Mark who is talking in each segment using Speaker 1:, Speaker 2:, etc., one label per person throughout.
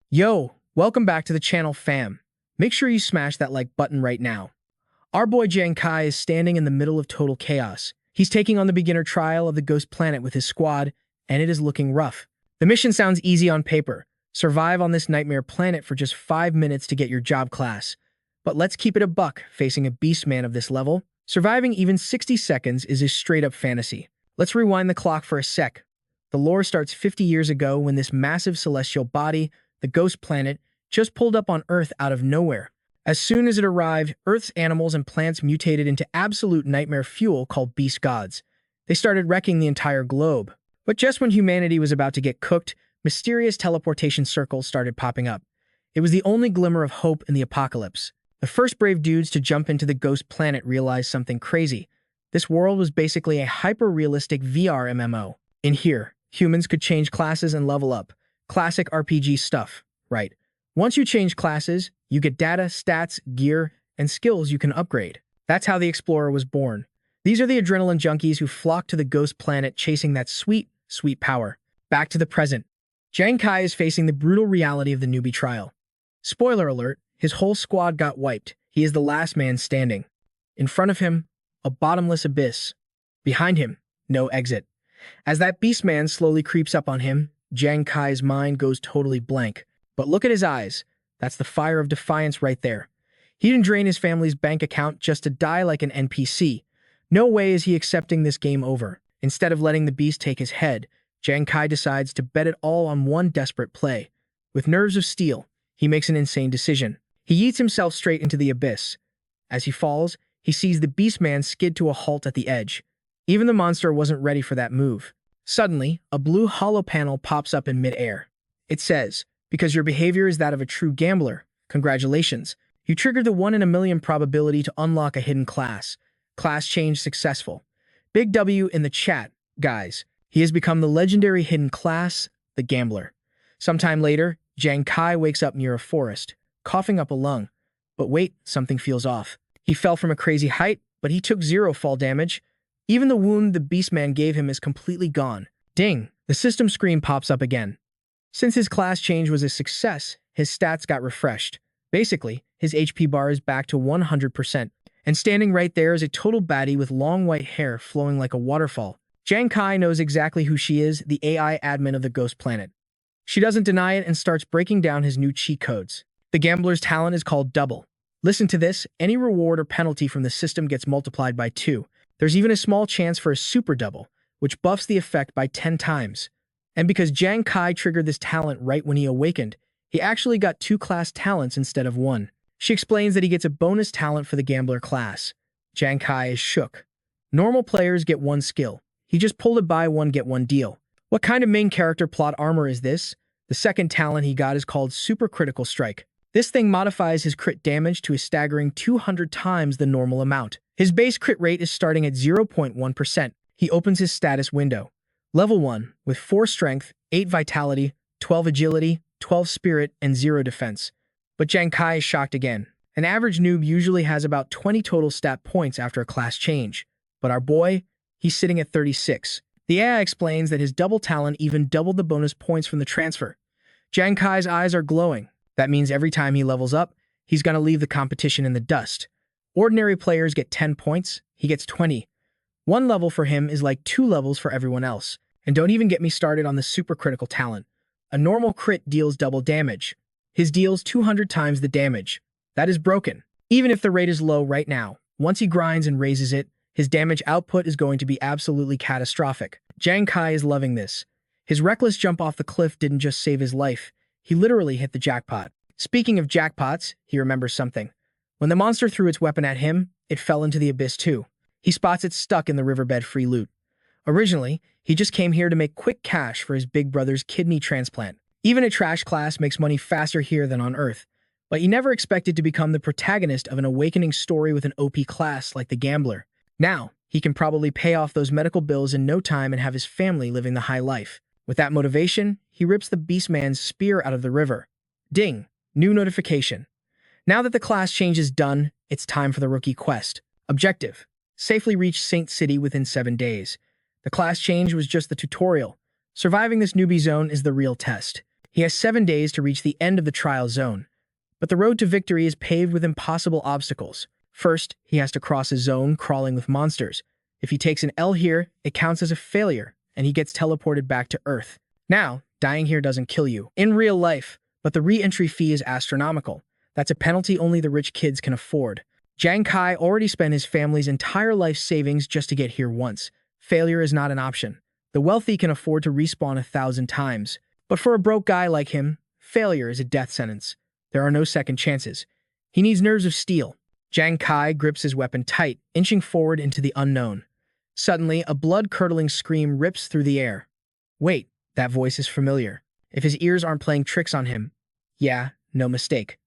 Speaker 1: Yo, welcome back to the channel, fam. Make sure you smash that like button right now. Our boy Jang Kai is standing in the middle of total chaos. He's taking on the beginner trial of the ghost planet with his squad, and it is looking rough. The mission sounds easy on paper. Survive on this nightmare planet for just 5 minutes to get your job class. But let's keep it a buck, facing a beast man of this level. Surviving even 60 seconds is a straight-up fantasy. Let's rewind the clock for a sec. The lore starts 50 years ago when this massive celestial body, the ghost planet, just pulled up on Earth out of nowhere. As soon as it arrived, Earth's animals and plants mutated into absolute nightmare fuel called beast gods. They started wrecking the entire globe. But just when humanity was about to get cooked, mysterious teleportation circles started popping up. It was the only glimmer of hope in the apocalypse. The first brave dudes to jump into the ghost planet realized something crazy. This world was basically a hyper-realistic VR MMO. In here, humans could change classes and level up. Classic RPG stuff, right? Once you change classes, you get data, stats, gear, and skills you can upgrade. That's how the Explorer was born. These are the adrenaline junkies who flock to the ghost planet chasing that sweet, sweet power. Back to the present. Jang Kai is facing the brutal reality of the newbie trial. Spoiler alert, his whole squad got wiped. He is the last man standing. In front of him, a bottomless abyss. Behind him, no exit. As that beast man slowly creeps up on him, Jang Kai's mind goes totally blank. But look at his eyes. That's the fire of defiance right there. He didn't drain his family's bank account just to die like an NPC. No way is he accepting this game over. Instead of letting the beast take his head, Jang Kai decides to bet it all on one desperate play. With nerves of steel, he makes an insane decision. He yeets himself straight into the abyss. As he falls, he sees the beast man skid to a halt at the edge. Even the monster wasn't ready for that move. Suddenly, a blue hollow panel pops up in midair. It says, "Because your behavior is that of a true gambler, congratulations. You triggered the 1 in a million probability to unlock a hidden class. Class change successful." Big W in the chat, guys. He has become the legendary hidden class, the gambler. Sometime later, Jang Kai wakes up near a forest, coughing up a lung. But wait, something feels off. He fell from a crazy height, but he took 0 fall damage. Even the wound the Beastman gave him is completely gone. Ding! The system screen pops up again. Since his class change was a success, his stats got refreshed. Basically, his HP bar is back to 100%. And standing right there is a total baddie with long white hair flowing like a waterfall. Jang Kai knows exactly who she is, the AI admin of the ghost planet. She doesn't deny it and starts breaking down his new cheat codes. The gambler's talent is called double. Listen to this, any reward or penalty from the system gets multiplied by 2. There's even a small chance for a super double, which buffs the effect by 10 times. And because Jang Kai triggered this talent right when he awakened, he actually got 2 class talents instead of 1. She explains that he gets a bonus talent for the gambler class. Jang Kai is shook. Normal players get 1 skill. He just pulled a buy 1 get 1 deal. What kind of main character plot armor is this? The second talent he got is called Super Critical Strike. This thing modifies his crit damage to a staggering 200 times the normal amount. His base crit rate is starting at 0.1%. He opens his status window. Level 1, with 4 strength, 8 vitality, 12 agility, 12 spirit, and 0 defense. But Jang Kai is shocked again. An average noob usually has about 20 total stat points after a class change. But our boy, he's sitting at 36. The AI explains that his double talent even doubled the bonus points from the transfer. Jang Kai's eyes are glowing. That means every time he levels up, he's gonna leave the competition in the dust. Ordinary players get 10 points, he gets 20. 1 level for him is like 2 levels for everyone else. And don't even get me started on the super critical talent. A normal crit deals double damage. His deals 200 times the damage. That is broken. Even if the rate is low right now, once he grinds and raises it, his damage output is going to be absolutely catastrophic. Jang Kai is loving this. His reckless jump off the cliff didn't just save his life, he literally hit the jackpot. Speaking of jackpots, he remembers something. When the monster threw its weapon at him, it fell into the abyss too. He spots it stuck in the riverbed free loot. Originally, he just came here to make quick cash for his big brother's kidney transplant. Even a trash class makes money faster here than on Earth. But he never expected to become the protagonist of an awakening story with an OP class like the gambler. Now, he can probably pay off those medical bills in no time and have his family living the high life. With that motivation, he rips the Beastman's spear out of the river. Ding! New notification. Now that the class change is done, it's time for the rookie quest. Objective: safely reach Saint City within 7 days. The class change was just the tutorial. Surviving this newbie zone is the real test. He has 7 days to reach the end of the trial zone, but the road to victory is paved with impossible obstacles. First, he has to cross a zone crawling with monsters. If he takes an L here, it counts as a failure, and he gets teleported back to Earth. Now, dying here doesn't kill you in real life, but the re-entry fee is astronomical. That's a penalty only the rich kids can afford. Jang Kai already spent his family's entire life savings just to get here once. Failure is not an option. The wealthy can afford to respawn 1,000 times. But for a broke guy like him, failure is a death sentence. There are no second chances. He needs nerves of steel. Jang Kai grips his weapon tight, inching forward into the unknown. Suddenly, a blood-curdling scream rips through the air. Wait, that voice is familiar. If his ears aren't playing tricks on him. Yeah, no mistake.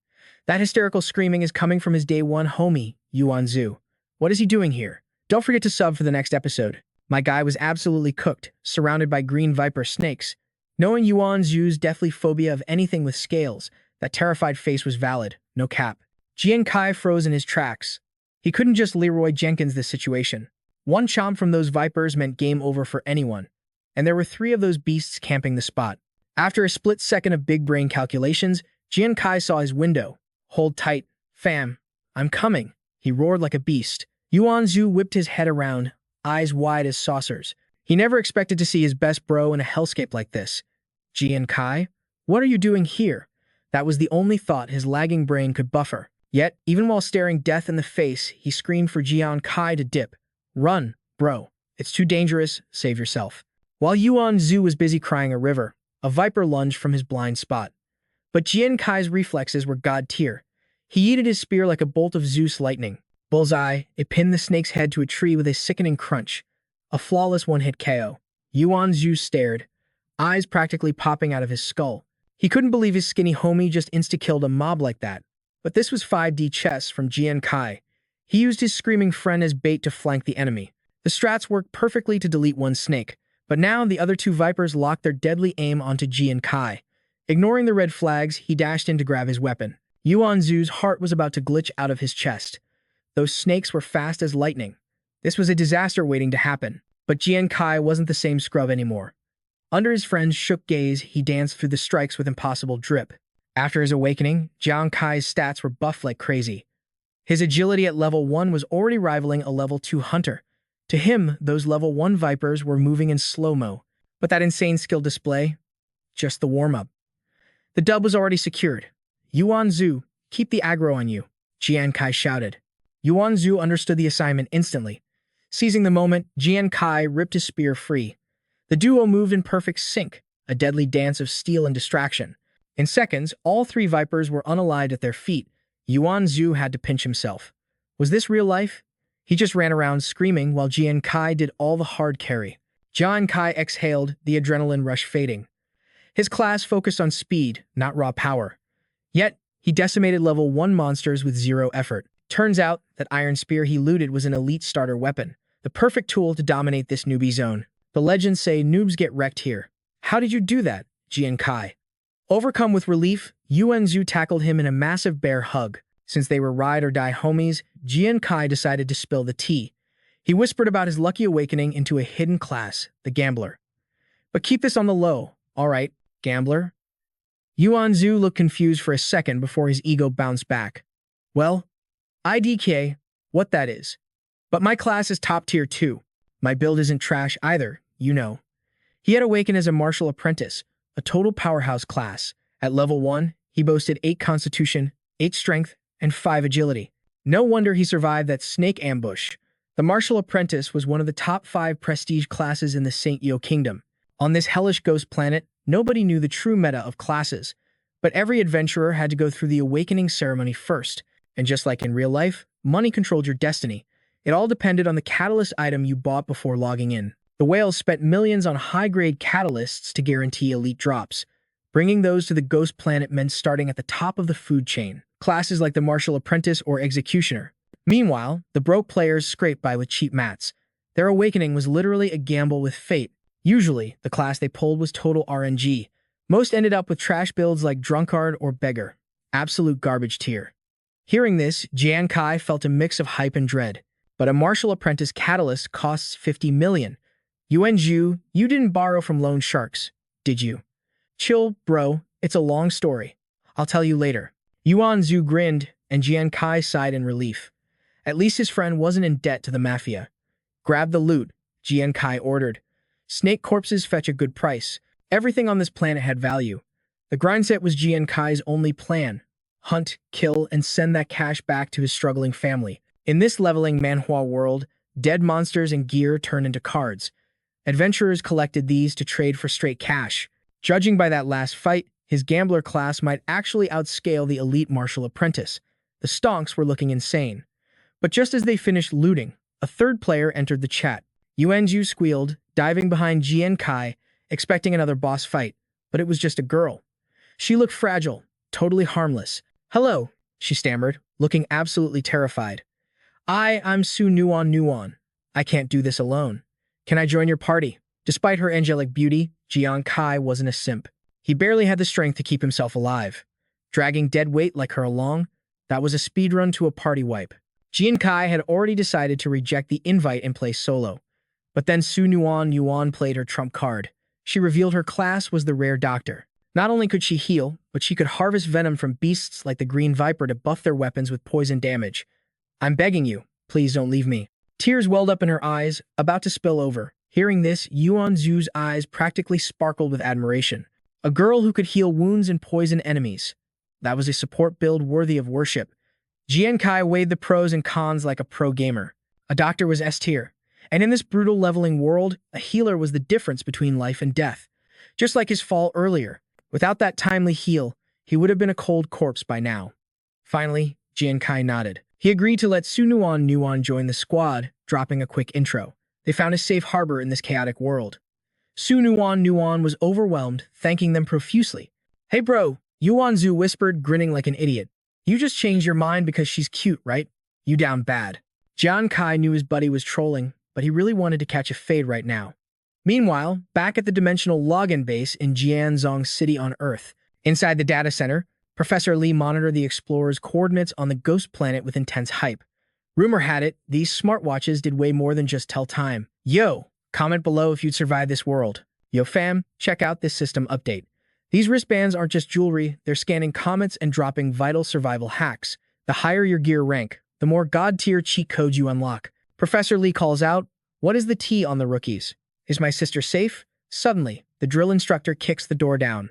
Speaker 1: That hysterical screaming is coming from his day one homie, Yuan Zhu. What is he doing here? Don't forget to sub for the next episode. My guy was absolutely cooked, surrounded by green viper snakes. Knowing Yuan Zhu's deathly phobia of anything with scales, that terrified face was valid, no cap. Jian Kai froze in his tracks. He couldn't just Leroy Jenkins this situation. One chomp from those vipers meant game over for anyone, and there were 3 of those beasts camping the spot. After a split second of big brain calculations, Jian Kai saw his window. Hold tight, fam. I'm coming, he roared like a beast. Yuan Zhu whipped his head around, eyes wide as saucers. He never expected to see his best bro in a hellscape like this. Jian Kai? What are you doing here? That was the only thought his lagging brain could buffer. Yet, even while staring death in the face, he screamed for Jian Kai to dip. Run, bro. It's too dangerous. Save yourself. While Yuan Zhu was busy crying a river, a viper lunged from his blind spot. But Jian Kai's reflexes were god tier. He yeeted his spear like a bolt of Zeus lightning. Bullseye, it pinned the snake's head to a tree with a sickening crunch. A flawless one-hit KO. Yuan Zhu stared, eyes practically popping out of his skull. He couldn't believe his skinny homie just insta-killed a mob like that. But this was 5D chess from Jian Kai. He used his screaming friend as bait to flank the enemy. The strats worked perfectly to delete one snake, but now the other 2 vipers locked their deadly aim onto Jian Kai. Ignoring the red flags, he dashed in to grab his weapon. Yuan Zhu's heart was about to glitch out of his chest. Those snakes were fast as lightning. This was a disaster waiting to happen. But Jian Kai wasn't the same scrub anymore. Under his friend's shook gaze, he danced through the strikes with impossible drip. After his awakening, Jiang Kai's stats were buffed like crazy. His agility at level 1 was already rivaling a level 2 hunter. To him, those level 1 vipers were moving in slow-mo. But that insane skill display? Just the warm-up. The dub was already secured. Yuan Zhu, keep the aggro on you, Jian Kai shouted. Yuan Zhu understood the assignment instantly. Seizing the moment, Jian Kai ripped his spear free. The duo moved in perfect sync, a deadly dance of steel and distraction. In seconds, all 3 vipers were unallied at their feet. Yuan Zhu had to pinch himself. Was this real life? He just ran around screaming while Jian Kai did all the hard carry. Jian Kai exhaled, the adrenaline rush fading. His class focused on speed, not raw power. Yet, he decimated level 1 monsters with 0 effort. Turns out that Iron Spear he looted was an elite starter weapon, the perfect tool to dominate this newbie zone. The legends say noobs get wrecked here. How did you do that, Jian Kai? Overcome with relief, Yuan Zhu tackled him in a massive bear hug. Since they were ride-or-die homies, Jian Kai decided to spill the tea. He whispered about his lucky awakening into a hidden class, the Gambler. But keep this on the low, all right, Gambler? Yuan Zhu looked confused for a second before his ego bounced back. Well, IDK, what that is. But my class is top tier too. My build isn't trash either, you know. He had awakened as a martial apprentice, a total powerhouse class. At level 1, he boasted 8 constitution, 8 strength, and 5 agility. No wonder he survived that snake ambush. The martial apprentice was one of the top 5 prestige classes in the St. Yo Kingdom. On this hellish ghost planet, nobody knew the true meta of classes. But every adventurer had to go through the awakening ceremony first. And just like in real life, money controlled your destiny. It all depended on the catalyst item you bought before logging in. The whales spent millions on high-grade catalysts to guarantee elite drops. Bringing those to the ghost planet meant starting at the top of the food chain, classes like the martial apprentice or executioner. Meanwhile, the broke players scraped by with cheap mats. Their awakening was literally a gamble with fate. Usually, the class they pulled was total RNG. Most ended up with trash builds like drunkard or beggar. Absolute garbage tier. Hearing this, Jian Kai felt a mix of hype and dread. But a martial apprentice catalyst costs 50 million. Yuan Zhu, you didn't borrow from loan sharks, did you? Chill, bro. It's a long story. I'll tell you later. Yuan Zhu grinned, and Jian Kai sighed in relief. At least his friend wasn't in debt to the mafia. Grab the loot, Jian Kai ordered. Snake corpses fetch a good price. Everything on this planet had value. The grind set was Jian Kai's only plan. Hunt, kill, and send that cash back to his struggling family. In this leveling Manhwa world, dead monsters and gear turn into cards. Adventurers collected these to trade for straight cash. Judging by that last fight, his gambler class might actually outscale the elite martial apprentice. The stonks were looking insane. But just as they finished looting, a third player entered the chat. Yuanju squealed, diving behind Jian Kai, expecting another boss fight, but it was just a girl. She looked fragile, totally harmless. "Hello," she stammered, looking absolutely terrified. I'm Su Nuan. I can't do this alone. Can I join your party?" Despite her angelic beauty, Jian Kai wasn't a simp. He barely had the strength to keep himself alive. Dragging dead weight like her along, that was a speedrun to a party wipe. Jian Kai had already decided to reject the invite and play solo. But then Su Nuan played her trump card. She revealed her class was the rare doctor. Not only could she heal, but she could harvest venom from beasts like the green viper to buff their weapons with poison damage. "I'm begging you, please don't leave me." Tears welled up in her eyes, about to spill over. Hearing this, Yuan Zhu's eyes practically sparkled with admiration. A girl who could heal wounds and poison enemies. That was a support build worthy of worship. Jian Kai weighed the pros and cons like a pro gamer. A doctor was S tier. And in this brutal leveling world, a healer was the difference between life and death. Just like his fall earlier, without that timely heal, he would have been a cold corpse by now. Finally, Jian Kai nodded. He agreed to let Su Nuan join the squad, dropping a quick intro. They found a safe harbor in this chaotic world. Su Nuan was overwhelmed, thanking them profusely. "Hey bro," Yuan Zhu whispered, grinning like an idiot. "You just changed your mind because she's cute, right? You down bad." Jian Kai knew his buddy was trolling, but he really wanted to catch a fade right now. Meanwhile, back at the dimensional login base in Jianzhong City on Earth, inside the data center, Professor Lee monitored the explorer's coordinates on the ghost planet with intense hype. Rumor had it, these smartwatches did way more than just tell time. Yo, comment below if you'd survive this world. Yo fam, check out this system update. These wristbands aren't just jewelry, they're scanning comets and dropping vital survival hacks. The higher your gear rank, the more god-tier cheat codes you unlock. Professor Lee calls out, "What is the T on the rookies? Is my sister safe?" Suddenly, the drill instructor kicks the door down.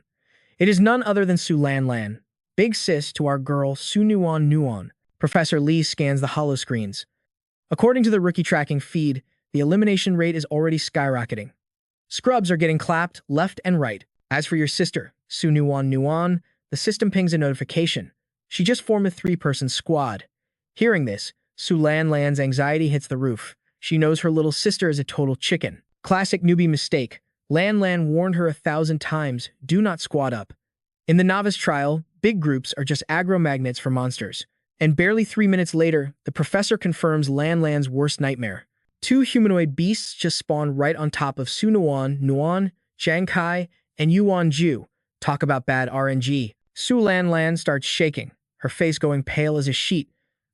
Speaker 1: It is none other than Su Lan. Big sis to our girl Su Nuan. Professor Lee scans the holoscreens. According to the rookie tracking feed, the elimination rate is already skyrocketing. Scrubs are getting clapped left and right. As for your sister, Su Nuan, the system pings a notification. She just formed a 3-person squad. Hearing this, Su Lan's anxiety hits the roof. She knows her little sister is a total chicken. Classic newbie mistake. Lan warned her 1,000 times, do not squad up. In the novice trial, big groups are just aggro magnets for monsters. And barely 3 minutes later, the professor confirms Lan's worst nightmare. 2 humanoid beasts just spawn right on top of Su Nuan, Jang Kai, and Yuan Zhu. Talk about bad RNG. Su Lan starts shaking, her face going pale as a sheet.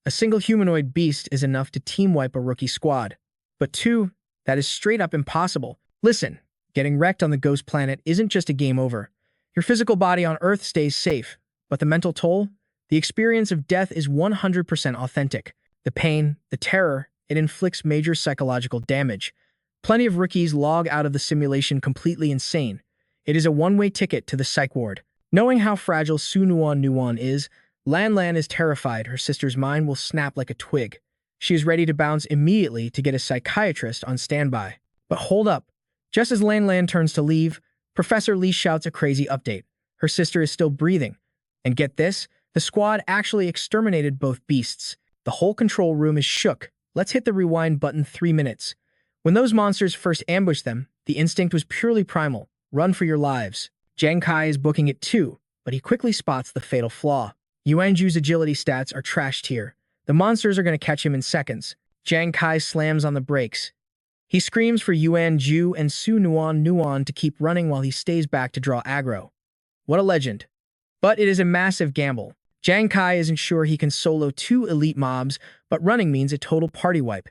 Speaker 1: A single humanoid beast is enough to team wipe a rookie squad. But 2, that is straight up impossible. Listen, getting wrecked on the ghost planet isn't just a game over. Your physical body on Earth stays safe, but the mental toll? The experience of death is 100% authentic. The pain, the terror, it inflicts major psychological damage. Plenty of rookies log out of the simulation completely insane. It is a one-way ticket to the psych ward. Knowing how fragile Su Nuan is, Lan is terrified her sister's mind will snap like a twig. She is ready to bounce immediately to get a psychiatrist on standby. But hold up. Just as Lan turns to leave, Professor Lee shouts a crazy update. Her sister is still breathing. And get this, the squad actually exterminated both beasts. The whole control room is shook. Let's hit the rewind button 3 minutes. When those monsters first ambushed them, the instinct was purely primal. Run for your lives. Jang Kai is booking it too, but he quickly spots the fatal flaw. Yuanju's agility stats are trashed here. The monsters are going to catch him in seconds. Jang Kai slams on the brakes. He screams for Yuanju and Su Nuan to keep running while he stays back to draw aggro. What a legend. But it is a massive gamble. Jang Kai isn't sure he can solo 2 elite mobs, but running means a total party wipe.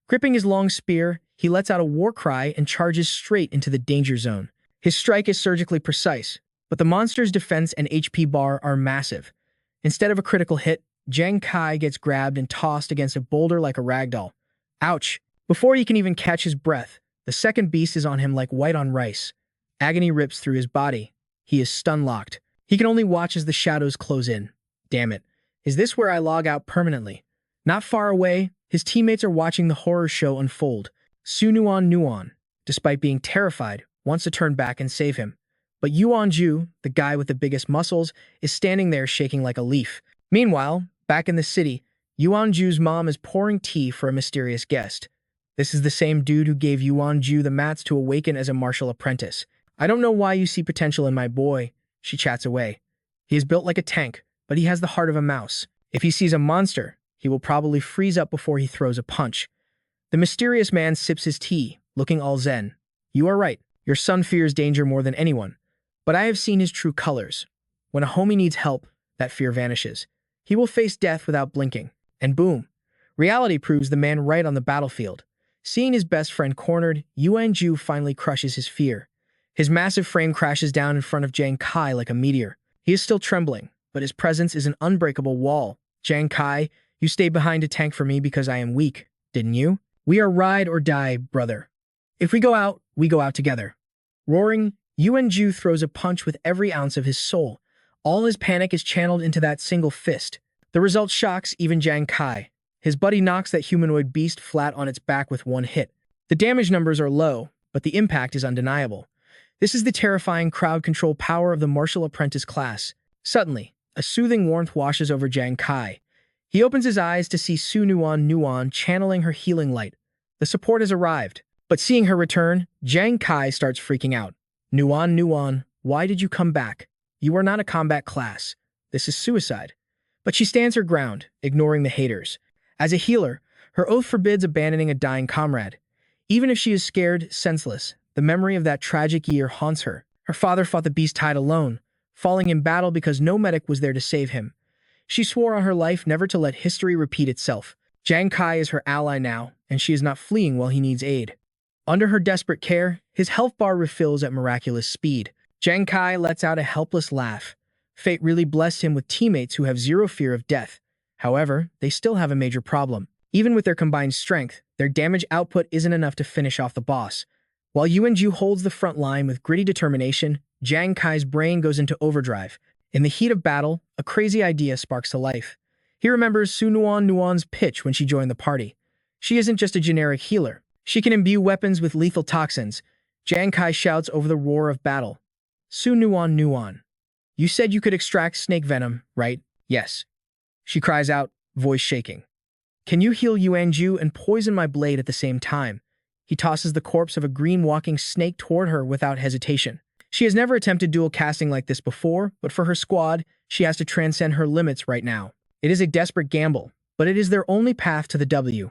Speaker 1: Gripping his long spear, he lets out a war cry and charges straight into the danger zone. His strike is surgically precise, but the monster's defense and HP bar are massive. Instead of a critical hit, Jang Kai gets grabbed and tossed against a boulder like a ragdoll. Ouch! Before he can even catch his breath, the second beast is on him like white on rice. Agony rips through his body. He is stun-locked. He can only watch as the shadows close in. Damn it. Is this where I log out permanently? Not far away, his teammates are watching the horror show unfold. Nuan, despite being terrified, wants to turn back and save him. But Ju, the guy with the biggest muscles, is standing there shaking like a leaf. Meanwhile, back in the city, Ju's mom is pouring tea for a mysterious guest. This is the same dude who gave Ju the mats to awaken as a martial apprentice. I don't know why you see potential in my boy, she chats away. He is built like a tank, but he has the heart of a mouse. If he sees a monster, he will probably freeze up before he throws a punch. The mysterious man sips his tea, looking all zen. You are right, your son fears danger more than anyone. But I have seen his true colors. When a homie needs help, that fear vanishes. He will face death without blinking. And boom, reality proves the man right on the battlefield. Seeing his best friend cornered, Ju finally crushes his fear. His massive frame crashes down in front of Jang Kai like a meteor. He is still trembling, but his presence is an unbreakable wall. Jang Kai, you stayed behind to tank for me because I am weak, didn't you? We are ride or die, brother. If we go out together. Roaring, Ju throws a punch with every ounce of his soul. All his panic is channeled into that single fist. The result shocks even Jang Kai. His buddy knocks that humanoid beast flat on its back with one hit. The damage numbers are low, but the impact is undeniable. This is the terrifying crowd control power of the martial apprentice class. Suddenly, a soothing warmth washes over Jang Kai. He opens his eyes to see Nuan channeling her healing light. The support has arrived. But seeing her return, Jang Kai starts freaking out. Nuan, why did you come back? You are not a combat class. This is suicide. But she stands her ground, ignoring the haters. As a healer, her oath forbids abandoning a dying comrade. Even if she is scared, senseless, the memory of that tragic year haunts her. Her father fought the beast tied alone, falling in battle because no medic was there to save him. She swore on her life never to let history repeat itself. Jang Kai is her ally now, and she is not fleeing while he needs aid. Under her desperate care, his health bar refills at miraculous speed. Jang Kai lets out a helpless laugh. Fate really blessed him with teammates who have zero fear of death. However, they still have a major problem. Even with their combined strength, their damage output isn't enough to finish off the boss. While Ju holds the front line with gritty determination, Jang Kai's brain goes into overdrive. In the heat of battle, a crazy idea sparks to life. He remembers Nuan's pitch when she joined the party. She isn't just a generic healer. She can imbue weapons with lethal toxins. Jang Kai shouts over the roar of battle. Nuan. You said you could extract snake venom, right? Yes. She cries out, voice shaking. Can you heal Ju and poison my blade at the same time? He tosses the corpse of a green walking snake toward her without hesitation. She has never attempted dual casting like this before, but for her squad, she has to transcend her limits right now. It is a desperate gamble, but it is their only path to the W.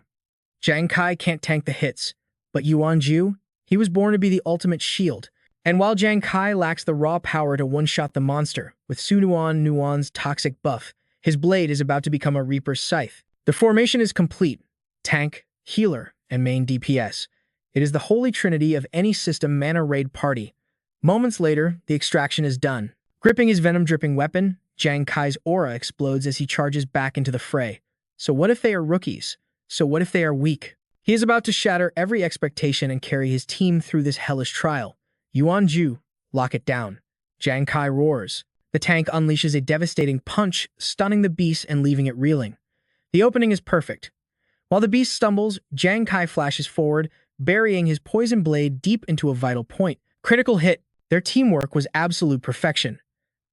Speaker 1: Jang Kai can't tank the hits, but Ju, he was born to be the ultimate shield. And while Jang Kai lacks the raw power to one-shot the monster, with Nuan's toxic buff, his blade is about to become a Reaper's scythe. The formation is complete: tank, healer, and main DPS. It is the holy trinity of any system mana raid party. Moments later, the extraction is done. Gripping his venom-dripping weapon, Jang Kai's aura explodes as he charges back into the fray. So what if they are rookies? So what if they are weak? He is about to shatter every expectation and carry his team through this hellish trial. Ju, lock it down. Jang Kai roars. The tank unleashes a devastating punch, stunning the beast and leaving it reeling. The opening is perfect. While the beast stumbles, Jang Kai flashes forward, burying his poison blade deep into a vital point. Critical hit. Their teamwork was absolute perfection.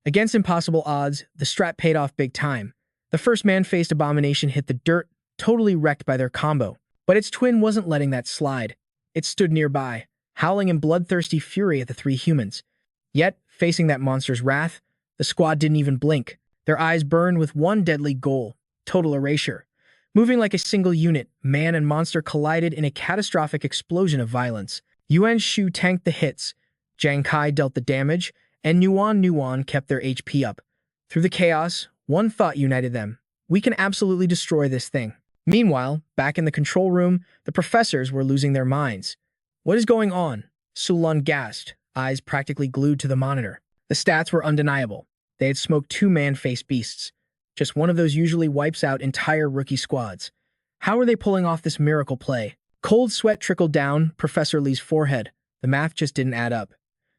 Speaker 1: Against impossible odds, the strat paid off big time. The first man-faced abomination hit the dirt, totally wrecked by their combo. But its twin wasn't letting that slide. It stood nearby, howling in bloodthirsty fury at the three humans. Yet, facing that monster's wrath, the squad didn't even blink. Their eyes burned with one deadly goal: total erasure. Moving like a single unit, man and monster collided in a catastrophic explosion of violence. Shu tanked the hits, Jang Kai dealt the damage, and Nuan kept their HP up. Through the chaos, one thought united them: we can absolutely destroy this thing. Meanwhile, back in the control room, the professors were losing their minds. What is going on? Sulun gasped, eyes practically glued to the monitor. The stats were undeniable. They had smoked two man-faced beasts. Just one of those usually wipes out entire rookie squads. How were they pulling off this miracle play? Cold sweat trickled down Professor Lee's forehead. The math just didn't add up.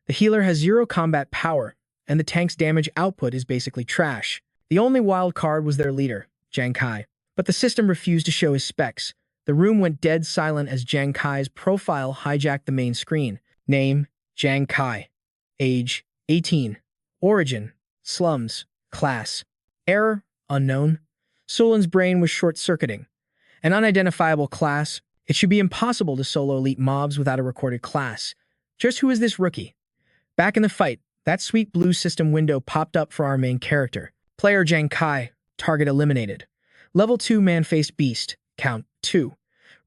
Speaker 1: The healer has zero combat power, and the tank's damage output is basically trash. The only wild card was their leader, Jang Kai. But the system refused to show his specs. The room went dead silent as Jang Kai's profile hijacked the main screen. Name, Jang Kai. Age, 18. Origin, slums. Class, error, unknown. Solan's brain was short-circuiting. An unidentifiable class. It should be impossible to solo elite mobs without a recorded class. Just who is this rookie? Back in the fight, that sweet blue system window popped up for our main character. Player Jang Kai, target eliminated. Level 2 man-faced beast, count 2.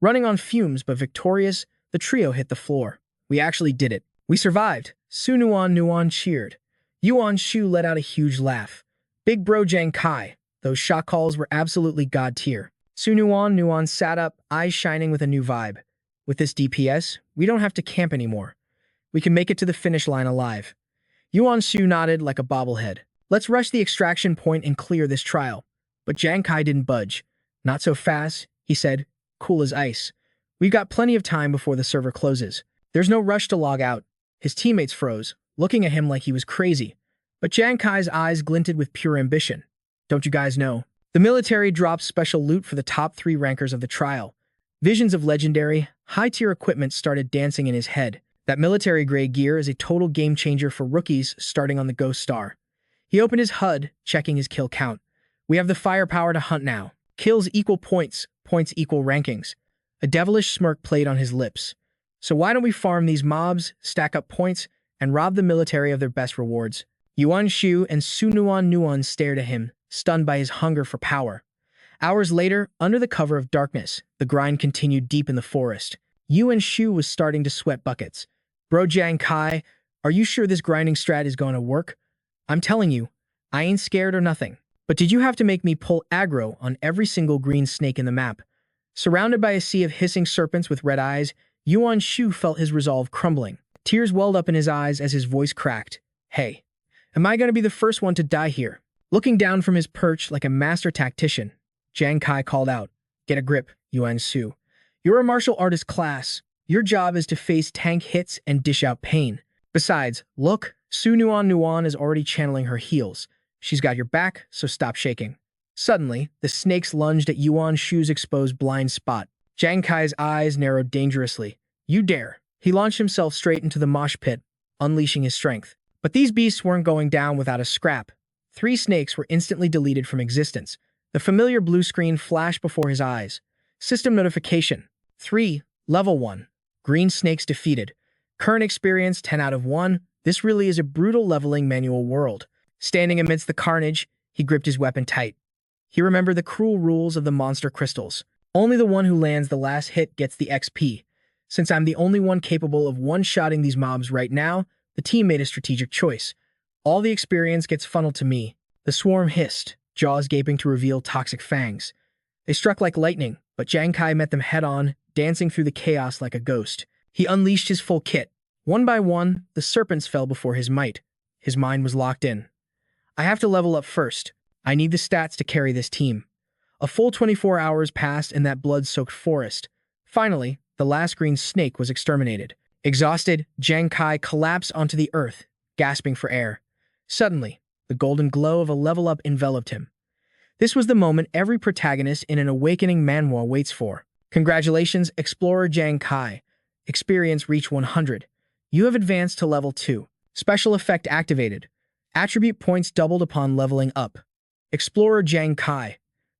Speaker 1: Running on fumes but victorious, the trio hit the floor. We actually did it. We survived. Su Nuan cheered. Yuan Shu let out a huge laugh. Big bro Jang Kai, those shot calls were absolutely god tier. Su Nuan sat up, eyes shining with a new vibe. With this DPS, we don't have to camp anymore. We can make it to the finish line alive. Yuan Shu nodded like a bobblehead. Let's rush the extraction point and clear this trial. But Jang Kai didn't budge. Not so fast, he said, cool as ice. We've got plenty of time before the server closes. There's no rush to log out. His teammates froze, looking at him like he was crazy. But Jang Kai's eyes glinted with pure ambition. Don't you guys know? The military dropped special loot for the top 3 rankers of the trial. Visions of legendary, high-tier equipment started dancing in his head. That military-grade gear is a total game-changer for rookies starting on the Ghost Star. He opened his HUD, checking his kill count. We have the firepower to hunt now. Kills equal points, points equal rankings. A devilish smirk played on his lips. So why don't we farm these mobs, stack up points, and rob the military of their best rewards? Yuan Shu and Su Nuan stared at him, stunned by his hunger for power. Hours later, under the cover of darkness, the grind continued deep in the forest. Yuan Shu was starting to sweat buckets. Bro Jang Kai, are you sure this grinding strat is going to work? I'm telling you, I ain't scared or nothing. But did you have to make me pull aggro on every single green snake in the map? Surrounded by a sea of hissing serpents with red eyes, Yuan Shu felt his resolve crumbling. Tears welled up in his eyes as his voice cracked. Hey, am I going to be the first one to die here? Looking down from his perch like a master tactician, Jang Kai called out, Get a grip, Yuan Shu. You're a martial artist class. Your job is to face tank hits and dish out pain. Besides, look, Su Nuan is already channeling her heals. She's got your back, so stop shaking. Suddenly, the snakes lunged at Yuan Shu's exposed blind spot. Jang Kai's eyes narrowed dangerously. You dare. He launched himself straight into the mosh pit, unleashing his strength. But these beasts weren't going down without a scrap. 3 snakes were instantly deleted from existence. The familiar blue screen flashed before his eyes. System notification. 3. Level 1. Green snakes defeated. Current experience 10 out of 1. This really is a brutal leveling manual world. Standing amidst the carnage, he gripped his weapon tight. He remembered the cruel rules of the monster crystals. Only the one who lands the last hit gets the XP. Since I'm the only one capable of one-shotting these mobs right now, the team made a strategic choice. All the experience gets funneled to me. The swarm hissed, jaws gaping to reveal toxic fangs. They struck like lightning, but Jang Kai met them head-on, dancing through the chaos like a ghost. He unleashed his full kit. One by one, the serpents fell before his might. His mind was locked in. I have to level up first. I need the stats to carry this team. A full 24 hours passed in that blood-soaked forest. Finally, the last green snake was exterminated. Exhausted, Jang Kai collapsed onto the earth, gasping for air. Suddenly, the golden glow of a level up enveloped him. This was the moment every protagonist in an awakening manhwa waits for. Congratulations, Explorer Jang Kai. Experience reach 100. You have advanced to level 2. Special effect activated. Attribute points doubled upon leveling up. Explorer Jang Kai.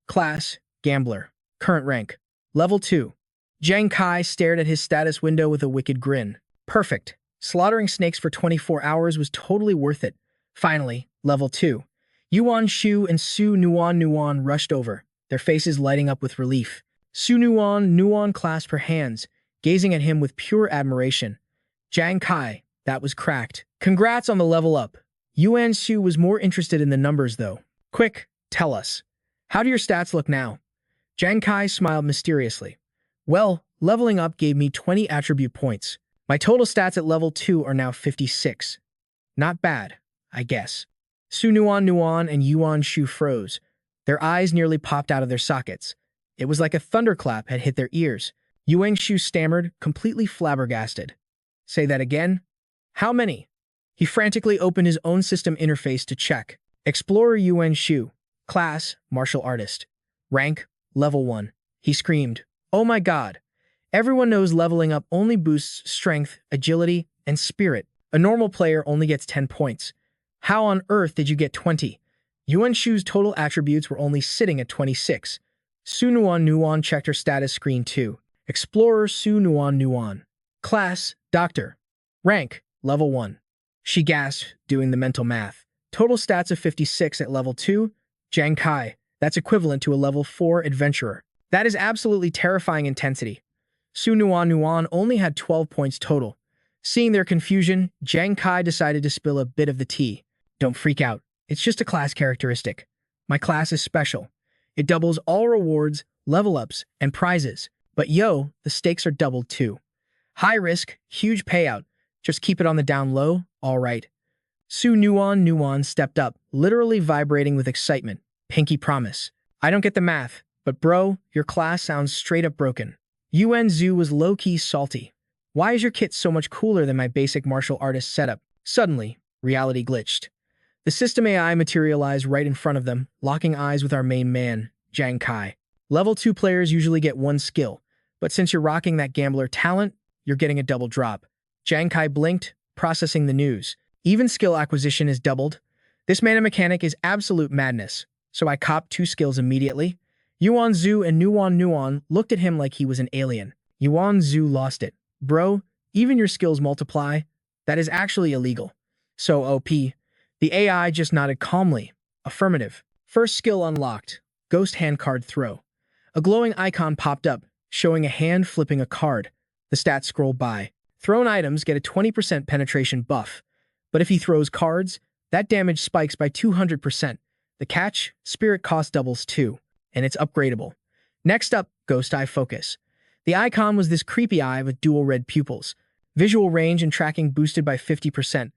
Speaker 1: Class, Gambler. Current rank, level 2. Jang Kai stared at his status window with a wicked grin. Perfect. Slaughtering snakes for 24 hours was totally worth it. Finally, level 2. Yuan Shu and Su Nuan rushed over, their faces lighting up with relief. Su Nuan clasped her hands, gazing at him with pure admiration. Jang Kai, that was cracked. Congrats on the level up. Yuan Shu was more interested in the numbers though. Quick, tell us. How do your stats look now? Jang Kai smiled mysteriously. Well, leveling up gave me 20 attribute points. My total stats at level 2 are now 56. Not bad. I guess. Su Nuan and Yuan Shu froze. Their eyes nearly popped out of their sockets. It was like a thunderclap had hit their ears. Yuan Shu stammered, completely flabbergasted. Say that again? How many? He frantically opened his own system interface to check. Explorer Yuan Shu. Class, martial artist. Rank, level 1. He screamed, "Oh my god. Everyone knows leveling up only boosts strength, agility, and spirit. A normal player only gets 10 points. How on earth did you get 20? Yuan Shu's total attributes were only sitting at 26. Su Nuan checked her status screen too. Explorer Su Nuan. Class, Doctor. Rank, level 1. She gasped, doing the mental math. Total stats of 56 at level 2. Jang Kai. That's equivalent to a level 4 adventurer. That is absolutely terrifying intensity. Su Nuan only had 12 points total. Seeing their confusion, Jang Kai decided to spill a bit of the tea. Don't freak out. It's just a class characteristic. My class is special. It doubles all rewards, level ups, and prizes. But yo, the stakes are doubled too. High risk, huge payout. Just keep it on the down low, all right. Su Nuan stepped up, literally vibrating with excitement. Pinky promise. I don't get the math, but bro, your class sounds straight up broken. Yuan Zhu was low-key salty. Why is your kit so much cooler than my basic martial artist setup? Suddenly, reality glitched. The system AI materialized right in front of them, locking eyes with our main man, Jang Kai. Level 2 players usually get 1 skill, but since you're rocking that gambler talent, you're getting a double drop. Jang Kai blinked, processing the news. Even skill acquisition is doubled. This mana mechanic is absolute madness, so I copped 2 skills immediately. Yuan Zhu and Nuan looked at him like he was an alien. Yuan Zhu lost it. Bro, even your skills multiply? That is actually illegal. So OP. The AI just nodded calmly. Affirmative. First skill unlocked. Ghost hand card throw. A glowing icon popped up, showing a hand flipping a card. The stats scrolled by. Thrown items get a 20% penetration buff. But if he throws cards, that damage spikes by 200%. The catch, spirit cost doubles too, and it's upgradable. Next up, Ghost Eye Focus. The icon was this creepy eye with dual red pupils. Visual range and tracking boosted by 50%.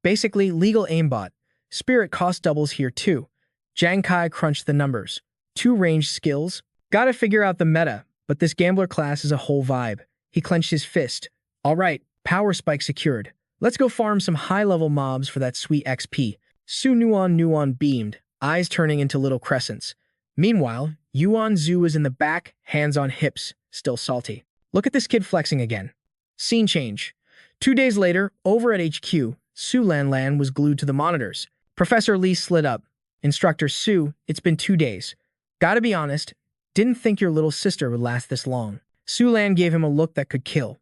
Speaker 1: Basically, legal aimbot. Spirit cost doubles here too. Jang Kai crunched the numbers. 2 ranged skills. Gotta figure out the meta, but this gambler class is a whole vibe. He clenched his fist. Alright, power spike secured. Let's go farm some high-level mobs for that sweet XP. Su Nuan beamed, eyes turning into little crescents. Meanwhile, Yuan Zhu was in the back, hands on hips, still salty. Look at this kid flexing again. Scene change. 2 days later, over at HQ, Su Lan was glued to the monitors. Professor Lee slid up. Instructor Su, it's been 2 days. Gotta be honest, didn't think your little sister would last this long. Su Lan gave him a look that could kill.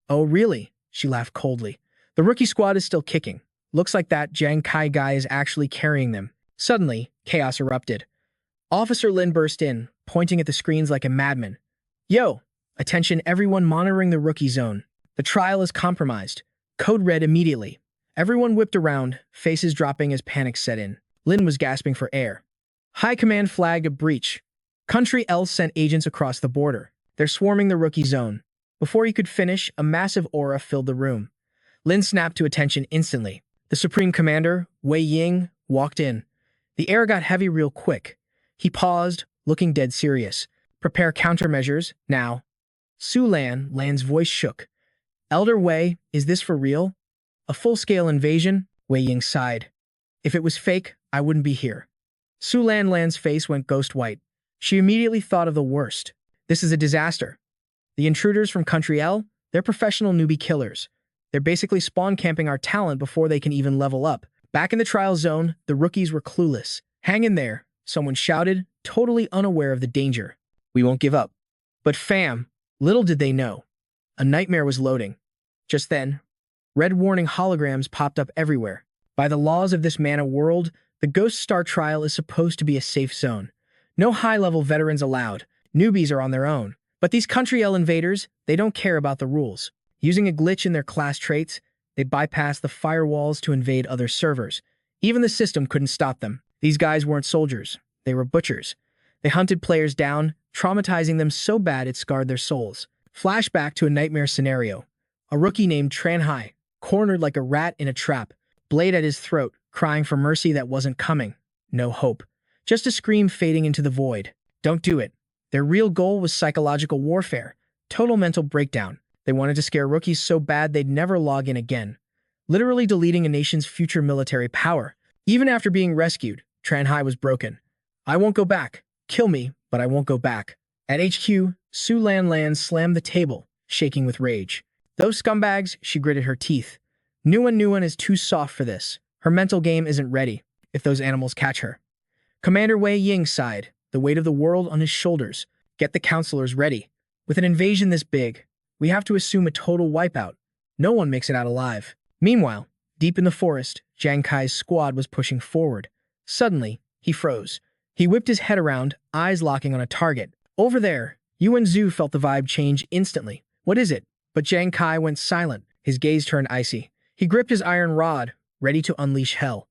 Speaker 1: Oh really? She laughed coldly. The rookie squad is still kicking. Looks like that Jang Kai guy is actually carrying them. Suddenly, chaos erupted. Officer Lin burst in, pointing at the screens like a madman. Yo! Attention everyone monitoring the rookie zone. The trial is compromised. Code red immediately. Everyone whipped around, faces dropping as panic set in. Lin was gasping for air. High Command flagged a breach. Country L sent agents across the border. They're swarming the rookie zone. Before he could finish, a massive aura filled the room. Lin snapped to attention instantly. The Supreme Commander, Wei Ying, walked in. The air got heavy real quick. He paused, looking dead serious. Prepare countermeasures, now. Su Lan's voice shook. Elder Wei, is this for real? A full-scale invasion? Wei Ying sighed. If it was fake, I wouldn't be here. Su Lan's face went ghost white. She immediately thought of the worst. This is a disaster. The intruders from Country L, they're professional newbie killers. They're basically spawn camping our talent before they can even level up. Back in the trial zone, the rookies were clueless. Hang in there, someone shouted, totally unaware of the danger. We won't give up. But fam, little did they know. A nightmare was loading. Just then, red warning holograms popped up everywhere. By the laws of this mana world, the Ghost Star trial is supposed to be a safe zone. No high-level veterans allowed. Newbies are on their own. But these Country L invaders, they don't care about the rules. Using a glitch in their class traits, they bypassed the firewalls to invade other servers. Even the system couldn't stop them. These guys weren't soldiers. They were butchers. They hunted players down, traumatizing them so bad it scarred their souls. Flashback to a nightmare scenario. A rookie named Tran Hai, cornered like a rat in a trap, blade at his throat, crying for mercy that wasn't coming. No hope. Just a scream fading into the void. Don't do it. Their real goal was psychological warfare. Total mental breakdown. They wanted to scare rookies so bad they'd never log in again. Literally deleting a nation's future military power. Even after being rescued, Tran Hai was broken. I won't go back. Kill me, but I won't go back. At HQ, Su Lan Lan slammed the table, shaking with rage. Those scumbags, she gritted her teeth. Nuan is too soft for this. Her mental game isn't ready, if those animals catch her. Commander Wei Ying sighed, the weight of the world on his shoulders. Get the counselors ready. With an invasion this big, we have to assume a total wipeout. No one makes it out alive. Meanwhile, deep in the forest, Jang Kai's squad was pushing forward. Suddenly, he froze. He whipped his head around, eyes locking on a target. Over there, Yuan Zhu felt the vibe change instantly. What is it? But Jang Kai went silent. His gaze turned icy. He gripped his iron rod, ready to unleash hell.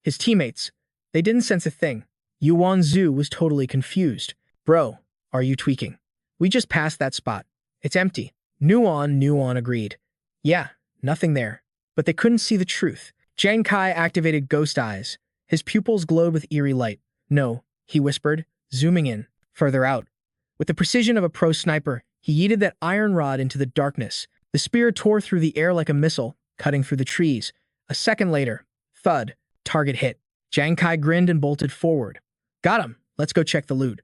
Speaker 1: His teammates, they didn't sense a thing. Yuan Zhu was totally confused. Bro, are you tweaking? We just passed that spot. It's empty. Nuan agreed. Yeah, nothing there. But they couldn't see the truth. Jang Kai activated ghost eyes. His pupils glowed with eerie light. No, he whispered, zooming in, further out. With the precision of a pro sniper, he yeeted that iron rod into the darkness. The spear tore through the air like a missile, cutting through the trees. A second later, thud, target hit. Jang Kai grinned and bolted forward. Got him. Let's go check the loot.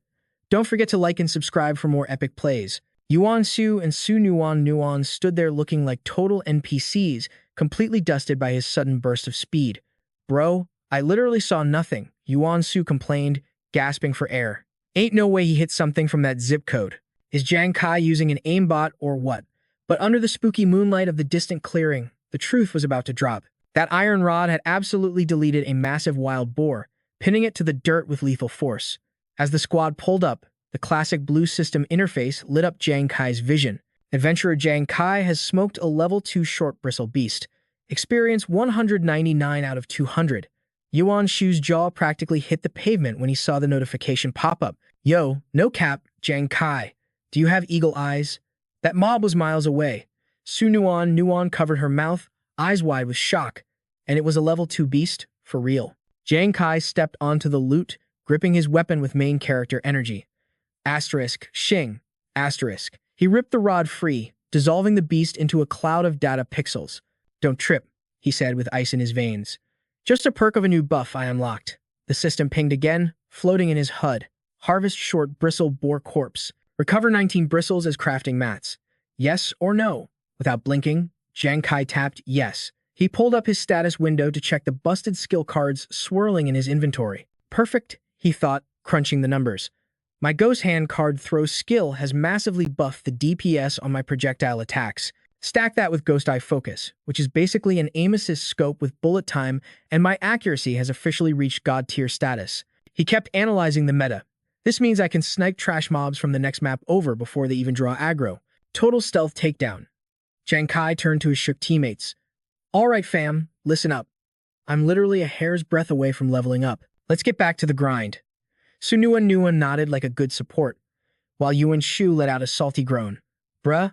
Speaker 1: Don't forget to like and subscribe for more epic plays. Yuan Su and Su Nuan stood there looking like total NPCs, completely dusted by his sudden burst of speed. Bro, I literally saw nothing, Yuan Su complained, gasping for air. Ain't no way he hit something from that zip code. Is Jang Kai using an aimbot or what? But under the spooky moonlight of the distant clearing, the truth was about to drop. That iron rod had absolutely deleted a massive wild boar, pinning it to the dirt with lethal force. As the squad pulled up, the classic blue system interface lit up Jang Kai's vision. Adventurer Jang Kai has smoked a level 2 short bristle beast. Experience 199 out of 200. Yuan Shu's jaw practically hit the pavement when he saw the notification pop up. Yo, no cap, Jang Kai. Do you have eagle eyes? That mob was miles away. Su Nuan covered her mouth, eyes wide with shock. And it was a level 2 beast, for real. Jang Kai stepped onto the loot, gripping his weapon with main character energy. Asterisk, Xing, asterisk. He ripped the rod free, dissolving the beast into a cloud of data pixels. Don't trip, he said with ice in his veins. Just a perk of a new buff I unlocked. The system pinged again, floating in his HUD. Harvest short bristle boar corpse. Recover 19 bristles as crafting mats. Yes or no? Without blinking, Jang Kai tapped yes. He pulled up his status window to check the busted skill cards swirling in his inventory. Perfect, he thought, crunching the numbers. My Ghost Hand card throw skill has massively buffed the DPS on my projectile attacks. Stack that with Ghost Eye Focus, which is basically an aim assist scope with bullet time, and my accuracy has officially reached God tier status. He kept analyzing the meta. This means I can snipe trash mobs from the next map over before they even draw aggro. Total stealth takedown. Jang Kai turned to his shook teammates. Alright fam, listen up. I'm literally a hair's breadth away from leveling up. Let's get back to the grind. Su Nuan nodded like a good support, while Yuan Shu let out a salty groan. Bruh,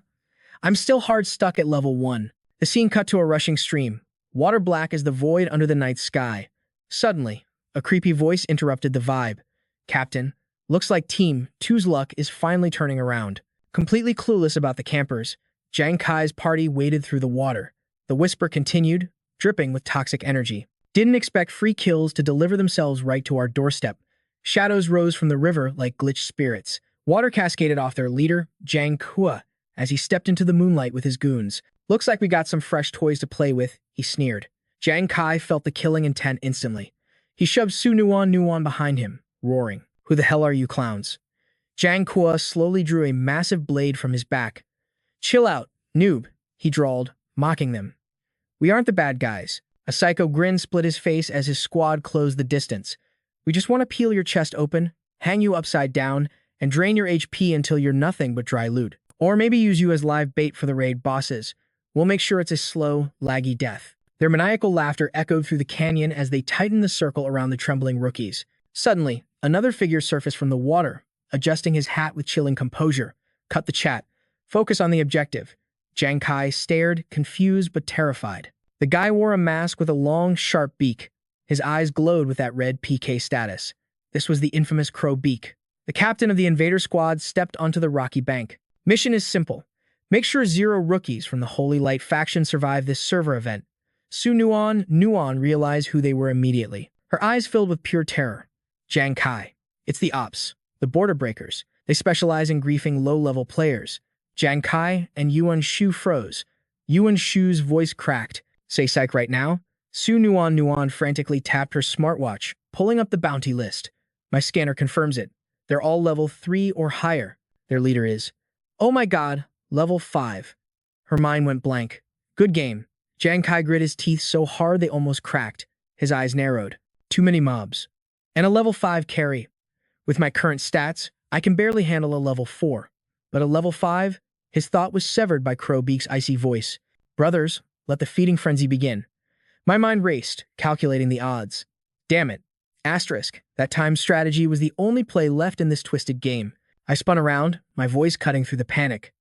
Speaker 1: I'm still hard stuck at level 1. The scene cut to a rushing stream, water black as the void under the night sky. Suddenly, a creepy voice interrupted the vibe. Captain, looks like Team 2's luck is finally turning around. Completely clueless about the campers, Jang Kai's party waded through the water. The whisper continued, dripping with toxic energy. Didn't expect free kills to deliver themselves right to our doorstep. Shadows rose from the river like glitched spirits. Water cascaded off their leader, Jang Kua, as he stepped into the moonlight with his goons. Looks like we got some fresh toys to play with, he sneered. Jang Kai felt the killing intent instantly. He shoved Su Nuan behind him, roaring. Who the hell are you clowns? Jang Kua slowly drew a massive blade from his back. Chill out, noob, he drawled, mocking them. We aren't the bad guys. A psycho grin split his face as his squad closed the distance. We just want to peel your chest open, hang you upside down, and drain your HP until you're nothing but dry loot. Or maybe use you as live bait for the raid bosses. We'll make sure it's a slow, laggy death. Their maniacal laughter echoed through the canyon as they tightened the circle around the trembling rookies. Suddenly, another figure surfaced from the water, adjusting his hat with chilling composure. Cut the chat. Focus on the objective. Jang Kai stared, confused but terrified. The guy wore a mask with a long, sharp beak. His eyes glowed with that red PK status. This was the infamous Crow Beak. The captain of the invader squad stepped onto the rocky bank. Mission is simple. Make sure 0 rookies from the Holy Light faction survive this server event. Nuon realized who they were immediately. Her eyes filled with pure terror. Jang Kai. It's the Ops, the border breakers. They specialize in griefing low-level players. Jang Kai and Yuan Shu froze. Yuan Shu's voice cracked. Say psych right now? Nuon frantically tapped her smartwatch, pulling up the bounty list. My scanner confirms it. They're all level 3 or higher. Their leader is. Oh my god, level 5. Her mind went blank. Good game. Jang Kai grit his teeth so hard they almost cracked. His eyes narrowed. Too many mobs. And a level 5 carry. With my current stats, I can barely handle a level 4. But a level 5? His thought was severed by Crow Beak's icy voice. Brothers, let the feeding frenzy begin. My mind raced, calculating the odds. Damn it. Asterisk. That time strategy was the only play left in this twisted game. I spun around, my voice cutting through the panic.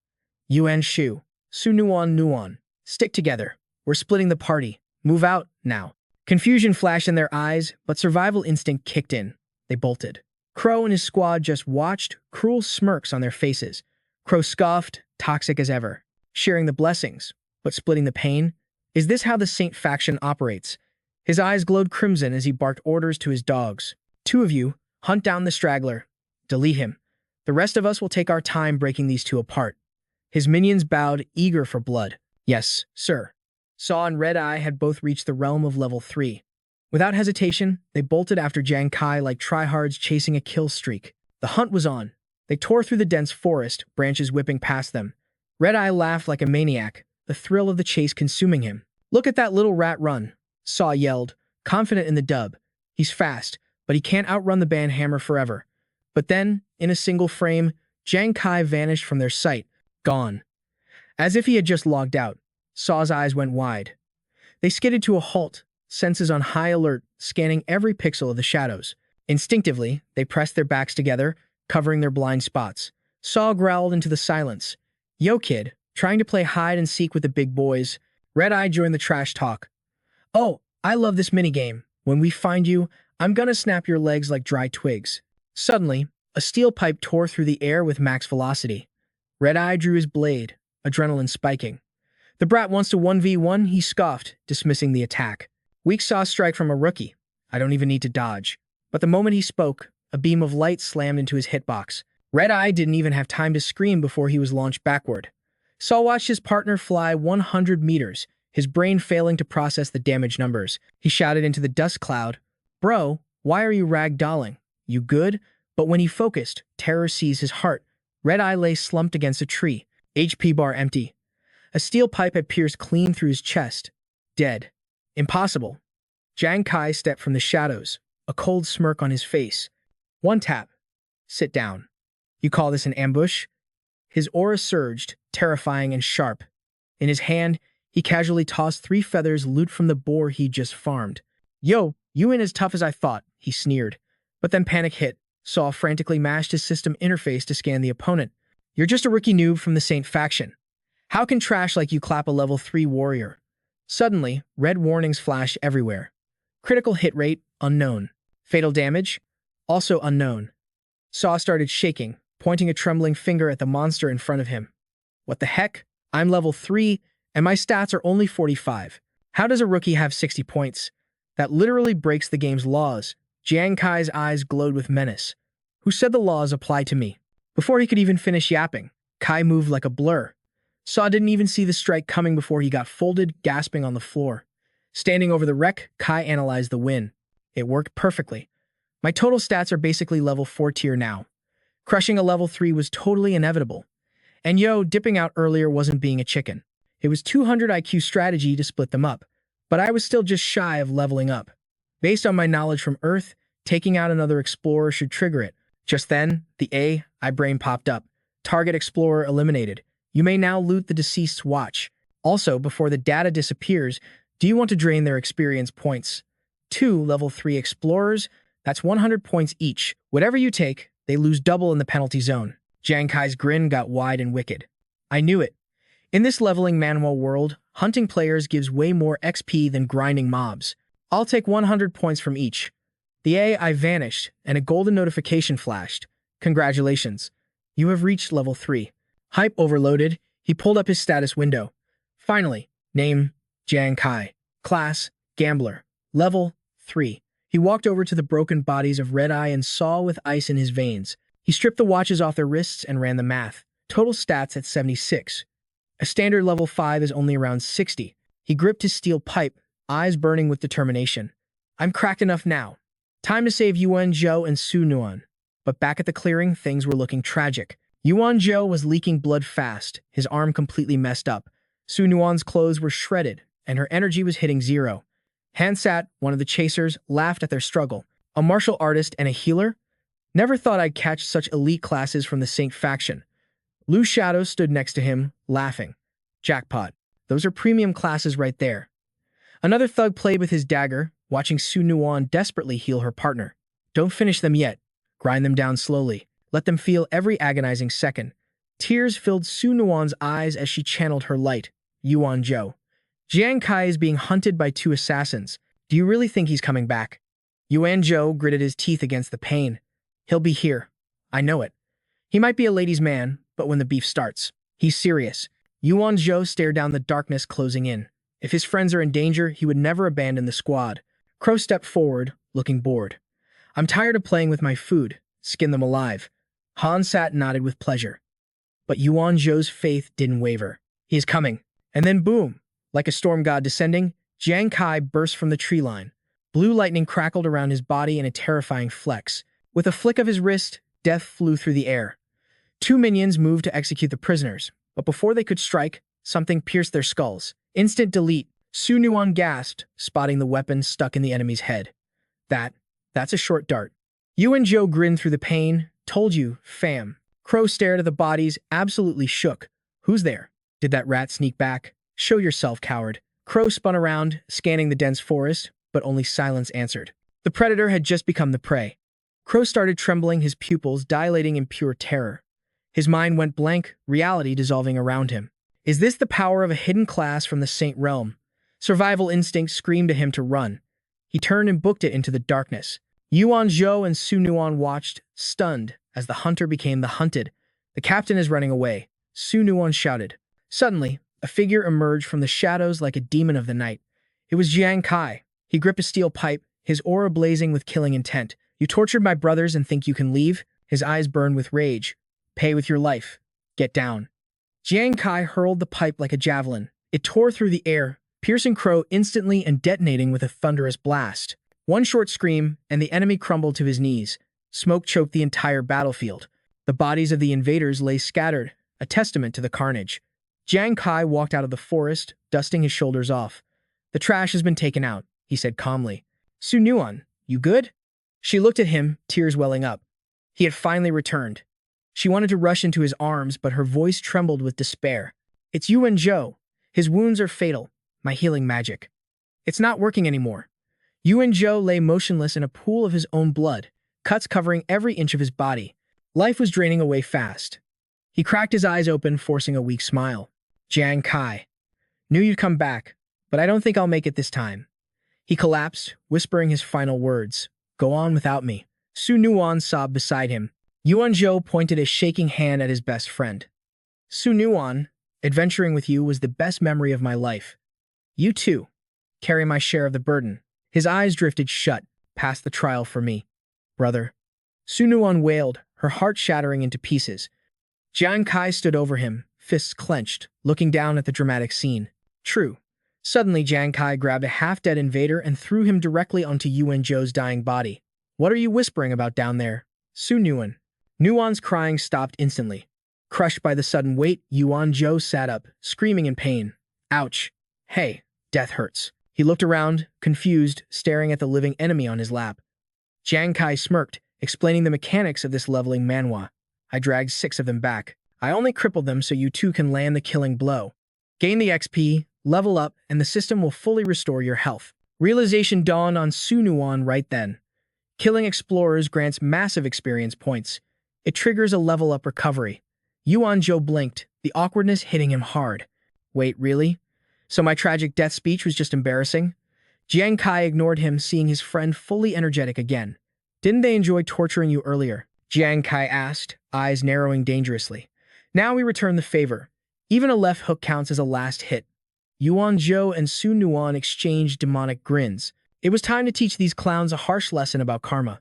Speaker 1: Yuan Shu. Nuon. Stick together. We're splitting the party. Move out, now. Confusion flashed in their eyes, but survival instinct kicked in. They bolted. Crow and his squad just watched, cruel smirks on their faces. Crow scoffed, toxic as ever. Sharing the blessings, but splitting the pain? Is this how the Saint faction operates? His eyes glowed crimson as he barked orders to his dogs. 2 of you, hunt down the straggler. Delete him. The rest of us will take our time breaking these 2 apart. His minions bowed, eager for blood. Yes, sir. Saw and Red Eye had both reached the realm of level 3. Without hesitation, they bolted after Jang Kai like tryhards chasing a kill streak. The hunt was on. They tore through the dense forest, branches whipping past them. Red Eye laughed like a maniac, the thrill of the chase consuming him. Look at that little rat run, Saw yelled, confident in the dub. He's fast, but he can't outrun the banhammer forever. But then, in a single frame, Jang Kai vanished from their sight, gone. As if he had just logged out, Saw's eyes went wide. They skidded to a halt, senses on high alert, scanning every pixel of the shadows. Instinctively, they pressed their backs together, covering their blind spots. Saw growled into the silence. Yo, kid, trying to play hide and seek with the big boys. Red Eye joined the trash talk. Oh, I love this minigame. When we find you, I'm gonna snap your legs like dry twigs. Suddenly, a steel pipe tore through the air with max velocity. Red Eye drew his blade, adrenaline spiking. The brat wants to 1v1, he scoffed, dismissing the attack. Weak saw strike from a rookie. I don't even need to dodge. But the moment he spoke, a beam of light slammed into his hitbox. Red Eye didn't even have time to scream before he was launched backward. Saw watched his partner fly 100 meters, his brain failing to process the damage numbers. He shouted into the dust cloud, Bro, why are you ragdolling? You good? But when he focused, terror seized his heart. Red Eye lay slumped against a tree, HP bar empty. A steel pipe had pierced clean through his chest. Dead. Impossible. Jang Kai stepped from the shadows, a cold smirk on his face. One tap. Sit down. You call this an ambush? His aura surged, terrifying and sharp. In his hand, he casually tossed 3 feathers loot from the boar he'd just farmed. Yo, you ain't as tough as I thought, he sneered. But then panic hit. Saw frantically mashed his system interface to scan the opponent. You're just a rookie noob from the Saint faction. How can trash like you clap a level 3 warrior? Suddenly, red warnings flashed everywhere. Critical hit rate, unknown. Fatal damage, also unknown. Saw started shaking, pointing a trembling finger at the monster in front of him. What the heck? I'm level 3, and my stats are only 45. How does a rookie have 60 points? That literally breaks the game's laws. Jang Kai's eyes glowed with menace. Who said the laws apply to me? Before he could even finish yapping, Kai moved like a blur. Saw didn't even see the strike coming before he got folded, gasping on the floor. Standing over the wreck, Kai analyzed the win. It worked perfectly. My total stats are basically level 4 tier now. Crushing a level 3 was totally inevitable. And yo, dipping out earlier wasn't being a chicken. It was 200 IQ strategy to split them up. But I was still just shy of leveling up. Based on my knowledge from Earth, taking out another explorer should trigger it. Just then, the AI brain popped up. Target explorer eliminated. You may now loot the deceased's watch. Also, before the data disappears, do you want to drain their experience points? 2 level 3 explorers, that's 100 points each. Whatever you take, they lose double in the penalty zone. Jang Kai's grin got wide and wicked. I knew it. In this leveling Manhwa world, hunting players gives way more XP than grinding mobs. I'll take 100 points from each. The AI vanished, and a golden notification flashed. Congratulations. You have reached level 3. Hype overloaded, he pulled up his status window. Finally, name, Jang Kai. Class, Gambler. Level, 3. He walked over to the broken bodies of Red Eye and Saw with ice in his veins. He stripped the watches off their wrists and ran the math. Total stats at 76. A standard level 5 is only around 60. He gripped his steel pipe, eyes burning with determination. I'm cracked enough now. Time to save Yuan Zhou and Su Nuan. But back at the clearing, things were looking tragic. Yuan Zhou was leaking blood fast, his arm completely messed up. Su Nuan's clothes were shredded, and her energy was hitting zero. Hansat, one of the chasers, laughed at their struggle. A martial artist and a healer? Never thought I'd catch such elite classes from the Saint faction. Lu Shadow stood next to him, laughing. Jackpot. Those are premium classes right there. Another thug played with his dagger, watching Su Nuan desperately heal her partner. Don't finish them yet. Grind them down slowly. Let them feel every agonizing second. Tears filled Su Nuan's eyes as she channeled her light. Yuan Zhou. Jang Kai is being hunted by 2 assassins. Do you really think he's coming back? Yuan Zhou gritted his teeth against the pain. He'll be here. I know it. He might be a ladies' man, but when the beef starts, he's serious. Yuan Zhou stared down the darkness closing in. If his friends are in danger, he would never abandon the squad. Crow stepped forward, looking bored. I'm tired of playing with my food. Skin them alive. Han Sat nodded with pleasure. But Yuan Zhou's faith didn't waver. He is coming. And then boom! Like a storm god descending, Jang Kai burst from the tree line. Blue lightning crackled around his body in a terrifying flex. With a flick of his wrist, death flew through the air. 2 minions moved to execute the prisoners, but before they could strike, something pierced their skulls. Instant delete. Su Nuan gasped, spotting the weapon stuck in the enemy's head. That's a short dart. Yuan Zhou grinned through the pain. Told you, fam. Crow stared at the bodies, absolutely shook. Who's there? Did that rat sneak back? Show yourself, coward. Crow spun around, scanning the dense forest, but only silence answered. The predator had just become the prey. Crow started trembling, his pupils dilating in pure terror. His mind went blank, reality dissolving around him. Is this the power of a hidden class from the Saint realm? Survival instinct screamed to him to run. He turned and booked it into the darkness. Yuan Zhou and Su Nuan watched, stunned, as the hunter became the hunted. The captain is running away, Su Nuan shouted. Suddenly, a figure emerged from the shadows like a demon of the night. It was Jang Kai. He gripped a steel pipe, his aura blazing with killing intent. You tortured my brothers and think you can leave? His eyes burned with rage. Pay with your life. Get down. Jang Kai hurled the pipe like a javelin. It tore through the air, piercing Crow instantly and detonating with a thunderous blast. One short scream, and the enemy crumbled to his knees. Smoke choked the entire battlefield. The bodies of the invaders lay scattered, a testament to the carnage. Jang Kai walked out of the forest, dusting his shoulders off. The trash has been taken out, he said calmly. Su Nuan, you good? She looked at him, tears welling up. He had finally returned. She wanted to rush into his arms, but her voice trembled with despair. It's Yuan Zhou. His wounds are fatal. My healing magic. It's not working anymore. Yuan Zhou lay motionless in a pool of his own blood, cuts covering every inch of his body. Life was draining away fast. He cracked his eyes open, forcing a weak smile. Jang Kai. Knew you'd come back, but I don't think I'll make it this time. He collapsed, whispering his final words. Go on without me. Su Nuan sobbed beside him. Yuan Zhou pointed a shaking hand at his best friend. Su Nuan, adventuring with you was the best memory of my life. You too. Carry my share of the burden. His eyes drifted shut, past the trial for me. Brother. Su Nuan wailed, her heart shattering into pieces. Jang Kai stood over him, fists clenched, looking down at the dramatic scene. True. Suddenly, Jang Kai grabbed a half-dead invader and threw him directly onto Yuan Zhou's dying body. What are you whispering about down there? Su Nuan. Nuan's crying stopped instantly. Crushed by the sudden weight, Yuan Zhou sat up, screaming in pain. Ouch. Hey, death hurts. He looked around, confused, staring at the living enemy on his lap. Jang Kai smirked, explaining the mechanics of this leveling manhwa. I dragged 6 of them back. I only crippled them so you too can land the killing blow. Gain the XP, level up, and the system will fully restore your health. Realization dawned on Su Nuan right then. Killing explorers grants massive experience points. It triggers a level-up recovery. Yuan Zhou blinked, the awkwardness hitting him hard. Wait, really? So my tragic death speech was just embarrassing? Jang Kai ignored him, seeing his friend fully energetic again. Didn't they enjoy torturing you earlier? Jang Kai asked, eyes narrowing dangerously. Now we return the favor. Even a left hook counts as a last hit. Yuan Zhou and Su Nuan exchanged demonic grins. It was time to teach these clowns a harsh lesson about karma.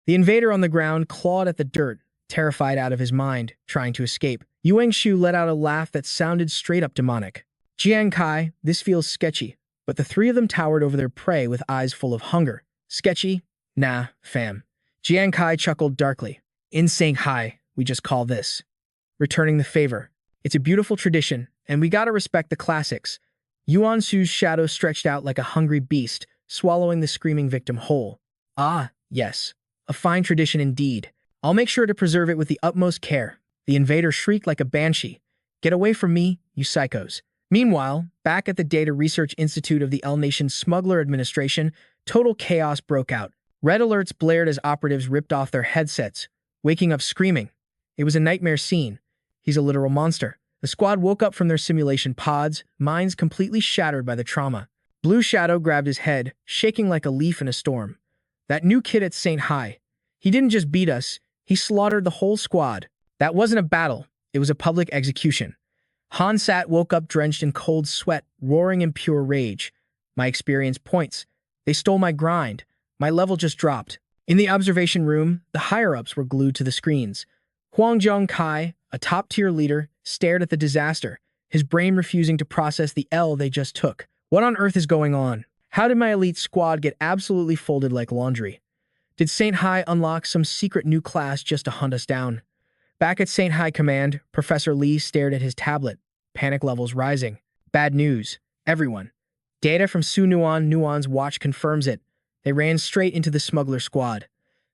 Speaker 1: The invader on the ground clawed at the dirt, terrified out of his mind, trying to escape. Yuan Shu let out a laugh that sounded straight up demonic. Jiang Kai, this feels sketchy, but the three of them towered over their prey with eyes full of hunger. Sketchy? Nah, fam. Jiang Kai chuckled darkly. In Shanghai, we just call this returning the favor. It's a beautiful tradition, and we gotta respect the classics. Yuan Shu's shadow stretched out like a hungry beast, swallowing the screaming victim whole. Ah, yes. A fine tradition indeed. I'll make sure to preserve it with the utmost care. The invader shrieked like a banshee. Get away from me, you psychos. Meanwhile, back at the Data Research Institute of the L Nation Smuggler Administration, total chaos broke out. Red alerts blared as operatives ripped off their headsets, waking up screaming. It was a nightmare scene. He's a literal monster. The squad woke up from their simulation pods, minds completely shattered by the trauma. Blue Shadow grabbed his head, shaking like a leaf in a storm. That new kid at St. High. He didn't just beat us, he slaughtered the whole squad. That wasn't a battle, it was a public execution. Hansat woke up drenched in cold sweat, roaring in pure rage. My experience points. They stole my grind. My level just dropped. In the observation room, the higher-ups were glued to the screens. Jang Kai, a top-tier leader, stared at the disaster, his brain refusing to process the L they just took. What on earth is going on? How did my elite squad get absolutely folded like laundry? Did St. High unlock some secret new class just to hunt us down? Back at St. High Command, Professor Lee stared at his tablet, panic levels rising. Bad news. Everyone. Data from Su Nuan's watch confirms it. They ran straight into the smuggler squad.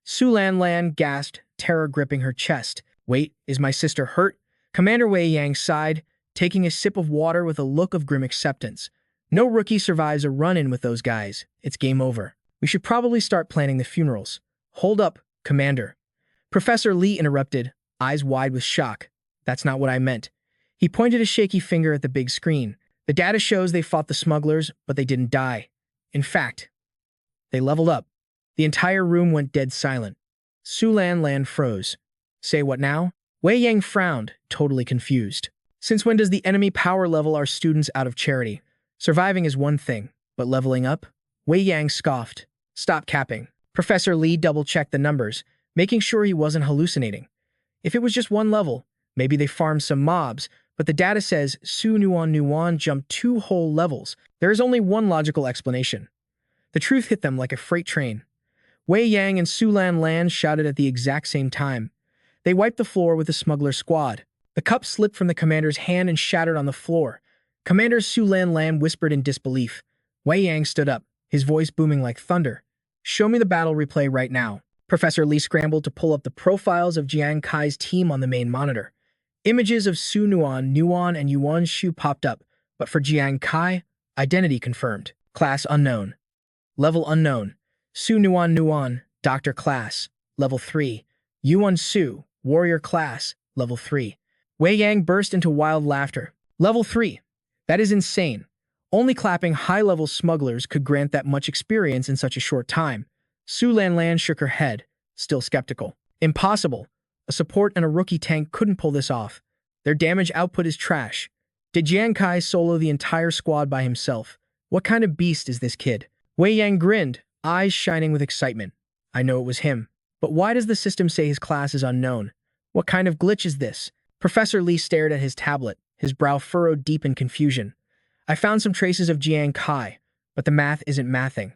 Speaker 1: Su Lan gasped, terror gripping her chest. Wait, is my sister hurt? Commander Wei Yang sighed, taking a sip of water with a look of grim acceptance. No rookie survives a run-in with those guys. It's game over. We should probably start planning the funerals. Hold up, Commander. Professor Lee interrupted, eyes wide with shock. That's not what I meant. He pointed a shaky finger at the big screen. The data shows they fought the smugglers, but they didn't die. In fact, they leveled up. The entire room went dead silent. Su Lan froze. Say what now? Wei Yang frowned, totally confused. Since when does the enemy power level our students out of charity? Surviving is one thing, but leveling up? Wei Yang scoffed. Stop capping. Professor Lee double-checked the numbers, making sure he wasn't hallucinating. If it was just one level, maybe they farmed some mobs, but the data says Su Nuan jumped 2 whole levels. There is only one logical explanation. The truth hit them like a freight train. Wei Yang and Su Lan shouted at the exact same time. They wiped the floor with the smuggler squad. The cup slipped from the commander's hand and shattered on the floor. Commander Su Lan whispered in disbelief. Wei Yang stood up, his voice booming like thunder. Show me the battle replay right now. Professor Lee scrambled to pull up the profiles of Jiang Kai's team on the main monitor. Images of Su Nuan, and Yuan Shu popped up, but for Jiang Kai, identity confirmed. Class unknown. Level unknown. Su Nuan, Doctor Class, Level 3. Yuan Su, Warrior Class, Level 3. Wei Yang burst into wild laughter. Level 3. That is insane. Only clapping high-level smugglers could grant that much experience in such a short time. Su Lan shook her head, still skeptical. Impossible. A support and a rookie tank couldn't pull this off. Their damage output is trash. Did Jiang Kai solo the entire squad by himself? What kind of beast is this kid? Wei Yang grinned, eyes shining with excitement. I know it was him. But why does the system say his class is unknown? What kind of glitch is this? Professor Lee stared at his tablet, his brow furrowed deep in confusion. I found some traces of Jiang Kai, but the math isn't mathing.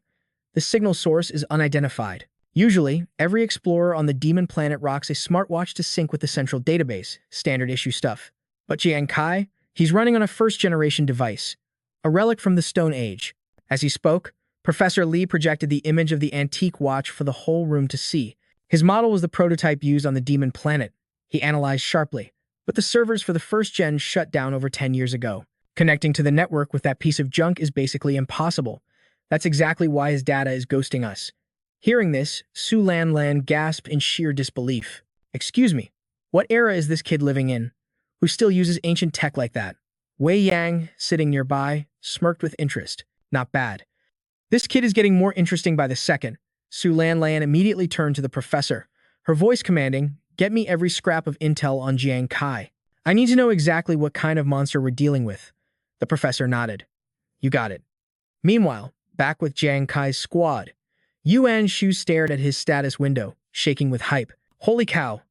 Speaker 1: The signal source is unidentified. Usually, every explorer on the demon planet rocks a smartwatch to sync with the central database, standard issue stuff. But Jiang Kai, he's running on a first-generation device, a relic from the Stone Age. As he spoke, Professor Lee projected the image of the antique watch for the whole room to see. His model was the prototype used on the demon planet. He analyzed sharply, but the servers for the first gen shut down over 10 years ago. Connecting to the network with that piece of junk is basically impossible. That's exactly why his data is ghosting us. Hearing this, Su Lan gasped in sheer disbelief. Excuse me, what era is this kid living in, who still uses ancient tech like that? Wei Yang, sitting nearby, smirked with interest. Not bad. This kid is getting more interesting by the second. Su Lan Lan immediately turned to the professor, her voice commanding, "Get me every scrap of intel on Jang Kai. I need to know exactly what kind of monster we're dealing with." The professor nodded. "You got it." Meanwhile, back with Jang Kai's squad, Yuan Shu stared at his status window, shaking with hype. "Holy cow.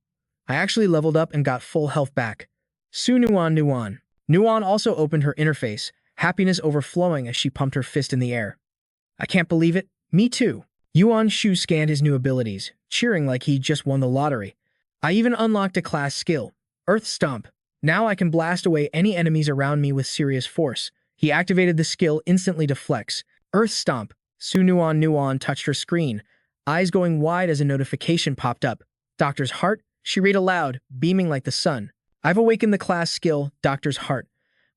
Speaker 1: I actually leveled up and got full health back." Su Nuan Nuan. Nuan also opened her interface, happiness overflowing as she pumped her fist in the air. "I can't believe it. Me too." Yuan Shu scanned his new abilities, cheering like he just won the lottery. "I even unlocked a class skill, Earth Stomp. Now I can blast away any enemies around me with serious force." He activated the skill instantly to flex. Earth Stomp. Su Nuan Nuan touched her screen, eyes going wide as a notification popped up. "Doctor's Heart?" She read aloud, beaming like the sun. "I've awakened the class skill, Doctor's Heart.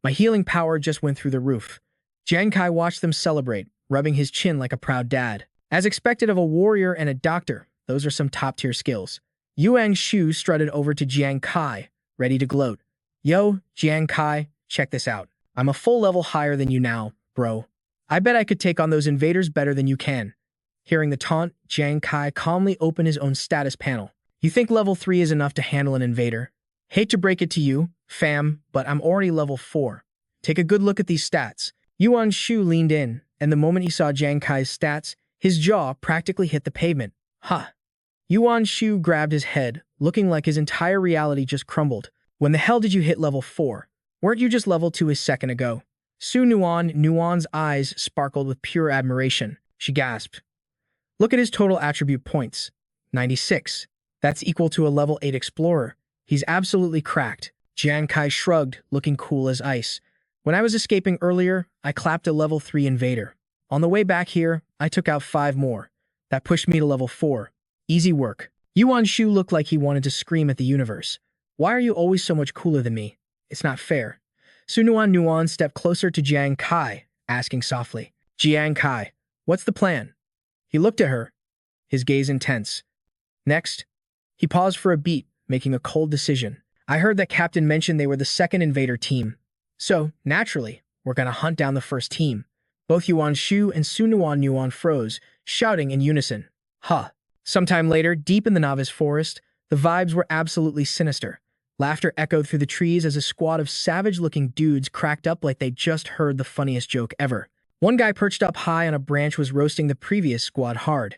Speaker 1: My healing power just went through the roof." Jang Kai watched them celebrate, rubbing his chin like a proud dad. As expected of a warrior and a doctor, those are some top-tier skills. Yuan Shu strutted over to Jang Kai, ready to gloat. "Yo, Jang Kai, check this out. I'm a full level higher than you now, bro. I bet I could take on those invaders better than you can." Hearing the taunt, Jang Kai calmly opened his own status panel. "You think level 3 is enough to handle an invader? Hate to break it to you, fam, but I'm already level 4. Take a good look at these stats." Yuan Shu leaned in, and the moment he saw Jang Kai's stats, his jaw practically hit the pavement. "Huh." Yuan Shu grabbed his head, looking like his entire reality just crumbled. "When the hell did you hit level 4? Weren't you just level 2 a second ago?" Su Nuan Nuan's eyes sparkled with pure admiration. She gasped. "Look at his total attribute points. 96. That's equal to a level 8 explorer. He's absolutely cracked." Jang Kai shrugged, looking cool as ice. "When I was escaping earlier, I clapped a level 3 invader. On the way back here, I took out 5 more. That pushed me to level 4. Easy work." Yuan Shu looked like he wanted to scream at the universe. "Why are you always so much cooler than me? It's not fair." Su Nuan Nuan stepped closer to Jang Kai, asking softly, "Jang Kai, what's the plan?" He looked at her, his gaze intense. "Next." He paused for a beat, making a cold decision. "I heard that Captain mentioned they were the second invader team. So, naturally, we're gonna hunt down the first team." Both Yuan Shu and Su Nuan Nuan froze, shouting in unison, "Huh." Sometime later, deep in the novice forest, the vibes were absolutely sinister. Laughter echoed through the trees as a squad of savage-looking dudes cracked up like they just heard the funniest joke ever. One guy perched up high on a branch was roasting the previous squad hard.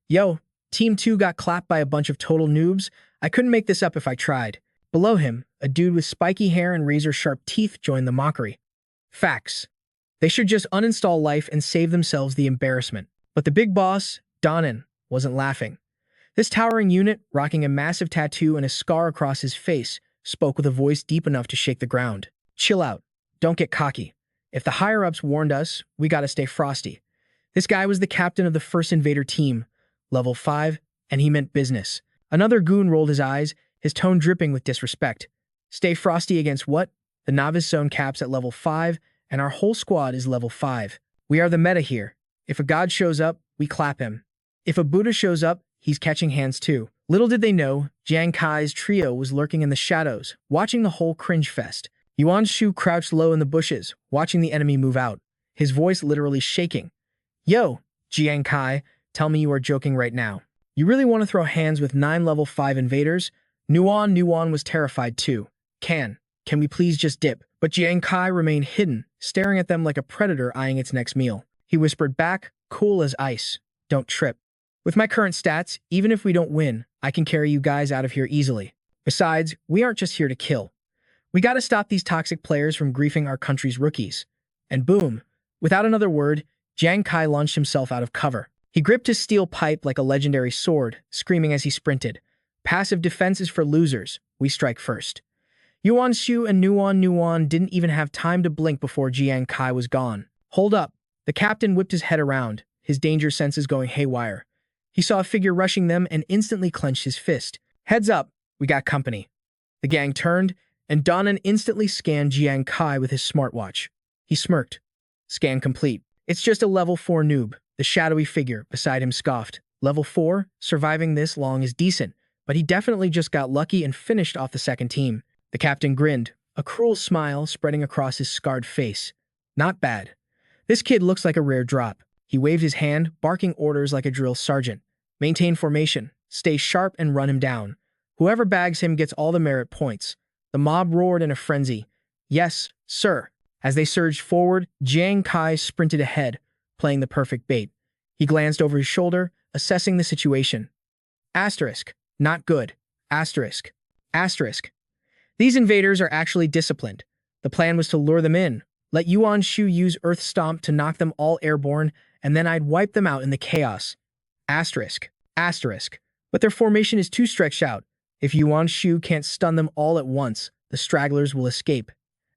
Speaker 1: "Yo, Team 2 got clapped by a bunch of total noobs. I couldn't make this up if I tried." Below him, a dude with spiky hair and razor-sharp teeth joined the mockery. "Facts. They should just uninstall life and save themselves the embarrassment." But the big boss, Donan, wasn't laughing. This towering unit, rocking a massive tattoo and a scar across his face, spoke with a voice deep enough to shake the ground. "Chill out. Don't get cocky. If the higher-ups warned us, we gotta stay frosty." This guy was the captain of the first invader team, level 5, and he meant business. Another goon rolled his eyes, his tone dripping with disrespect. "Stay frosty against what? The novice zone caps at level 5, and our whole squad is level 5. We are the meta here. If a god shows up, we clap him. If a Buddha shows up, he's catching hands too." Little did they know, Jang Kai's trio was lurking in the shadows, watching the whole cringe fest. Yuan Shu crouched low in the bushes, watching the enemy move out, his voice literally shaking. "Yo, Jang Kai, tell me you are joking right now. You really want to throw hands with 9 level 5 invaders?" Nuan was terrified too. Can we please just dip?" But Jang Kai remained hidden, staring at them like a predator eyeing its next meal. He whispered back, cool as ice, "Don't trip. With my current stats, even if we don't win, I can carry you guys out of here easily. Besides, we aren't just here to kill. We gotta stop these toxic players from griefing our country's rookies." And boom, without another word, Jang Kai launched himself out of cover. He gripped his steel pipe like a legendary sword, screaming as he sprinted, "Passive defense is for losers. We strike first." Yuan Shu and Nuan didn't even have time to blink before Jang Kai was gone. "Hold up." The captain whipped his head around, his danger senses going haywire. He saw a figure rushing them and instantly clenched his fist. "Heads up, we got company." The gang turned, and Donan instantly scanned Jang Kai with his smartwatch. He smirked. "Scan complete. It's just a level 4 noob." The shadowy figure beside him scoffed. "Level 4? Surviving this long is decent, but he definitely just got lucky and finished off the second team." The captain grinned, a cruel smile spreading across his scarred face. "Not bad. This kid looks like a rare drop." He waved his hand, barking orders like a drill sergeant. Maintain formation, stay sharp and run him down. Whoever bags him gets all the merit points. The mob roared in a frenzy. Yes, sir. As they surged forward, Jang Kai sprinted ahead, playing the perfect bait. He glanced over his shoulder, assessing the situation. Asterisk. Not good. Asterisk. Asterisk. These invaders are actually disciplined. The plan was to lure them in, let Yuan Shu use Earth Stomp to knock them all airborne, and then I'd wipe them out in the chaos. Asterisk. Asterisk. But their formation is too stretched out. If Yuan Shu can't stun them all at once, the stragglers will escape.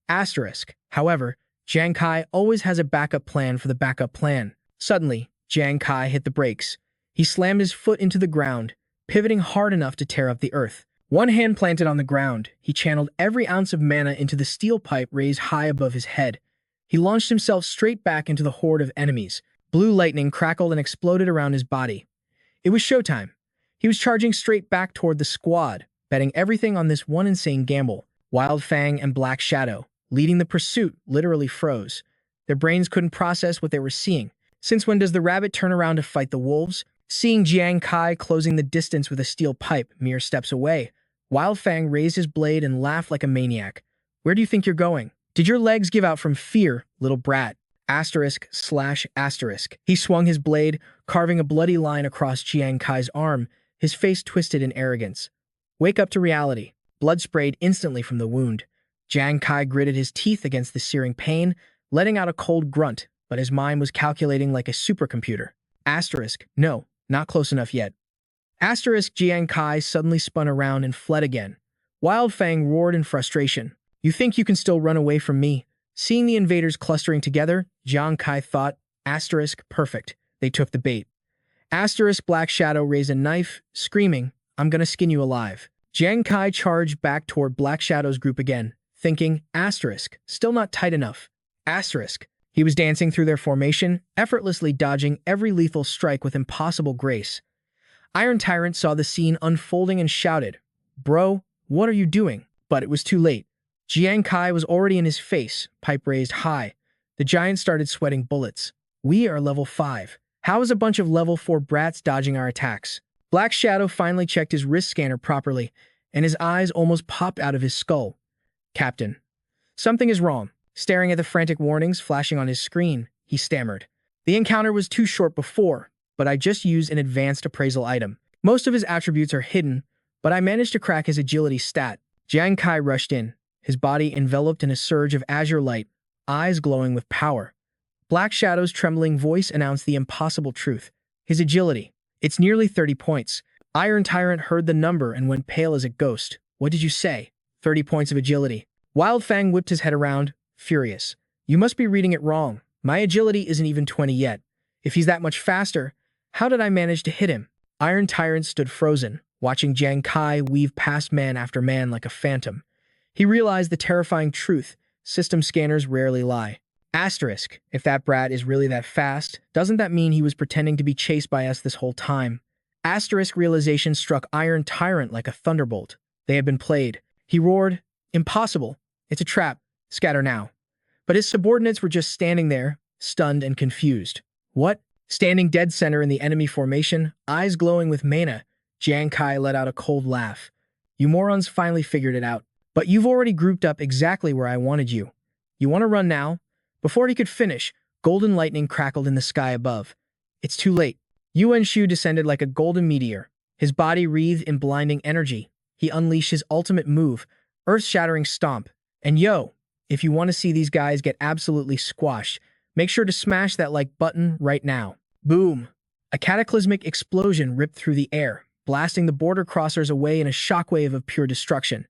Speaker 1: Asterisk. However, Jang Kai always has a backup plan for the backup plan. Suddenly, Jang Kai hit the brakes. He slammed his foot into the ground, pivoting hard enough to tear up the earth. One hand planted on the ground, he channeled every ounce of mana into the steel pipe raised high above his head. He launched himself straight back into the horde of enemies. Blue lightning crackled and exploded around his body. It was showtime. He was charging straight back toward the squad, betting everything on this one insane gamble. Wild Fang and Black Shadow, leading the pursuit, literally froze. Their brains couldn't process what they were seeing. Since when does the rabbit turn around to fight the wolves? Seeing Jang Kai closing the distance with a steel pipe mere steps away, Wild Fang raised his blade and laughed like a maniac. Where do you think you're going? Did your legs give out from fear, little brat? Asterisk slash asterisk. He swung his blade, carving a bloody line across Jang Kai's arm, his face twisted in arrogance. Wake up to reality. Blood sprayed instantly from the wound. Jang Kai gritted his teeth against the searing pain, letting out a cold grunt, but his mind was calculating like a supercomputer. Asterisk. No, not close enough yet. Asterisk. Jang Kai suddenly spun around and fled again. Wild Fang roared in frustration. You think you can still run away from me? Seeing the invaders clustering together, Jang Kai thought, asterisk, perfect. They took the bait. Asterisk. Black Shadow raised a knife, screaming, I'm gonna skin you alive. Jang Kai charged back toward Black Shadow's group again, thinking, asterisk, still not tight enough. Asterisk. He was dancing through their formation, effortlessly dodging every lethal strike with impossible grace. Iron Tyrant saw the scene unfolding and shouted, Bro, what are you doing? But it was too late. Jang Kai was already in his face, pipe raised high. The giant started sweating bullets. We are level 5. How is a bunch of level 4 brats dodging our attacks? Black Shadow finally checked his wrist scanner properly, and his eyes almost popped out of his skull. Captain. Something is wrong. Staring at the frantic warnings flashing on his screen, he stammered. The encounter was too short before, but I just used an advanced appraisal item. Most of his attributes are hidden, but I managed to crack his agility stat. Jang Kai rushed in, his body enveloped in a surge of azure light, eyes glowing with power. Black Shadow's trembling voice announced the impossible truth. His agility. It's nearly 30 points. Iron Tyrant heard the number and went pale as a ghost. What did you say? 30 points of agility. Wild Fang whipped his head around, furious. You must be reading it wrong. My agility isn't even 20 yet. If he's that much faster, how did I manage to hit him? Iron Tyrant stood frozen, watching Jang Kai weave past man after man like a phantom. He realized the terrifying truth. System scanners rarely lie. Asterisk. If that brat is really that fast, doesn't that mean he was pretending to be chased by us this whole time? Asterisk realization struck Iron Tyrant like a thunderbolt. They had been played. He roared, Impossible. It's a trap. Scatter now. But his subordinates were just standing there, stunned and confused. What? Standing dead center in the enemy formation, eyes glowing with mana, Jang Kai let out a cold laugh. You morons finally figured it out. But you've already grouped up exactly where I wanted you. You want to run now? Before he could finish, golden lightning crackled in the sky above. It's too late. Yuan Shu descended like a golden meteor. His body wreathed in blinding energy. He unleashed his ultimate move, earth-shattering stomp. And yo, if you want to see these guys get absolutely squashed, make sure to smash that like button right now. Boom! A cataclysmic explosion ripped through the air, blasting the border crossers away in a shockwave of pure destruction.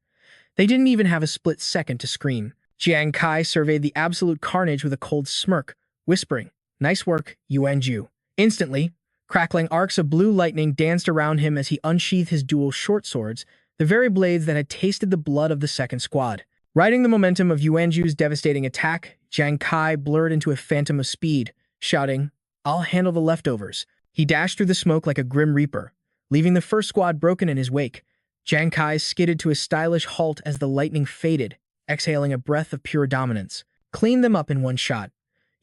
Speaker 1: They didn't even have a split second to scream. Jang Kai surveyed the absolute carnage with a cold smirk, whispering, Nice work, Yuan Ju. Instantly, crackling arcs of blue lightning danced around him as he unsheathed his dual short swords, the very blades that had tasted the blood of the second squad. Riding the momentum of Yuan Ju's devastating attack, Jang Kai blurred into a phantom of speed, shouting, I'll handle the leftovers. He dashed through the smoke like a grim reaper, leaving the first squad broken in his wake. Jang Kai skidded to a stylish halt as the lightning faded, exhaling a breath of pure dominance. Cleaned them up in one shot.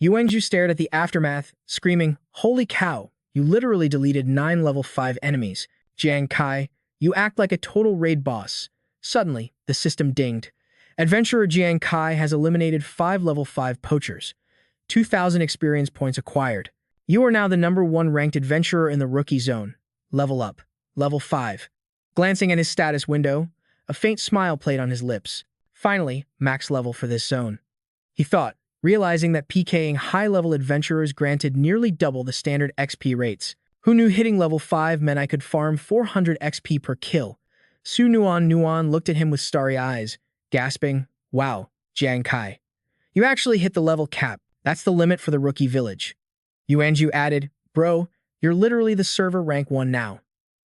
Speaker 1: Yuanju stared at the aftermath, screaming, "Holy cow, you literally deleted 9 level 5 enemies. Jang Kai, you act like a total raid boss." Suddenly, the system dinged. Adventurer Jang Kai has eliminated 5 level 5 poachers. 2,000 experience points acquired. You are now the #1 ranked adventurer in the rookie zone. Level up. Level 5. Glancing at his status window, a faint smile played on his lips. Finally, max level for this zone. He thought, realizing that PKing high-level adventurers granted nearly double the standard XP rates. Who knew hitting level 5 meant I could farm 400 XP per kill? Su Nuan looked at him with starry eyes, gasping, "Wow, Jang Kai. You actually hit the level cap. That's the limit for the rookie village." Yuanju added, "Bro, you're literally the server rank 1 now."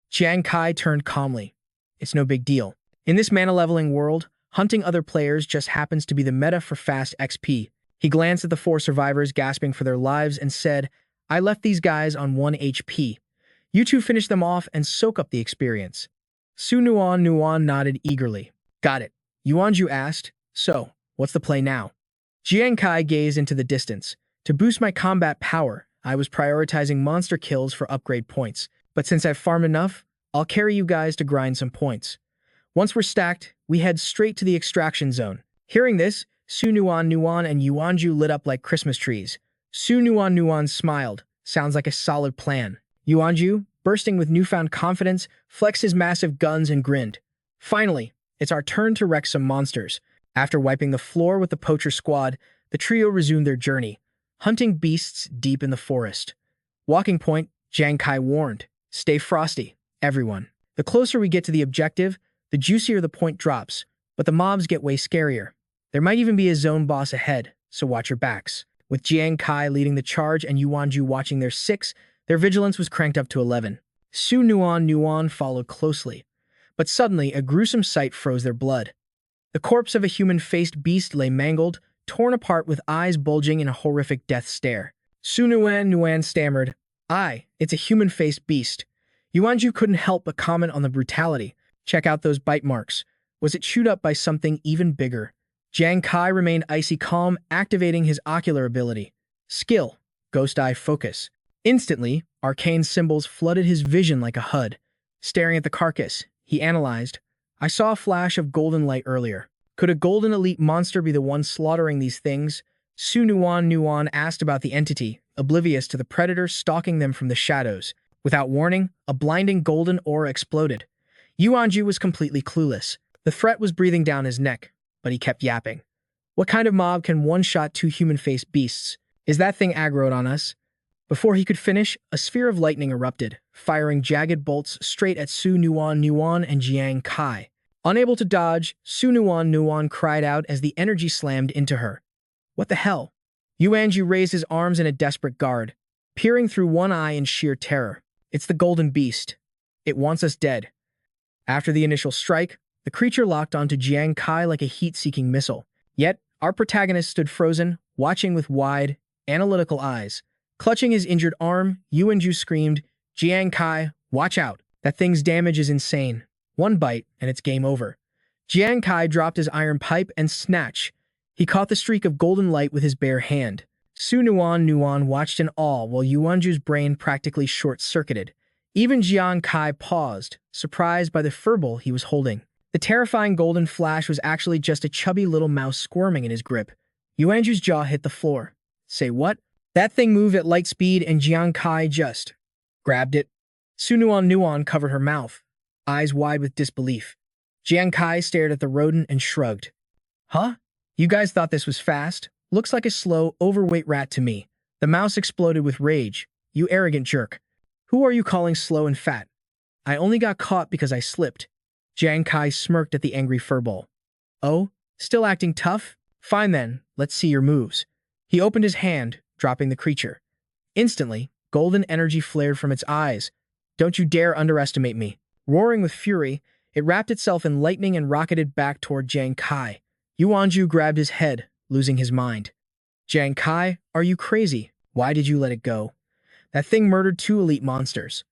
Speaker 1: Jang Kai turned calmly. "It's no big deal. In this mana-leveling world, hunting other players just happens to be the meta for fast XP." He glanced at the 4 survivors gasping for their lives and said, "I left these guys on 1 HP. You two finish them off and soak up the experience." Su Nuan nodded eagerly. "Got it." Yuanju asked, "So, what's the play now?" Jiang Kai gazed into the distance. "To boost my combat power, I was prioritizing monster kills for upgrade points. But since I've farmed enough, I'll carry you guys to grind some points. Once we're stacked, we head straight to the extraction zone." Hearing this, Su Nuan and Yuanju lit up like Christmas trees. Su Nuan smiled. "Sounds like a solid plan." Yuanju, bursting with newfound confidence, flexed his massive guns and grinned. "Finally, it's our turn to wreck some monsters." After wiping the floor with the poacher squad, the trio resumed their journey, hunting beasts deep in the forest. Walking point, Jang Kai warned, "Stay frosty, everyone. The closer we get to the objective, the juicier the point drops, but the mobs get way scarier. There might even be a zone boss ahead, so watch your backs." With Jiang Kai leading the charge and Yuanju watching their 6, their vigilance was cranked up to 11. Su Nuan followed closely, but suddenly a gruesome sight froze their blood. The corpse of a human-faced beast lay mangled, torn apart with eyes bulging in a horrific death stare. Su Nuan stammered, It's a human-faced beast." Yuanju couldn't help but comment on the brutality. "Check out those bite marks. Was it chewed up by something even bigger?" Jang Kai remained icy calm, activating his ocular ability. Skill, Ghost Eye Focus. Instantly, arcane symbols flooded his vision like a HUD. Staring at the carcass, he analyzed. "I saw a flash of golden light earlier. Could a golden elite monster be the one slaughtering these things?" Su Nuan asked about the entity, oblivious to the predator stalking them from the shadows. Without warning, a blinding golden aura exploded. Yuanju was completely clueless. The threat was breathing down his neck, but he kept yapping. "What kind of mob can one-shot 2 human-faced beasts? Is that thing aggroed on us?" Before he could finish, a sphere of lightning erupted, firing jagged bolts straight at Su Nuan and Jiang Kai. Unable to dodge, Su Nuan cried out as the energy slammed into her. "What the hell?" Yuanju raised his arms in a desperate guard, peering through one eye in sheer terror. "It's the golden beast. It wants us dead." After the initial strike, the creature locked onto Jiang Kai like a heat-seeking missile. Yet, our protagonist stood frozen, watching with wide, analytical eyes. Clutching his injured arm, Yuanju screamed, "Jiang Kai, watch out. That thing's damage is insane. One bite, and it's game over." Jiang Kai dropped his iron pipe and snatch. He caught the streak of golden light with his bare hand. Su Nuan watched in awe while Yuanju's brain practically short-circuited. Even Jiang Kai paused, surprised by the furball he was holding. The terrifying golden flash was actually just a chubby little mouse squirming in his grip. Yuanju's jaw hit the floor. "Say what?" That thing moved at light speed and Jiang Kai just grabbed it. Su Nuan covered her mouth, eyes wide with disbelief. Jiang Kai stared at the rodent and shrugged. "Huh? You guys thought this was fast? Looks like a slow, overweight rat to me." The mouse exploded with rage. "You arrogant jerk. Who are you calling slow and fat? I only got caught because I slipped." Jiang Kai smirked at the angry furball. "Oh, still acting tough? Fine then, let's see your moves." He opened his hand, dropping the creature. Instantly, golden energy flared from its eyes. "Don't you dare underestimate me." Roaring with fury, it wrapped itself in lightning and rocketed back toward Jang Kai. Yuanju grabbed his head, losing his mind. "Jang Kai, are you crazy? Why did you let it go? That thing murdered 2 elite monsters."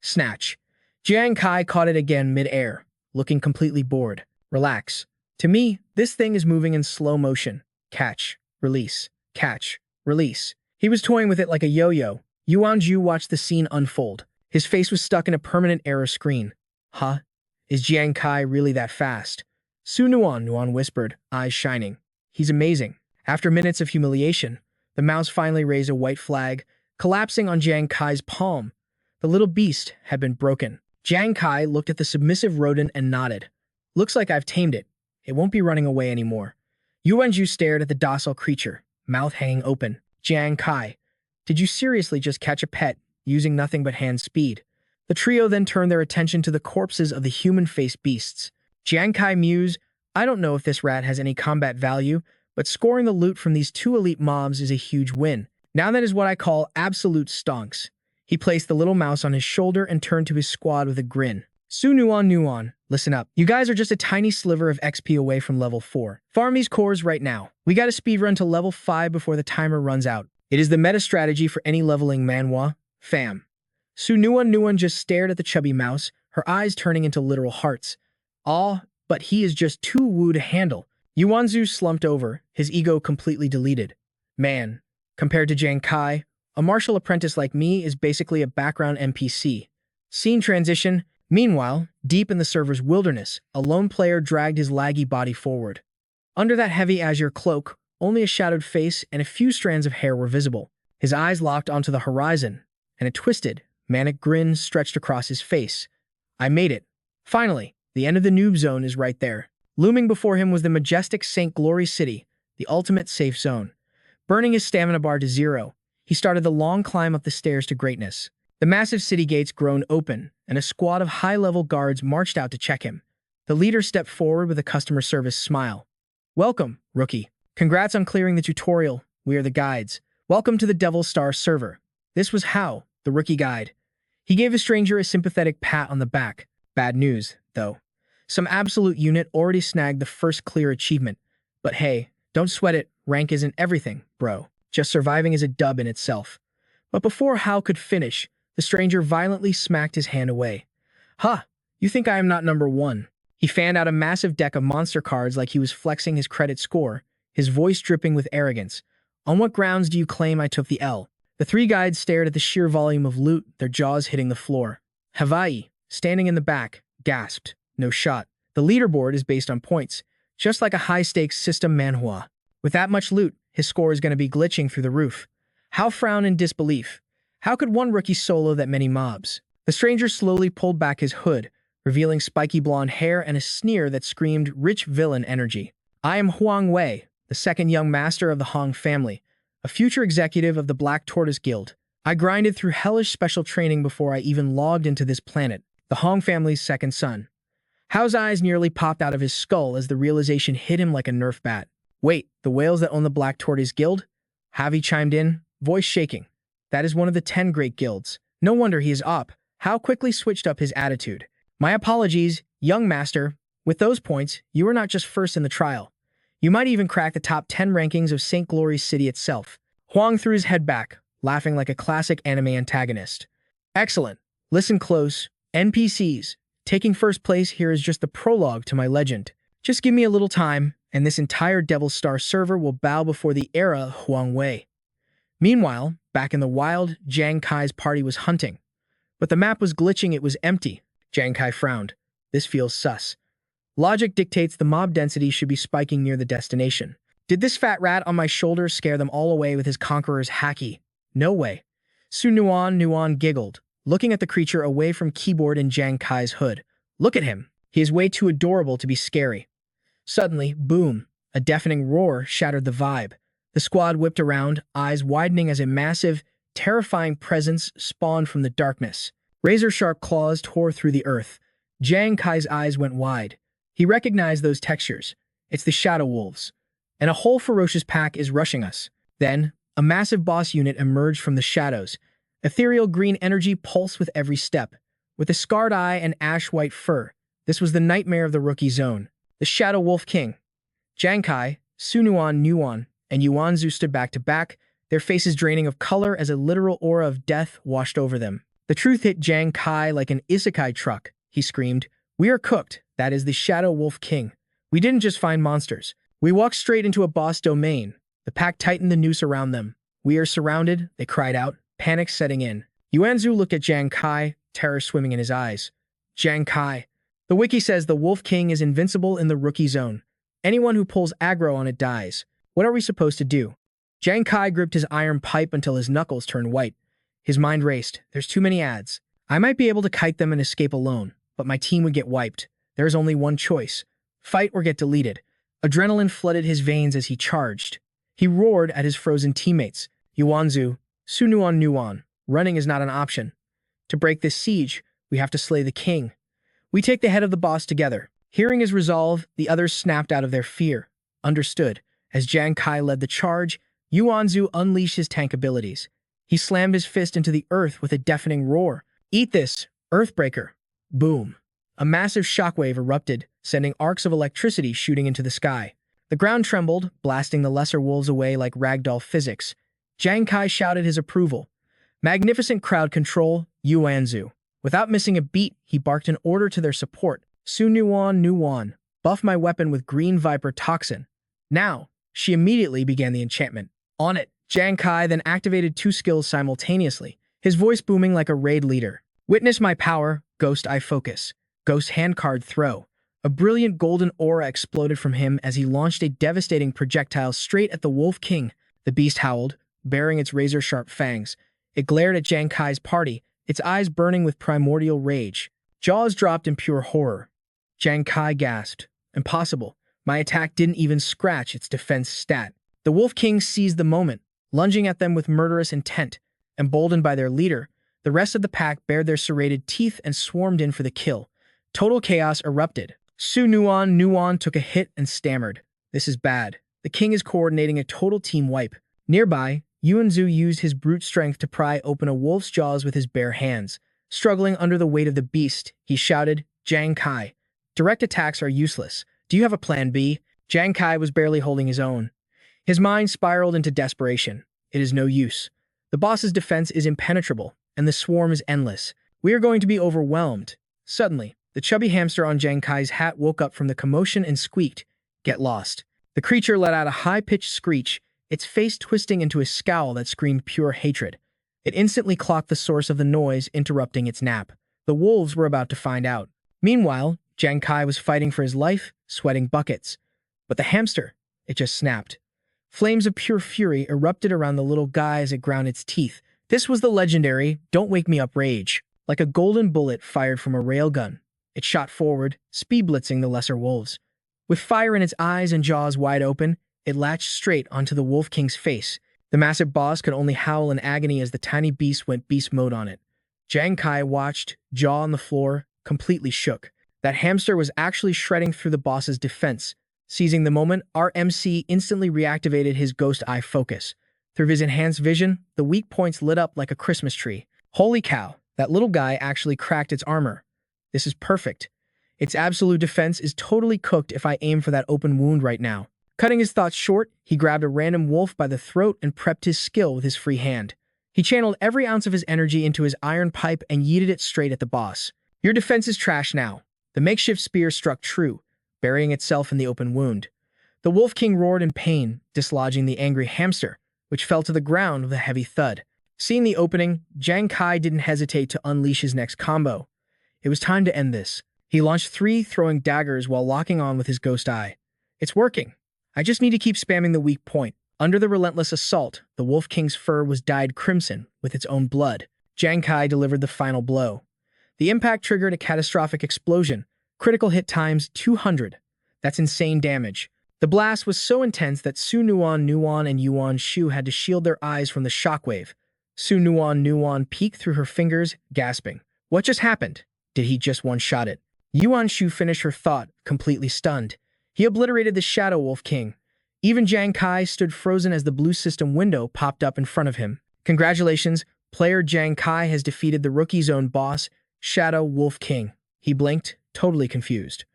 Speaker 1: Snatch. Jang Kai caught it again mid-air, looking completely bored. "Relax. To me, this thing is moving in slow motion. Catch, release, catch, Release. He was toying with it like a yo-yo. Yuanju watched the scene unfold. His face was stuck in a permanent error screen. Huh? Is Jang Kai really that fast? Nuan whispered, eyes shining. He's amazing. After minutes of humiliation, the mouse finally raised a white flag, collapsing on Jang Kai's palm. The little beast had been broken. Jang Kai looked at the submissive rodent and nodded. Looks like I've tamed it. It won't be running away anymore. Yuanju stared at the docile creature, mouth hanging open. Jang Kai, did you seriously just catch a pet, using nothing but hand speed? The trio then turned their attention to the corpses of the human-faced beasts. Jang Kai mused, I don't know if this rat has any combat value, but scoring the loot from these two elite mobs is a huge win. Now that is what I call absolute stonks. He placed the little mouse on his shoulder and turned to his squad with a grin. Nuan, listen up. You guys are just a tiny sliver of XP away from level 4. Farm these cores right now. We got to speedrun to level 5 before the timer runs out. It is the meta strategy for any leveling manhwa, fam. Nuan just stared at the chubby mouse, her eyes turning into literal hearts. Aw, but he is just too woo to handle. Yuanzu slumped over, his ego completely deleted. Man, compared to Jang Kai, a martial apprentice like me is basically a background NPC. Scene transition. Meanwhile, deep in the server's wilderness, a lone player dragged his laggy body forward. Under that heavy azure cloak, only a shadowed face and a few strands of hair were visible. His eyes locked onto the horizon, and a twisted, manic grin stretched across his face. I made it. Finally, the end of the noob zone is right there. Looming before him was the majestic St. Glory City, the ultimate safe zone. Burning his stamina bar to 0, he started the long climb up the stairs to greatness. The massive city gates groaned open, and a squad of high-level guards marched out to check him. The leader stepped forward with a customer service smile. Welcome, rookie. Congrats on clearing the tutorial. We are the guides. Welcome to the Devil Star server. This was How, the rookie guide. He gave the stranger a sympathetic pat on the back. Bad news, though. Some absolute unit already snagged the first clear achievement. But hey, don't sweat it. Rank isn't everything, bro. Just surviving is a dub in itself. But before How could finish, the stranger violently smacked his hand away. Huh, you think I am not number 1? He fanned out a massive deck of monster cards like he was flexing his credit score, his voice dripping with arrogance. On what grounds do you claim I took the L? The 3 guides stared at the sheer volume of loot, their jaws hitting the floor. Hawaii, standing in the back, gasped. No shot. The leaderboard is based on points, just like a high-stakes system manhwa. With that much loot, his score is going to be glitching through the roof. How frown in disbelief. How could one rookie solo that many mobs? The stranger slowly pulled back his hood, revealing spiky blonde hair and a sneer that screamed rich villain energy. I am Huang Wei, the second young master of the Hong family, a future executive of the Black Tortoise Guild. I grinded through hellish special training before I even logged into this planet, the Hong family's second son. Hao's eyes nearly popped out of his skull as the realization hit him like a Nerf bat. Wait, the whales that own the Black Tortoise Guild? Javi chimed in, voice shaking. That is one of the 10 great guilds. No wonder he is up. Hao quickly switched up his attitude. My apologies, young master. With those points, you are not just first in the trial. You might even crack the top 10 rankings of St. Glory's City itself. Huang threw his head back, laughing like a classic anime antagonist. Excellent. Listen close. NPCs. Taking first place here is just the prologue to my legend. Just give me a little time, and this entire Devil Star server will bow before the era of Huang Wei. Meanwhile, back in the wild, Jang Kai's party was hunting. But the map was glitching, it was empty. Jang Kai frowned. This feels sus. Logic dictates the mob density should be spiking near the destination. Did this fat rat on my shoulder scare them all away with his conqueror's haki? No way. Nuan giggled, looking at the creature away from keyboard in Jang Kai's hood. Look at him. He is way too adorable to be scary. Suddenly, boom, a deafening roar shattered the vibe. The squad whipped around, eyes widening as a massive, terrifying presence spawned from the darkness. Razor-sharp claws tore through the earth. Jang Kai's eyes went wide. He recognized those textures. It's the Shadow Wolves. And a whole ferocious pack is rushing us. Then, a massive boss unit emerged from the shadows. Ethereal green energy pulsed with every step. With a scarred eye and ash-white fur, this was the nightmare of the rookie zone. The Shadow Wolf King. Jang Kai, Nuan, and Yuanzu stood back to back, their faces draining of color as a literal aura of death washed over them. The truth hit Jang Kai like an isekai truck. He screamed, "We are cooked. That is the Shadow Wolf King. We didn't just find monsters. We walked straight into a boss domain." The pack tightened the noose around them. "We are surrounded," they cried out, panic setting in. Yuanzhu looked at Jang Kai, terror swimming in his eyes. Jang Kai. The wiki says the Wolf King is invincible in the rookie zone. Anyone who pulls aggro on it dies. What are we supposed to do? Jang Kai gripped his iron pipe until his knuckles turned white. His mind raced. There's too many ads. I might be able to kite them and escape alone, but my team would get wiped. There is only one choice. Fight or get deleted. Adrenaline flooded his veins as he charged. He roared at his frozen teammates. Yuanzhu, Sunuan Nuan. Running is not an option. To break this siege, we have to slay the king. We take the head of the boss together. Hearing his resolve, the others snapped out of their fear. Understood. As Jang Kai led the charge, Yuanzhu unleashed his tank abilities. He slammed his fist into the earth with a deafening roar. Eat this, Earthbreaker. Boom. A massive shockwave erupted, sending arcs of electricity shooting into the sky. The ground trembled, blasting the lesser wolves away like ragdoll physics. Jang Kai shouted his approval. Magnificent crowd control, Yuanzhu. Without missing a beat, he barked an order to their support. Su Nuan Nuan, buff my weapon with green viper toxin. Now, she immediately began the enchantment. On it, Jang Kai then activated two skills simultaneously, his voice booming like a raid leader. Witness my power, Ghost Eye Focus. Ghost Hand Card Throw. A brilliant golden aura exploded from him as he launched a devastating projectile straight at the Wolf King. The beast howled, baring its razor-sharp fangs. It glared at Jang Kai's party, its eyes burning with primordial rage. Jaws dropped in pure horror. Jang Kai gasped. Impossible. My attack didn't even scratch its defense stat. The Wolf King seized the moment, lunging at them with murderous intent. Emboldened by their leader, the rest of the pack bared their serrated teeth and swarmed in for the kill. Total chaos erupted. Su Nuan Nuan took a hit and stammered. This is bad. The king is coordinating a total team wipe. Nearby, Yuanzhu used his brute strength to pry open a wolf's jaws with his bare hands. Struggling under the weight of the beast, he shouted, Jang Kai. Direct attacks are useless. Do you have a plan B? Jang Kai was barely holding his own. His mind spiraled into desperation. It is no use. The boss's defense is impenetrable, and the swarm is endless. We are going to be overwhelmed. Suddenly, the chubby hamster on Jang Kai's hat woke up from the commotion and squeaked, Get lost. The creature let out a high-pitched screech, its face twisting into a scowl that screamed pure hatred. It instantly clocked the source of the noise, interrupting its nap. The wolves were about to find out. Meanwhile, Jang Kai was fighting for his life, sweating buckets. But the hamster, it just snapped. Flames of pure fury erupted around the little guy as it ground its teeth. This was the legendary Don't Wake Me Up rage. Like a golden bullet fired from a railgun, it shot forward, speed blitzing the lesser wolves. With fire in its eyes and jaws wide open, it latched straight onto the Wolf King's face. The massive boss could only howl in agony as the tiny beast went beast mode on it. Jang Kai watched, jaw on the floor, completely shook. That hamster was actually shredding through the boss's defense. Seizing the moment, our MC instantly reactivated his Ghost Eye Focus. Through his enhanced vision, the weak points lit up like a Christmas tree. Holy cow, that little guy actually cracked its armor. This is perfect. Its absolute defense is totally cooked if I aim for that open wound right now. Cutting his thoughts short, he grabbed a random wolf by the throat and prepped his skill with his free hand. He channeled every ounce of his energy into his iron pipe and yeeted it straight at the boss. Your defense is trash now. The makeshift spear struck true, burying itself in the open wound. The Wolf King roared in pain, dislodging the angry hamster, which fell to the ground with a heavy thud. Seeing the opening, Jang Kai didn't hesitate to unleash his next combo. It was time to end this. He launched 3 throwing daggers while locking on with his Ghost Eye. It's working. I just need to keep spamming the weak point. Under the relentless assault, the Wolf King's fur was dyed crimson with its own blood. Jang Kai delivered the final blow. The impact triggered a catastrophic explosion. Critical hit times 200. That's insane damage. The blast was so intense that Su Nuan Nuan and Yuan Shu had to shield their eyes from the shockwave. Su Nuan Nuan peeked through her fingers, gasping. What just happened? Did he just one-shot it? Yuan Shu finished her thought, completely stunned. He obliterated the Shadow Wolf King. Even Jang Kai stood frozen as the blue system window popped up in front of him. Congratulations, player Jang Kai has defeated the Rookie Zone boss, Shadow Wolf King. He blinked, totally confused.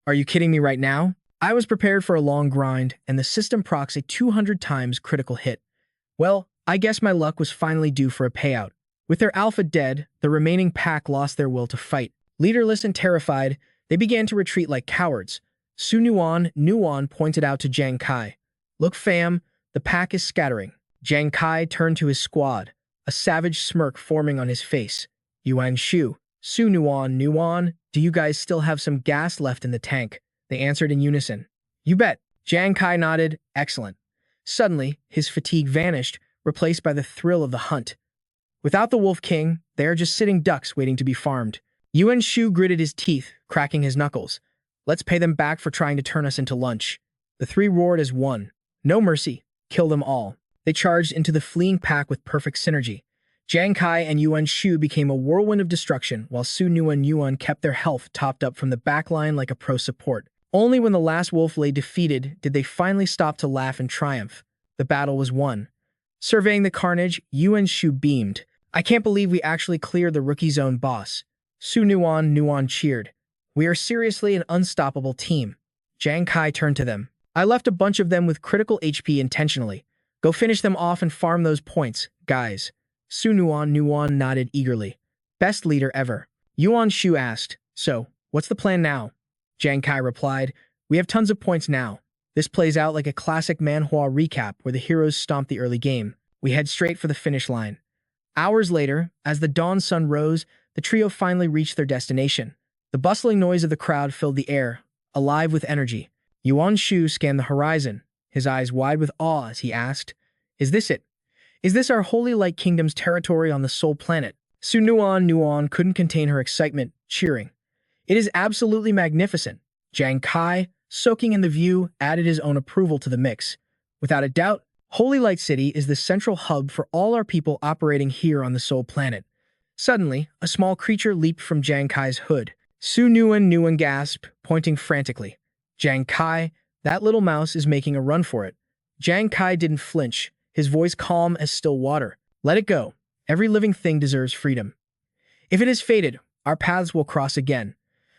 Speaker 1: Are you kidding me right now? I was prepared for a long grind, and the system procs a 200 times critical hit. Well, I guess my luck was finally due for a payout. With their alpha dead, the remaining pack lost their will to fight. Leaderless and terrified, they began to retreat like cowards. Su Nuan Nuan pointed out to Jang Kai. Look fam, the pack is scattering. Jang Kai turned to his squad, a savage smirk forming on his face. Yuan Shu, Su Nuan, do you guys still have some gas left in the tank? They answered in unison. You bet. Jang Kai nodded. Excellent. Suddenly, his fatigue vanished, replaced by the thrill of the hunt. Without the Wolf King, they are just sitting ducks waiting to be farmed. Yuan Shu gritted his teeth, cracking his knuckles. Let's pay them back for trying to turn us into lunch. The three roared as one. No mercy. Kill them all. They charged into the fleeing pack with perfect synergy. Jang Kai and Yuan Shu became a whirlwind of destruction, while Su Nuan kept their health topped up from the backline like a pro support. Only when the last wolf lay defeated did they finally stop to laugh in triumph. The battle was won. Surveying the carnage, Yuan Shu beamed. I can't believe we actually cleared the rookie zone boss. Su Nuan cheered. We are seriously an unstoppable team. Jang Kai turned to them. I left a bunch of them with critical HP intentionally. Go finish them off and farm those points, guys. Su Nuan nodded eagerly. Best leader ever. Yuan Shu asked, so, what's the plan now? Jang Kai replied, we have tons of points now. This plays out like a classic Manhwa recap where the heroes stomp the early game. We head straight for the finish line. Hours later, as the dawn sun rose, the trio finally reached their destination. The bustling noise of the crowd filled the air, alive with energy. Yuan Shu scanned the horizon, his eyes wide with awe as he asked, is this it? Is this our Holy Light Kingdom's territory on the Soul Planet? Su Nuan couldn't contain her excitement, cheering. It is absolutely magnificent. Jang Kai, soaking in the view, added his own approval to the mix. Without a doubt, Holy Light City is the central hub for all our people operating here on the Soul Planet. Suddenly, a small creature leaped from Jang Kai's hood. Su Nuan gasped, pointing frantically. Jang Kai, that little mouse is making a run for it. Jang Kai didn't flinch, his voice calm as still water. Let it go. Every living thing deserves freedom. If it is fated, our paths will cross again.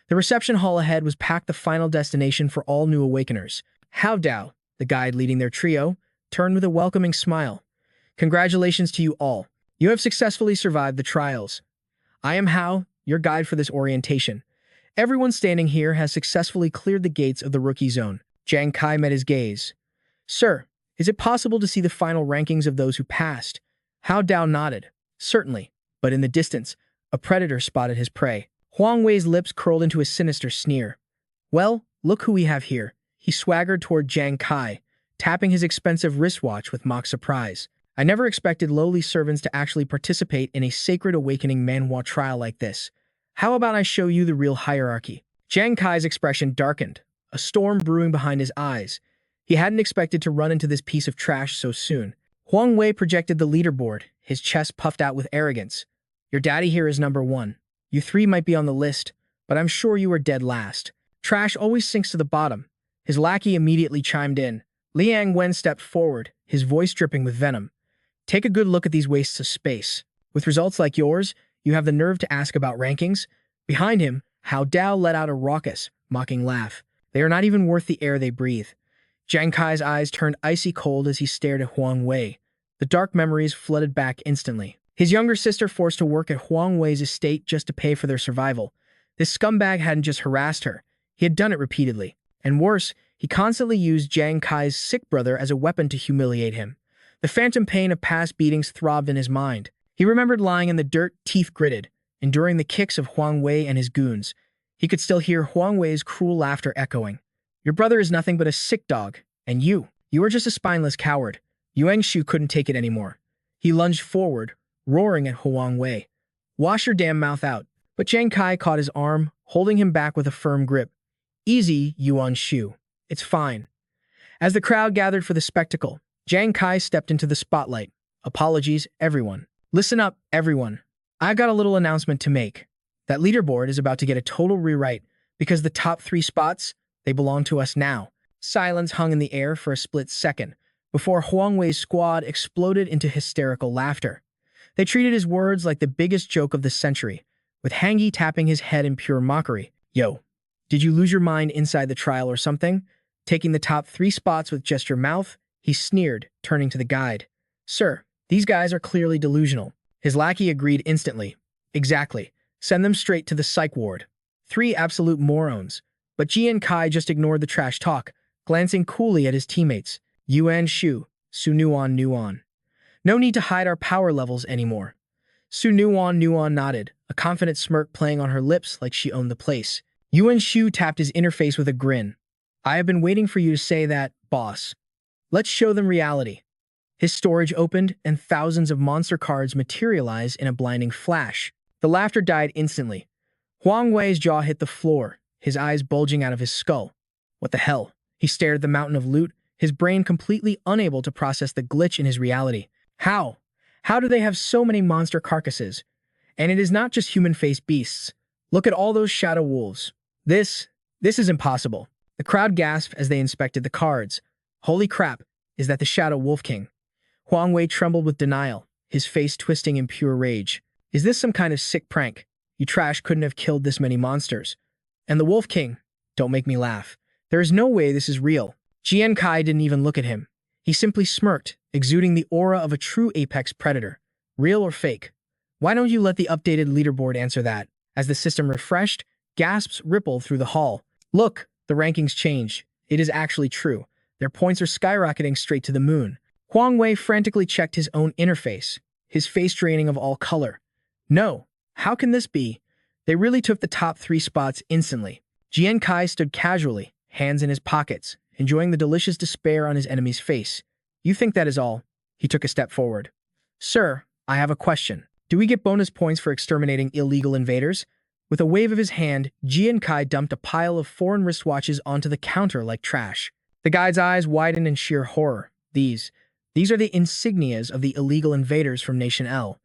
Speaker 1: The reception hall ahead was packed, the final destination for all new awakeners. Hao Dao, the guide leading their trio, turned with a welcoming smile. Congratulations to you all. You have successfully survived the trials. I am Hao, your guide for this orientation. Everyone standing here has successfully cleared the gates of the rookie zone. Jang Kai met his gaze. Sir, is it possible to see the final rankings of those who passed? Hao Dao nodded. Certainly, but in the distance, a predator spotted his prey. Huang Wei's lips curled into a sinister sneer. Well, look who we have here. He swaggered toward Jang Kai, tapping his expensive wristwatch with mock surprise. I never expected lowly servants to actually participate in a sacred awakening Manhwa trial like this. How about I show you the real hierarchy? Jang Kai's expression darkened, a storm brewing behind his eyes. He hadn't expected to run into this piece of trash so soon. Huang Wei projected the leaderboard, his chest puffed out with arrogance. Your daddy here is number 1. You 3 might be on the list, but I'm sure you are dead last. Trash always sinks to the bottom. His lackey immediately chimed in. Liang Wen stepped forward, his voice dripping with venom. Take a good look at these wastes of space. With results like yours, you have the nerve to ask about rankings? Behind him, Hao Dao let out a raucous, mocking laugh. They are not even worth the air they breathe. Jang Kai's eyes turned icy cold as he stared at Huang Wei. The dark memories flooded back instantly. His younger sister forced to work at Huang Wei's estate just to pay for their survival. This scumbag hadn't just harassed her. He had done it repeatedly. And worse, he constantly used Jang Kai's sick brother as a weapon to humiliate him. The phantom pain of past beatings throbbed in his mind. He remembered lying in the dirt, teeth gritted, enduring the kicks of Huang Wei and his goons. He could still hear Huang Wei's cruel laughter echoing. Your brother is nothing but a sick dog, and you are just a spineless coward. Yuan Shu couldn't take it anymore. He lunged forward, roaring at Huang Wei. Wash your damn mouth out. But Jang Kai caught his arm, holding him back with a firm grip. Easy, Yuan Shu. It's fine. As the crowd gathered for the spectacle, Jang Kai stepped into the spotlight. Apologies, everyone. Listen up, everyone. I've got a little announcement to make. That leaderboard is about to get a total rewrite because the top 3 spots, they belong to us now. Silence hung in the air for a split second before Huang Wei's squad exploded into hysterical laughter. They treated his words like the biggest joke of the century, with Hangi tapping his head in pure mockery. Yo, did you lose your mind inside the trial or something? Taking the top 3 spots with just your mouth? He sneered, turning to the guide. Sir, these guys are clearly delusional. His lackey agreed instantly. Exactly. Send them straight to the psych ward. 3 absolute morons. But Jang Kai just ignored the trash talk, glancing coolly at his teammates. Yuan Shu, Su Nuan. No need to hide our power levels anymore. Su Nuon nodded, a confident smirk playing on her lips like she owned the place. Yuan Shu tapped his interface with a grin. I have been waiting for you to say that, boss. Let's show them reality. His storage opened, and thousands of monster cards materialized in a blinding flash. The laughter died instantly. Huang Wei's jaw hit the floor, his eyes bulging out of his skull. What the hell? He stared at the mountain of loot, his brain completely unable to process the glitch in his reality. How? How do they have so many monster carcasses? And it is not just human-faced beasts. Look at all those shadow wolves. This is impossible. The crowd gasped as they inspected the cards. Holy crap, is that the Shadow Wolf King? Huang Wei trembled with denial, his face twisting in pure rage. Is this some kind of sick prank? You trash couldn't have killed this many monsters. And the Wolf King? Don't make me laugh. There is no way this is real. Jang Kai didn't even look at him. He simply smirked, exuding the aura of a true apex predator. Real or fake? Why don't you let the updated leaderboard answer that? As the system refreshed, gasps rippled through the hall. Look, the rankings changed. It is actually true. Their points are skyrocketing straight to the moon. Huang Wei frantically checked his own interface, his face draining of all color. No, how can this be? They really took the top 3 spots instantly. Jang Kai stood casually, hands in his pockets, enjoying the delicious despair on his enemy's face. You think that is all? He took a step forward. Sir, I have a question. Do we get bonus points for exterminating illegal invaders? With a wave of his hand, Jang Kai dumped a pile of foreign wristwatches onto the counter like trash. The guide's eyes widened in sheer horror. These are the insignias of the illegal invaders from Nation L.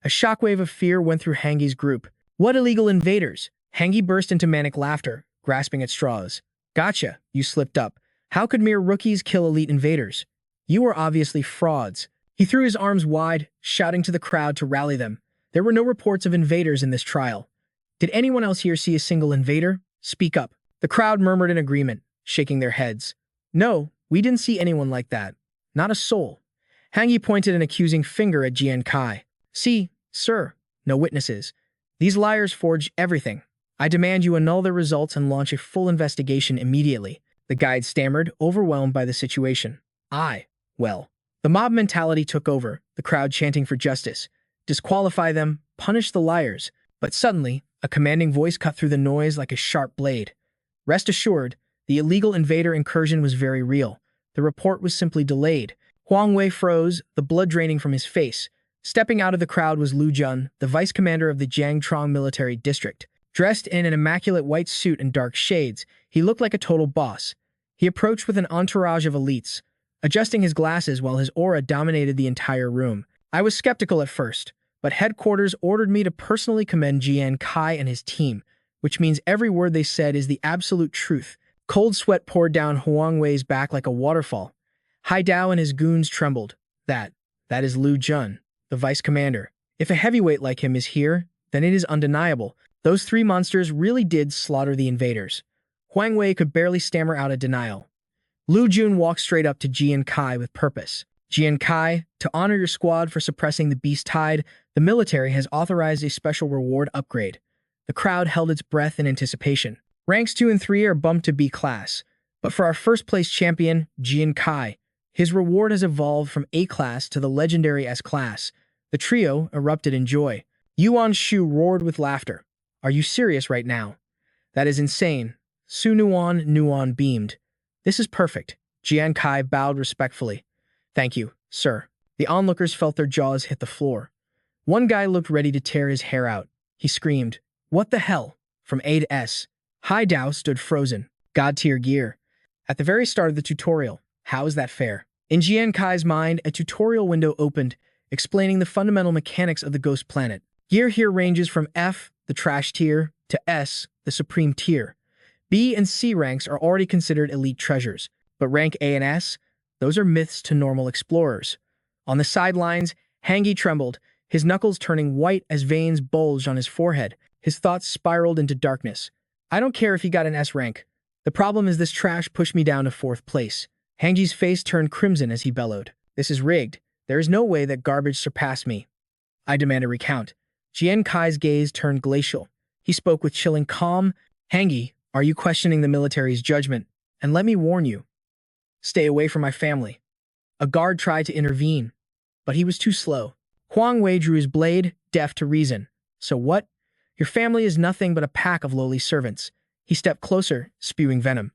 Speaker 1: A shockwave of fear went through Hangi's group. What illegal invaders? Hangi burst into manic laughter, grasping at straws. Gotcha, you slipped up. How could mere rookies kill elite invaders? You are obviously frauds. He threw his arms wide, shouting to the crowd to rally them. There were no reports of invaders in this trial. Did anyone else here see a single invader? Speak up. The crowd murmured in agreement, shaking their heads. No, we didn't see anyone like that. Not a soul. Hangi pointed an accusing finger at Jang Kai. See, sir, no witnesses. These liars forged everything. I demand you annul their results and launch a full investigation immediately. The guide stammered, overwhelmed by the situation. Well. The mob mentality took over, the crowd chanting for justice. Disqualify them, punish the liars. But suddenly, a commanding voice cut through the noise like a sharp blade. Rest assured, the illegal invader incursion was very real. The report was simply delayed. Huang Wei froze, the blood draining from his face. Stepping out of the crowd was Lu Jun, the vice commander of the Jiangtrong military district. Dressed in an immaculate white suit and dark shades, he looked like a total boss. He approached with an entourage of elites, adjusting his glasses while his aura dominated the entire room. I was skeptical at first, but headquarters ordered me to personally commend Jang Kai and his team, which means every word they said is the absolute truth. Cold sweat poured down Huang Wei's back like a waterfall. Hai Dao and his goons trembled. That is Lu Jun, the vice commander. If a heavyweight like him is here, then it is undeniable. Those 3 monsters really did slaughter the invaders. Huang Wei could barely stammer out a denial. Lu Jun walked straight up to Jang Kai with purpose. Jang Kai, to honor your squad for suppressing the beast tide, the military has authorized a special reward upgrade. The crowd held its breath in anticipation. Ranks 2 and 3 are bumped to B class, but for our first-place champion, Jang Kai, his reward has evolved from A class to the legendary S class. The trio erupted in joy. Yuan Shu roared with laughter. Are you serious right now? That is insane. Su Nuon beamed. This is perfect. Jang Kai bowed respectfully. Thank you, sir. The onlookers felt their jaws hit the floor. One guy looked ready to tear his hair out. He screamed, "What the hell?" From A to S. Hai Dao stood frozen. God-tier gear. At the very start of the tutorial, how is that fair? In Jang Kai's mind, a tutorial window opened, explaining the fundamental mechanics of the ghost planet. Gear here ranges from F, the trash tier, to S, the supreme tier. B and C ranks are already considered elite treasures, but rank A and S, those are myths to normal explorers. On the sidelines, Hangi trembled, his knuckles turning white as veins bulged on his forehead. His thoughts spiraled into darkness. I don't care if he got an S rank. The problem is this trash pushed me down to 4th place. Hangi's face turned crimson as he bellowed. This is rigged. There is no way that garbage surpassed me. I demand a recount. Jang Kai's gaze turned glacial. He spoke with chilling calm. Hangi, are you questioning the military's judgment? And let me warn you. Stay away from my family. A guard tried to intervene. but he was too slow. Huang Wei drew his blade, deaf to reason. So what? Your family is nothing but a pack of lowly servants. He stepped closer, spewing venom.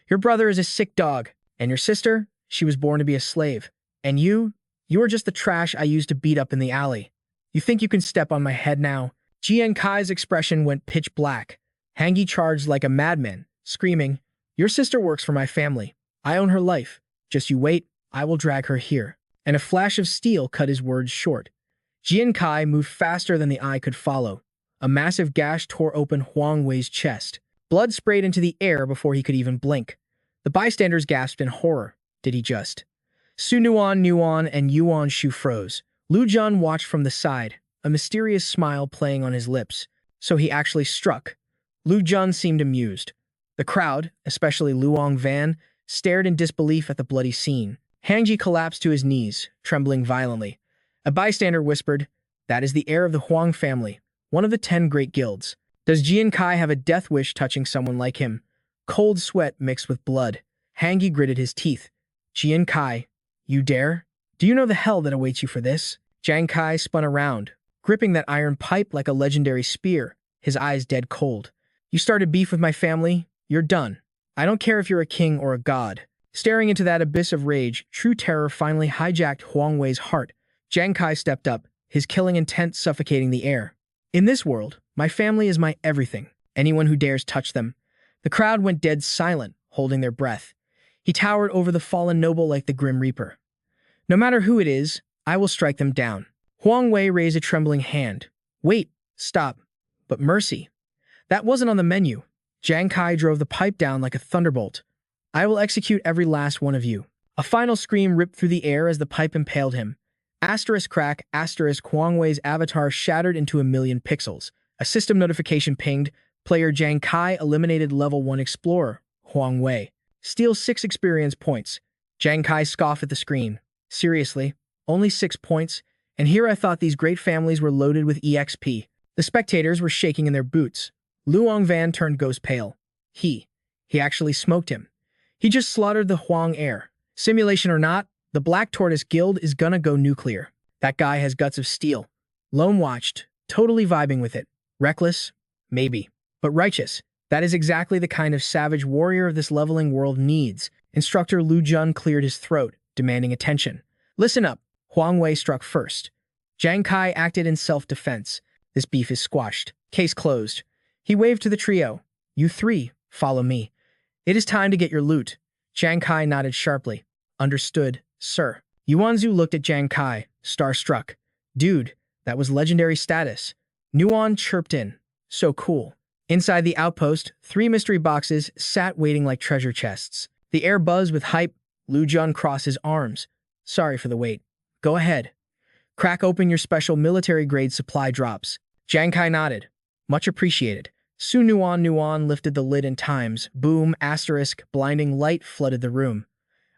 Speaker 1: Your brother is a sick dog, and your sister, she was born to be a slave. And you are just the trash I used to beat up in the alley. You think you can step on my head now? Jang Kai's expression went pitch black. Hangi charged like a madman, screaming, Your sister works for my family. I own her life. Just you wait, I will drag her here. And a flash of steel cut his words short. Jang Kai moved faster than the eye could follow. A massive gash tore open Huang Wei's chest. Blood sprayed into the air before he could even blink. The bystanders gasped in horror. Did he just? Su Nuan, and Yuan Shu froze. Lu Jun watched from the side, a mysterious smile playing on his lips. So he actually struck. Lu Jun seemed amused. The crowd, especially Luong Van, stared in disbelief at the bloody scene. Hangji collapsed to his knees, trembling violently. A bystander whispered, That is the heir of the Huang family, one of the 10 great guilds. Does Jang Kai have a death wish touching someone like him? Cold sweat mixed with blood. Hangi gritted his teeth. Jang Kai, you dare? Do you know the hell that awaits you for this? Jang Kai spun around, gripping that iron pipe like a legendary spear, his eyes dead cold. You started beef with my family, you're done. I don't care if you're a king or a god. Staring into that abyss of rage, true terror finally hijacked Huang Wei's heart. Jang Kai stepped up, his killing intent suffocating the air. In this world, my family is my everything. Anyone who dares touch them. The crowd went dead silent, holding their breath. He towered over the fallen noble like the Grim Reaper. No matter who it is, I will strike them down. Huang Wei raised a trembling hand. Wait, stop. But mercy. That wasn't on the menu. Jang Kai drove the pipe down like a thunderbolt. I will execute every last one of you. A final scream ripped through the air as the pipe impaled him. Asterisk crack, asterisk Huang Wei's avatar shattered into a million pixels. A system notification pinged. Player Jang Kai eliminated level 1 explorer, Huang Wei. Steal 6 experience points. Jang Kai scoffed at the screen. Seriously, only 6 points? And here I thought these great families were loaded with EXP. The spectators were shaking in their boots. Luong Van turned ghost pale. He actually smoked him. He just slaughtered the Huang heir. Simulation or not, the Black Tortoise Guild is gonna go nuclear. That guy has guts of steel. Lone watched, totally vibing with it. Reckless? Maybe. But righteous. That is exactly the kind of savage warrior this leveling world needs. Instructor Lu Jun cleared his throat, demanding attention. Listen up. Huang Wei struck first. Jang Kai acted in self-defense. This beef is squashed. Case closed. He waved to the trio. You 3, follow me. It is time to get your loot. Jang Kai nodded sharply. Understood, sir. Yuanzu looked at Jang Kai, starstruck. Dude, that was legendary status. Nuan chirped in. So cool. Inside the outpost, 3 mystery boxes sat waiting like treasure chests. The air buzzed with hype. Lu Jun crossed his arms. Sorry for the wait. Go ahead. Crack open your special military-grade supply drops. Jang Kai nodded. Much appreciated. Su Nuan lifted the lid in times. Boom, asterisk, blinding light flooded the room.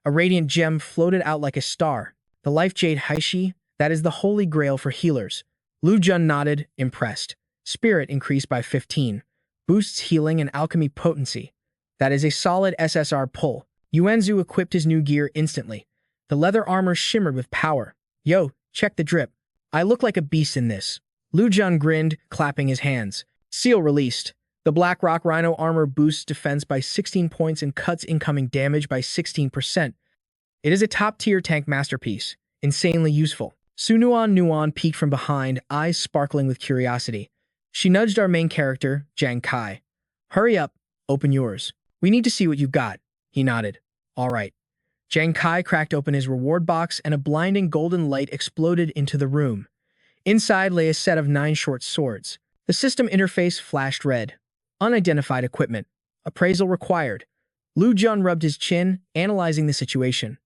Speaker 1: A radiant gem floated out like a star. The life jade Haishi, that is the holy grail for healers. Lu Jun nodded, impressed. Spirit increased by 15. Boosts healing and alchemy potency. That is a solid SSR pull. Yuanzu equipped his new gear instantly. The leather armor shimmered with power. Yo, check the drip. I look like a beast in this. Lu Jun grinned, clapping his hands. Seal released. The Black Rock Rhino armor boosts defense by 16 points and cuts incoming damage by 16%. It is a top-tier tank masterpiece. Insanely useful. Su Nuan peeked from behind, eyes sparkling with curiosity. She nudged our main character, Jang Kai. Hurry up, open yours. We need to see what you got. He nodded. All right. Jang Kai cracked open his reward box and a blinding golden light exploded into the room. Inside lay a set of 9 short swords. The system interface flashed red. Unidentified equipment. Appraisal required. Lu Jun rubbed his chin, analyzing the situation.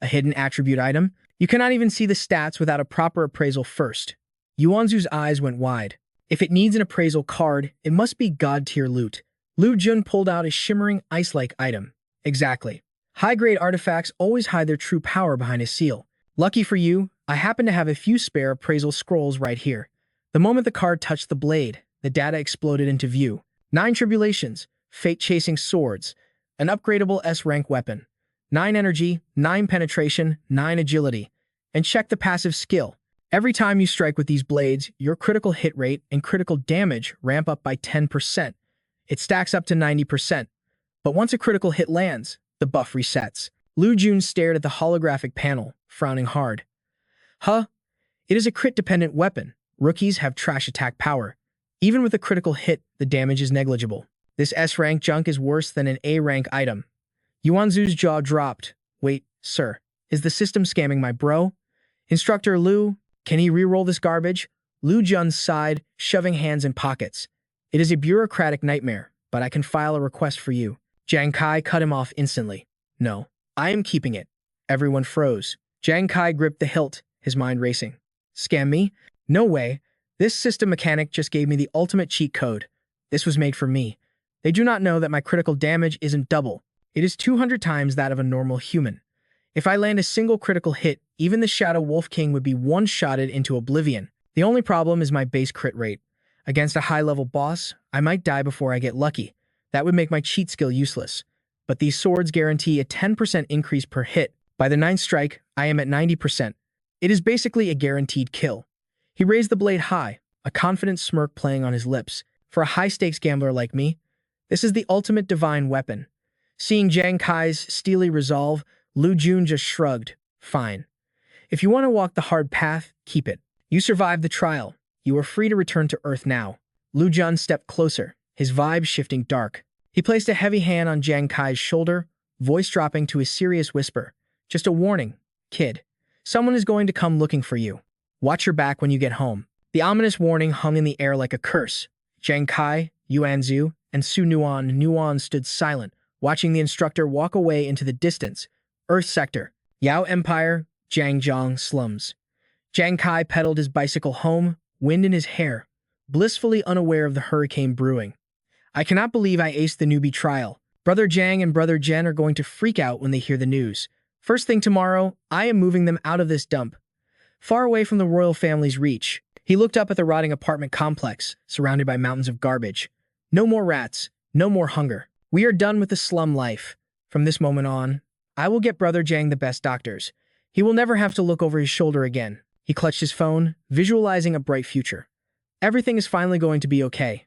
Speaker 1: A hidden attribute item? You cannot even see the stats without a proper appraisal first. Yuanzu's eyes went wide. If it needs an appraisal card, it must be god-tier loot. Lu Jun pulled out a shimmering ice-like item. Exactly. High-grade artifacts always hide their true power behind a seal. Lucky for you, I happen to have a few spare appraisal scrolls right here. The moment the card touched the blade, the data exploded into view. 9 tribulations, fate-chasing swords, an upgradable S-rank weapon. 9 energy, 9 penetration, 9 agility. And check the passive skill. Every time you strike with these blades, your critical hit rate and critical damage ramp up by 10%. It stacks up to 90%. But once a critical hit lands, the buff resets. Lu Jun stared at the holographic panel, frowning hard. Huh? It is a crit-dependent weapon. Rookies have trash attack power. Even with a critical hit, the damage is negligible. This S-rank junk is worse than an A-rank item. Yuanzu's jaw dropped. Wait, sir, is the system scamming my bro? Instructor Lu, can he re-roll this garbage? Lu Jun sighed, shoving hands in pockets. It is a bureaucratic nightmare, but I can file a request for you. Jang Kai cut him off instantly. No, I am keeping it. Everyone froze. Jang Kai gripped the hilt, his mind racing. Scam me? No way. This system mechanic just gave me the ultimate cheat code. This was made for me. They do not know that my critical damage isn't double. It is 200 times that of a normal human. If I land a single critical hit, even the Shadow Wolf King would be one-shotted into oblivion. The only problem is my base crit rate. Against a high-level boss, I might die before I get lucky. That would make my cheat skill useless. But these swords guarantee a 10% increase per hit. By the 9th strike, I am at 90%. It is basically a guaranteed kill. He raised the blade high, a confident smirk playing on his lips. For a high-stakes gambler like me, this is the ultimate divine weapon. Seeing Jang Kai's steely resolve, Lu Jun just shrugged. Fine. If you want to walk the hard path, keep it. You survived the trial. You are free to return to Earth now. Lu Jun stepped closer, his vibe shifting dark. He placed a heavy hand on Jang Kai's shoulder, voice dropping to a serious whisper. Just a warning, kid. Someone is going to come looking for you. Watch your back when you get home. The ominous warning hung in the air like a curse. Jang Kai, Yuanzu, and Su Nuan stood silent, watching the instructor walk away into the distance. Earth Sector, Yao Empire, Jiangjiang slums. Jang Kai pedaled his bicycle home, wind in his hair, blissfully unaware of the hurricane brewing. I cannot believe I aced the newbie trial. Brother Jang and Brother Jen are going to freak out when they hear the news. First thing tomorrow, I am moving them out of this dump, far away from the royal family's reach. He looked up at the rotting apartment complex, surrounded by mountains of garbage. No more rats, no more hunger. We are done with the slum life. From this moment on, I will get Brother Jang the best doctors. He will never have to look over his shoulder again. He clutched his phone, visualizing a bright future. Everything is finally going to be okay.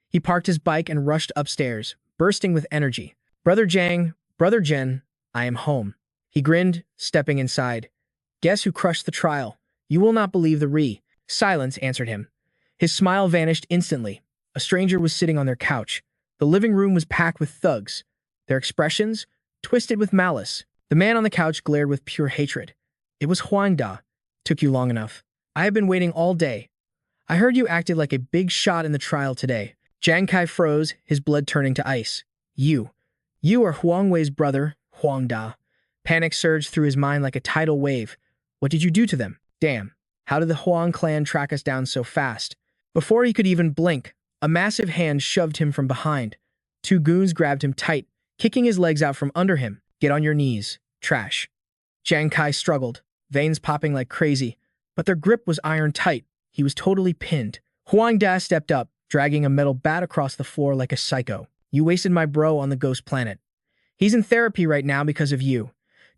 Speaker 1: He parked his bike and rushed upstairs, bursting with energy. Brother Jang, Brother Jen, I am home. He grinned, stepping inside. Guess who crushed the trial? You will not believe the Silence answered him. His smile vanished instantly. A stranger was sitting on their couch. The living room was packed with thugs, their expressions twisted with malice. The man on the couch glared with pure hatred. It was Huang Da. Took you long enough. I have been waiting all day. I heard you acted like a big shot in the trial today. Jang Kai froze, his blood turning to ice. You are Huang Wei's brother, Huang Da. Panic surged through his mind like a tidal wave. What did you do to them? Damn. How did the Huang clan track us down so fast? Before he could even blink, a massive hand shoved him from behind. Two goons grabbed him tight, kicking his legs out from under him. Get on your knees. Trash. Jang Kai struggled, veins popping like crazy, but their grip was iron tight. He was totally pinned. Huang Da stepped up, dragging a metal bat across the floor like a psycho. You wasted my bro on the ghost planet. He's in therapy right now because of you.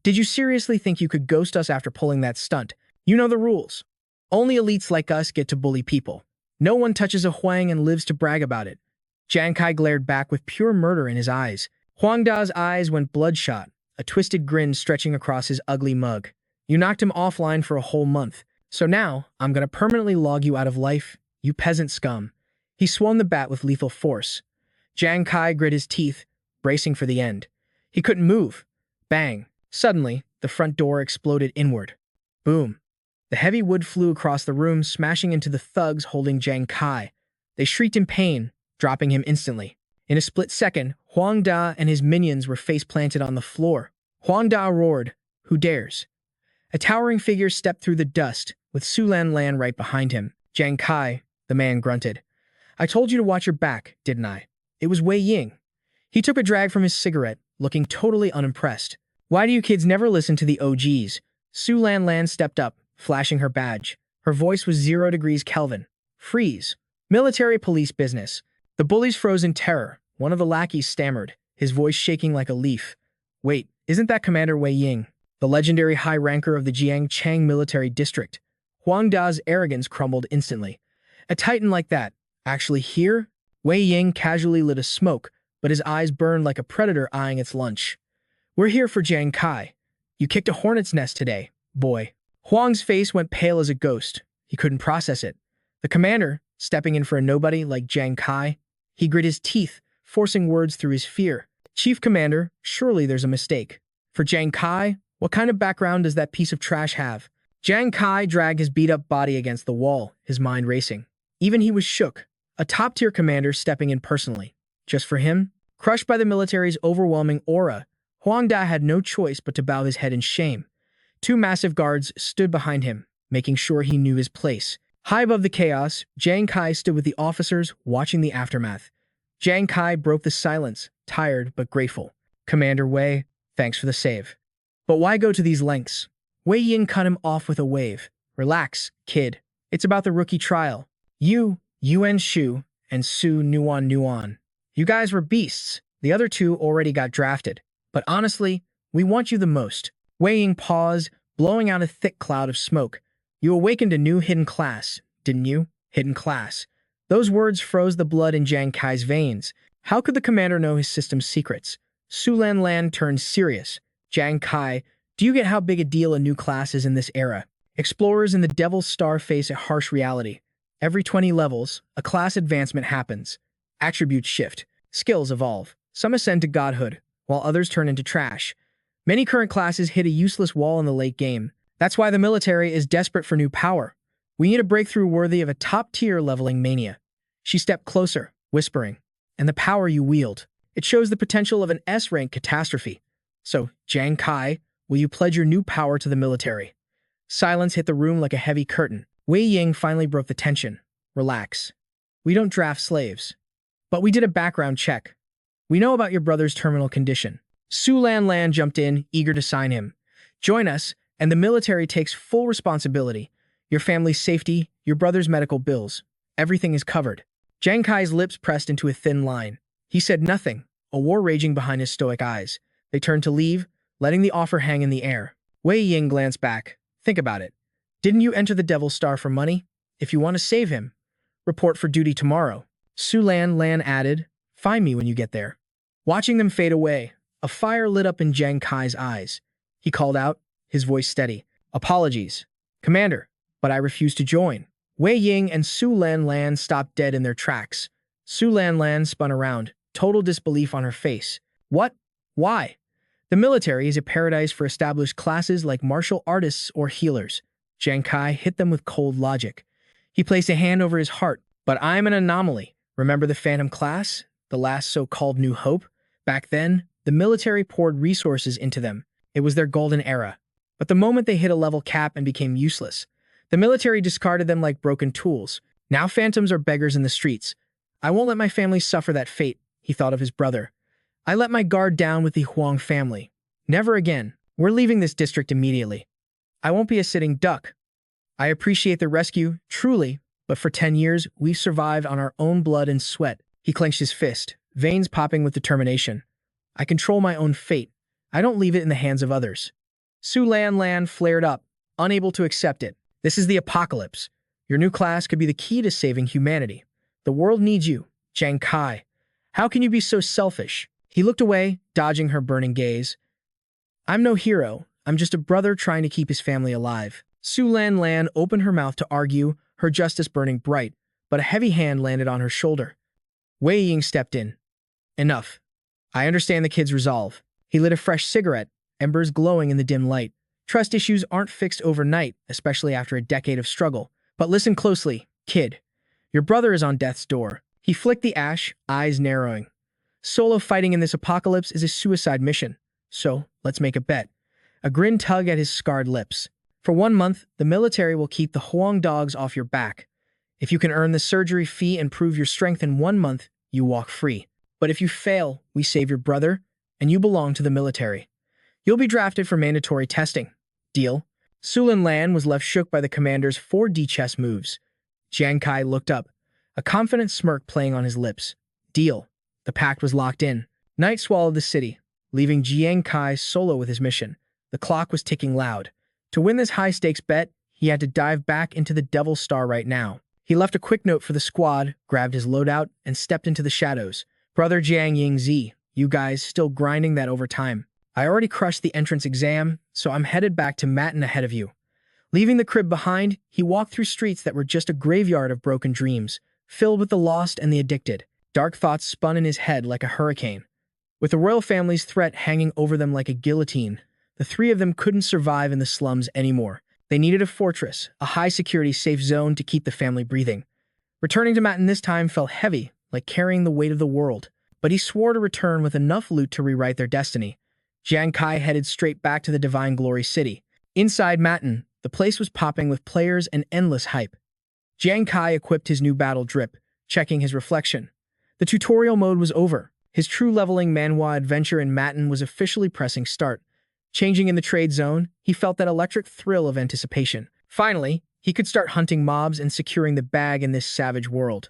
Speaker 1: Did you seriously think you could ghost us after pulling that stunt? You know the rules. Only elites like us get to bully people. No one touches a Huang and lives to brag about it. Jang Kai glared back with pure murder in his eyes. Huang Da's eyes went bloodshot, a twisted grin stretching across his ugly mug. You knocked him offline for a whole month. So now, I'm gonna permanently log you out of life, you peasant scum. He swung the bat with lethal force. Jang Kai grit his teeth, bracing for the end. He couldn't move. Bang. Suddenly, the front door exploded inward. Boom. The heavy wood flew across the room, smashing into the thugs holding Jang Kai. They shrieked in pain, dropping him instantly. In a split second, Huang Da and his minions were face-planted on the floor. Huang Da roared, "Who dares?" A towering figure stepped through the dust, with Su Lan right behind him. Jang Kai, the man grunted. I told you to watch your back, didn't I? It was Wei Ying. He took a drag from his cigarette, looking totally unimpressed. Why do you kids never listen to the OGs? Su Lan stepped up, flashing her badge. Her voice was 0 degrees Kelvin. Freeze. Military police business. The bullies froze in terror. One of the lackeys stammered, his voice shaking like a leaf. Wait, isn't that Commander Wei Ying? the legendary high ranker of the Jiangchang military district. Huang Da's arrogance crumbled instantly. A titan like that, actually here? Wei Ying casually lit a smoke, but his eyes burned like a predator eyeing its lunch. We're here for Jang Kai. You kicked a hornet's nest today, boy. Huang's face went pale as a ghost. He couldn't process it. The commander, stepping in for a nobody like Jang Kai, he grit his teeth, forcing words through his fear. Chief Commander, surely there's a mistake. For Jang Kai, what kind of background does that piece of trash have? Jang Kai dragged his beat-up body against the wall, his mind racing. Even he was shook. A top-tier commander stepping in personally. Just for him? Crushed by the military's overwhelming aura, Huang Da had no choice but to bow his head in shame. Two massive guards stood behind him, making sure he knew his place. High above the chaos, Jang Kai stood with the officers, watching the aftermath. Jang Kai broke the silence, tired but grateful. Commander Wei, thanks for the save. But why go to these lengths? Wei Yin cut him off with a wave. Relax, kid. It's about the rookie trial. You, Yuan Shu, and Su Nuan. You guys were beasts. The other two already got drafted. But honestly, we want you the most. Wei Ying paused, blowing out a thick cloud of smoke. You awakened a new hidden class, didn't you? Hidden class. Those words froze the blood in Jang Kai's veins. How could the commander know his system's secrets? Su Lan turned serious. Jang Kai, do you get how big a deal a new class is in this era? Explorers in the Devil's Star face a harsh reality. Every 20 levels, a class advancement happens. Attributes shift. Skills evolve. Some ascend to godhood, while others turn into trash. Many current classes hit a useless wall in the late game. That's why the military is desperate for new power. We need a breakthrough worthy of a top-tier leveling mania. She stepped closer, whispering, and the power you wield. It shows the potential of an S-rank catastrophe. So, Jang Kai, will you pledge your new power to the military? Silence hit the room like a heavy curtain. Wei Ying finally broke the tension. Relax. We don't draft slaves. But we did a background check. We know about your brother's terminal condition. Su Lan jumped in, eager to sign him. Join us, and the military takes full responsibility. Your family's safety, your brother's medical bills. Everything is covered. Jang Kai's lips pressed into a thin line. He said nothing, a war raging behind his stoic eyes. They turned to leave, letting the offer hang in the air. Wei Ying glanced back. Think about it. Didn't you enter the Devil's Star for money? If you want to save him, report for duty tomorrow. Su Lan added, find me when you get there. Watching them fade away, a fire lit up in Jang Kai's eyes. He called out, his voice steady. Apologies, Commander, but I refuse to join. Wei Ying and Su Lan stopped dead in their tracks. Su Lan spun around, total disbelief on her face. What? Why? The military is a paradise for established classes like martial artists or healers. Jang Kai hit them with cold logic. He placed a hand over his heart. But I'm an anomaly. Remember the Phantom class? The last so-called New Hope? Back then, the military poured resources into them. It was their golden era. But the moment they hit a level cap and became useless, the military discarded them like broken tools. Now phantoms are beggars in the streets. I won't let my family suffer that fate, he thought of his brother. I let my guard down with the Huang family. Never again. We're leaving this district immediately. I won't be a sitting duck. I appreciate the rescue, truly, but for 10 years, we've survived on our own blood and sweat. He clenched his fist, veins popping with determination. I control my own fate. I don't leave it in the hands of others. Su Lan flared up, unable to accept it. This is the apocalypse. Your new class could be the key to saving humanity. The world needs you, Jang Kai. How can you be so selfish? He looked away, dodging her burning gaze. I'm no hero. I'm just a brother trying to keep his family alive. Su Lan opened her mouth to argue, her justice burning bright, but a heavy hand landed on her shoulder. Wei Ying stepped in. Enough. I understand the kid's resolve. He lit a fresh cigarette, embers glowing in the dim light. Trust issues aren't fixed overnight, especially after a decade of struggle. But listen closely, kid. Your brother is on death's door. He flicked the ash, eyes narrowing. Solo fighting in this apocalypse is a suicide mission. So, let's make a bet. A grin tugged at his scarred lips. For 1 month, the military will keep the Huang dogs off your back. If you can earn the surgery fee and prove your strength in 1 month, you walk free. But if you fail, we save your brother, and you belong to the military. You'll be drafted for mandatory testing. Deal? Su Lan was left shook by the commander's 4D chess moves. Jang Kai looked up, a confident smirk playing on his lips. Deal. The pact was locked in. Night swallowed the city, leaving Jang Kai solo with his mission. The clock was ticking loud. To win this high-stakes bet, he had to dive back into the Devil's Star right now. He left a quick note for the squad, grabbed his loadout, and stepped into the shadows. Brother Jiang Yingzi, you guys still grinding that overtime. I already crushed the entrance exam, so I'm headed back to Matin ahead of you. Leaving the crib behind, he walked through streets that were just a graveyard of broken dreams, filled with the lost and the addicted. Dark thoughts spun in his head like a hurricane. With the royal family's threat hanging over them like a guillotine, the three of them couldn't survive in the slums anymore. They needed a fortress, a high-security safe zone to keep the family breathing. Returning to Matin this time felt heavy, like carrying the weight of the world, but he swore to return with enough loot to rewrite their destiny. Jang Kai headed straight back to the Divine Glory City. Inside Matin, the place was popping with players and endless hype. Jang Kai equipped his new battle drip, checking his reflection. The tutorial mode was over. His true leveling Manhwa adventure in Matin was officially pressing start. Changing in the trade zone, he felt that electric thrill of anticipation. Finally, he could start hunting mobs and securing the bag in this savage world.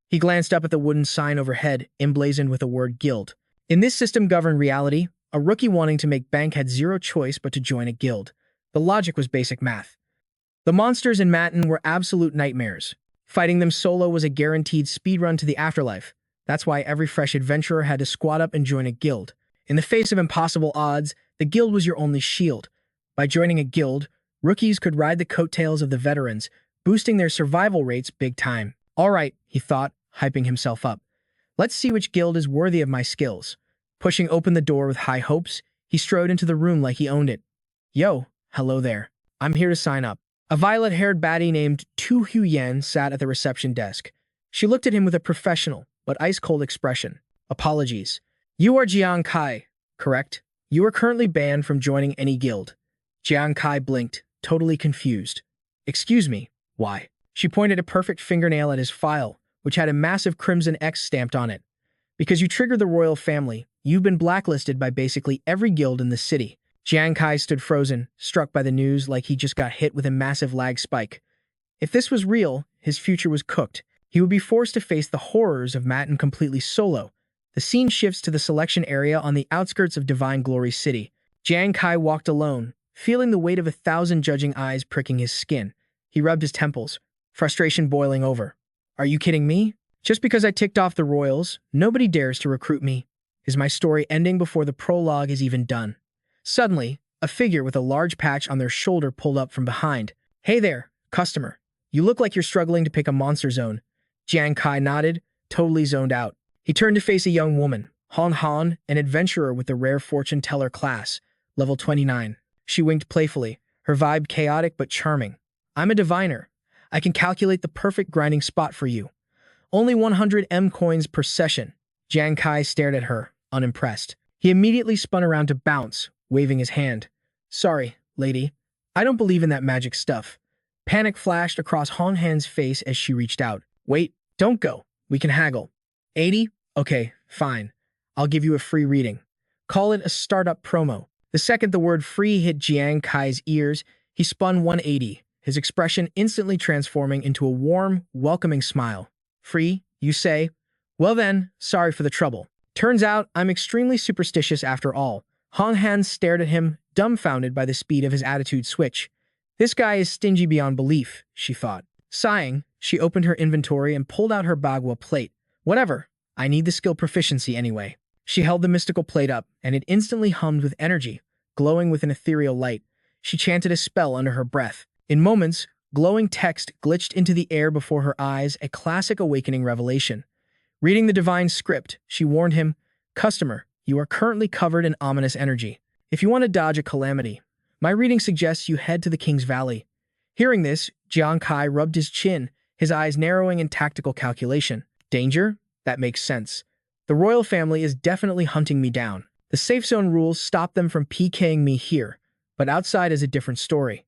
Speaker 1: He glanced up at the wooden sign overhead, emblazoned with the word guild. In this system-governed reality, a rookie wanting to make bank had zero choice but to join a guild. The logic was basic math. The monsters in Matin were absolute nightmares. Fighting them solo was a guaranteed speedrun to the afterlife. That's why every fresh adventurer had to squad up and join a guild. In the face of impossible odds, the guild was your only shield. By joining a guild, rookies could ride the coattails of the veterans, boosting their survival rates big time. All right, he thought, hyping himself up. Let's see which guild is worthy of my skills. Pushing open the door with high hopes, he strode into the room like he owned it. Yo, hello there. I'm here to sign up. A violet-haired baddie named Tu Huyen sat at the reception desk. She looked at him with a professional, but ice-cold expression. Apologies. You are Jang Kai, correct? You are currently banned from joining any guild. Jang Kai blinked, totally confused. Excuse me, why? She pointed a perfect fingernail at his file, which had a massive crimson X stamped on it. Because you triggered the royal family, you've been blacklisted by basically every guild in the city. Jang Kai stood frozen, struck by the news like he just got hit with a massive lag spike. If this was real, his future was cooked. He would be forced to face the horrors of Matin completely solo. The scene shifts to the selection area on the outskirts of Divine Glory City. Jang Kai walked alone, feeling the weight of 1,000 judging eyes pricking his skin. He rubbed his temples, frustration boiling over. Are you kidding me? Just because I ticked off the royals, nobody dares to recruit me. Is my story ending before the prologue is even done? Suddenly, a figure with a large patch on their shoulder pulled up from behind. Hey there, customer. You look like you're struggling to pick a monster zone. Jang Kai nodded, totally zoned out. He turned to face a young woman, Han Han, an adventurer with the rare fortune teller class, level 29. She winked playfully, her vibe chaotic but charming. I'm a diviner. I can calculate the perfect grinding spot for you. Only 100 M coins per session. Jang Kai stared at her, unimpressed. He immediately spun around to bounce, waving his hand. Sorry, lady. I don't believe in that magic stuff. Panic flashed across Han Han's face as she reached out. Wait, don't go. We can haggle. 80? Okay, fine. I'll give you a free reading. Call it a startup promo. The second the word free hit Jang Kai's ears, he spun 180, his expression instantly transforming into a warm, welcoming smile. Free, you say? Well then, sorry for the trouble. Turns out I'm extremely superstitious after all. Han Han stared at him, dumbfounded by the speed of his attitude switch. This guy is stingy beyond belief, she thought. Sighing, she opened her inventory and pulled out her Bagua plate. Whatever, I need the skill proficiency anyway. She held the mystical plate up, and it instantly hummed with energy, glowing with an ethereal light. She chanted a spell under her breath. In moments, glowing text glitched into the air before her eyes, a classic awakening revelation. Reading the divine script, she warned him, Customer, you are currently covered in ominous energy. If you want to dodge a calamity, my reading suggests you head to the King's Valley. Hearing this, Jiang Kai rubbed his chin, his eyes narrowing in tactical calculation. Danger? That makes sense. The royal family is definitely hunting me down. The safe zone rules stop them from PKing me here, but outside is a different story.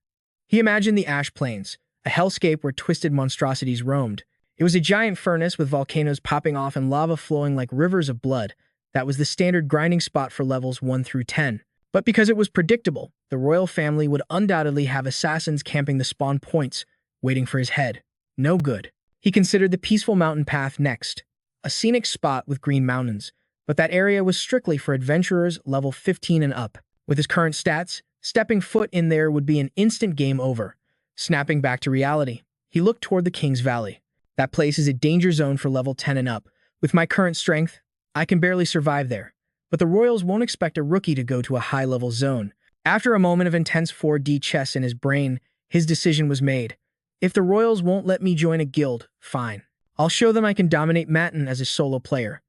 Speaker 1: He imagined the Ash Plains, a hellscape where twisted monstrosities roamed. It was a giant furnace with volcanoes popping off and lava flowing like rivers of blood. That was the standard grinding spot for levels 1 through 10. But because it was predictable, the royal family would undoubtedly have assassins camping the spawn points, waiting for his head. No good. He considered the peaceful mountain path next, a scenic spot with green mountains, but that area was strictly for adventurers level 15 and up. With his current stats, Stepping foot in there would be an instant game over. Snapping back to reality, he looked toward the King's Valley. That place is a danger zone for level 10 and up. With my current strength, I can barely survive there. But the Royals won't expect a rookie to go to a high-level zone. After a moment of intense 4D chess in his brain, his decision was made. If the Royals won't let me join a guild, fine. I'll show them I can dominate Matin as a solo player.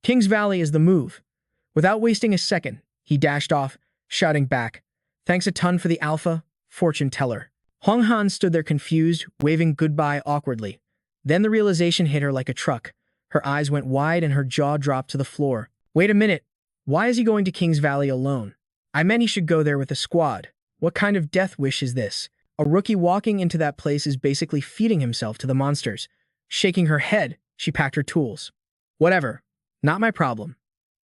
Speaker 1: King's Valley is the move. Without wasting a second, he dashed off, shouting back, "Thanks a ton for the alpha, fortune teller." Hong Han stood there confused, waving goodbye awkwardly. Then the realization hit her like a truck. Her eyes went wide and her jaw dropped to the floor. Wait a minute. Why is he going to King's Valley alone? I meant he should go there with a squad. What kind of death wish is this? A rookie walking into that place is basically feeding himself to the monsters. Shaking her head, she packed her tools. Whatever. Not my problem.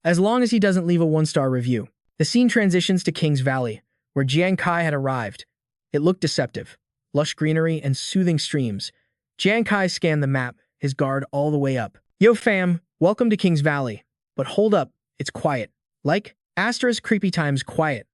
Speaker 1: As long as he doesn't leave a 1-star review. The scene transitions to King's Valley, where Jang Kai had arrived. It looked deceptive. Lush greenery and soothing streams. Jang Kai scanned the map, his guard all the way up. Yo fam, welcome to King's Valley. But hold up, it's quiet. Like, asterisk creepy times quiet.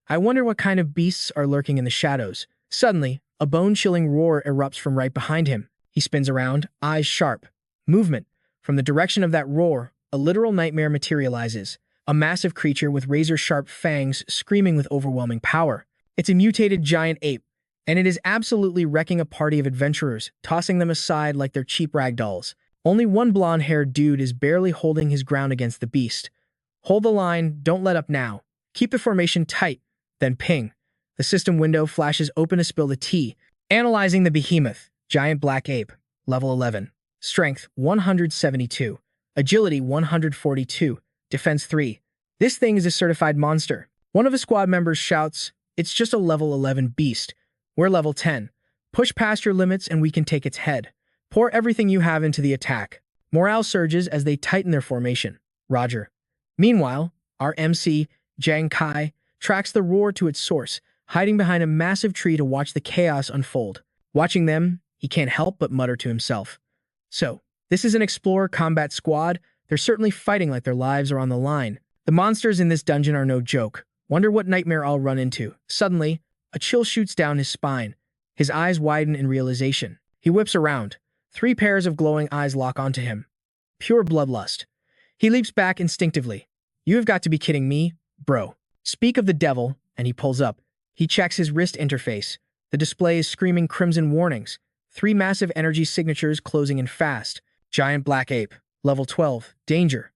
Speaker 1: I wonder what kind of beasts are lurking in the shadows. Suddenly, a bone-chilling roar erupts from right behind him. He spins around, eyes sharp. Movement. From the direction of that roar, a literal nightmare materializes. A massive creature with razor-sharp fangs screaming with overwhelming power. It's a mutated giant ape, and it is absolutely wrecking a party of adventurers, tossing them aside like they're cheap rag dolls. Only one blonde-haired dude is barely holding his ground against the beast. Hold the line, don't let up now. Keep the formation tight, then ping. The system window flashes open to spill the tea. Analyzing the behemoth, giant black ape, level 11. Strength 172. Agility 142. Defense 3. This thing is a certified monster. One of the squad members shouts, "It's just a level 11 beast. We're level 10. Push past your limits and we can take its head. Pour everything you have into the attack." Morale surges as they tighten their formation. Roger. Meanwhile, our MC, Jang Kai, tracks the roar to its source, hiding behind a massive tree to watch the chaos unfold. Watching them, he can't help but mutter to himself. So, this is an explorer combat squad. They're certainly fighting like their lives are on the line. The monsters in this dungeon are no joke. Wonder what nightmare I'll run into. Suddenly, a chill shoots down his spine. His eyes widen in realization. He whips around. 3 pairs of glowing eyes lock onto him. Pure bloodlust. He leaps back instinctively. You have got to be kidding me, bro. Speak of the devil, and he pulls up. He checks his wrist interface. The display is screaming crimson warnings. 3 massive energy signatures closing in fast. Giant black ape, level 12, danger.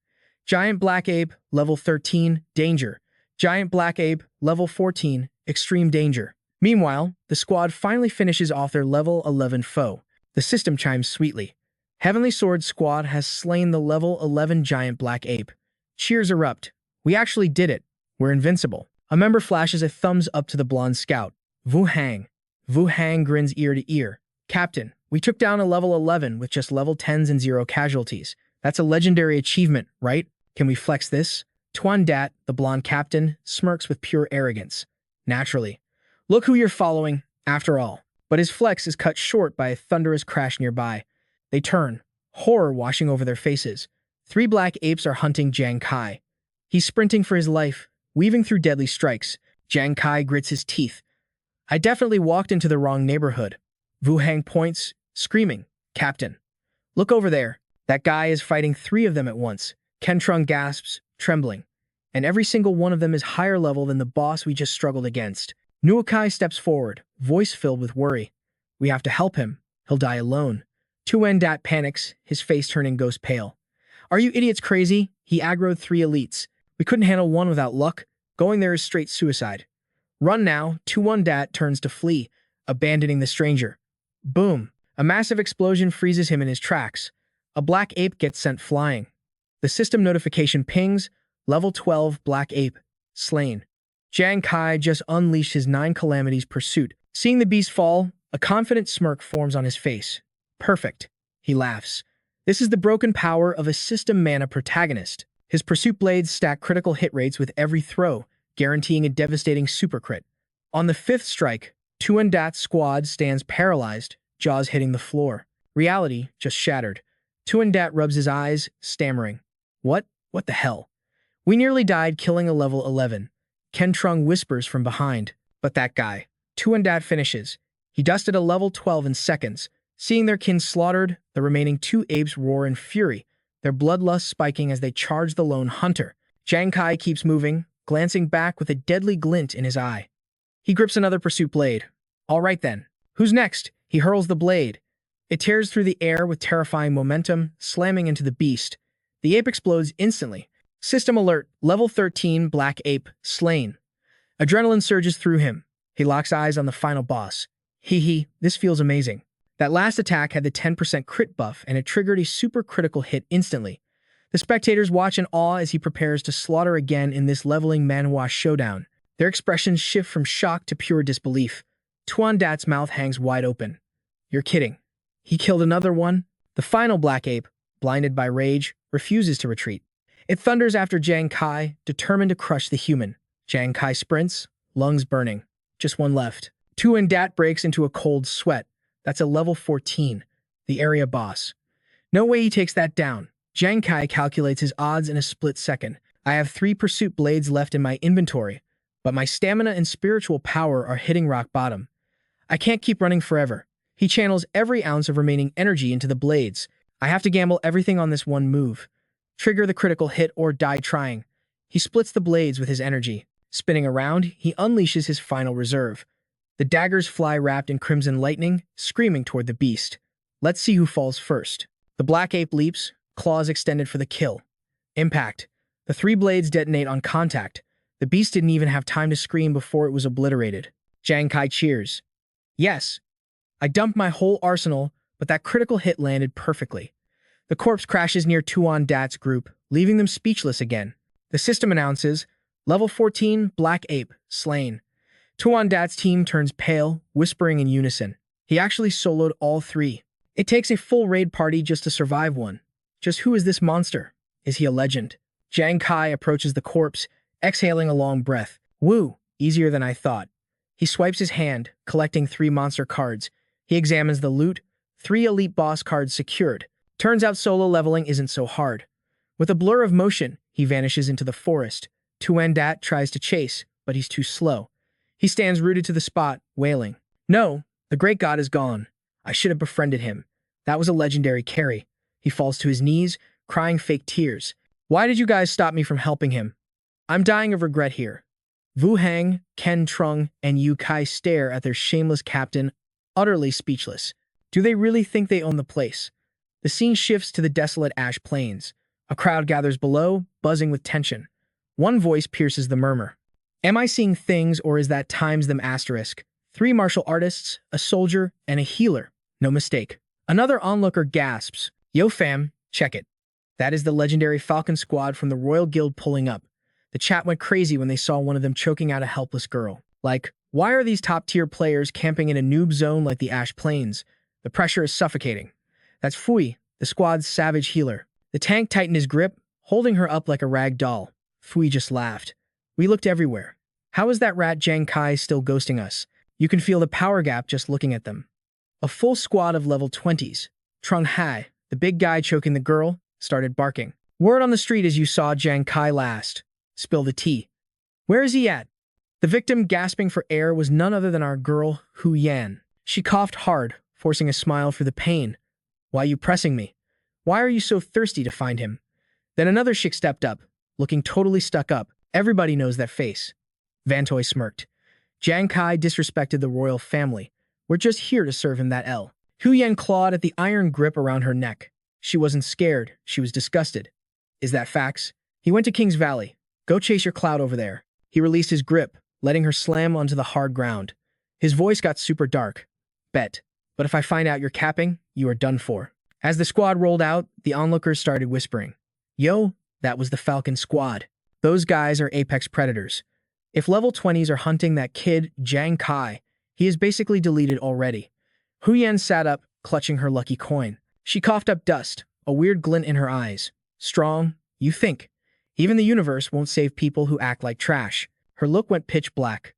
Speaker 1: Giant black ape, level 13, danger. Giant black ape, level 14, extreme danger. Meanwhile, the squad finally finishes off their level 11 foe. The system chimes sweetly. Heavenly Sword Squad has slain the level 11 giant black ape. Cheers erupt. We actually did it. We're invincible. A member flashes a thumbs up to the blonde scout. Wu Hang. Wu Hang grins ear to ear. Captain, we took down a level 11 with just level 10s and 0 casualties. That's a legendary achievement, right? Can we flex this? Tuan Dat, the blonde captain, smirks with pure arrogance. Naturally. Look who you're following, after all. But his flex is cut short by a thunderous crash nearby. They turn, horror washing over their faces. 3 black apes are hunting Jang Kai. He's sprinting for his life, weaving through deadly strikes. Jang Kai grits his teeth. I definitely walked into the wrong neighborhood. Wu Hang points, screaming, Captain. Look over there. That guy is fighting 3 of them at once. Ken Trung gasps, trembling. And every single one of them is higher level than the boss we just struggled against. Nuokai steps forward, voice filled with worry. We have to help him. He'll die alone. Tuan Dat panics, his face turning ghost pale. Are you idiots crazy? He aggroed 3 elites. We couldn't handle one without luck. Going there is straight suicide. Run now. Tuan Dat turns to flee, abandoning the stranger. Boom. A massive explosion freezes him in his tracks. A black ape gets sent flying. The system notification pings, level 12 black ape, slain. Jang Kai just unleashed his 9 calamities pursuit. Seeing the beast fall, a confident smirk forms on his face. Perfect. He laughs. This is the broken power of a system mana protagonist. His pursuit blades stack critical hit rates with every throw, guaranteeing a devastating super crit. On the 5th strike, Tuan Dat's squad stands paralyzed, jaws hitting the floor. Reality just shattered. Tuan Dat rubs his eyes, stammering. What? What the hell? We nearly died killing a level 11. Ken Trung whispers from behind. But that guy. Tuandat finishes. He dusted a level 12 in seconds. Seeing their kin slaughtered, the remaining two apes roar in fury, their bloodlust spiking as they charge the lone hunter. Jang Kai keeps moving, glancing back with a deadly glint in his eye. He grips another pursuit blade. All right then. Who's next? He hurls the blade. It tears through the air with terrifying momentum, slamming into the beast. The ape explodes instantly. System alert, level 13, black ape, slain. Adrenaline surges through him. He locks eyes on the final boss. This feels amazing. That last attack had the 10% crit buff, and it triggered a super critical hit instantly. The spectators watch in awe as he prepares to slaughter again in this leveling Manhwa showdown. Their expressions shift from shock to pure disbelief. Tuandat's mouth hangs wide open. You're kidding. He killed another one? The final black ape, blinded by rage, refuses to retreat. It thunders after Jang Kai, determined to crush the human. Jang Kai sprints, lungs burning. Just one left. Tuandat breaks into a cold sweat. That's a level 14, the area boss. No way he takes that down. Jang Kai calculates his odds in a split second. I have 3 pursuit blades left in my inventory, but my stamina and spiritual power are hitting rock bottom. I can't keep running forever. He channels every ounce of remaining energy into the blades. I have to gamble everything on this one move. Trigger the critical hit or die trying. He splits the blades with his energy. Spinning around, he unleashes his final reserve. The daggers fly wrapped in crimson lightning, screaming toward the beast. Let's see who falls first. The black ape leaps, claws extended for the kill. Impact. The 3 blades detonate on contact. The beast didn't even have time to scream before it was obliterated. Jang Kai cheers. Yes. I dumped my whole arsenal, but that critical hit landed perfectly. The corpse crashes near Tuandat's group, leaving them speechless again. The system announces, level 14, black ape, slain. Tuandat's team turns pale, whispering in unison. He actually soloed all 3. It takes a full raid party just to survive one. Just who is this monster? Is he a legend? Jang Kai approaches the corpse, exhaling a long breath. Woo, easier than I thought. He swipes his hand, collecting 3 monster cards. He examines the loot, 3 elite boss cards secured. Turns out solo leveling isn't so hard. With a blur of motion, he vanishes into the forest. Tuandat tries to chase, but he's too slow. He stands rooted to the spot, wailing. No, the great god is gone. I should have befriended him. That was a legendary carry. He falls to his knees, crying fake tears. Why did you guys stop me from helping him? I'm dying of regret here. Wu Hang, Ken Trung, and Yu Kai stare at their shameless captain, utterly speechless. Do they really think they own the place? The scene shifts to the desolate ash plains. A crowd gathers below, buzzing with tension. One voice pierces the murmur. Am I seeing things, or is that times them asterisk? 3 martial artists, a soldier, and a healer. No mistake. Another onlooker gasps. Yo fam, check it. That is the legendary Falcon squad from the Royal Guild pulling up. The chat went crazy when they saw one of them choking out a helpless girl. Like, why are these top-tier players camping in a noob zone like the Ash Plains? The pressure is suffocating. That's Fui, the squad's savage healer. The tank tightened his grip, holding her up like a rag doll. Fui just laughed. We looked everywhere. How is that rat Jang Kai still ghosting us? You can feel the power gap just looking at them. A full squad of level 20s. Trung Hai, the big guy choking the girl, started barking. Word on the street is you saw Jang Kai last. Spill the tea. Where is he at? The victim gasping for air was none other than our girl, Hu Yan. She coughed hard, forcing a smile through the pain. Why are you pressing me? Why are you so thirsty to find him? Then another chick stepped up, looking totally stuck up. Everybody knows that face. Vantoy smirked. Jang Kai disrespected the royal family. We're just here to serve him that L. Hu Yan clawed at the iron grip around her neck. She wasn't scared, she was disgusted. Is that facts? He went to King's Valley. Go chase your cloud over there. He released his grip, letting her slam onto the hard ground. His voice got super dark. Bet. But if I find out you're capping, you are done for. As the squad rolled out, the onlookers started whispering. Yo, that was the Falcon squad. Those guys are apex predators. If level 20s are hunting that kid, Jang Kai, he is basically deleted already. Hu Yan sat up, clutching her lucky coin. She coughed up dust, a weird glint in her eyes. Strong, you think. Even the universe won't save people who act like trash. Her look went pitch black.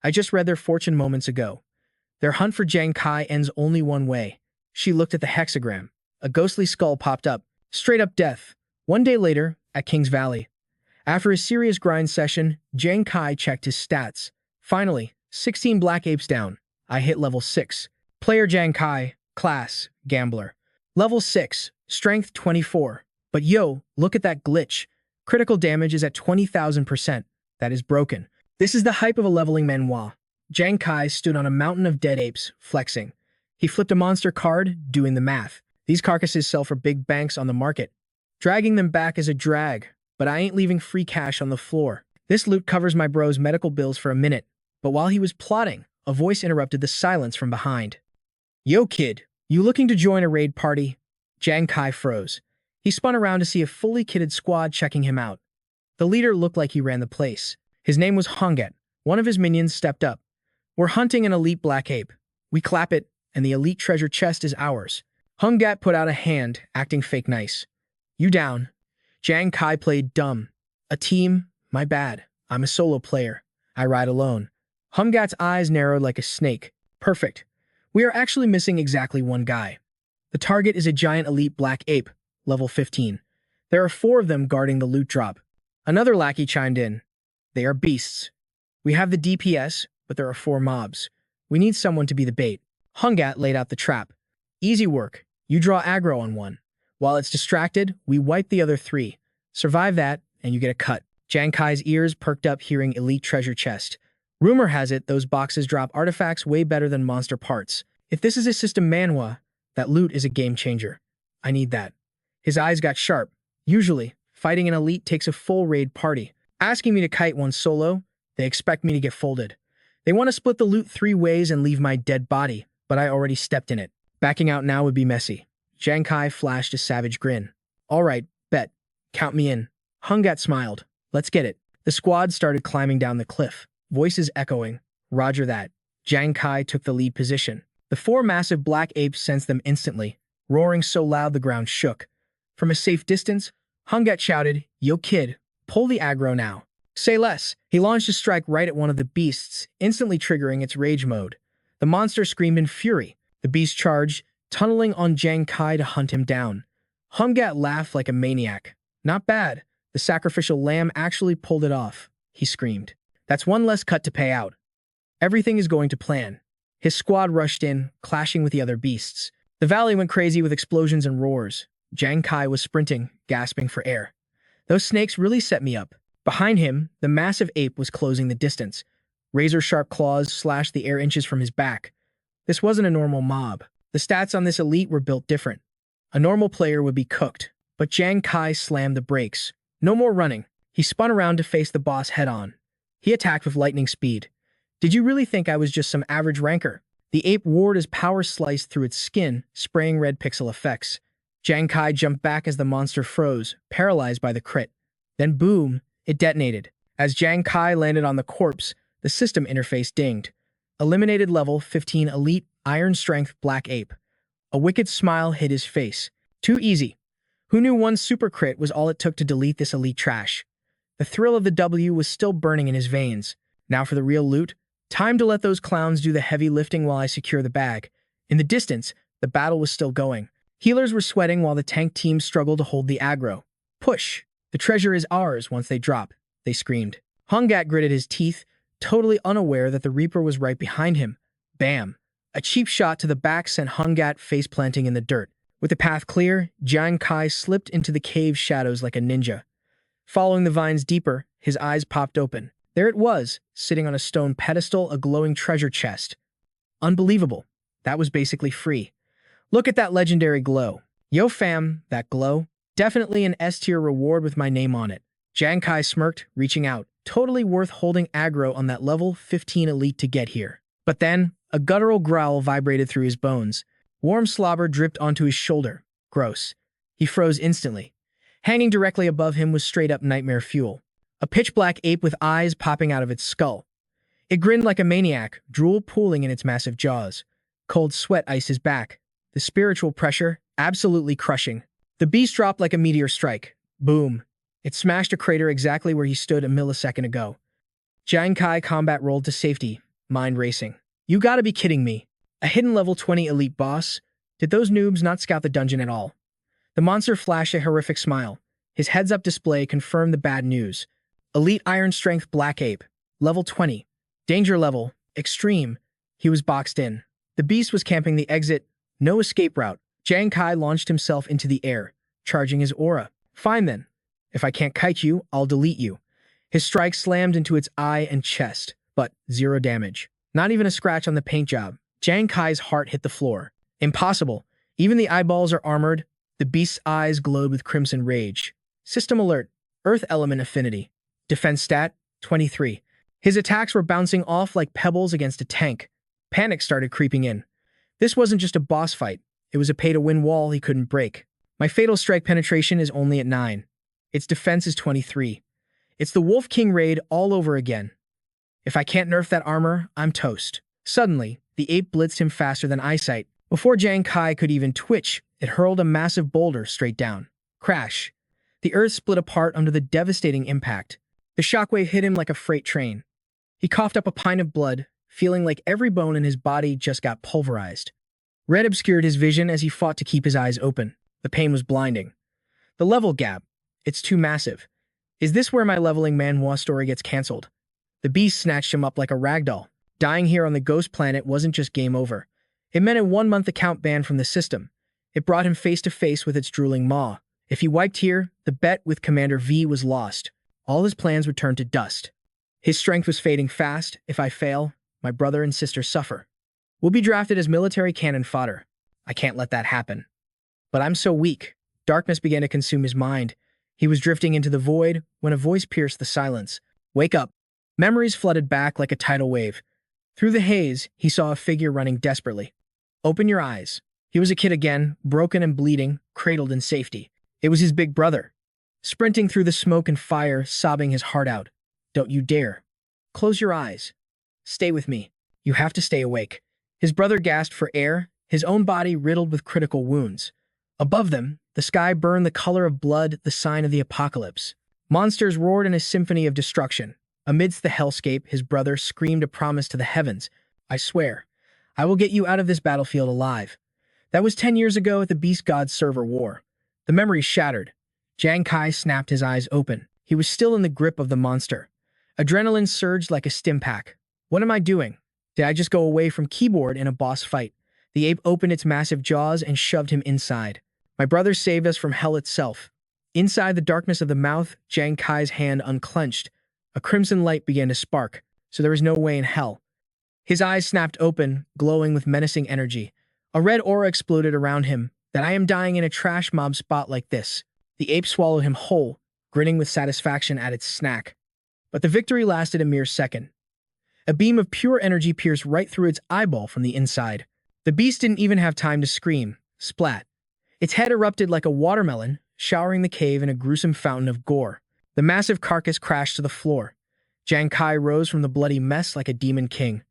Speaker 1: I just read their fortune moments ago. Their hunt for Jang Kai ends only one way. She looked at the hexagram. A ghostly skull popped up. Straight up death. One day later, at King's Valley. After a serious grind session, Jang Kai checked his stats. Finally, 16 black apes down. I hit level 6. Player Jang Kai, class, gambler. Level 6, strength 24. But yo, look at that glitch. Critical damage is at 20,000%. That is broken. This is the hype of a leveling Manhwa. Jang Kai stood on a mountain of dead apes, flexing. He flipped a monster card, doing the math. These carcasses sell for big banks on the market. Dragging them back is a drag, but I ain't leaving free cash on the floor. This loot covers my bro's medical bills for a minute, but while he was plotting, a voice interrupted the silence from behind. Yo kid, you looking to join a raid party? Jang Kai froze. He spun around to see a fully kitted squad checking him out. The leader looked like he ran the place. His name was Hongat. One of his minions stepped up. We're hunting an elite black ape. We clap it, and the elite treasure chest is ours. Hongat put out a hand, acting fake nice. You down. Jang Kai played dumb. A team? My bad. I'm a solo player. I ride alone. Hongat's eyes narrowed like a snake. Perfect. We are actually missing exactly one guy. The target is a giant elite black ape, level 15. There are 4 of them guarding the loot drop. Another lackey chimed in. They are beasts. We have the DPS, but there are 4 mobs. We need someone to be the bait. Hongat laid out the trap. Easy work. You draw aggro on one. While it's distracted, we wipe the other 3. Survive that, and you get a cut. Jang Kai's ears perked up hearing elite treasure chest. Rumor has it those boxes drop artifacts way better than monster parts. If this is a system Manhwa, that loot is a game changer. I need that. His eyes got sharp. Usually, fighting an elite takes a full raid party. Asking me to kite one solo, they expect me to get folded. They want to split the loot 3 ways and leave my dead body, but I already stepped in it. Backing out now would be messy. Jang Kai flashed a savage grin. All right, bet. Count me in. Hongat smiled. Let's get it. The squad started climbing down the cliff. Voices echoing. Roger that. Jang Kai took the lead position. The 4 massive black apes sensed them instantly, roaring so loud the ground shook. From a safe distance, Hongat shouted, Yo kid, pull the aggro now. Say less. He launched a strike right at one of the beasts, instantly triggering its rage mode. The monster screamed in fury. The beast charged, tunneling on Jang Kai to hunt him down. Hongat laughed like a maniac. Not bad. The sacrificial lamb actually pulled it off, he screamed. That's 1 less cut to pay out. Everything is going to plan. His squad rushed in, clashing with the other beasts. The valley went crazy with explosions and roars. Jang Kai was sprinting, gasping for air. Those snakes really set me up. Behind him, the massive ape was closing the distance. Razor-sharp claws slashed the air inches from his back. This wasn't a normal mob. The stats on this elite were built different. A normal player would be cooked, but Jang Kai slammed the brakes. No more running. He spun around to face the boss head-on. He attacked with lightning speed. Did you really think I was just some average ranker? The ape roared as power sliced through its skin, spraying red pixel effects. Jang Kai jumped back as the monster froze, paralyzed by the crit. Then boom, it detonated. As Jang Kai landed on the corpse, the system interface dinged. Eliminated level 15 elite, iron strength black ape. A wicked smile hid his face. Too easy. Who knew 1 super crit was all it took to delete this elite trash? The thrill of the W was still burning in his veins. Now for the real loot. Time to let those clowns do the heavy lifting while I secure the bag. In the distance, the battle was still going. Healers were sweating while the tank team struggled to hold the aggro. Push! The treasure is ours once they drop, they screamed. Hongat gritted his teeth, totally unaware that the Reaper was right behind him. Bam! A cheap shot to the back sent Hongat face-planting in the dirt. With the path clear, Jang Kai slipped into the cave shadows like a ninja. Following the vines deeper, his eyes popped open. There it was, sitting on a stone pedestal, a glowing treasure chest. Unbelievable. That was basically free. Look at that legendary glow. Yo fam, that glow. Definitely an S-tier reward with my name on it. Jang Kai smirked, reaching out. Totally worth holding aggro on that level 15 elite to get here. But then, a guttural growl vibrated through his bones. Warm slobber dripped onto his shoulder. Gross. He froze instantly. Hanging directly above him was straight-up nightmare fuel. A pitch-black ape with eyes popping out of its skull. It grinned like a maniac, drool pooling in its massive jaws. Cold sweat iced his back. The spiritual pressure, absolutely crushing. The beast dropped like a meteor strike. Boom. It smashed a crater exactly where he stood a millisecond ago. Jang Kai combat rolled to safety, mind racing. You gotta be kidding me. A hidden level 20 elite boss? Did those noobs not scout the dungeon at all? The monster flashed a horrific smile. His heads-up display confirmed the bad news. Elite Iron Strength Black Ape. Level 20. Danger level Extreme. He was boxed in. The beast was camping the exit. No escape route. Jang Kai launched himself into the air, charging his aura. Fine then. If I can't kite you, I'll delete you. His strike slammed into its eye and chest, but zero damage. Not even a scratch on the paint job. Jang Kai's heart hit the floor. Impossible. Even the eyeballs are armored. The beast's eyes glowed with crimson rage. System alert. Earth element affinity. Defense stat, 23. His attacks were bouncing off like pebbles against a tank. Panic started creeping in. This wasn't just a boss fight. It was a pay-to-win wall he couldn't break. My fatal strike penetration is only at 9. Its defense is 23. It's the Wolf King raid all over again. If I can't nerf that armor, I'm toast. Suddenly, the ape blitzed him faster than eyesight. Before Jang Kai could even twitch, it hurled a massive boulder straight down. Crash. The earth split apart under the devastating impact. The shockwave hit him like a freight train. He coughed up a pint of blood, feeling like every bone in his body just got pulverized. Red obscured his vision as he fought to keep his eyes open. The pain was blinding. The level gap. It's too massive. Is this where my leveling Manhwa story gets cancelled? The beast snatched him up like a ragdoll. Dying here on the ghost planet wasn't just game over. It meant a 1-month account ban from the system. It brought him face to face with its drooling maw. If he wiped here, the bet with Commander V was lost. All his plans would turn to dust. His strength was fading fast. If I fail, my brother and sister suffer. We'll be drafted as military cannon fodder. I can't let that happen. But I'm so weak. Darkness began to consume his mind. He was drifting into the void when a voice pierced the silence. Wake up. Memories flooded back like a tidal wave. Through the haze, he saw a figure running desperately. Open your eyes. He was a kid again, broken and bleeding, cradled in safety. It was his big brother, sprinting through the smoke and fire, sobbing his heart out. Don't you dare. Close your eyes. Stay with me. You have to stay awake. His brother gasped for air, his own body riddled with critical wounds. Above them, the sky burned the color of blood, the sign of the apocalypse. Monsters roared in a symphony of destruction. Amidst the hellscape, his brother screamed a promise to the heavens. I swear, I will get you out of this battlefield alive. That was 10 years ago at the Beast God server war. The memory shattered. Jang Kai snapped his eyes open. He was still in the grip of the monster. Adrenaline surged like a stim pack. What am I doing? Did I just go away from keyboard in a boss fight? The ape opened its massive jaws and shoved him inside. My brother saved us from hell itself. Inside the darkness of the mouth, Jang Kai's hand unclenched. A crimson light began to spark, so there was no way in hell. His eyes snapped open, glowing with menacing energy. A red aura exploded around him. That I am dying in a trash mob spot like this. The ape swallowed him whole, grinning with satisfaction at its snack. But the victory lasted a mere second. A beam of pure energy pierced right through its eyeball from the inside. The beast didn't even have time to scream. Splat. Its head erupted like a watermelon, showering the cave in a gruesome fountain of gore. The massive carcass crashed to the floor. Jang Kai rose from the bloody mess like a demon king.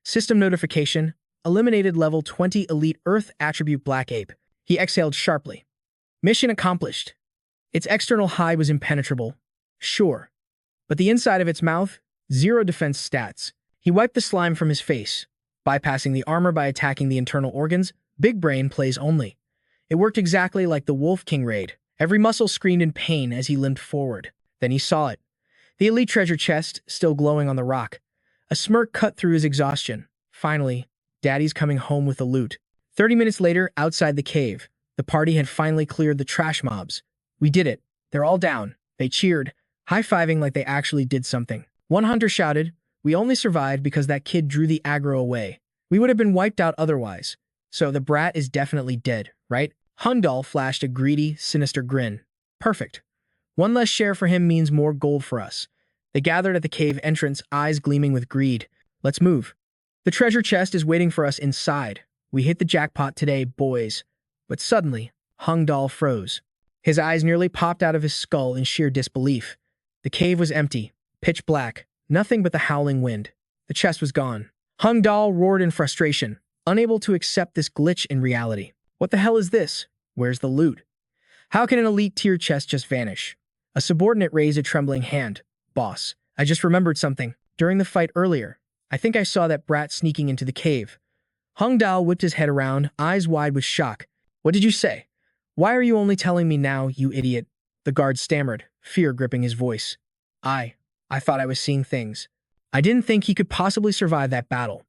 Speaker 1: System notification. Eliminated level 20 elite Earth attribute Black Ape. He exhaled sharply. Mission accomplished. Its external hide was impenetrable. Sure. But the inside of its mouth? 0 defense stats. He wiped the slime from his face, bypassing the armor by attacking the internal organs. Big brain plays only. It worked exactly like the Wolf King raid. Every muscle screamed in pain as he limped forward. Then he saw it. The elite treasure chest, still glowing on the rock. A smirk cut through his exhaustion. Finally, Daddy's coming home with the loot. 30 minutes later, outside the cave, the party had finally cleared the trash mobs. We did it. They're all down. They cheered, high-fiving like they actually did something. One hunter shouted, we only survived because that kid drew the aggro away. We would have been wiped out otherwise. So the brat is definitely dead, right? Hungdal flashed a greedy, sinister grin. Perfect. One less share for him means more gold for us. They gathered at the cave entrance, eyes gleaming with greed. Let's move. The treasure chest is waiting for us inside. We hit the jackpot today, boys. But suddenly, Hungdal froze. His eyes nearly popped out of his skull in sheer disbelief. The cave was empty, pitch black, nothing but the howling wind. The chest was gone. Hungdal roared in frustration, unable to accept this glitch in reality. What the hell is this? Where's the loot? How can an elite tier chest just vanish? A subordinate raised a trembling hand. Boss, I just remembered something. During the fight earlier, I think I saw that brat sneaking into the cave. Hungdal whipped his head around, eyes wide with shock. What did you say? Why are you only telling me now, you idiot? The guard stammered, fear gripping his voice. I thought I was seeing things. I didn't think he could possibly survive that battle.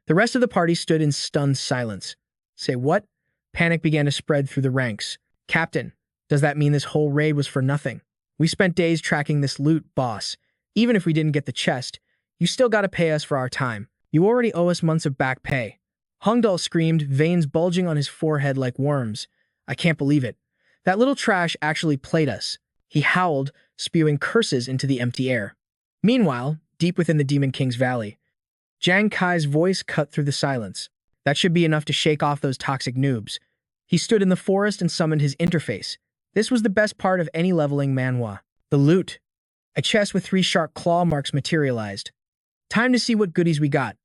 Speaker 1: The rest of the party stood in stunned silence. Say what? Panic began to spread through the ranks. Captain, does that mean this whole raid was for nothing? We spent days tracking this loot, boss. Even if we didn't get the chest, you still gotta pay us for our time. You already owe us months of back pay. Hongdal screamed, veins bulging on his forehead like worms. I can't believe it. That little trash actually played us. He howled, spewing curses into the empty air. Meanwhile, deep within the Demon King's valley, Jang Kai's voice cut through the silence. That should be enough to shake off those toxic noobs. He stood in the forest and summoned his interface. This was the best part of any leveling manhwa. The loot. A chest with 3 sharp claw marks materialized. Time to see what goodies we got.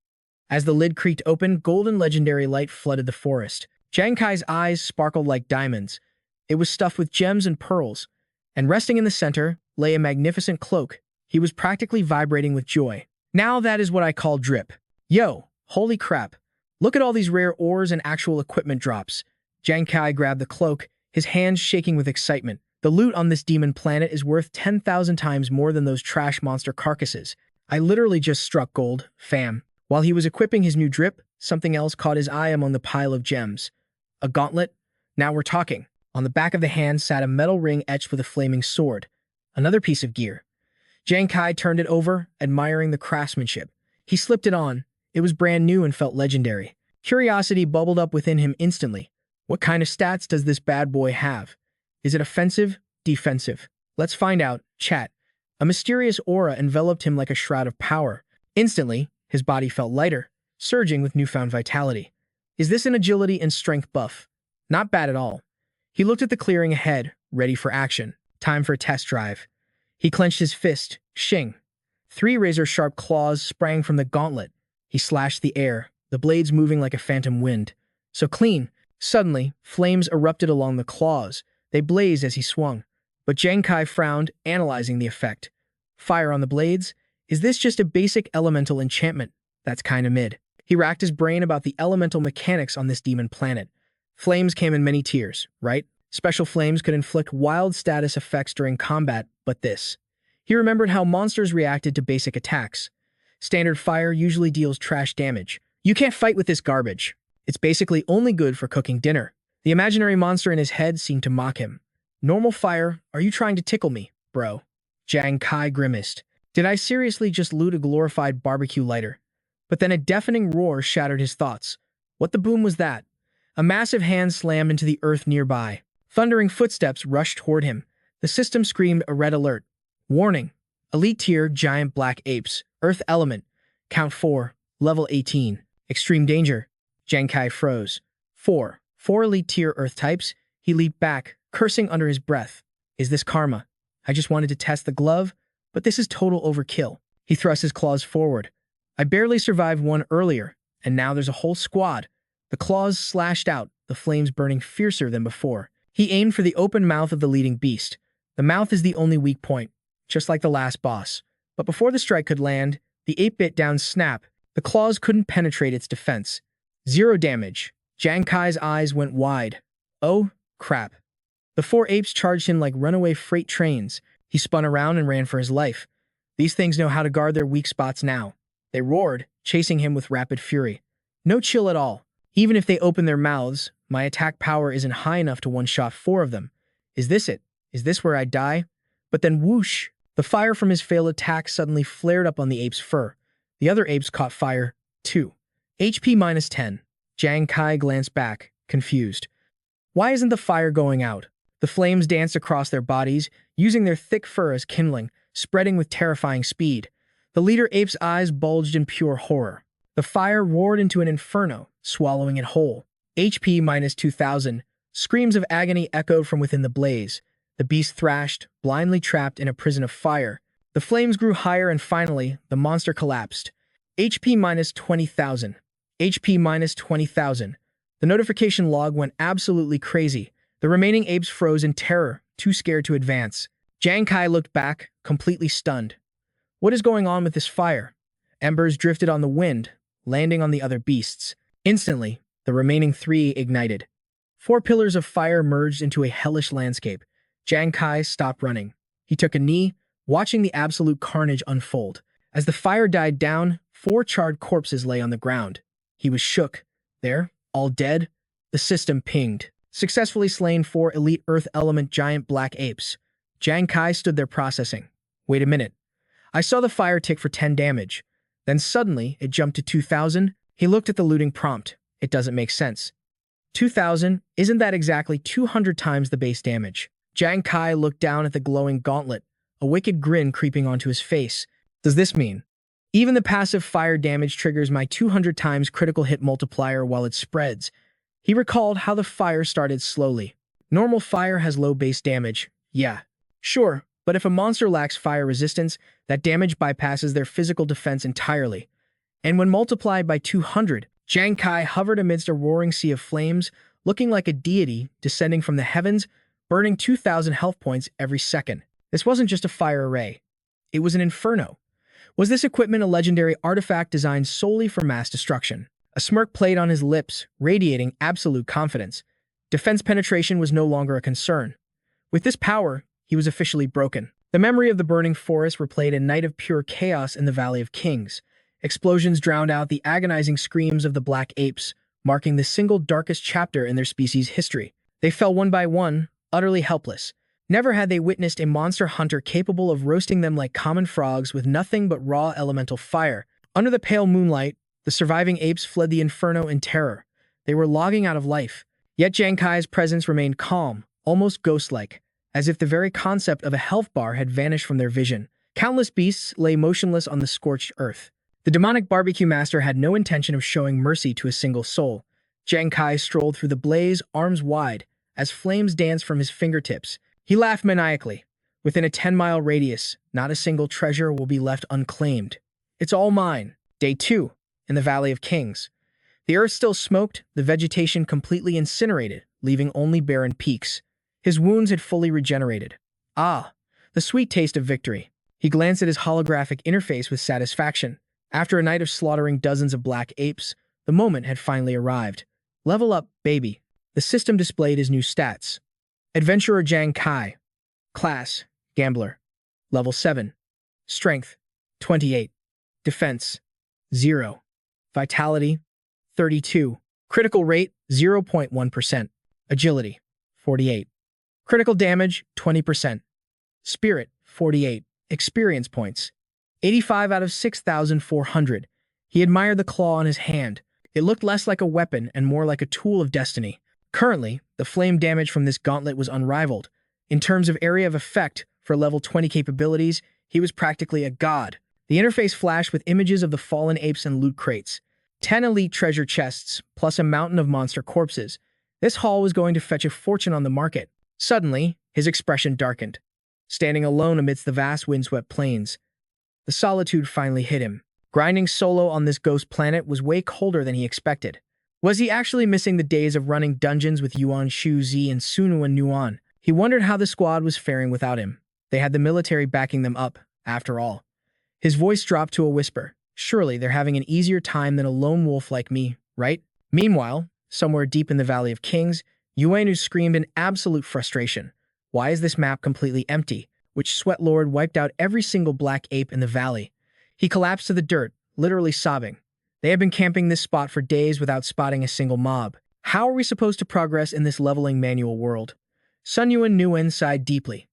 Speaker 1: As the lid creaked open, golden legendary light flooded the forest. Jang Kai's eyes sparkled like diamonds. It was stuffed with gems and pearls, and resting in the center lay a magnificent cloak. He was practically vibrating with joy. Now that is what I call drip. Yo, holy crap. Look at all these rare ores and actual equipment drops. Jang Kai grabbed the cloak, his hands shaking with excitement. The loot on this demon planet is worth 10,000 times more than those trash monster carcasses. I literally just struck gold, fam. While he was equipping his new drip, something else caught his eye among the pile of gems. A gauntlet? Now we're talking. On the back of the hand sat a metal ring etched with a flaming sword. Another piece of gear. Jang Kai turned it over, admiring the craftsmanship. He slipped it on. It was brand new and felt legendary. Curiosity bubbled up within him instantly. What kind of stats does this bad boy have? Is it offensive? Defensive? Let's find out, chat. A mysterious aura enveloped him like a shroud of power. Instantly, his body felt lighter, surging with newfound vitality. Is this an agility and strength buff? Not bad at all. He looked at the clearing ahead, ready for action. Time for a test drive. He clenched his fist, shing. 3 razor-sharp claws sprang from the gauntlet. He slashed the air, the blades moving like a phantom wind. So clean. Suddenly, flames erupted along the claws. They blazed as he swung. But Jang Kai frowned, analyzing the effect. Fire on the blades? Is this just a basic elemental enchantment? That's kinda mid. He racked his brain about the elemental mechanics on this demon planet. Flames came in many tiers, right? Special flames could inflict wild status effects during combat, but this. He remembered how monsters reacted to basic attacks. Standard fire usually deals trash damage. You can't fight with this garbage. It's basically only good for cooking dinner. The imaginary monster in his head seemed to mock him. Normal fire? Are you trying to tickle me, bro? Jang Kai grimaced. Did I seriously just loot a glorified barbecue lighter? But then a deafening roar shattered his thoughts. What the boom was that? A massive hand slammed into the earth nearby. Thundering footsteps rushed toward him. The system screamed a red alert. Warning. Elite tier giant black apes. Earth element. Count 4. Level 18. Extreme danger. Jang Kai froze. 4 elite tier earth types. He leaped back, cursing under his breath. Is this karma? I just wanted to test the glove, but this is total overkill. He thrust his claws forward. I barely survived one earlier, and now there's a whole squad. The claws slashed out, the flames burning fiercer than before. He aimed for the open mouth of the leading beast. The mouth is the only weak point, just like the last boss. But before the strike could land, the 8-bit down snap. The claws couldn't penetrate its defense. 0 damage. Jang Kai's eyes went wide. Oh, crap. The 4 apes charged him like runaway freight trains. He spun around and ran for his life. These things know how to guard their weak spots now. They roared, chasing him with rapid fury. No chill at all. Even if they open their mouths, my attack power isn't high enough to one-shot 4 of them. Is this it? Is this where I die? But then whoosh! The fire from his failed attack suddenly flared up on the ape's fur. The other apes caught fire, too. HP minus 10. Jang Kai glanced back, confused. Why isn't the fire going out? The flames danced across their bodies, using their thick fur as kindling, spreading with terrifying speed. The leader ape's eyes bulged in pure horror. The fire roared into an inferno, swallowing it whole. HP minus 2,000. Screams of agony echoed from within the blaze. The beast thrashed, blindly trapped in a prison of fire. The flames grew higher and finally, the monster collapsed. HP minus 20,000. HP minus 20,000. The notification log went absolutely crazy. The remaining apes froze in terror, too scared to advance. Jang Kai looked back, completely stunned. What is going on with this fire? Embers drifted on the wind, landing on the other beasts. Instantly, the remaining 3 ignited. 4 pillars of fire merged into a hellish landscape. Jang Kai stopped running. He took a knee, watching the absolute carnage unfold. As the fire died down, 4 charred corpses lay on the ground. He was shook. There, all dead. The system pinged. Successfully slain 4 elite Earth element giant black apes. Jang Kai stood there processing. Wait a minute. I saw the fire tick for 10 damage. Then suddenly, it jumped to 2,000. He looked at the looting prompt. It doesn't make sense. 2,000? Isn't that exactly 200 times the base damage? Jang Kai looked down at the glowing gauntlet, a wicked grin creeping onto his face. Does this mean even the passive fire damage triggers my 200 times critical hit multiplier while it spreads? He recalled how the fire started slowly. Normal fire has low base damage. Yeah, sure, but if a monster lacks fire resistance, that damage bypasses their physical defense entirely. And when multiplied by 200, Jang Kai hovered amidst a roaring sea of flames, looking like a deity descending from the heavens, burning 2,000 health points every second. This wasn't just a fire array. It was an inferno. Was this equipment a legendary artifact designed solely for mass destruction? A smirk played on his lips, radiating absolute confidence. Defense penetration was no longer a concern. With this power, he was officially broken. The memory of the burning forest replayed a night of pure chaos in the Valley of Kings. Explosions drowned out the agonizing screams of the black apes, marking the single darkest chapter in their species' history. They fell one by one, utterly helpless. Never had they witnessed a monster hunter capable of roasting them like common frogs with nothing but raw elemental fire. Under the pale moonlight, the surviving apes fled the inferno in terror. They were logging out of life. Yet Jang Kai's presence remained calm, almost ghost-like, as if the very concept of a health bar had vanished from their vision. Countless beasts lay motionless on the scorched earth. The demonic barbecue master had no intention of showing mercy to a single soul. Jang Kai strolled through the blaze, arms wide, as flames danced from his fingertips. He laughed maniacally. Within a 10-mile radius, not a single treasure will be left unclaimed. It's all mine. Day 2, in the Valley of Kings. The earth still smoked, the vegetation completely incinerated, leaving only barren peaks. His wounds had fully regenerated. Ah, the sweet taste of victory. He glanced at his holographic interface with satisfaction. After a night of slaughtering dozens of black apes, the moment had finally arrived. Level up, baby. The system displayed his new stats. Adventurer Jang Kai. Class, Gambler. Level 7. Strength, 28. Defense, 0. Vitality, 32. Critical rate, 0.1%. Agility, 48. Critical damage, 20%. Spirit, 48. Experience points, 85 out of 6,400. He admired the claw on his hand. It looked less like a weapon and more like a tool of destiny. Currently, the flame damage from this gauntlet was unrivaled. In terms of area of effect, for level 20 capabilities, he was practically a god. The interface flashed with images of the fallen apes and loot crates. 10 elite treasure chests, plus a mountain of monster corpses. This haul was going to fetch a fortune on the market. Suddenly, his expression darkened. Standing alone amidst the vast windswept plains, the solitude finally hit him. Grinding solo on this ghost planet was way colder than he expected. Was he actually missing the days of running dungeons with Yuan Shu Zi and Sunwoo Nuan? He wondered how the squad was faring without him. They had the military backing them up, after all. His voice dropped to a whisper. Surely they're having an easier time than a lone wolf like me, right? Meanwhile, somewhere deep in the Valley of Kings, Yuanu screamed in absolute frustration. Why is this map completely empty? Which Sweat Lord wiped out every single black ape in the valley. He collapsed to the dirt, literally sobbing. They had been camping this spot for days without spotting a single mob. How are we supposed to progress in this leveling manual world? Sun Yuan Nguyen sighed deeply.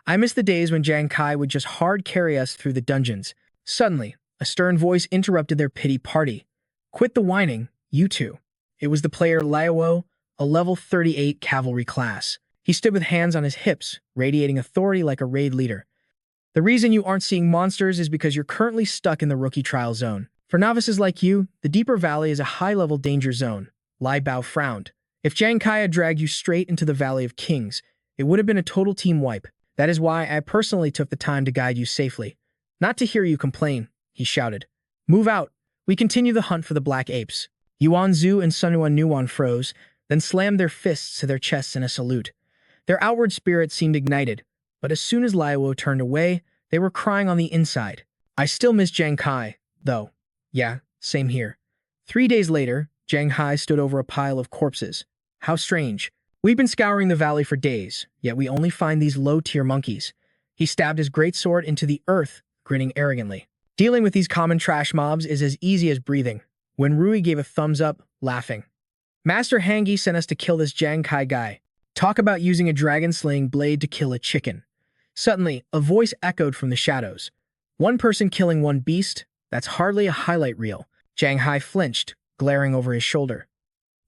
Speaker 1: I miss the days when Jang Kai would just hard carry us through the dungeons. Suddenly, a stern voice interrupted their pity party. Quit the whining, you two. It was the player Liao, a level 38 cavalry class. He stood with hands on his hips, radiating authority like a raid leader. The reason you aren't seeing monsters is because you're currently stuck in the rookie trial zone. For novices like you, the deeper valley is a high-level danger zone. Lai Bao frowned. If Jang Kai had dragged you straight into the Valley of Kings, it would have been a total team wipe. That is why I personally took the time to guide you safely. Not to hear you complain, he shouted. Move out. We continue the hunt for the black apes. Yuan Zhu and Sunwoo Nuan froze, then slammed their fists to their chests in a salute. Their outward spirits seemed ignited, but as soon as Liao turned away, they were crying on the inside. I still miss Jang Kai, though. Yeah, same here. 3 days later, Jang Hai stood over a pile of corpses. How strange. We've been scouring the valley for days, yet we only find these low-tier monkeys. He stabbed his greatsword into the earth, grinning arrogantly. Dealing with these common trash mobs is as easy as breathing. When Rui gave a thumbs up, laughing. Master Hangi sent us to kill this Jang Kai guy. Talk about using a dragon-slaying blade to kill a chicken. Suddenly, a voice echoed from the shadows. One person killing one beast? That's hardly a highlight reel. Jang Hai flinched, glaring over his shoulder.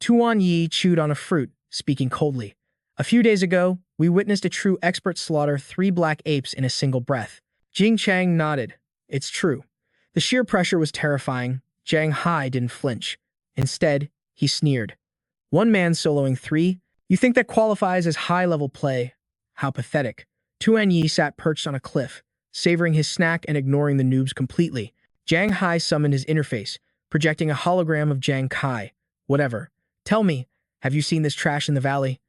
Speaker 1: Tuan Yi chewed on a fruit, speaking coldly. A few days ago, we witnessed a true expert slaughter 3 black apes in a single breath. Jing Chang nodded. It's true. The sheer pressure was terrifying. Jang Hai didn't flinch. Instead, he sneered. One man soloing 3? You think that qualifies as high-level play? How pathetic. Tuan Yi sat perched on a cliff, savoring his snack and ignoring the noobs completely. Jang Hai summoned his interface, projecting a hologram of Jang Kai. Whatever. Tell me, have you seen this trash in the valley?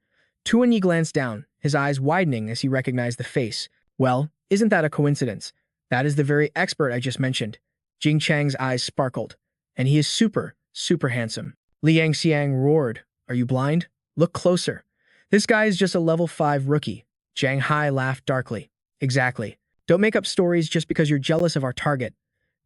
Speaker 1: Tuan Yi glanced down, his eyes widening as he recognized the face. Well, isn't that a coincidence? That is the very expert I just mentioned. Jing Chang's eyes sparkled. And he is super, super handsome. Liang Xiang roared. Are you blind? Look closer. This guy is just a level 5 rookie. Jang Hai laughed darkly. Exactly. Don't make up stories just because you're jealous of our target.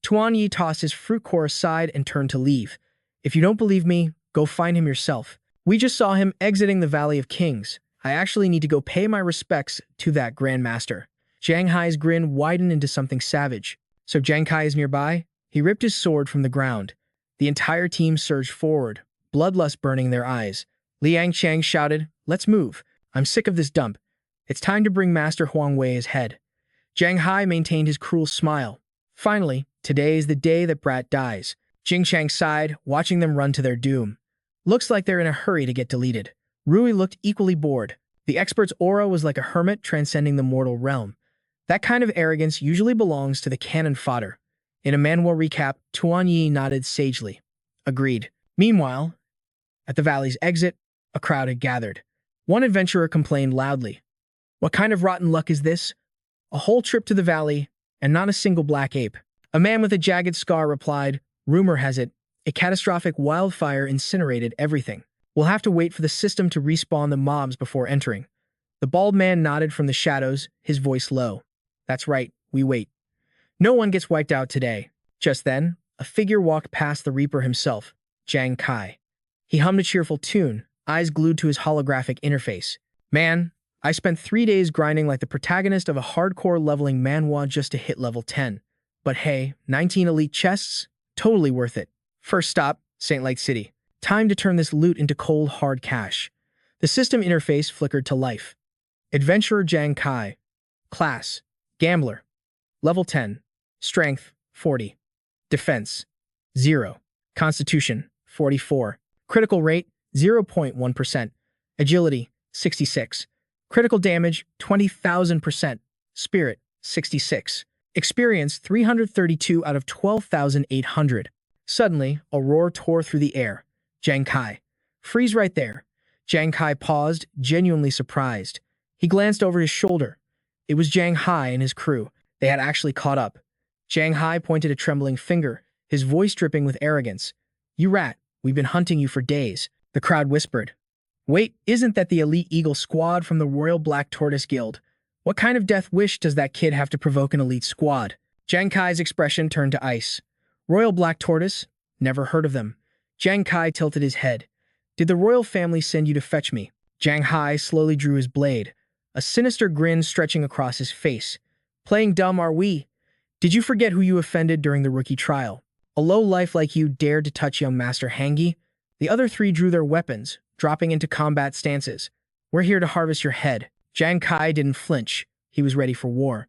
Speaker 1: Tuan Yi tossed his fruit core aside and turned to leave. If you don't believe me, go find him yourself. We just saw him exiting the Valley of Kings. I actually need to go pay my respects to that Grandmaster. Jang Hai's grin widened into something savage. So Jang Kai is nearby? He ripped his sword from the ground. The entire team surged forward, bloodlust burning their eyes. Liang Chang shouted, Let's move. I'm sick of this dump. It's time to bring Master Huang Wei his head. Jang Hai maintained his cruel smile. Finally, today is the day that Brat dies. Jing Chang sighed, watching them run to their doom. Looks like they're in a hurry to get deleted. Rui looked equally bored. The expert's aura was like a hermit transcending the mortal realm. That kind of arrogance usually belongs to the cannon fodder. In a Manhwa recap, Tuan Yi nodded sagely. Agreed. Meanwhile, at the valley's exit, a crowd had gathered. One adventurer complained loudly. What kind of rotten luck is this? A whole trip to the valley, and not a single black ape. A man with a jagged scar replied, Rumor has it, a catastrophic wildfire incinerated everything. We'll have to wait for the system to respawn the mobs before entering. The bald man nodded from the shadows, his voice low. That's right, we wait. No one gets wiped out today. Just then, a figure walked past the Reaper himself, Jang Kai. He hummed a cheerful tune, eyes glued to his holographic interface. Man, I spent 3 days grinding like the protagonist of a hardcore leveling manhwa just to hit level 10. But hey, 19 elite chests? Totally worth it. First stop, St. Lake City. Time to turn this loot into cold, hard cash. The system interface flickered to life. Adventurer Jang Kai. Class. Gambler. Level 10. Strength. 40. Defense. 0. Constitution. 44. Critical rate. 0.1%. Agility. 66. Critical damage. 20,000%. Spirit. 66. Experience. 332 out of 12,800. Suddenly, a roar tore through the air. Jang Kai. Freeze right there. Jang Kai paused, genuinely surprised. He glanced over his shoulder. It was Jang Hai and his crew. They had actually caught up. Jang Hai pointed a trembling finger, his voice dripping with arrogance. You rat, we've been hunting you for days. The crowd whispered. Wait, isn't that the elite eagle squad from the Royal Black Tortoise Guild? What kind of death wish does that kid have to provoke an elite squad? Jang Kai's expression turned to ice. Royal Black Tortoise? Never heard of them. Jang Kai tilted his head. Did the royal family send you to fetch me? Jang Hai slowly drew his blade, a sinister grin stretching across his face. Playing dumb are we? Did you forget who you offended during the rookie trial? A low-life like you dared to touch young Master Hangi? The other 3 drew their weapons, dropping into combat stances. We're here to harvest your head. Jang Kai didn't flinch. He was ready for war.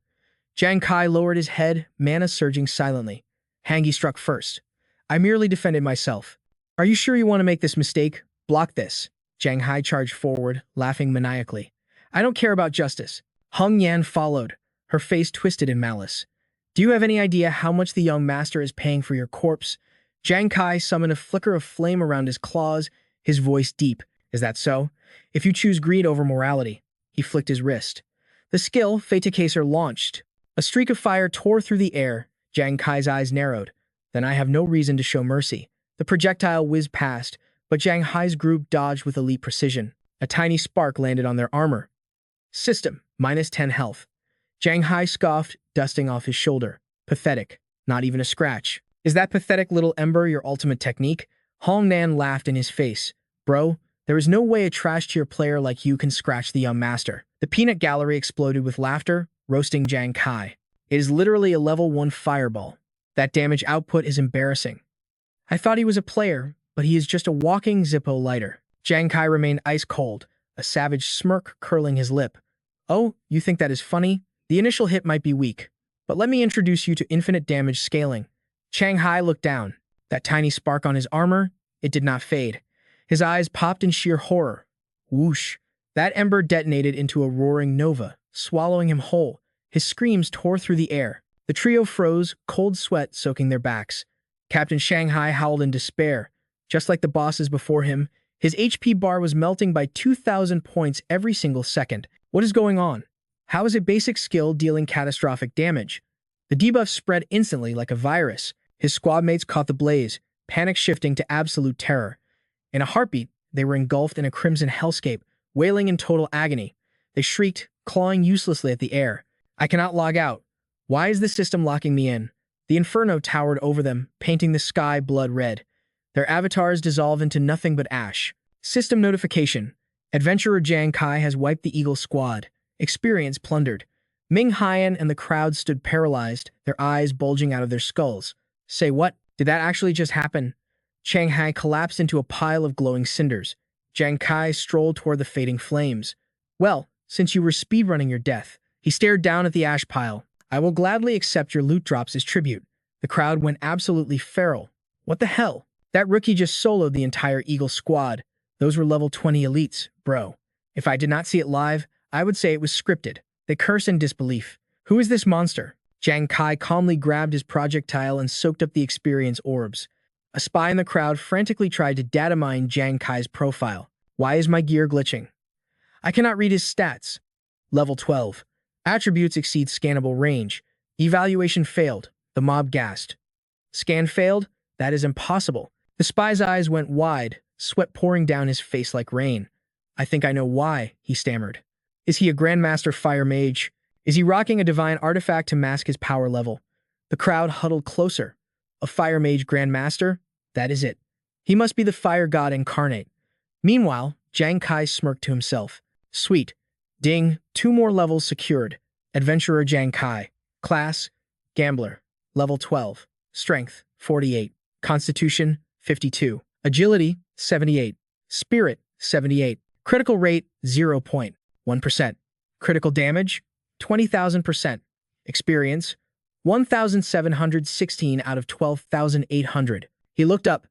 Speaker 1: Jang Kai lowered his head, mana surging silently. Hangi struck first. I merely defended myself. Are you sure you want to make this mistake? Block this. Jang Hai charged forward, laughing maniacally. I don't care about justice. Hung Yan followed, her face twisted in malice. Do you have any idea how much the young master is paying for your corpse? Jang Kai summoned a flicker of flame around his claws, his voice deep. Is that so? If you choose greed over morality. He flicked his wrist. The skill, Fatacaser, launched. A streak of fire tore through the air. Jang Kai's eyes narrowed. Then I have no reason to show mercy. The projectile whizzed past, but Jang Hai's group dodged with elite precision. A tiny spark landed on their armor. System, -10 health. Jang Hai scoffed, dusting off his shoulder. Pathetic. Not even a scratch. Is that pathetic little ember your ultimate technique? Hong Nan laughed in his face. Bro, there is no way a trash-tier player like you can scratch the young master. The peanut gallery exploded with laughter, roasting Jang Kai. It is literally a level 1 fireball. That damage output is embarrassing. I thought he was a player, but he is just a walking Zippo lighter. Jang Kai remained ice cold, a savage smirk curling his lip. Oh, you think that is funny? The initial hit might be weak, but let me introduce you to infinite damage scaling. Chang Hai looked down. That tiny spark on his armor, it did not fade. His eyes popped in sheer horror. Whoosh! That ember detonated into a roaring nova, swallowing him whole. His screams tore through the air. The trio froze, cold sweat soaking their backs. Captain Shanghai howled in despair. Just like the bosses before him, his HP bar was melting by 2,000 points every single second. What is going on? How is a basic skill dealing catastrophic damage? The debuff spread instantly like a virus. His squadmates caught the blaze, panic shifting to absolute terror. In a heartbeat, they were engulfed in a crimson hellscape, wailing in total agony. They shrieked, clawing uselessly at the air. I cannot log out. Why is the system locking me in? The inferno towered over them, painting the sky blood red. Their avatars dissolved into nothing but ash. System notification. Adventurer Jang Kai has wiped the Eagle squad. Experience plundered. Ming Haiyan and the crowd stood paralyzed, their eyes bulging out of their skulls. Say what? Did that actually just happen? Chang Hai collapsed into a pile of glowing cinders. Jang Kai strolled toward the fading flames. Well, since you were speedrunning your death, he stared down at the ash pile. I will gladly accept your loot drops as tribute. The crowd went absolutely feral. What the hell? That rookie just soloed the entire Eagle squad. Those were level 20 elites, bro. If I did not see it live, I would say it was scripted. They cursed in disbelief. Who is this monster? Jang Kai calmly grabbed his projectile and soaked up the experience orbs. A spy in the crowd frantically tried to data mine Jang Kai's profile. Why is my gear glitching? I cannot read his stats. Level 12. Attributes exceed scannable range. Evaluation failed. The mob gasped. Scan failed? That is impossible. The spy's eyes went wide, sweat pouring down his face like rain. I think I know why, he stammered. Is he a Grandmaster Fire Mage? Is he rocking a divine artifact to mask his power level? The crowd huddled closer. A Fire Mage Grandmaster? That is it. He must be the Fire God incarnate. Meanwhile, Jang Kai smirked to himself. Sweet. Ding, 2 more levels secured. Adventurer Jang Kai. Class, Gambler. Level 12. Strength, 48. Constitution, 52. Agility, 78. Spirit, 78. Critical rate, 0.1%. Critical damage, 20,000%. Experience, 1,716 out of 12,800. He looked up.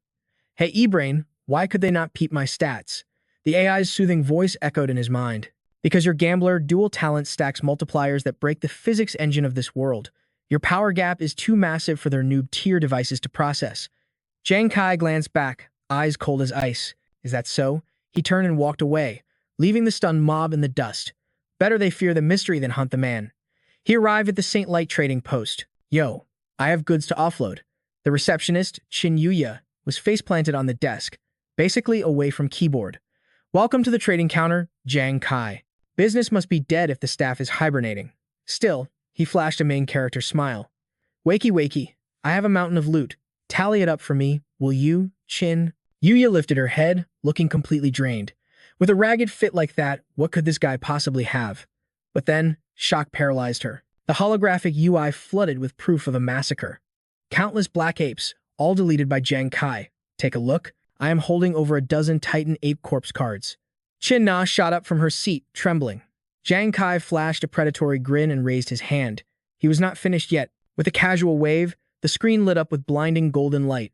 Speaker 1: Hey, E-Brain, why could they not peep my stats? The AI's soothing voice echoed in his mind. Because your Gambler dual talent stacks multipliers that break the physics engine of this world. Your power gap is too massive for their noob-tier devices to process. Jang Kai glanced back, eyes cold as ice. Is that so? He turned and walked away, leaving the stunned mob in the dust. Better they fear the mystery than hunt the man. He arrived at the Saint Light trading post. Yo, I have goods to offload. The receptionist, Chin Yuya, was face-planted on the desk, basically away from keyboard. Welcome to the trading counter, Jang Kai. Business must be dead if the staff is hibernating. Still, he flashed a main character smile. Wakey wakey, I have a mountain of loot. Tally it up for me, will you, Chin? Yuya lifted her head, looking completely drained. With a ragged fit like that, what could this guy possibly have? But then, shock paralyzed her. The holographic UI flooded with proof of a massacre. Countless black apes, all deleted by Jang Kai. Take a look. I am holding over a dozen Titan Ape Corpse cards. Chin Na shot up from her seat, trembling. Jang Kai flashed a predatory grin and raised his hand. He was not finished yet. With a casual wave, the screen lit up with blinding golden light.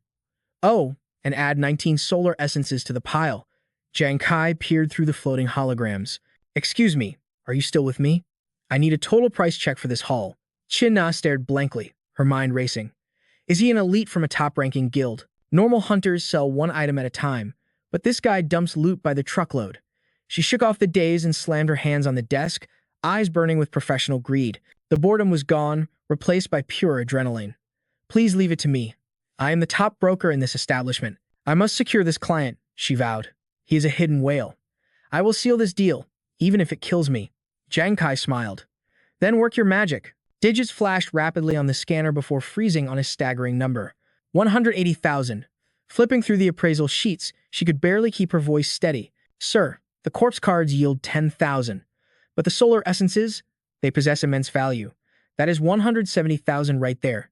Speaker 1: Oh, and add 19 solar essences to the pile. Jang Kai peered through the floating holograms. Excuse me, are you still with me? I need a total price check for this haul. Chin Na stared blankly, her mind racing. Is he an elite from a top-ranking guild? Normal hunters sell one item at a time, but this guy dumps loot by the truckload. She shook off the daze and slammed her hands on the desk, eyes burning with professional greed. The boredom was gone, replaced by pure adrenaline. Please leave it to me. I am the top broker in this establishment. I must secure this client, she vowed. He is a hidden whale. I will seal this deal, even if it kills me. Jang Kai smiled. Then work your magic. Digits flashed rapidly on the scanner before freezing on a staggering number. 180,000. Flipping through the appraisal sheets, she could barely keep her voice steady. Sir, the corpse cards yield 10,000. But the solar essences, they possess immense value. That is 170,000 right there.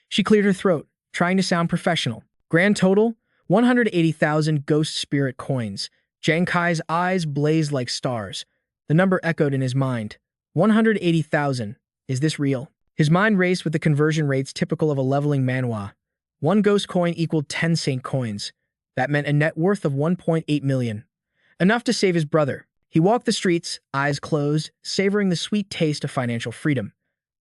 Speaker 1: She cleared her throat, trying to sound professional. Grand total, 180,000 ghost spirit coins. Jang Kai's eyes blazed like stars. The number echoed in his mind. 180,000. Is this real? His mind raced with the conversion rates typical of a leveling manhwa. One ghost coin equaled 10 saint coins. That meant a net worth of 1.8 million. Enough to save his brother. He walked the streets, eyes closed, savoring the sweet taste of financial freedom.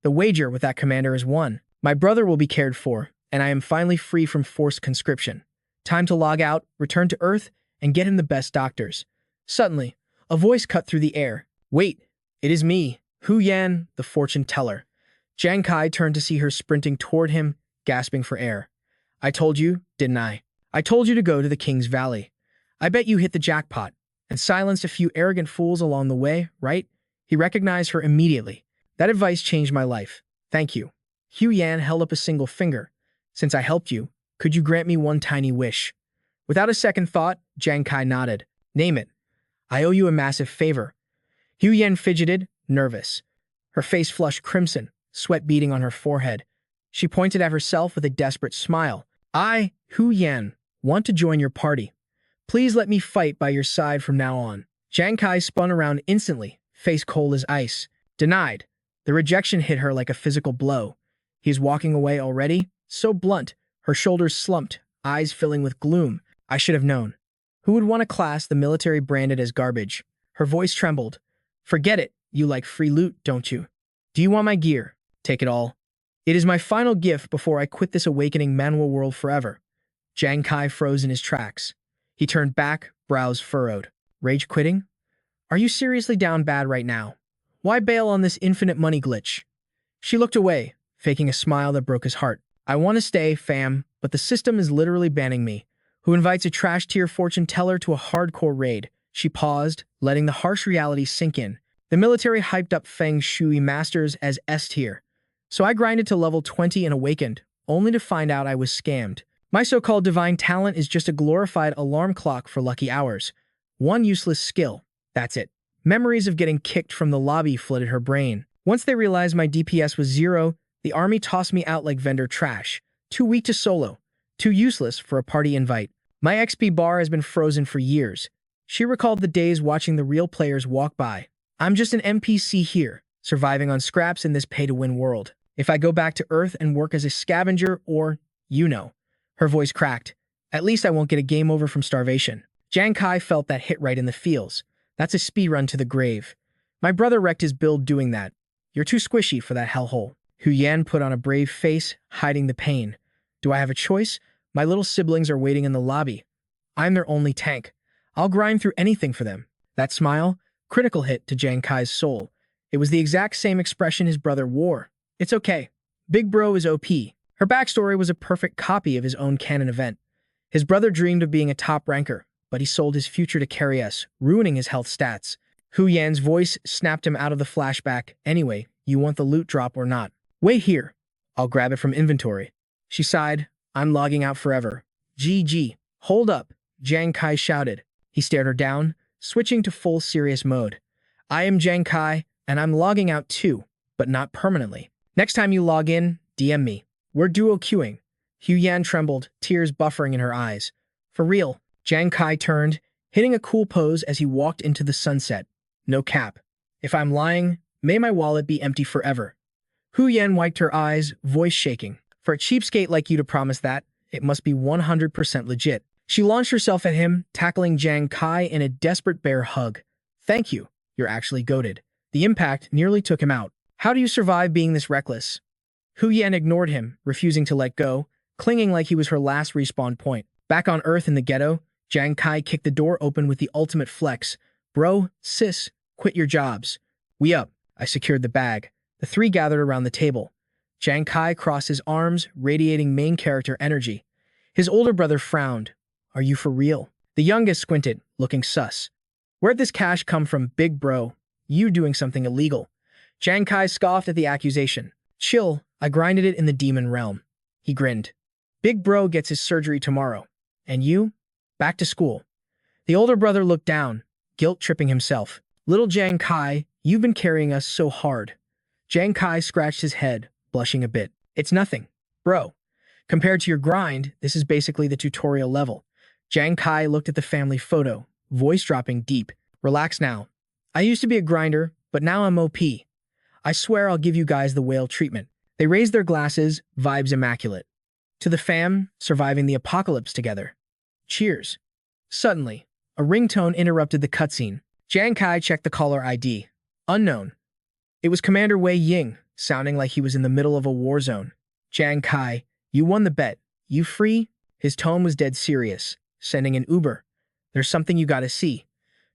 Speaker 1: The wager with that commander is won. My brother will be cared for, and I am finally free from forced conscription. Time to log out, return to Earth, and get him the best doctors. Suddenly, a voice cut through the air. Wait, it is me, Hu Yan, the fortune teller. Jang Kai turned to see her sprinting toward him, gasping for air. I told you, didn't I? I told you to go to the King's Valley. I bet you hit the jackpot, and silenced a few arrogant fools along the way, right? He recognized her immediately. That advice changed my life. Thank you. Hu Yan held up a single finger. Since I helped you, could you grant me one tiny wish? Without a second thought, Jang Kai nodded. Name it. I owe you a massive favor. Hu Yan fidgeted, nervous. Her face flushed crimson, sweat beading on her forehead. She pointed at herself with a desperate smile. I, Hu Yan, want to join your party. Please let me fight by your side from now on. Jang Kai spun around instantly, face cold as ice. Denied. The rejection hit her like a physical blow. He is walking away already, so blunt, her shoulders slumped, eyes filling with gloom. I should have known. Who would want a class the military branded as garbage? Her voice trembled. Forget it, you like free loot, don't you? Do you want my gear? Take it all. It is my final gift before I quit this awakening Manhwa world forever. Jang Kai froze in his tracks. He turned back, brows furrowed. Rage quitting? Are you seriously down bad right now? Why bail on this infinite money glitch? She looked away, faking a smile that broke his heart. I want to stay, fam, but the system is literally banning me. Who invites a trash-tier fortune teller to a hardcore raid? She paused, letting the harsh reality sink in. The military hyped up Feng Shui masters as S-tier. So I grinded to level 20 and awakened, only to find out I was scammed. My so-called divine talent is just a glorified alarm clock for lucky hours. One useless skill. That's it. Memories of getting kicked from the lobby flooded her brain. Once they realized my DPS was 0, the army tossed me out like vendor trash. Too weak to solo. Too useless for a party invite. My XP bar has been frozen for years. She recalled the days watching the real players walk by. I'm just an NPC here, surviving on scraps in this pay-to-win world. If I go back to Earth and work as a scavenger or, you know. Her voice cracked. At least I won't get a game over from starvation. Jang Kai felt that hit right in the feels. That's a speedrun to the grave. My brother wrecked his build doing that. You're too squishy for that hellhole. Hu Yan put on a brave face, hiding the pain. Do I have a choice? My little siblings are waiting in the lobby. I'm their only tank. I'll grind through anything for them. That smile, critical hit to Jang Kai's soul. It was the exact same expression his brother wore. It's okay. Big Bro is OP. Her backstory was a perfect copy of his own canon event. His brother dreamed of being a top ranker, but he sold his future to carry us, ruining his health stats. Hu Yan's voice snapped him out of the flashback. Anyway, you want the loot drop or not? Wait here. I'll grab it from inventory. She sighed. I'm logging out forever. GG. Hold up, Jang Kai shouted. He stared her down, switching to full serious mode. I am Jang Kai, and I'm logging out too, but not permanently. Next time you log in, DM me. We're duo queuing. Hu Yan trembled, tears buffering in her eyes. For real, Jang Kai turned, hitting a cool pose as he walked into the sunset. No cap. If I'm lying, may my wallet be empty forever. Hu Yan wiped her eyes, voice shaking. For a cheapskate like you to promise that, it must be 100% legit. She launched herself at him, tackling Jang Kai in a desperate bear hug. Thank you. You're actually goated. The impact nearly took him out. How do you survive being this reckless? Hu Yan ignored him, refusing to let go, clinging like he was her last respawn point. Back on Earth in the ghetto, Jang Kai kicked the door open with the ultimate flex. Bro, sis, quit your jobs. We up. I secured the bag. The three gathered around the table. Jang Kai crossed his arms, radiating main character energy. His older brother frowned. Are you for real? The youngest squinted, looking sus. Where'd this cash come from, big bro? You doing something illegal. Jang Kai scoffed at the accusation. Chill, I grinded it in the demon realm. He grinned. Big bro gets his surgery tomorrow. And you? Back to school. The older brother looked down, guilt-tripping himself. Little Jang Kai, you've been carrying us so hard. Jang Kai scratched his head, blushing a bit. It's nothing, bro. Compared to your grind, this is basically the tutorial level. Jang Kai looked at the family photo, voice dropping deep. Relax now. I used to be a grinder, but now I'm OP. I swear I'll give you guys the whale treatment. They raised their glasses, vibes immaculate. To the fam, surviving the apocalypse together. Cheers. Suddenly, a ringtone interrupted the cutscene. Jang Kai checked the caller ID. Unknown. It was Commander Wei Ying, sounding like he was in the middle of a war zone. Jang Kai, you won the bet. You free? His tone was dead serious. Sending an Uber. There's something you gotta see.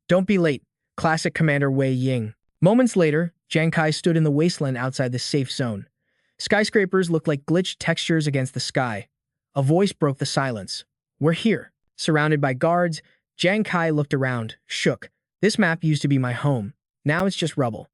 Speaker 1: Don't be late. Classic Commander Wei Ying. Moments later, Jang Kai stood in the wasteland outside the safe zone. Skyscrapers looked like glitched textures against the sky. A voice broke the silence. We're here. Surrounded by guards, Jang Kai looked around, shook. This map used to be my home. Now it's just rubble.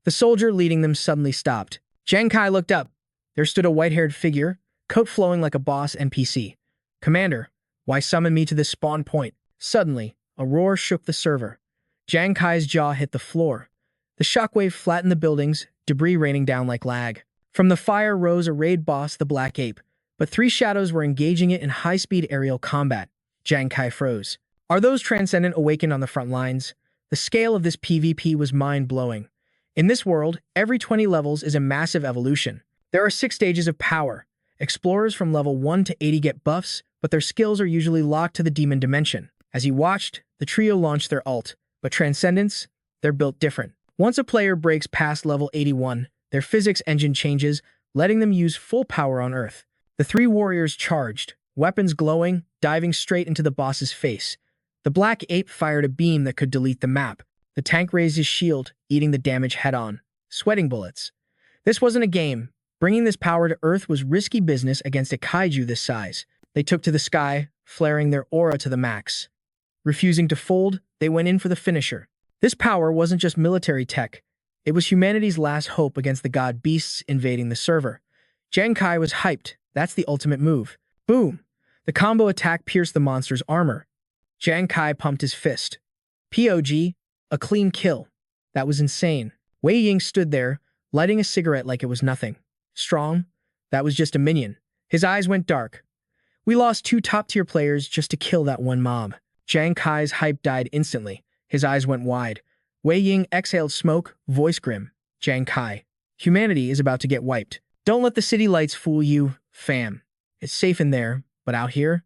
Speaker 1: The soldier leading them suddenly stopped. Jang Kai looked up. There stood a white-haired figure, coat flowing like a boss NPC. Commander, why summon me to this spawn point? Suddenly, a roar shook the server. Jang Kai's jaw hit the floor. The shockwave flattened the buildings, debris raining down like lag. From the fire rose a raid boss, the Black Ape, but three shadows were engaging it in high-speed aerial combat. Jang Kai froze. Are those Transcendent awakened on the front lines? The scale of this PvP was mind-blowing. In this world, every 20 levels is a massive evolution. There are 6 stages of power. Explorers from level 1 to 80 get buffs, but their skills are usually locked to the demon dimension. As he watched, the trio launched their ult, but Transcendents, they're built different. Once a player breaks past level 81, their physics engine changes, letting them use full power on Earth. The 3 warriors charged, weapons glowing, diving straight into the boss's face. The Black Ape fired a beam that could delete the map. The tank raised his shield, eating the damage head-on. Sweating bullets. This wasn't a game. Bringing this power to Earth was risky business against a kaiju this size. They took to the sky, flaring their aura to the max. Refusing to fold, they went in for the finisher. This power wasn't just military tech. It was humanity's last hope against the god beasts invading the server. Jang Kai was hyped. That's the ultimate move. Boom! The combo attack pierced the monster's armor. Jang Kai pumped his fist. POG, a clean kill. That was insane. Wei Ying stood there, lighting a cigarette like it was nothing. Strong? That was just a minion. His eyes went dark. We lost 2 top-tier players just to kill that one mob. Jang Kai's hype died instantly. His eyes went wide. Wei Ying exhaled smoke, voice grim. Jang Kai. Humanity is about to get wiped. Don't let the city lights fool you, fam. It's safe in there, but out here?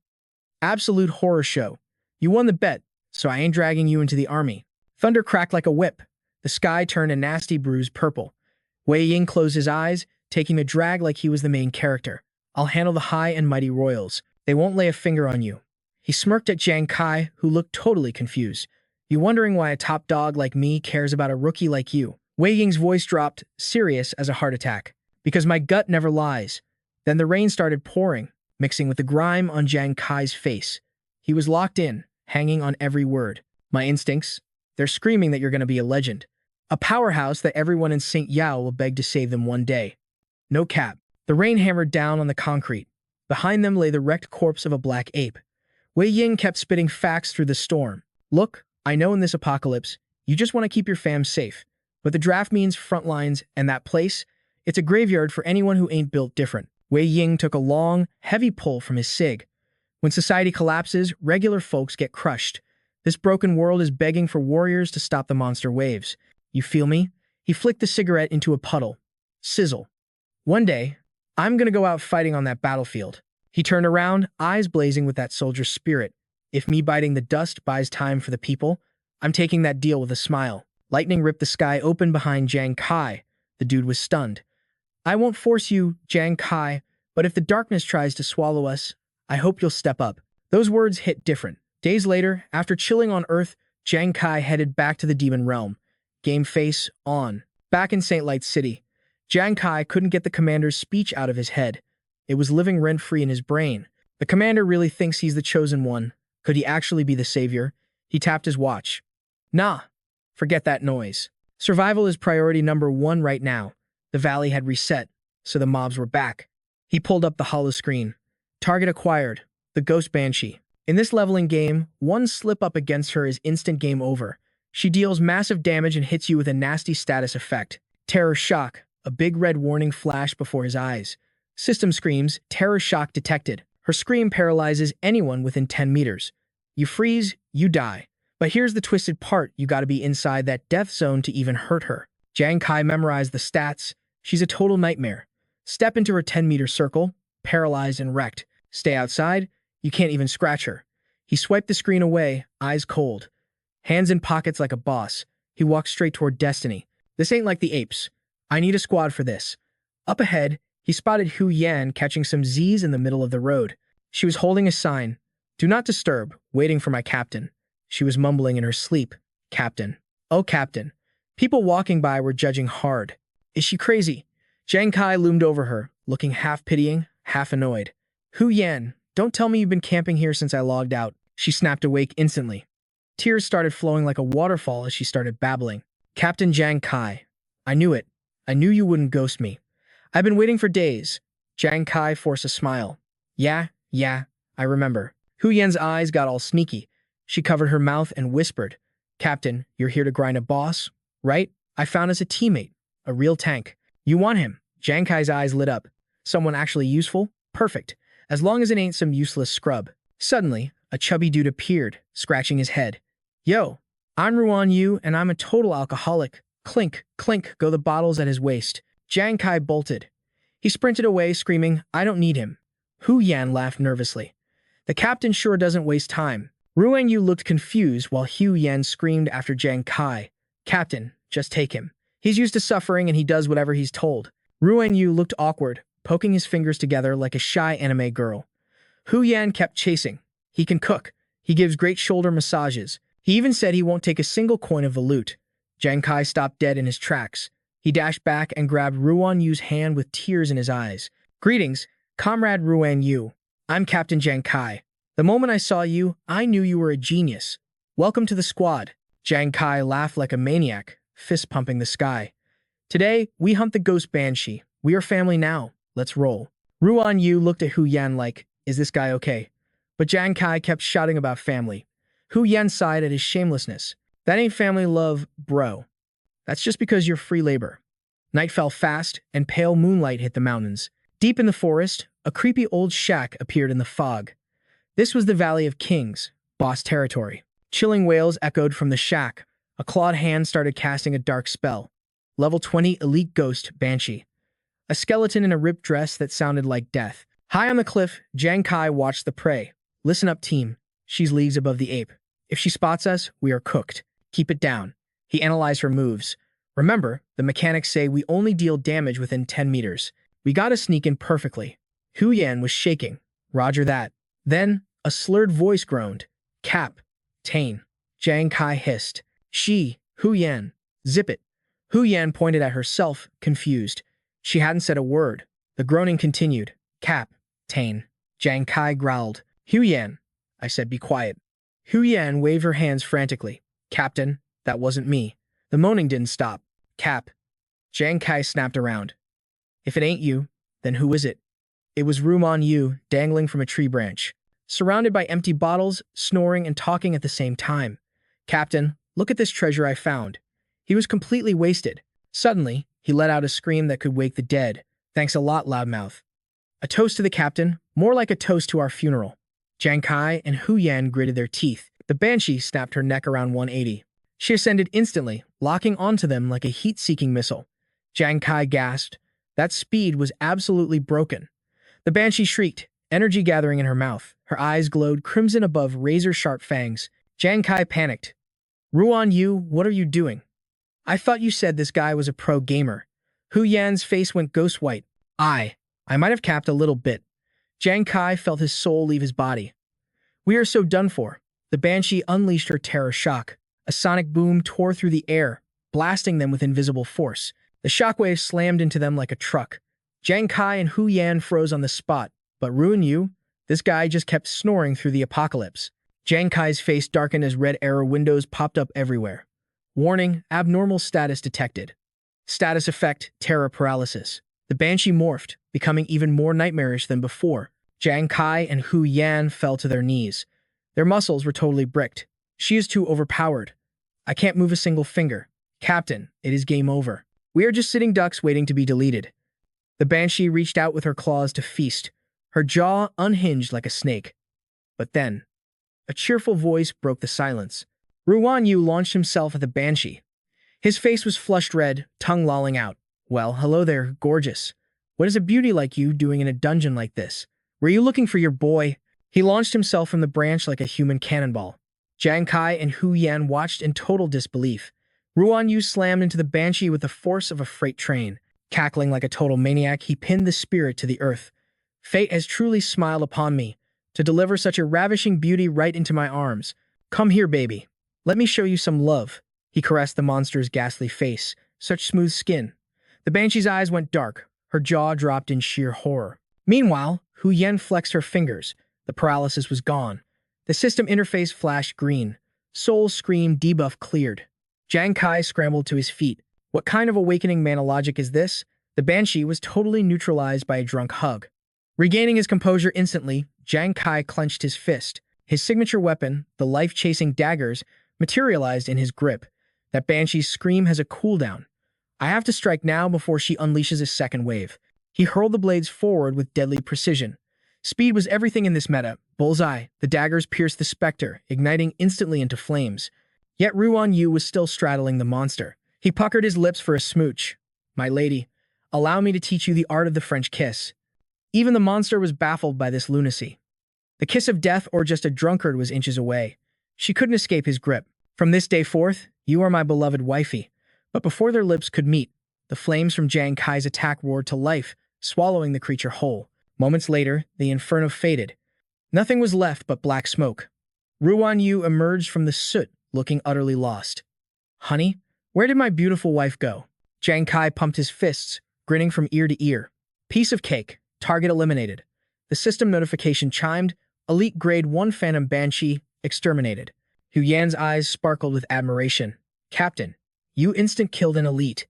Speaker 1: Absolute horror show. You won the bet, so I ain't dragging you into the army. Thunder cracked like a whip. The sky turned a nasty bruise purple. Wei Ying closed his eyes, taking a drag like he was the main character. I'll handle the high and mighty royals. They won't lay a finger on you. He smirked at Jang Kai, who looked totally confused. You wondering why a top dog like me cares about a rookie like you? Wei Ying's voice dropped, serious as a heart attack. Because my gut never lies. Then the rain started pouring, mixing with the grime on Jang Kai's face. He was locked in, hanging on every word. My instincts? They're screaming that you're going to be a legend. A powerhouse that everyone in St. Yao will beg to save them one day. No cap. The rain hammered down on the concrete. Behind them lay the wrecked corpse of a black ape. Wei Ying kept spitting facts through the storm. Look, I know in this apocalypse, you just want to keep your fam safe. But the draft means front lines, and that place, it's a graveyard for anyone who ain't built different. Wei Ying took a long, heavy pull from his cig. When society collapses, regular folks get crushed. This broken world is begging for warriors to stop the monster waves. You feel me? He flicked the cigarette into a puddle. Sizzle. One day, I'm gonna go out fighting on that battlefield. He turned around, eyes blazing with that soldier's spirit. If me biting the dust buys time for the people, I'm taking that deal with a smile. Lightning ripped the sky open behind Jang Kai. The dude was stunned. I won't force you, Jang Kai, but if the darkness tries to swallow us, I hope you'll step up. Those words hit different. Days later, after chilling on Earth, Jang Kai headed back to the demon realm. Game face on. Back in St. Light City, Jang Kai couldn't get the commander's speech out of his head. It was living rent-free in his brain. The commander really thinks he's the chosen one. Could he actually be the savior? He tapped his watch. Nah, forget that noise. Survival is priority number 1 right now. The valley had reset. so the mobs were back. He pulled up the hollow screen. Target acquired. The Ghost Banshee. In this leveling game, one slip up against her is instant game over. She deals massive damage and hits you with a nasty status effect. Terror Shock. A big red warning flash before his eyes. System screams, Terror Shock detected. Her scream paralyzes anyone within 10 meters. You freeze, you die. But here's the twisted part, you gotta be inside that death zone to even hurt her. Jang Kai memorized the stats. She's a total nightmare. Step into her 10-meter circle, paralyzed and wrecked. Stay outside, you can't even scratch her. He swiped the screen away, eyes cold. Hands in pockets like a boss. He walked straight toward destiny. This ain't like the apes. I need a squad for this. Up ahead, he spotted Hu Yan catching some Z's in the middle of the road. She was holding a sign, "Do not disturb, waiting for my captain." She was mumbling in her sleep, "Captain. Oh, Captain." People walking by were judging hard. Is she crazy? Jang Kai loomed over her, looking half pitying, half annoyed. Hu Yan, don't tell me you've been camping here since I logged out. She snapped awake instantly. Tears started flowing like a waterfall as she started babbling. Captain Jang Kai. I knew it. I knew you wouldn't ghost me. I've been waiting for days. Jang Kai forced a smile. Yeah, I remember. Hu Yan's eyes got all sneaky. She covered her mouth and whispered, Captain, you're here to grind a boss, right? I found us a teammate, a real tank. You want him? Jang Kai's eyes lit up. Someone actually useful? Perfect. As long as it ain't some useless scrub. Suddenly, a chubby dude appeared, scratching his head. Yo, I'm Ruan Yu, and I'm a total alcoholic. Clink, clink, go the bottles at his waist. Jang Kai bolted. He sprinted away, screaming, I don't need him. Hu Yan laughed nervously. The captain sure doesn't waste time. Ruan Yu looked confused while Hu Yan screamed after Jang Kai. Captain, just take him. He's used to suffering and he does whatever he's told. Ruan Yu looked awkward, poking his fingers together like a shy anime girl. Hu Yan kept chasing. He can cook. He gives great shoulder massages. He even said he won't take a single coin of the loot. Jang Kai stopped dead in his tracks. He dashed back and grabbed Ruan Yu's hand with tears in his eyes. Greetings, Comrade Ruan Yu. I'm Captain Jang Kai. The moment I saw you, I knew you were a genius. Welcome to the squad. Jang Kai laughed like a maniac, fist pumping the sky. Today, we hunt the Ghost Banshee. We are family now. Let's roll. Ruan Yu looked at Hu Yan like, is this guy okay? But Jang Kai kept shouting about family. Hu Yan sighed at his shamelessness. That ain't family love, bro. That's just because you're free labor. Night fell fast, and pale moonlight hit the mountains. Deep in the forest, a creepy old shack appeared in the fog. This was the Valley of Kings, boss territory. Chilling wails echoed from the shack. A clawed hand started casting a dark spell. Level 20 Elite Ghost Banshee. A skeleton in a ripped dress that sounded like death. High on the cliff, Jang Kai watched the prey. Listen up, team. She's leagues above the ape. If she spots us, we are cooked. Keep it down. He analyzed her moves. Remember, the mechanics say we only deal damage within 10 meters. We gotta sneak in perfectly. Hu Yan was shaking. Roger that. Then, a slurred voice groaned. Cap. Tane. Jang Kai hissed. She. Hu Yan. Zip it. Hu Yan pointed at herself, confused. She hadn't said a word. The groaning continued. Cap. Tane. Jang Kai growled. Hu Yan. I said be quiet. Hu Yan waved her hands frantically. Captain, that wasn't me. The moaning didn't stop. Cap. Jang Kai snapped around. If it ain't you, then who is it? It was Ruan Yu, dangling from a tree branch, surrounded by empty bottles, snoring and talking at the same time. Captain, look at this treasure I found. He was completely wasted. Suddenly, he let out a scream that could wake the dead. Thanks a lot, loudmouth. A toast to the captain, more like a toast to our funeral. Jang Kai and Hu Yan gritted their teeth. The banshee snapped her neck around 180. She ascended instantly, locking onto them like a heat-seeking missile. Jang Kai gasped. That speed was absolutely broken. The banshee shrieked, energy gathering in her mouth. Her eyes glowed crimson above razor-sharp fangs. Jang Kai panicked. Ruan Yu, what are you doing? I thought you said this guy was a pro gamer. Hu Yan's face went ghost white. I might have capped a little bit. Jang Kai felt his soul leave his body. We are so done for. The banshee unleashed her terror shock. A sonic boom tore through the air, blasting them with invisible force. The shockwave slammed into them like a truck. Jang Kai and Hu Yan froze on the spot, but Ruan Yu, this guy just kept snoring through the apocalypse. Jang Kai's face darkened as red arrow windows popped up everywhere. Warning, abnormal status detected. Status effect, terror paralysis. The Banshee morphed, becoming even more nightmarish than before. Jang Kai and Hu Yan fell to their knees. Their muscles were totally bricked. She is too overpowered. I can't move a single finger. Captain, it is game over. We are just sitting ducks waiting to be deleted. The Banshee reached out with her claws to feast, her jaw unhinged like a snake. But then, a cheerful voice broke the silence. Ruan Yu launched himself at the Banshee. His face was flushed red, tongue lolling out. Well, hello there, gorgeous. What is a beauty like you doing in a dungeon like this? Were you looking for your boy? He launched himself from the branch like a human cannonball. Jang Kai and Hu Yan watched in total disbelief. Ruan Yu slammed into the Banshee with the force of a freight train. Cackling like a total maniac, he pinned the spirit to the earth. Fate has truly smiled upon me, to deliver such a ravishing beauty right into my arms. Come here, baby. Let me show you some love. He caressed the monster's ghastly face, such smooth skin. The Banshee's eyes went dark, her jaw dropped in sheer horror. Meanwhile, Hu Yan flexed her fingers. The paralysis was gone. The system interface flashed green. Soul Scream debuff cleared. Jang Kai scrambled to his feet. What kind of awakening mana logic is this? The Banshee was totally neutralized by a drunk hug. Regaining his composure instantly, Jang Kai clenched his fist. His signature weapon, the life-chasing daggers, materialized in his grip. That Banshee's scream has a cooldown. I have to strike now before she unleashes a second wave. He hurled the blades forward with deadly precision. Speed was everything in this meta. Bullseye, the daggers pierced the specter, igniting instantly into flames. Yet Ruan Yu was still straddling the monster. He puckered his lips for a smooch. My lady, allow me to teach you the art of the French kiss. Even the monster was baffled by this lunacy. The kiss of death or just a drunkard was inches away. She couldn't escape his grip. From this day forth, you are my beloved wifey. But before their lips could meet, the flames from Jang Kai's attack roared to life, swallowing the creature whole. Moments later, the inferno faded. Nothing was left but black smoke. Ruan Yu emerged from the soot, looking utterly lost. Honey, where did my beautiful wife go? Jang Kai pumped his fists, grinning from ear to ear. Piece of cake. Target eliminated. The system notification chimed. Elite Grade 1 Phantom Banshee exterminated. Hu Yan's eyes sparkled with admiration. Captain, you instant-killed an elite.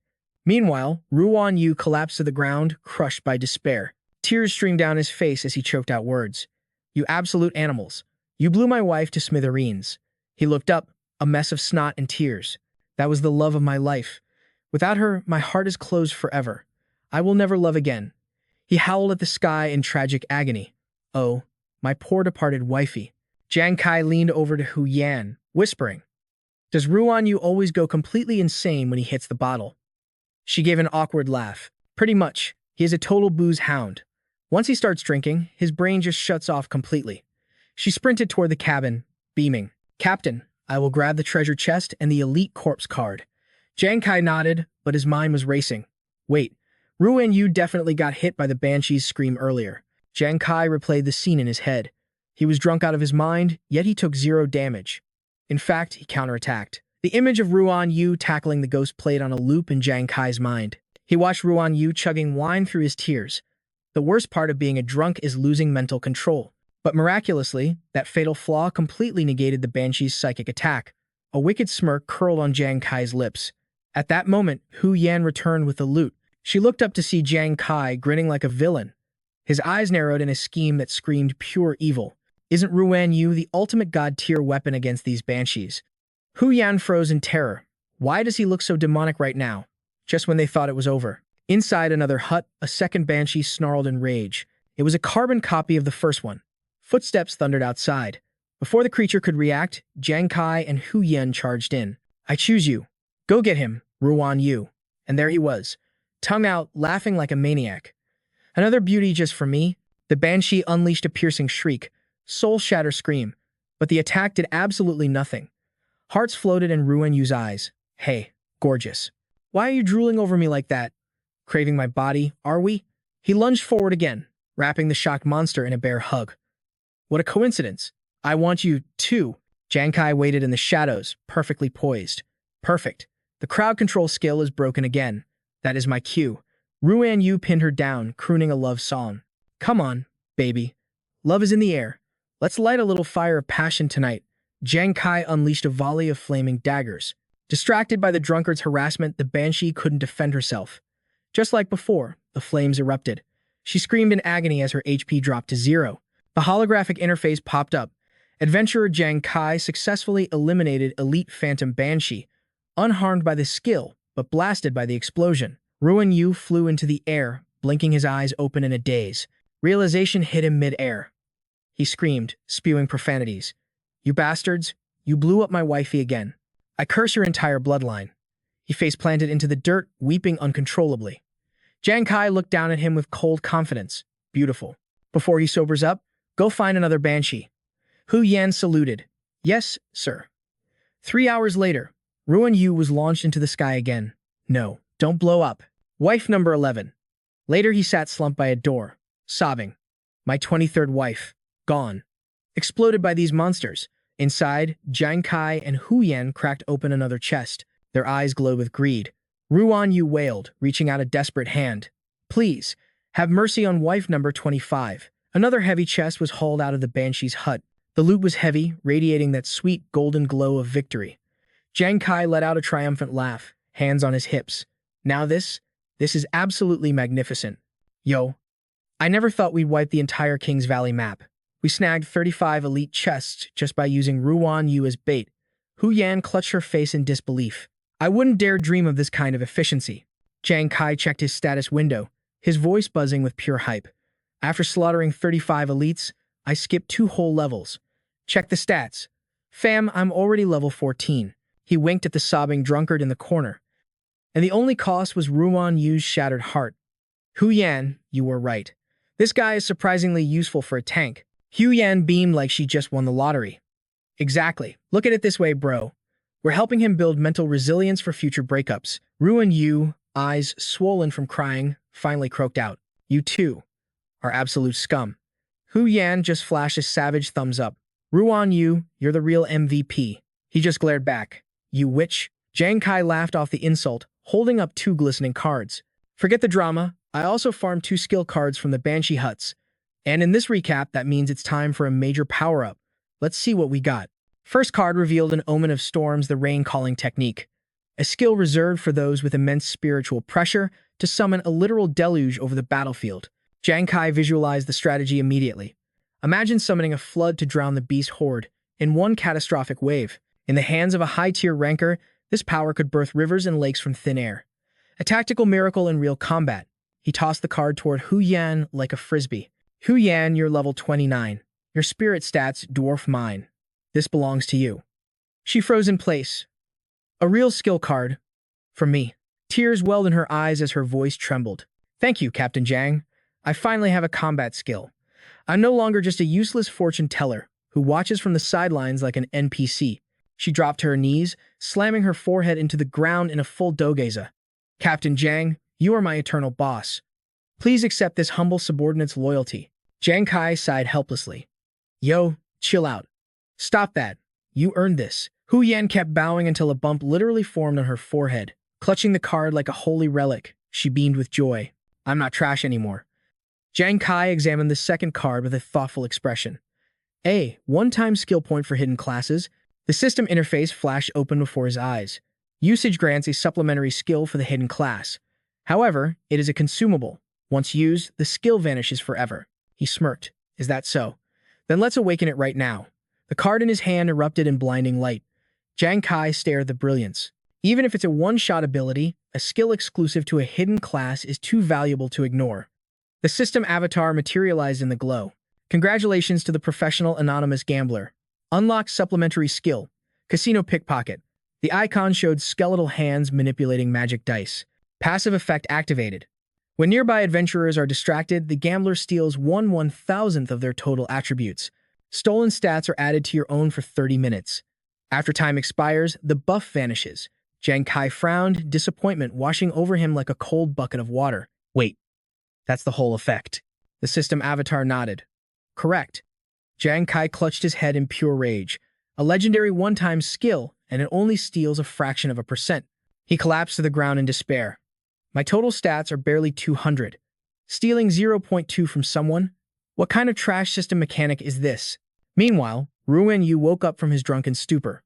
Speaker 1: Meanwhile, Ruan Yu collapsed to the ground, crushed by despair. Tears streamed down his face as he choked out words. You absolute animals. You blew my wife to smithereens. He looked up, a mess of snot and tears. That was the love of my life. Without her, my heart is closed forever. I will never love again. He howled at the sky in tragic agony. Oh, my poor departed wifey. Jang Kai leaned over to Hu Yan, whispering, Does Ruan Yu always go completely insane when he hits the bottle? She gave an awkward laugh. Pretty much. He is a total booze hound. Once he starts drinking, his brain just shuts off completely. She sprinted toward the cabin, beaming. Captain, I will grab the treasure chest and the elite corpse card. Jang Kai nodded, but his mind was racing. Wait, Ruan Yu definitely got hit by the Banshee's scream earlier. Jang Kai replayed the scene in his head. He was drunk out of his mind, yet he took 0 damage. In fact, he counterattacked. The image of Ruan Yu tackling the ghost played on a loop in Jang Kai's mind. He watched Ruan Yu chugging wine through his tears. The worst part of being a drunk is losing mental control. But miraculously, that fatal flaw completely negated the Banshee's psychic attack. A wicked smirk curled on Jang Kai's lips. At that moment, Hu Yan returned with the loot. She looked up to see Jang Kai grinning like a villain. His eyes narrowed in a scheme that screamed pure evil. Isn't Ruan Yu the ultimate god-tier weapon against these Banshees? Hu Yan froze in terror. Why does he look so demonic right now? Just when they thought it was over. Inside another hut, a second Banshee snarled in rage. It was a carbon copy of the first one. Footsteps thundered outside. Before the creature could react, Jang Kai and Hu Yan charged in. I choose you. Go get him, Ruan Yu. And there he was, tongue out, laughing like a maniac. Another beauty just for me? The Banshee unleashed a piercing shriek, soul-shatter scream, but the attack did absolutely nothing. Hearts floated in Ruan Yu's eyes. Hey, gorgeous. Why are you drooling over me like that? Craving my body, are we? He lunged forward again, wrapping the shocked monster in a bear hug. What a coincidence. I want you, too. Jang Kai waited in the shadows, perfectly poised. Perfect. The crowd control skill is broken again. That is my cue. Ruan Yu pinned her down, crooning a love song. Come on, baby. Love is in the air. Let's light a little fire of passion tonight. Jang Kai unleashed a volley of flaming daggers. Distracted by the drunkard's harassment, the Banshee couldn't defend herself. Just like before, the flames erupted. She screamed in agony as her HP dropped to 0. The holographic interface popped up. Adventurer Jang Kai successfully eliminated Elite Phantom Banshee, unharmed by the skill, but blasted by the explosion. Ruan Yu flew into the air, blinking his eyes open in a daze. Realization hit him mid-air. He screamed, spewing profanities. "You bastards, you blew up my wifey again. I curse your entire bloodline." He face-planted into the dirt, weeping uncontrollably. Jang Kai looked down at him with cold confidence. "Beautiful. Before he sobers up, go find another Banshee." Hu Yan saluted. "Yes, sir." 3 hours later, Ruan Yu was launched into the sky again. "No, don't blow up." Wife number 11. Later he sat slumped by a door, sobbing. "My 23rd wife, gone. Exploded by these monsters." Inside, Jang Kai and Hu Yan cracked open another chest. Their eyes glowed with greed. Ruan Yu wailed, reaching out a desperate hand. "Please, have mercy on wife number 25. Another heavy chest was hauled out of the Banshee's hut. The loot was heavy, radiating that sweet golden glow of victory. Jang Kai let out a triumphant laugh, hands on his hips. "Now this is absolutely magnificent. Yo, I never thought we'd wipe the entire Kings Valley map. We snagged 35 elite chests just by using Ruan Yu as bait." Hu Yan clutched her face in disbelief. "I wouldn't dare dream of this kind of efficiency." Jang Kai checked his status window, his voice buzzing with pure hype. "After slaughtering 35 elites, I skipped 2 whole levels. Check the stats. Fam, I'm already level 14. He winked at the sobbing drunkard in the corner. "And the only cost was Ruan Yu's shattered heart." "Hu Yan, you were right. This guy is surprisingly useful for a tank." Hu Yan beamed like she just won the lottery. "Exactly. Look at it this way, bro. We're helping him build mental resilience for future breakups." Ruan Yu, eyes swollen from crying, finally croaked out. "You too are absolute scum." Hu Yan just flashed a savage thumbs up. "Ruan Yu, you're the real MVP." He just glared back. "You witch." Jang Kai laughed off the insult, holding up 2 glistening cards. "Forget the drama. I also farmed 2 skill cards from the Banshee huts. And in this recap, that means it's time for a major power-up. Let's see what we got." First card revealed an Omen of Storms, the rain-calling technique. A skill reserved for those with immense spiritual pressure to summon a literal deluge over the battlefield. Jang Kai visualized the strategy immediately. Imagine summoning a flood to drown the beast horde in one catastrophic wave. In the hands of a high-tier ranker, this power could birth rivers and lakes from thin air. A tactical miracle in real combat. He tossed the card toward Hu Yan like a frisbee. "Hu Yan, you're level 29. Your spirit stats dwarf mine. This belongs to you." She froze in place. "A real skill card. From me." Tears welled in her eyes as her voice trembled. "Thank you, Captain Jang. I finally have a combat skill. I'm no longer just a useless fortune teller who watches from the sidelines like an NPC." She dropped to her knees, slamming her forehead into the ground in a full dogeza. "Captain Jang, you are my eternal boss. Please accept this humble subordinate's loyalty." Jang Kai sighed helplessly. "Yo, chill out. Stop that. You earned this." Hu Yan kept bowing until a bump literally formed on her forehead. Clutching the card like a holy relic, she beamed with joy. "I'm not trash anymore." Jang Kai examined the second card with a thoughtful expression. A one-time skill point for hidden classes. The system interface flashed open before his eyes. Usage grants a supplementary skill for the hidden class. However, it is a consumable. Once used, the skill vanishes forever. He smirked. "Is that so? Then let's awaken it right now." The card in his hand erupted in blinding light. Jang Kai stared at the brilliance. Even if it's a one-shot ability, a skill exclusive to a hidden class is too valuable to ignore. The system avatar materialized in the glow. "Congratulations to the professional anonymous gambler. Unlock supplementary skill. Casino pickpocket." The icon showed skeletal hands manipulating magic dice. Passive effect activated. When nearby adventurers are distracted, the gambler steals 1/1000th of their total attributes. Stolen stats are added to your own for 30 minutes. After time expires, the buff vanishes. Jang Kai frowned, disappointment washing over him like a cold bucket of water. "Wait, that's the whole effect." The system avatar nodded. "Correct." Jang Kai clutched his head in pure rage. A legendary one-time skill, and it only steals a fraction of a percent. He collapsed to the ground in despair. "My total stats are barely 200. Stealing 0.2 from someone? What kind of trash system mechanic is this?" Meanwhile, Ruan Yu woke up from his drunken stupor.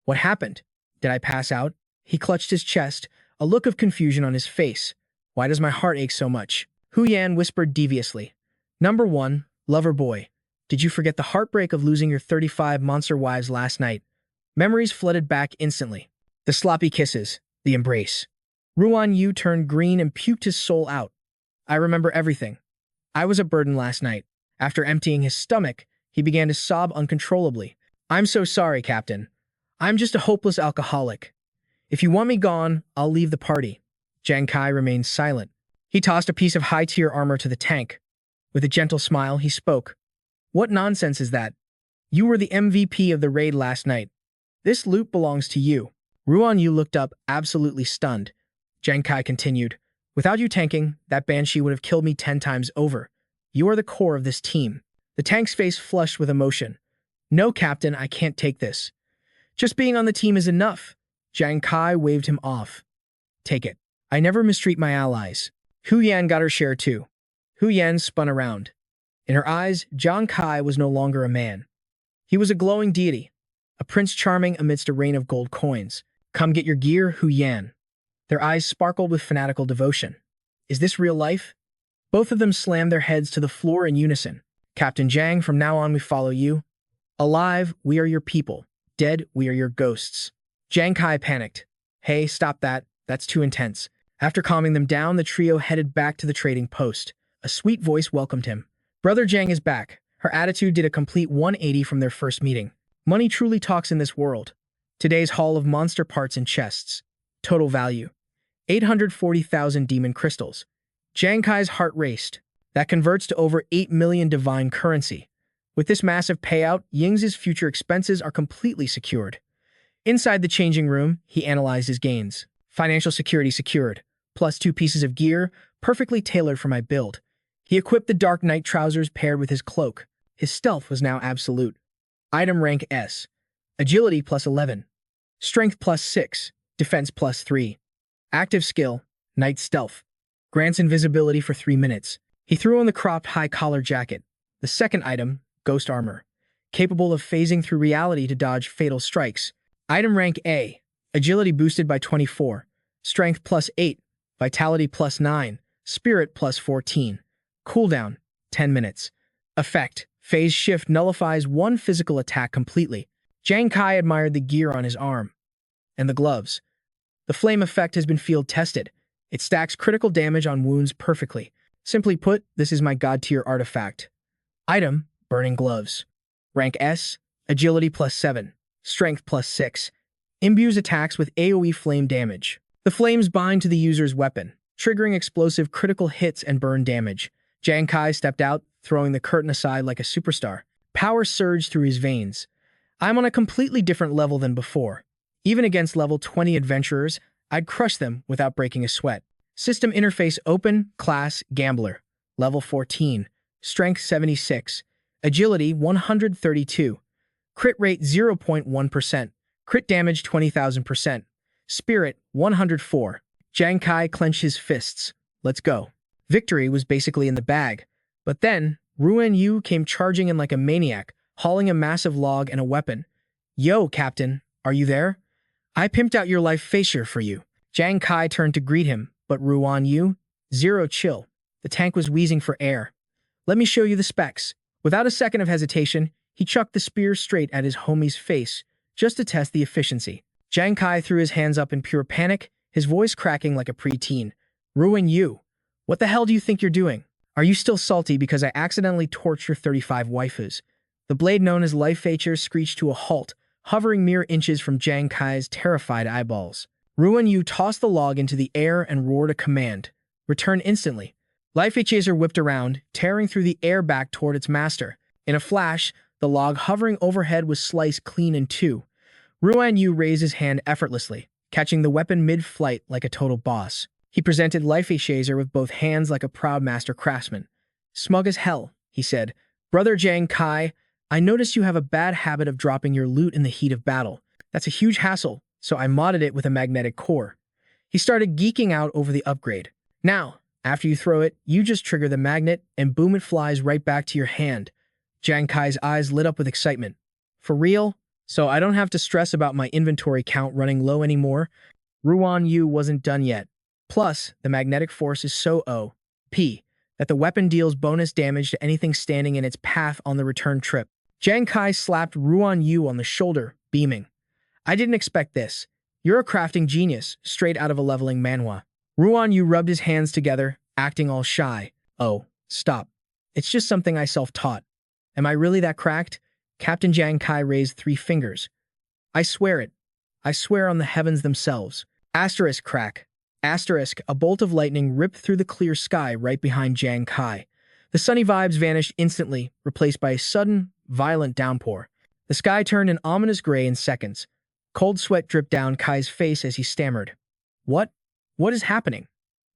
Speaker 1: "What happened? Did I pass out?" He clutched his chest, a look of confusion on his face. "Why does my heart ache so much?" Hu Yan whispered deviously. Number 1, lover boy. Did you forget the heartbreak of losing your 35 monster wives last night? Memories flooded back instantly. The sloppy kisses, the embrace. Ruan Yu turned green and puked his soul out. I remember everything. I was a burden last night. After emptying his stomach, he began to sob uncontrollably. I'm so sorry, Captain. I'm just a hopeless alcoholic. If you want me gone, I'll leave the party. Jang Kai remained silent. He tossed a piece of high-tier armor to the tank. With a gentle smile, he spoke. What nonsense is that? You were the MVP of the raid last night. This loot belongs to you. Ruan Yu looked up, absolutely stunned. Jang Kai continued. Without you tanking, that banshee would have killed me 10 times over. You are the core of this team. The tank's face flushed with emotion. No, Captain, I can't take this. Just being on the team is enough. Jang Kai waved him off. Take it. I never mistreat my allies. Hu Yan got her share too. Hu Yan spun around. In her eyes, Jang Kai was no longer a man. He was a glowing deity, a prince charming amidst a rain of gold coins. Come get your gear, Hu Yan. Their eyes sparkled with fanatical devotion. Is this real life? Both of them slammed their heads to the floor in unison. Captain Jang, from now on we follow you. Alive, we are your people. Dead, we are your ghosts. Jang Kai panicked. Hey, stop that. That's too intense. After calming them down, the trio headed back to the trading post. A sweet voice welcomed him. Brother Jang is back. Her attitude did a complete 180 from their first meeting. Money truly talks in this world. Today's haul of monster parts and chests. Total value. 840,000 demon crystals. Jang Kai's heart raced. That converts to over 8 million divine currency. With this massive payout, Ying's future expenses are completely secured. Inside the changing room, he analyzed his gains. Financial security secured, plus 2 pieces of gear, perfectly tailored for my build. He equipped the Dark Knight trousers paired with his cloak. His stealth was now absolute. Item rank S. Agility plus 11. Strength plus 6. Defense plus 3. Active skill, Night Stealth. Grants invisibility for 3 minutes. He threw on the cropped high-collar jacket. The second item, Ghost Armor. Capable of phasing through reality to dodge fatal strikes. Item rank A. Agility boosted by 24. Strength plus 8. Vitality plus 9. Spirit plus 14. Cooldown, 10 minutes. Effect, Phase Shift nullifies one physical attack completely. Jang Kai admired the gear on his arm. And the gloves. The flame effect has been field tested. It stacks critical damage on wounds perfectly. Simply put, this is my god-tier artifact. Item, Burning Gloves. Rank S, Agility plus 7. Strength plus 6. Imbues attacks with AoE flame damage. The flames bind to the user's weapon, triggering explosive critical hits and burn damage. Jang Kai stepped out, throwing the curtain aside like a superstar. Power surged through his veins. I'm on a completely different level than before. Even against level 20 adventurers, I'd crush them without breaking a sweat. System interface open, class, Gambler. Level 14. Strength 76. Agility 132. Crit rate 0.1%. Crit damage 20,000%. Spirit 104. Jang Kai clenched his fists. Let's go. Victory was basically in the bag. But then, Ruan Yu came charging in like a maniac, hauling a massive log and a weapon. Yo, Captain, are you there? I pimped out your life facier for you. Jang Kai turned to greet him, but Ruan Yu? Zero chill. The tank was wheezing for air. Let me show you the specs. Without a second of hesitation, he chucked the spear straight at his homie's face, just to test the efficiency. Jang Kai threw his hands up in pure panic, his voice cracking like a preteen. Ruan Yu, what the hell do you think you're doing? Are you still salty because I accidentally torched your 35 waifus? The blade known as Life Facer screeched to a halt, hovering mere inches from Jang Kai's terrified eyeballs. Ruan Yu tossed the log into the air and roared a command. Return instantly. Life Chaser whipped around, tearing through the air back toward its master. In a flash, the log hovering overhead was sliced clean in two. Ruan Yu raised his hand effortlessly, catching the weapon mid-flight like a total boss. He presented Life Chaser with both hands like a proud master craftsman. Smug as hell, he said. Brother Jang Kai, I noticed you have a bad habit of dropping your loot in the heat of battle. That's a huge hassle, so I modded it with a magnetic core. He started geeking out over the upgrade. Now, after you throw it, you just trigger the magnet, and boom, it flies right back to your hand. Jang Kai's eyes lit up with excitement. For real? So I don't have to stress about my inventory count running low anymore? Ruan Yu wasn't done yet. Plus, the magnetic force is so OP. that the weapon deals bonus damage to anything standing in its path on the return trip. Jang Kai slapped Ruan Yu on the shoulder, beaming. I didn't expect this. You're a crafting genius, straight out of a leveling manhwa. Ruan Yu rubbed his hands together, acting all shy. Oh, stop. It's just something I self-taught. Am I really that cracked? Captain Jang Kai raised 3 fingers. I swear it. I swear on the heavens themselves. Asterisk crack. Asterisk, a bolt of lightning ripped through the clear sky right behind Jang Kai. The sunny vibes vanished instantly, replaced by a sudden, violent downpour. The sky turned an ominous gray in seconds. Cold sweat dripped down Kai's face as he stammered. What? What is happening?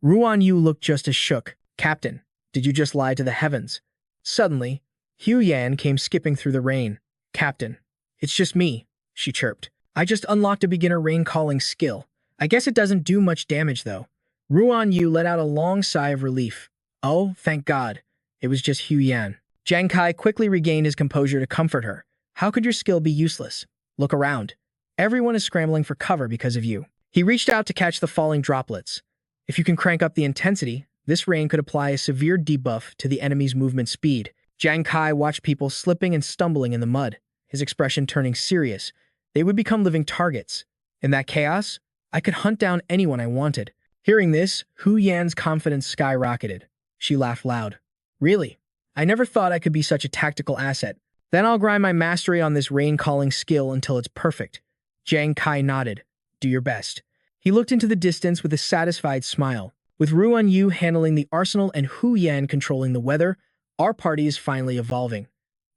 Speaker 1: Ruan Yu looked just as shook. Captain, did you just lie to the heavens? Suddenly, Hu Yan came skipping through the rain. Captain, it's just me, she chirped. I just unlocked a beginner rain-calling skill. I guess it doesn't do much damage, though. Ruan Yu let out a long sigh of relief. Oh, thank God. It was just Hu Yan. Jang Kai quickly regained his composure to comfort her. How could your skill be useless? Look around. Everyone is scrambling for cover because of you. He reached out to catch the falling droplets. If you can crank up the intensity, this rain could apply a severe debuff to the enemy's movement speed. Jang Kai watched people slipping and stumbling in the mud, his expression turning serious. They would become living targets. In that chaos, I could hunt down anyone I wanted. Hearing this, Hu Yan's confidence skyrocketed. She laughed loud. Really? I never thought I could be such a tactical asset. Then I'll grind my mastery on this rain-calling skill until it's perfect. Jang Kai nodded. Do your best. He looked into the distance with a satisfied smile. With Ruan Yu handling the arsenal and Hu Yan controlling the weather, our party is finally evolving.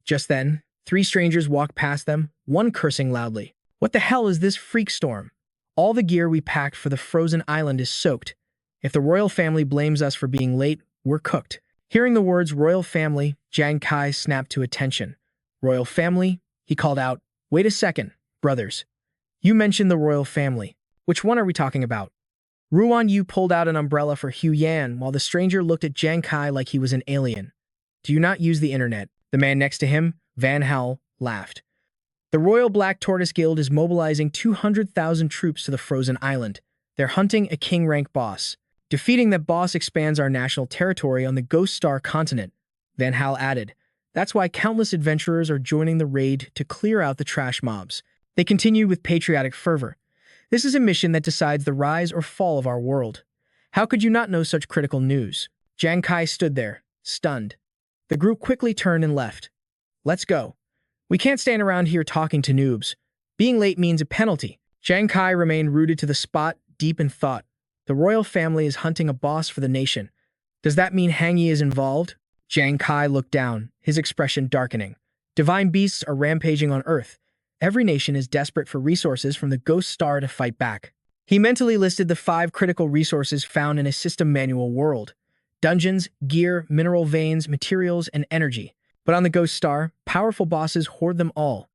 Speaker 1: Just then, 3 strangers walked past them, one cursing loudly. What the hell is this freak storm? All the gear we packed for the frozen island is soaked. If the royal family blames us for being late, we're cooked. Hearing the words royal family, Jang Kai snapped to attention. Royal family? He called out. Wait a second, brothers. You mentioned the royal family. Which one are we talking about? Ruan Yu pulled out an umbrella for Hu Yan while the stranger looked at Jang Kai like he was an alien. Do you not use the internet? The man next to him, Van Hal, laughed. The Royal Black Tortoise Guild is mobilizing 200,000 troops to the frozen island. They're hunting a king-rank boss. Defeating that boss expands our national territory on the Ghost Star continent, Van Hal added. That's why countless adventurers are joining the raid to clear out the trash mobs. They continued with patriotic fervor. This is a mission that decides the rise or fall of our world. How could you not know such critical news? Jang Kai stood there, stunned. The group quickly turned and left. Let's go. We can't stand around here talking to noobs. Being late means a penalty. Jang Kai remained rooted to the spot, deep in thought. The royal family is hunting a boss for the nation. Does that mean Hang Yi is involved? Jang Kai looked down, his expression darkening. Divine beasts are rampaging on Earth. Every nation is desperate for resources from the Ghost Star to fight back. He mentally listed the 5 critical resources found in a system manual world. Dungeons, gear, mineral veins, materials, and energy. But on the Ghost Star, powerful bosses hoard them all.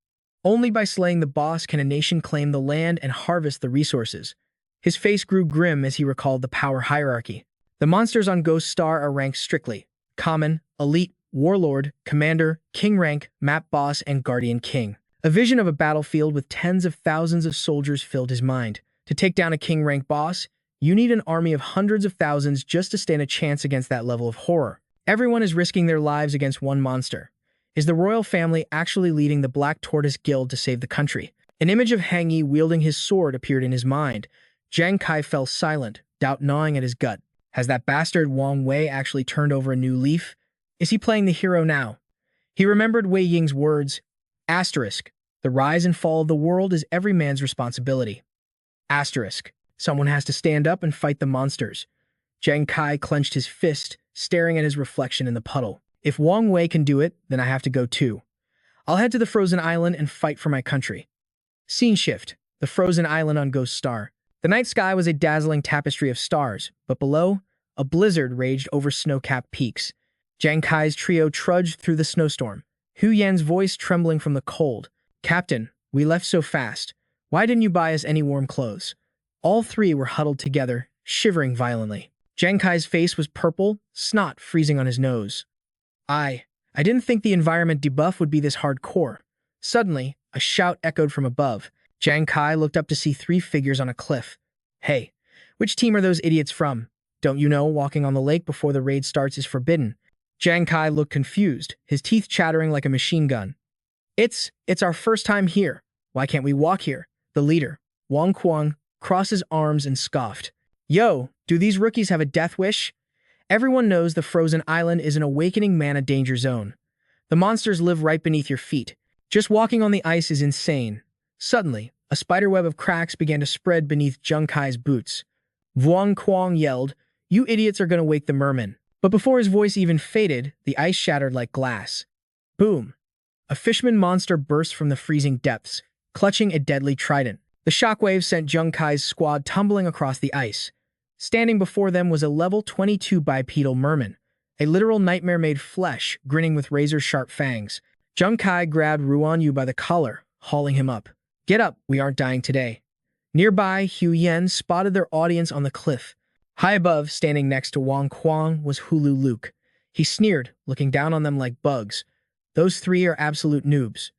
Speaker 1: Only by slaying the boss can a nation claim the land and harvest the resources. His face grew grim as he recalled the power hierarchy. The monsters on Ghost Star are ranked strictly. Common, Elite, Warlord, Commander, King Rank, Map Boss, and Guardian King. A vision of a battlefield with tens of thousands of soldiers filled his mind. To take down a King Rank boss, you need an army of hundreds of thousands just to stand a chance against that level of horror. Everyone is risking their lives against one monster. Is the royal family actually leading the Black Tortoise Guild to save the country? An image of Hang Yi wielding his sword appeared in his mind. Jang Kai fell silent, doubt gnawing at his gut. Has that bastard Wang Wei actually turned over a new leaf? Is he playing the hero now? He remembered Wei Ying's words. Asterisk. The rise and fall of the world is every man's responsibility. Asterisk. Someone has to stand up and fight the monsters. Jang Kai clenched his fist, staring at his reflection in the puddle. If Wang Wei can do it, then I have to go too. I'll head to the frozen island and fight for my country. Scene shift. The frozen island on Ghost Star. The night sky was a dazzling tapestry of stars, but below, a blizzard raged over snow-capped peaks. Jang Kai's trio trudged through the snowstorm, Hu Yan's voice trembling from the cold. Captain, we left so fast. Why didn't you buy us any warm clothes? All 3 were huddled together, shivering violently. Jang Kai's face was purple, snot freezing on his nose. I didn't think the environment debuff would be this hardcore. Suddenly, a shout echoed from above. Jang Kai looked up to see 3 figures on a cliff. Hey, which team are those idiots from? Don't you know walking on the lake before the raid starts is forbidden? Jang Kai looked confused, his teeth chattering like a machine gun. It's our first time here. Why can't we walk here? The leader, Wang Kuang, crossed his arms and scoffed. Yo, do these rookies have a death wish? Everyone knows the frozen island is an awakening mana danger zone. The monsters live right beneath your feet. Just walking on the ice is insane. Suddenly, a spiderweb of cracks began to spread beneath Jang Kai's boots. Wang Kuang yelled, "You idiots are going to wake the merman." But before his voice even faded, the ice shattered like glass. Boom! A fishman monster burst from the freezing depths, clutching a deadly trident. The shockwave sent Jang Kai's squad tumbling across the ice. Standing before them was a level 22 bipedal merman, a literal nightmare made flesh, grinning with razor-sharp fangs. Jang Kai grabbed Ruan Yu by the collar, hauling him up. Get up, we aren't dying today. Nearby, Hu Yen spotted their audience on the cliff. High above, standing next to Wang Kuang, was Hulu Luke. He sneered, looking down on them like bugs. Those three are absolute noobs.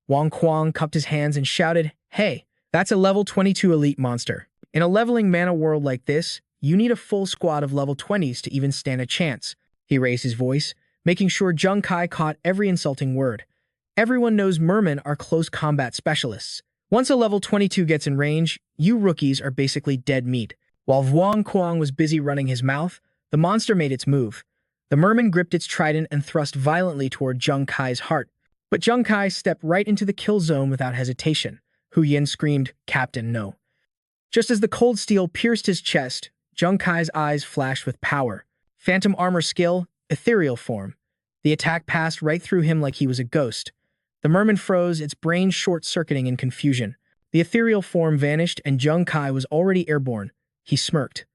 Speaker 1: Wang Kuang cupped his hands and shouted, "Hey, that's a level 22 elite monster. In a leveling mana world like this, you need a full squad of level 20s to even stand a chance." He raised his voice, making sure Jang Kai caught every insulting word. Everyone knows mermen are close combat specialists. Once a level 22 gets in range, you rookies are basically dead meat. While Wang Kuang was busy running his mouth, the monster made its move. The merman gripped its trident and thrust violently toward Jang Kai's heart. But Jang Kai stepped right into the kill zone without hesitation. Hu Yin screamed, "Captain, no." Just as the cold steel pierced his chest, Jang Kai's eyes flashed with power. Phantom armor skill, ethereal form. The attack passed right through him like he was a ghost. The merman froze, its brain short-circuiting in confusion. The ethereal form vanished and Jang Kai was already airborne. He smirked.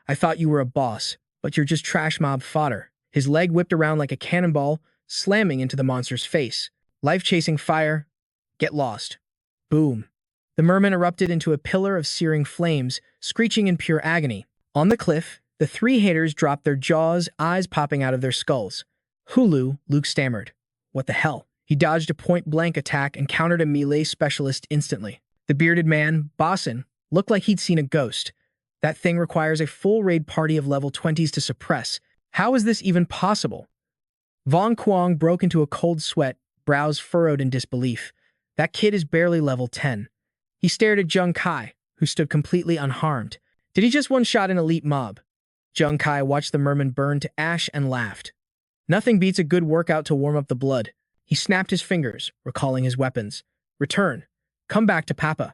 Speaker 1: "I thought you were a boss, but you're just trash mob fodder." His leg whipped around like a cannonball, slamming into the monster's face. Life-chasing fire. Get lost. Boom. The merman erupted into a pillar of searing flames, screeching in pure agony. On the cliff, the three haters dropped their jaws, eyes popping out of their skulls. Hulu, Luke stammered. What the hell? He dodged a point-blank attack and countered a melee specialist instantly. The bearded man, Bossin, looked like he'd seen a ghost. That thing requires a full raid party of level 20s to suppress. How is this even possible? Wang Kuang broke into a cold sweat, brows furrowed in disbelief. That kid is barely level 10. He stared at Jang Kai, who stood completely unharmed. Did he just one-shot an elite mob? Jang Kai watched the merman burn to ash and laughed. Nothing beats a good workout to warm up the blood. He snapped his fingers, recalling his weapons. Return. Come back to Papa.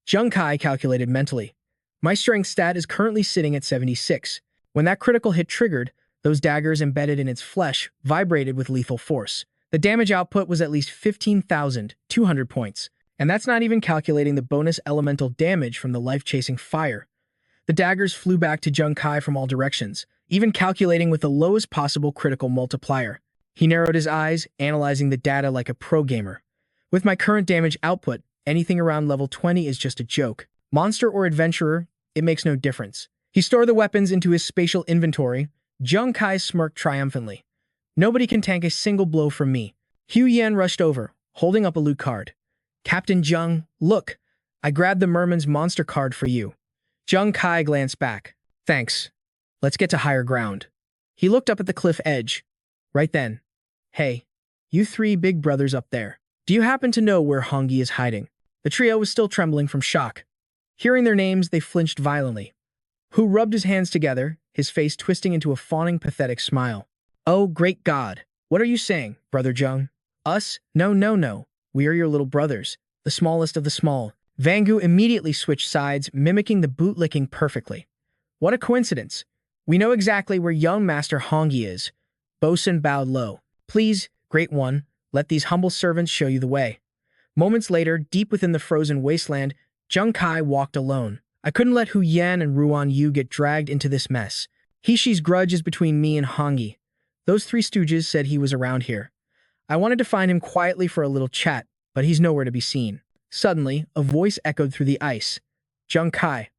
Speaker 1: Jang Kai calculated mentally. My strength stat is currently sitting at 76. When that critical hit triggered, those daggers embedded in its flesh vibrated with lethal force. The damage output was at least 15,200 points, and that's not even calculating the bonus elemental damage from the life-chasing fire. The daggers flew back to Jang Kai from all directions, even calculating with the lowest possible critical multiplier. He narrowed his eyes, analyzing the data like a pro gamer. With my current damage output, anything around level 20 is just a joke. Monster or adventurer, it makes no difference. He stored the weapons into his spatial inventory. Jang Kai smirked triumphantly. Nobody can tank a single blow from me. Hu Yan rushed over, holding up a loot card. Captain Jung, look, I grabbed the merman's monster card for you. Jang Kai glanced back. Thanks. Let's get to higher ground. He looked up at the cliff edge. Right then. Hey, you three big brothers up there. Do you happen to know where Hongyi is hiding? The trio was still trembling from shock. Hearing their names, they flinched violently. Hu rubbed his hands together, his face twisting into a fawning, pathetic smile. Oh, great God. What are you saying, Brother Jung? Us? No, no, no. We are your little brothers, the smallest of the small. Vangu immediately switched sides, mimicking the boot-licking perfectly. What a coincidence. We know exactly where young Master Hongyi is. Bosun bowed low. Please, Great One, let these humble servants show you the way. Moments later, deep within the frozen wasteland, Jang Kai walked alone. I couldn't let Hu Yan and Ruan Yu get dragged into this mess. Hishi's grudge is between me and Hongyi. Those three stooges said he was around here. I wanted to find him quietly for a little chat, but he's nowhere to be seen. Suddenly, a voice echoed through the ice. Jang Kai.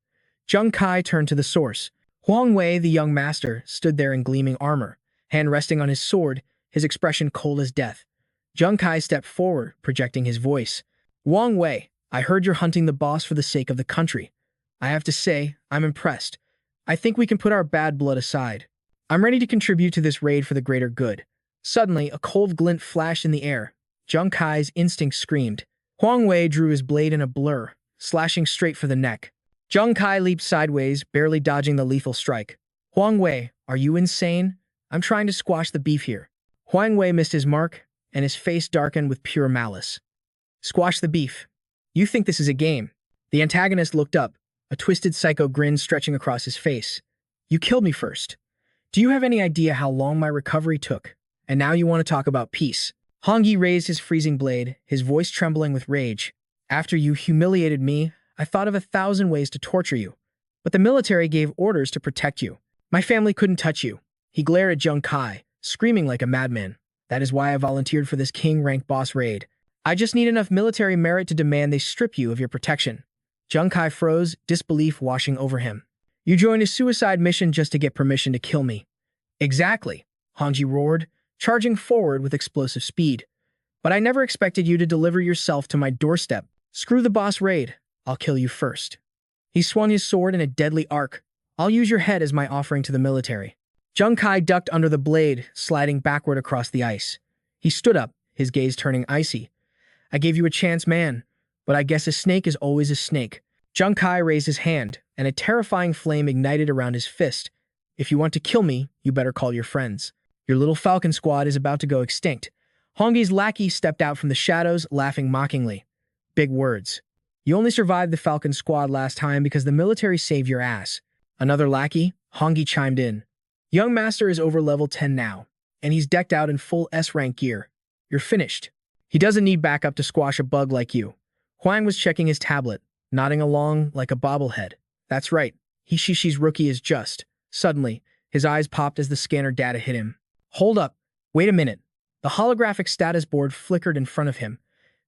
Speaker 1: Jang Kai turned to the source. Huang Wei, the young master, stood there in gleaming armor, hand resting on his sword, his expression cold as death. Jang Kai stepped forward, projecting his voice. Huang Wei, I heard you're hunting the boss for the sake of the country. I have to say, I'm impressed. I think we can put our bad blood aside. I'm ready to contribute to this raid for the greater good. Suddenly, a cold glint flashed in the air. Jang Kai's instinct screamed. Huang Wei drew his blade in a blur, slashing straight for the neck. Jang Kai leaped sideways, barely dodging the lethal strike. Huang Wei, are you insane? I'm trying to squash the beef here. Huang Wei missed his mark, and his face darkened with pure malice. Squash the beef. You think this is a game? The antagonist looked up, a twisted psycho grin stretching across his face. You killed me first. Do you have any idea how long my recovery took? And now you want to talk about peace? Hong Yi raised his freezing blade, his voice trembling with rage. After you humiliated me, I thought of 1,000 ways to torture you. But the military gave orders to protect you. My family couldn't touch you. He glared at Jang Kai, screaming like a madman. That is why I volunteered for this king-rank boss raid. I just need enough military merit to demand they strip you of your protection. Jang Kai froze, disbelief washing over him. You joined a suicide mission just to get permission to kill me. Exactly, Hong Ji roared, charging forward with explosive speed. But I never expected you to deliver yourself to my doorstep. Screw the boss raid. I'll kill you first. He swung his sword in a deadly arc. I'll use your head as my offering to the military. Jang Kai ducked under the blade, sliding backward across the ice. He stood up, his gaze turning icy. I gave you a chance, man, but I guess a snake is always a snake. Jang Kai raised his hand, and a terrifying flame ignited around his fist. If you want to kill me, you better call your friends. Your little falcon squad is about to go extinct. Hongyi's lackey stepped out from the shadows, laughing mockingly. Big words. You only survived the falcon squad last time because the military saved your ass. Another lackey, Hongyi chimed in. Young Master is over level 10 now, and he's decked out in full S-rank gear. You're finished. He doesn't need backup to squash a bug like you. Huang was checking his tablet, nodding along like a bobblehead. That's right. Hishishi's rookie is just. Suddenly, his eyes popped as the scanner data hit him. Hold up. Wait a minute. The holographic status board flickered in front of him.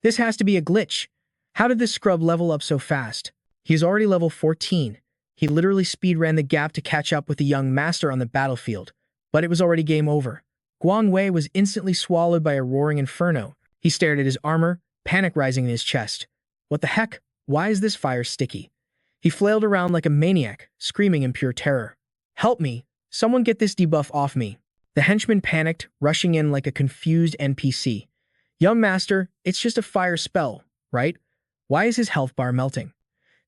Speaker 1: This has to be a glitch. How did this scrub level up so fast? He's already level 14. He literally speedran the gap to catch up with the young master on the battlefield. But it was already game over. Guang Wei was instantly swallowed by a roaring inferno. He stared at his armor, panic rising in his chest. What the heck? Why is this fire sticky? He flailed around like a maniac, screaming in pure terror. Help me! Someone get this debuff off me. The henchman panicked, rushing in like a confused NPC. Young master, it's just a fire spell, right? Why is his health bar melting?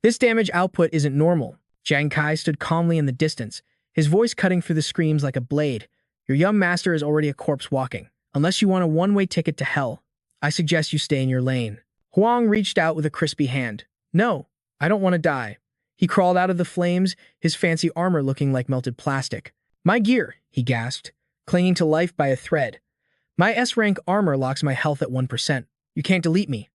Speaker 1: This damage output isn't normal. Jang Kai stood calmly in the distance, his voice cutting through the screams like a blade. Your young master is already a corpse walking. Unless you want a one-way ticket to hell, I suggest you stay in your lane. Huang reached out with a crispy hand. No, I don't want to die. He crawled out of the flames, his fancy armor looking like melted plastic. My gear, he gasped, clinging to life by a thread. My S-rank armor locks my health at 1%. You can't delete me.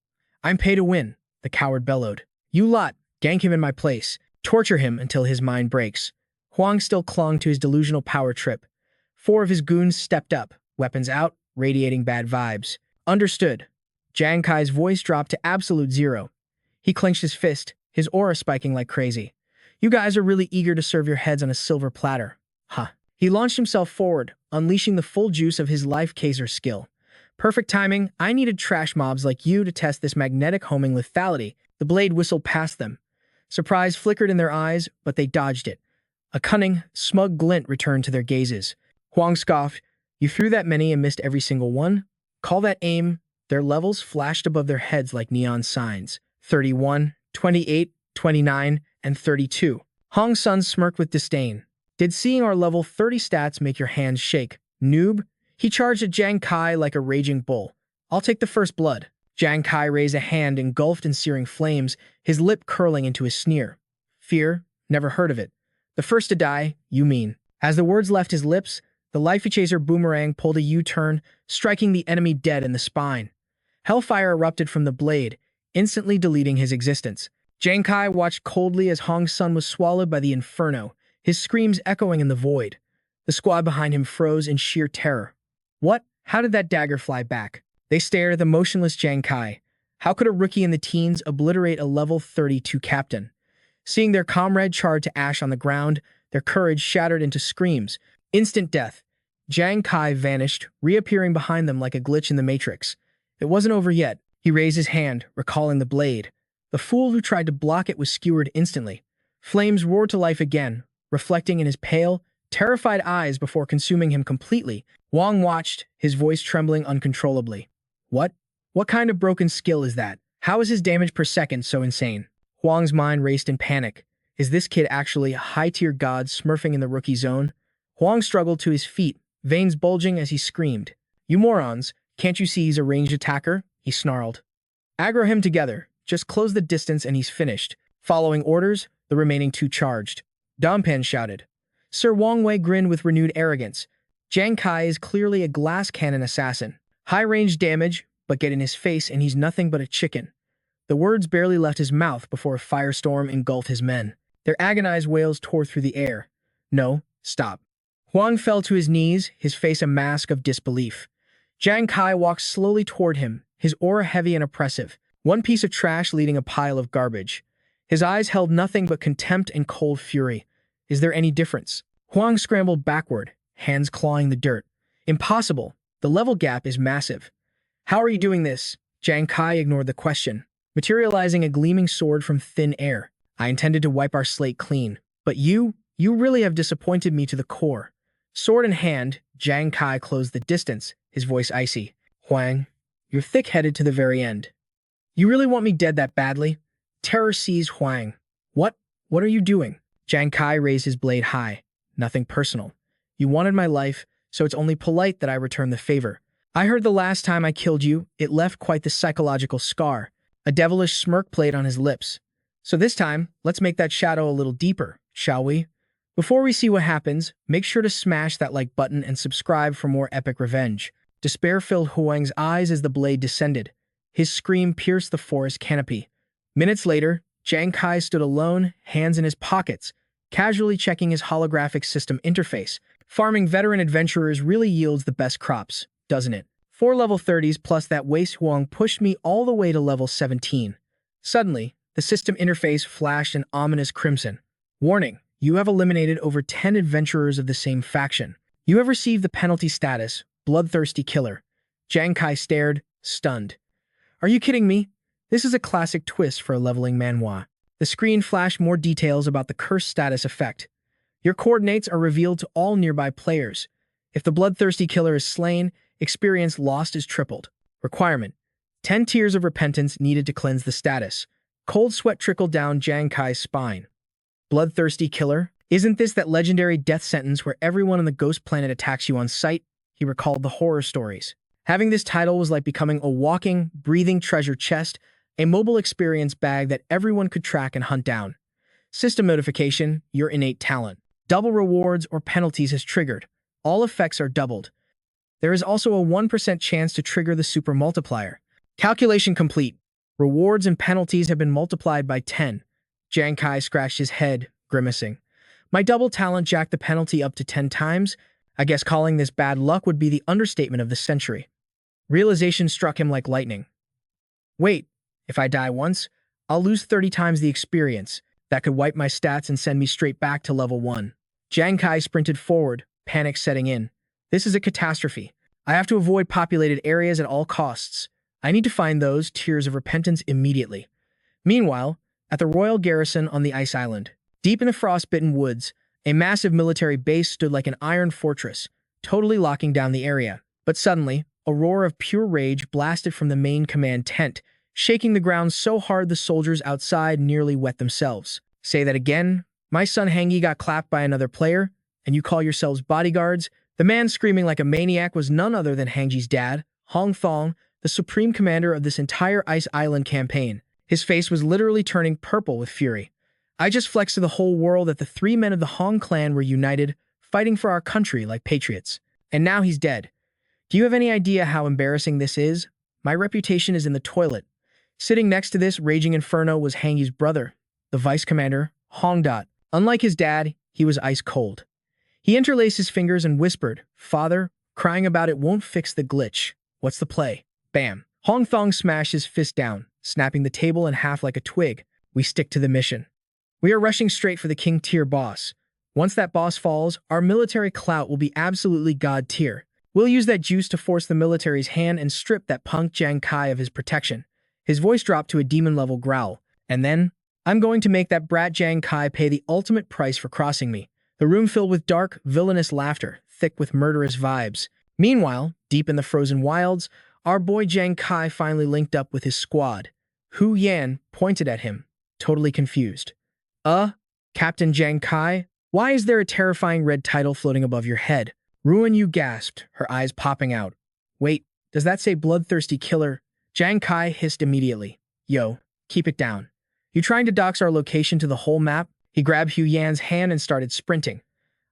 Speaker 1: I'm pay to win, the coward bellowed. You lot, gank him in my place. Torture him until his mind breaks. Huang still clung to his delusional power trip. 4 of his goons stepped up, weapons out, radiating bad vibes. Understood. Jang Kai's voice dropped to absolute zero. He clenched his fist, his aura spiking like crazy. You guys are really eager to serve your heads on a silver platter. Huh. He launched himself forward, unleashing the full juice of his life Kaiser skill. Perfect timing. I needed trash mobs like you to test this magnetic homing lethality. The blade whistled past them. Surprise flickered in their eyes, but they dodged it. A cunning, smug glint returned to their gazes. Huang scoffed. You threw that many and missed every single one? Call that aim. Their levels flashed above their heads like neon signs. 31, 28, 29, and 32. Hong Sun smirked with disdain. Did seeing our level 30 stats make your hands shake? Noob? He charged at Jang Kai like a raging bull. I'll take the first blood. Jang Kai raised a hand engulfed in searing flames, his lip curling into a sneer. Fear? Never heard of it. The first to die, you mean. As the words left his lips, the Lifey Chaser boomerang pulled a U-turn, striking the enemy dead in the spine. Hellfire erupted from the blade, instantly deleting his existence. Jang Kai watched coldly as Hong Sun was swallowed by the inferno, his screams echoing in the void. The squad behind him froze in sheer terror. What? How did that dagger fly back? They stared at the motionless Jang Kai. How could a rookie in the teens obliterate a level 32 captain? Seeing their comrade charred to ash on the ground, their courage shattered into screams. Instant death. Jang Kai vanished, reappearing behind them like a glitch in the Matrix. It wasn't over yet. He raised his hand, recalling the blade. The fool who tried to block it was skewered instantly. Flames roared to life again, reflecting in his pale, terrified eyes before consuming him completely. Huang watched, his voice trembling uncontrollably. What? What kind of broken skill is that? How is his damage per second so insane? Huang's mind raced in panic. Is this kid actually a high-tier god smurfing in the rookie zone? Huang struggled to his feet, veins bulging as he screamed. You morons, can't you see he's a ranged attacker? He snarled. Aggro him together. Just close the distance and he's finished. Following orders, the remaining two charged. Dampan shouted. Sir Wang Wei grinned with renewed arrogance. Jang Kai is clearly a glass cannon assassin. High-range damage, but get in his face and he's nothing but a chicken. The words barely left his mouth before a firestorm engulfed his men. Their agonized wails tore through the air. No, stop. Huang fell to his knees, his face a mask of disbelief. Jang Kai walked slowly toward him, his aura heavy and oppressive, one piece of trash leading a pile of garbage. His eyes held nothing but contempt and cold fury. Is there any difference? Huang scrambled backward, hands clawing the dirt. Impossible. The level gap is massive. How are you doing this? Jang Kai ignored the question, materializing a gleaming sword from thin air. I intended to wipe our slate clean. But you really have disappointed me to the core. Sword in hand, Jang Kai closed the distance, his voice icy. Huang, you're thick-headed to the very end. You really want me dead that badly? Terror seized Huang. What? What are you doing? Jang Kai raised his blade high. Nothing personal. You wanted my life, so it's only polite that I return the favor. I heard the last time I killed you, it left quite the psychological scar. A devilish smirk played on his lips. So this time, let's make that shadow a little deeper, shall we? Before we see what happens, make sure to smash that like button and subscribe for more epic revenge. Despair filled Huang's eyes as the blade descended. His scream pierced the forest canopy. Minutes later, Jang Kai stood alone, hands in his pockets, casually checking his holographic system interface. Farming veteran adventurers really yields the best crops, doesn't it? 4 level 30s plus that waste Huang pushed me all the way to level 17. Suddenly, the system interface flashed an ominous crimson. Warning, you have eliminated over 10 adventurers of the same faction. You have received the penalty status, Bloodthirsty Killer. Jang Kai stared, stunned. Are you kidding me? This is a classic twist for a leveling manhwa. The screen flashed more details about the curse status effect. Your coordinates are revealed to all nearby players. If the Bloodthirsty Killer is slain, experience lost is tripled. Requirement: 10 tears of repentance needed to cleanse the status. Cold sweat trickled down Jang Kai's spine. Bloodthirsty Killer? Isn't this that legendary death sentence where everyone on the ghost planet attacks you on sight? He recalled the horror stories. Having this title was like becoming a walking, breathing treasure chest, a mobile experience bag that everyone could track and hunt down. System notification: your innate talent. Double rewards or penalties is triggered. All effects are doubled. There is also a 1% chance to trigger the super multiplier. Calculation complete. Rewards and penalties have been multiplied by 10. Jang Kai scratched his head, grimacing. My double talent jacked the penalty up to 10 times. I guess calling this bad luck would be the understatement of the century. Realization struck him like lightning. Wait, if I die once, I'll lose 30 times the experience. That could wipe my stats and send me straight back to level 1. Jang Kai sprinted forward, panic setting in. This is a catastrophe. I have to avoid populated areas at all costs. I need to find those tears of repentance immediately. Meanwhile, at the royal garrison on the ice island, deep in the frostbitten woods, a massive military base stood like an iron fortress, totally locking down the area. But suddenly, a roar of pure rage blasted from the main command tent, shaking the ground so hard the soldiers outside nearly wet themselves. Say that again? My son Hangi got clapped by another player, and you call yourselves bodyguards? The man screaming like a maniac was none other than Hangji's dad, Hong Thong, the supreme commander of this entire Ice Island campaign. His face was literally turning purple with fury. I just flexed to the whole world that the 3 men of the Hong clan were united, fighting for our country like patriots. And now he's dead. Do you have any idea how embarrassing this is? My reputation is in the toilet. Sitting next to this raging inferno was Hangji's brother, the vice commander, Hong Dot. Unlike his dad, he was ice cold. He interlaced his fingers and whispered, "Father, crying about it won't fix the glitch. What's the play?" Bam. Hong Thong smashed his fist down, snapping the table in half like a twig. We stick to the mission. We are rushing straight for the king tier boss. Once that boss falls, our military clout will be absolutely god tier. We'll use that juice to force the military's hand and strip that punk Jang Kai of his protection. His voice dropped to a demon-level growl. And then, I'm going to make that brat Jang Kai pay the ultimate price for crossing me. the room filled with dark, villainous laughter, thick with murderous vibes. Meanwhile, deep in the frozen wilds, our boy Jang Kai finally linked up with his squad. Hu Yan pointed at him, totally confused. Captain Jang Kai? Why is there a terrifying red title floating above your head? Ruan Yu gasped, her eyes popping out. Wait, does that say bloodthirsty killer? Jang Kai hissed immediately. Yo, keep it down. You trying to dox our location to the whole map? He grabbed Hu Yan's hand and started sprinting.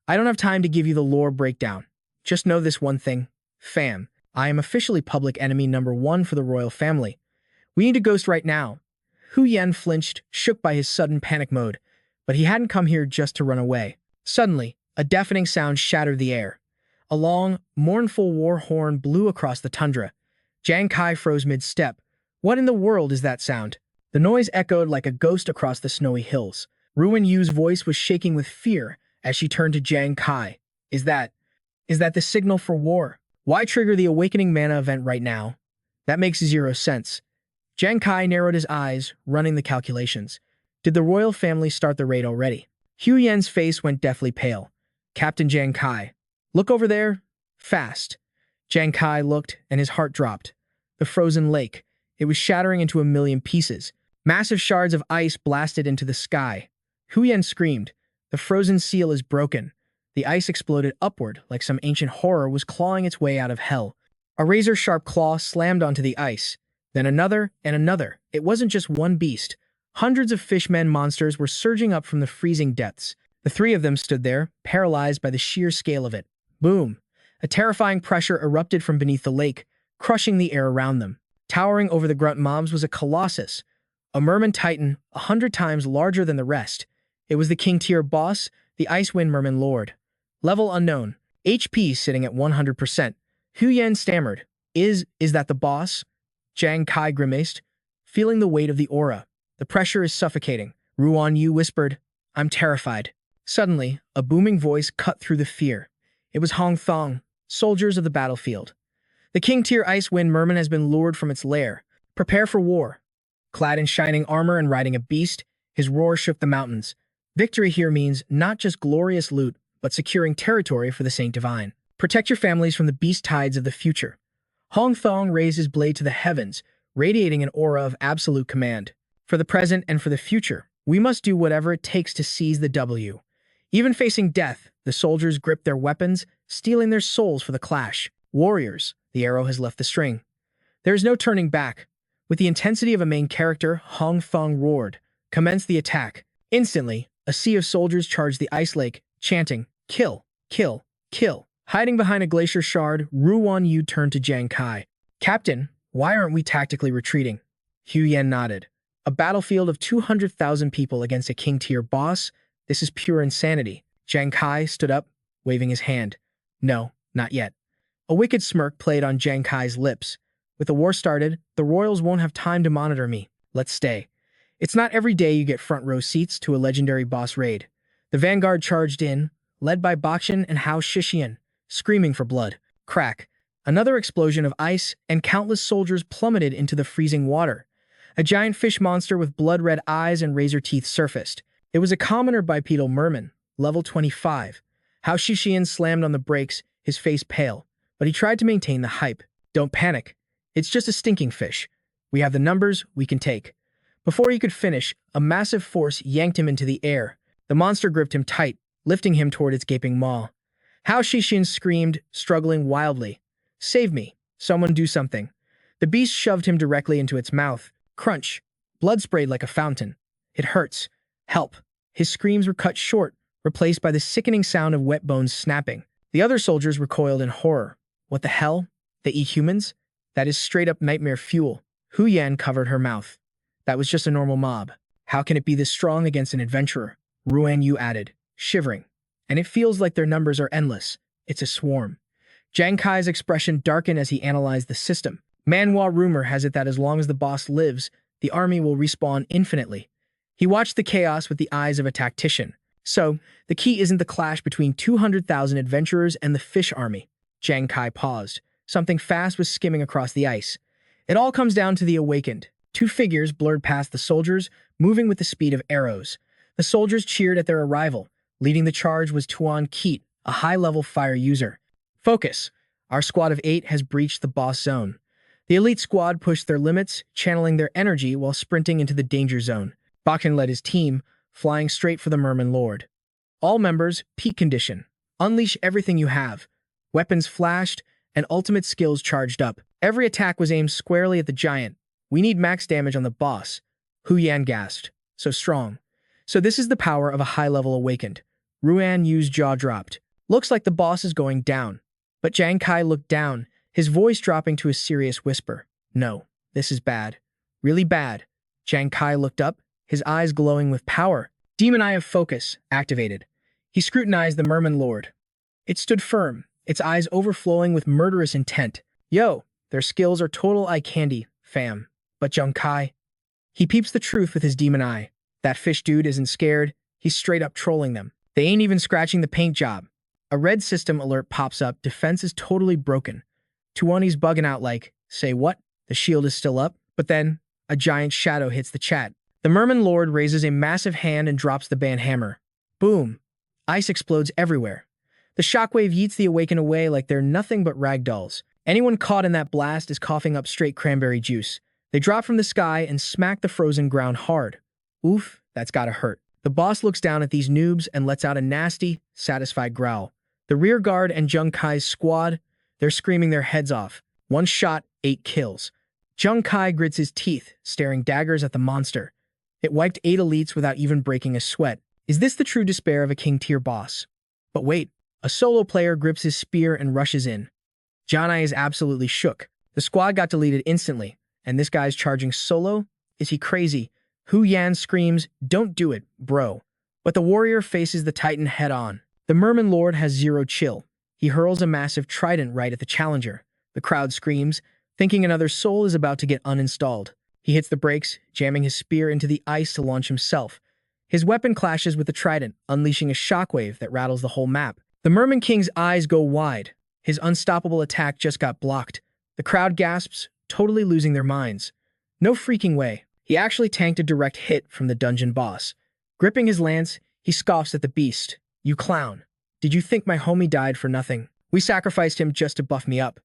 Speaker 1: I don't have time to give you the lore breakdown. Just know this one thing. Fam, I am officially public enemy #1 for the royal family. We need a ghost right now. Hu Yan flinched, shook by his sudden panic mode, but he hadn't come here just to run away. Suddenly, a deafening sound shattered the air. A long, mournful war horn blew across the tundra. Jang Kai froze mid-step. What in the world is that sound? The noise echoed like a ghost across the snowy hills. Ruan Yu's voice was shaking with fear as she turned to Jang Kai. Is that the signal for war? Why trigger the Awakening Mana event right now? That makes zero sense. Jang Kai narrowed his eyes, running the calculations. Did the royal family start the raid already? Hu Yan's face went deathly pale. Captain Jang Kai. Look over there. Fast. Jang Kai looked, and his heart dropped. The frozen lake. It was shattering into a million pieces. Massive shards of ice blasted into the sky. Hu Yan screamed. The frozen seal is broken. The ice exploded upward like some ancient horror was clawing its way out of hell. A razor-sharp claw slammed onto the ice. Then another and another. It wasn't just one beast. Hundreds of fishmen monsters were surging up from the freezing depths. The three of them stood there, paralyzed by the sheer scale of it. Boom! A terrifying pressure erupted from beneath the lake, crushing the air around them. Towering over the grunt mobs was a colossus, a merman titan 100 times larger than the rest. It was the king-tier boss, the Icewind Merman Lord. Level unknown. HP sitting at 100%. Hu Yan stammered. Is that the boss? Jang Kai grimaced, feeling the weight of the aura. The pressure is suffocating. Ruan Yu whispered, I'm terrified. Suddenly, a booming voice cut through the fear. It was Hong Thong, soldiers of the battlefield. The king-tier Icewind Merman has been lured from its lair. Prepare for war. Clad in shining armor and riding a beast, his roar shook the mountains. Victory here means not just glorious loot, but securing territory for the Saint Divine. Protect your families from the beast tides of the future. Hong Thong raised his blade to the heavens, radiating an aura of absolute command. For the present and for the future, we must do whatever it takes to seize the W. Even facing death, the soldiers gripped their weapons, steeling their souls for the clash. Warriors, the arrow has left the string. There is no turning back. With the intensity of a main character, Hong Thong roared. Commence the attack. Instantly, a sea of soldiers charged the ice lake, chanting, kill, kill, kill. Hiding behind a glacier shard, Ruan Yu turned to Jang Kai. Captain, why aren't we tactically retreating? Hu Yan nodded. A battlefield of 200,000 people against a king-tier boss? This is pure insanity. Jang Kai stood up, waving his hand. No, not yet. A wicked smirk played on Jang Kai's lips. With the war started, the royals won't have time to monitor me. Let's stay. It's not every day you get front-row seats to a legendary boss raid. The vanguard charged in, led by Bakshin and Hao Shishian, screaming for blood. Crack. Another explosion of ice, and countless soldiers plummeted into the freezing water. A giant fish monster with blood-red eyes and razor teeth surfaced. It was a commoner bipedal merman, level 25. Hao Shishian slammed on the brakes, his face pale, but he tried to maintain the hype. Don't panic. It's just a stinking fish. We have the numbers, we can take. Before he could finish, a massive force yanked him into the air. The monster gripped him tight, lifting him toward its gaping maw. Hao Shishin screamed, struggling wildly. Save me. Someone do something. The beast shoved him directly into its mouth. Crunch. Blood sprayed like a fountain. It hurts. Help. His screams were cut short, replaced by the sickening sound of wet bones snapping. The other soldiers recoiled in horror. What the hell? They eat humans? That is straight-up nightmare fuel. Hu Yan covered her mouth. That was just a normal mob. How can it be this strong against an adventurer? Ruan Yu added, shivering. And it feels like their numbers are endless. It's a swarm. Jang Kai's expression darkened as he analyzed the system. Manhwa rumor has it that as long as the boss lives, the army will respawn infinitely. He watched the chaos with the eyes of a tactician. So, the key isn't the clash between 200,000 adventurers and the fish army. Jang Kai paused. Something fast was skimming across the ice. It all comes down to the awakened. Two figures blurred past the soldiers, moving with the speed of arrows. The soldiers cheered at their arrival, Leading the charge was Tuan Keat, a high-level fire user. Focus! Our squad of 8 has breached the boss zone. The elite squad pushed their limits, channeling their energy while sprinting into the danger zone. Bakken led his team, flying straight for the Merman Lord. All members, peak condition. Unleash everything you have. Weapons flashed, and ultimate skills charged up. Every attack was aimed squarely at the giant. We need max damage on the boss. Hu Yan gasped. So strong. So this is the power of a high-level awakened. Ruan Yu's jaw dropped. Looks like the boss is going down. But Jang Kai looked down, his voice dropping to a serious whisper. No, this is bad. Really bad. Jang Kai looked up, his eyes glowing with power. Demon Eye of Focus activated. He scrutinized the Merman Lord. It stood firm, its eyes overflowing with murderous intent. Yo, their skills are total eye candy, fam. But Jang Kai? He peeps the truth with his demon eye. That fish dude isn't scared, he's straight up trolling them. They ain't even scratching the paint job. A red system alert pops up, defense is totally broken. Tuani's bugging out like, say what? The shield is still up? But then, a giant shadow hits the chat. The Merman Lord raises a massive hand and drops the ban hammer. Boom. Ice explodes everywhere. The shockwave yeets the awakened away like they're nothing but ragdolls. Anyone caught in that blast is coughing up straight cranberry juice. They drop from the sky and smack the frozen ground hard. Oof, that's gotta hurt. The boss looks down at these noobs and lets out a nasty, satisfied growl. The rear guard and Jang Kai's squad, they're screaming their heads off. 1 shot, 8 kills. Jang Kai grits his teeth, staring daggers at the monster. It wiped 8 elites without even breaking a sweat. Is this the true despair of a king-tier boss? But wait, a solo player grips his spear and rushes in. Janai is absolutely shook. The squad got deleted instantly, and this guy's charging solo? Is he crazy? Hu Yan screams, don't do it, bro. But the warrior faces the titan head-on. The Merman Lord has zero chill. He hurls a massive trident right at the challenger. The crowd screams, thinking another soul is about to get uninstalled. He hits the brakes, jamming his spear into the ice to launch himself. His weapon clashes with the trident, unleashing a shockwave that rattles the whole map. The Merman King's eyes go wide. His unstoppable attack just got blocked. The crowd gasps, totally losing their minds. No freaking way. He actually tanked a direct hit from the dungeon boss. Gripping his lance, he scoffs at the beast. You clown. Did you think my homie died for nothing? We sacrificed him just to buff me up.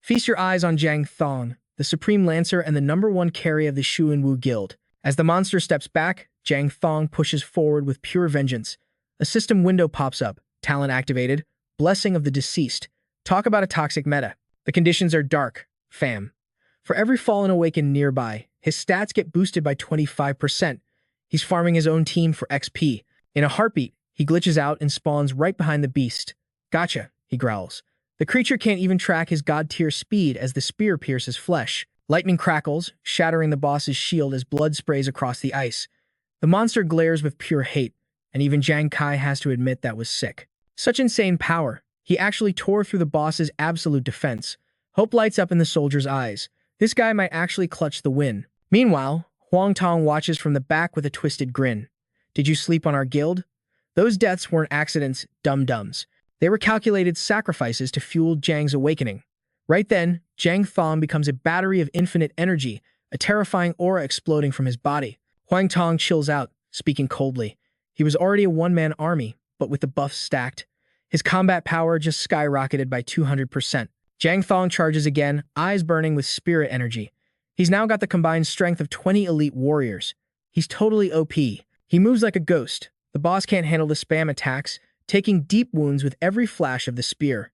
Speaker 1: Feast your eyes on Jang Thong, the supreme lancer and the #1 carry of the Shu and Wu guild. As the monster steps back, Jang Thong pushes forward with pure vengeance. A system window pops up, talent activated, blessing of the deceased. Talk about a toxic meta. The conditions are dark, fam. For every fallen awakened nearby, his stats get boosted by 25%. He's farming his own team for XP. In a heartbeat, he glitches out and spawns right behind the beast. Gotcha, he growls. The creature can't even track his god-tier speed as the spear pierces flesh. Lightning crackles, shattering the boss's shield as blood sprays across the ice. The monster glares with pure hate, and even Jang Kai has to admit that was sick. Such insane power. He actually tore through the boss's absolute defense. Hope lights up in the soldier's eyes. This guy might actually clutch the win. Meanwhile, Huang Tong watches from the back with a twisted grin. Did you sleep on our guild? Those deaths weren't accidents, dum-dums. They were calculated sacrifices to fuel Jang's awakening. Right then, Jang Thong becomes a battery of infinite energy, a terrifying aura exploding from his body. Huang Tong chills out, speaking coldly. He was already a one-man army, but with the buffs stacked, his combat power just skyrocketed by 200%. Jang Thong charges again, eyes burning with spirit energy. He's now got the combined strength of 20 elite warriors. He's totally OP. He moves like a ghost. The boss can't handle the spam attacks, taking deep wounds with every flash of the spear.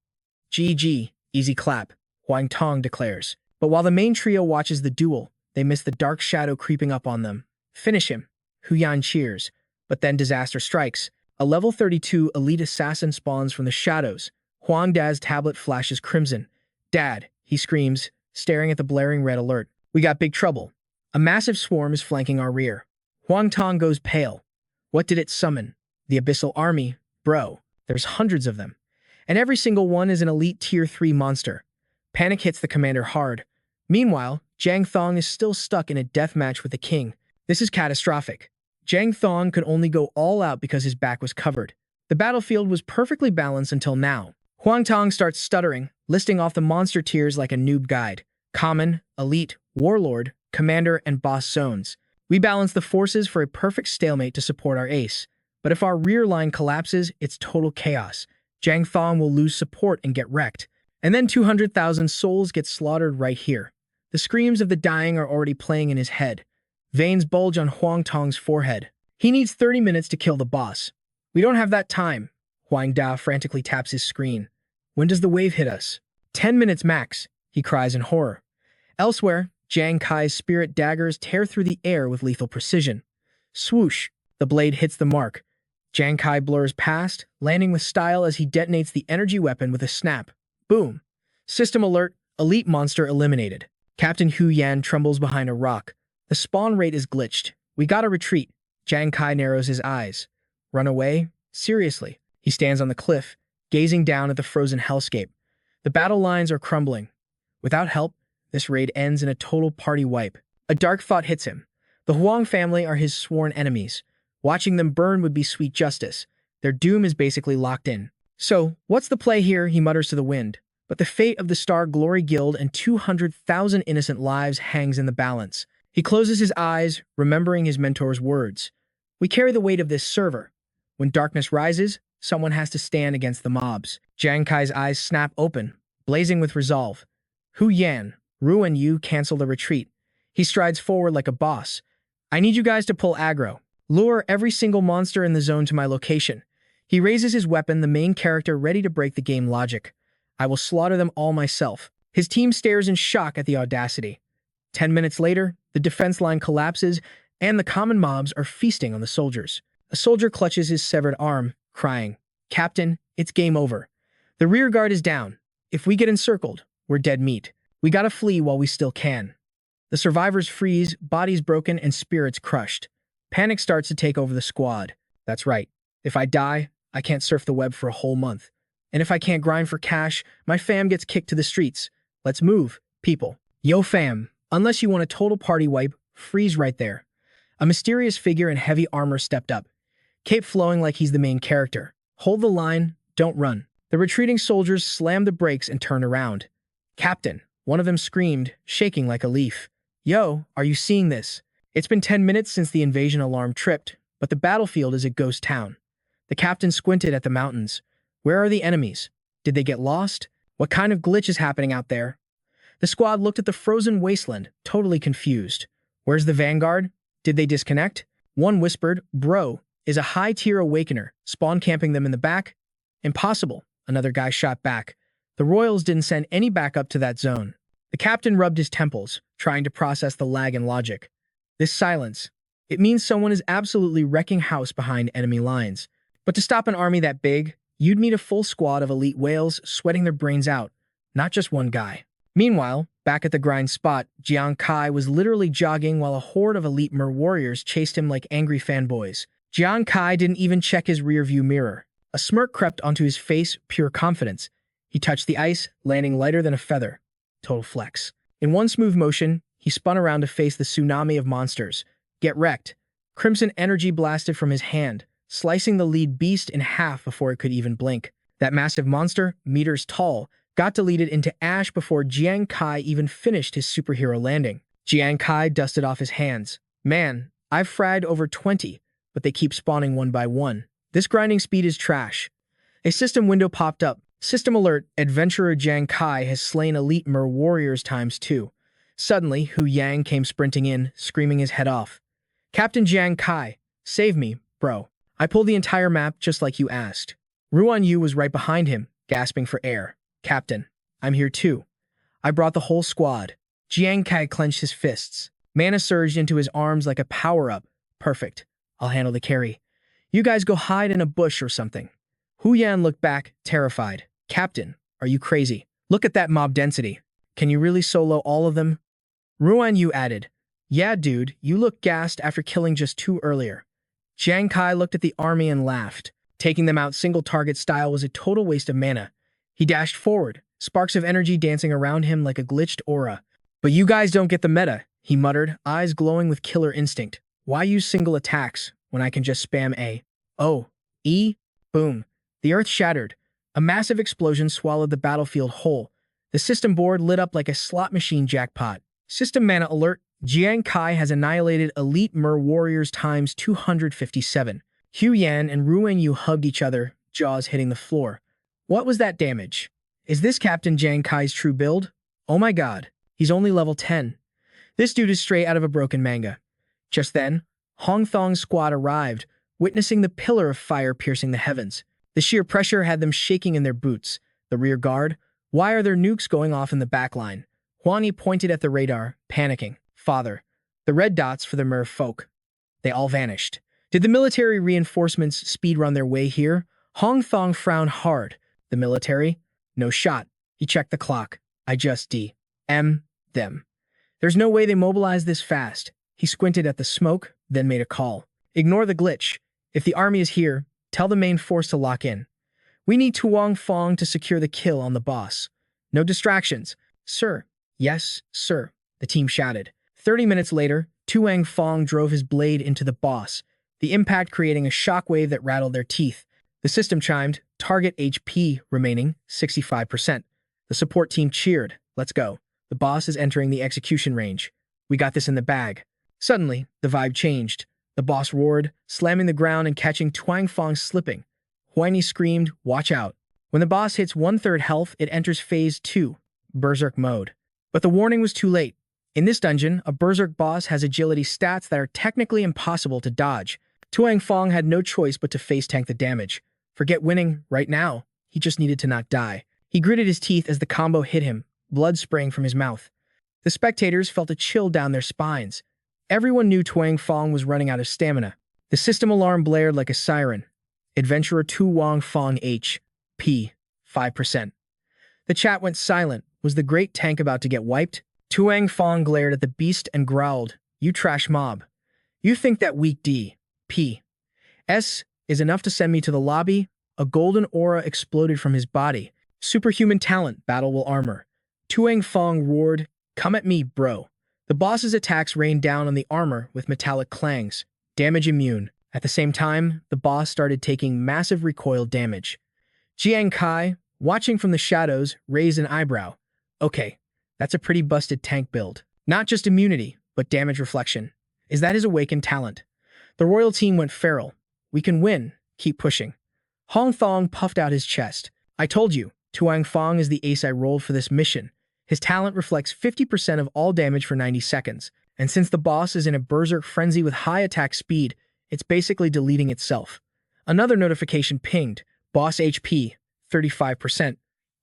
Speaker 1: GG, easy clap, Huang Tong declares. But while the main trio watches the duel, they miss the dark shadow creeping up on them. Finish him, Hu Yan cheers. But then disaster strikes. A level 32 elite assassin spawns from the shadows. Huang Da's tablet flashes crimson. Dad, he screams, staring at the blaring red alert. We got big trouble. A massive swarm is flanking our rear. Huang Tong goes pale. What did it summon? The Abyssal Army? Bro, there's hundreds of them. And every single one is an elite tier 3 monster. Panic hits the commander hard. Meanwhile, Jang Thong is still stuck in a deathmatch with the king. This is catastrophic. Jang Thong could only go all out because his back was covered. The battlefield was perfectly balanced until now. Huang Tong starts stuttering, listing off the monster tiers like a noob guide. Common, elite, warlord, commander, and boss zones. We balance the forces for a perfect stalemate to support our ace. But if our rear line collapses, it's total chaos. Jang Thong will lose support and get wrecked. And then 200,000 souls get slaughtered right here. The screams of the dying are already playing in his head. Veins bulge on Huang Tong's forehead. He needs 30 minutes to kill the boss. We don't have that time. Huang Da frantically taps his screen. When does the wave hit us? 10 minutes max, he cries in horror. Elsewhere, Jang Kai's spirit daggers tear through the air with lethal precision. Swoosh, the blade hits the mark. Jang Kai blurs past, landing with style as he detonates the energy weapon with a snap. Boom. System alert, elite monster eliminated. Captain Hu Yan trembles behind a rock. The spawn rate is glitched. We gotta retreat. Jang Kai narrows his eyes. Run away? Seriously. He stands on the cliff, gazing down at the frozen hellscape. The battle lines are crumbling. Without help, this raid ends in a total party wipe. A dark thought hits him. The Huang family are his sworn enemies. Watching them burn would be sweet justice. Their doom is basically locked in. So, what's the play here, he mutters to the wind. But the fate of the Star Glory Guild and 200,000 innocent lives hangs in the balance. He closes his eyes, remembering his mentor's words. We carry the weight of this server. When darkness rises, someone has to stand against the mobs. Jang Kai's eyes snap open, blazing with resolve. Hu Yan, Ruan Yu cancel the retreat. He strides forward like a boss. I need you guys to pull aggro. Lure every single monster in the zone to my location. He raises his weapon, the main character ready to break the game logic. I will slaughter them all myself. His team stares in shock at the audacity. 10 minutes later, the defense line collapses, and the common mobs are feasting on the soldiers. A soldier clutches his severed arm, crying, Captain, it's game over. The rear guard is down. If we get encircled, we're dead meat. We gotta flee while we still can. The survivors freeze, bodies broken, and spirits crushed. Panic starts to take over the squad. That's right. If I die, I can't surf the web for a whole month. And if I can't grind for cash, my fam gets kicked to the streets. Let's move, people. Yo fam, unless you want a total party wipe, freeze right there. A mysterious figure in heavy armor stepped up, cape flowing like he's the main character. Hold the line, don't run. The retreating soldiers slammed the brakes and turned around. Captain, one of them screamed, shaking like a leaf. Yo, are you seeing this? It's been 10 minutes since the invasion alarm tripped, but the battlefield is a ghost town. The captain squinted at the mountains. Where are the enemies? Did they get lost? What kind of glitch is happening out there? The squad looked at the frozen wasteland, totally confused. Where's the vanguard? Did they disconnect? One whispered, Bro, is a high-tier awakener, spawn camping them in the back? Impossible, another guy shot back. The Royals didn't send any backup to that zone. The captain rubbed his temples, trying to process the lag in logic. This silence, it means someone is absolutely wrecking house behind enemy lines. But to stop an army that big, you'd need a full squad of elite whales sweating their brains out, not just one guy. Meanwhile, back at the grind spot, Jang Kai was literally jogging while a horde of elite mer warriors chased him like angry fanboys. Jang Kai didn't even check his rearview mirror. A smirk crept onto his face, pure confidence. He touched the ice, landing lighter than a feather. Total flex. In one smooth motion, he spun around to face the tsunami of monsters. Get wrecked. Crimson energy blasted from his hand, slicing the lead beast in half before it could even blink. That massive monster, meters tall, got deleted into ash before Jang Kai even finished his superhero landing. Jang Kai dusted off his hands. Man, I've fragged over 20, but they keep spawning one by one. This grinding speed is trash. A system window popped up. System alert, adventurer Jang Kai has slain elite mer warriors ×2. Suddenly, Hu Yang came sprinting in, screaming his head off. Captain Jang Kai, save me, bro. I pulled the entire map just like you asked. Ruan Yu was right behind him, gasping for air. Captain, I'm here too. I brought the whole squad. Jang Kai clenched his fists. Mana surged into his arms like a power-up. Perfect. I'll handle the carry. You guys go hide in a bush or something. Hu Yan looked back, terrified. Captain, are you crazy? Look at that mob density. Can you really solo all of them? Ruan Yu added, Yeah, dude, you look gassed after killing just 2 earlier. Jang Kai looked at the army and laughed. Taking them out single target style was a total waste of mana. He dashed forward, sparks of energy dancing around him like a glitched aura. But you guys don't get the meta, he muttered, eyes glowing with killer instinct. Why use single attacks when I can just spam A? O, E, boom. The earth shattered. A massive explosion swallowed the battlefield whole. The system board lit up like a slot machine jackpot. System mana alert. Jang Kai has annihilated elite mer warriors ×257. Hu Yan and Ruan Yu hugged each other, jaws hitting the floor. What was that damage? Is this Captain Jang Kai's true build? Oh my god, he's only level 10. This dude is straight out of a broken manga. Just then, Hong Thong's squad arrived, witnessing the pillar of fire piercing the heavens. The sheer pressure had them shaking in their boots. The rear guard? Why are there nukes going off in the back line? Huani pointed at the radar, panicking. Father, the red dots for the mer folk. They all vanished. Did the military reinforcements speedrun their way here? Hong Thong frowned hard. The military? No shot. He checked the clock. I just them. There's no way they mobilized this fast. He squinted at the smoke, then made a call. Ignore the glitch. If the army is here, tell the main force to lock in. We need Tuang Fong to secure the kill on the boss. No distractions. Sir. Yes, sir, the team shouted. 30 minutes later, Tuang Fong drove his blade into the boss, the impact creating a shockwave that rattled their teeth. The system chimed, target HP remaining 65%. The support team cheered. Let's go. The boss is entering the execution range. We got this in the bag. Suddenly, the vibe changed. The boss roared, slamming the ground and catching Tuang Fong slipping. Huani screamed, watch out. When the boss hits 1/3 health, it enters Phase 2, Berserk mode. But the warning was too late. In this dungeon, a Berserk boss has agility stats that are technically impossible to dodge. Tuang Fong had no choice but to face tank the damage. Forget winning right now. He just needed to not die. He gritted his teeth as the combo hit him, blood spraying from his mouth. The spectators felt a chill down their spines. Everyone knew Tuang Fong was running out of stamina. The system alarm blared like a siren. Adventurer Tuang Fong HP 5%. The chat went silent. Was the great tank about to get wiped? Tuang Fong glared at the beast and growled, you trash mob. You think that weak D.P.S. is enough to send me to the lobby? A golden aura exploded from his body. Superhuman talent, battle will armor. Tuang Fong roared, come at me, bro. The boss's attacks rained down on the armor with metallic clangs. Damage immune. At the same time, the boss started taking massive recoil damage. Jang Kai, watching from the shadows, raised an eyebrow. Okay, that's a pretty busted tank build. Not just immunity, but damage reflection. Is that his awakened talent? The royal team went feral. We can win. Keep pushing. Hong Thong puffed out his chest. I told you, Tuang Fong is the ace I rolled for this mission. His talent reflects 50% of all damage for 90 seconds, and since the boss is in a berserk frenzy with high attack speed, it's basically deleting itself. Another notification pinged. Boss HP, 35%.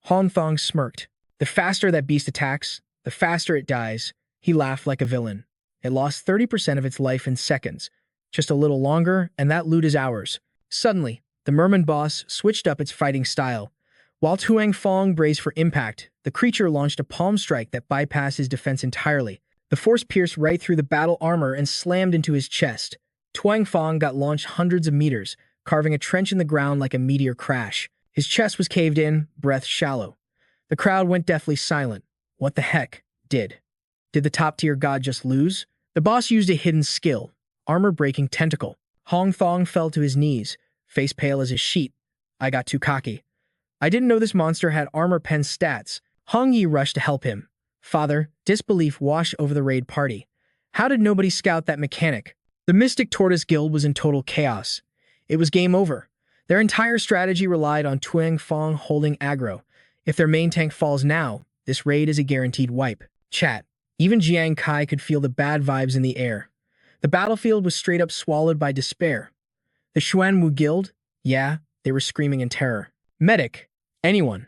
Speaker 1: Hong Thong smirked. The faster that beast attacks, the faster it dies. He laughed like a villain. It lost 30% of its life in seconds. Just a little longer, and that loot is ours. Suddenly, the merman boss switched up its fighting style. While Tuang Fong braced for impact, the creature launched a palm strike that bypassed his defense entirely. The force pierced right through the battle armor and slammed into his chest. Tuang Fong got launched hundreds of meters, carving a trench in the ground like a meteor crash. His chest was caved in, breath shallow. The crowd went deathly silent. What the heck? Did the top-tier god just lose? The boss used a hidden skill, armor-breaking tentacle. Hong Thong fell to his knees, face pale as a sheet. I got too cocky. I didn't know this monster had armor pen stats. Hong Yi rushed to help him. Father, disbelief washed over the raid party. How did nobody scout that mechanic? The Mystic Tortoise Guild was in total chaos. It was game over. Their entire strategy relied on Tuang Fong holding aggro. If their main tank falls now, this raid is a guaranteed wipe. Chat. Even Jang Kai could feel the bad vibes in the air. The battlefield was straight up swallowed by despair. The Xuanwu Guild? Yeah, they were screaming in terror. Medic. Anyone.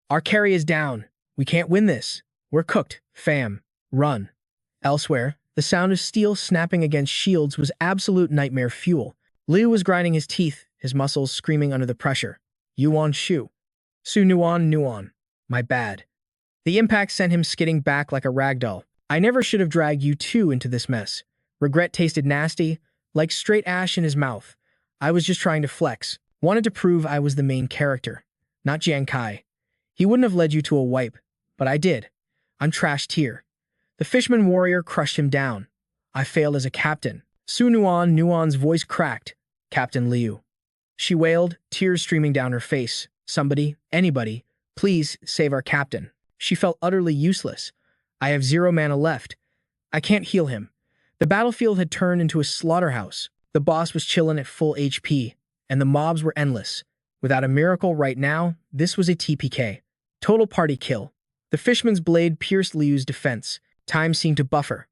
Speaker 1: Our carry is down. We can't win this. We're cooked, fam. Run. Elsewhere, the sound of steel snapping against shields was absolute nightmare fuel. Liu was grinding his teeth, his muscles screaming under the pressure. Yuan Shu. Su Nuan. My bad. The impact sent him skidding back like a ragdoll. I never should have dragged you two into this mess. Regret tasted nasty, like straight ash in his mouth. I was just trying to flex. Wanted to prove I was the main character. Not Jang Kai. He wouldn't have led you to a wipe, but I did. I'm trash tier. The Fishman warrior crushed him down. I failed as a captain. Su Nuan's voice cracked. Captain Liu. She wailed, tears streaming down her face. Somebody, anybody, please save our captain. She felt utterly useless. I have 0 mana left. I can't heal him. The battlefield had turned into a slaughterhouse. The boss was chillin' at full HP, and the mobs were endless. Without a miracle right now, this was a TPK. Total party kill. The fishman's blade pierced Liu's defense. Time seemed to buffer.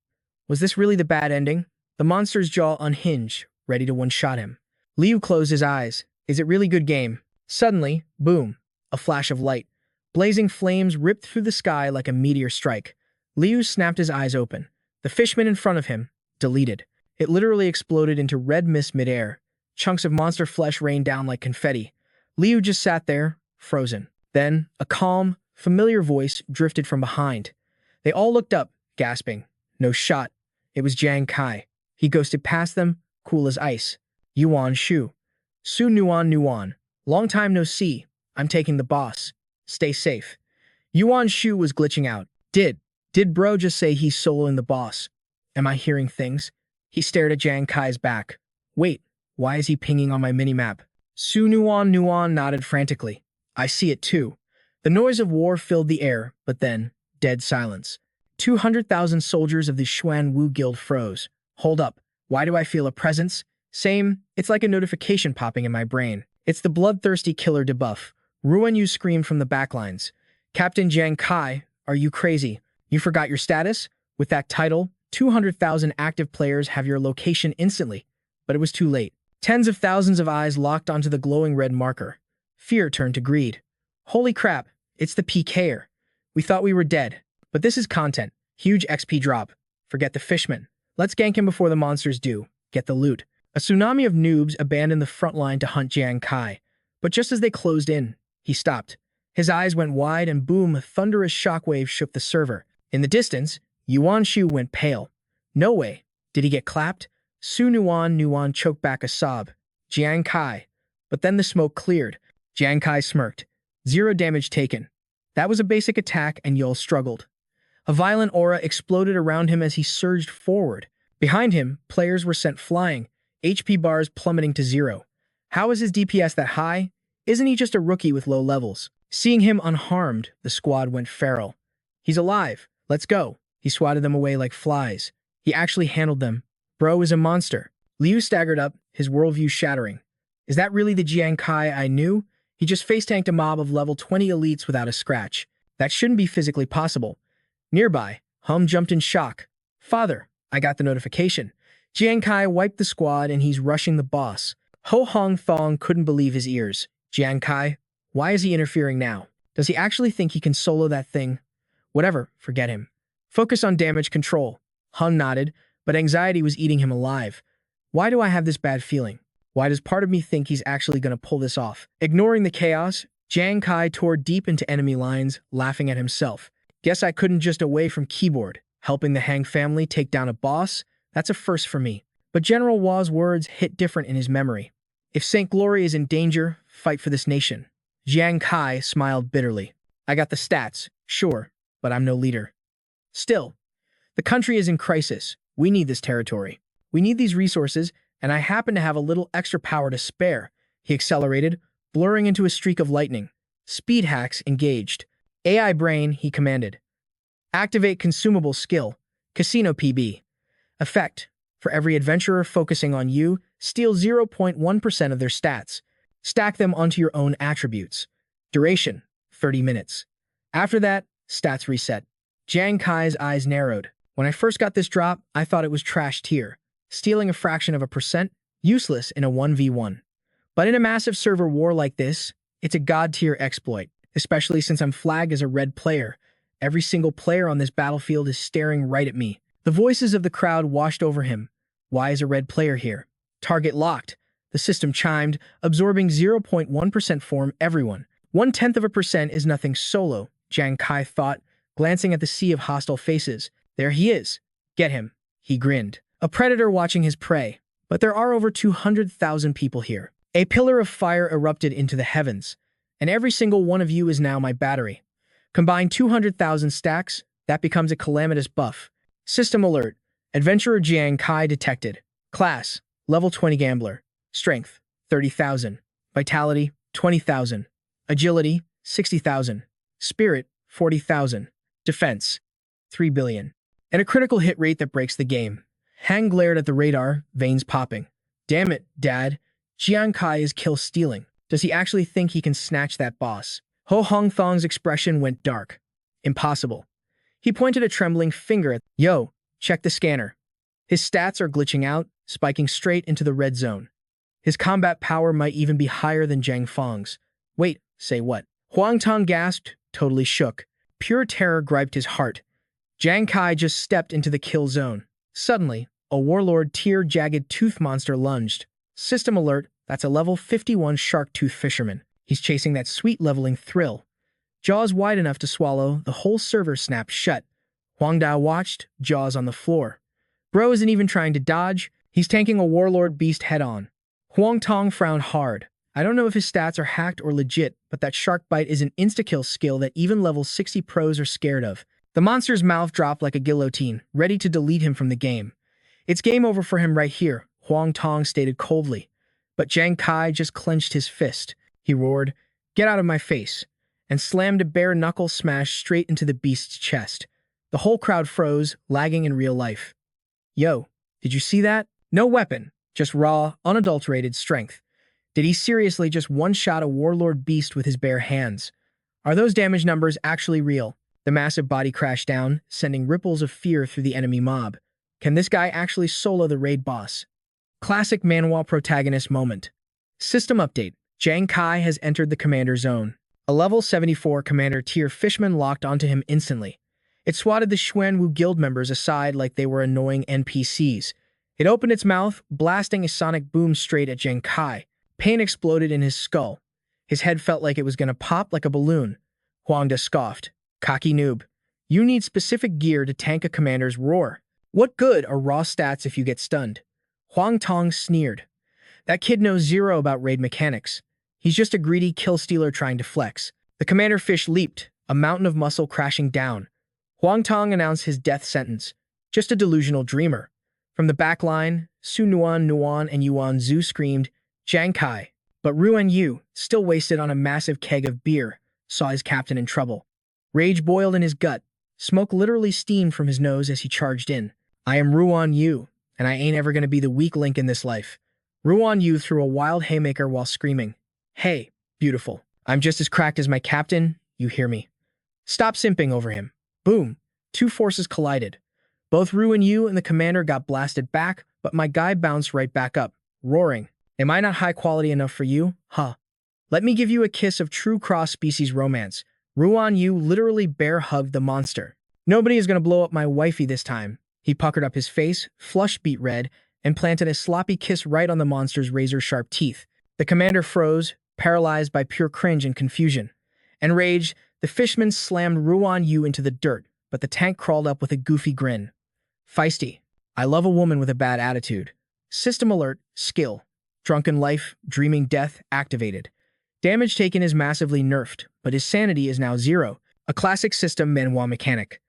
Speaker 1: Was this really the bad ending? The monster's jaw unhinged, ready to one-shot him. Liu closed his eyes. Is it really good game? Suddenly, boom, a flash of light. Blazing flames ripped through the sky like a meteor strike. Liu snapped his eyes open. The fishman in front of him, deleted. It literally exploded into red mist midair. Chunks of monster flesh rained down like confetti. Liu just sat there, frozen. Then, a calm, familiar voice drifted from behind. They all looked up, gasping. No shot. It was Jang Kai. He ghosted past them, cool as ice. Yuan Shu. Su Nuan Nuan. Long time no see. I'm taking the boss. Stay safe. Yuan Shu was glitching out. Did bro just say he's soloing the boss? Am I hearing things? He stared at Jang Kai's back. Wait, why is he pinging on my minimap? Su Nuan Nuan nodded frantically. I see it too. The noise of war filled the air, but then, dead silence. 200,000 soldiers of the Xuan Wu Guild froze. Hold up, why do I feel a presence? Same, it's like a notification popping in my brain. It's the bloodthirsty killer debuff. Ruan Yu screamed from the backlines. Captain Jang Kai, are you crazy? You forgot your status? With that title, 200,000 active players have your location instantly. But it was too late. Tens of thousands of eyes locked onto the glowing red marker. Fear turned to greed. Holy crap, it's the PKer. We thought we were dead. But this is content. Huge XP drop. Forget the fishman. Let's gank him before the monsters do. Get the loot. A tsunami of noobs abandoned the front line to hunt Jang Kai. But just as they closed in, he stopped. His eyes went wide and boom, a thunderous shockwave shook the server. In the distance, Yuan Shu went pale. No way. Did he get clapped? Su Nuan Nuan choked back a sob. Jang Kai. But then the smoke cleared. Jang Kai smirked. 0 damage taken. That was a basic attack and Yul struggled. A violent aura exploded around him as he surged forward. Behind him, players were sent flying, HP bars plummeting to 0. How is his DPS that high? Isn't he just a rookie with low levels? Seeing him unharmed, the squad went feral. He's alive. Let's go. He swatted them away like flies. He actually handled them. Bro is a monster. Liu staggered up, his worldview shattering. Is that really the Jiang Kai I knew? He just face-tanked a mob of level 20 elites without a scratch. That shouldn't be physically possible. Nearby, Hum jumped in shock. Father, I got the notification. Jiang Kai wiped the squad and he's rushing the boss. Ho Hong Thong couldn't believe his ears. Jiang Kai, why is he interfering now? Does he actually think he can solo that thing? Whatever, forget him. Focus on damage control. Hung nodded, but anxiety was eating him alive. Why do I have this bad feeling? Why does part of me think he's actually going to pull this off? Ignoring the chaos, Jang Kai tore deep into enemy lines, laughing at himself. Guess I couldn't just away from keyboard. Helping the Hang family take down a boss? That's a first for me. But General Wa's words hit different in his memory. If St. Glory is in danger, fight for this nation. Jiang Kai smiled bitterly. I got the stats, sure, but I'm no leader. Still, the country is in crisis. We need this territory. We need these resources, and I happen to have a little extra power to spare. He accelerated, blurring into a streak of lightning. Speed hacks engaged. AI brain, he commanded. Activate consumable skill. Casino PB. Effect. For every adventurer focusing on you, steal 0.1% of their stats. Stack them onto your own attributes. Duration. 30 minutes. After that, stats reset. Jang Kai's eyes narrowed. When I first got this drop, I thought it was trash tier. Stealing a fraction of a percent, useless in a 1v1. But in a massive server war like this, it's a god-tier exploit, especially since I'm flagged as a red player. Every single player on this battlefield is staring right at me. The voices of the crowd washed over him. Why is a red player here? Target locked. The system chimed, absorbing 0.1% from everyone. 0.1% is nothing solo, Jang Kai thought, glancing at the sea of hostile faces. There he is. Get him. He grinned. A predator watching his prey. But there are over 200,000 people here. A pillar of fire erupted into the heavens, and every single one of you is now my battery. Combine 200,000 stacks, that becomes a calamitous buff. System alert. Adventurer Jiang Kai detected. Class, level 20 gambler. Strength, 30,000. Vitality, 20,000. Agility, 60,000. Spirit, 40,000. Defense, 3 billion. And a critical hit rate that breaks the game. Hang glared at the radar, veins popping. Damn it, Dad. Jiang Kai is kill-stealing. Does he actually think he can snatch that boss? Ho Hong Thong's expression went dark. Impossible. He pointed a trembling finger at, Yo, check the scanner. His stats are glitching out, spiking straight into the red zone. His combat power might even be higher than Zhang Feng's. Wait, say what? Huang Tong gasped, totally shook. Pure terror griped his heart. Jang Kai just stepped into the kill zone. Suddenly, a warlord tear-jagged tooth monster lunged. System alert, that's a level 51 shark tooth fisherman. He's chasing that sweet leveling thrill. Jaws wide enough to swallow, the whole server snapped shut. Huang Dao watched, jaws on the floor. Bro isn't even trying to dodge, he's tanking a warlord beast head-on. Huang Tong frowned hard. I don't know if his stats are hacked or legit, but that shark bite is an insta-kill skill that even level 60 pros are scared of. The monster's mouth dropped like a guillotine, ready to delete him from the game. It's game over for him right here, Huang Tong stated coldly. But Jang Kai just clenched his fist. He roared, "Get out of my face," and slammed a bare knuckle smash straight into the beast's chest. The whole crowd froze, lagging in real life. Yo, did you see that? No weapon, just raw, unadulterated strength. Did he seriously just one-shot a warlord beast with his bare hands? Are those damage numbers actually real? The massive body crashed down, sending ripples of fear through the enemy mob. Can this guy actually solo the raid boss? Classic Manhwa protagonist moment. System update. Jang Kai has entered the commander zone. A level 74 commander tier fishman locked onto him instantly. It swatted the Xuanwu guild members aside like they were annoying NPCs. It opened its mouth, blasting a sonic boom straight at Jang Kai. Pain exploded in his skull. His head felt like it was going to pop like a balloon. Huangda scoffed. Cocky noob. You need specific gear to tank a commander's roar. What good are raw stats if you get stunned? Huang Tong sneered. That kid knows zero about raid mechanics. He's just a greedy kill-stealer trying to flex. The commander fish leaped, a mountain of muscle crashing down. Huang Tong announced his death sentence. Just a delusional dreamer. From the back line, Su Nuan and Yuan Zhu screamed, Jang Kai. But Ruan Yu, still wasted on a massive keg of beer, saw his captain in trouble. Rage boiled in his gut. Smoke literally steamed from his nose as he charged in. I am Ruan Yu, and I ain't ever going to be the weak link in this life. Ruan Yu threw a wild haymaker while screaming, Hey, beautiful. I'm just as cracked as my captain, you hear me. Stop simping over him. Boom. Two forces collided. Both Ruan Yu and the commander got blasted back, but my guy bounced right back up, roaring. Am I not high quality enough for you? Huh. Let me give you a kiss of true cross-species romance. Ruan Yu literally bear-hugged the monster. Nobody is going to blow up my wifey this time. He puckered up his face, flushed beet red, and planted a sloppy kiss right on the monster's razor-sharp teeth. The commander froze, paralyzed by pure cringe and confusion. Enraged, the fishman slammed Ruan Yu into the dirt, but the tank crawled up with a goofy grin. Feisty. I love a woman with a bad attitude. System alert, skill. Drunken life, dreaming death, activated. Damage taken is massively nerfed, but his sanity is now 0. A classic system Manhwa mechanic.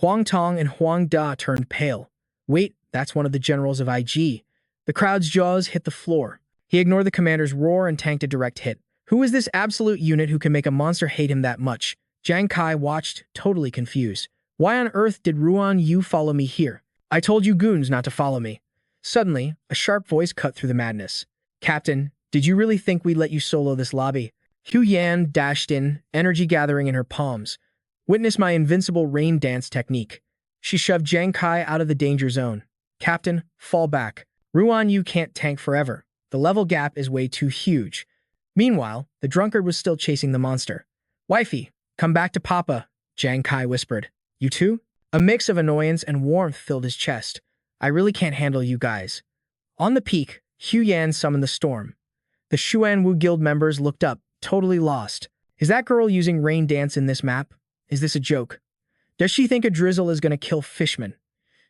Speaker 1: Huang Tong and Huang Da turned pale. Wait, that's one of the generals of IG. The crowd's jaws hit the floor. He ignored the commander's roar and tanked a direct hit. Who is this absolute unit who can make a monster hate him that much? Jang Kai watched, totally confused. Why on earth did Ruan Yu follow me here? I told you goons not to follow me. Suddenly, a sharp voice cut through the madness. Captain, did you really think we'd let you solo this lobby? Hu Yan dashed in, energy gathering in her palms. Witness my invincible rain dance technique. She shoved Jang Kai out of the danger zone. Captain, fall back. Ruan Yu can't tank forever. The level gap is way too huge. Meanwhile, the drunkard was still chasing the monster. Wifey, come back to Papa, Jang Kai whispered. You too? A mix of annoyance and warmth filled his chest. I really can't handle you guys. On the peak, Hu Yan summoned the storm. The Xuanwu guild members looked up, totally lost. Is that girl using rain dance in this map? Is this a joke? Does she think a drizzle is going to kill fishmen?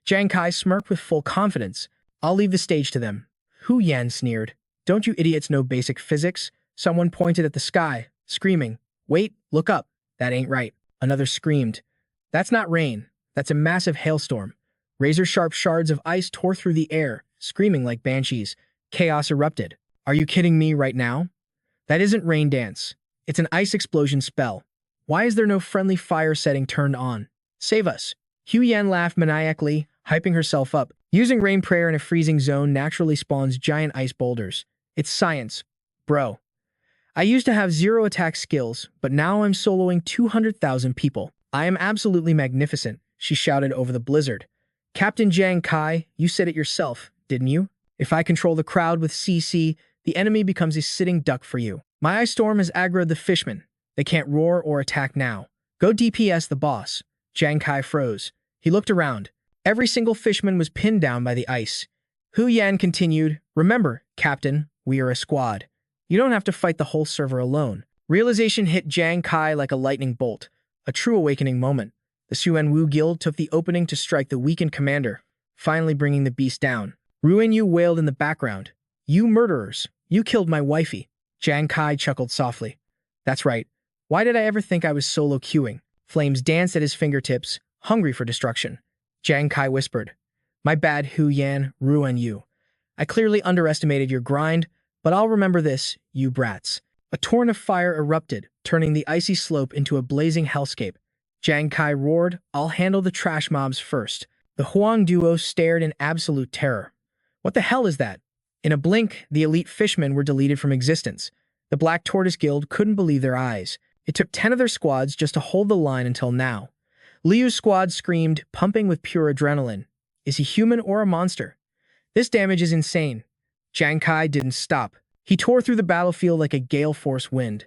Speaker 1: Jang Kai smirked with full confidence. I'll leave the stage to them. Hu Yan sneered. Don't you idiots know basic physics? Someone pointed at the sky, screaming. Wait, look up. That ain't right. Another screamed. That's not rain. That's a massive hailstorm. Razor-sharp shards of ice tore through the air, screaming like banshees. Chaos erupted. Are you kidding me right now? That isn't rain dance. It's an ice explosion spell. Why is there no friendly fire setting turned on? Save us. Hu Yan laughed maniacally. hyping herself up. Using rain prayer in a freezing zone naturally spawns giant ice boulders. It's science, bro. I used to have zero attack skills, but now I'm soloing 200,000 people. I am absolutely magnificent, she shouted over the blizzard. Captain Jang Kai, you said it yourself, didn't you? If I control the crowd with CC, the enemy becomes a sitting duck for you. My ice storm has aggroed the fishmen. They can't roar or attack now. Go DPS the boss. Jang Kai froze. He looked around. Every single fishman was pinned down by the ice. Hu Yan continued, remember, Captain, we are a squad. You don't have to fight the whole server alone. Realization hit Jang Kai like a lightning bolt. A true awakening moment. The Suen Wu Guild took the opening to strike the weakened commander, finally bringing the beast down. Ruin Yu wailed in the background. You murderers! You killed my wifey. Jang Kai chuckled softly. That's right. Why did I ever think I was solo queuing? Flames danced at his fingertips, hungry for destruction. Jang Kai whispered. My bad, Hu Yan, Ruin Yu. I clearly underestimated your grind, but I'll remember this, you brats. A torrent of fire erupted, turning the icy slope into a blazing hellscape. Jang Kai roared, I'll handle the trash mobs first. The Huang duo stared in absolute terror. What the hell is that? In a blink, the elite fishmen were deleted from existence. The Black Tortoise Guild couldn't believe their eyes. It took 10 of their squads just to hold the line until now. Liu's squad screamed, pumping with pure adrenaline. Is he human or a monster? This damage is insane. Jang Kai didn't stop. He tore through the battlefield like a gale force wind.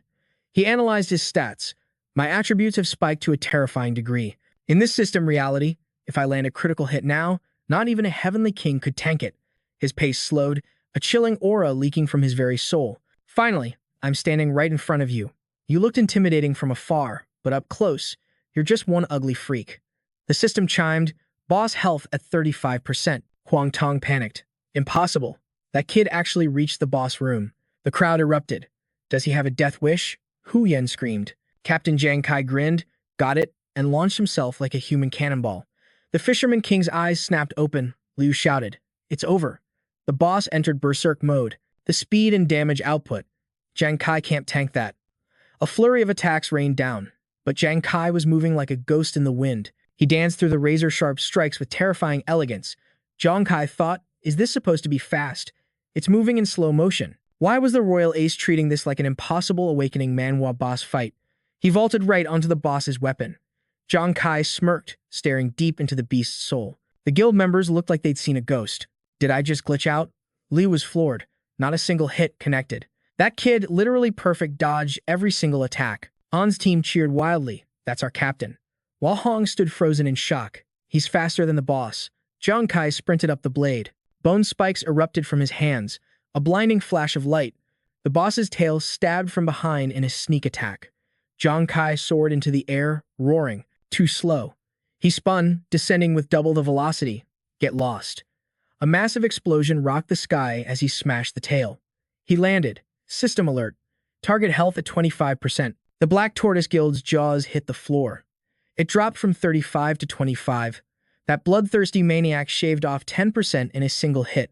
Speaker 1: He analyzed his stats. My attributes have spiked to a terrifying degree. In this system reality, if I land a critical hit now, not even a heavenly king could tank it. His pace slowed, a chilling aura leaking from his very soul. Finally, I'm standing right in front of you. You looked intimidating from afar, but up close, you're just one ugly freak. The system chimed, boss health at 35%. Huang Tong panicked. Impossible. That kid actually reached the boss room. The crowd erupted. Does he have a death wish? Hu Yan screamed. Captain Jang Kai grinned, got it, and launched himself like a human cannonball. The Fisherman King's eyes snapped open. Liu shouted, it's over. The boss entered berserk mode. The speed and damage output. Jang Kai can't tank that. A flurry of attacks rained down, but Jang Kai was moving like a ghost in the wind. He danced through the razor-sharp strikes with terrifying elegance. Jang Kai thought, is this supposed to be fast? It's moving in slow motion. Why was the royal ace treating this like an impossible awakening Manhwa boss fight? He vaulted right onto the boss's weapon. Jang Kai smirked, staring deep into the beast's soul. The guild members looked like they'd seen a ghost. Did I just glitch out? Li was floored. Not a single hit connected. That kid literally perfect dodged every single attack. An's team cheered wildly. That's our captain. While Hong stood frozen in shock. He's faster than the boss. Jang Kai sprinted up the blade. Bone spikes erupted from his hands. A blinding flash of light. The boss's tail stabbed from behind in a sneak attack. Jang Kai soared into the air, roaring. Too slow. He spun, descending with double the velocity. Get lost. A massive explosion rocked the sky as he smashed the tail. He landed. System alert. Target health at 25%. The Black Tortoise Guild's jaws hit the floor. It dropped from 35 to 25. That bloodthirsty maniac shaved off 10% in a single hit.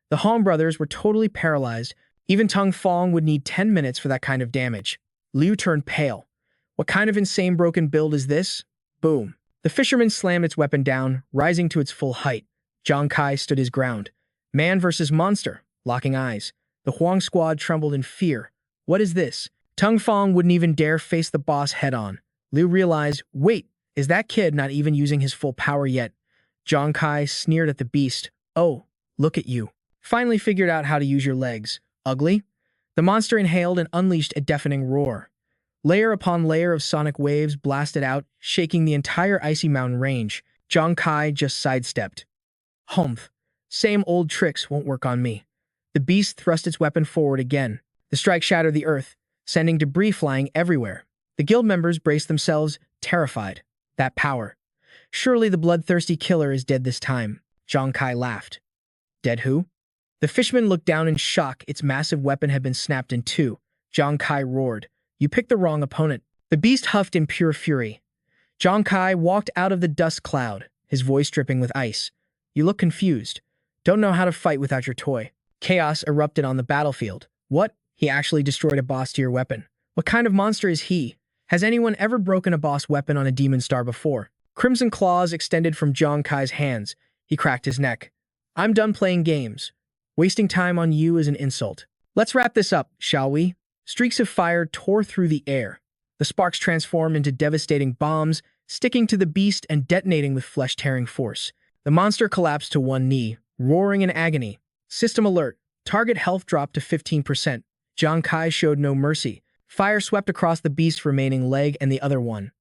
Speaker 1: The Hong brothers were totally paralyzed. Even Tung Fong would need 10 minutes for that kind of damage. Liu turned pale. What kind of insane broken build is this? Boom. The fisherman slammed its weapon down, rising to its full height. Jang Kai stood his ground. Man versus monster, locking eyes. The Huang squad trembled in fear. What is this? Tung Fong wouldn't even dare face the boss head-on. Liu realized, wait, is that kid not even using his full power yet? Jang Kai sneered at the beast. Oh, look at you. Finally figured out how to use your legs. Ugly? The monster inhaled and unleashed a deafening roar. Layer upon layer of sonic waves blasted out, shaking the entire icy mountain range. Jang Kai just sidestepped. Humph. Same old tricks won't work on me. The beast thrust its weapon forward again. The strike shattered the earth, sending debris flying everywhere. The guild members braced themselves, terrified. That power. Surely the bloodthirsty killer is dead this time. Jang Kai laughed. Dead who? The fisherman looked down in shock. Its massive weapon had been snapped in two. Jang Kai roared. You picked the wrong opponent. The beast huffed in pure fury. Jang Kai walked out of the dust cloud, his voice dripping with ice. You look confused. Don't know how to fight without your toy. Chaos erupted on the battlefield. What? He actually destroyed a boss-tier weapon. What kind of monster is he? Has anyone ever broken a boss weapon on a demon star before? Crimson claws extended from Jang Kai's hands. He cracked his neck. I'm done playing games. Wasting time on you is an insult. Let's wrap this up, shall we? Streaks of fire tore through the air. The sparks transformed into devastating bombs, sticking to the beast and detonating with flesh-tearing force. The monster collapsed to one knee, roaring in agony. System alert. Target health dropped to 15%. Jang Kai showed no mercy. Fire swept across the beast's remaining leg and the other one.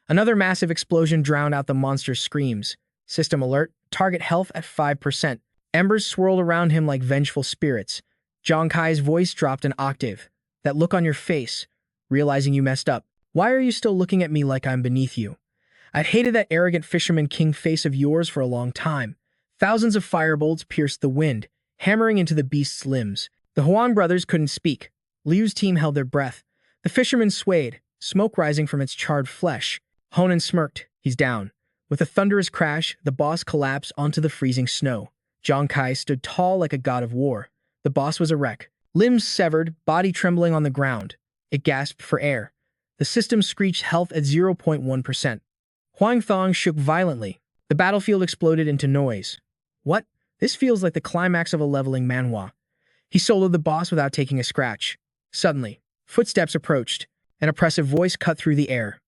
Speaker 1: Another massive explosion drowned out the monster's screams. System alert. Target health at 5%. Embers swirled around him like vengeful spirits. Jang Kai's voice dropped an octave. That look on your face, realizing you messed up. Why are you still looking at me like I'm beneath you? I've hated that arrogant fisherman king face of yours for a long time. Thousands of firebolts pierced the wind, hammering into the beast's limbs. The Huang brothers couldn't speak. Liu's team held their breath. The fisherman swayed, smoke rising from its charred flesh. Honan smirked. He's down. With a thunderous crash, the boss collapsed onto the freezing snow. Jang Kai stood tall like a god of war. The boss was a wreck. Limbs severed, body trembling on the ground. It gasped for air. The system screeched health at 0.1%. Huang Thong shook violently. The battlefield exploded into noise. What? This feels like the climax of a leveling manhwa. He soloed the boss without taking a scratch. Suddenly, footsteps approached. An oppressive voice cut through the air.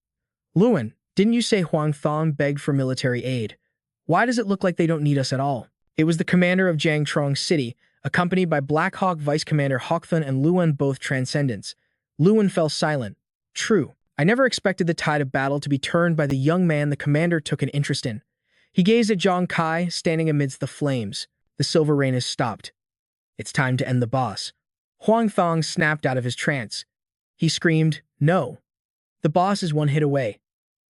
Speaker 1: Luan, didn't you say Huang Thong begged for military aid? Why does it look like they don't need us at all? It was the commander of Jiang Trong City, accompanied by Black Hawk Vice Commander Hawkthun and Luan, both transcendents. Luan fell silent. True. I never expected the tide of battle to be turned by the young man the commander took an interest in. He gazed at Jang Kai, standing amidst the flames. The silver rain has stopped. It's time to end the boss. Huang Thong snapped out of his trance. He screamed, no. The boss is one hit away.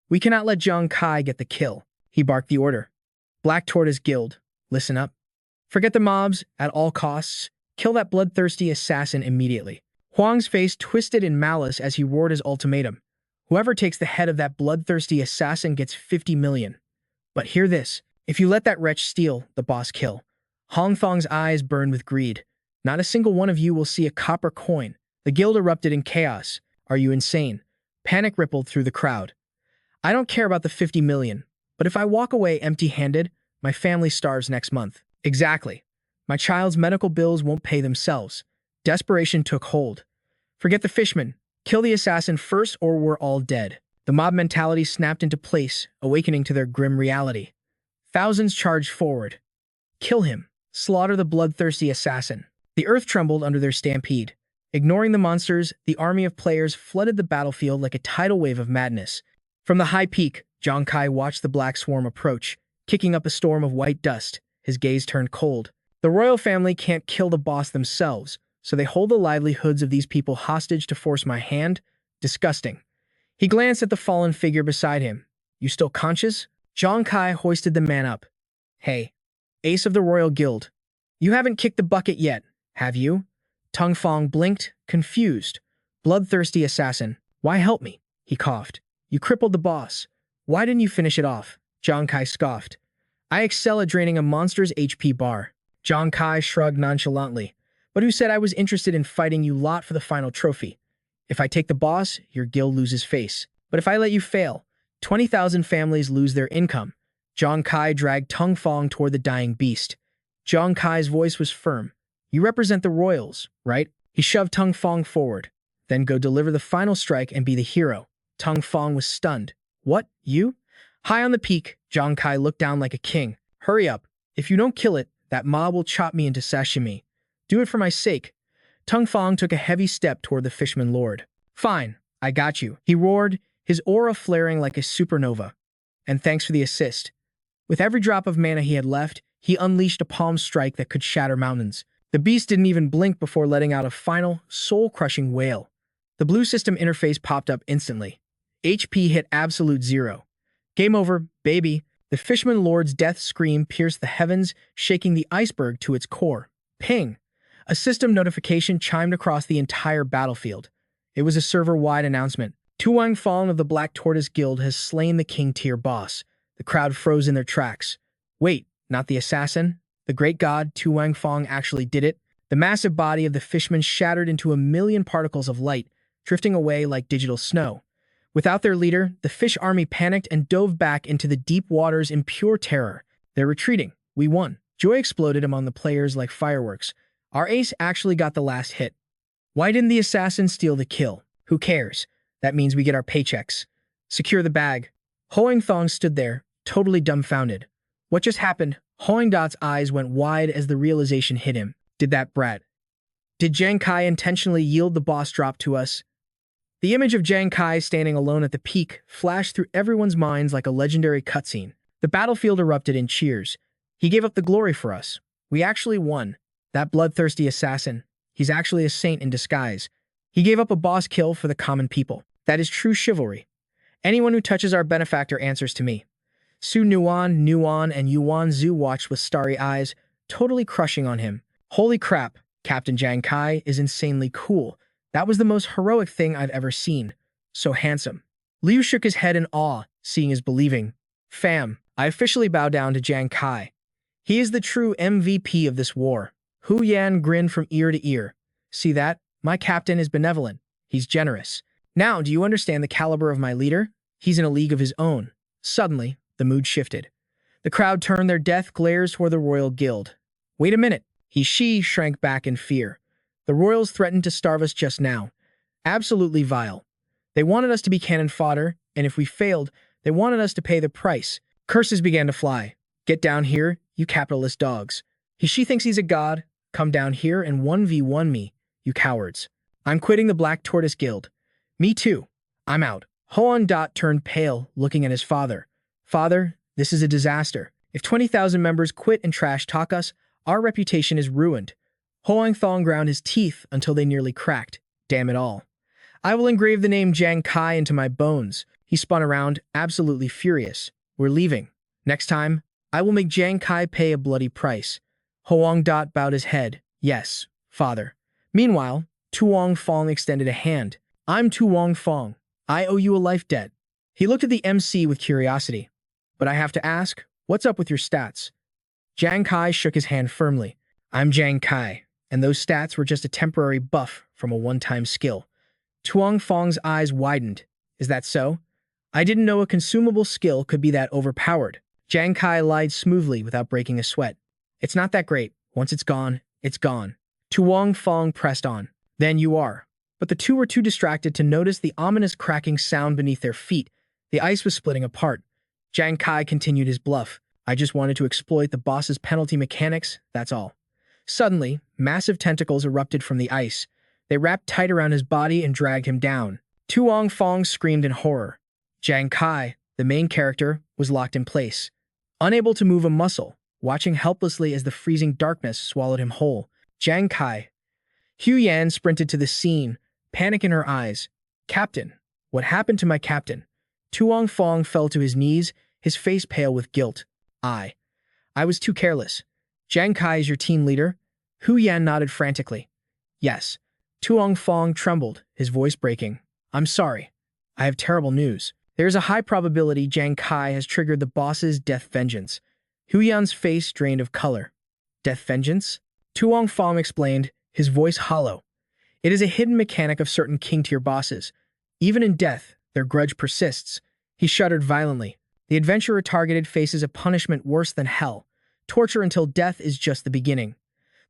Speaker 1: We cannot let Jang Kai get the kill. He barked the order. Black Tortoise Guild, listen up. Forget the mobs, at all costs. Kill that bloodthirsty assassin immediately. Huang's face twisted in malice as he roared his ultimatum. Whoever takes the head of that bloodthirsty assassin gets 50 million. But hear this. If you let that wretch steal, the boss kill. Huang Thong's eyes burned with greed. Not a single one of you will see a copper coin. The guild erupted in chaos. Are you insane? Panic rippled through the crowd. I don't care about the 50 million, but if I walk away empty-handed, my family starves next month. Exactly. My child's medical bills won't pay themselves. Desperation took hold. Forget the fishman. Kill the assassin first or we're all dead. The mob mentality snapped into place, awakening to their grim reality. Thousands charged forward. Kill him. Slaughter the bloodthirsty assassin. The earth trembled under their stampede. Ignoring the monsters, the army of players flooded the battlefield like a tidal wave of madness. From the high peak, Jang Kai watched the black swarm approach, kicking up a storm of white dust. His gaze turned cold. The royal family can't kill the boss themselves, so they hold the livelihoods of these people hostage to force my hand? Disgusting. He glanced at the fallen figure beside him. You still conscious? Jang Kai hoisted the man up. Hey, ace of the royal guild. You haven't kicked the bucket yet, have you? Tung Fong blinked, confused. Bloodthirsty assassin. Why help me? He coughed. You crippled the boss. Why didn't you finish it off? Jang Kai scoffed. I excel at draining a monster's HP bar. Jang Kai shrugged nonchalantly. But who said I was interested in fighting you lot for the final trophy? If I take the boss, your guild loses face. But if I let you fail, 20,000 families lose their income. Jang Kai dragged Tung Fong toward the dying beast. Jang Kai's voice was firm. You represent the royals, right? He shoved Tung Fong forward. Then go deliver the final strike and be the hero. Tung Fong was stunned. What? You? High on the peak, Jang Kai looked down like a king. Hurry up. If you don't kill it, that mob will chop me into sashimi. Do it for my sake. Tung Fong took a heavy step toward the Fishman Lord. Fine, I got you, he roared, his aura flaring like a supernova. And thanks for the assist. With every drop of mana he had left, he unleashed a palm strike that could shatter mountains. The beast didn't even blink before letting out a final, soul-crushing wail. The blue system interface popped up instantly. HP hit absolute 0. Game over, baby. The Fishman Lord's death scream pierced the heavens, shaking the iceberg to its core. Ping! A system notification chimed across the entire battlefield. It was a server-wide announcement. Tuang Fong of the Black Tortoise Guild has slain the King-tier boss. The crowd froze in their tracks. Wait, not the assassin? The great god, Tuang Fong, actually did it? The massive body of the fishman shattered into a million particles of light, drifting away like digital snow. Without their leader, the fish army panicked and dove back into the deep waters in pure terror. They're retreating. We won. Joy exploded among the players like fireworks. Our ace actually got the last hit. Why didn't the assassin steal the kill? Who cares? That means we get our paychecks. Secure the bag. Hoang Thong stood there, totally dumbfounded. What just happened? Hoang Dot's eyes went wide as the realization hit him. Did Jang Kai intentionally yield the boss drop to us? The image of Jang Kai standing alone at the peak flashed through everyone's minds like a legendary cutscene. The battlefield erupted in cheers. He gave up the glory for us. We actually won. That bloodthirsty assassin. He's actually a saint in disguise. He gave up a boss kill for the common people. That is true chivalry. Anyone who touches our benefactor answers to me. Su Nuan, and Yuan Zhu watched with starry eyes, totally crushing on him. Holy crap, Captain Jang Kai is insanely cool. That was the most heroic thing I've ever seen. So handsome. Liu shook his head in awe, seeing is believing. Fam, I officially bow down to Jang Kai. He is the true MVP of this war. Hu Yan grinned from ear to ear. See that? My captain is benevolent. He's generous. Now, do you understand the caliber of my leader? He's in a league of his own. Suddenly, the mood shifted. The crowd turned their death glares toward the royal guild. Wait a minute. She shrank back in fear. The royals threatened to starve us just now. Absolutely vile. They wanted us to be cannon fodder, and if we failed, they wanted us to pay the price. Curses began to fly. Get down here, you capitalist dogs. She thinks he's a god. Come down here and 1v1 me, you cowards. I'm quitting the Black Tortoise Guild. Me too. I'm out. Hoan Dot turned pale, looking at his father. Father, this is a disaster. If 20,000 members quit and trash talk us, our reputation is ruined. Hoang Thong ground his teeth until they nearly cracked. Damn it all. I will engrave the name Jang Kai into my bones. He spun around, absolutely furious. We're leaving. Next time, I will make Jang Kai pay a bloody price. Hoang Dot bowed his head. Yes, father. Meanwhile, Tuong Fong extended a hand. I'm Tuong Fong. I owe you a life debt. He looked at the MC with curiosity. But I have to ask, what's up with your stats? Jang Kai shook his hand firmly. I'm Jang Kai, and those stats were just a temporary buff from a one-time skill. Tuong Fong's eyes widened. Is that so? I didn't know a consumable skill could be that overpowered. Jang Kai lied smoothly without breaking a sweat. It's not that great. Once it's gone, it's gone. Tuong Fong pressed on. Then you are. But the two were too distracted to notice the ominous cracking sound beneath their feet. The ice was splitting apart. Jang Kai continued his bluff. I just wanted to exploit the boss's penalty mechanics, that's all. Suddenly, massive tentacles erupted from the ice. They wrapped tight around his body and dragged him down. Tuong Fong screamed in horror. Jang Kai, the main character, was locked in place. Unable to move a muscle, watching helplessly as the freezing darkness swallowed him whole. Jang Kai. Hu Yan sprinted to the scene, panic in her eyes. Captain, what happened to my captain? Tuong Fong fell to his knees, his face pale with guilt. I was too careless. Jang Kai is your team leader? Hu Yan nodded frantically. Yes. Tuong Fong trembled, his voice breaking. I'm sorry. I have terrible news. There is a high probability Jang Kai has triggered the boss's death vengeance. Hu Yan's face drained of color. Death vengeance? Tuong Fong explained, his voice hollow. It is a hidden mechanic of certain king-tier bosses. Even in death, their grudge persists. He shuddered violently. The adventurer targeted faces a punishment worse than hell. Torture until death is just the beginning.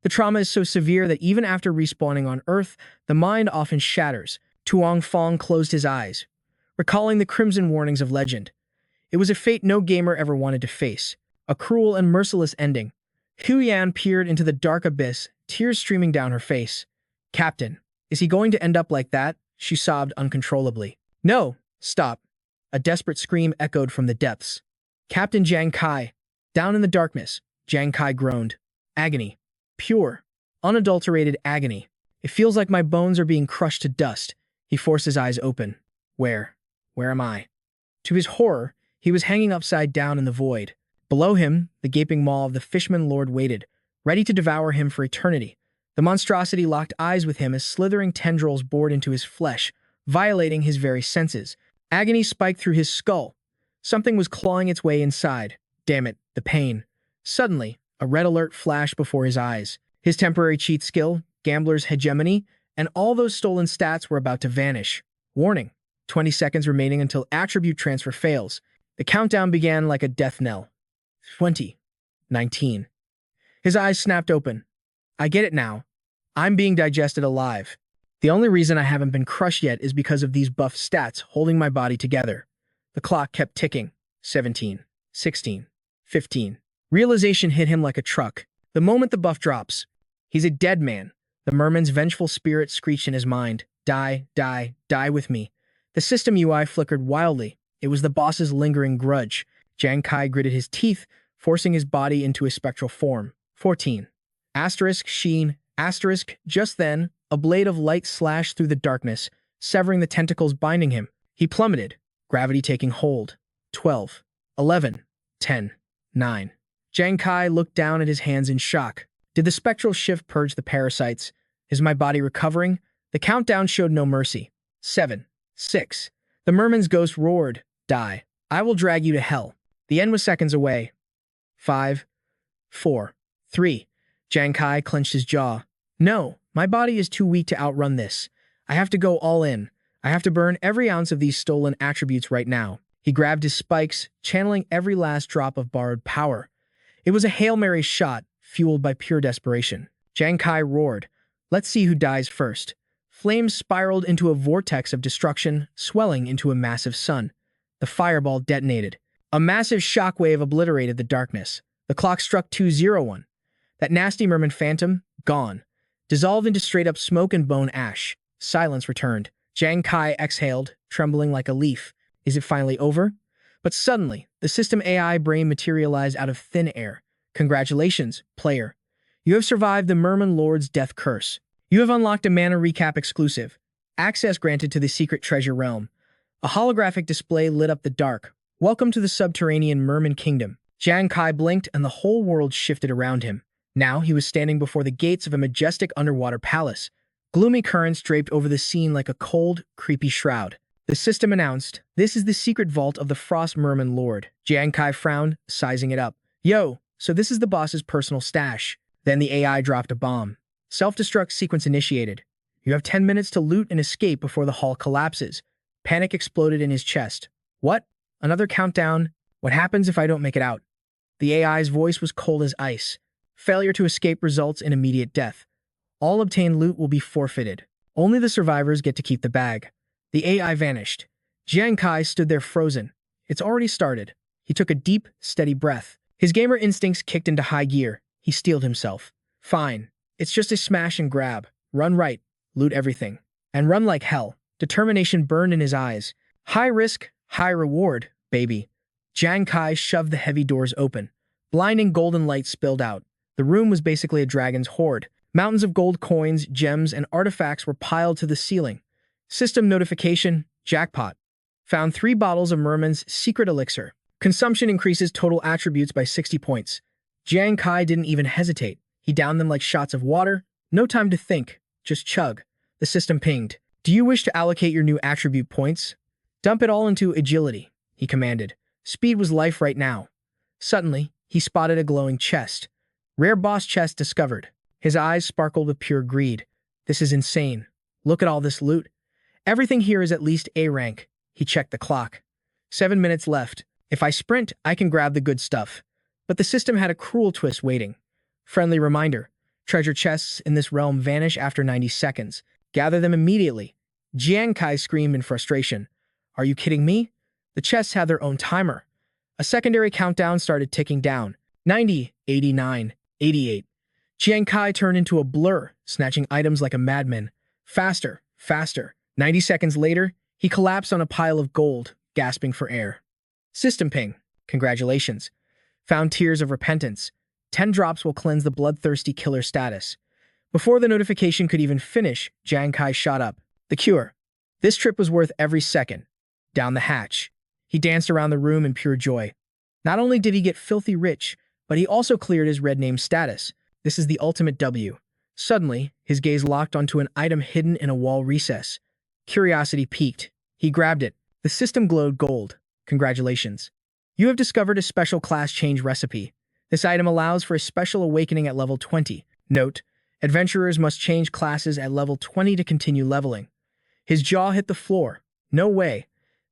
Speaker 1: The trauma is so severe that even after respawning on Earth, the mind often shatters. Tuong Fong closed his eyes, recalling the crimson warnings of legend. It was a fate no gamer ever wanted to face. A cruel and merciless ending. Hu Yan peered into the dark abyss, tears streaming down her face. Captain, is he going to end up like that? She sobbed uncontrollably. No, stop. A desperate scream echoed from the depths. Captain Jang Kai. Down in the darkness, Jang Kai groaned. Agony. Pure, unadulterated agony. It feels like my bones are being crushed to dust. He forced his eyes open. Where am I? To his horror, he was hanging upside down in the void. Below him, the gaping maw of the Fishman Lord waited, ready to devour him for eternity. The monstrosity locked eyes with him as slithering tendrils bored into his flesh, violating his very senses. Agony spiked through his skull. Something was clawing its way inside. Damn it, the pain. Suddenly, a red alert flashed before his eyes. His temporary cheat skill, Gambler's Hegemony, and all those stolen stats were about to vanish. Warning, 20 seconds remaining until attribute transfer fails. The countdown began like a death knell. 20, 19. His eyes snapped open. I get it now. I'm being digested alive. The only reason I haven't been crushed yet is because of these buff stats holding my body together. The clock kept ticking. 17, 16, 15. Realization hit him like a truck. The moment the buff drops, he's a dead man. The merman's vengeful spirit screeched in his mind. Die, die, die with me. The system UI flickered wildly. It was the boss's lingering grudge. Jang Kai gritted his teeth, forcing his body into a spectral form. 14. Asterisk sheen, asterisk. Just then, a blade of light slashed through the darkness, severing the tentacles binding him. He plummeted, gravity taking hold. 12. 11. 10. 9. Jang Kai looked down at his hands in shock. Did the spectral shift purge the parasites? Is my body recovering? The countdown showed no mercy. 7. 6. The merman's ghost roared. Die. I will drag you to hell. The end was seconds away. 5. 4. 3. Jang Kai clenched his jaw. No, my body is too weak to outrun this. I have to go all in. I have to burn every ounce of these stolen attributes right now. He grabbed his spikes, channeling every last drop of borrowed power. It was a Hail Mary shot, fueled by pure desperation. Jang Kai roared. Let's see who dies first. Flames spiraled into a vortex of destruction, swelling into a massive sun. The fireball detonated. A massive shockwave obliterated the darkness. The clock struck 2:01. That nasty merman phantom, gone. Dissolved into straight-up smoke and bone ash. Silence returned. Jang Kai exhaled, trembling like a leaf. Is it finally over? But suddenly, the system AI brain materialized out of thin air. Congratulations, player. You have survived the Merman Lord's death curse. You have unlocked a Mana Recap exclusive. Access granted to the secret treasure realm. A holographic display lit up the dark. Welcome to the subterranean Merman Kingdom. Jang Kai blinked and the whole world shifted around him. Now he was standing before the gates of a majestic underwater palace. Gloomy currents draped over the scene like a cold, creepy shroud. The system announced, "This is the secret vault of the Frost Merman Lord." Jang Kai frowned, sizing it up. Yo, so this is the boss's personal stash. Then the AI dropped a bomb. Self-destruct sequence initiated. You have 10 minutes to loot and escape before the hall collapses. Panic exploded in his chest. What? Another countdown? What happens if I don't make it out? The AI's voice was cold as ice. Failure to escape results in immediate death. All obtained loot will be forfeited. Only the survivors get to keep the bag. The AI vanished. Jang Kai stood there frozen. It's already started. He took a deep, steady breath. His gamer instincts kicked into high gear. He steeled himself. Fine. It's just a smash and grab. Run right. Loot everything. And run like hell. Determination burned in his eyes. High risk, high reward, baby. Jang Kai shoved the heavy doors open. Blinding golden light spilled out. The room was basically a dragon's hoard. Mountains of gold coins, gems, and artifacts were piled to the ceiling. System notification, jackpot. Found 3 bottles of Merman's secret elixir. Consumption increases total attributes by 60 points. Jang Kai didn't even hesitate. He downed them like shots of water. No time to think. Just chug. The system pinged. Do you wish to allocate your new attribute points? Dump it all into agility, he commanded. Speed was life right now. Suddenly, he spotted a glowing chest. Rare boss chest discovered. His eyes sparkled with pure greed. This is insane. Look at all this loot. Everything here is at least A rank. He checked the clock. 7 minutes left. If I sprint, I can grab the good stuff. But the system had a cruel twist waiting. Friendly reminder. Treasure chests in this realm vanish after 90 seconds. Gather them immediately. Jang Kai screamed in frustration. Are you kidding me? The chests had their own timer. A secondary countdown started ticking down. 90, 89, 88. Jang Kai turned into a blur, snatching items like a madman. Faster, faster. 90 seconds later, he collapsed on a pile of gold, gasping for air. System ping. Congratulations. Found tears of repentance. 10 drops will cleanse the bloodthirsty killer status. Before the notification could even finish, Jang Kai shot up. The cure. This trip was worth every second. Down the hatch. He danced around the room in pure joy. Not only did he get filthy rich, but he also cleared his red name status. This is the ultimate W. Suddenly, his gaze locked onto an item hidden in a wall recess. Curiosity piqued. He grabbed it. The system glowed gold. Congratulations. You have discovered a special class change recipe. This item allows for a special awakening at level 20. Note, adventurers must change classes at level 20 to continue leveling. His jaw hit the floor. No way.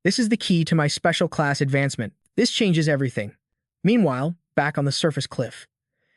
Speaker 1: This is the key to my special class advancement. This changes everything. Meanwhile, back on the surface cliff.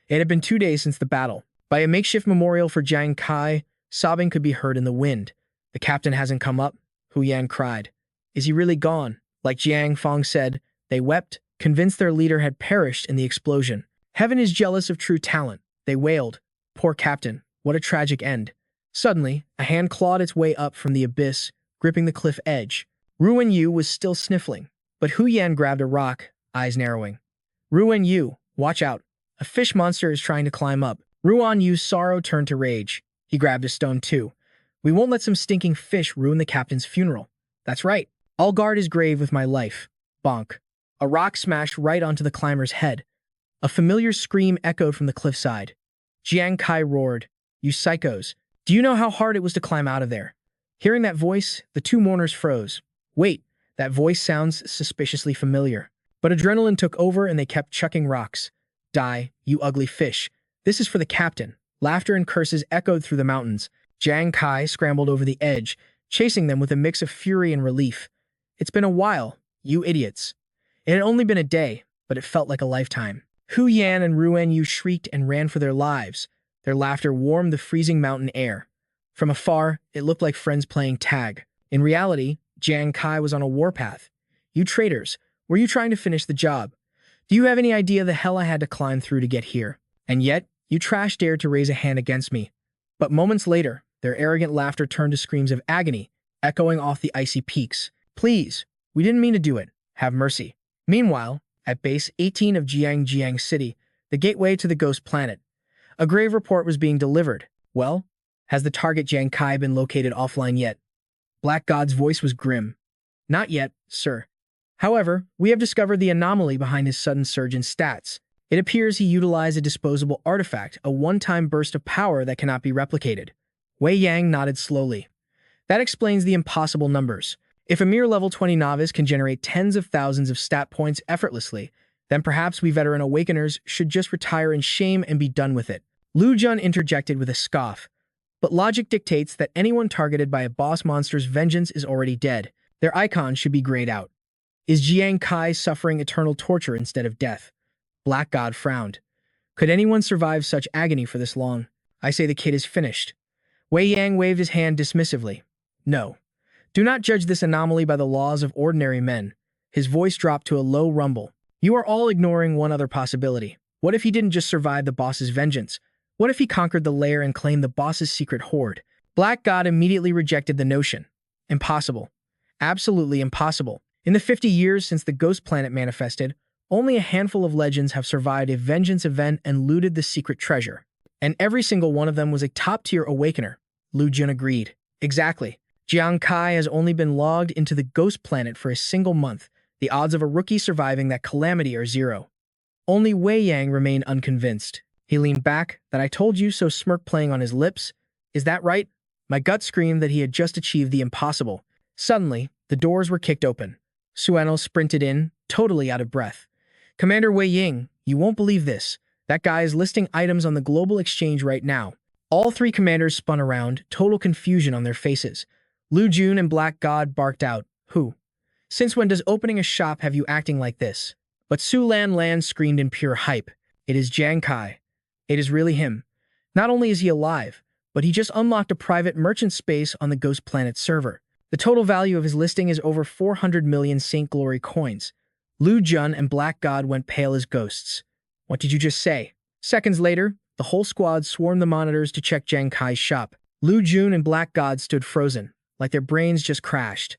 Speaker 1: It had been 2 days since the battle. By a makeshift memorial for Jang Kai, sobbing could be heard in the wind. The captain hasn't come up, Hu Yan cried. Is he really gone? Like Jiang Fong said, they wept, convinced their leader had perished in the explosion. Heaven is jealous of true talent, they wailed. Poor captain, what a tragic end. Suddenly, a hand clawed its way up from the abyss, gripping the cliff edge. Ruan Yu was still sniffling, but Hu Yan grabbed a rock, eyes narrowing. Ruan Yu, watch out. A fish monster is trying to climb up. Ruan Yu's sorrow turned to rage. He grabbed a stone too. We won't let some stinking fish ruin the captain's funeral. That's right. I'll guard his grave with my life. Bonk. A rock smashed right onto the climber's head. A familiar scream echoed from the cliffside. Jiang Kai roared, You psychos. Do you know how hard it was to climb out of there? Hearing that voice, the two mourners froze. Wait, that voice sounds suspiciously familiar. But adrenaline took over and they kept chucking rocks. Die, you ugly fish. This is for the captain. Laughter and curses echoed through the mountains. Jang Kai scrambled over the edge, chasing them with a mix of fury and relief. It's been a while, you idiots. It had only been a day, but it felt like a lifetime. Hu Yan and Ruan Yu shrieked and ran for their lives. Their laughter warmed the freezing mountain air. From afar, it looked like friends playing tag. In reality, Jang Kai was on a warpath. You traitors, were you trying to finish the job? Do you have any idea the hell I had to climb through to get here? And yet, you trash dared to raise a hand against me. But moments later, their arrogant laughter turned to screams of agony, echoing off the icy peaks. Please, we didn't mean to do it. Have mercy. Meanwhile, at base 18 of Jiang City, the gateway to the ghost planet, a grave report was being delivered. Well, has the target Jang Kai been located offline yet? Black God's voice was grim. Not yet, sir. However, we have discovered the anomaly behind his sudden surge in stats. It appears he utilized a disposable artifact, a one-time burst of power that cannot be replicated. Wei Yang nodded slowly. That explains the impossible numbers. If a mere level 20 novice can generate tens of thousands of stat points effortlessly, then perhaps we veteran awakeners should just retire in shame and be done with it. Lu Jun interjected with a scoff. But logic dictates that anyone targeted by a boss monster's vengeance is already dead. Their icon should be grayed out. Is Jiang Kai suffering eternal torture instead of death? Black God frowned. Could anyone survive such agony for this long? I say the kid is finished. Wei Yang waved his hand dismissively. No. Do not judge this anomaly by the laws of ordinary men. His voice dropped to a low rumble. You are all ignoring one other possibility. What if he didn't just survive the boss's vengeance? What if he conquered the lair and claimed the boss's secret hoard? Black God immediately rejected the notion. Impossible. Absolutely impossible. In the 50 years since the ghost planet manifested, only a handful of legends have survived a vengeance event and looted the secret treasure. And every single one of them was a top-tier awakener. Lu Jun agreed. Exactly. Jiang Kai has only been logged into the ghost planet for a single month. The odds of a rookie surviving that calamity are zero. Only Wei Yang remained unconvinced. He leaned back, that I told you so, smirk playing on his lips. Is that right? My gut screamed that he had just achieved the impossible. Suddenly, the doors were kicked open. Sueno sprinted in, totally out of breath. Commander Wei Ying, you won't believe this. That guy is listing items on the global exchange right now. All three commanders spun around, total confusion on their faces. Lu Jun and Black God barked out, Who? Since when does opening a shop have you acting like this? But Su Lan Lan screamed in pure hype. It is Jang Kai. It is really him. Not only is he alive, but he just unlocked a private merchant space on the Ghost Planet server. The total value of his listing is over 400 million Saint Glory coins. Lu Jun and Black God went pale as ghosts. What did you just say? Seconds later, the whole squad swarmed the monitors to check Jang Kai's shop. Lu Jun and Black God stood frozen, like their brains just crashed.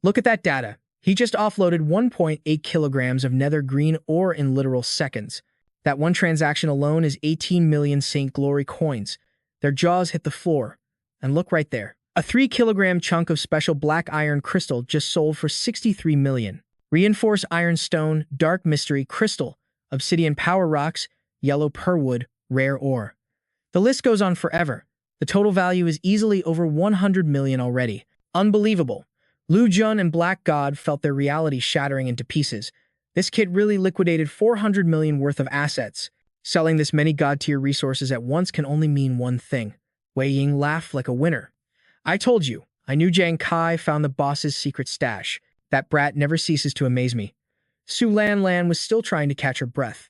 Speaker 1: Look at that data. He just offloaded 1.8 kilograms of nether green ore in literal seconds. That one transaction alone is 18 million Saint Glory coins. Their jaws hit the floor. And look right there. A 3-kilogram chunk of special black iron crystal just sold for 63 million. Reinforced ironstone, dark mystery crystal, obsidian power rocks, yellow pearlwood, rare ore. The list goes on forever. The total value is easily over 100 million already. Unbelievable. Lu Jun and Black God felt their reality shattering into pieces. This kid really liquidated 400 million worth of assets. Selling this many god-tier resources at once can only mean one thing. Wei Ying laughed like a winner. I told you, I knew Jang Kai found the boss's secret stash. That brat never ceases to amaze me. Su Lan Lan was still trying to catch her breath.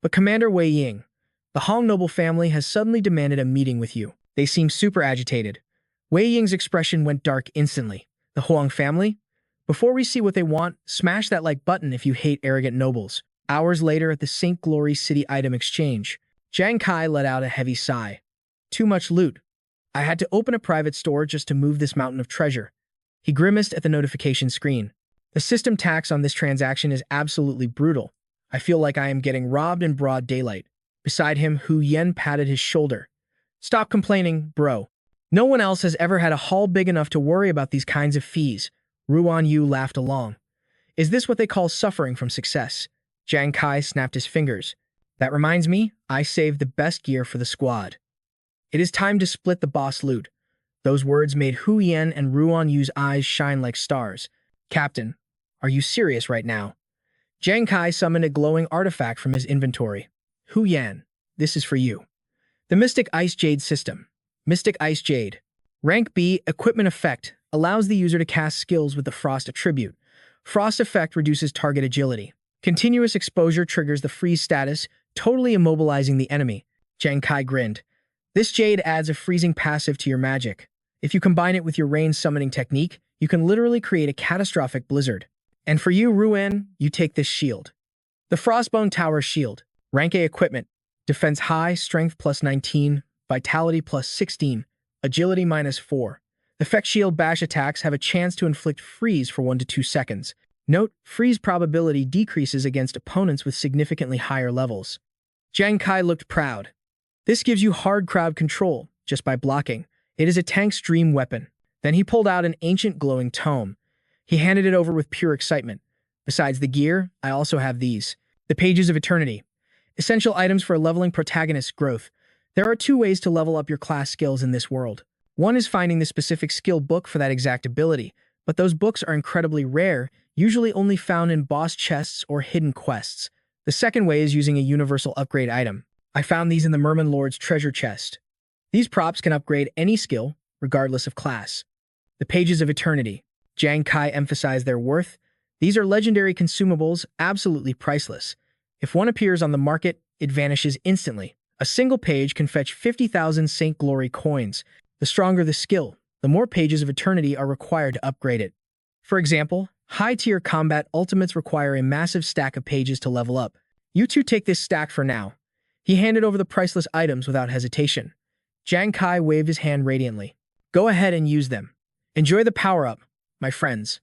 Speaker 1: But Commander Wei Ying, the Hong noble family has suddenly demanded a meeting with you. They seem super agitated. Wei Ying's expression went dark instantly. The Huang family? Before we see what they want, smash that like button if you hate arrogant nobles. Hours later at the St. Glory City item exchange, Jang Kai let out a heavy sigh. Too much loot. I had to open a private store just to move this mountain of treasure. He grimaced at the notification screen. The system tax on this transaction is absolutely brutal. I feel like I am getting robbed in broad daylight. Beside him, Hu Yen patted his shoulder. Stop complaining, bro. No one else has ever had a haul big enough to worry about these kinds of fees. Ruan Yu laughed along. Is this what they call suffering from success? Jang Kai snapped his fingers. That reminds me, I saved the best gear for the squad. It is time to split the boss loot. Those words made Hu Yen and Ruan Yu's eyes shine like stars. Captain, are you serious right now? Jang Kai summoned a glowing artifact from his inventory. Hu Yan, this is for you. The Mystic Ice Jade System. Mystic Ice Jade. Rank B, Equipment Effect, allows the user to cast skills with the Frost attribute. Frost Effect reduces target agility. Continuous exposure triggers the freeze status, totally immobilizing the enemy. Jang Kai grinned. This jade adds a freezing passive to your magic. If you combine it with your rain summoning technique, you can literally create a catastrophic blizzard. And for you, Ruan, you take this shield. The Frostbone Tower Shield. Rank A equipment. Defense high, strength plus 19, vitality plus 16, agility minus 4. Effect shield bash attacks have a chance to inflict freeze for 1 to 2 seconds. Note, freeze probability decreases against opponents with significantly higher levels. Jang Kai looked proud. This gives you hard crowd control, just by blocking. It is a tank's dream weapon. Then he pulled out an ancient glowing tome. He handed it over with pure excitement. Besides the gear, I also have these. The Pages of Eternity. Essential items for leveling protagonist growth. There are 2 ways to level up your class skills in this world. One is finding the specific skill book for that exact ability, but those books are incredibly rare, usually only found in boss chests or hidden quests. The second way is using a universal upgrade item. I found these in the Merman Lord's treasure chest. These props can upgrade any skill, regardless of class. The Pages of Eternity. Jang Kai emphasized their worth. These are legendary consumables, absolutely priceless. If one appears on the market, it vanishes instantly. A single page can fetch 50,000 St. Glory coins. The stronger the skill, the more Pages of Eternity are required to upgrade it. For example, high-tier combat ultimates require a massive stack of pages to level up. You two take this stack for now. He handed over the priceless items without hesitation. Jang Kai waved his hand radiantly. Go ahead and use them. Enjoy the power-up, my friends.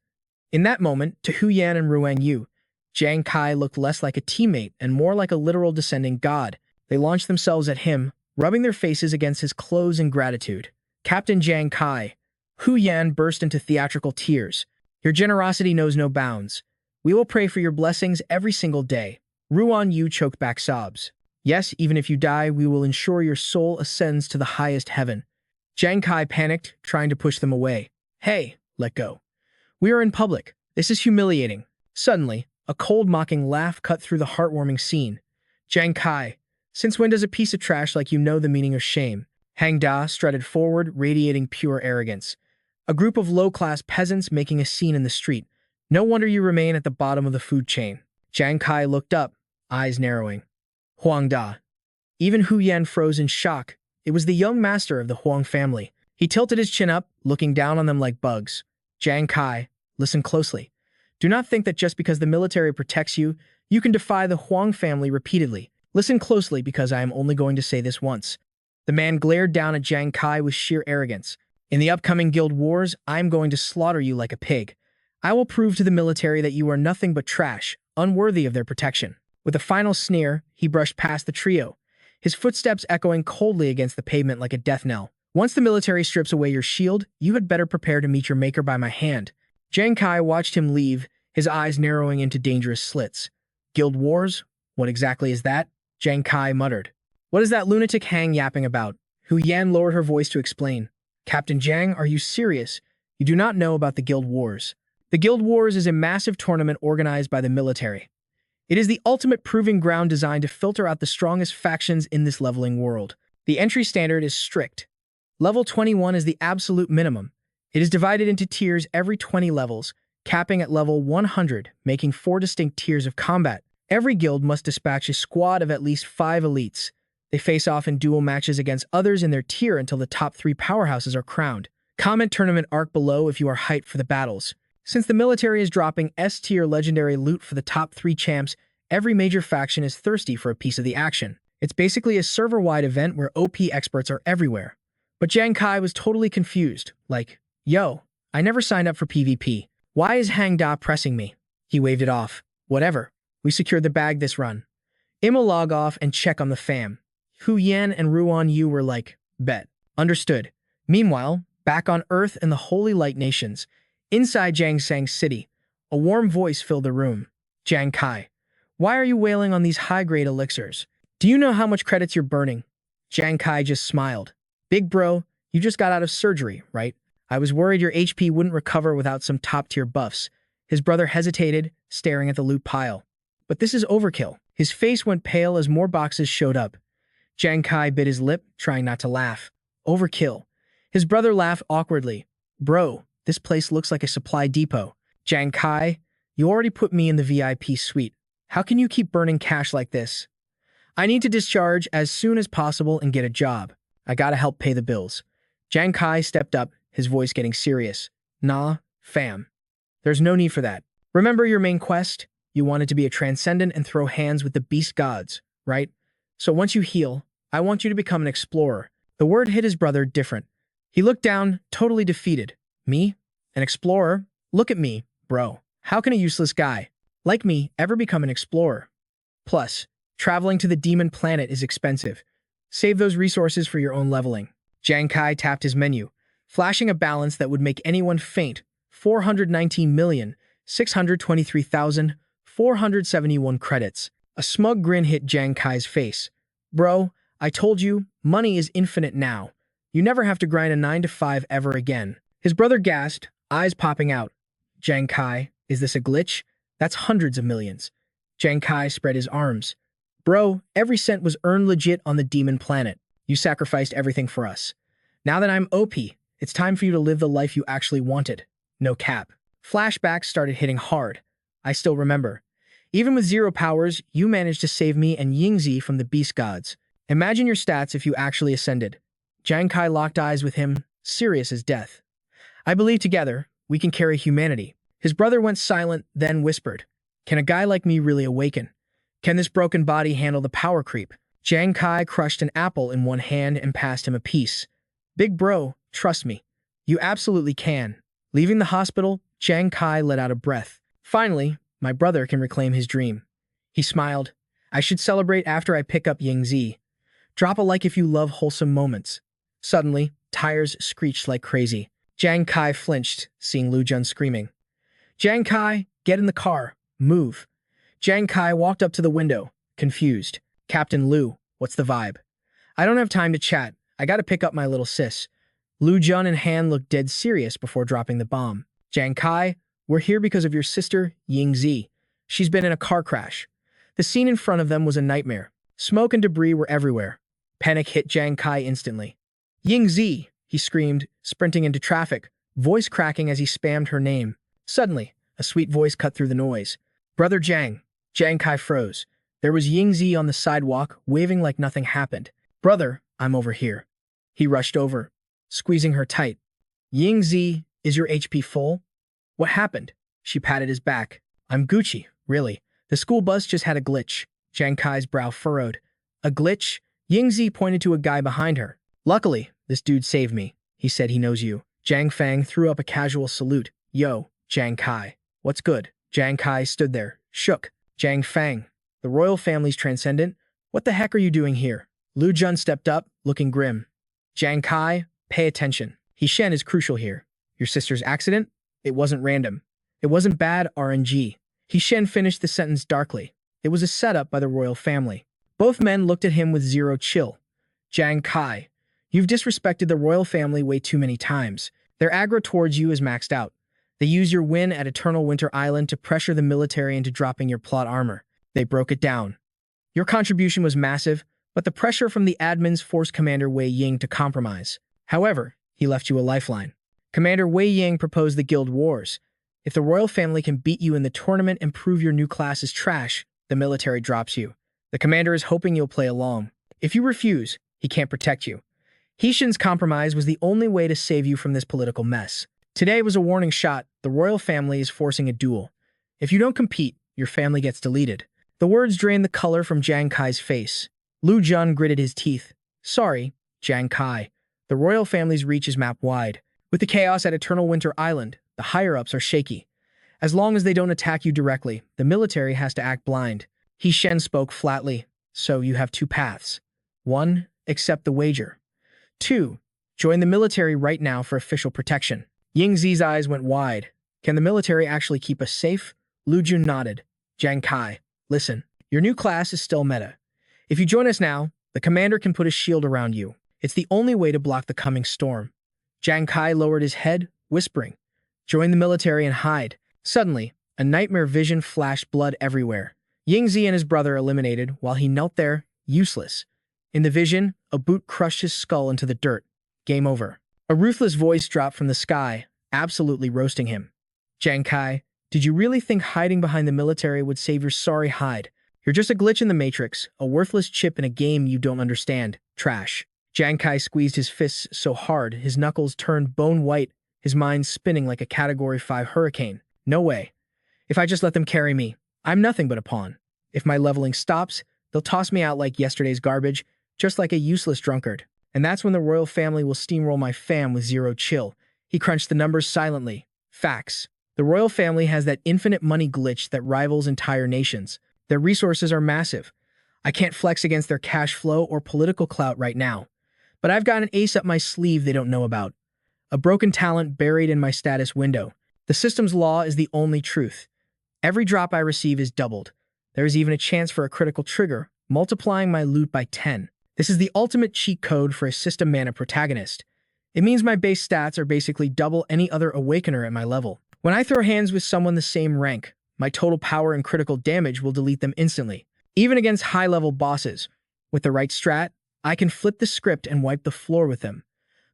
Speaker 1: In that moment, to Hu Yan and Ruan Yu, Jang Kai looked less like a teammate and more like a literal descending god. They launched themselves at him, rubbing their faces against his clothes in gratitude. Captain Jang Kai. Hu Yan burst into theatrical tears. Your generosity knows no bounds. We will pray for your blessings every single day. Ruan Yu choked back sobs. Yes, even if you die, we will ensure your soul ascends to the highest heaven. Jang Kai panicked, trying to push them away. Hey, let go. We are in public. This is humiliating. Suddenly, a cold mocking laugh cut through the heartwarming scene. Jang Kai, since when does a piece of trash like you know the meaning of shame? Hang Da strutted forward, radiating pure arrogance. A group of low-class peasants making a scene in the street. No wonder you remain at the bottom of the food chain. Jang Kai looked up, eyes narrowing. Huang Da. Even Hu Yan froze in shock. It was the young master of the Huang family. He tilted his chin up, looking down on them like bugs. Jang Kai, listen closely. Do not think that just because the military protects you, you can defy the Huang family repeatedly. Listen closely because I am only going to say this once. The man glared down at Jang Kai with sheer arrogance. In the upcoming guild wars, I am going to slaughter you like a pig. I will prove to the military that you are nothing but trash, unworthy of their protection. With a final sneer, he brushed past the trio, his footsteps echoing coldly against the pavement like a death knell. Once the military strips away your shield, you had better prepare to meet your maker by my hand. Jang Kai watched him leave, his eyes narrowing into dangerous slits. Guild wars? What exactly is that? Jang Kai muttered. What is that lunatic hang yapping about? Hu Yan lowered her voice to explain. Captain Jang, are you serious? You do not know about the Guild Wars. The Guild Wars is a massive tournament organized by the military. It is the ultimate proving ground designed to filter out the strongest factions in this leveling world. The entry standard is strict. Level 21 is the absolute minimum. It is divided into tiers every 20 levels, capping at level 100, making 4 distinct tiers of combat. Every guild must dispatch a squad of at least 5 elites. They face off in duel matches against others in their tier until the top 3 powerhouses are crowned. Comment tournament arc below if you are hyped for the battles. Since the military is dropping S-tier legendary loot for the top 3 champs, every major faction is thirsty for a piece of the action. It's basically a server-wide event where OP experts are everywhere. But Jang Kai was totally confused, like, yo, I never signed up for PvP. Why is Hang Da pressing me? He waved it off. Whatever. We secured the bag this run. I'ma log off and check on the fam. Hu Yan and Ruan Yu were like, bet. Understood. Meanwhile, back on Earth and the Holy Light Nations, inside Jiangsang City, a warm voice filled the room. Jang Kai, why are you wailing on these high-grade elixirs? Do you know how much credits you're burning? Jang Kai just smiled. Big bro, you just got out of surgery, right? I was worried your HP wouldn't recover without some top-tier buffs. His brother hesitated, staring at the loot pile. But this is overkill. His face went pale as more boxes showed up. Jang Kai bit his lip, trying not to laugh. Overkill. His brother laughed awkwardly. Bro, this place looks like a supply depot. Jang Kai, you already put me in the VIP suite. How can you keep burning cash like this? I need to discharge as soon as possible and get a job. I gotta help pay the bills. Jang Kai stepped up, his voice getting serious. Nah, fam. There's no need for that. Remember your main quest? You wanted to be a transcendent and throw hands with the beast gods, right? So once you heal, I want you to become an explorer. The word hit his brother different. He looked down, totally defeated. Me? An explorer? Look at me, bro. How can a useless guy like me ever become an explorer? Plus, traveling to the demon planet is expensive. Save those resources for your own leveling. Jang Kai tapped his menu, flashing a balance that would make anyone faint. 419,623,471 credits. A smug grin hit Jang Kai's face. Bro, I told you, money is infinite now. You never have to grind a 9 to 5 ever again. His brother gasped, eyes popping out. Jang Kai, is this a glitch? That's hundreds of millions. Jang Kai spread his arms. Bro, every cent was earned legit on the demon planet. You sacrificed everything for us. Now that I'm OP, it's time for you to live the life you actually wanted. No cap. Flashbacks started hitting hard. I still remember. Even with 0 powers, you managed to save me and Yingzi from the beast gods. Imagine your stats if you actually ascended. Jang Kai locked eyes with him, serious as death. I believe together, we can carry humanity. His brother went silent, then whispered, can a guy like me really awaken? Can this broken body handle the power creep? Jang Kai crushed an apple in one hand and passed him a piece. Big bro, trust me. You absolutely can. Leaving the hospital, Jang Kai let out a breath. Finally, my brother can reclaim his dream. He smiled. I should celebrate after I pick up Yingzi. Drop a like if you love wholesome moments. Suddenly, tires screeched like crazy. Jang Kai flinched, seeing Lu Jun screaming. Jang Kai, get in the car. Move. Jang Kai walked up to the window, confused. Captain Lu, what's the vibe? I don't have time to chat. I gotta pick up my little sis. Lu Jun and Han looked dead serious before dropping the bomb. Jang Kai, we're here because of your sister, Yingzi. She's been in a car crash. The scene in front of them was a nightmare. Smoke and debris were everywhere. Panic hit Jang Kai instantly. Yingzi, he screamed, sprinting into traffic, voice cracking as he spammed her name. Suddenly, a sweet voice cut through the noise. Brother Jang. Jang Kai froze. There was Yingzi on the sidewalk, waving like nothing happened. Brother, I'm over here. He rushed over, squeezing her tight. Yingzi, is your HP full? What happened? She patted his back. I'm Gucci, really. The school bus just had a glitch. Jang Kai's brow furrowed. A glitch? Yingzi pointed to a guy behind her. Luckily, this dude saved me. He said he knows you. Jang Fang threw up a casual salute. Yo, Jang Kai. What's good? Jang Kai stood there, shook. Jang Fang. The royal family's transcendent? What the heck are you doing here? Lu Jun stepped up, looking grim. Jang Kai, pay attention. Shen is crucial here. Your sister's accident? It wasn't random. It wasn't bad RNG. Shen finished the sentence darkly. It was a setup by the royal family. Both men looked at him with zero chill. Jang Kai, you've disrespected the royal family way too many times. Their aggro towards you is maxed out. They used your win at Eternal Winter Island to pressure the military into dropping your plot armor. They broke it down. Your contribution was massive, but the pressure from the admins forced Commander Wei Ying to compromise. However, he left you a lifeline. Commander Wei Ying proposed the guild wars. If the royal family can beat you in the tournament and prove your new class is trash, the military drops you. The commander is hoping you'll play along. If you refuse, he can't protect you. Heishin's compromise was the only way to save you from this political mess. Today was a warning shot. The royal family is forcing a duel. If you don't compete, your family gets deleted. The words drained the color from Jang Kai's face. Lu Jun gritted his teeth. Sorry, Jang Kai. The royal family's reach is map-wide. With the chaos at Eternal Winter Island, the higher-ups are shaky. As long as they don't attack you directly, the military has to act blind. He Shen spoke flatly. So you have two paths. 1. Accept the wager. 2. Join the military right now for official protection. Yingzi's eyes went wide. Can the military actually keep us safe? Lu Jun nodded. Jang Kai, listen. Your new class is still meta. If you join us now, the commander can put a shield around you. It's the only way to block the coming storm. Jang Kai lowered his head, whispering, join the military and hide. Suddenly, a nightmare vision flashed, blood everywhere. Yingzi and his brother eliminated while he knelt there, useless. In the vision, a boot crushed his skull into the dirt. Game over. A ruthless voice dropped from the sky, absolutely roasting him. Jang Kai, did you really think hiding behind the military would save your sorry hide? You're just a glitch in the matrix, a worthless chip in a game you don't understand. Trash. Jang Kai squeezed his fists so hard, his knuckles turned bone white, his mind spinning like a Category 5 hurricane. No way. If I just let them carry me, I'm nothing but a pawn. If my leveling stops, they'll toss me out like yesterday's garbage, just like a useless drunkard. And that's when the royal family will steamroll my fam with zero chill. He crunched the numbers silently. Facts. The royal family has that infinite money glitch that rivals entire nations. Their resources are massive. I can't flex against their cash flow or political clout right now. But I've got an ace up my sleeve they don't know about. A broken talent buried in my status window. The system's law is the only truth. Every drop I receive is doubled. There is even a chance for a critical trigger, multiplying my loot by 10. This is the ultimate cheat code for a system mana protagonist. It means my base stats are basically double any other awakener at my level. When I throw hands with someone the same rank, my total power and critical damage will delete them instantly. Even against high-level bosses, with the right strat, I can flip the script and wipe the floor with them.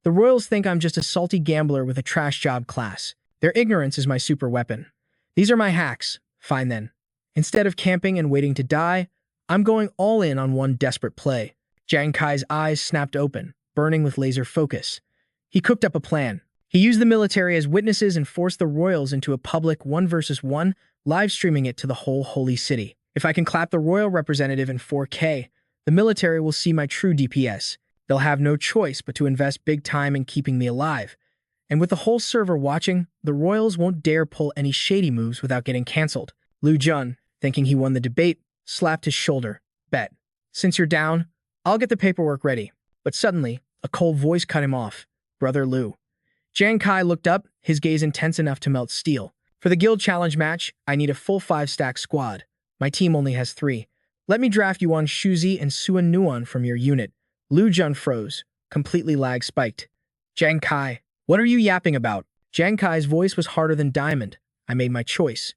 Speaker 1: The royals think I'm just a salty gambler with a trash job class. Their ignorance is my super weapon. These are my hacks. Fine then. Instead of camping and waiting to die, I'm going all in on one desperate play. Jang Kai's eyes snapped open, burning with laser focus. He cooked up a plan. He used the military as witnesses and forced the royals into a public 1 versus 1, live streaming it to the whole holy city. If I can clap the royal representative in 4K, the military will see my true DPS. They'll have no choice but to invest big time in keeping me alive. And with the whole server watching, the royals won't dare pull any shady moves without getting cancelled. Lu Jun, thinking he won the debate, slapped his shoulder. Bet. Since you're down, I'll get the paperwork ready. But suddenly, a cold voice cut him off. Brother Lu. Jang Kai looked up, his gaze intense enough to melt steel. For the guild challenge match, I need a full 5-stack squad. My team only has 3. Let me draft Yuan Shuzi and Suan Nuan from your unit. Lu Jun froze, completely lag spiked. Jang Kai, what are you yapping about? Jang Kai's voice was harder than diamond. I made my choice.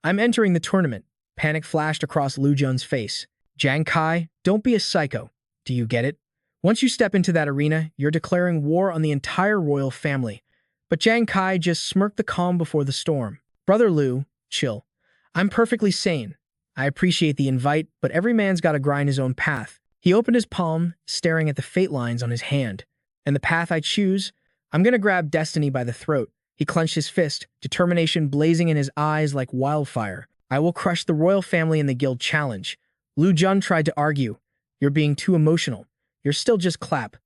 Speaker 1: I'm entering the tournament. Panic flashed across Lu Jun's face. Jang Kai, don't be a psycho. Do you get it? Once you step into that arena, you're declaring war on the entire royal family. But Jang Kai just smirked the calm before the storm. Brother Lu, chill. I'm perfectly sane. I appreciate the invite, but every man's got to grind his own path. He opened his palm, staring at the fate lines on his hand. And the path I choose, I'm gonna grab destiny by the throat. He clenched his fist, determination blazing in his eyes like wildfire. I will crush the royal family in the guild challenge. Lu Jun tried to argue. You're being too emotional. You're still just clap.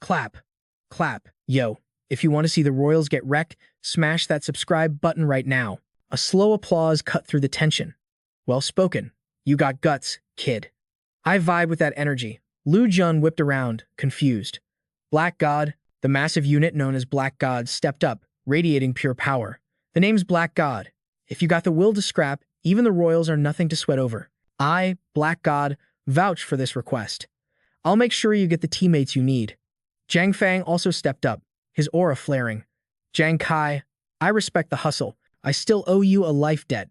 Speaker 1: Clap. Clap. Yo, if you want to see the royals get wrecked, smash that subscribe button right now. A slow applause cut through the tension. Well spoken. You got guts, kid. I vibe with that energy. Lu Jun whipped around, confused. Black God, the massive unit known as Black God, stepped up, radiating pure power. The name's Black God. If you got the will to scrap, even the royals are nothing to sweat over. I, Black God, vouch for this request. I'll make sure you get the teammates you need. Zhang Fang also stepped up, his aura flaring. Jang Kai, I respect the hustle. I still owe you a life debt.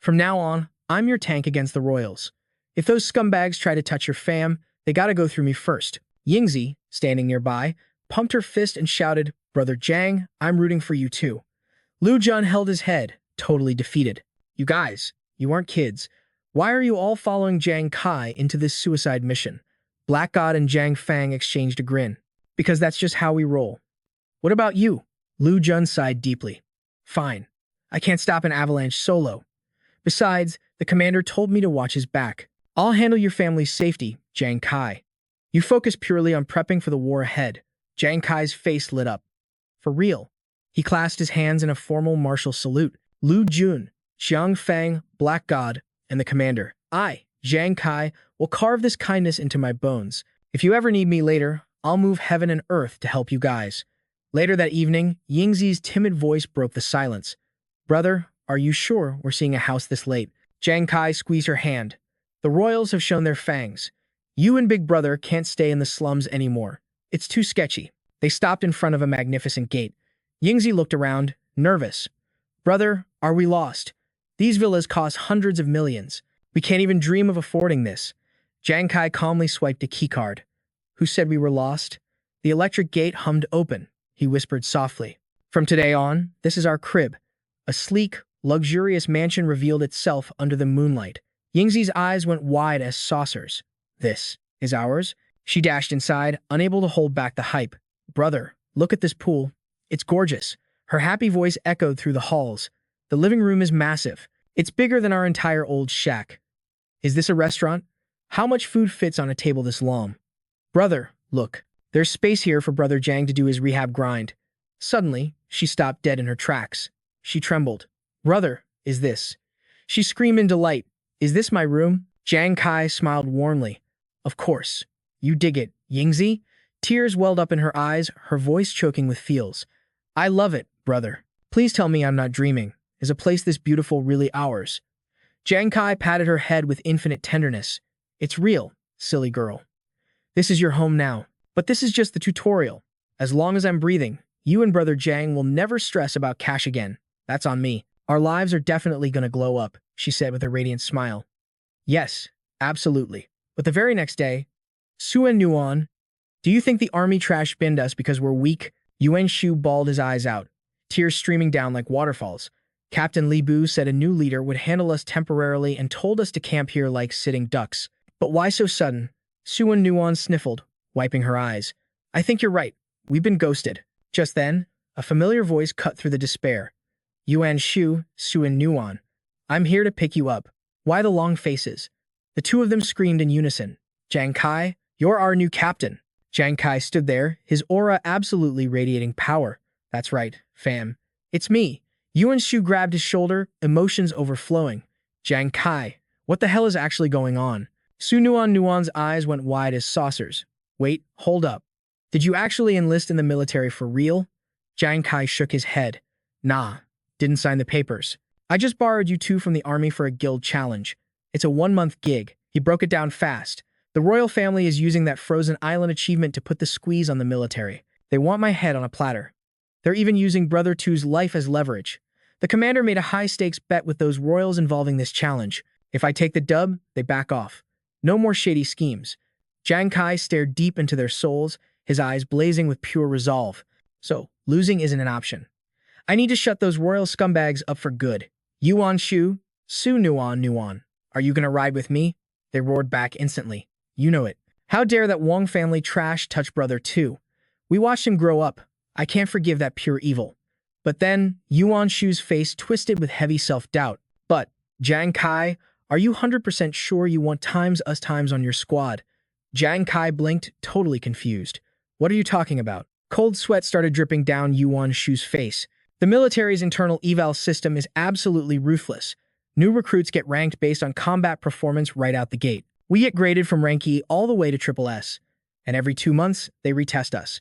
Speaker 1: From now on, I'm your tank against the royals. If those scumbags try to touch your fam, they gotta go through me first. Yingzi, standing nearby, pumped her fist and shouted, Brother Jang, I'm rooting for you too. Lu Jun held his head, totally defeated. You guys, you aren't kids. Why are you all following Jang Kai into this suicide mission? Black God and Jang Fang exchanged a grin. Because that's just how we roll. What about you? Lu Jun sighed deeply. Fine. I can't stop an avalanche solo. Besides, the commander told me to watch his back. I'll handle your family's safety, Jang Kai. You focus purely on prepping for the war ahead. Jang Kai's face lit up. For real. He clasped his hands in a formal martial salute. Lu Jun, Jiang Fang, Black God, and the commander. I, Jang Kai, will carve this kindness into my bones. If you ever need me later, I'll move heaven and earth to help you guys. Later that evening, Yingzi's timid voice broke the silence. Brother, are you sure we're seeing a house this late? Jang Kai squeezed her hand. The royals have shown their fangs. You and Big Brother can't stay in the slums anymore. It's too sketchy. They stopped in front of a magnificent gate. Yingzi looked around, nervous. Brother, are we lost? These villas cost hundreds of millions. We can't even dream of affording this. Jang Kai calmly swiped a keycard. Who said we were lost? The electric gate hummed open. He whispered softly. From today on, this is our crib. A sleek, luxurious mansion revealed itself under the moonlight. Yingzi's eyes went wide as saucers. This is ours? She dashed inside, unable to hold back the hype. Brother, look at this pool. It's gorgeous. Her happy voice echoed through the halls. The living room is massive. It's bigger than our entire old shack. Is this a restaurant? How much food fits on a table this long? Brother, look. There's space here for Brother Jang to do his rehab grind. Suddenly, she stopped dead in her tracks. She trembled. Brother, is this? She screamed in delight. Is this my room? Jang Kai smiled warmly. Of course. You dig it, Yingzi? Tears welled up in her eyes, her voice choking with feels. I love it, brother. Please tell me I'm not dreaming. Is a place this beautiful really ours? Jang Kai patted her head with infinite tenderness. It's real, silly girl. This is your home now. But this is just the tutorial. As long as I'm breathing, you and Brother Jang will never stress about cash again. That's on me. Our lives are definitely gonna glow up, she said with a radiant smile. Yes, absolutely. But the very next day, Suen Nuan, do you think the army trash-binned us because we're weak? Yuan Shu bawled his eyes out, tears streaming down like waterfalls. Captain Li Bu said a new leader would handle us temporarily and told us to camp here like sitting ducks. But why so sudden? Suen Nuan sniffled, wiping her eyes. I think you're right. We've been ghosted. Just then, a familiar voice cut through the despair. Yuan Shu, Suen Nuan. I'm here to pick you up. Why the long faces? The two of them screamed in unison. Jang Kai, you're our new captain. Jang Kai stood there, his aura absolutely radiating power. That's right, fam. It's me. Yuan Shu grabbed his shoulder, emotions overflowing. Jang Kai, what the hell is actually going on? Su Nuan's eyes went wide as saucers. Wait, hold up. Did you actually enlist in the military for real? Jang Kai shook his head. Nah, didn't sign the papers. I just borrowed you two from the army for a guild challenge. It's a 1-month gig. He broke it down fast. The royal family is using that frozen island achievement to put the squeeze on the military. They want my head on a platter. They're even using Brother Two's life as leverage. The commander made a high-stakes bet with those royals involving this challenge. If I take the dub, they back off. No more shady schemes. Jang Kai stared deep into their souls, his eyes blazing with pure resolve. So, losing isn't an option. I need to shut those royal scumbags up for good. Yuan Shu, Su Nuan, are you gonna ride with me? They roared back instantly. You know it. How dare that Wong family trash touch Brother Two? We watched him grow up. I can't forgive that pure evil. But then, Yuan Shu's face twisted with heavy self-doubt. But, Jang Kai, are you 100% sure you want us times on your squad? Jang Kai blinked, totally confused. What are you talking about? Cold sweat started dripping down Yuan Shu's face. The military's internal eval system is absolutely ruthless. New recruits get ranked based on combat performance right out the gate. We get graded from rank E all the way to triple S. And every 2 months, they retest us.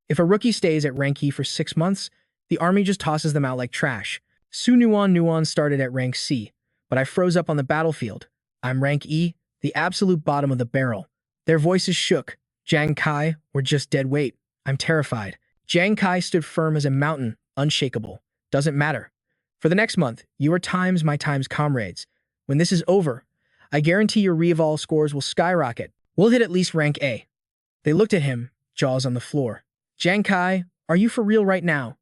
Speaker 1: If a rookie stays at rank E for 6 months, the army just tosses them out like trash. Su Nuan started at rank C, but I froze up on the battlefield. I'm rank E, the absolute bottom of the barrel. Their voices shook. Jang Kai, we're just dead weight. I'm terrified. Jang Kai stood firm as a mountain, unshakable. Doesn't matter. For the next month, you are times my times comrades. When this is over, I guarantee your re-eval scores will skyrocket. We'll hit at least rank A. They looked at him, jaws on the floor. Jang Kai, are you for real right now?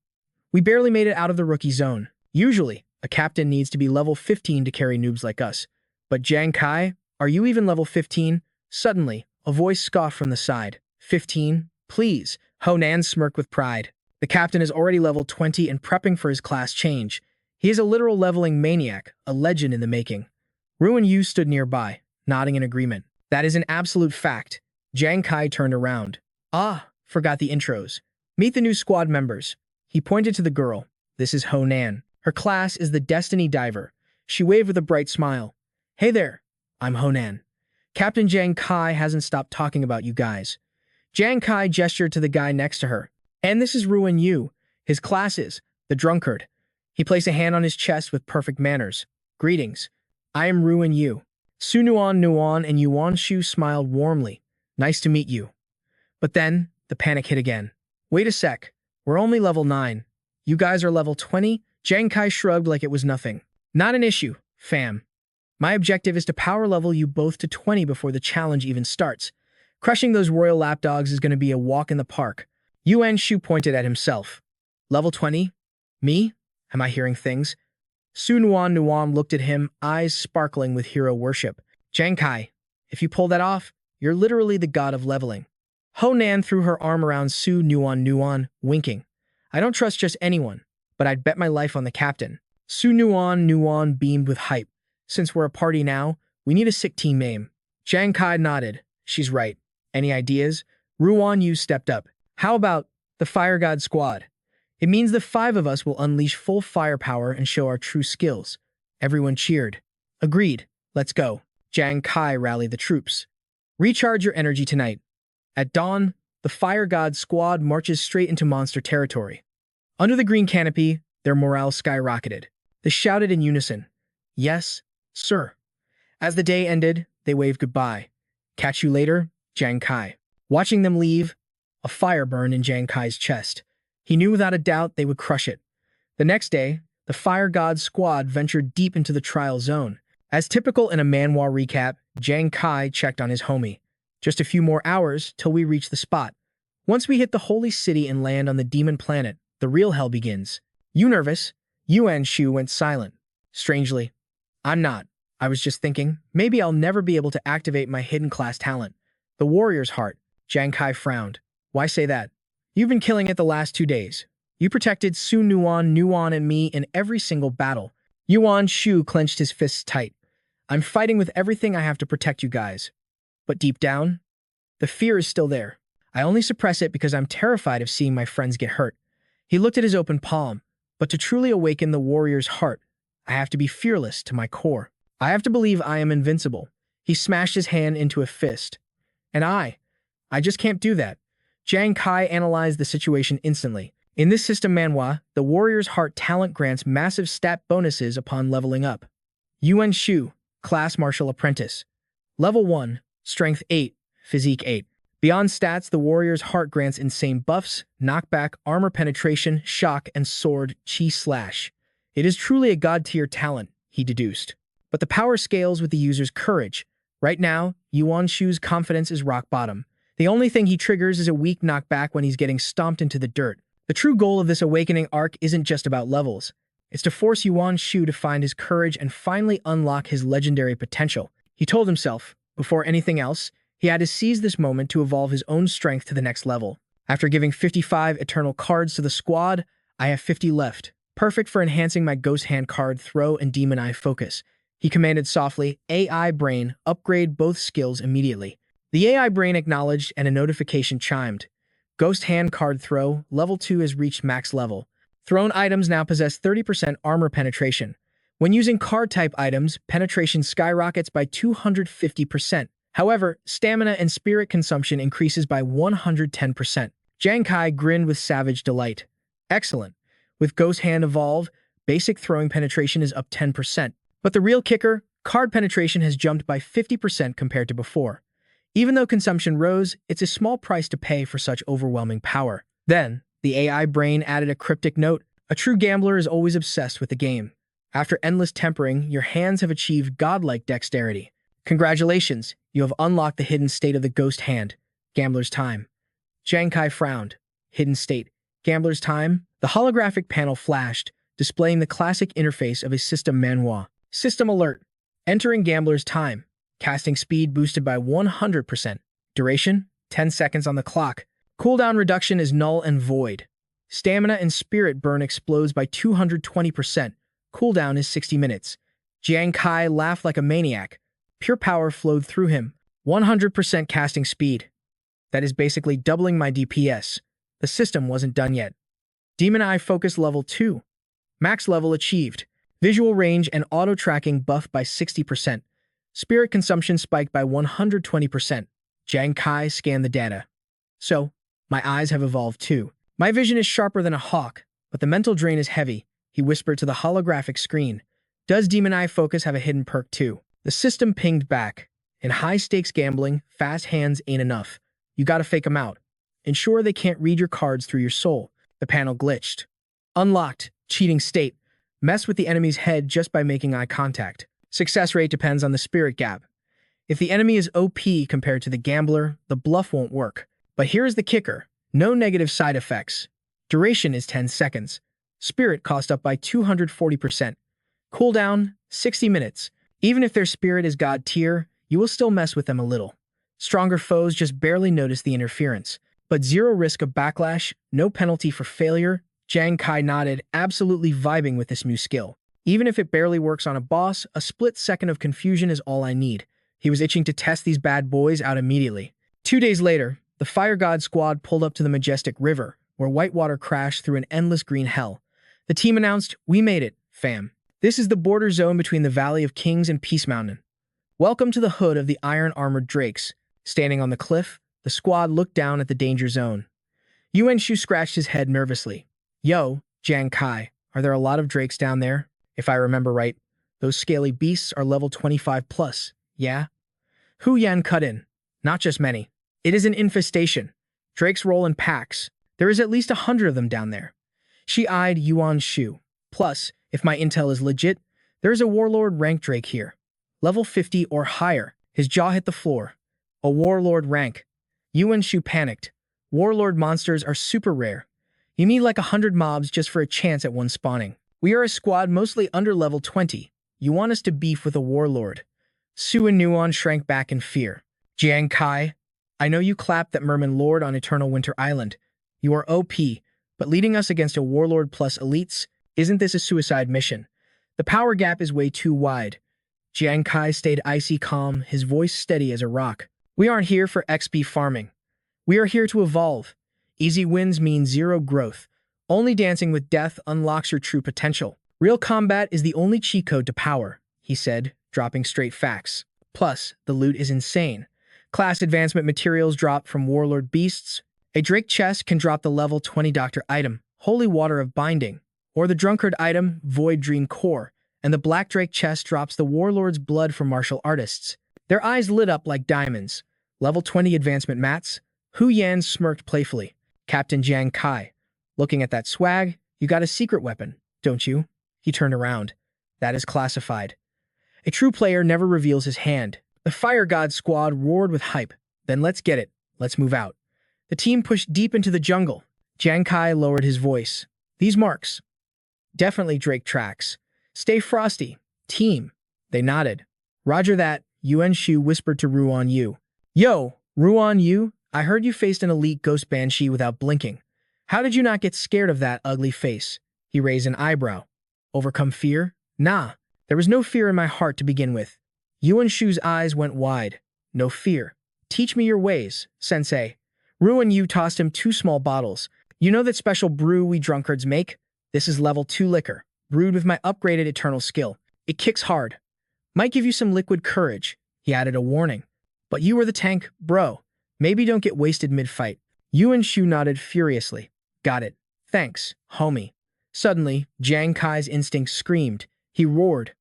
Speaker 1: We barely made it out of the rookie zone. Usually, a captain needs to be level 15 to carry noobs like us. But Jang Kai, are you even level 15? Suddenly, a voice scoffed from the side. 15? Please. Honan smirked with pride. The captain is already level 20 and prepping for his class change. He is a literal leveling maniac, a legend in the making. Ruin Yu stood nearby, nodding in agreement. That is an absolute fact. Jang Kai turned around. Ah, forgot the intros. Meet the new squad members. He pointed to the girl. This is Honan. Her class is the Destiny Diver. She waved with a bright smile. Hey there, I'm Honan. Captain Jang Kai hasn't stopped talking about you guys. Jang Kai gestured to the guy next to her. And this is Ruin Yu. His class is the Drunkard. He placed a hand on his chest with perfect manners. Greetings. I am Ruin Yu. Su Nuan and Yuan Shu smiled warmly. Nice to meet you. But then, the panic hit again. Wait a sec. We're only level 9. You guys are level 20? Jang Kai shrugged like it was nothing. Not an issue, fam. My objective is to power level you both to 20 before the challenge even starts. Crushing those royal lapdogs is going to be a walk in the park. Yuan Shu pointed at himself. Level 20? Me? Am I hearing things? Su Nuan looked at him, eyes sparkling with hero worship. Jang Kai, if you pull that off, you're literally the god of leveling. Honan threw her arm around Su Nuan, winking. I don't trust just anyone, but I'd bet my life on the captain. Su Nuan beamed with hype. Since we're a party now, we need a sick team name. Jang Kai nodded. She's right. Any ideas? Ruan Yu stepped up. How about the Fire God Squad? It means the 5 of us will unleash full firepower and show our true skills. Everyone cheered. Agreed. Let's go. Jang Kai rallied the troops. Recharge your energy tonight. At dawn, the Fire God Squad marches straight into monster territory. Under the green canopy, their morale skyrocketed. They shouted in unison. Yes, sir. As the day ended, they waved goodbye. Catch you later, Jang Kai. Watching them leave, a fire burned in Jang Kai's chest. He knew without a doubt they would crush it. The next day, the Fire God Squad ventured deep into the trial zone. As typical in a Manhwa recap, Jang Kai checked on his homie. Just a few more hours till we reach the spot. Once we hit the holy city and land on the demon planet, the real hell begins. You nervous? Yuan Shu went silent. Strangely, I'm not. I was just thinking, maybe I'll never be able to activate my hidden class talent. The warrior's heart. Jang Kai frowned. Why say that? You've been killing it the last 2 days. You protected Su Nuan and me in every single battle. Yuan Shu clenched his fists tight. I'm fighting with everything I have to protect you guys. But deep down, the fear is still there. I only suppress it because I'm terrified of seeing my friends get hurt. He looked at his open palm. But to truly awaken the warrior's heart, I have to be fearless to my core. I have to believe I am invincible. He smashed his hand into a fist. And I just can't do that. Jang Kai analyzed the situation instantly. In this system Manhwa, the warrior's heart talent grants massive stat bonuses upon leveling up. Yuan Shu, Class Martial Apprentice. Level 1, Strength 8, Physique 8. Beyond stats, the warrior's heart grants insane buffs, knockback, armor penetration, shock, and sword chi slash. It is truly a god-tier talent, he deduced. But the power scales with the user's courage. Right now, Yuan Shu's confidence is rock bottom. The only thing he triggers is a weak knockback when he's getting stomped into the dirt. The true goal of this awakening arc isn't just about levels. It's to force Yuan Shu to find his courage and finally unlock his legendary potential. He told himself, before anything else, he had to seize this moment to evolve his own strength to the next level. After giving 55 eternal cards to the squad, I have 50 left. Perfect for enhancing my Ghost Hand card throw and Demon Eye focus. He commanded softly, AI Brain, upgrade both skills immediately. The AI Brain acknowledged and a notification chimed. Ghost Hand card throw, level 2 has reached max level. Thrown items now possess 30% armor penetration. When using card-type items, penetration skyrockets by 250%. However, stamina and spirit consumption increases by 110%. Jang Kai grinned with savage delight. Excellent. With Ghost Hand evolved, basic throwing penetration is up 10%. But the real kicker, card penetration has jumped by 50% compared to before. Even though consumption rose, it's a small price to pay for such overwhelming power. Then, the AI Brain added a cryptic note. A true gambler is always obsessed with the game. After endless tempering, your hands have achieved godlike dexterity. Congratulations, you have unlocked the hidden state of the Ghost Hand. Gambler's time. Jang Kai frowned. Hidden state. Gambler's time? The holographic panel flashed, displaying the classic interface of his system Manhwa. System alert. Entering Gambler's time. Casting speed boosted by 100%. Duration, 10 seconds on the clock. Cooldown reduction is null and void. Stamina and spirit burn explodes by 220%. Cooldown is 60 minutes. Jang Kai laughed like a maniac. Pure power flowed through him. 100% casting speed. That is basically doubling my DPS. The system wasn't done yet. Demon Eye Focus level 2. Max level achieved. Visual range and auto-tracking buffed by 60%. Spirit consumption spiked by 120%. Jang Kai scanned the data. So, my eyes have evolved too. My vision is sharper than a hawk, but the mental drain is heavy, he whispered to the holographic screen. Does Demon Eye Focus have a hidden perk too? The system pinged back. In high-stakes gambling, fast hands ain't enough. You gotta fake them out. Ensure they can't read your cards through your soul. The panel glitched. Unlocked. Cheating state. Mess with the enemy's head just by making eye contact. Success rate depends on the spirit gap. If the enemy is OP compared to the gambler, the bluff won't work. But here's the kicker. No negative side effects. Duration is 10 seconds. Spirit cost up by 240%. Cooldown, 60 minutes. Even if their spirit is god tier, you will still mess with them a little. Stronger foes just barely notice the interference. But zero risk of backlash, no penalty for failure. Jang Kai nodded, absolutely vibing with this new skill. Even if it barely works on a boss, a split second of confusion is all I need. He was itching to test these bad boys out immediately. 2 days later, the Fire God squad pulled up to the majestic river, where whitewater crashed through an endless green hell. The team announced, "We made it, fam. This is the border zone between the Valley of Kings and Peace Mountain. Welcome to the hood of the iron-armored drakes." Standing on the cliff, the squad looked down at the danger zone. Yuan Shu scratched his head nervously. "Yo, Jang Kai, are there a lot of drakes down there? If I remember right, those scaly beasts are level 25 plus, yeah?" Hu Yan cut in. "Not just many. It is an infestation. Drakes roll in packs. There is at least 100 of them down there." She eyed Yuan Shu. "Plus, if my intel is legit, there is a warlord rank drake here. Level 50 or higher." His jaw hit the floor. "A warlord rank." Yuan Shu panicked. "Warlord monsters are super rare. You need like 100 mobs just for a chance at one spawning. We are a squad mostly under level 20. You want us to beef with a warlord?" Su and Nuon shrank back in fear. "Jang Kai, I know you clapped that Merman Lord on Eternal Winter Island. You are OP, but leading us against a warlord plus elites, isn't this a suicide mission? The power gap is way too wide." Jang Kai stayed icy calm, his voice steady as a rock. "We aren't here for XP farming. We are here to evolve. Easy wins mean zero growth. Only dancing with death unlocks your true potential. Real combat is the only cheat code to power," he said, dropping straight facts. "Plus, the loot is insane. Class advancement materials drop from warlord beasts. A drake chest can drop the level 20 doctor item, Holy Water of Binding, or the drunkard item, Void Dream Core, and the black drake chest drops the warlord's blood from martial artists." Their eyes lit up like diamonds. Level 20 advancement mats. Hu Yan smirked playfully. "Captain Jang Kai, looking at that swag, you got a secret weapon, don't you?" He turned around. "That is classified. A true player never reveals his hand." The Fire God squad roared with hype. "Then let's get it. Let's move out." The team pushed deep into the jungle. Jang Kai lowered his voice. "These marks. Definitely Drake tracks. Stay frosty. Team." They nodded. "Roger that," Yuan Shu whispered to Ruan Yu. "Yo, Ruan Yu, I heard you faced an elite ghost banshee without blinking. How did you not get scared of that ugly face?" He raised an eyebrow. "Overcome fear? Nah, there was no fear in my heart to begin with." Yuan Shu's eyes went wide. "No fear. Teach me your ways, sensei." Ruan Yu tossed him 2 small bottles. "You know that special brew we drunkards make? This is level 2 liquor, brewed with my upgraded eternal skill. It kicks hard. Might give you some liquid courage." He added a warning. "But you were the tank, bro. Maybe don't get wasted mid-fight." Yuan Shu nodded furiously. "Got it. Thanks, homie." Suddenly, Jang Kai's instinct screamed. He roared.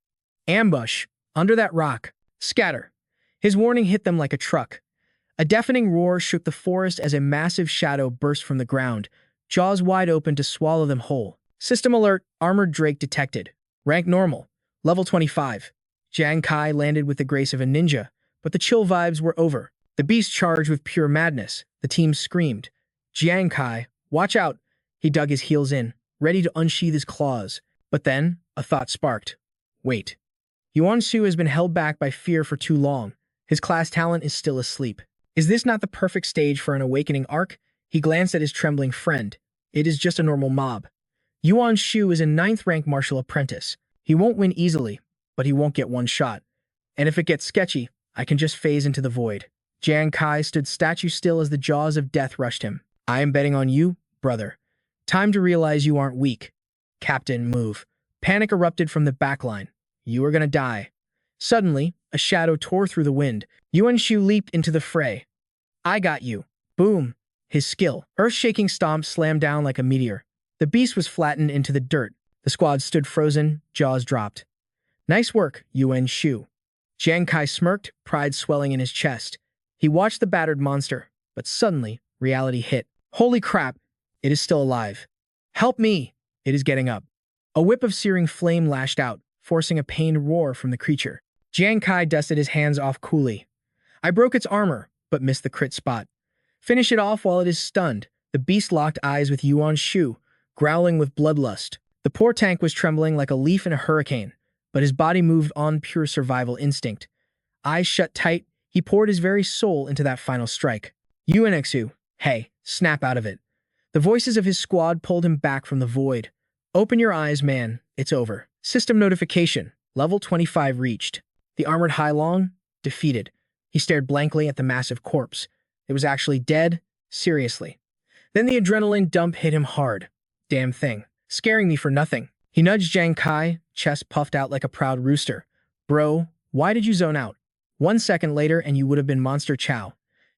Speaker 1: "Ambush! Under that rock! Scatter!" His warning hit them like a truck. A deafening roar shook the forest as a massive shadow burst from the ground, jaws wide open to swallow them whole. System alert, armored drake detected. Rank normal, level 25. Jang Kai landed with the grace of a ninja, but the chill vibes were over. The beast charged with pure madness. The team screamed. "Jang Kai, watch out!" He dug his heels in, ready to unsheath his claws. But then, a thought sparked. Wait. Yuan Su has been held back by fear for too long. His class talent is still asleep. Is this not the perfect stage for an awakening arc? He glanced at his trembling friend. It is just a normal mob. Yuan Shu is a 9th rank martial apprentice. He won't win easily, but he won't get one shot. And if it gets sketchy, I can just phase into the void. Jang Kai stood statue still as the jaws of death rushed him. I am betting on you, brother. Time to realize you aren't weak. Captain, move. Panic erupted from the backline. You are gonna die. Suddenly, a shadow tore through the wind. Yuan Shu leaped into the fray. I got you. Boom. His skill. Earth-shaking stomp slammed down like a meteor. The beast was flattened into the dirt. The squad stood frozen, jaws dropped. Nice work, Yuan Shu. Jang Kai smirked, pride swelling in his chest. He watched the battered monster, but suddenly, reality hit. Holy crap, it is still alive. Help me! It is getting up. A whip of searing flame lashed out, forcing a pained roar from the creature. Jang Kai dusted his hands off coolly. I broke its armor, but missed the crit spot. Finish it off while it is stunned. The beast locked eyes with Yuan Shu, growling with bloodlust. The poor tank was trembling like a leaf in a hurricane, but his body moved on pure survival instinct. Eyes shut tight, he poured his very soul into that final strike. UNXU, hey, snap out of it. The voices of his squad pulled him back from the void. Open your eyes, man. It's over. System notification. Level 25 reached. The armored Hai Long, defeated. He stared blankly at the massive corpse. It was actually dead? Seriously. Then the adrenaline dump hit him hard. Damn thing. Scaring me for nothing. He nudged Jang Kai, chest puffed out like a proud rooster. Bro, why did you zone out? 1 second later and you would have been monster chow.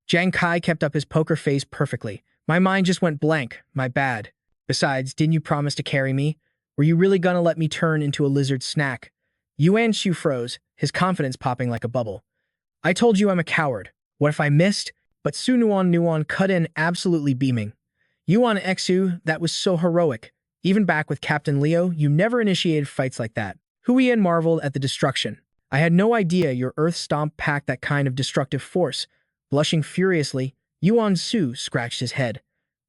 Speaker 1: Jang Kai kept up his poker face perfectly. My mind just went blank. My bad. Besides, didn't you promise to carry me? Were you really gonna let me turn into a lizard snack? Yuan Shu froze, his confidence popping like a bubble. I told you I'm a coward. What if I missed? But Su Nuan cut in, absolutely beaming. Yuan Xu, that was so heroic. Even back with Captain Leo, you never initiated fights like that. Huiyan marveled at the destruction. I had no idea your Earth Stomp packed that kind of destructive force. Blushing furiously, Yuan Su scratched his head.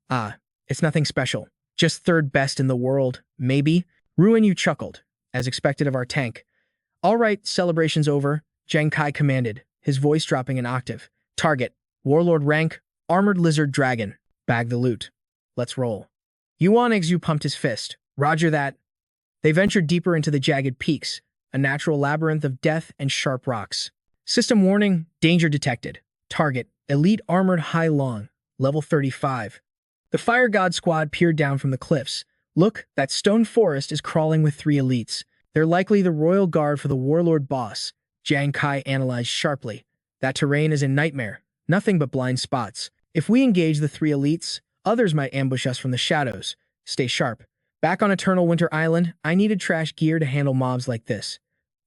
Speaker 1: Ah, it's nothing special. Just 3rd best in the world, maybe? Ruin you chuckled, as expected of our tank. All right, celebration's over, Jang Kai commanded, his voice dropping an octave. Target, Warlord rank, Armored Lizard Dragon. Bag the loot. Let's roll. Yuan Xu pumped his fist. Roger that. They ventured deeper into the jagged peaks, a natural labyrinth of death and sharp rocks. System warning, danger detected. Target, Elite Armored Hai Long, level 35. The Fire God squad peered down from the cliffs. Look, that stone forest is crawling with 3 elites. They're likely the royal guard for the warlord boss, Jang Kai analyzed sharply. That terrain is a nightmare, nothing but blind spots. If we engage the 3 elites, others might ambush us from the shadows. Stay sharp. Back on Eternal Winter Island, I needed trash gear to handle mobs like this.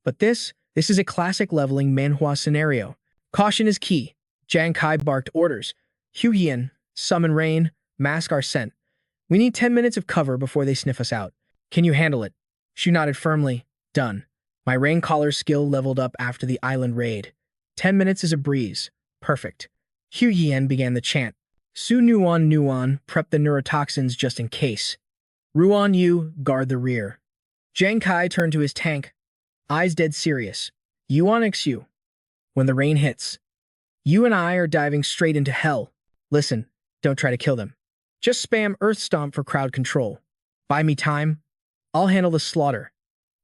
Speaker 1: But this is a classic leveling Manhwa scenario. Caution is key. Jang Kai barked orders. Huiyan, summon rain, mask our scent. We need 10 minutes of cover before they sniff us out. Can you handle it? Shu nodded firmly. Done. My rain caller skill leveled up after the island raid. 10 minutes is a breeze. Perfect. Huiyan began the chant. Su Nuan, prep the neurotoxins just in case. Ruan Yu, guard the rear. Jang Kai turned to his tank, eyes dead serious. Yuan Xu. When the rain hits, you and I are diving straight into hell. Listen, don't try to kill them. Just spam Earth Stomp for crowd control. Buy me time. I'll handle the slaughter.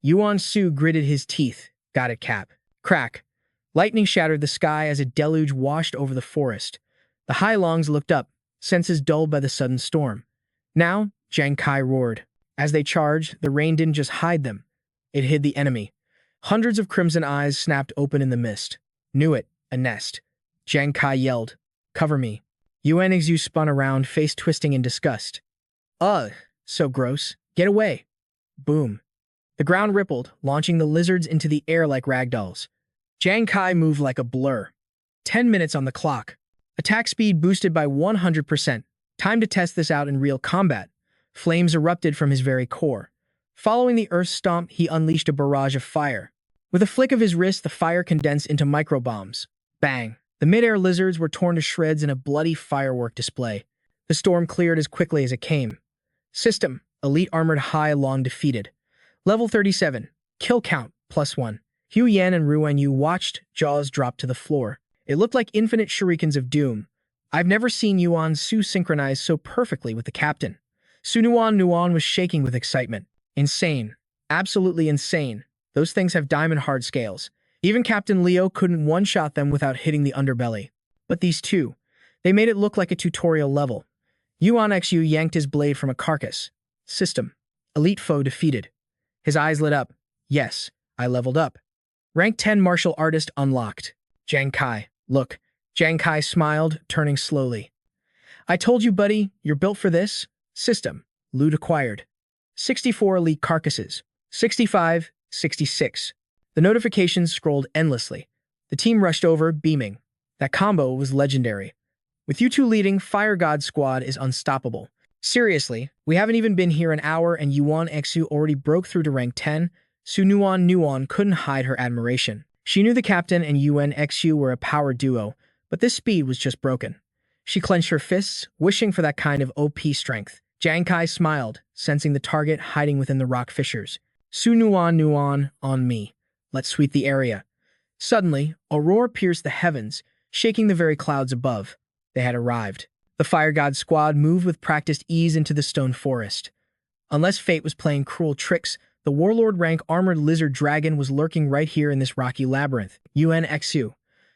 Speaker 1: Yuan Su gritted his teeth. Got it, Cap. Crack. Lightning shattered the sky as a deluge washed over the forest. The Hai Longs looked up, senses dulled by the sudden storm. Now, Jang Kai roared. As they charged, the rain didn't just hide them. It hid the enemy. Hundreds of crimson eyes snapped open in the mist. Knew it, a nest. Jang Kai yelled, cover me. Yuan Xu spun around, face twisting in disgust. Ugh, so gross. Get away. Boom. The ground rippled, launching the lizards into the air like ragdolls. Jang Kai moved like a blur. 10 minutes on the clock. Attack speed boosted by 100%. Time to test this out in real combat. Flames erupted from his very core. Following the Earth Stomp, he unleashed a barrage of fire. With a flick of his wrist, the fire condensed into microbombs. Bang! The mid-air lizards were torn to shreds in a bloody firework display. The storm cleared as quickly as it came. System, Elite Armored Hai Long defeated. Level 37, kill count, +1. Hu Yan and Ruan Yu watched, jaws drop to the floor. It looked like infinite shurikens of doom. I've never seen Yuan Su synchronize so perfectly with the captain. Nuan was shaking with excitement. Insane. Absolutely insane. Those things have diamond-hard scales. Even Captain Leo couldn't one-shot them without hitting the underbelly. But these two, they made it look like a tutorial level. Yuan Xu yanked his blade from a carcass. System. Elite foe defeated. His eyes lit up. Yes, I leveled up. Rank 10 martial artist unlocked. Jang Kai. Look. Jang Kai smiled, turning slowly. I told you, buddy, you're built for this. System. Loot acquired. 64 elite carcasses. 65, 66. The notifications scrolled endlessly. The team rushed over, beaming. That combo was legendary. With you two leading, Fire God Squad is unstoppable. Seriously, we haven't even been here an hour and Yuan Xu already broke through to rank 10. Nuan couldn't hide her admiration. She knew the captain and Yuan Xu were a power duo, but this speed was just broken. She clenched her fists, wishing for that kind of OP strength. Jang Kai smiled, sensing the target hiding within the rock fissures. Nuan, on me. Let's sweep the area. Suddenly, a roar pierced the heavens, shaking the very clouds above. They had arrived. The Fire God Squad moved with practiced ease into the stone forest. Unless fate was playing cruel tricks, the warlord rank armored lizard dragon was lurking right here in this rocky labyrinth. Yuan Xu.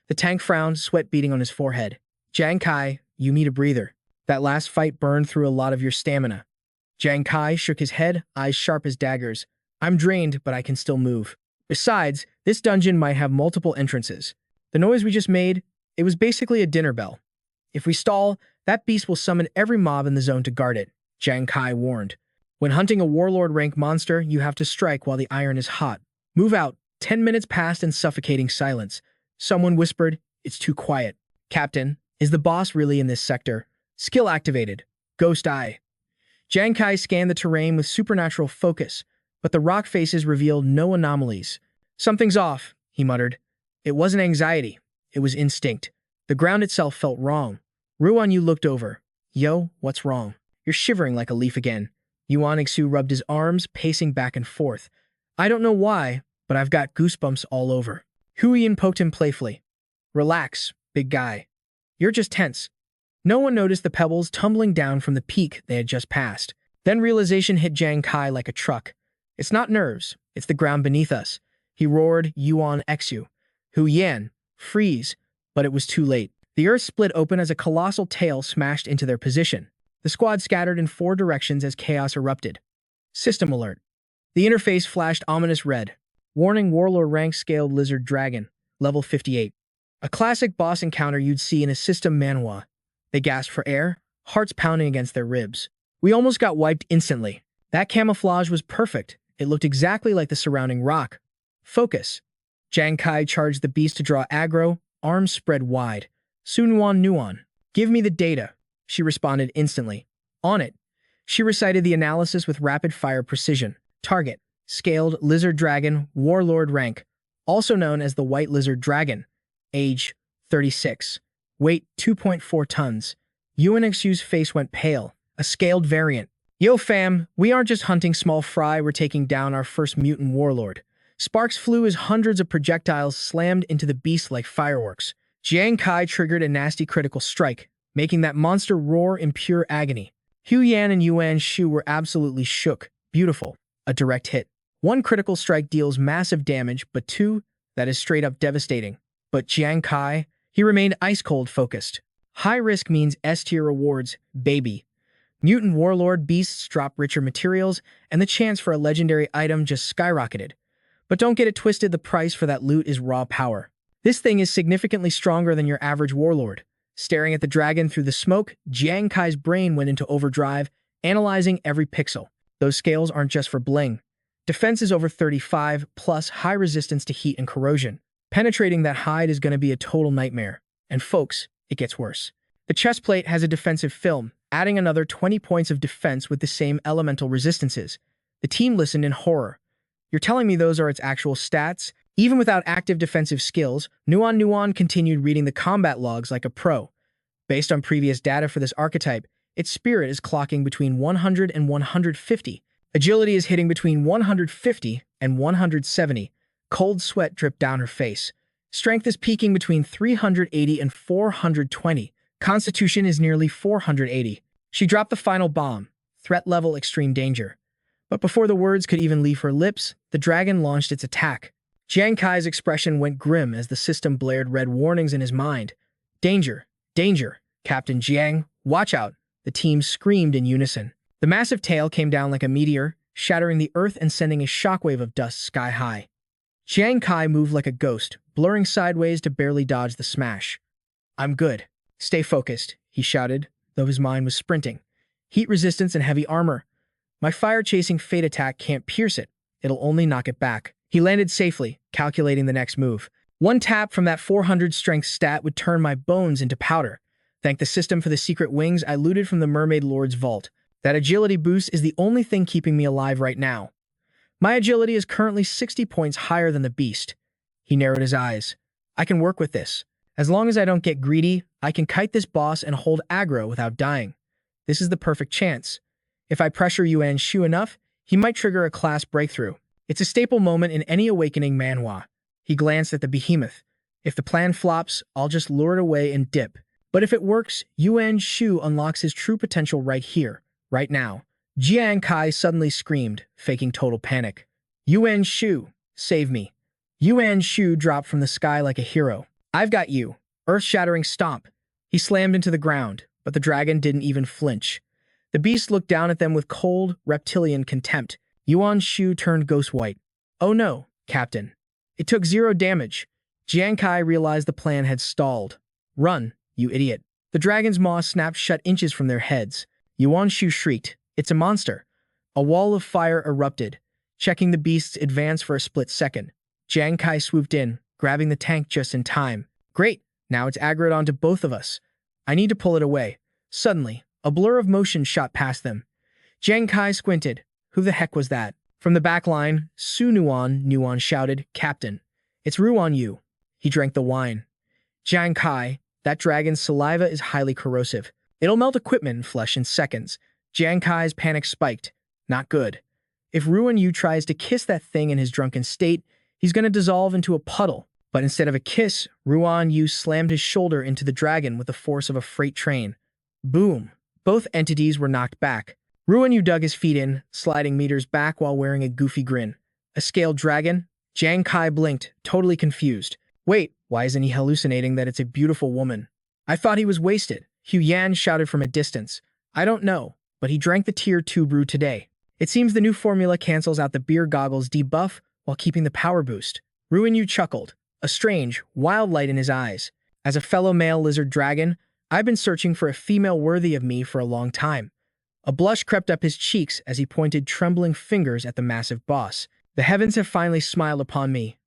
Speaker 1: The tank frowned, sweat beating on his forehead. Jang Kai, you need a breather. That last fight burned through a lot of your stamina. Jang Kai shook his head, eyes sharp as daggers. I'm drained, but I can still move. Besides, this dungeon might have multiple entrances. The noise we just made, it was basically a dinner bell. If we stall, that beast will summon every mob in the zone to guard it, Jang Kai warned. When hunting a warlord rank monster, you have to strike while the iron is hot. Move out. 10 minutes passed in suffocating silence. Someone whispered, it's too quiet. Captain, is the boss really in this sector? Skill activated. Ghost Eye. Jang Kai scanned the terrain with supernatural focus, but the rock faces revealed no anomalies. Something's off, he muttered. It wasn't anxiety. It was instinct. The ground itself felt wrong. Ruan Yu looked over. Yo, what's wrong? You're shivering like a leaf again. Yuan Xu rubbed his arms, pacing back and forth. I don't know why, but I've got goosebumps all over. Huiyin poked him playfully. Relax, big guy. You're just tense. No one noticed the pebbles tumbling down from the peak they had just passed. Then realization hit Jang Kai like a truck. It's not nerves, it's the ground beneath us. He roared, Yuan Xu. Hu Yan, freeze. But it was too late. The earth split open as a colossal tail smashed into their position. The squad scattered in 4 directions as chaos erupted. System alert. The interface flashed ominous red. Warning warlord rank scaled lizard dragon, level 58. A classic boss encounter you'd see in a system manhwa. They gasped for air, hearts pounding against their ribs. We almost got wiped instantly. That camouflage was perfect. It looked exactly like the surrounding rock. Focus. Jang Kai charged the beast to draw aggro, arms spread wide. Nuan, give me the data. She responded instantly. On it. She recited the analysis with rapid-fire precision. Target. Scaled lizard dragon, warlord rank, also known as the white lizard dragon. Age, 36. Weight, 2.4 tons. Yuan Xu's face went pale. A scaled variant. Yo fam, we aren't just hunting small fry, we're taking down our first mutant warlord. Sparks flew as hundreds of projectiles slammed into the beast like fireworks. Jang Kai triggered a nasty critical strike, making that monster roar in pure agony. Hu Yan and Yuan Xu were absolutely shook. Beautiful. A direct hit. 1 critical strike deals massive damage, but 2, that is straight up devastating. But Jang Kai, he remained ice-cold focused. High risk means S-tier rewards, baby. Mutant warlord beasts drop richer materials, and the chance for a legendary item just skyrocketed. But don't get it twisted, the price for that loot is raw power. This thing is significantly stronger than your average warlord. Staring at the dragon through the smoke, Jang Kai's brain went into overdrive, analyzing every pixel. Those scales aren't just for bling. Defense is over 35, plus high resistance to heat and corrosion. Penetrating that hide is going to be a total nightmare. And folks, it gets worse. The chest plate has a defensive film, adding another 20 points of defense with the same elemental resistances. The team listened in horror. You're telling me those are its actual stats? Even without active defensive skills, Nuan continued reading the combat logs like a pro. Based on previous data for this archetype, its spirit is clocking between 100 and 150. Agility is hitting between 150 and 170. Cold sweat dripped down her face. Strength is peaking between 380 and 420. Constitution is nearly 480. She dropped the final bomb. Threat level extreme danger. But before the words could even leave her lips, the dragon launched its attack. Jang Kai's expression went grim as the system blared red warnings in his mind. Danger! Danger! Captain Jiang, watch out! The team screamed in unison. The massive tail came down like a meteor, shattering the earth and sending a shockwave of dust sky high. Jang Kai moved like a ghost, blurring sideways to barely dodge the smash. I'm good. Stay focused, he shouted, though his mind was sprinting. Heat resistance and heavy armor. My fire-chasing fate attack can't pierce it. It'll only knock it back. He landed safely, calculating the next move. One tap from that 400 strength stat would turn my bones into powder. Thank the system for the secret wings I looted from the Mermaid Lord's vault. That agility boost is the only thing keeping me alive right now. My agility is currently 60 points higher than the beast. He narrowed his eyes. I can work with this. As long as I don't get greedy, I can kite this boss and hold aggro without dying. This is the perfect chance. If I pressure Yuan Shu enough, he might trigger a class breakthrough. It's a staple moment in any awakening manhwa. He glanced at the behemoth. If the plan flops, I'll just lure it away and dip. But if it works, Yuan Shu unlocks his true potential right here, right now. Jiang Kai suddenly screamed, faking total panic. Yuan Shu, save me. Yuan Shu dropped from the sky like a hero. I've got you. Earth-shattering stomp. He slammed into the ground, but the dragon didn't even flinch. The beast looked down at them with cold, reptilian contempt. Yuan Shu turned ghost white. Oh no, Captain. It took 0 damage. Jiang Kai realized the plan had stalled. Run, you idiot. The dragon's maw snapped shut inches from their heads. Yuan Shu shrieked. It's a monster. A wall of fire erupted, checking the beast's advance for a split second. Jang Kai swooped in, grabbing the tank just in time. Great, now it's aggroed onto both of us. I need to pull it away. Suddenly, a blur of motion shot past them. Jang Kai squinted. Who the heck was that? From the back line, Nuan shouted, Captain. It's Ruan Yu. He drank the wine. Jang Kai, that dragon's saliva is highly corrosive. It'll melt equipment and flesh in seconds. Jang Kai's panic spiked. Not good. If Ruan Yu tries to kiss that thing in his drunken state, he's going to dissolve into a puddle. But instead of a kiss, Ruan Yu slammed his shoulder into the dragon with the force of a freight train. Boom. Both entities were knocked back. Ruan Yu dug his feet in, sliding meters back while wearing a goofy grin. A scaled dragon? Jang Kai blinked, totally confused. Wait, why isn't he hallucinating that it's a beautiful woman? I thought he was wasted. Hu Yan shouted from a distance. I don't know, but he drank the tier 2 brew today. It seems the new formula cancels out the beer goggles debuff while keeping the power boost. Ruan Yu chuckled, a strange, wild light in his eyes. As a fellow male lizard dragon, I've been searching for a female worthy of me for a long time. A blush crept up his cheeks as he pointed trembling fingers at the massive boss. The heavens have finally smiled upon me.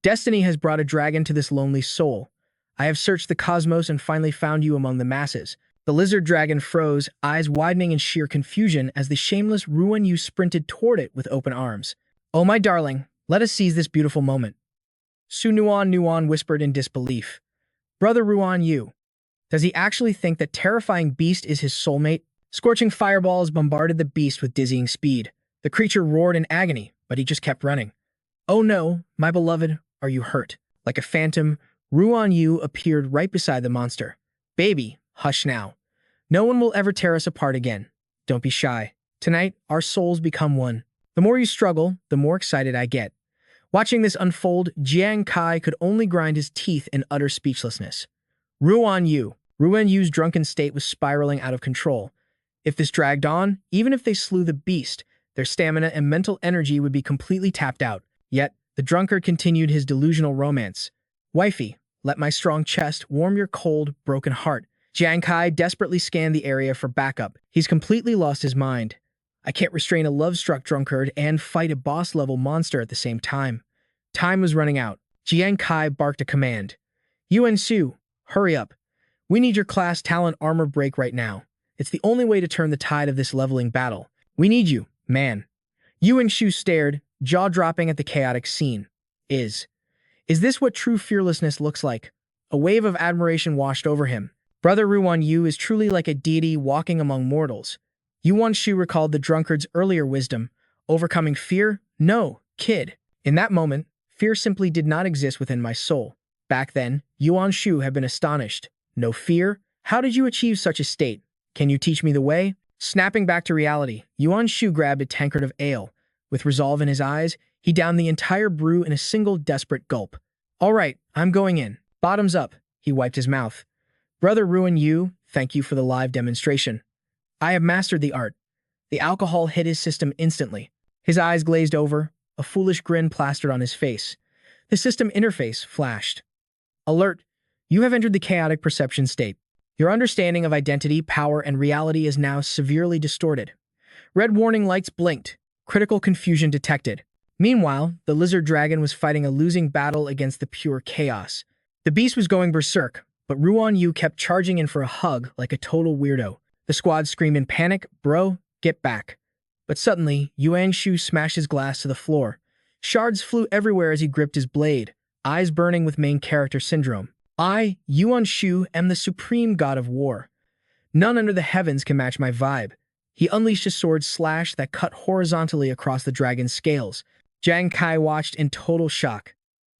Speaker 1: Destiny has brought a dragon to this lonely soul. I have searched the cosmos and finally found you among the masses. The lizard dragon froze, eyes widening in sheer confusion as the shameless Ruan Yu sprinted toward it with open arms. Oh my darling, let us seize this beautiful moment. Nuan whispered in disbelief. Brother Ruan Yu, does he actually think that terrifying beast is his soulmate? Scorching fireballs bombarded the beast with dizzying speed. The creature roared in agony, but he just kept running. Oh no, my beloved, are you hurt? Like a phantom, Ruan Yu appeared right beside the monster. Baby, hush now. No one will ever tear us apart again. Don't be shy. Tonight, our souls become one. The more you struggle, the more excited I get. Watching this unfold, Jiang Kai could only grind his teeth in utter speechlessness. Ruan Yu's drunken state was spiraling out of control. If this dragged on, even if they slew the beast, their stamina and mental energy would be completely tapped out. Yet, the drunkard continued his delusional romance. Wifey, let my strong chest warm your cold, broken heart. Jang Kai desperately scanned the area for backup. He's completely lost his mind. I can't restrain a love-struck drunkard and fight a boss-level monster at the same time. Time was running out. Jiang Kai barked a command. Yuan Shu, hurry up. We need your class talent armor break right now. It's the only way to turn the tide of this leveling battle. We need you, man. Yuan Shu stared, jaw-dropping at the chaotic scene. Is this what true fearlessness looks like? A wave of admiration washed over him. Brother Ruan Yu is truly like a deity walking among mortals. Yuan Shu recalled the drunkard's earlier wisdom. Overcoming fear? No, kid. In that moment, Fear simply did not exist within my soul. Back then, Yuan Shu had been astonished. No fear? How did you achieve such a state? Can you teach me the way? Snapping back to reality, Yuan Shu grabbed a tankard of ale. With resolve in his eyes, he downed the entire brew in a single desperate gulp. All right, I'm going in. Bottoms up. He wiped his mouth. Brother Ruin Yu, thank you for the live demonstration. I have mastered the art. The alcohol hit his system instantly. His eyes glazed over, a foolish grin plastered on his face. The system interface flashed. Alert! You have entered the chaotic perception state. Your understanding of identity, power, and reality is now severely distorted. Red warning lights blinked. Critical confusion detected. Meanwhile, the lizard dragon was fighting a losing battle against the pure chaos. The beast was going berserk, but Ruan Yu kept charging in for a hug like a total weirdo. The squad screamed in panic, "Bro, get back." But suddenly, Yuan Shu smashed his glass to the floor. Shards flew everywhere as he gripped his blade, eyes burning with main character syndrome. I, Yuan Shu, am the supreme god of war. None under the heavens can match my vibe. He unleashed a sword slash that cut horizontally across the dragon's scales. Jang Kai watched in total shock.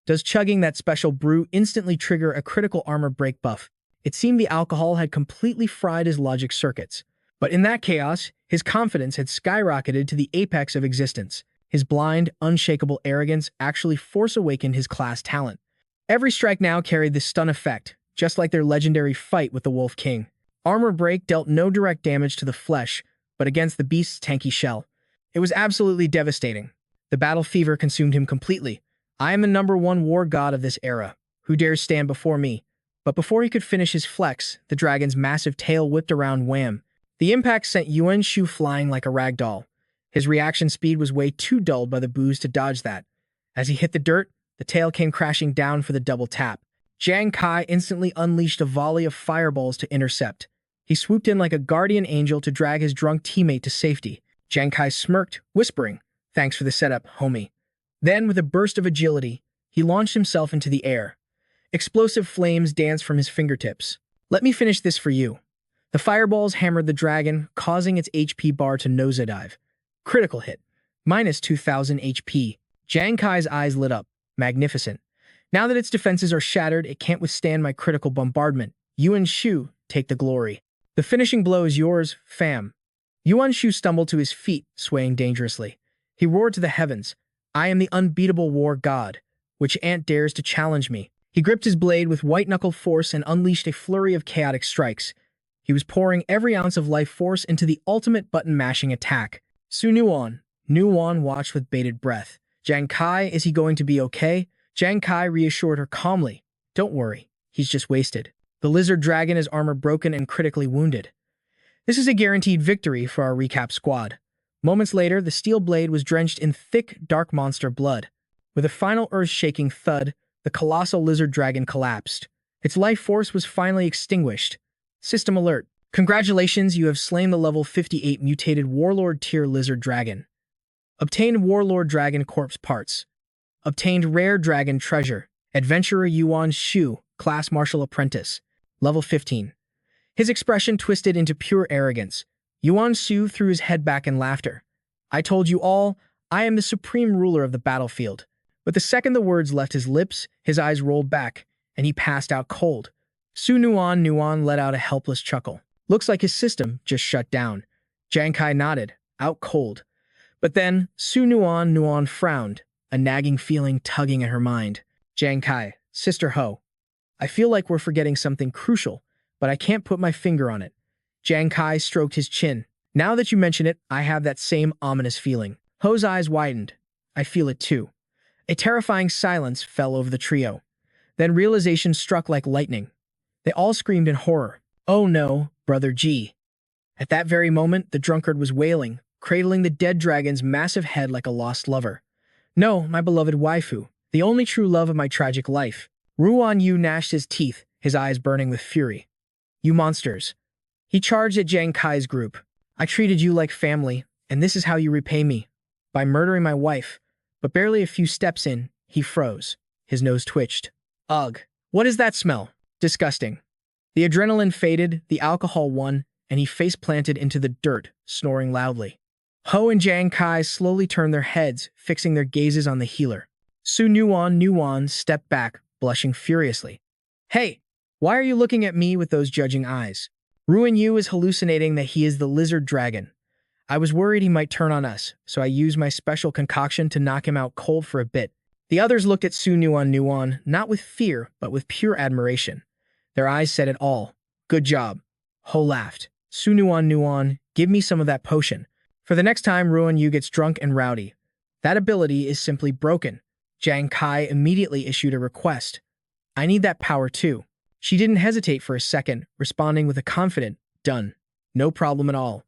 Speaker 1: Does chugging that special brew instantly trigger a critical armor break buff? It seemed the alcohol had completely fried his logic circuits. But in that chaos, his confidence had skyrocketed to the apex of existence. His blind, unshakable arrogance actually force-awakened his class talent. Every strike now carried the stun effect, just like their legendary fight with the Wolf King. Armor break dealt no direct damage to the flesh, but against the beast's tanky shell. It was absolutely devastating. The battle fever consumed him completely. I am the #1 war god of this era. Who dares stand before me? But before he could finish his flex, the dragon's massive tail whipped around wham. The impact sent Yuan Shu flying like a rag doll. His reaction speed was way too dulled by the booze to dodge that. As he hit the dirt, the tail came crashing down for the double tap. Jang Kai instantly unleashed a volley of fireballs to intercept. He swooped in like a guardian angel to drag his drunk teammate to safety. Jang Kai smirked, whispering, "Thanks for the setup, homie." Then, with a burst of agility, he launched himself into the air. Explosive flames danced from his fingertips. "Let me finish this for you." The fireballs hammered the dragon, causing its HP bar to nosedive. Critical hit. Minus 2,000 HP. Jang Kai's eyes lit up. Magnificent. Now that its defenses are shattered, it can't withstand my critical bombardment. Yuan Shu, take the glory. The finishing blow is yours, fam. Yuan Shu stumbled to his feet, swaying dangerously. He roared to the heavens. I am the unbeatable war god. Which ant dares to challenge me? He gripped his blade with white-knuckle force and unleashed a flurry of chaotic strikes. He was pouring every ounce of life force into the ultimate button-mashing attack. Su Nuan watched with bated breath. Jang Kai, is he going to be okay? Jang Kai reassured her calmly. Don't worry, he's just wasted. The lizard dragon is armor broken and critically wounded. This is a guaranteed victory for our recap squad. Moments later, the steel blade was drenched in thick, dark monster blood. With a final earth-shaking thud, the colossal lizard dragon collapsed. Its life force was finally extinguished. System alert. Congratulations, you have slain the level 58 mutated Warlord tier lizard dragon. Obtained Warlord dragon corpse parts. Obtained rare dragon treasure. Adventurer Yuan Shu, class martial apprentice. Level 15. His expression twisted into pure arrogance. Yuan Shu threw his head back in laughter. I told you all, I am the supreme ruler of the battlefield. But the second the words left his lips, his eyes rolled back, and he passed out cold. Su Nuan let out a helpless chuckle. Looks like his system just shut down. Jang Kai nodded, out cold. But then, Su Nuan frowned, a nagging feeling tugging at her mind. Jang Kai, Sister Ho. I feel like we're forgetting something crucial, but I can't put my finger on it. Jang Kai stroked his chin. Now that you mention it, I have that same ominous feeling. Ho's eyes widened. I feel it too. A terrifying silence fell over the trio. Then realization struck like lightning. They all screamed in horror. Oh no, Brother G. At that very moment, the drunkard was wailing, cradling the dead dragon's massive head like a lost lover. No, my beloved waifu, the only true love of my tragic life. Ruan Yu gnashed his teeth, his eyes burning with fury. You monsters. He charged at Jang Kai's group. I treated you like family, and this is how you repay me. By murdering my wife. But barely a few steps in, he froze. His nose twitched. Ugh. What is that smell? Disgusting. The adrenaline faded, the alcohol won, and he face-planted into the dirt, snoring loudly. Ho and Jang Kai slowly turned their heads, fixing their gazes on the healer. Su Nuan stepped back, blushing furiously. Hey, why are you looking at me with those judging eyes? Ruan Yu is hallucinating that he is the lizard dragon. I was worried he might turn on us, so I used my special concoction to knock him out cold for a bit. The others looked at Su Nuan, not with fear, but with pure admiration. Their eyes said it all. Good job. Ho laughed. Su Nuan, give me some of that potion. For the next time Ruan Yu gets drunk and rowdy. That ability is simply broken. Jang Kai immediately issued a request. I need that power too. She didn't hesitate for a second, responding with a confident, done. No problem at all.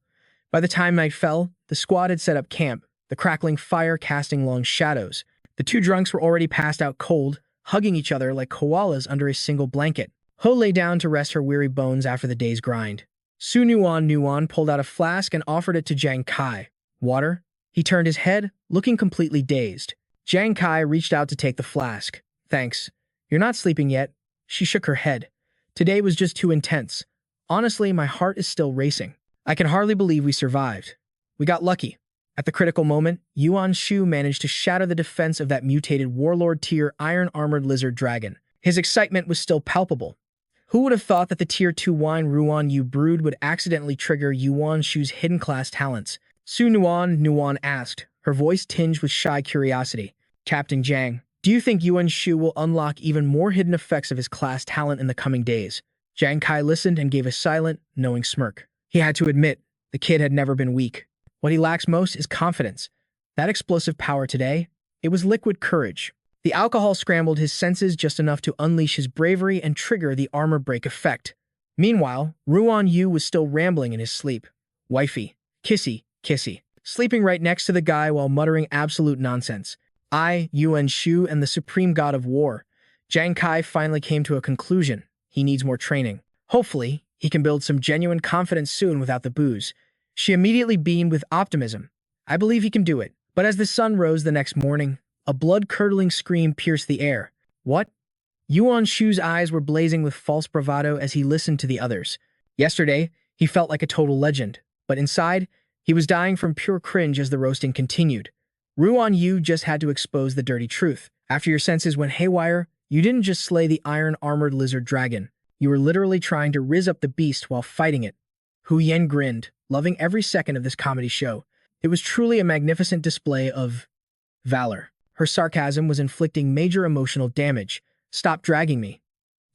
Speaker 1: By the time night fell, the squad had set up camp, the crackling fire casting long shadows. The two drunks were already passed out cold, hugging each other like koalas under a single blanket. Ho lay down to rest her weary bones after the day's grind. Su Nuan pulled out a flask and offered it to Jang Kai. Water? He turned his head, looking completely dazed. Jang Kai reached out to take the flask. Thanks. You're not sleeping yet. She shook her head. Today was just too intense. Honestly, my heart is still racing. I can hardly believe we survived. We got lucky. At the critical moment, Yuan Shu managed to shatter the defense of that mutated warlord-tier iron-armored lizard dragon. His excitement was still palpable. Who would have thought that the Tier 2 wine Ruan Yu brewed would accidentally trigger Yuan Shu's hidden class talents? Su Nuan asked, her voice tinged with shy curiosity. Captain Jang, do you think Yuan Shu will unlock even more hidden effects of his class talent in the coming days? Jang Kai listened and gave a silent, knowing smirk. He had to admit, the kid had never been weak. What he lacks most is confidence. That explosive power today, it was liquid courage. The alcohol scrambled his senses just enough to unleash his bravery and trigger the armor break effect. Meanwhile, Ruan Yu was still rambling in his sleep. Wifey, kissy, kissy. Sleeping right next to the guy while muttering absolute nonsense. Yuan Shu and the supreme god of war. Jang Kai finally came to a conclusion. He needs more training. Hopefully, he can build some genuine confidence soon without the booze. She immediately beamed with optimism. I believe he can do it. But as the sun rose the next morning, a blood-curdling scream pierced the air. What? Yuan Shu's eyes were blazing with false bravado as he listened to the others. Yesterday, he felt like a total legend. But inside, he was dying from pure cringe as the roasting continued. Ruan Yu just had to expose the dirty truth. After your senses went haywire, you didn't just slay the iron-armored lizard dragon. You were literally trying to rizz up the beast while fighting it. Hu Yen grinned, loving every second of this comedy show. It was truly a magnificent display of valor. Her sarcasm was inflicting major emotional damage. Stop dragging me.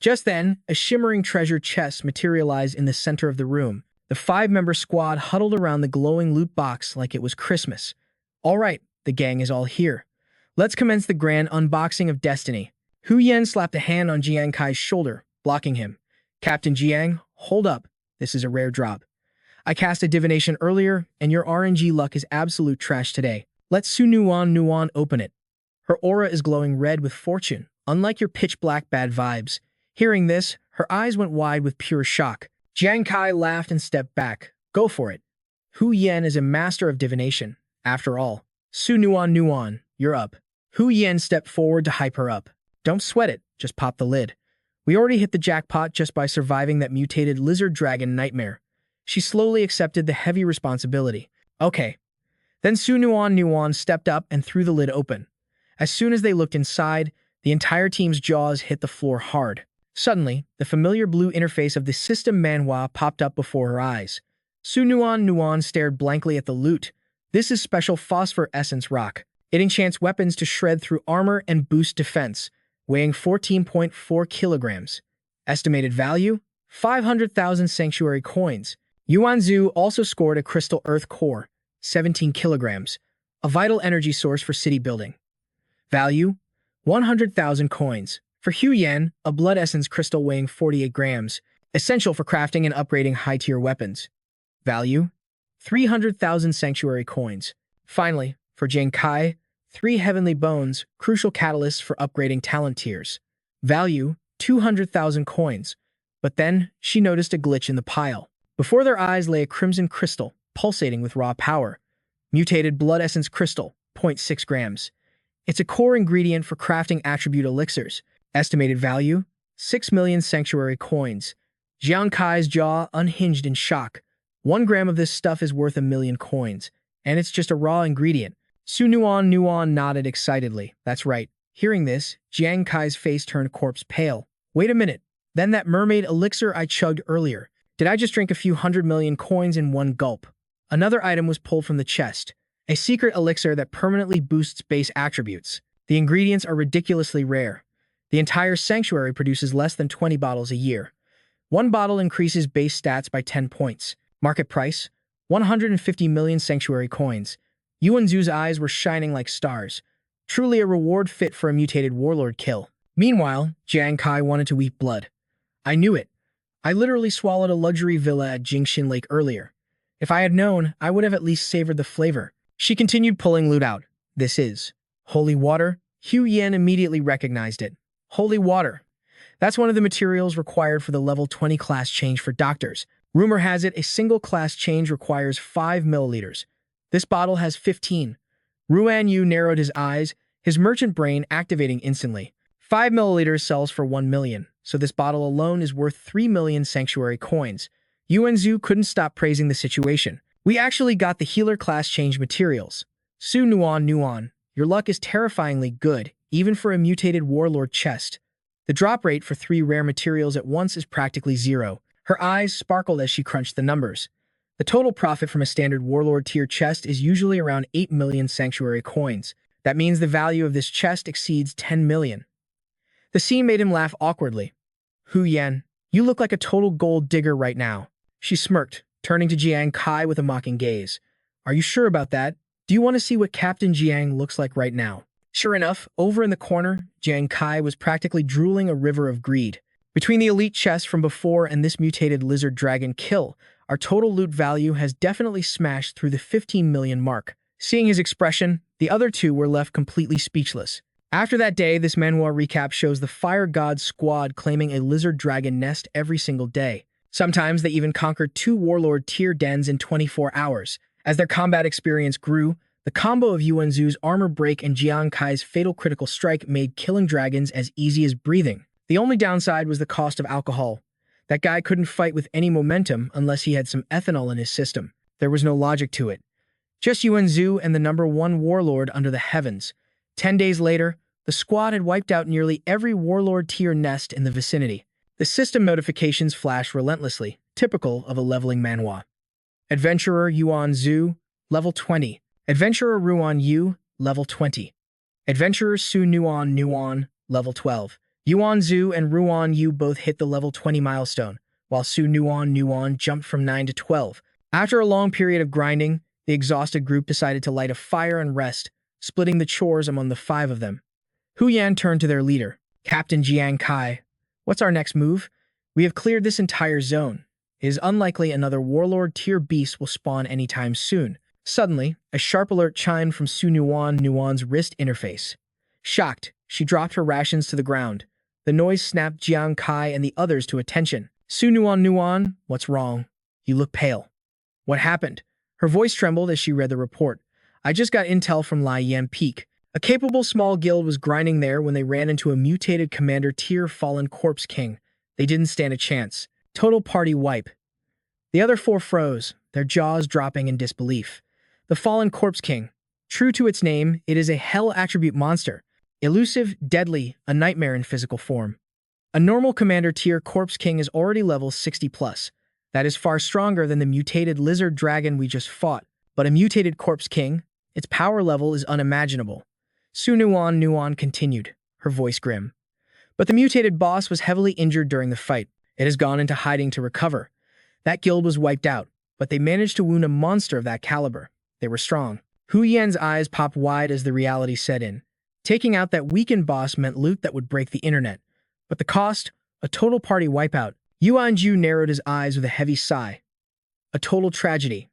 Speaker 1: Just then, a shimmering treasure chest materialized in the center of the room. The 5-member squad huddled around the glowing loot box like it was Christmas. All right, the gang is all here. Let's commence the grand unboxing of destiny. Hu Yen slapped a hand on Jiang Kai's shoulder, blocking him. Captain Jiang, hold up. This is a rare drop. I cast a divination earlier, and your RNG luck is absolute trash today. Let Su Nuan open it. Her aura is glowing red with fortune, unlike your pitch-black bad vibes. Hearing this, her eyes went wide with pure shock. Jiang Kai laughed and stepped back. Go for it. Hu Yen is a master of divination. After all, Su Nuan, you're up. Hu Yen stepped forward to hype her up. Don't sweat it, just pop the lid. We already hit the jackpot just by surviving that mutated lizard dragon nightmare. She slowly accepted the heavy responsibility. Okay. Then Su Nuan stepped up and threw the lid open. As soon as they looked inside, the entire team's jaws hit the floor hard. Suddenly, the familiar blue interface of the system Manhwa popped up before her eyes. Su Nuan stared blankly at the loot. This is special phosphor essence rock. It enchants weapons to shred through armor and boost defense, weighing 14.4 kilograms. Estimated value? 500,000 sanctuary coins. Yuan Zhu also scored a crystal earth core, 17 kilograms, a vital energy source for city building. Value? 100,000 coins. For Hu Yen, a blood essence crystal weighing 48 grams, essential for crafting and upgrading high-tier weapons. Value? 300,000 sanctuary coins. Finally, for Jang Kai, 3 heavenly bones, crucial catalysts for upgrading talent tiers. Value? 200,000 coins. But then, she noticed a glitch in the pile. Before their eyes lay a crimson crystal, pulsating with raw power. Mutated blood essence crystal, 0.6 grams. It's a core ingredient for crafting attribute elixirs. Estimated value? 6 million sanctuary coins. Jiang Kai's jaw unhinged in shock. 1 gram of this stuff is worth 1 million coins, and it's just a raw ingredient. Su Nuan nodded excitedly. That's right. Hearing this, Jang Kai's face turned corpse pale. Wait a minute. Then that mermaid elixir I chugged earlier. Did I just drink a few 100 million coins in one gulp? Another item was pulled from the chest. A secret elixir that permanently boosts base attributes. The ingredients are ridiculously rare. The entire sanctuary produces less than 20 bottles a year. One bottle increases base stats by 10 points. Market price? 150 million sanctuary coins. Yuanzu's eyes were shining like stars. Truly a reward fit for a mutated warlord kill. Meanwhile, Jang Kai wanted to weep blood. I knew it. I literally swallowed a luxury villa at Jingxin Lake earlier. If I had known, I would have at least savored the flavor. She continued pulling loot out. This is holy water. Hu Yan immediately recognized it. Holy water. That's one of the materials required for the level 20 class change for doctors. Rumor has it a single class change requires 5 milliliters. This bottle has 15. Ruan Yu narrowed his eyes, his merchant brain activating instantly. 5 milliliters sells for 1 million, so this bottle alone is worth 3 million sanctuary coins. Yuanzu couldn't stop praising the situation. We actually got the healer class change materials. Su Nuan, your luck is terrifyingly good, even for a mutated warlord chest. The drop rate for 3 rare materials at once is practically 0. Her eyes sparkled as she crunched the numbers. The total profit from a standard warlord tier chest is usually around 8 million sanctuary coins. That means the value of this chest exceeds 10 million. The scene made him laugh awkwardly. Hu Yan, you look like a total gold digger right now. She smirked, turning to Jiang Kai with a mocking gaze. Are you sure about that? Do you want to see what Captain Jiang looks like right now? Sure enough, over in the corner, Jang Kai was practically drooling a river of greed. Between the elite chest from before and this mutated lizard dragon kill, our total loot value has definitely smashed through the 15 million mark. Seeing his expression, the other two were left completely speechless. After that day, this manhwa recap shows the Fire God squad claiming a lizard dragon nest every single day. Sometimes they even conquered 2 warlord tier dens in 24 hours. As their combat experience grew, the combo of Yuanzu's armor break and Jiang Kai's fatal critical strike made killing dragons as easy as breathing. The only downside was the cost of alcohol. That guy couldn't fight with any momentum unless he had some ethanol in his system. There was no logic to it. Just Yuanzu and the number 1 warlord under the heavens. 10 days later, the squad had wiped out nearly every warlord tier nest in the vicinity. The system notifications flashed relentlessly, typical of a leveling manhwa. Adventurer Yuanzu, level 20. Adventurer Ruan Yu, level 20. Adventurer Su Nuan, level 12. Yuanzu and Ruan Yu both hit the level 20 milestone, while Su Nuan jumped from 9 to 12. After a long period of grinding, the exhausted group decided to light a fire and rest, splitting the chores among the 5 of them. Hu Yan turned to their leader, Captain Jiang Kai. What's our next move? We have cleared this entire zone. It is unlikely another warlord tier beast will spawn anytime soon. Suddenly, a sharp alert chimed from Su Nuan's wrist interface. Shocked, she dropped her rations to the ground. The noise snapped Jiang Kai and the others to attention. Su Nuan, what's wrong? You look pale. What happened? Her voice trembled as she read the report. I just got intel from Lai Yan Peak. A capable small guild was grinding there when they ran into a mutated commander tier fallen corpse king. They didn't stand a chance. Total party wipe. The other 4 froze, their jaws dropping in disbelief. The fallen corpse king. True to its name, it is a hell attribute monster. Elusive, deadly, a nightmare in physical form. A normal commander tier corpse king is already level 60+. That is far stronger than the mutated lizard dragon we just fought. But a mutated corpse king, its power level is unimaginable. Su Nuan continued, her voice grim. But the mutated boss was heavily injured during the fight. It has gone into hiding to recover. That guild was wiped out, but they managed to wound a monster of that caliber. They were strong. Hu Yan's eyes popped wide as the reality set in. Taking out that weakened boss meant loot that would break the internet. But the cost? A total party wipeout. Yuanju narrowed his eyes with a heavy sigh. A total tragedy.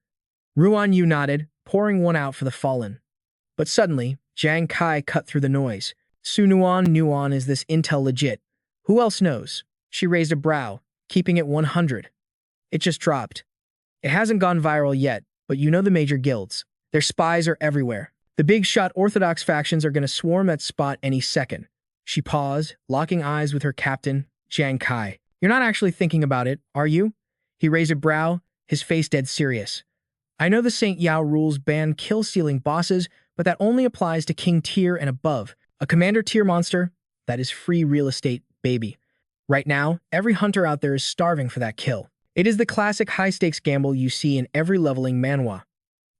Speaker 1: Ruan Yu nodded, pouring one out for the fallen. But suddenly, Jang Kai cut through the noise. Su Nuan, is this intel legit? Who else knows? She raised a brow, keeping it 100. It just dropped. It hasn't gone viral yet, but you know the major guilds. Their spies are everywhere. The big shot orthodox factions are going to swarm that spot any second. She paused, locking eyes with her captain, Jang Kai. You're not actually thinking about it, are you? He raised a brow, his face dead serious. I know the St. Yao rules ban kill-stealing bosses, but that only applies to king tier and above. A commander tier monster? That is free real estate, baby. Right now, every hunter out there is starving for that kill. It is the classic high-stakes gamble you see in every leveling manhwa.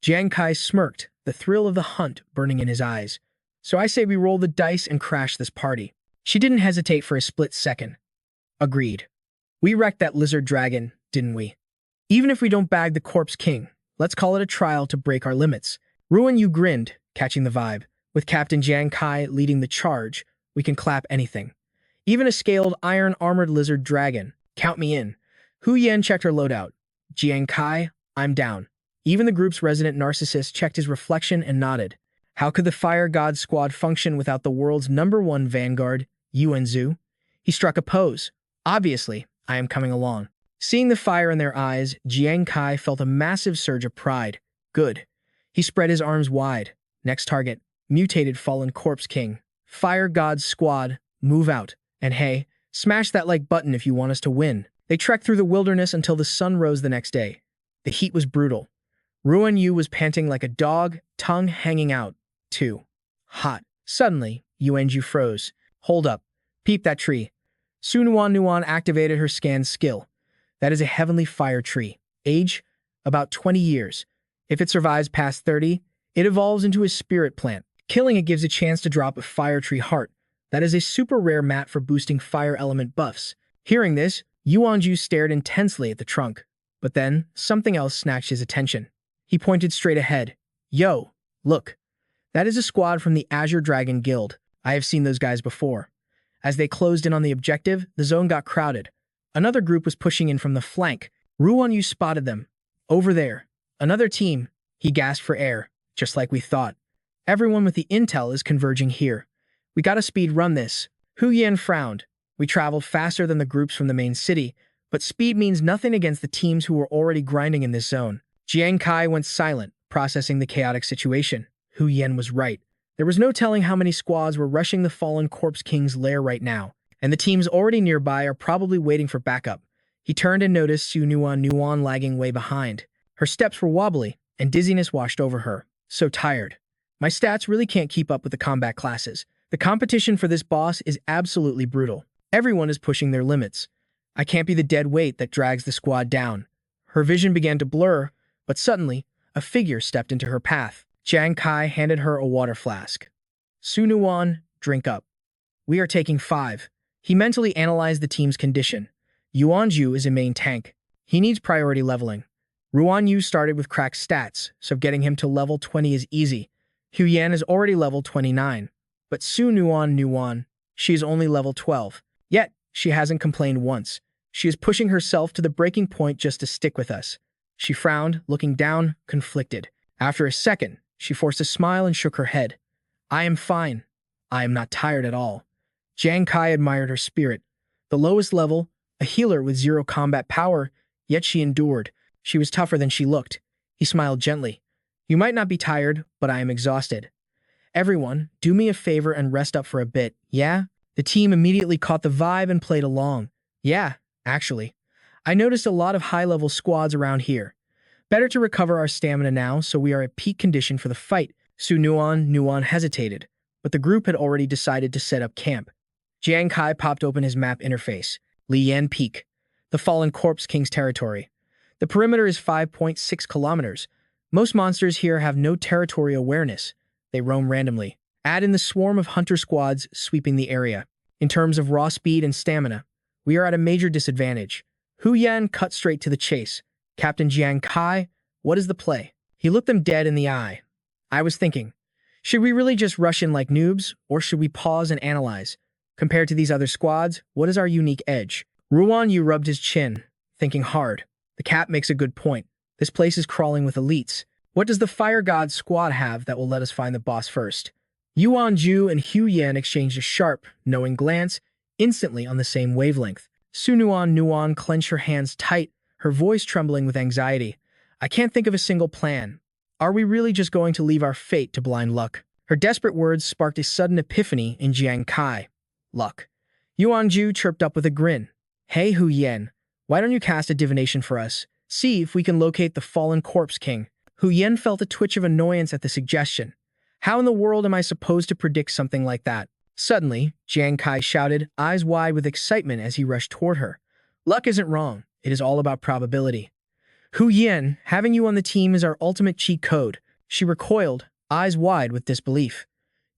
Speaker 1: Jang Kai smirked, the thrill of the hunt burning in his eyes. So I say we roll the dice and crash this party. She didn't hesitate for a split second. Agreed. We wrecked that lizard dragon, didn't we? Even if we don't bag the corpse king, let's call it a trial to break our limits. Ruin Yu grinned, catching the vibe. With Captain Jang Kai leading the charge, we can clap anything. Even a scaled iron-armored lizard dragon. Count me in. Hu Yan checked her loadout. Jiang Kai, I'm down. Even the group's resident narcissist checked his reflection and nodded. How could the Fire God squad function without the world's #1 vanguard, Yuan Zhu? He struck a pose. Obviously, I am coming along. Seeing the fire in their eyes, Jiang Kai felt a massive surge of pride. Good. He spread his arms wide. Next target, mutated fallen corpse king. Fire God squad, move out. And hey, smash that like button if you want us to win. They trekked through the wilderness until the sun rose the next day. The heat was brutal. Ruan Yu was panting like a dog, tongue hanging out. Too hot. Suddenly, Yuan Ju froze. Hold up. Peep that tree. Su Nuan activated her scan skill. That is a heavenly fire tree. Age? About 20 years. If it survives past 30, it evolves into a spirit plant. Killing it gives a chance to drop a fire tree heart. That is a super rare mat for boosting fire element buffs. Hearing this, Yuan Ju stared intensely at the trunk. But then, something else snatched his attention. He pointed straight ahead. Yo, look. That is a squad from the Azure Dragon Guild. I have seen those guys before. As they closed in on the objective, the zone got crowded. Another group was pushing in from the flank. Ruan Yu spotted them. Over there. Another team. He gasped for air, just like we thought. Everyone with the intel is converging here. We gotta speed run this. Hu Yan frowned. We traveled faster than the groups from the main city, but speed means nothing against the teams who were already grinding in this zone. Jiang Kai went silent, processing the chaotic situation. Hu Yan was right. There was no telling how many squads were rushing the fallen corpse king's lair right now, and the teams already nearby are probably waiting for backup. He turned and noticed Su Nuan lagging way behind. Her steps were wobbly, and dizziness washed over her. So tired. My stats really can't keep up with the combat classes. The competition for this boss is absolutely brutal. Everyone is pushing their limits. I can't be the dead weight that drags the squad down. Her vision began to blur, but suddenly, a figure stepped into her path. Jang Kai handed her a water flask. Su Nuan, drink up. We are taking 5. He mentally analyzed the team's condition. Yuan Ju is a main tank. He needs priority leveling. Ruan Yu started with cracked stats, so getting him to level 20 is easy. Hu Yan is already level 29. But Su Nuan, she is only level 12. Yet, she hasn't complained once. She is pushing herself to the breaking point just to stick with us. She frowned, looking down, conflicted. After a second, she forced a smile and shook her head. I am fine. I am not tired at all. Jang Kai admired her spirit. The lowest level, a healer with 0 combat power, yet she endured. She was tougher than she looked. He smiled gently. You might not be tired, but I am exhausted. Everyone, do me a favor and rest up for a bit, yeah? The team immediately caught the vibe and played along. Yeah, actually. I noticed a lot of high-level squads around here. Better to recover our stamina now so we are at peak condition for the fight. Su Nuan hesitated, but the group had already decided to set up camp. Jiang Kai popped open his map interface. Lian Peak, the fallen corpse king's territory. The perimeter is 5.6 kilometers. Most monsters here have no territory awareness. They roam randomly. Add in the swarm of hunter squads sweeping the area. In terms of raw speed and stamina, we are at a major disadvantage. Hu Yan cut straight to the chase. Captain Jiang Kai, what is the play? He looked them dead in the eye. I was thinking, should we really just rush in like noobs, or should we pause and analyze? Compared to these other squads, what is our unique edge? Ruan Yu rubbed his chin, thinking hard. The cat makes a good point. This place is crawling with elites. What does the Fire God squad have that will let us find the boss first? Yuan Ju and Hu Yan exchanged a sharp, knowing glance, instantly on the same wavelength. Su Nuan clenched her hands tight, her voice trembling with anxiety. I can't think of a single plan. Are we really just going to leave our fate to blind luck? Her desperate words sparked a sudden epiphany in Jiang Kai. Luck. Yuan Ju chirped up with a grin. Hey Hu Yan, why don't you cast a divination for us? See if we can locate the fallen corpse king. Hu Yan felt a twitch of annoyance at the suggestion. How in the world am I supposed to predict something like that? Suddenly, Jang Kai shouted, eyes wide with excitement as he rushed toward her. Luck isn't wrong. It is all about probability. Hu Yen, having you on the team is our ultimate cheat code. She recoiled, eyes wide with disbelief.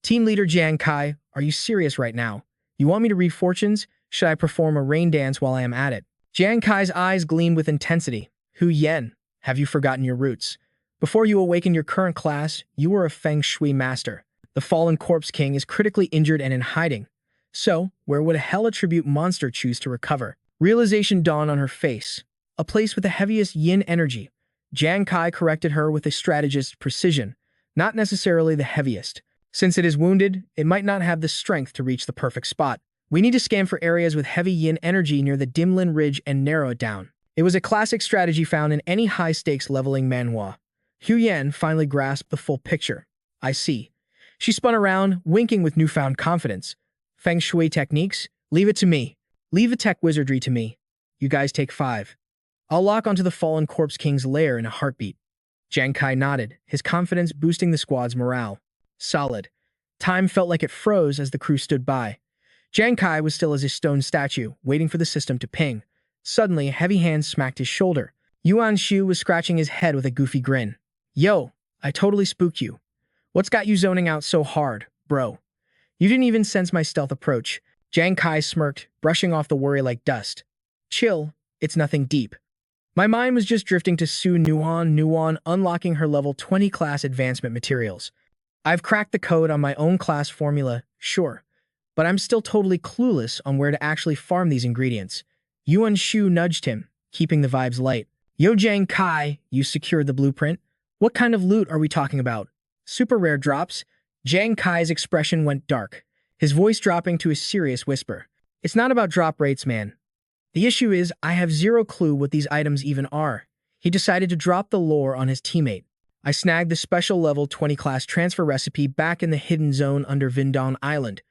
Speaker 1: Team leader Jang Kai, are you serious right now? You want me to read fortunes? Should I perform a rain dance while I am at it? Jang Kai's eyes gleamed with intensity. Hu Yen, have you forgotten your roots? Before you awaken your current class, you were a feng shui master. The fallen corpse king is critically injured and in hiding. So, where would a hell attribute monster choose to recover? Realization dawned on her face. A place with the heaviest yin energy. Jang Kai corrected her with a strategist's precision, not necessarily the heaviest. Since it is wounded, it might not have the strength to reach the perfect spot. We need to scan for areas with heavy yin energy near the Dimlin Ridge and narrow it down. It was a classic strategy found in any high-stakes leveling manhwa. Hu Yan finally grasped the full picture. I see. She spun around, winking with newfound confidence. Feng shui techniques? Leave it to me. Leave the tech wizardry to me. You guys take 5. I'll lock onto the fallen corpse king's lair in a heartbeat. Jang Kai nodded, his confidence boosting the squad's morale. Solid. Time felt like it froze as the crew stood by. Jang Kai was still as a stone statue, waiting for the system to ping. Suddenly, a heavy hand smacked his shoulder. Yuan Shu was scratching his head with a goofy grin. Yo, I totally spooked you. What's got you zoning out so hard, bro? You didn't even sense my stealth approach. Jang Kai smirked, brushing off the worry like dust. Chill, it's nothing deep. My mind was just drifting to Su Nuan, unlocking her level 20 class advancement materials. I've cracked the code on my own class formula, sure, but I'm still totally clueless on where to actually farm these ingredients. Yuan Shu nudged him, keeping the vibes light. Yo Jang Kai, you secured the blueprint? What kind of loot are we talking about? Super rare drops? Jang Kai's expression went dark, his voice dropping to a serious whisper. It's not about drop rates, man. The issue is, I have zero clue what these items even are. He decided to drop the lore on his teammate. I snagged the special level 20 class transfer recipe back in the hidden zone under Vindong Island,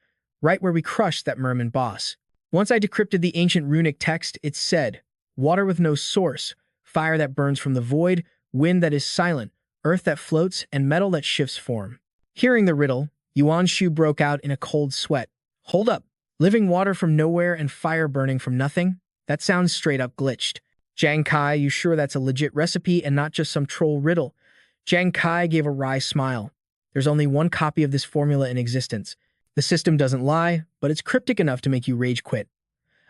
Speaker 1: right where we crushed that merman boss. Once I decrypted the ancient runic text, it said, water with no source, fire that burns from the void, wind that is silent, earth that floats, and metal that shifts form. Hearing the riddle, Yuan Shu broke out in a cold sweat. Hold up, living water from nowhere and fire burning from nothing? That sounds straight up glitched. Jang Kai, you sure that's a legit recipe and not just some troll riddle? Jang Kai gave a wry smile. There's only one copy of this formula in existence. The system doesn't lie, but it's cryptic enough to make you rage quit.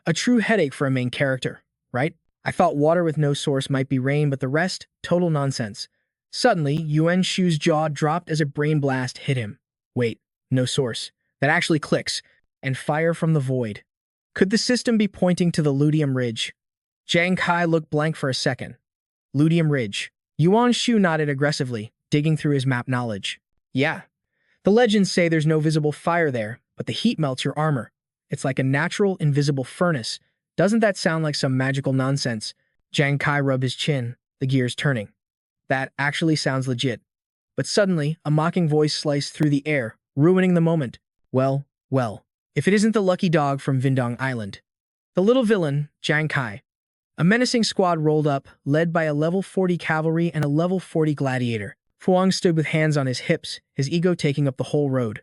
Speaker 1: A true headache for a main character, right? I thought water with no source might be rain, but the rest, total nonsense. Suddenly, Yuan Shu's jaw dropped as a brain blast hit him. Wait, no source. That actually clicks. And fire from the void. Could the system be pointing to the Ludium Ridge? Jang Kai looked blank for a second. Ludium Ridge. Yuan Shu nodded aggressively, digging through his map knowledge. Yeah. The legends say there's no visible fire there, but the heat melts your armor. It's like a natural, invisible furnace. Doesn't that sound like some magical nonsense? Jang Kai rubbed his chin, the gears turning. That actually sounds legit. But suddenly, a mocking voice sliced through the air, ruining the moment. Well, if it isn't the lucky dog from Vindong Island. The little villain, Jang Kai. A menacing squad rolled up, led by a level 40 cavalry and a level 40 gladiator. Fuang stood with hands on his hips, his ego taking up the whole road.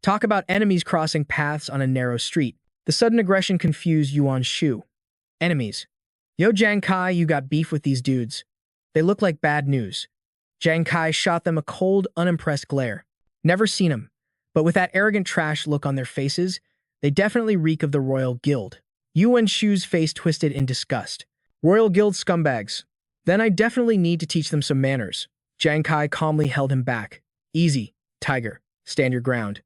Speaker 1: Talk about enemies crossing paths on a narrow street. The sudden aggression confused Yuan Shu. Enemies. Yo Jang Kai, you got beef with these dudes. They look like bad news. Jang Kai shot them a cold, unimpressed glare. Never seen them, but with that arrogant trash look on their faces, they definitely reek of the Royal Guild. Yuan Shu's face twisted in disgust. Royal Guild scumbags. Then I definitely need to teach them some manners. Jang Kai calmly held him back. Easy, Tiger. Stand your ground.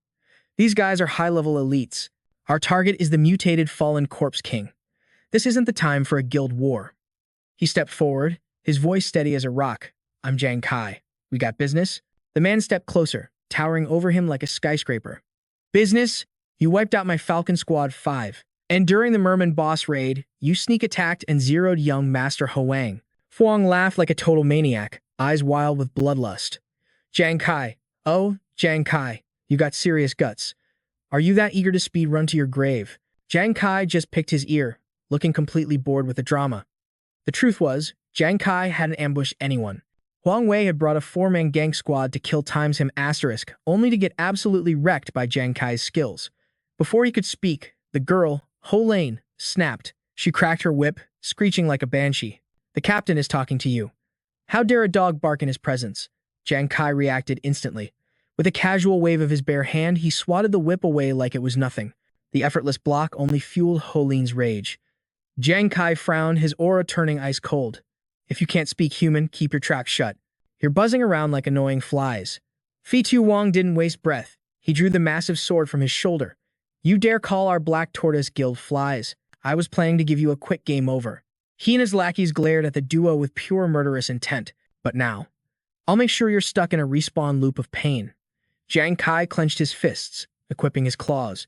Speaker 1: These guys are high-level elites. Our target is the mutated fallen corpse king. This isn't the time for a guild war. He stepped forward, his voice steady as a rock. I'm Jang Kai. We got business? The man stepped closer, towering over him like a skyscraper. Business? You wiped out my Falcon Squad 5. And during the Merman boss raid, you sneak attacked and zeroed young Master Hoang. Fuang laughed like a total maniac, eyes wild with bloodlust. Jang Kai. Oh, Jang Kai. You got serious guts. Are you that eager to speed run to your grave? Jang Kai just picked his ear, looking completely bored with the drama. The truth was, Jang Kai hadn't ambushed anyone. Huang Wei had brought a four-man gang squad to kill times him asterisk, only to get absolutely wrecked by Jang Kai's skills. Before he could speak, the girl, Ho Lane, snapped. She cracked her whip, screeching like a banshee. "The captain is talking to you. How dare a dog bark in his presence?" Jang Kai reacted instantly. With a casual wave of his bare hand, he swatted the whip away like it was nothing. The effortless block only fueled Ho Lane's rage. Jang Kai frowned, his aura turning ice cold. "If you can't speak human, keep your tracks shut. You're buzzing around like annoying flies." Fitu Wang didn't waste breath. He drew the massive sword from his shoulder. "You dare call our Black Tortoise Guild flies? I was planning to give you a quick game over." He and his lackeys glared at the duo with pure murderous intent. "But now, I'll make sure you're stuck in a respawn loop of pain." Jang Kai clenched his fists, equipping his claws.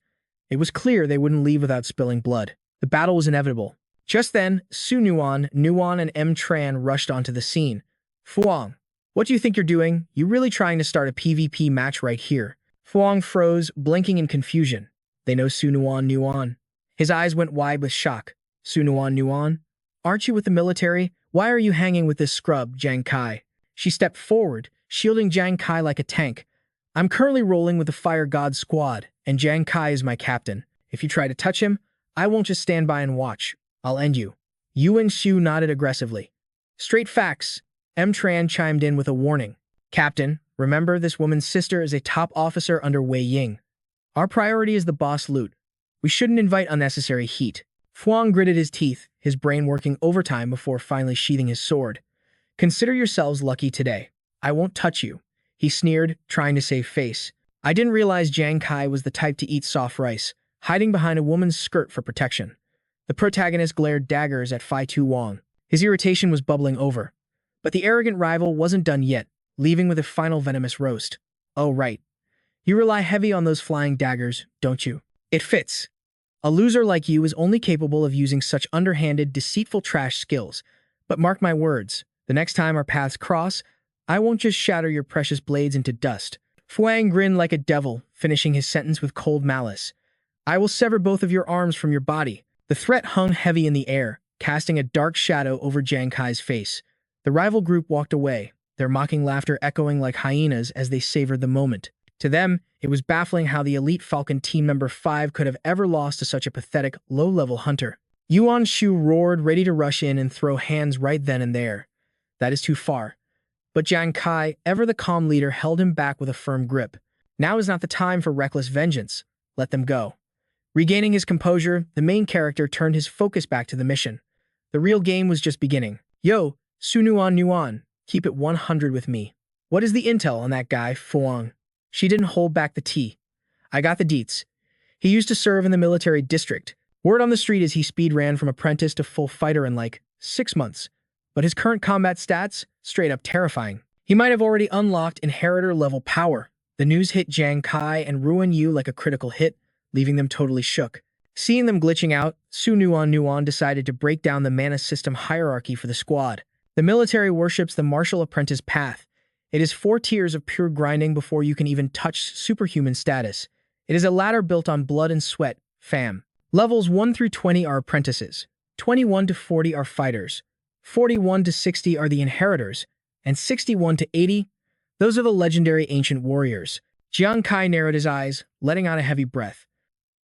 Speaker 1: It was clear they wouldn't leave without spilling blood. The battle was inevitable. Just then, Su Nuan, and M. Tran rushed onto the scene. "Fuang, what do you think you're doing? You really trying to start a PvP match right here?" Fuang froze, blinking in confusion. "They know Su Nuan. His eyes went wide with shock. "Su Nuan? Aren't you with the military? Why are you hanging with this scrub, Jang Kai?" She stepped forward, shielding Jang Kai like a tank. "I'm currently rolling with the Fire God squad, and Jang Kai is my captain. If you try to touch him, I won't just stand by and watch. I'll end you." Yuan Shu nodded aggressively. "Straight facts." M. Tran chimed in with a warning. "Captain, remember this woman's sister is a top officer under Wei Ying. Our priority is the boss loot. We shouldn't invite unnecessary heat." Fuang gritted his teeth, his brain working overtime before finally sheathing his sword. "Consider yourselves lucky today. I won't touch you," he sneered, trying to save face. I didn't realize Jang Kai was the type to eat soft rice, hiding behind a woman's skirt for protection. The protagonist glared daggers at Fitu Wang. His irritation was bubbling over. But the arrogant rival wasn't done yet, leaving with a final venomous roast. "Oh, right. You rely heavy on those flying daggers, don't you? It fits. A loser like you is only capable of using such underhanded, deceitful trash skills. But mark my words, the next time our paths cross, I won't just shatter your precious blades into dust." Fuang grinned like a devil, finishing his sentence with cold malice. "I will sever both of your arms from your body." The threat hung heavy in the air, casting a dark shadow over Jang Kai's face. The rival group walked away, their mocking laughter echoing like hyenas as they savored the moment. To them, it was baffling how the elite Falcon Team Member 5 could have ever lost to such a pathetic, low-level hunter. Yuan Shu roared, ready to rush in and throw hands right then and there. "That is too far." But Jang Kai, ever the calm leader, held him back with a firm grip. "Now is not the time for reckless vengeance. Let them go." Regaining his composure, the main character turned his focus back to the mission. The real game was just beginning. "Yo, Su Nuan, keep it 100 with me. What is the intel on that guy, Fuang?" She didn't hold back the tea. "I got the deets. He used to serve in the military district. Word on the street is he speed ran from apprentice to full fighter in like 6 months. But his current combat stats, straight up terrifying. He might have already unlocked inheritor-level power." The news hit Jang Kai and Ruan Yu like a critical hit, leaving them totally shook. Seeing them glitching out, Su Nuan decided to break down the mana system hierarchy for the squad. The military worships the martial apprentice path. It is 4 tiers of pure grinding before you can even touch superhuman status. It is a ladder built on blood and sweat, fam. Levels 1 through 20 are apprentices, 21 to 40 are fighters, 41 to 60 are the inheritors, and 61 to 80, those are the legendary ancient warriors. Jiang Kai narrowed his eyes, letting out a heavy breath.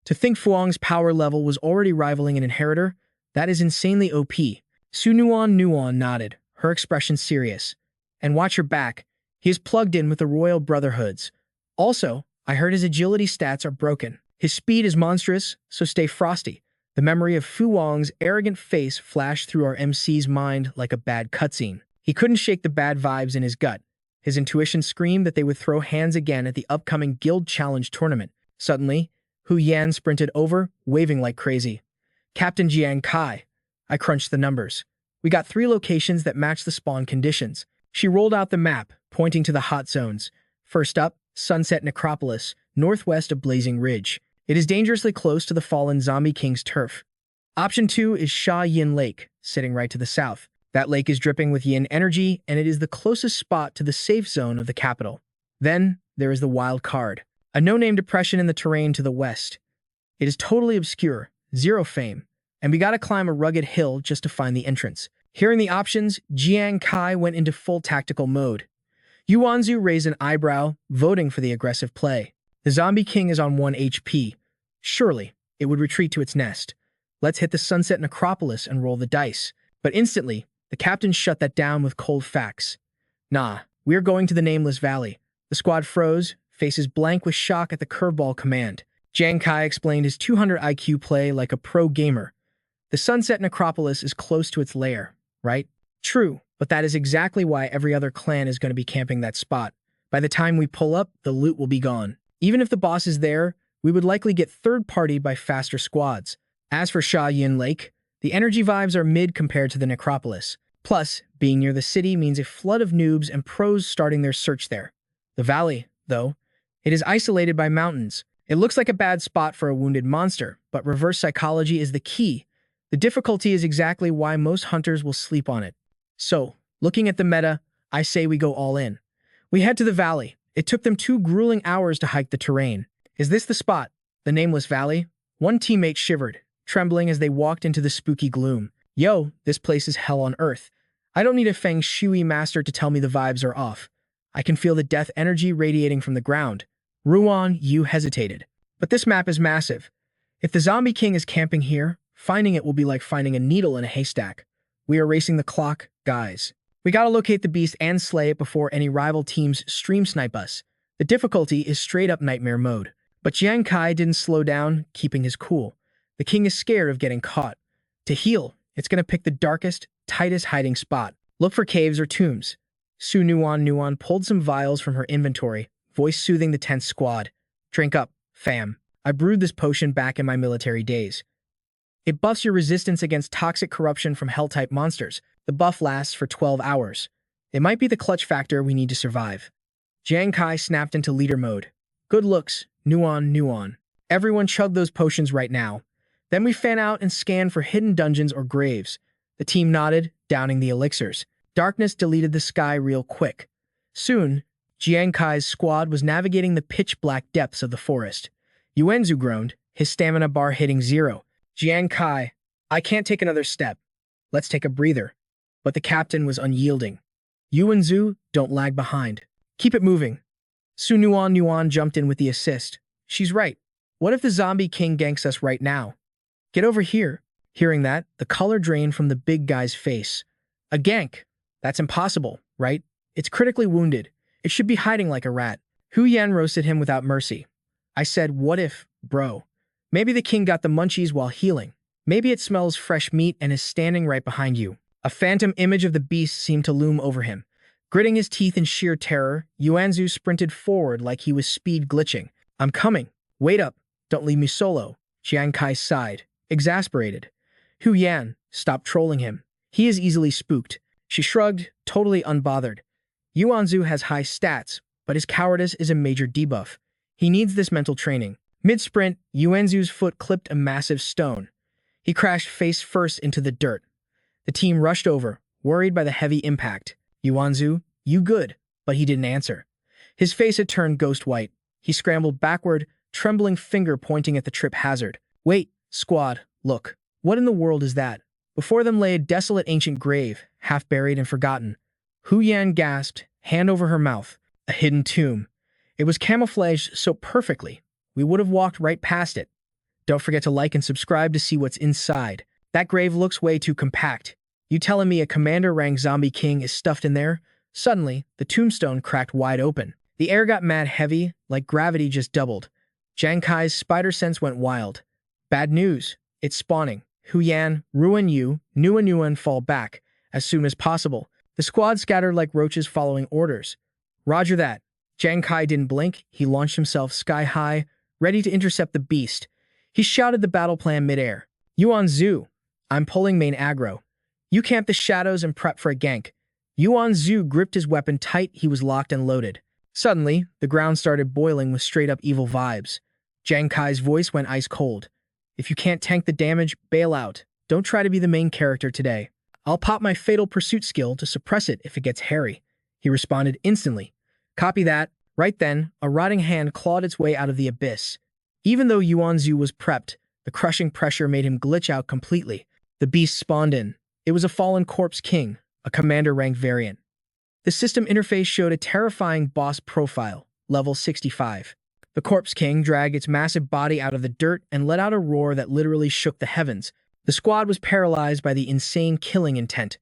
Speaker 1: To think Fuang's power level was already rivaling an inheritor, that is insanely OP. Su Nuan nodded, her expression serious. "And watch your back. He is plugged in with the Royal Brotherhoods. Also, I heard his agility stats are broken. His speed is monstrous, so stay frosty." The memory of Fu Wang's arrogant face flashed through our MC's mind like a bad cutscene. He couldn't shake the bad vibes in his gut. His intuition screamed that they would throw hands again at the upcoming Guild Challenge tournament. Suddenly, Hu Yan sprinted over, waving like crazy. "Captain Jiang Kai." I crunched the numbers. "We got 3 locations that match the spawn conditions." She rolled out the map, pointing to the hot zones. "First up, Sunset Necropolis, northwest of Blazing Ridge. It is dangerously close to the fallen Zombie King's turf. Option 2 is Sha Yin Lake, sitting right to the south. That lake is dripping with yin energy, and it is the closest spot to the safe zone of the capital. Then, there is the wild card, a no-name depression in the terrain to the west. It is totally obscure, 0 fame, and we gotta climb a rugged hill just to find the entrance. Hearing the options, Jang Kai went into full tactical mode. Yuanzu raised an eyebrow, voting for the aggressive play. The Zombie King is on 1 HP. Surely, it would retreat to its nest. Let's hit the Sunset Necropolis and roll the dice. But instantly, the captain shut that down with cold facts. Nah, we're going to the Nameless Valley. The squad froze, faces blank with shock at the curveball command. Jang Kai explained his 200 IQ play like a pro gamer. The Sunset Necropolis is close to its lair, right? True, but that is exactly why every other clan is going to be camping that spot. By the time we pull up, the loot will be gone. Even if the boss is there, we would likely get third-partied by faster squads. As for Sha Yin Lake, the energy vibes are mid compared to the Necropolis. Plus, being near the city means a flood of noobs and pros starting their search there. The valley, though, it is isolated by mountains. It looks like a bad spot for a wounded monster, but reverse psychology is the key. The difficulty is exactly why most hunters will sleep on it. So, looking at the meta, I say we go all in. We head to the valley. It took them 2 grueling hours to hike the terrain. Is this the spot? The Nameless Valley? One teammate shivered, trembling as they walked into the spooky gloom. Yo, this place is hell on earth. I don't need a feng shui master to tell me the vibes are off. I can feel the death energy radiating from the ground. Ruan, you hesitated. But this map is massive. If the Zombie King is camping here, finding it will be like finding a needle in a haystack. We are racing the clock, guys. We gotta locate the beast and slay it before any rival teams stream snipe us. The difficulty is straight up nightmare mode. But Jang Kai didn't slow down, keeping his cool. The king is scared of getting caught. To heal, it's gonna pick the darkest, tightest hiding spot. Look for caves or tombs. Su Nuan pulled some vials from her inventory, voice soothing the tense squad. Drink up, fam. I brewed this potion back in my military days. It buffs your resistance against toxic corruption from hell-type monsters. The buff lasts for 12 hours. It might be the clutch factor we need to survive. Jang Kai snapped into leader mode. Good looks, Nuan. Everyone chug those potions right now. Then we fan out and scan for hidden dungeons or graves. The team nodded, downing the elixirs. Darkness deleted the sky real quick. Soon, Jang Kai's squad was navigating the pitch-black depths of the forest. Yuanzu groaned, his stamina bar hitting 0. Jang Kai, I can't take another step. Let's take a breather. But the captain was unyielding. Yuanzu, don't lag behind. Keep it moving. Su Nuan jumped in with the assist. She's right. What if the Zombie King ganks us right now? Get over here. Hearing that, the color drained from the big guy's face. A gank. That's impossible, right? It's critically wounded. It should be hiding like a rat. Hu Yan roasted him without mercy. I said, what if, bro? Maybe the king got the munchies while healing. Maybe it smells fresh meat and is standing right behind you. A phantom image of the beast seemed to loom over him. Gritting his teeth in sheer terror, Yuanzu sprinted forward like he was speed glitching. I'm coming. Wait up. Don't leave me solo. Jang Kai sighed, exasperated. Hu Yan, stop trolling him. He is easily spooked. She shrugged, totally unbothered. Yuanzu has high stats, but his cowardice is a major debuff. He needs this mental training. Mid-sprint, Yuanzu's foot clipped a massive stone. He crashed face first into the dirt. The team rushed over, worried by the heavy impact. Yuanzu, you good? But he didn't answer. His face had turned ghost white. He scrambled backward, trembling finger pointing at the trip hazard. Wait, squad, look. What in the world is that? Before them lay a desolate ancient grave, half buried and forgotten. Hu Yan gasped, hand over her mouth. A hidden tomb. It was camouflaged so perfectly, we would have walked right past it. Don't forget to like and subscribe to see what's inside. That grave looks way too compact. You telling me a commander-rank zombie king is stuffed in there? Suddenly, the tombstone cracked wide open. The air got mad heavy, like gravity just doubled. Jang Kai's spider sense went wild. Bad news. It's spawning. Hu Yan, ruin you, Nuan fall back. As soon as possible. The squad scattered like roaches following orders. Roger that. Jang Kai didn't blink. He launched himself sky high, ready to intercept the beast. He shouted the battle plan midair. Yuanzu, I'm pulling main aggro. You camp the shadows and prep for a gank. Yuanzu gripped his weapon tight. He was locked and loaded. Suddenly, the ground started boiling with straight-up evil vibes. Jang Kai's voice went ice cold. If you can't tank the damage, bail out. Don't try to be the main character today. I'll pop my fatal pursuit skill to suppress it if it gets hairy. He responded instantly. Copy that. Right then, a rotting hand clawed its way out of the abyss. Even though Yuanzu was prepped, the crushing pressure made him glitch out completely. The beast spawned in. It was a fallen corpse king, a commander rank variant. The system interface showed a terrifying boss profile, level 65. The corpse king dragged its massive body out of the dirt and let out a roar that literally shook the heavens. The squad was paralyzed by the insane killing intent.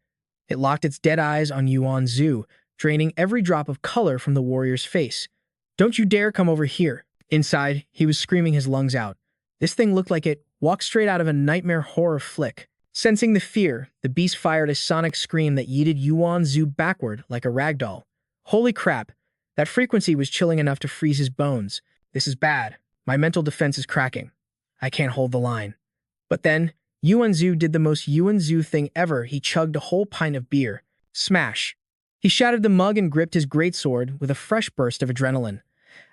Speaker 1: It locked its dead eyes on Yuan Zhu, draining every drop of color from the warrior's face. "Don't you dare come over here." Inside, he was screaming his lungs out. This thing looked like it walked straight out of a nightmare horror flick. Sensing the fear, the beast fired a sonic scream that yeeted Yuan Zhu backward like a ragdoll. Holy crap, that frequency was chilling enough to freeze his bones. This is bad. My mental defense is cracking. I can't hold the line. But then, Yuan Zhu did the most Yuan Zhu thing ever. He chugged a whole pint of beer. Smash. He shattered the mug and gripped his greatsword with a fresh burst of adrenaline.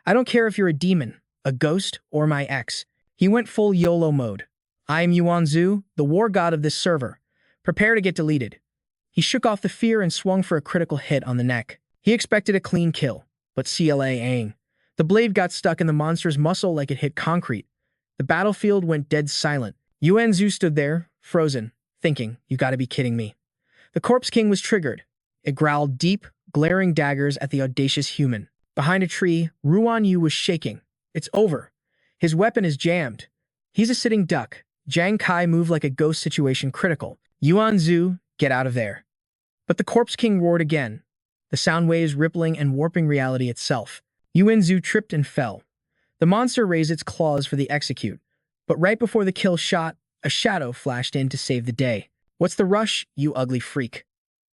Speaker 1: I don't care if you're a demon, a ghost, or my ex. He went full YOLO mode. I am Yuan Zhu, the war god of this server. Prepare to get deleted. He shook off the fear and swung for a critical hit on the neck. He expected a clean kill, but CLA-ing. The blade got stuck in the monster's muscle like it hit concrete. The battlefield went dead silent. Yuan Zhu stood there, frozen, thinking, you gotta be kidding me. The Corpse King was triggered. It growled deep, glaring daggers at the audacious human. Behind a tree, Ruan Yu was shaking. It's over. His weapon is jammed. He's a sitting duck. Jang Kai moved like a ghost situation critical. Yuan Zhu, get out of there. But the Corpse King roared again, the sound waves rippling and warping reality itself. Yuan Zhu tripped and fell. The monster raised its claws for the execute, but right before the kill shot, a shadow flashed in to save the day. What's the rush, you ugly freak?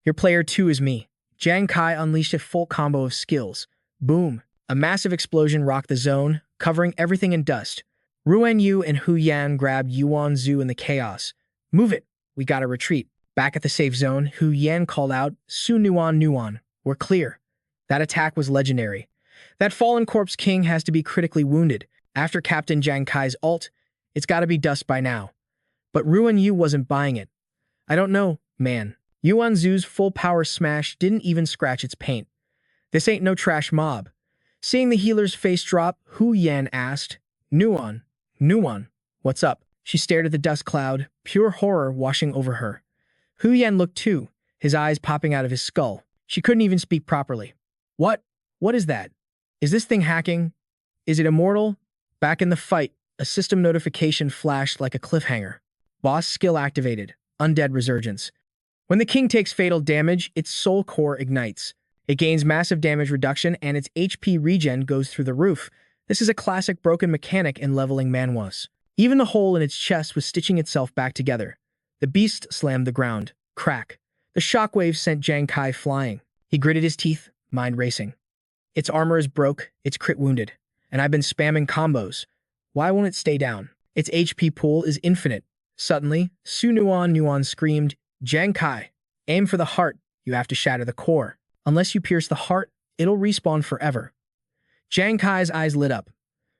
Speaker 1: Your player 2 is me. Jang Kai unleashed a full combo of skills. Boom. A massive explosion rocked the zone, covering everything in dust. Ruan Yu and Hu Yan grabbed Yuan Zhu in the chaos. Move it. We gotta retreat. Back at the safe zone, Hu Yan called out, Su Nuan Nuan. We're clear. That attack was legendary. That fallen corpse king has to be critically wounded. After Captain Jang Kai's ult, it's gotta be dust by now. But Ruan Yu wasn't buying it. I don't know, man. Yuan Zhu's full power smash didn't even scratch its paint. This ain't no trash mob. Seeing the healer's face drop, Hu Yan asked, Nuan, what's up? She stared at the dust cloud, pure horror washing over her. Hu Yan looked too, his eyes popping out of his skull. She couldn't even speak properly. What? What is that? Is this thing hacking? Is it immortal? Back in the fight, a system notification flashed like a cliffhanger. Boss skill activated. Undead resurgence. When the king takes fatal damage, its soul core ignites. It gains massive damage reduction and its HP regen goes through the roof. This is a classic broken mechanic in leveling manhwas. Even the hole in its chest was stitching itself back together. The beast slammed the ground. Crack. The shockwave sent Jang Kai flying. He gritted his teeth, mind racing. Its armor is broke, it's crit wounded, and I've been spamming combos. Why won't it stay down? Its HP pool is infinite. Suddenly, Su Nuan screamed, Jang Kai, aim for the heart. You have to shatter the core. Unless you pierce the heart, it'll respawn forever. Jang Kai's eyes lit up.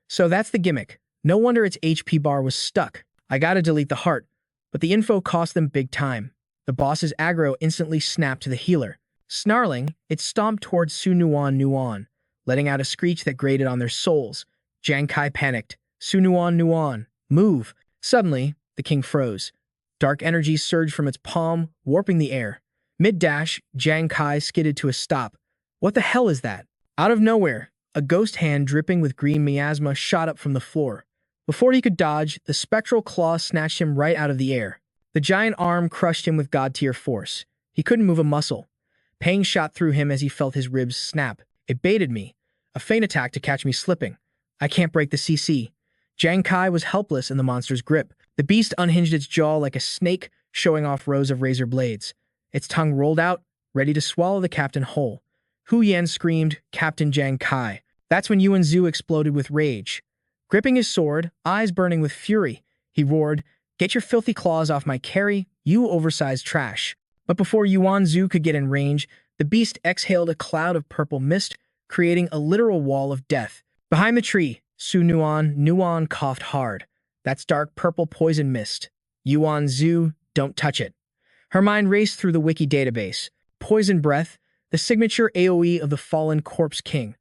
Speaker 1: So that's the gimmick. No wonder its HP bar was stuck. I gotta delete the heart, but the info cost them big time. The boss's aggro instantly snapped to the healer. Snarling, it stomped towards Su Nuan, letting out a screech that grated on their souls. Jang Kai panicked. Su Nuan, move. Suddenly, the king froze. Dark energy surged from its palm, warping the air. Mid-dash, Jang Kai skidded to a stop. What the hell is that? Out of nowhere, a ghost hand dripping with green miasma shot up from the floor. Before he could dodge, the spectral claw snatched him right out of the air. The giant arm crushed him with god-tier force. He couldn't move a muscle. Pain shot through him as he felt his ribs snap. It baited me. A feint attack to catch me slipping. I can't break the CC. Jang Kai was helpless in the monster's grip. The beast unhinged its jaw like a snake, showing off rows of razor blades. Its tongue rolled out, ready to swallow the captain whole. Hu Yan screamed, Captain Jang Kai. That's when Yuan Zhu exploded with rage. Gripping his sword, eyes burning with fury, he roared, Get your filthy claws off my carry, you oversized trash. But before Yuan Zhu could get in range, the beast exhaled a cloud of purple mist, creating a literal wall of death. Behind the tree, Su Nuan coughed hard. That's dark purple poison mist. Yuan Zhu, don't touch it. Her mind raced through the wiki database. Poison breath, the signature AoE of the fallen corpse king.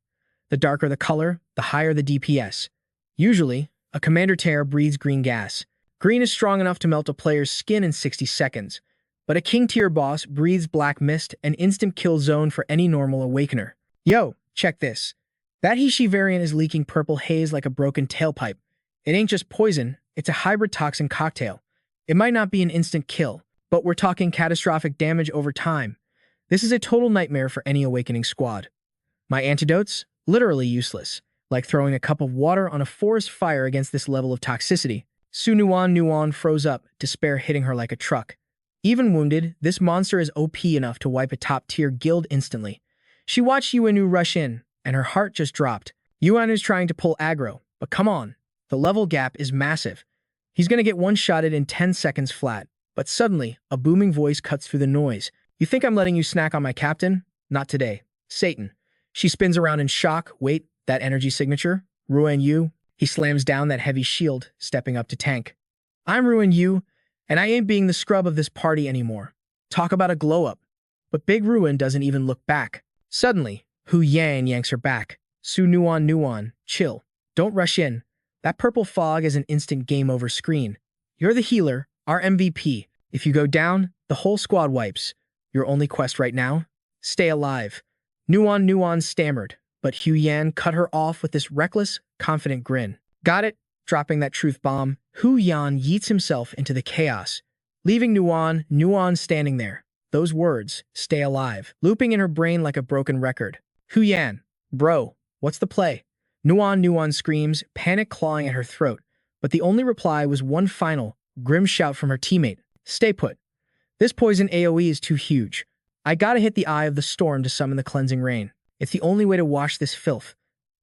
Speaker 1: The darker the color, the higher the DPS. Usually, a commander tear breathes green gas. Green is strong enough to melt a player's skin in 60 seconds. But a king-tier boss breathes black mist, an instant kill zone for any normal awakener. Yo, check this. That He/She variant is leaking purple haze like a broken tailpipe. It ain't just poison, it's a hybrid toxin cocktail. It might not be an instant kill, but we're talking catastrophic damage over time. This is a total nightmare for any awakening squad. My antidotes? Literally useless. Like throwing a cup of water on a forest fire against this level of toxicity. Su Nuan froze up, despair hitting her like a truck. Even wounded, this monster is OP enough to wipe a top-tier guild instantly. She watched Yuanu rush in, and her heart just dropped. Yuan is trying to pull aggro, but come on. The level gap is massive. He's gonna get one-shotted in 10 seconds flat. But suddenly, a booming voice cuts through the noise. You think I'm letting you snack on my captain? Not today. Satan. She spins around in shock. Wait, that energy signature? Ruin Yu? He slams down that heavy shield, stepping up to tank. I'm Ruin Yu, and I ain't being the scrub of this party anymore. Talk about a glow-up. But Big Ruin doesn't even look back. Suddenly, Hu Yan yanks her back. Su Nuan, chill. Don't rush in. That purple fog is an instant game over screen. You're the healer, our MVP. If you go down, the whole squad wipes. Your only quest right now? Stay alive. Nuan stammered, but Hu Yan cut her off with this reckless, confident grin. Got it? Dropping that truth bomb, Hu Yan yeets himself into the chaos, leaving Nuan standing there. Those words, stay alive, looping in her brain like a broken record. Hu Yan, bro, what's the play? Nuan screams, panic clawing at her throat, but the only reply was one final, grim shout from her teammate. Stay put. This poison AoE is too huge. I gotta hit the eye of the storm to summon the cleansing rain. It's the only way to wash this filth.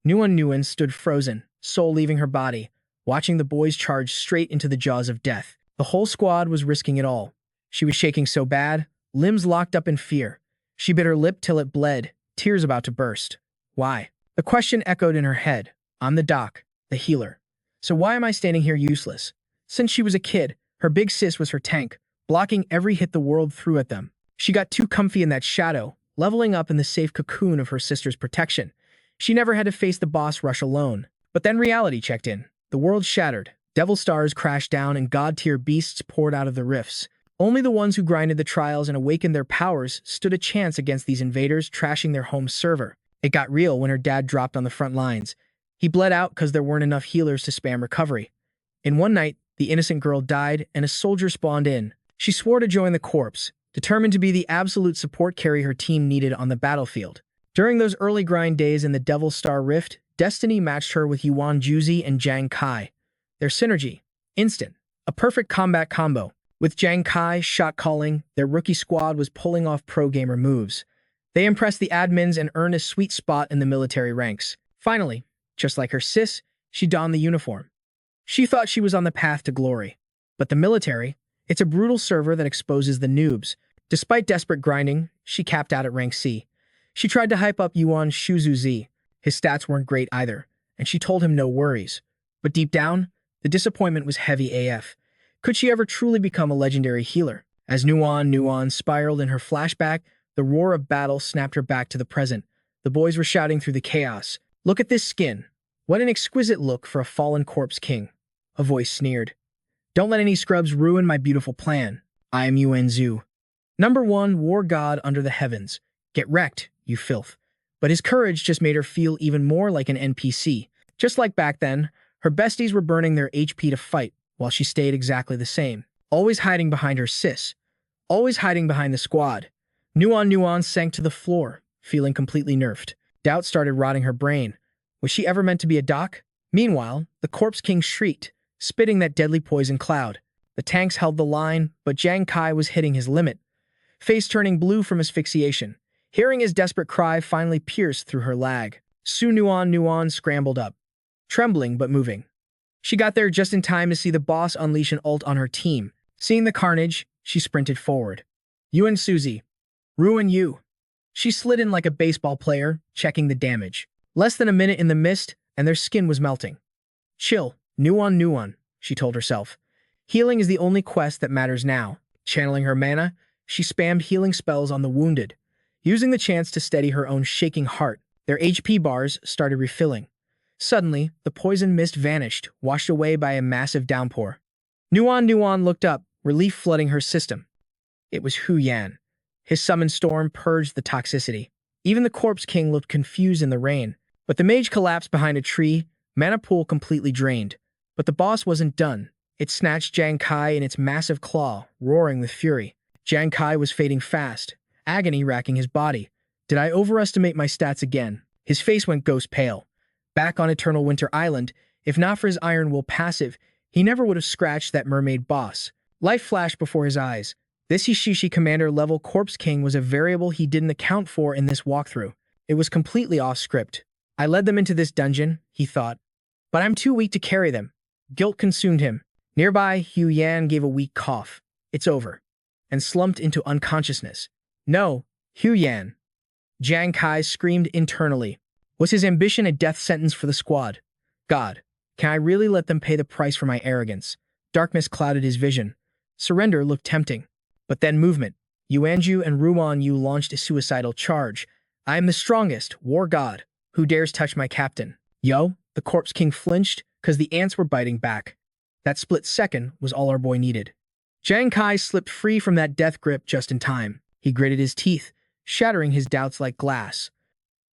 Speaker 1: Nuan stood frozen, soul leaving her body, watching the boys charge straight into the jaws of death. The whole squad was risking it all. She was shaking so bad, limbs locked up in fear. She bit her lip till it bled, tears about to burst. Why? The question echoed in her head. I'm the doc, the healer. So why am I standing here useless? Since she was a kid, her big sis was her tank, blocking every hit the world threw at them. She got too comfy in that shadow, leveling up in the safe cocoon of her sister's protection. She never had to face the boss rush alone. But then reality checked in. The world shattered. Devil stars crashed down and god-tier beasts poured out of the rifts. Only the ones who grinded the trials and awakened their powers stood a chance against these invaders trashing their home server. It got real when her dad dropped on the front lines. He bled out because there weren't enough healers to spam recovery. In one night, the innocent girl died and a soldier spawned in. She swore to join the corps, determined to be the absolute support carry her team needed on the battlefield. During those early grind days in the Devil Star Rift, destiny matched her with Yuan Juzi and Jang Kai. Their synergy, instant, a perfect combat combo. With Jang Kai shot calling, their rookie squad was pulling off pro gamer moves. They impressed the admins and earned a sweet spot in the military ranks. Finally, just like her sis, she donned the uniform. She thought she was on the path to glory. But the military, it's a brutal server that exposes the noobs. Despite desperate grinding, she capped out at rank C. She tried to hype up Yuan Shuzu Z. His stats weren't great either, and she told him no worries. But deep down, the disappointment was heavy AF. Could she ever truly become a legendary healer? As Nuan spiraled in her flashback, the roar of battle snapped her back to the present. The boys were shouting through the chaos. Look at this skin. What an exquisite look for a fallen corpse king. A voice sneered. Don't let any scrubs ruin my beautiful plan. I am Yuan Zhu. Number 1, war god under the heavens. Get wrecked, you filth. But his courage just made her feel even more like an NPC. Just like back then, her besties were burning their HP to fight, while she stayed exactly the same. Always hiding behind her sis. Always hiding behind the squad. Nuan sank to the floor, feeling completely nerfed. Doubt started rotting her brain. Was she ever meant to be a doc? Meanwhile, the Corpse King shrieked, spitting that deadly poison cloud. The tanks held the line, but Jang Kai was hitting his limit. Face turning blue from asphyxiation. Hearing his desperate cry finally pierced through her lag. Su Nuan scrambled up, trembling but moving. She got there just in time to see the boss unleash an ult on her team. Seeing the carnage, she sprinted forward. Yuan Suzy. Ruin you. She slid in like a baseball player, checking the damage. Less than a minute in the mist, and their skin was melting. Chill, Nuan, she told herself. Healing is the only quest that matters now. Channeling her mana, she spammed healing spells on the wounded. Using the chance to steady her own shaking heart, their HP bars started refilling. Suddenly, the poison mist vanished, washed away by a massive downpour. Nuan looked up, relief flooding her system. It was Hu Yan. His summoned storm purged the toxicity. Even the Corpse King looked confused in the rain. But the mage collapsed behind a tree, mana pool completely drained. But the boss wasn't done. It snatched Jang Kai in its massive claw, roaring with fury. Jang Kai was fading fast, agony racking his body. Did I overestimate my stats again? His face went ghost pale. Back on Eternal Winter Island, if not for his Iron Will passive, he never would have scratched that mermaid boss. Life flashed before his eyes. This Hishishi Commander level Corpse King was a variable he didn't account for in this walkthrough. It was completely off script. I led them into this dungeon, he thought. But I'm too weak to carry them. Guilt consumed him. Nearby, Hu Yan gave a weak cough. It's over. And slumped into unconsciousness. No, Hu Yan. Jang Kai screamed internally. Was his ambition a death sentence for the squad? God, can I really let them pay the price for my arrogance? Darkness clouded his vision. Surrender looked tempting. But then movement. Yuanju and Ruan Yu launched a suicidal charge. I am the strongest, war god. Who dares touch my captain? Yo, the Corpse King flinched, cause the ants were biting back. That split second was all our boy needed. Jang Kai slipped free from that death grip just in time. He gritted his teeth, shattering his doubts like glass.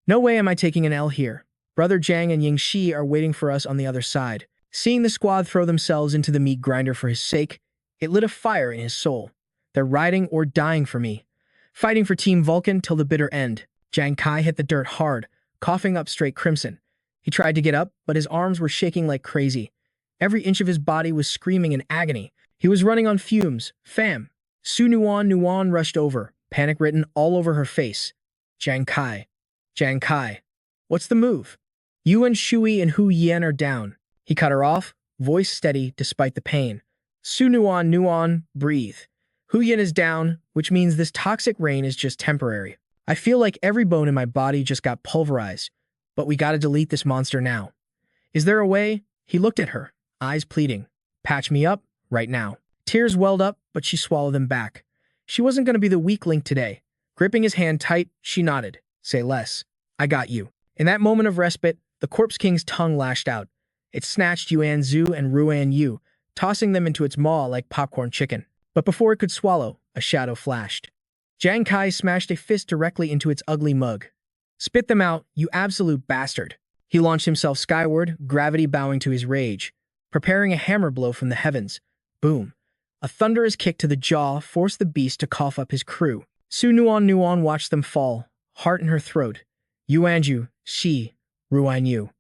Speaker 1: No way am I taking an L here. Brother Jang and Ying Shi are waiting for us on the other side. Seeing the squad throw themselves into the meat grinder for his sake, it lit a fire in his soul. They're riding or dying for me. Fighting for Team Vulcan till the bitter end. Jang Kai hit the dirt hard, coughing up straight crimson. He tried to get up, but his arms were shaking like crazy. Every inch of his body was screaming in agony. He was running on fumes. Fam. Su Nuan rushed over, panic written all over her face. Jang Kai. Jang Kai. What's the move? Yuan Shui and Hu Yan are down. He cut her off, voice steady despite the pain. Su Nuan, breathe. Hu Yan is down, which means this toxic rain is just temporary. I feel like every bone in my body just got pulverized, but we gotta delete this monster now. Is there a way? He looked at her, eyes pleading. Patch me up, right now. Tears welled up, but she swallowed them back. She wasn't gonna be the weak link today. Gripping his hand tight, she nodded. Say less. I got you. In that moment of respite, the Corpse King's tongue lashed out. It snatched Yuan Zhu and Ruan Yu, tossing them into its maw like popcorn chicken. But before it could swallow, a shadow flashed. Jang Kai smashed a fist directly into its ugly mug. Spit them out, you absolute bastard. He launched himself skyward, gravity bowing to his rage, preparing a hammer blow from the heavens. Boom. A thunderous kick to the jaw forced the beast to cough up his crew. Su Nuan watched them fall, heart in her throat. Yuanju, Shi, Ruan Yu.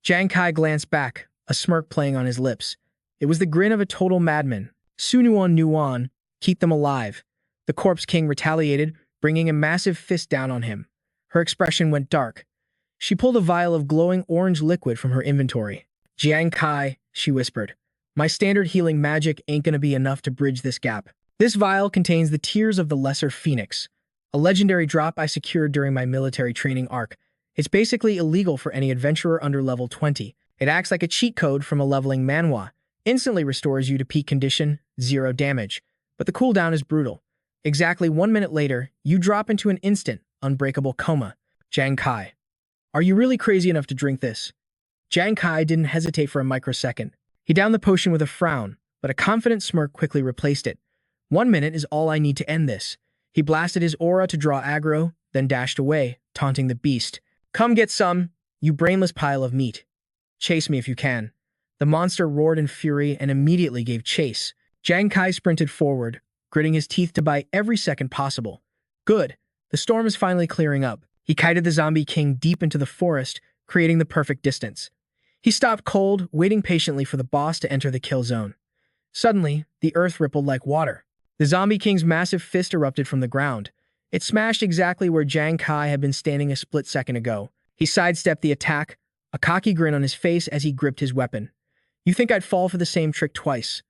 Speaker 1: Jang Kai glanced back, a smirk playing on his lips. It was the grin of a total madman. Su Nuan, keep them alive. The Corpse King retaliated, bringing a massive fist down on him. Her expression went dark. She pulled a vial of glowing orange liquid from her inventory. Jang Kai, she whispered. My standard healing magic ain't gonna be enough to bridge this gap. This vial contains the Tears of the Lesser Phoenix, a legendary drop I secured during my military training arc. It's basically illegal for any adventurer under level 20. It acts like a cheat code from a leveling Manhwa. Instantly restores you to peak condition, 0 damage. But the cooldown is brutal. Exactly 1 minute later, you drop into an instant, unbreakable coma. Jang Kai. Are you really crazy enough to drink this? Jang Kai didn't hesitate for a microsecond. He downed the potion with a frown, but a confident smirk quickly replaced it. 1 minute is all I need to end this. He blasted his aura to draw aggro, then dashed away, taunting the beast. Come get some, you brainless pile of meat. Chase me if you can. The monster roared in fury and immediately gave chase. Jang Kai sprinted forward, gritting his teeth to buy every second possible. Good. The storm is finally clearing up. He kited the zombie king deep into the forest, creating the perfect distance. He stopped cold, waiting patiently for the boss to enter the kill zone. Suddenly, the earth rippled like water. The zombie king's massive fist erupted from the ground. It smashed exactly where Jang Kai had been standing a split second ago. He sidestepped the attack, a cocky grin on his face as he gripped his weapon. You think I'd fall for the same trick twice?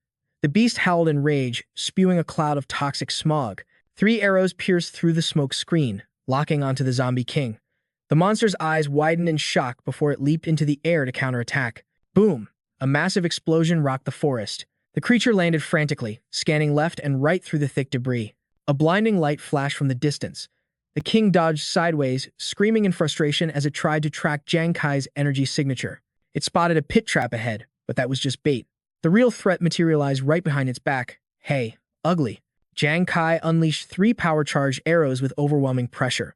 Speaker 1: The beast howled in rage, spewing a cloud of toxic smog. 3 arrows pierced through the smoke screen, locking onto the zombie king. The monster's eyes widened in shock before it leaped into the air to counterattack. Boom! A massive explosion rocked the forest. The creature landed frantically, scanning left and right through the thick debris. A blinding light flashed from the distance. The king dodged sideways, screaming in frustration as it tried to track Jang Kai's energy signature. It spotted a pit trap ahead, but that was just bait. The real threat materialized right behind its back. Hey, ugly. Jang Kai unleashed 3 power-charged arrows with overwhelming pressure.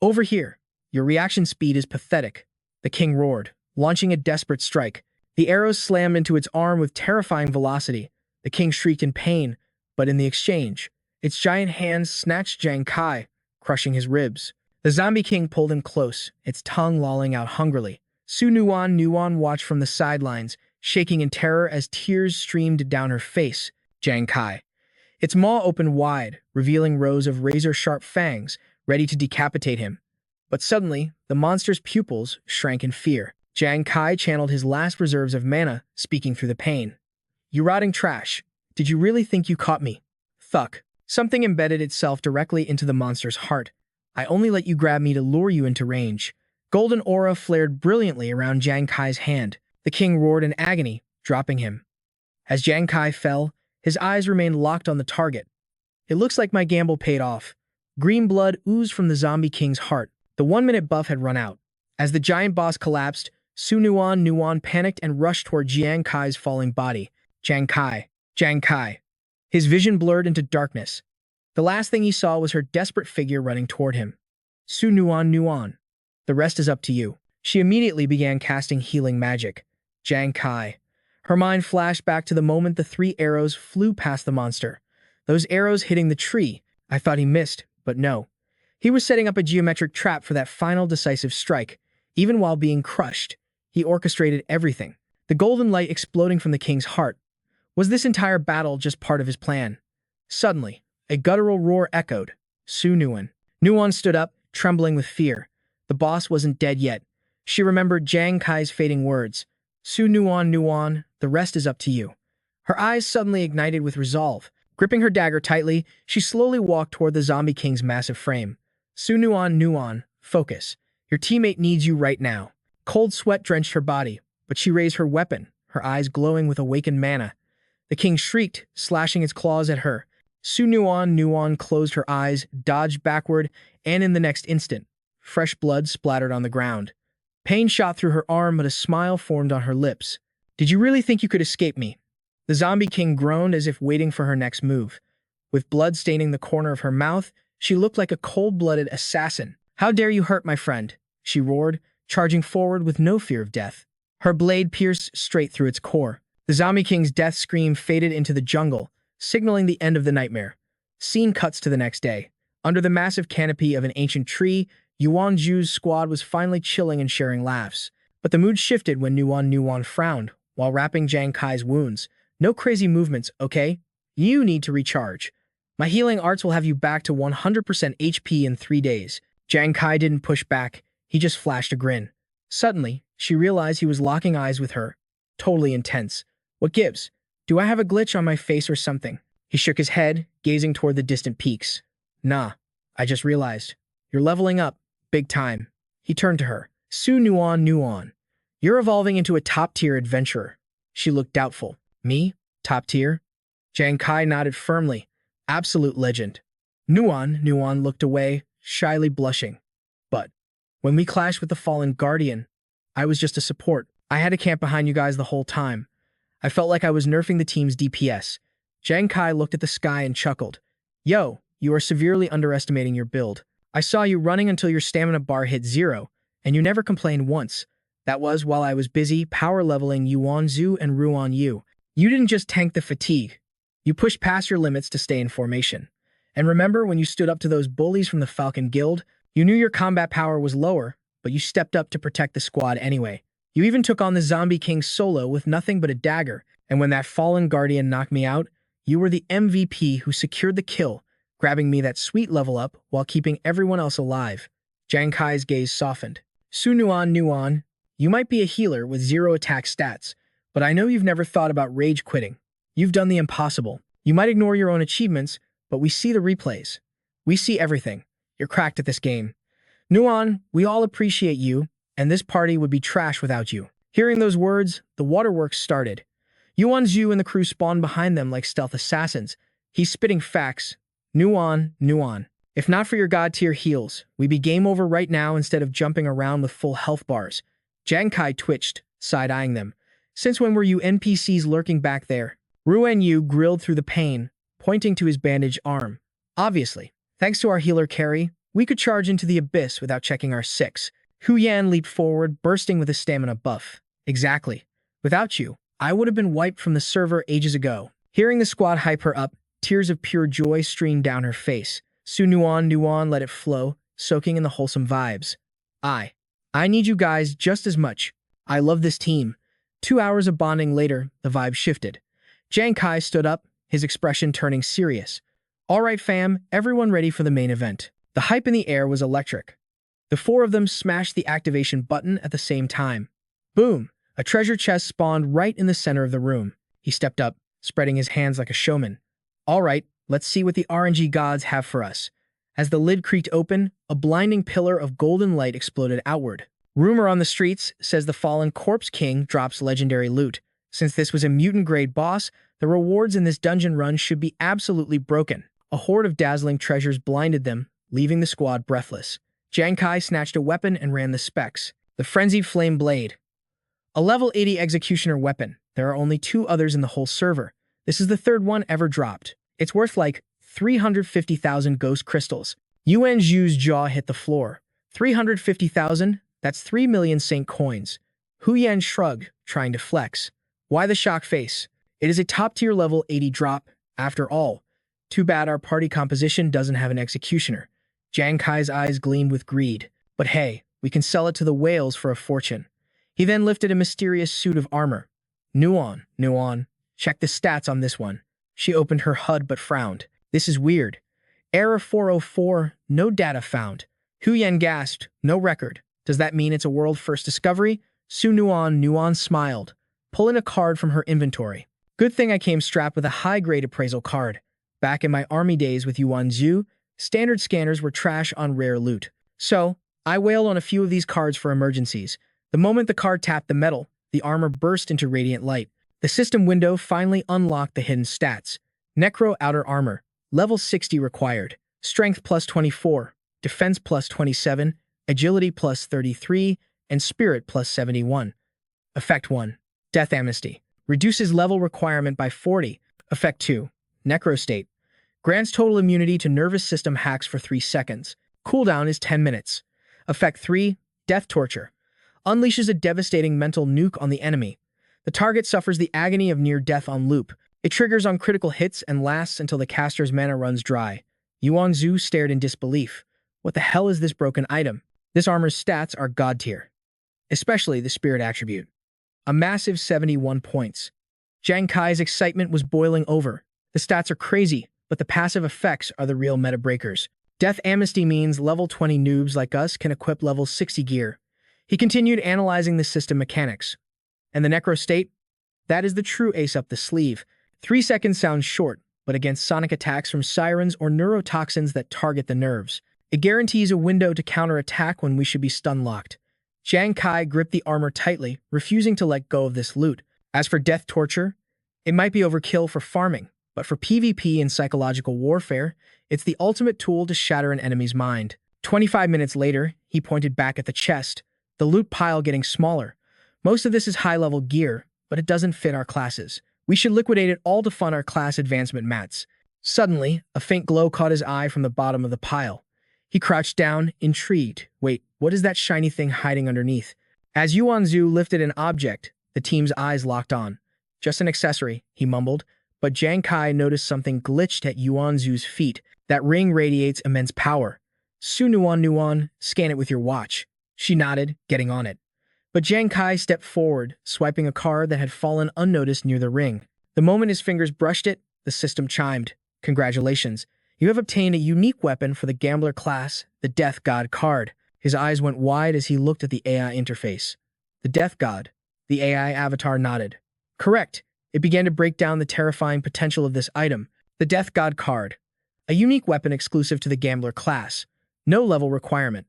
Speaker 1: Over here, your reaction speed is pathetic, the king roared, launching a desperate strike. The arrows slammed into its arm with terrifying velocity. The king shrieked in pain, but in the exchange, its giant hands snatched Jang Kai, crushing his ribs. The zombie king pulled him close, its tongue lolling out hungrily. Nuan watched from the sidelines, shaking in terror as tears streamed down her face. Jang Kai. Its maw opened wide, revealing rows of razor-sharp fangs, ready to decapitate him. But suddenly, the monster's pupils shrank in fear. Jang Kai channeled his last reserves of mana, speaking through the pain. You rotting trash. Did you really think you caught me? Thuck. Something embedded itself directly into the monster's heart. I only let you grab me to lure you into range. Golden aura flared brilliantly around Jang Kai's hand. The king roared in agony, dropping him. As Jang Kai fell, his eyes remained locked on the target. It looks like my gamble paid off. Green blood oozed from the zombie king's heart. The 1-minute buff had run out. As the giant boss collapsed, Nuan panicked and rushed toward Jang Kai's falling body. Jang Kai. Jang Kai. His vision blurred into darkness. The last thing he saw was her desperate figure running toward him. Nuan. The rest is up to you. She immediately began casting healing magic. Jang Kai. Her mind flashed back to the moment the 3 arrows flew past the monster. Those arrows hitting the tree. I thought he missed, but no. He was setting up a geometric trap for that final decisive strike. Even while being crushed, he orchestrated everything. The golden light exploding from the king's heart. Was this entire battle just part of his plan? Suddenly, a guttural roar echoed. Nuan. Nuan stood up, trembling with fear. The boss wasn't dead yet. She remembered Jang Kai's fading words. Nuan, the rest is up to you. Her eyes suddenly ignited with resolve. Gripping her dagger tightly, she slowly walked toward the zombie king's massive frame. Nuan, focus. Your teammate needs you right now. Cold sweat drenched her body, but she raised her weapon, her eyes glowing with awakened mana. The king shrieked, slashing its claws at her. Nuan closed her eyes, dodged backward, and in the next instant, fresh blood splattered on the ground. Pain shot through her arm, but a smile formed on her lips. Did you really think you could escape me? The zombie king groaned as if waiting for her next move. With blood staining the corner of her mouth, she looked like a cold-blooded assassin. How dare you hurt my friend? She roared, charging forward with no fear of death. Her blade pierced straight through its core. The zombie king's death scream faded into the jungle, signaling the end of the nightmare. Scene cuts to the next day. Under the massive canopy of an ancient tree, Yuan Zhu's squad was finally chilling and sharing laughs. But the mood shifted when Nuan frowned, while wrapping Jang Kai's wounds. No crazy movements, okay? You need to recharge. My healing arts will have you back to 100% HP in 3 days. Jang Kai didn't push back, he just flashed a grin. Suddenly, she realized he was locking eyes with her. Totally intense. What gives? Do I have a glitch on my face or something? He shook his head, gazing toward the distant peaks. Nah, I just realized. You're leveling up, big time. He turned to her. Nuan. You're evolving into a top-tier adventurer. She looked doubtful. Me? Top tier? Jang Kai nodded firmly. Absolute legend. Nuan looked away, shyly blushing. But when we clashed with the fallen guardian, I was just a support. I had to camp behind you guys the whole time. I felt like I was nerfing the team's DPS. Jang Kai looked at the sky and chuckled. Yo, you are severely underestimating your build. I saw you running until your stamina bar hit 0, and you never complained once. That was while I was busy power leveling Yuan Zhu and Ruan Yu. You didn't just tank the fatigue. You pushed past your limits to stay in formation. And remember when you stood up to those bullies from the Falcon Guild? You knew your combat power was lower, but you stepped up to protect the squad anyway. You even took on the Zombie King solo with nothing but a dagger, and when that fallen guardian knocked me out, you were the MVP who secured the kill, grabbing me that sweet level up while keeping everyone else alive. Jang Kai's gaze softened. Nuan, you might be a healer with 0 attack stats, but I know you've never thought about rage quitting. You've done the impossible. You might ignore your own achievements, but we see the replays. We see everything. You're cracked at this game. Nuan, we all appreciate you, and this party would be trash without you. Hearing those words, the waterworks started. Yuan Zhu and the crew spawned behind them like stealth assassins. He's spitting facts. Nuan. If not for your god-tier heals, we'd be game over right now instead of jumping around with full health bars. Jang Kai twitched, side-eyeing them. Since when were you NPCs lurking back there? Ruan Yu grilled through the pain, pointing to his bandaged arm. Obviously, thanks to our healer carry, we could charge into the abyss without checking our six. Hu Yan leaped forward, bursting with a stamina buff. Exactly. Without you, I would have been wiped from the server ages ago. Hearing the squad hype her up, tears of pure joy streamed down her face. Su Nuan let it flow, soaking in the wholesome vibes. I need you guys just as much. I love this team. 2 hours of bonding later, the vibe shifted. Jang Kai stood up, his expression turning serious. All right, fam, everyone ready for the main event. The hype in the air was electric. The four of them smashed the activation button at the same time. Boom! A treasure chest spawned right in the center of the room. He stepped up, spreading his hands like a showman. All right, let's see what the RNG gods have for us. As the lid creaked open, a blinding pillar of golden light exploded outward. Rumor on the streets says the fallen Corpse King drops legendary loot. Since this was a mutant-grade boss, the rewards in this dungeon run should be absolutely broken. A horde of dazzling treasures blinded them, leaving the squad breathless. Jang Kai snatched a weapon and ran the specs. The Frenzied Flame Blade. A level 80 executioner weapon. There are only 2 others in the whole server. This is the 3rd one ever dropped. It's worth like 350,000 ghost crystals. Yuan Zhu's jaw hit the floor. 350,000? That's 3 million Saint coins. Hu Yan shrugged, trying to flex. Why the shock face? It is a top-tier level 80 drop, after all. Too bad our party composition doesn't have an executioner. Jang Kai's eyes gleamed with greed. But hey, we can sell it to the whales for a fortune. He then lifted a mysterious suit of armor. Nuan, check the stats on this one. She opened her HUD but frowned. This is weird. Error 404, no data found. Hu Yan gasped, no record. Does that mean it's a world-first discovery? Su Nuan smiled, pulling a card from her inventory. Good thing I came strapped with a high-grade appraisal card. Back in my army days with Yuan Zhu, standard scanners were trash on rare loot. So, I wailed on a few of these cards for emergencies. The moment the card tapped the metal, the armor burst into radiant light. The system window finally unlocked the hidden stats. Necro Outer Armor. Level 60 required. Strength plus 24. Defense plus 27. Agility plus 33. And Spirit plus 71. Effect 1. Death Amnesty. Reduces level requirement by 40. Effect 2. Necrostate. Grants total immunity to nervous system hacks for 3 seconds. Cooldown is 10 minutes. Effect 3. Death Torture. Unleashes a devastating mental nuke on the enemy. The target suffers the agony of near death on loop. It triggers on critical hits and lasts until the caster's mana runs dry. Yuan Zhu stared in disbelief. What the hell is this broken item? This armor's stats are god tier. Especially the spirit attribute. A massive 71 points. Jang Kai's excitement was boiling over. The stats are crazy, but the passive effects are the real meta breakers. Death Amnesty means level 20 noobs like us can equip level 60 gear. He continued analyzing the system mechanics. And the Necrostate? That is the true ace up the sleeve. 3 seconds sounds short, but against sonic attacks from sirens or neurotoxins that target the nerves, it guarantees a window to counterattack when we should be stun-locked. Jang Kai gripped the armor tightly, refusing to let go of this loot. As for Death Torture, it might be overkill for farming, but for PvP and psychological warfare, it's the ultimate tool to shatter an enemy's mind. 25 minutes later, he pointed back at the chest, the loot pile getting smaller. Most of this is high-level gear, but it doesn't fit our classes. We should liquidate it all to fund our class advancement mats. Suddenly, a faint glow caught his eye from the bottom of the pile. He crouched down, intrigued. Wait, what is that shiny thing hiding underneath? As Yuan Zhu lifted an object, the team's eyes locked on. Just an accessory, he mumbled, but Jang Kai noticed something glitched at Yuan Zhu's feet. That ring radiates immense power. Su Nuan, scan it with your watch. She nodded, getting on it. But Jang Kai stepped forward, swiping a card that had fallen unnoticed near the ring. The moment his fingers brushed it, the system chimed. Congratulations. You have obtained a unique weapon for the Gambler class, the Death God card. His eyes went wide as he looked at the AI interface. The Death God. The AI avatar nodded. Correct. It began to break down the terrifying potential of this item. The Death God card. A unique weapon exclusive to the Gambler class. No level requirement.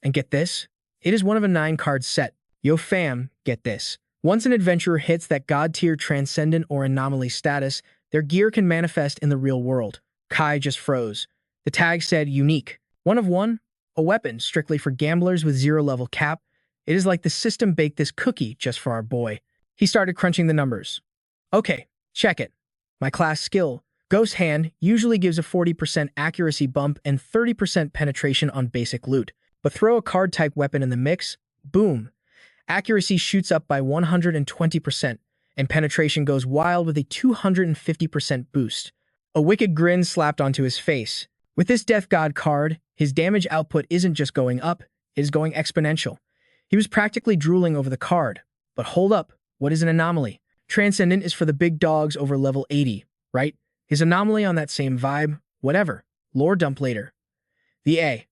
Speaker 1: And get this? It is one of a 9-card set. Yo fam, get this. Once an adventurer hits that god-tier transcendent or anomaly status, their gear can manifest in the real world. Kai just froze. The tag said unique. 1 of 1? A weapon strictly for gamblers with 0 level cap. It is like the system baked this cookie just for our boy. He started crunching the numbers. Okay, check it. My class skill, Ghost Hand usually gives a 40% accuracy bump and 30% penetration on basic loot, but throw a card-type weapon in the mix, boom. Accuracy shoots up by 120%, and penetration goes wild with a 250% boost. A wicked grin slapped onto his face. With this Death God card, his damage output isn't just going up, it is going exponential. He was practically drooling over the card. But hold up, what is an anomaly? Transcendent is for the big dogs over level 80, right? His anomaly on that same vibe, whatever. Lore dump later. The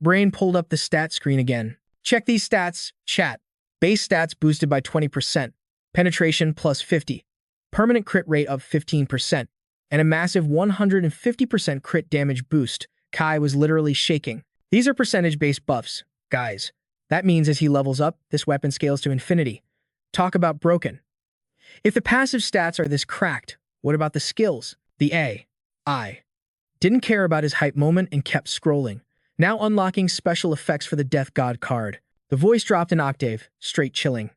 Speaker 1: Brain pulled up the stat screen again. Check these stats, chat. Base stats boosted by 20%, penetration plus 50, permanent crit rate up 15%, and a massive 150% crit damage boost. Kai was literally shaking. These are percentage-based buffs, guys. That means as he levels up, this weapon scales to infinity. Talk about broken. If the passive stats are this cracked, what about the skills? The AI didn't care about his hype moment and kept scrolling, now unlocking special effects for the Death God card. The voice dropped an octave, straight chilling.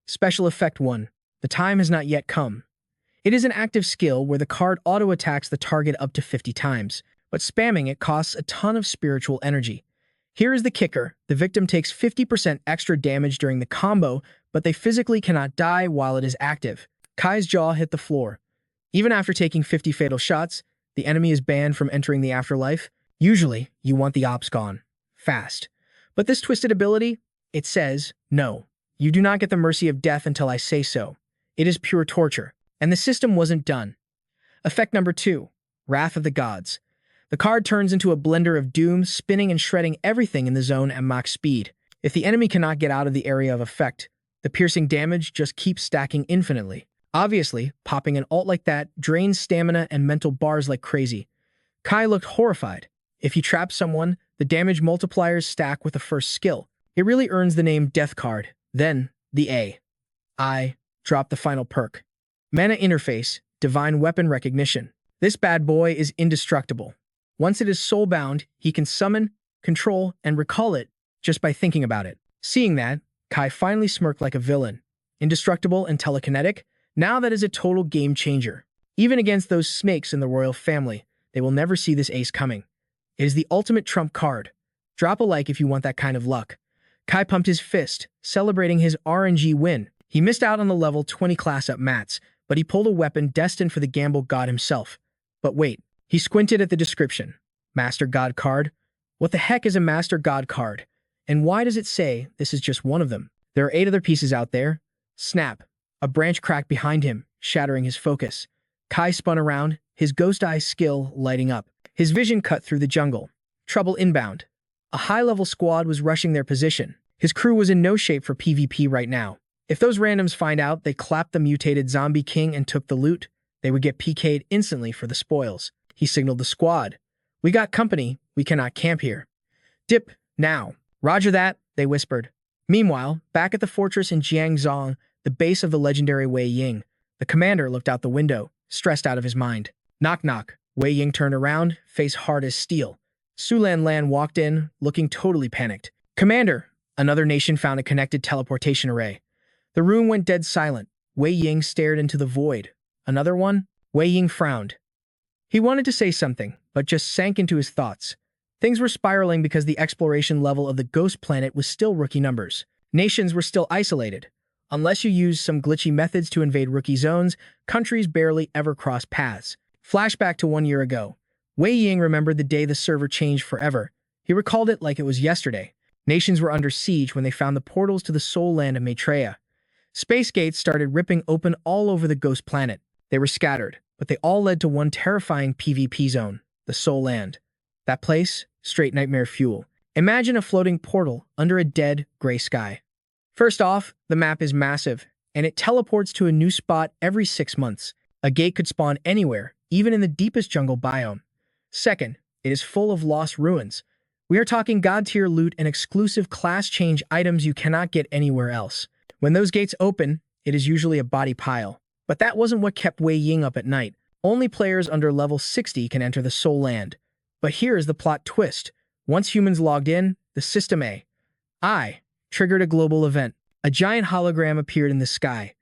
Speaker 1: Special Effect 1. The time has not yet come. It is an active skill where the card auto-attacks the target up to 50 times, but spamming it costs a ton of spiritual energy. Here is the kicker. The victim takes 50% extra damage during the combo, but they physically cannot die while it is active. Kai's jaw hit the floor. Even after taking 50 fatal shots, the enemy is banned from entering the afterlife. Usually, you want the ops gone. Fast. But this twisted ability, it says, no. You do not get the mercy of death until I say so. It is pure torture. And the system wasn't done. Effect number 2. Wrath of the Gods. The card turns into a blender of doom, spinning and shredding everything in the zone at max speed. If the enemy cannot get out of the area of effect, the piercing damage just keeps stacking infinitely. Obviously, popping an ult like that drains stamina and mental bars like crazy. Kai looked horrified. If you trap someone, the damage multipliers stack with the first skill. It really earns the name Death Card. Then, the AI dropped the final perk. Mana Interface, Divine Weapon Recognition. This bad boy is indestructible. Once it is soulbound, he can summon, control, and recall it just by thinking about it. Seeing that, Kai finally smirked like a villain. Indestructible and telekinetic, now that is a total game changer. Even against those snakes in the royal family, they will never see this ace coming. It is the ultimate trump card. Drop a like if you want that kind of luck. Kai pumped his fist, celebrating his RNG win. He missed out on the level 20 class up mats, but he pulled a weapon destined for the gamble god himself. But wait, he squinted at the description. Master God card? What the heck is a Master God card? And why does it say this is just one of them? There are 8 other pieces out there. Snap. A branch cracked behind him, shattering his focus. Kai spun around, his ghost eye skill lighting up. His vision cut through the jungle. Trouble inbound. A high-level squad was rushing their position. His crew was in no shape for PvP right now. If those randoms find out they clapped the mutated zombie king and took the loot, they would get PK'd instantly for the spoils. He signaled the squad. We got company, we cannot camp here. Dip, now. Roger that, they whispered. Meanwhile, back at the fortress in Jiangzhong, the base of the legendary Wei Ying, the commander looked out the window, stressed out of his mind. Knock knock. Wei Ying turned around, face hard as steel. Su Lan Lan walked in, looking totally panicked. Commander, another nation found a connected teleportation array. The room went dead silent. Wei Ying stared into the void. Another one? Wei Ying frowned. He wanted to say something, but just sank into his thoughts. Things were spiraling because the exploration level of the ghost planet was still rookie numbers. Nations were still isolated. Unless you use some glitchy methods to invade rookie zones, countries barely ever cross paths. Flashback to 1 year ago. Wei Ying remembered the day the server changed forever. He recalled it like it was yesterday. Nations were under siege when they found the portals to the soul land of Betrayal. Space gates started ripping open all over the ghost planet. They were scattered, but they all led to one terrifying PvP zone, the soul land. That place? Straight nightmare fuel. Imagine a floating portal under a dead, gray sky. First off, the map is massive, and it teleports to a new spot every 6 months. A gate could spawn anywhere, even in the deepest jungle biome. Second, it is full of lost ruins. We are talking god-tier loot and exclusive class-change items you cannot get anywhere else. When those gates open, it is usually a body pile. But that wasn't what kept Wei Ying up at night. Only players under level 60 can enter the Soul Land. But here is the plot twist. Once humans logged in, the system AI triggered a global event. A giant hologram appeared in the sky.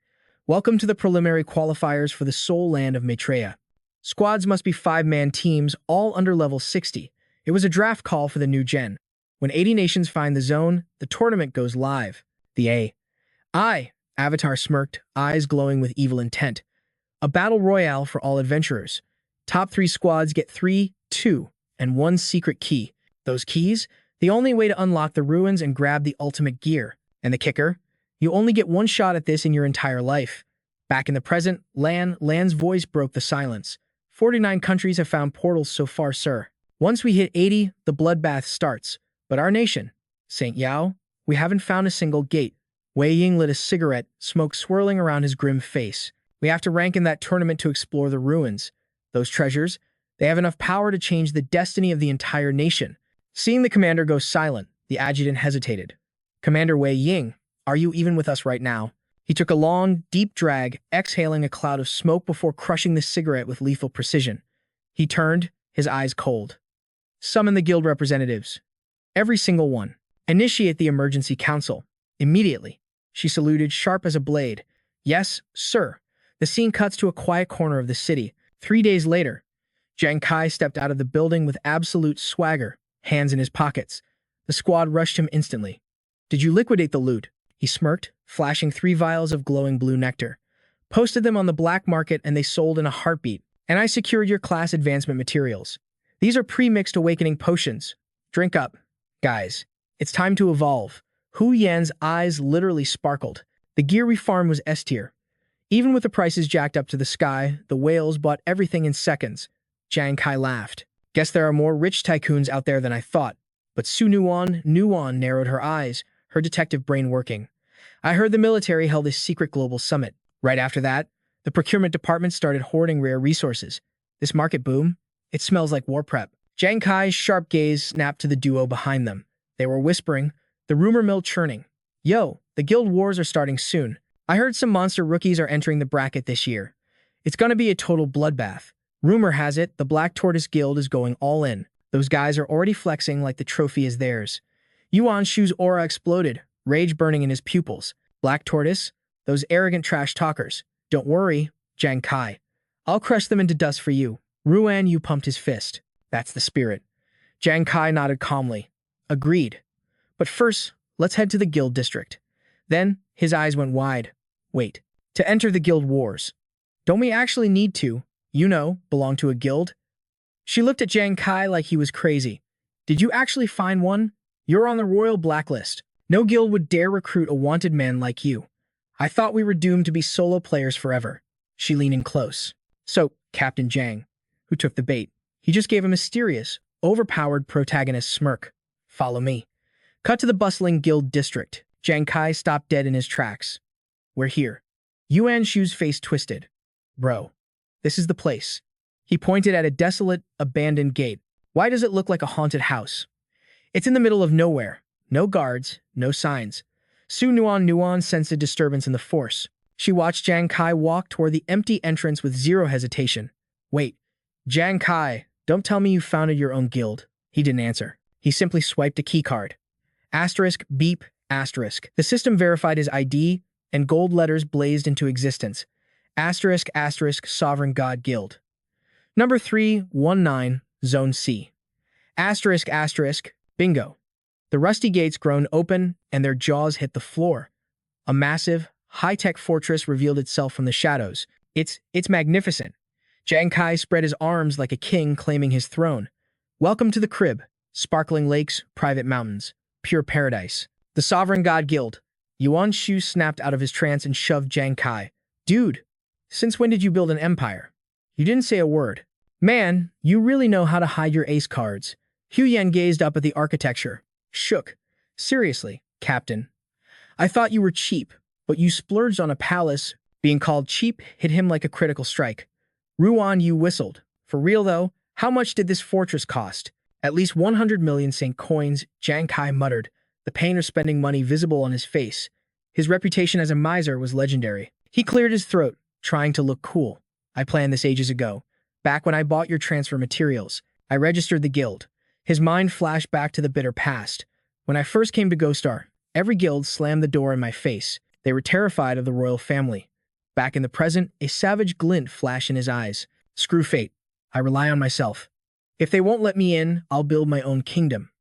Speaker 1: Welcome to the preliminary qualifiers for the Soul Land of Maitreya. Squads must be 5-man teams, all under level 60. It was a draft call for the new gen. When 80 nations find the zone, the tournament goes live. The I, Avatar smirked, eyes glowing with evil intent. A battle royale for all adventurers. Top 3 squads get 3, 2, and 1 secret key. Those keys? The only way to unlock the ruins and grab the ultimate gear. And the kicker? You only get 1 shot at this in your entire life. Back in the present, Lan's voice broke the silence. 49 countries have found portals so far, sir. Once we hit 80, the bloodbath starts. But our nation, St. Yao, we haven't found a single gate. Wei Ying lit a cigarette, smoke swirling around his grim face. We have to rank in that tournament to explore the ruins. Those treasures, they have enough power to change the destiny of the entire nation. Seeing the commander go silent, the adjutant hesitated. Commander Wei Ying, are you even with us right now? He took a long, deep drag, exhaling a cloud of smoke before crushing the cigarette with lethal precision. He turned, his eyes cold. Summon the guild representatives. Every single one. Initiate the emergency council. Immediately. She saluted, sharp as a blade. Yes, sir. The scene cuts to a quiet corner of the city. 3 days later, Jang Kai stepped out of the building with absolute swagger, hands in his pockets. The squad rushed him instantly. Did you liquidate the loot? He smirked, flashing 3 vials of glowing blue nectar. Posted them on the black market and they sold in a heartbeat. And I secured your class advancement materials. These are pre-mixed awakening potions. Drink up. Guys, it's time to evolve. Hu Yan's eyes literally sparkled. The gear we farmed was S tier. Even with the prices jacked up to the sky, the whales bought everything in seconds. Jang Kai laughed. Guess there are more rich tycoons out there than I thought. But Su Nuan narrowed her eyes, her detective brain working. I heard the military held a secret global summit. Right after that, the procurement department started hoarding rare resources. This market boom? It smells like war prep. Jang Kai's sharp gaze snapped to the duo behind them. They were whispering, the rumor mill churning. Yo, the guild wars are starting soon. I heard some monster rookies are entering the bracket this year. It's gonna be a total bloodbath. Rumor has it, the Black Tortoise Guild is going all in. Those guys are already flexing like the trophy is theirs. Yuan Shu's aura exploded, rage burning in his pupils. Black Tortoise? Those arrogant trash talkers. Don't worry, Jang Kai. I'll crush them into dust for you. Ruan Yu pumped his fist. That's the spirit. Jang Kai nodded calmly. Agreed. But first, let's head to the guild district. Then, his eyes went wide. Wait, to enter the guild wars. Don't we actually need to, belong to a guild? She looked at Jang Kai like he was crazy. Did you actually find one? You're on the royal blacklist. No guild would dare recruit a wanted man like you. I thought we were doomed to be solo players forever. She leaned in close. So, Captain Jang, who took the bait, he just gave a mysterious, overpowered protagonist smirk. Follow me. Cut to the bustling guild district. Jang Kai stopped dead in his tracks. We're here. Yuan Shu's face twisted. Bro, this is the place. He pointed at a desolate, abandoned gate. Why does it look like a haunted house? It's in the middle of nowhere. No guards, no signs. Su Nuan sensed a disturbance in the force. She watched Jang Kai walk toward the empty entrance with zero hesitation. Wait, Jang Kai, don't tell me you founded your own guild. He didn't answer. He simply swiped a keycard. Asterisk, beep, asterisk. The system verified his ID, and gold letters blazed into existence. Asterisk, asterisk, Sovereign God Guild. Number 319, Zone C. Asterisk, asterisk, bingo. The rusty gates groaned open, and their jaws hit the floor. A massive, high-tech fortress revealed itself from the shadows. It's magnificent. Jang Kai spread his arms like a king claiming his throne. Welcome to the crib. Sparkling lakes, private mountains. Pure paradise. The Sovereign God Guild. Yuan Shu snapped out of his trance and shoved Jang Kai. Dude, since when did you build an empire? You didn't say a word. Man, you really know how to hide your ace cards. Hu Yan gazed up at the architecture. Shook. Seriously, Captain. I thought you were cheap, but you splurged on a palace. Being called cheap hit him like a critical strike. Ruan Yu whistled. For real though, how much did this fortress cost? At least 100 million Saint coins, Jang Kai muttered, the pain of spending money visible on his face. His reputation as a miser was legendary. He cleared his throat, trying to look cool. I planned this ages ago. Back when I bought your transfer materials, I registered the guild. His mind flashed back to the bitter past. When I first came to Ghostar, every guild slammed the door in my face. They were terrified of the royal family. Back in the present, a savage glint flashed in his eyes. Screw fate. I rely on myself. If they won't let me in, I'll build my own kingdom.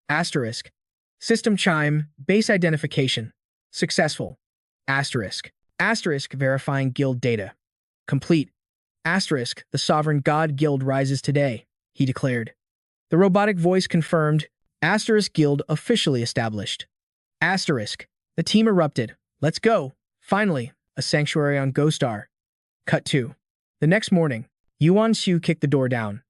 Speaker 1: Asterisk. System chime, base identification. Successful. Asterisk. Asterisk verifying guild data. Complete. Asterisk, the Sovereign God Guild rises today, he declared. The robotic voice confirmed, Asterisk Guild officially established. Asterisk. The team erupted. Let's go. Finally, a sanctuary on Ghostar. Cut 2. The next morning, Yuan Xu kicked the door down.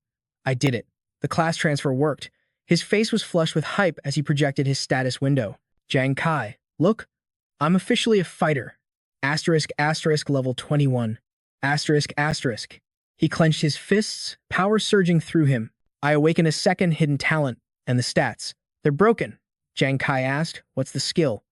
Speaker 1: I did it. The class transfer worked. His face was flushed with hype as he projected his status window. Jang Kai, look, I'm officially a fighter. Asterisk asterisk level 21. Asterisk asterisk. He clenched his fists, power surging through him. I awaken a second hidden talent, and the stats. They're broken. Jang Kai asked, what's the skill?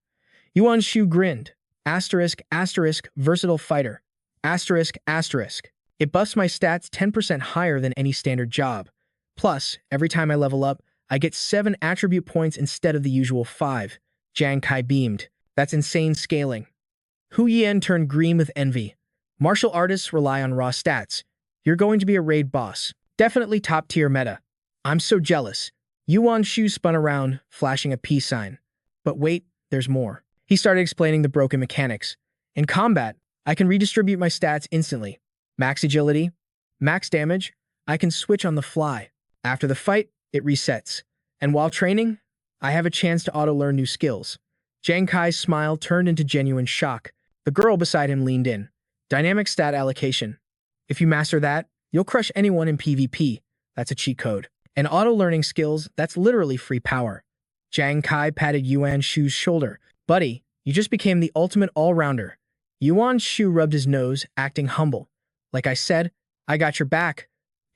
Speaker 1: Yuan Xu grinned. Asterisk asterisk versatile fighter. Asterisk asterisk. It buffs my stats 10% higher than any standard job. Plus, every time I level up, I get 7 attribute points instead of the usual 5. Jang Kai beamed. That's insane scaling. Hu Yan turned green with envy. Martial artists rely on raw stats. You're going to be a raid boss. Definitely top-tier meta. I'm so jealous. Yuan Xu spun around, flashing a peace sign. But wait, there's more. He started explaining the broken mechanics. In combat, I can redistribute my stats instantly. Max agility, max damage, I can switch on the fly. After the fight, it resets. And while training, I have a chance to auto-learn new skills. Jang Kai's smile turned into genuine shock. The girl beside him leaned in. Dynamic stat allocation. If you master that, you'll crush anyone in PvP. That's a cheat code. And auto-learning skills, that's literally free power. Jang Kai patted Yuan Xu's shoulder. Buddy, you just became the ultimate all-rounder. Yuan Xu rubbed his nose, acting humble. Like I said, I got your back.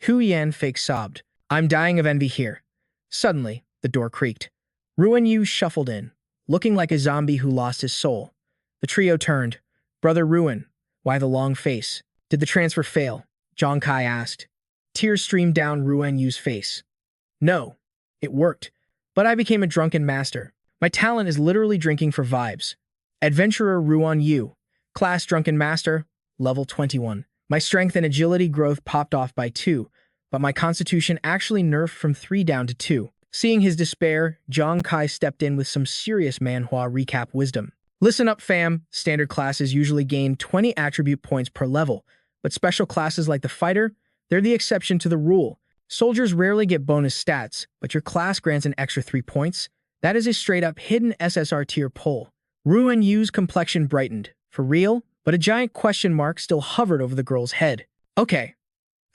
Speaker 1: Hu Yan fake sobbed. I'm dying of envy here. Suddenly, the door creaked. Ruan Yu shuffled in, looking like a zombie who lost his soul. The trio turned. Brother Ruan, why the long face? Did the transfer fail? Jang Kai asked. Tears streamed down Ruan Yu's face. No, it worked, but I became a drunken master. My talent is literally drinking for vibes. Adventurer Ruan Yu, class drunken master, level 21. My strength and agility growth popped off by 2, but my constitution actually nerfed from 3 down to 2. Seeing his despair, Jang Kai stepped in with some serious Manhwa recap wisdom. Listen up, fam. Standard classes usually gain 20 attribute points per level, but special classes like the fighter, they're the exception to the rule. Soldiers rarely get bonus stats, but your class grants an extra 3 points. That is a straight-up hidden SSR tier pull. Ruan Yu's complexion brightened. For real? But a giant question mark still hovered over the girl's head. Okay,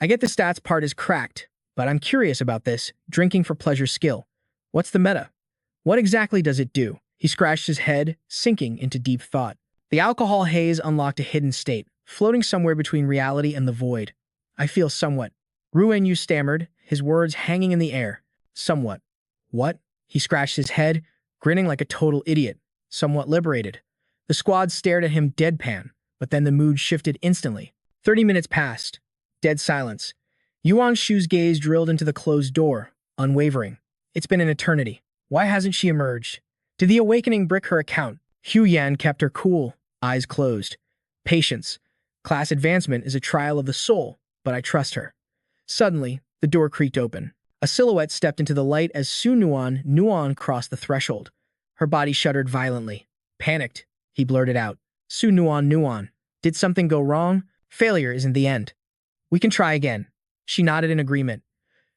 Speaker 1: I get the stats part is cracked, but I'm curious about this drinking for pleasure skill. What's the meta? What exactly does it do? He scratched his head, sinking into deep thought. The alcohol haze unlocked a hidden state, floating somewhere between reality and the void. I feel somewhat. Ruan Yu stammered, his words hanging in the air. Somewhat. What? He scratched his head, grinning like a total idiot. Somewhat liberated. The squad stared at him deadpan, but then the mood shifted instantly. 30 minutes passed. Dead silence. Yuan Xu's gaze drilled into the closed door, unwavering. It's been an eternity. Why hasn't she emerged? Did the awakening brick her account? Hu Yan kept her cool, eyes closed. Patience. Class advancement is a trial of the soul, but I trust her. Suddenly, the door creaked open. A silhouette stepped into the light as Su Nuan crossed the threshold. Her body shuddered violently. Panicked, he blurted out. Su Nuan, did something go wrong? Failure isn't the end. We can try again. She nodded in agreement.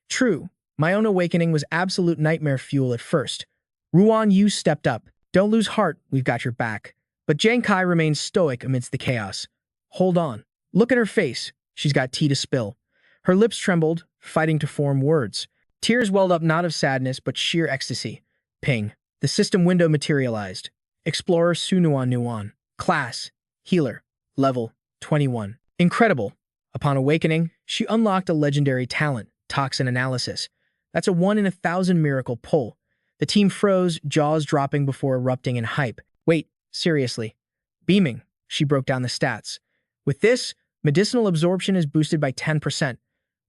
Speaker 1: True, my own awakening was absolute nightmare fuel at first. Ruan Yu stepped up. Don't lose heart, we've got your back. But Jang Kai remained stoic amidst the chaos. Hold on. Look at her face. She's got tea to spill. Her lips trembled, fighting to form words. Tears welled up not of sadness, but sheer ecstasy. Ping. The system window materialized. Explorer Su Nuan. Class. Healer. Level. 21. Incredible. Upon awakening, she unlocked a legendary talent, Toxin Analysis. That's a 1 in 1,000 miracle pull. The team froze, jaws dropping before erupting in hype. Wait, seriously. Beaming. She broke down the stats. With this, medicinal absorption is boosted by 10%.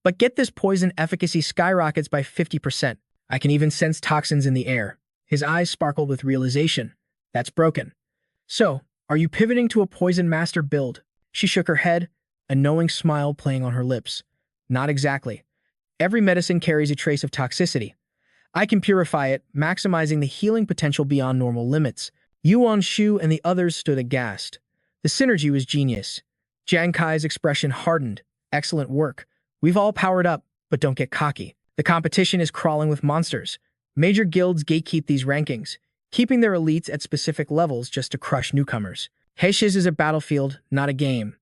Speaker 1: But get this, poison efficacy skyrockets by 50%. I can even sense toxins in the air. His eyes sparkled with realization. That's broken. So, are you pivoting to a poison master build? She shook her head, a knowing smile playing on her lips. Not exactly. Every medicine carries a trace of toxicity. I can purify it, maximizing the healing potential beyond normal limits. Yuan Shu and the others stood aghast. The synergy was genius. Jang Kai's expression hardened. Excellent work. We've all powered up, but don't get cocky. The competition is crawling with monsters. Major guilds gatekeep these rankings, keeping their elites at specific levels just to crush newcomers. Heishiz is a battlefield, not a game.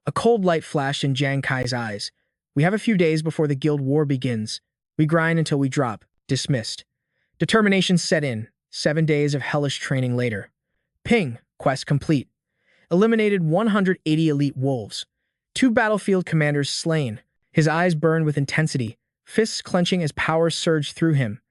Speaker 1: A cold light flashed in Jang Kai's eyes. We have a few days before the guild war begins. We grind until we drop. Dismissed. Determination set in. 7 days of hellish training later. Ping. Quest complete. Eliminated 180 elite wolves. 2 battlefield commanders slain. His eyes burned with intensity, fists clenching as power surged through him.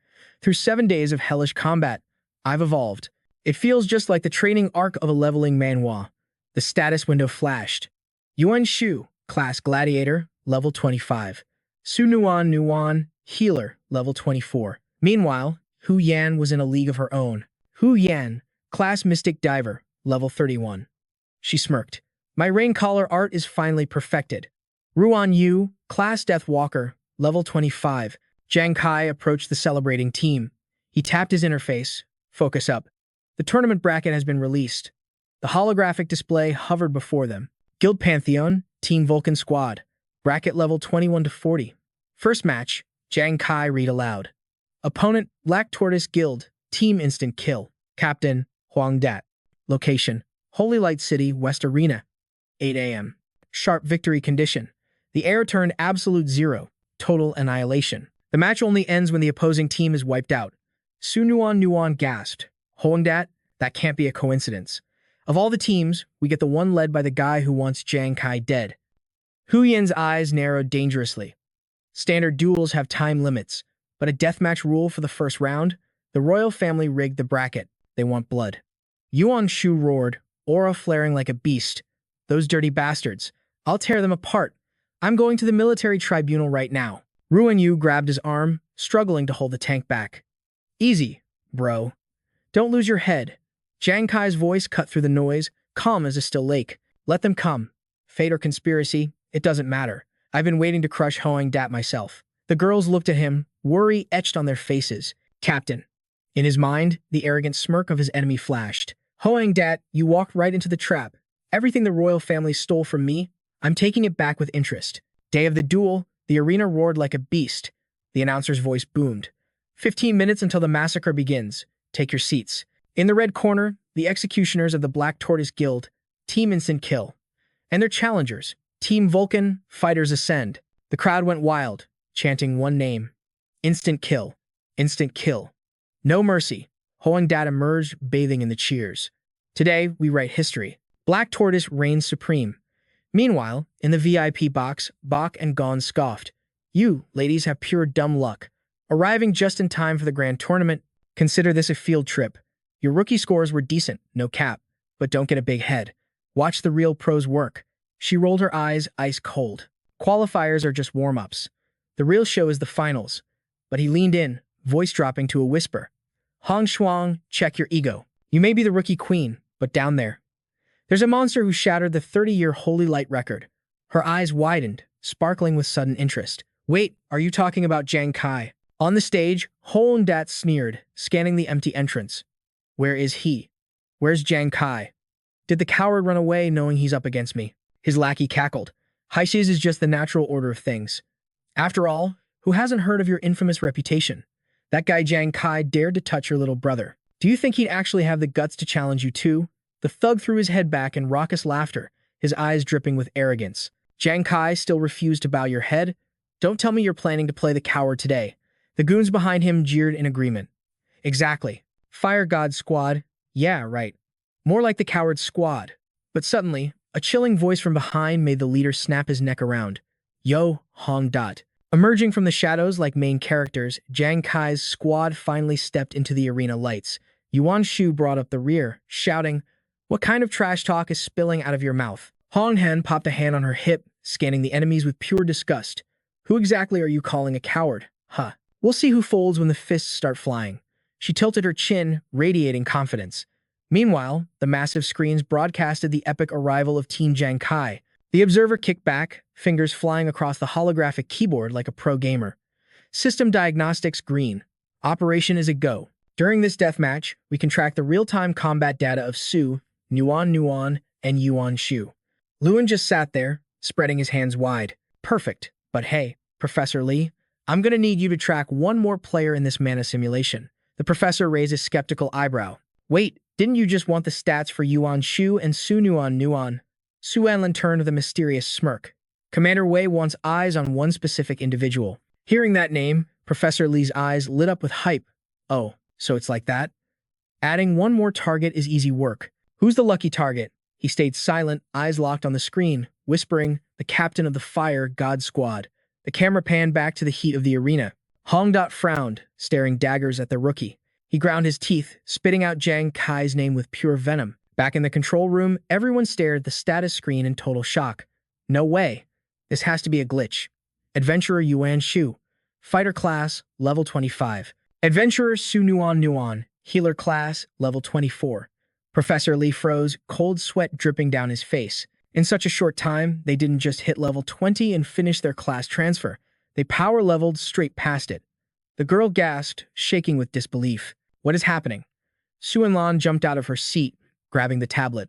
Speaker 1: Through 7 days of hellish combat, I've evolved. It feels just like the training arc of a leveling manhwa. The status window flashed. Yuan Shu, class gladiator, level 25. Su Nuan, healer, level 24. Meanwhile, Hu Yan was in a league of her own. Hu Yan, class mystic diver, level 31. She smirked. My rain collar art is finally perfected. Ruan Yu, class death walker, level 25. Jang Kai approached the celebrating team. He tapped his interface. Focus up. The tournament bracket has been released. The holographic display hovered before them. Guild Pantheon, Team Vulcan Squad. Bracket level 21 to 40. First match, Jang Kai read aloud. Opponent, Black Tortoise Guild, Team Instant Kill. Captain, Huang Dat. Location, Holy Light City, West Arena. 8 a.m. Sharp victory condition. The air turned absolute zero. Total annihilation. The match only ends when the opposing team is wiped out. Su Nuan gasped. Huang Dat? That can't be a coincidence. Of all the teams, we get the one led by the guy who wants Jang Kai dead. Hu Yan's eyes narrowed dangerously. Standard duels have time limits, but a deathmatch rule for the first round? The royal family rigged the bracket. They want blood. Yuan Shu roared, aura flaring like a beast. Those dirty bastards. I'll tear them apart. I'm going to the military tribunal right now. Ruan Yu grabbed his arm, struggling to hold the tank back. Easy, bro. Don't lose your head. Jang Kai's voice cut through the noise, calm as a still lake. Let them come. Fate or conspiracy, it doesn't matter. I've been waiting to crush Huang Dat myself. The girls looked at him, worry etched on their faces. Captain. In his mind, the arrogant smirk of his enemy flashed. Huang Dat, you walked right into the trap. Everything the royal family stole from me, I'm taking it back with interest. Day of the duel, the arena roared like a beast. The announcer's voice boomed. 15 minutes until the massacre begins. Take your seats. In the red corner, the executioners of the Black Tortoise Guild, Team Instant Kill. And their challengers, Team Vulcan, Fighters Ascend. The crowd went wild, chanting one name. Instant Kill. Instant Kill. No mercy. Huang Dat emerged, bathing in the cheers. Today, we write history. Black Tortoise reigns supreme. Meanwhile, in the VIP box, Bach and Gon scoffed. You, ladies, have pure dumb luck. Arriving just in time for the grand tournament, consider this a field trip. Your rookie scores were decent, no cap, but don't get a big head. Watch the real pros work. She rolled her eyes ice cold. Qualifiers are just warm-ups. The real show is the finals. But he leaned in, voice dropping to a whisper. Hong Shuang, check your ego. You may be the rookie queen, but down there's a monster who shattered the 30-year Holy Light record. Her eyes widened, sparkling with sudden interest. Wait, are you talking about Jang Kai? On the stage, Huang Dat sneered, scanning the empty entrance. Where is he? Where's Jang Kai? Did the coward run away knowing he's up against me? His lackey cackled. Heishiz is just the natural order of things. After all, who hasn't heard of your infamous reputation? That guy Jang Kai dared to touch your little brother. Do you think he'd actually have the guts to challenge you too? The thug threw his head back in raucous laughter, his eyes dripping with arrogance. Jang Kai still refused to bow your head? Don't tell me you're planning to play the coward today. The goons behind him jeered in agreement. Exactly. Fire God Squad. Yeah, right. More like the coward squad. But suddenly, a chilling voice from behind made the leader snap his neck around. Yo, Hong Dot. Emerging from the shadows like main characters, Jang Kai's squad finally stepped into the arena lights. Yuan Shu brought up the rear, shouting, "What kind of trash talk is spilling out of your mouth?" Hong Hen popped a hand on her hip, scanning the enemies with pure disgust. Who exactly are you calling a coward? Huh. We'll see who folds when the fists start flying. She tilted her chin, radiating confidence. Meanwhile, the massive screens broadcasted the epic arrival of Team Jang Kai. The observer kicked back, fingers flying across the holographic keyboard like a pro gamer. System diagnostics green. Operation is a go. During this deathmatch, we can track the real-time combat data of Su, Nuan, and Yuan Shu. Luan just sat there, spreading his hands wide. Perfect. But hey, Professor Lee, I'm gonna need you to track one more player in this mana simulation. The professor raised a skeptical eyebrow. Wait, didn't you just want the stats for Yuan Shu and Su Nuan? Su Anlin turned with a mysterious smirk. Commander Wei wants eyes on one specific individual. Hearing that name, Professor Lee's eyes lit up with hype. Oh, so it's like that? Adding one more target is easy work. Who's the lucky target? He stayed silent, eyes locked on the screen, whispering, the captain of the Fire God Squad. The camera panned back to the heat of the arena. Hong Dot frowned, staring daggers at the rookie. He ground his teeth, spitting out Jang Kai's name with pure venom. Back in the control room, everyone stared at the status screen in total shock. No way. This has to be a glitch. Adventurer Yuan Shu. Fighter class, level 25. Adventurer Su Nuan. Healer class, level 24. Professor Lee froze, cold sweat dripping down his face. In such a short time, they didn't just hit level 20 and finish their class transfer. They power-leveled straight past it. The girl gasped, shaking with disbelief. What is happening? Su Enlan jumped out of her seat, grabbing the tablet.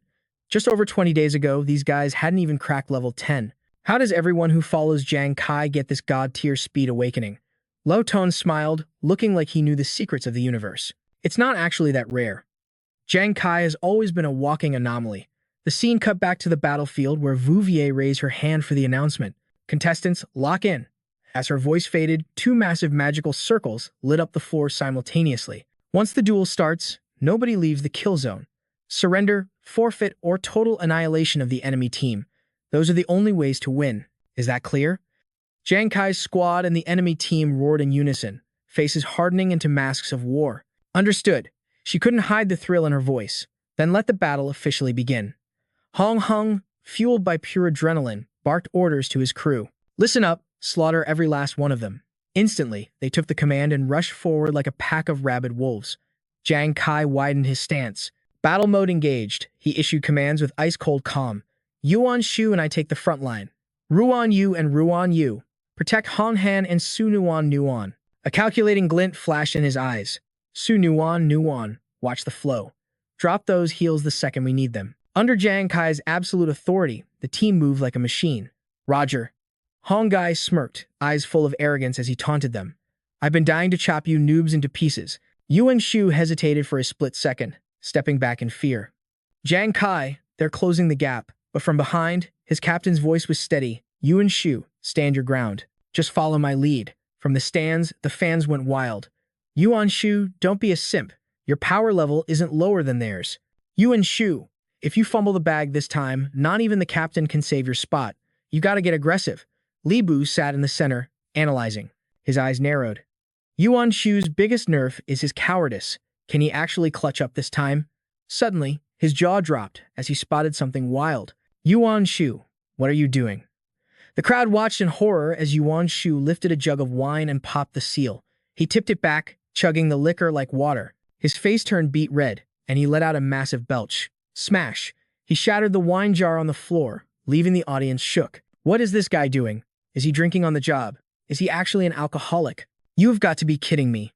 Speaker 1: Just over 20 days ago, these guys hadn't even cracked level 10. How does everyone who follows Jang Kai get this god-tier speed awakening? Lo Tone smiled, looking like he knew the secrets of the universe. It's not actually that rare. Jang Kai has always been a walking anomaly. The scene cut back to the battlefield where Vouvier raised her hand for the announcement. Contestants, lock in. As her voice faded, two massive magical circles lit up the floor simultaneously. Once the duel starts, nobody leaves the kill zone. Surrender, forfeit, or total annihilation of the enemy team. Those are the only ways to win. Is that clear? Jang Kai's squad and the enemy team roared in unison, faces hardening into masks of war. Understood. She couldn't hide the thrill in her voice. Then let the battle officially begin. Hong, fueled by pure adrenaline, barked orders to his crew. Listen up, slaughter every last one of them. Instantly, they took the command and rushed forward like a pack of rabid wolves. Jang Kai widened his stance. Battle mode engaged. He issued commands with ice-cold calm. Yuan Shu and I take the front line. Ruan Yu and Ruan Yu. Protect Han Han and Su Nuan. A calculating glint flashed in his eyes. Su Nuan. Watch the flow. Drop those heals the second we need them. Under Jang Kai's absolute authority, the team moved like a machine. Roger. Hong Gai smirked, eyes full of arrogance as he taunted them. I've been dying to chop you noobs into pieces. Yuan Shu hesitated for a split second, stepping back in fear. Jang Kai, they're closing the gap. But from behind, his captain's voice was steady. Yuan Shu, stand your ground. Just follow my lead. From the stands, the fans went wild. Yuan Shu, don't be a simp. Your power level isn't lower than theirs. Yuan Shu, if you fumble the bag this time, not even the captain can save your spot. You gotta get aggressive. Li Bu sat in the center, analyzing. His eyes narrowed. Yuan Shu's biggest nerf is his cowardice. Can he actually clutch up this time? Suddenly, his jaw dropped as he spotted something wild. Yuan Shu, what are you doing? The crowd watched in horror as Yuan Shu lifted a jug of wine and popped the seal. He tipped it back, chugging the liquor like water. His face turned beet red, and he let out a massive belch. Smash! He shattered the wine jar on the floor, leaving the audience shook. What is this guy doing? Is he drinking on the job? Is he actually an alcoholic? You've got to be kidding me.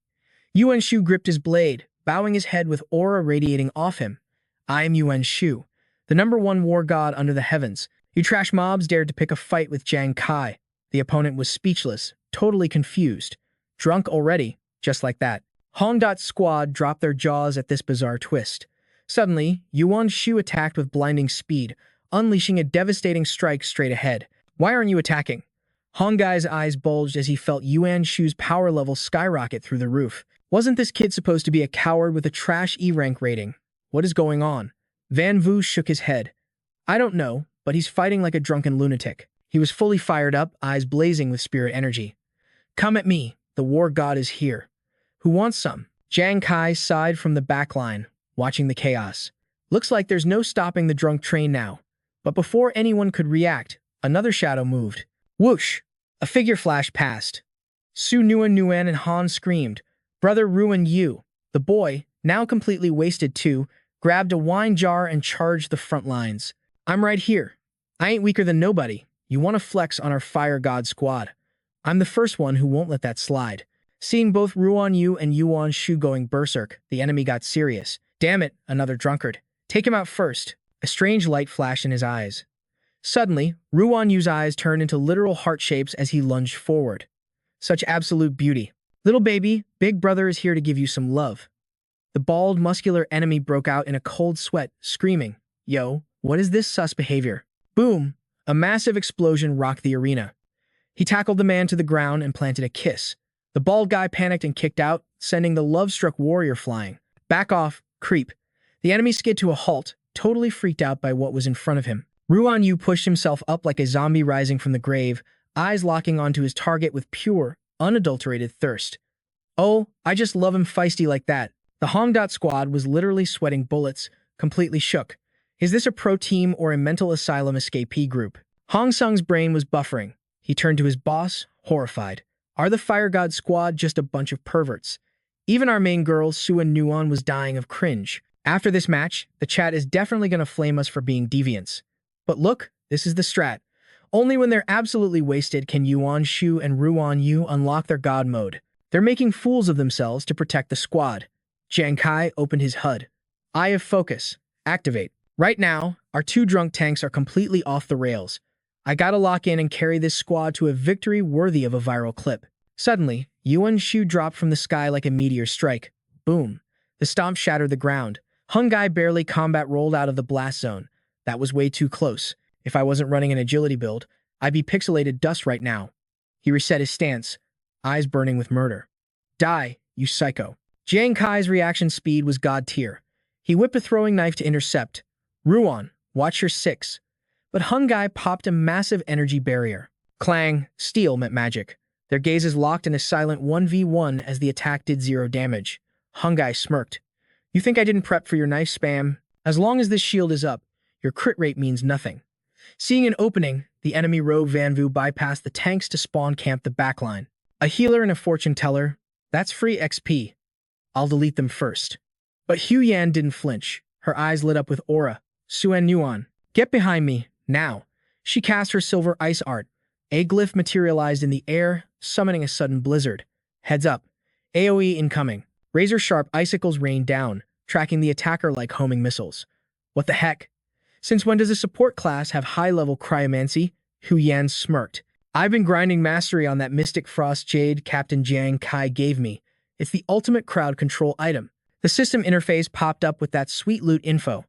Speaker 1: Yuan Shu gripped his blade, bowing his head with aura radiating off him. I am Yuan Shu, the #1 war god under the heavens. You trash mobs dared to pick a fight with Jang Kai. The opponent was speechless, totally confused. Drunk already, just like that. Hong Dot's squad dropped their jaws at this bizarre twist. Suddenly, Yuan Shu attacked with blinding speed, unleashing a devastating strike straight ahead. Why aren't you attacking? Hong Gai's eyes bulged as he felt Yuan Shu's power level skyrocket through the roof. Wasn't this kid supposed to be a coward with a trash E-rank rating? What is going on? Van Vu shook his head. I don't know, but he's fighting like a drunken lunatic. He was fully fired up, eyes blazing with spirit energy. Come at me, the war god is here. Who wants some? Jang Kai sighed from the back line, watching the chaos. Looks like there's no stopping the drunk train now. But before anyone could react, another shadow moved. Whoosh! A figure flashed past. Su Nuan and Han screamed. Brother Ruan Yu. The boy, now completely wasted too, grabbed a wine jar and charged the front lines. I'm right here. I ain't weaker than nobody. You want to flex on our fire god squad. I'm the first one who won't let that slide. Seeing both Ruan Yu and Yuan Shu going berserk, the enemy got serious. Damn it, another drunkard. Take him out first. A strange light flashed in his eyes. Suddenly, Ruan Yu's eyes turned into literal heart shapes as he lunged forward. Such absolute beauty. Little baby, Big Brother is here to give you some love. The bald, muscular enemy broke out in a cold sweat, screaming, "Yo, what is this sus behavior?" Boom! A massive explosion rocked the arena. He tackled the man to the ground and planted a kiss. The bald guy panicked and kicked out, sending the love-struck warrior flying. Back off, creep. The enemy skid to a halt, totally freaked out by what was in front of him. Ruan Yu pushed himself up like a zombie rising from the grave, eyes locking onto his target with pure, unadulterated thirst. Oh, I just love him feisty like that. The Hongdot squad was literally sweating bullets, completely shook. Is this a pro team or a mental asylum escapee group? Hong Sung's brain was buffering. He turned to his boss, horrified. Are the Fire God squad just a bunch of perverts? Even our main girl, Su and Nuan, was dying of cringe. After this match, the chat is definitely going to flame us for being deviants. But look, this is the strat. Only when they're absolutely wasted can Yuan Shu and Ruan Yu unlock their god mode. They're making fools of themselves to protect the squad. Jang Kai opened his HUD. Eye of Focus. Activate. Right now, our two drunk tanks are completely off the rails. I gotta lock in and carry this squad to a victory worthy of a viral clip. Suddenly, Yuan Shu dropped from the sky like a meteor strike. Boom. The stomp shattered the ground. Hung Gai barely combat rolled out of the blast zone. That was way too close. If I wasn't running an agility build, I'd be pixelated dust right now. He reset his stance, eyes burning with murder. Die, you psycho. Jang Kai's reaction speed was god tier. He whipped a throwing knife to intercept. Ruan, watch your six. But Hung Gai popped a massive energy barrier. Clang, steel met magic. Their gazes locked in a silent 1v1 as the attack did 0 damage. Hung Gai smirked. You think I didn't prep for your knife spam? As long as this shield is up, your crit rate means nothing. Seeing an opening, the enemy rogue Vanvu bypassed the tanks to spawn camp the backline. A healer and a fortune teller, that's free XP. I'll delete them first. But Hu Yan didn't flinch. Her eyes lit up with aura. Suen Nuan, get behind me, now. She cast her silver ice art. A glyph materialized in the air, summoning a sudden blizzard. Heads up. AoE incoming. Razor-sharp icicles rained down, tracking the attacker like homing missiles. What the heck? Since when does a support class have high-level cryomancy? Hu Yan smirked. I've been grinding mastery on that Mystic Frost Jade Captain Jang Kai gave me. It's the ultimate crowd control item. The system interface popped up with that sweet loot info.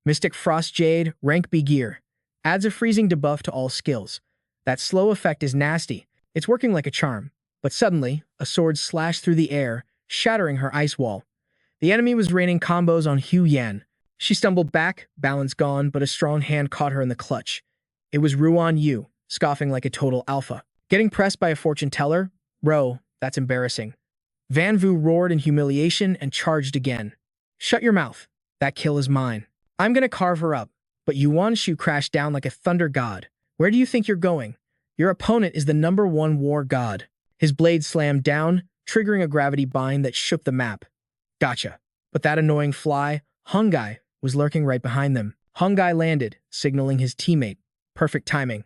Speaker 1: Mystic Frost Jade, rank B gear. Adds a freezing debuff to all skills. That slow effect is nasty. It's working like a charm. But suddenly, a sword slashed through the air, shattering her ice wall. The enemy was raining combos on Hu Yan. She stumbled back, balance gone, but a strong hand caught her in the clutch. It was Ruan Yu, scoffing like a total alpha. Getting pressed by a fortune teller? Bro, that's embarrassing. Van Vu roared in humiliation and charged again. Shut your mouth. That kill is mine. I'm gonna carve her up. But Yuan Shu crashed down like a thunder god. Where do you think you're going? Your opponent is the #1 war god. His blade slammed down, triggering a gravity bind that shook the map. Gotcha. But that annoying fly, Hung Gai, was lurking right behind them. Hung Gai landed, signaling his teammate. Perfect timing.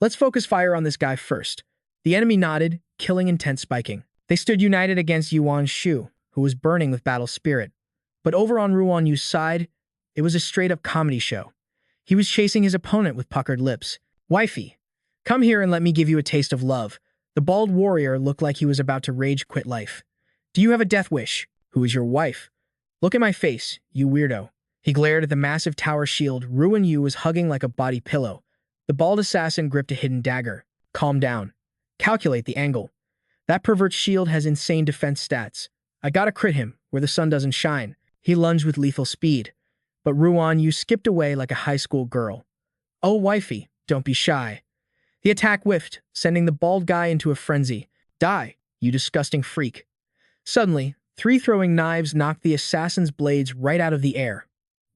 Speaker 1: Let's focus fire on this guy first. The enemy nodded, killing intent spiking. They stood united against Yuan Shu, who was burning with battle spirit. But over on Ruan Yu's side, it was a straight-up comedy show. He was chasing his opponent with puckered lips. Wifey, come here and let me give you a taste of love. The bald warrior looked like he was about to rage quit life. Do you have a death wish? Who is your wife? Look at my face, you weirdo. He glared at the massive tower shield Ruan Yu was hugging like a body pillow. The bald assassin gripped a hidden dagger. Calm down. Calculate the angle. That pervert shield has insane defense stats. I gotta crit him where the sun doesn't shine. He lunged with lethal speed. But Ruan Yu skipped away like a high school girl. Oh, wifey, don't be shy. The attack whiffed, sending the bald guy into a frenzy. Die, you disgusting freak. Suddenly, 3 throwing knives knocked the assassin's blades right out of the air.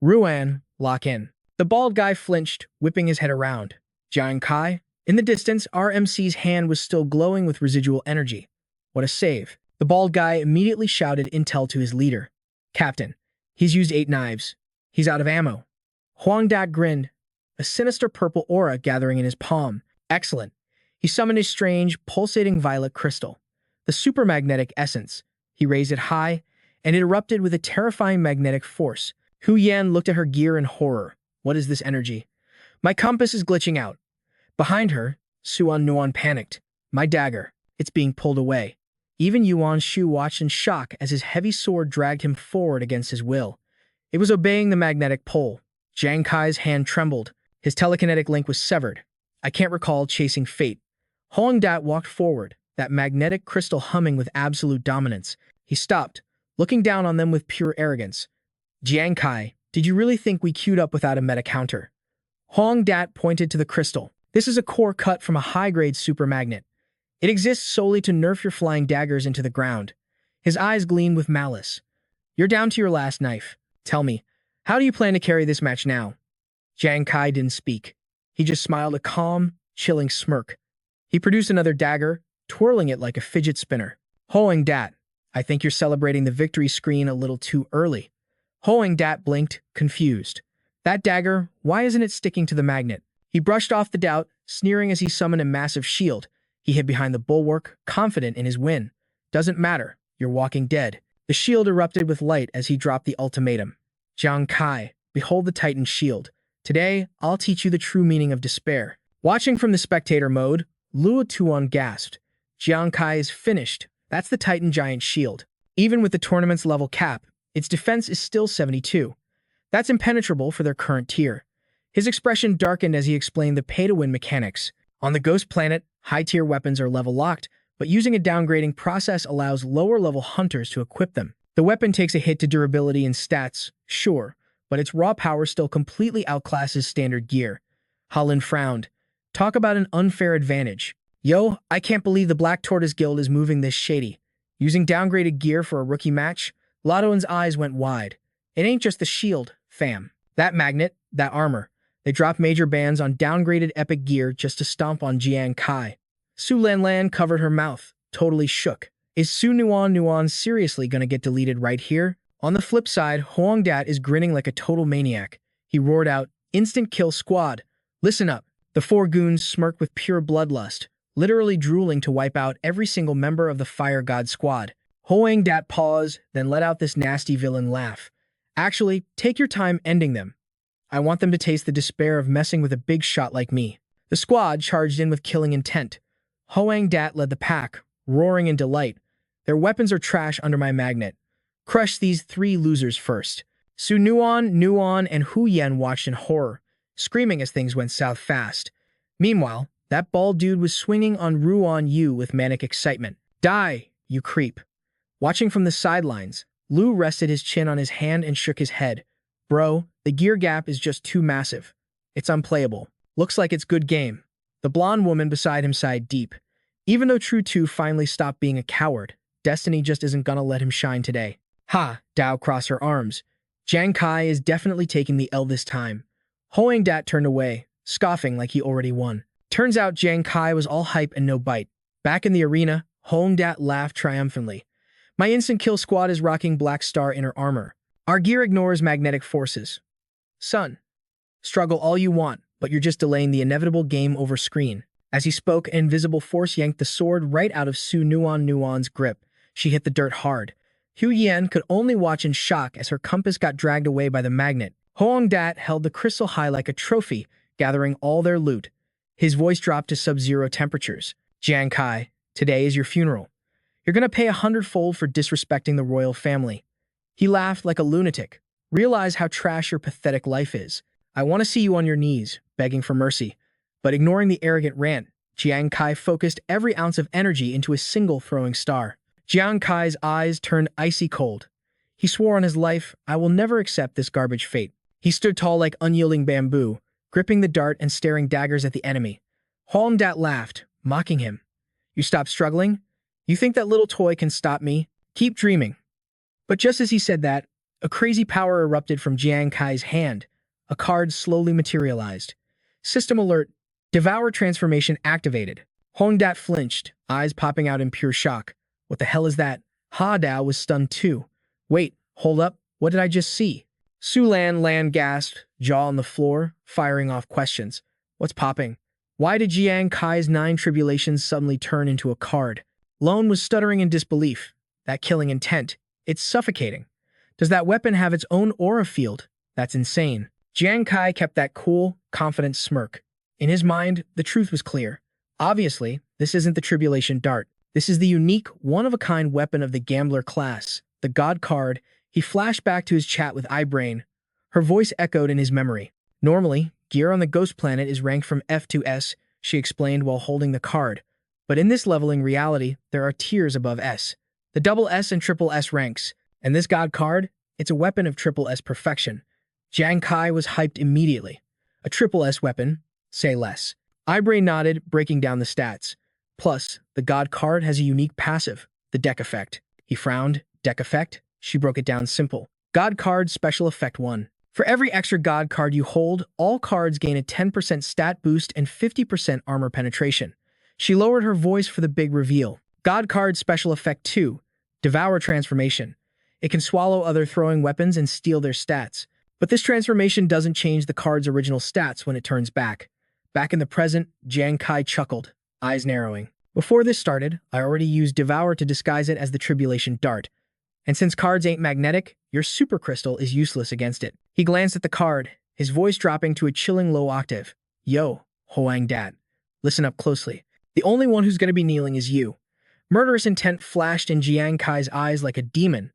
Speaker 1: Ruan, lock in. The bald guy flinched, whipping his head around. Jang Kai? In the distance, RMC's hand was still glowing with residual energy. What a save. The bald guy immediately shouted intel to his leader. Captain, he's used 8 knives. He's out of ammo. Huang Dak grinned. a sinister purple aura gathering in his palm. Excellent. He summoned his strange, pulsating violet crystal, the supermagnetic essence. He raised it high, and it erupted with a terrifying magnetic force. Hu Yan looked at her gear in horror. What is this energy? My compass is glitching out. Behind her, Suan Nuan panicked. My dagger. It's being pulled away. Even Yuan Shu watched in shock as his heavy sword dragged him forward against his will. It was obeying the magnetic pull. Jang Kai's hand trembled. His telekinetic link was severed. I can't recall chasing fate. Hoang Dat walked forward, that magnetic crystal humming with absolute dominance. He stopped, looking down on them with pure arrogance. Jang Kai, did you really think we queued up without a meta counter? Hoang Dat pointed to the crystal. This is a core cut from a high-grade supermagnet. It exists solely to nerf your flying daggers into the ground. His eyes gleamed with malice. You're down to your last knife. Tell me, how do you plan to carry this match now? Jang Kai didn't speak. He just smiled a calm, chilling smirk. He produced another dagger, twirling it like a fidget spinner. Hoang Dat, I think you're celebrating the victory screen a little too early. Hoang Dat blinked, confused. That dagger, why isn't it sticking to the magnet? He brushed off the doubt, sneering as he summoned a massive shield. He hid behind the bulwark, confident in his win. Doesn't matter, you're walking dead. The shield erupted with light as he dropped the ultimatum. Jang Kai, behold the Titan shield. Today, I'll teach you the true meaning of despair. Watching from the spectator mode, Luo Tuan gasped. Jang Kai is finished. That's the Titan giant shield. Even with the tournament's level cap, its defense is still 72. That's impenetrable for their current tier. His expression darkened as he explained the pay-to-win mechanics. On the Ghost Planet, high-tier weapons are level-locked, but using a downgrading process allows lower-level hunters to equip them. The weapon takes a hit to durability and stats, sure, but its raw power still completely outclasses standard gear. Holland frowned. Talk about an unfair advantage. Yo, I can't believe the Black Tortoise Guild is moving this shady. Using downgraded gear for a rookie match? Lottoan's eyes went wide. It ain't just the shield, fam. That magnet, that armor. They dropped major bans on downgraded epic gear just to stomp on Jiang Kai. Su Lanlan covered her mouth, totally shook. Is Su Nuan seriously gonna get deleted right here? On the flip side, Hoang Dat is grinning like a total maniac. He roared out, "Instant kill squad. Listen up." The four goons smirked with pure bloodlust, literally drooling to wipe out every single member of the Fire God squad. Hoang Dat paused, then let out this nasty villain laugh. Actually, take your time ending them. I want them to taste the despair of messing with a big shot like me. The squad charged in with killing intent. Hoang Dat led the pack, roaring in delight. Their weapons are trash under my magnet. Crush these three losers first. Su Nuan, and Hu Yan watched in horror, screaming as things went south fast. Meanwhile, that bald dude was swinging on Ruan Yu with manic excitement. Die, you creep. Watching from the sidelines, Lu rested his chin on his hand and shook his head. Bro, the gear gap is just too massive. It's unplayable. Looks like it's good game. The blonde woman beside him sighed deep. Even though True 2 finally stopped being a coward, Destiny just isn't gonna let him shine today. Ha, Dao crossed her arms. Jang Kai is definitely taking the L this time. Hoang Dat turned away, scoffing like he already won. Turns out Jang Kai was all hype and no bite. Back in the arena, Hoang Dat laughed triumphantly. My instant kill squad is rocking Black Star inner armor. Our gear ignores magnetic forces. Son, struggle all you want, but you're just delaying the inevitable game over screen. As he spoke, an invisible force yanked the sword right out of Su Nuan's grip. She hit the dirt hard. Hu Yan could only watch in shock as her compass got dragged away by the magnet. Hoang Dat held the crystal high like a trophy, gathering all their loot. His voice dropped to sub-zero temperatures. Jang Kai, today is your funeral. You're gonna pay 100-fold for disrespecting the royal family. He laughed like a lunatic. Realize how trash your pathetic life is. I want to see you on your knees, begging for mercy. But ignoring the arrogant rant, Jiang Kai focused every ounce of energy into a single throwing star. Jiang Kai's eyes turned icy cold. He swore on his life, I will never accept this garbage fate. He stood tall like unyielding bamboo, gripping the dart and staring daggers at the enemy. Hoang Dat laughed, mocking him. You stop struggling? You think that little toy can stop me? Keep dreaming. But just as he said that, a crazy power erupted from Jiang Kai's hand. A card slowly materialized. System alert. Devour transformation activated. Hoang Dat flinched, eyes popping out in pure shock. What the hell is that? Ha Dao was stunned too. Wait, hold up, what did I just see? Su Lan gasped, jaw on the floor, firing off questions. What's popping? Why did Jang Kai's 9 tribulations suddenly turn into a card? Lone was stuttering in disbelief. That killing intent. It's suffocating. Does that weapon have its own aura field? That's insane. Jang Kai kept that cool, confident smirk. In his mind, the truth was clear. Obviously, this isn't the tribulation dart. This is the unique, one-of-a-kind weapon of the gambler class, the god card. He flashed back to his chat with iBrain. Her voice echoed in his memory. Normally, gear on the ghost planet is ranked from F to S, she explained while holding the card. But in this leveling reality, there are tiers above S. The double S and triple S ranks. And this god card, it's a weapon of triple S perfection. Jang Kai was hyped immediately. A triple S weapon? Say less. iBrain nodded, breaking down the stats. Plus, the god card has a unique passive, the deck effect. He frowned. Deck effect? She broke it down simple. God card special effect 1. For every extra god card you hold, all cards gain a 10% stat boost and 50% armor penetration. She lowered her voice for the big reveal. God card special effect 2. Devour transformation. It can swallow other throwing weapons and steal their stats. But this transformation doesn't change the card's original stats when it turns back. Back in the present, Jang Kai chuckled, eyes narrowing. Before this started, I already used Devour to disguise it as the Tribulation Dart. And since cards ain't magnetic, your super crystal is useless against it. He glanced at the card, his voice dropping to a chilling low octave. Yo, Hoang Dat. Listen up closely. The only one who's going to be kneeling is you. Murderous intent flashed in Jang Kai's eyes like a demon.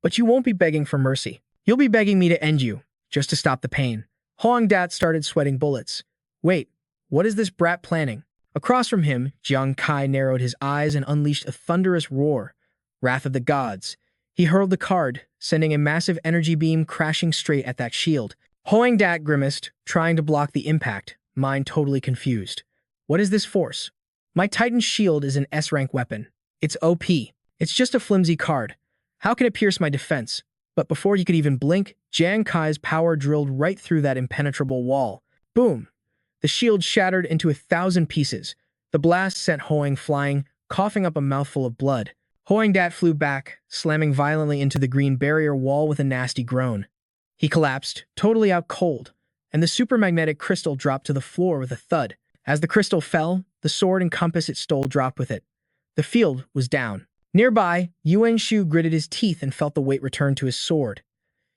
Speaker 1: But you won't be begging for mercy. You'll be begging me to end you, just to stop the pain. Hoang Dat started sweating bullets. Wait, what is this brat planning? Across from him, Jang Kai narrowed his eyes and unleashed a thunderous roar. Wrath of the Gods. He hurled the card, sending a massive energy beam crashing straight at that shield. Hoang Dat grimaced, trying to block the impact, mind totally confused. What is this force? My Titan shield is an S-rank weapon. It's OP. It's just a flimsy card. How can it pierce my defense? But before you could even blink, Jang Kai's power drilled right through that impenetrable wall. Boom! The shield shattered into 1,000 pieces. The blast sent Hoang flying, coughing up a mouthful of blood. Hoang Dat flew back, slamming violently into the green barrier wall with a nasty groan. He collapsed, totally out cold, and the supermagnetic crystal dropped to the floor with a thud. As the crystal fell, the sword and compass it stole dropped with it. The field was down. Nearby, Yuan Shu gritted his teeth and felt the weight return to his sword.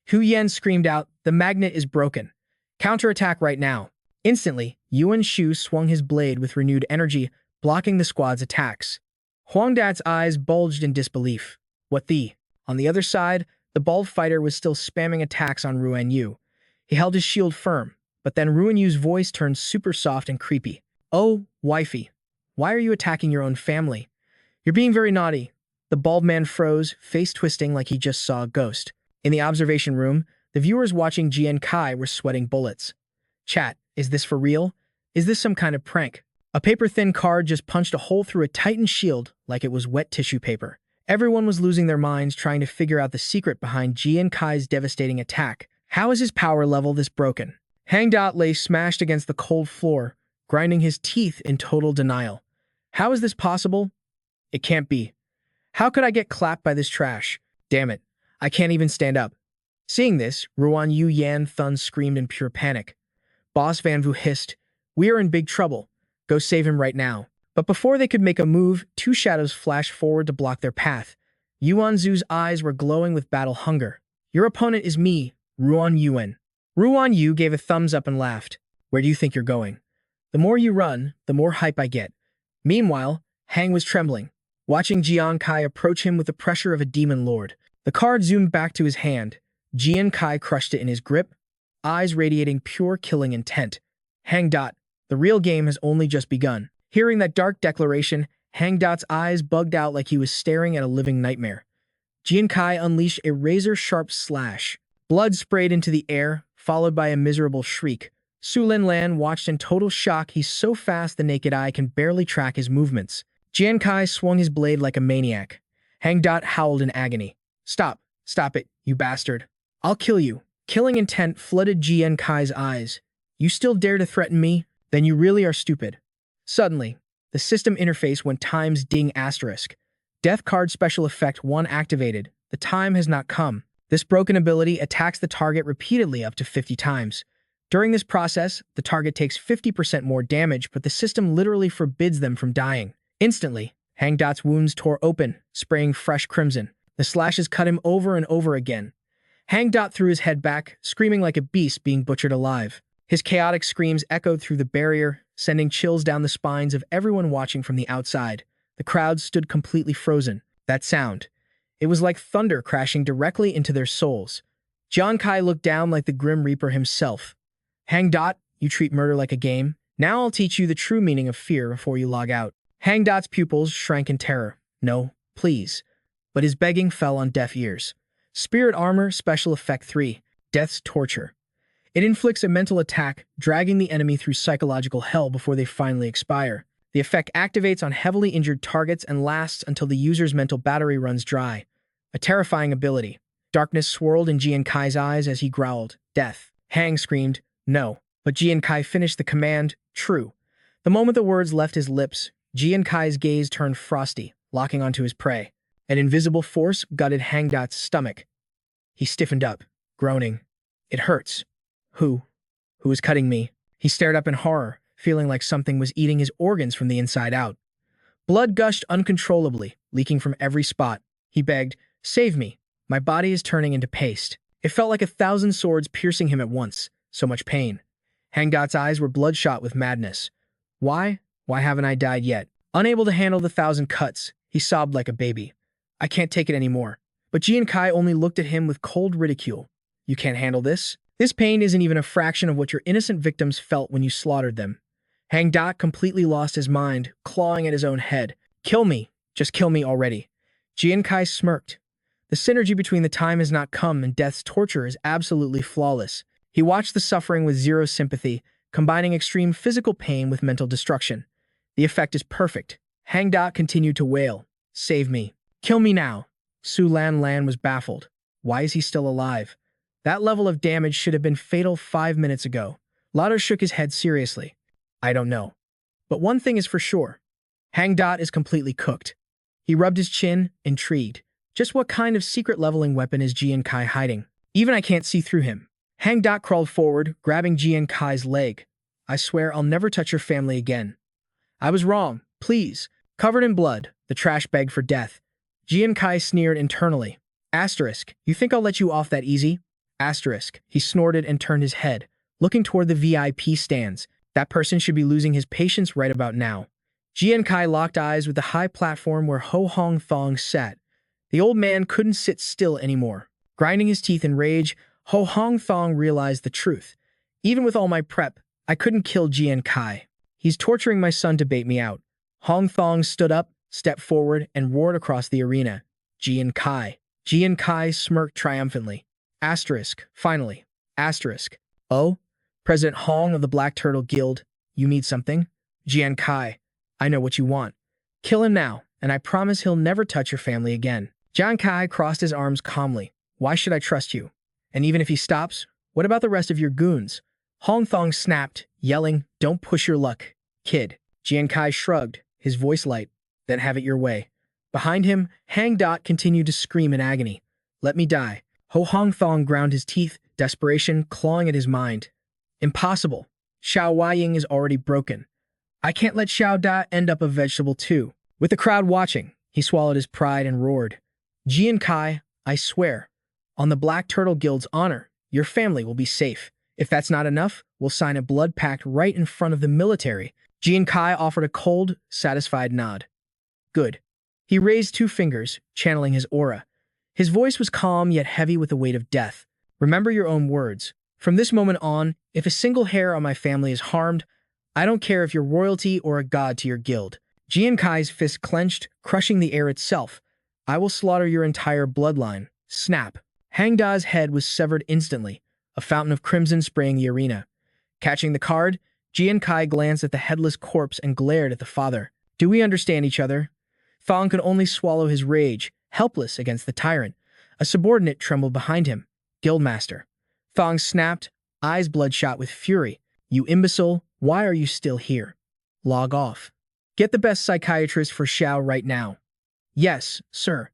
Speaker 1: Hu Yan screamed out, "The magnet is broken. Counterattack right now." Instantly, Yuan Shu swung his blade with renewed energy, blocking the squad's attacks. Hoang Dat's eyes bulged in disbelief. What the? On the other side, the bald fighter was still spamming attacks on Ruan Yu. He held his shield firm, but then Ruan Yu's voice turned super soft and creepy. "Oh, wifey, why are you attacking your own family? You're being very naughty." The bald man froze, face twisting like he just saw a ghost. In the observation room, the viewers watching Jang Kai were sweating bullets. Chat, is this for real? Is this some kind of prank? A paper-thin card just punched a hole through a Titan shield like it was wet tissue paper. Everyone was losing their minds trying to figure out the secret behind Jang Kai's devastating attack. How is his power level this broken? Hang Dot lay smashed against the cold floor, grinding his teeth in total denial. How is this possible? It can't be. How could I get clapped by this trash? Damn it, I can't even stand up. Seeing this, Ruan Yu Yan Thun screamed in pure panic. Boss Van Vu hissed, "We are in big trouble. Go save him right now." But before they could make a move, 2 shadows flashed forward to block their path. Yuan Zu's eyes were glowing with battle hunger. "Your opponent is me, Ruan Yuan." Ruan Yu gave a thumbs up and laughed. "Where do you think you're going? The more you run, the more hype I get." Meanwhile, Hang was trembling, watching Jang Kai approach him with the pressure of a demon lord. The card zoomed back to his hand. Jang Kai crushed it in his grip, eyes radiating pure killing intent. Hang Dot, the real game has only just begun. Hearing that dark declaration, Hang Dot's eyes bugged out like he was staring at a living nightmare. Jang Kai unleashed a razor-sharp slash. Blood sprayed into the air, followed by a miserable shriek. Su Lin Lan watched in total shock. He's so fast the naked eye can barely track his movements. Jang Kai swung his blade like a maniac. Hang Dot howled in agony. Stop it, you bastard. I'll kill you." Killing intent flooded Jang Kai's eyes. "You still dare to threaten me? Then you really are stupid." Suddenly, the system interface went times ding asterisk. Death card special effect 1 activated. The time has not come. This broken ability attacks the target repeatedly up to 50 times. During this process, the target takes 50% more damage, but the system literally forbids them from dying. Instantly, Hang Dot's wounds tore open, spraying fresh crimson. The slashes cut him over and over again. Hang Dot threw his head back, screaming like a beast being butchered alive. His chaotic screams echoed through the barrier, sending chills down the spines of everyone watching from the outside. The crowd stood completely frozen. That sound. It was like thunder crashing directly into their souls. Jang Kai looked down like the Grim Reaper himself. Hang Dot, you treat murder like a game. Now I'll teach you the true meaning of fear before you log out. Hang Dot's pupils shrank in terror. No, please. But his begging fell on deaf ears. Spirit Armor Special Effect 3. Death's Torture. It inflicts a mental attack, dragging the enemy through psychological hell before they finally expire. The effect activates on heavily injured targets and lasts until the user's mental battery runs dry. A terrifying ability. Darkness swirled in Jian Kai's eyes as he growled, "Death." Hang screamed, "No." But Jian Kai finished the command, "True." The moment the words left his lips, Jian Kai's gaze turned frosty, locking onto his prey. An invisible force gutted Hang Dot's stomach. He stiffened up, groaning, "It hurts." Who is cutting me? He stared up in horror, feeling like something was eating his organs from the inside out. Blood gushed uncontrollably, leaking from every spot. He begged, "Save me. My body is turning into paste." It felt like 1,000 swords piercing him at once. So much pain. Hang Dot's eyes were bloodshot with madness. Why? Why haven't I died yet? Unable to handle the 1,000 cuts, he sobbed like a baby. "I can't take it anymore." But Jian Kai only looked at him with cold ridicule. "You can't handle this? This pain isn't even a fraction of what your innocent victims felt when you slaughtered them." Hang Dot completely lost his mind, clawing at his own head. "Kill me. Just kill me already." Jian Kai smirked. The synergy between the time has not come and death's torture is absolutely flawless. He watched the suffering with zero sympathy, combining extreme physical pain with mental destruction. The effect is perfect. Hang Dot continued to wail, "Save me. Kill me now." Su Lan Lan was baffled. Why is he still alive? That level of damage should have been fatal 5 minutes ago. Lauder shook his head seriously. "I don't know. But one thing is for sure. Hang Dot is completely cooked." He rubbed his chin, intrigued. Just what kind of secret leveling weapon is Jian Kai hiding? Even I can't see through him. Hang Dot crawled forward, grabbing Jian Kai's leg. "I swear I'll never touch your family again." "I was wrong. Please." Covered in blood, the trash begged for death. Jian Kai sneered internally. Asterisk, you think I'll let you off that easy? Asterisk, he snorted and turned his head, looking toward the VIP stands. That person should be losing his patience right about now. Jian Kai locked eyes with the high platform where Ho Hong Thong sat. The old man couldn't sit still anymore. Grinding his teeth in rage, Ho Hong Thong realized the truth. Even with all my prep, I couldn't kill Jian Kai. He's torturing my son to bait me out. Hong Thong stood up, stepped forward, and roared across the arena. Jian Kai. Jian Kai smirked triumphantly. Asterisk, finally. Asterisk. Oh? President Hong of the Black Turtle Guild, you need something? Jian Kai, I know what you want. Kill him now, and I promise he'll never touch your family again. Jang Kai crossed his arms calmly. Why should I trust you? And even if he stops, what about the rest of your goons? Hong Thong snapped, yelling, Don't push your luck, kid. Jian Kai shrugged, his voice light. Then have it your way. Behind him, Hang Dot continued to scream in agony. Let me die. Ho Hong Thong ground his teeth, desperation clawing at his mind. Impossible. Xiao Weiying is already broken. I can't let Xiao Da end up a vegetable too. With the crowd watching, he swallowed his pride and roared. Jian Kai, I swear, on the Black Turtle Guild's honor, your family will be safe. If that's not enough, we'll sign a blood pact right in front of the military. Jian Kai offered a cold, satisfied nod. Good. He raised 2 fingers, channeling his aura. His voice was calm yet heavy with the weight of death. Remember your own words. From this moment on, if a single hair on my family is harmed, I don't care if you're royalty or a god to your guild. Jian Kai's fist clenched, crushing the air itself. I will slaughter your entire bloodline. Snap. Hang Da's head was severed instantly, a fountain of crimson spraying the arena. Catching the card, Jian Kai glanced at the headless corpse and glared at the father. Do we understand each other? Thong could only swallow his rage, helpless against the tyrant. A subordinate trembled behind him. Guildmaster. Thong snapped, eyes bloodshot with fury. You imbecile, why are you still here? Log off. Get the best psychiatrist for Xiao right now. Yes, sir.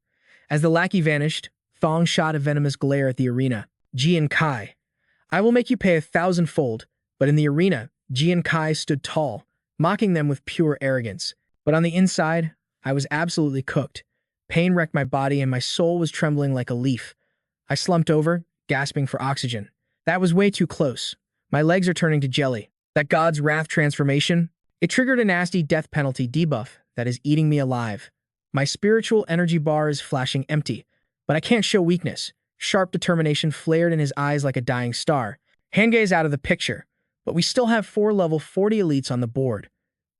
Speaker 1: As the lackey vanished, Thong shot a venomous glare at the arena. Jian Kai. I will make you pay 1,000-fold, but in the arena, Jang Kai stood tall, mocking them with pure arrogance. But on the inside, I was absolutely cooked. Pain wrecked my body and my soul was trembling like a leaf. I slumped over, gasping for oxygen. That was way too close. My legs are turning to jelly. That God's Wrath transformation? It triggered a nasty death penalty debuff that is eating me alive. My spiritual energy bar is flashing empty, but I can't show weakness. Sharp determination flared in his eyes like a dying star. Hangei's out of the picture, but we still have 4 level 40 elites on the board.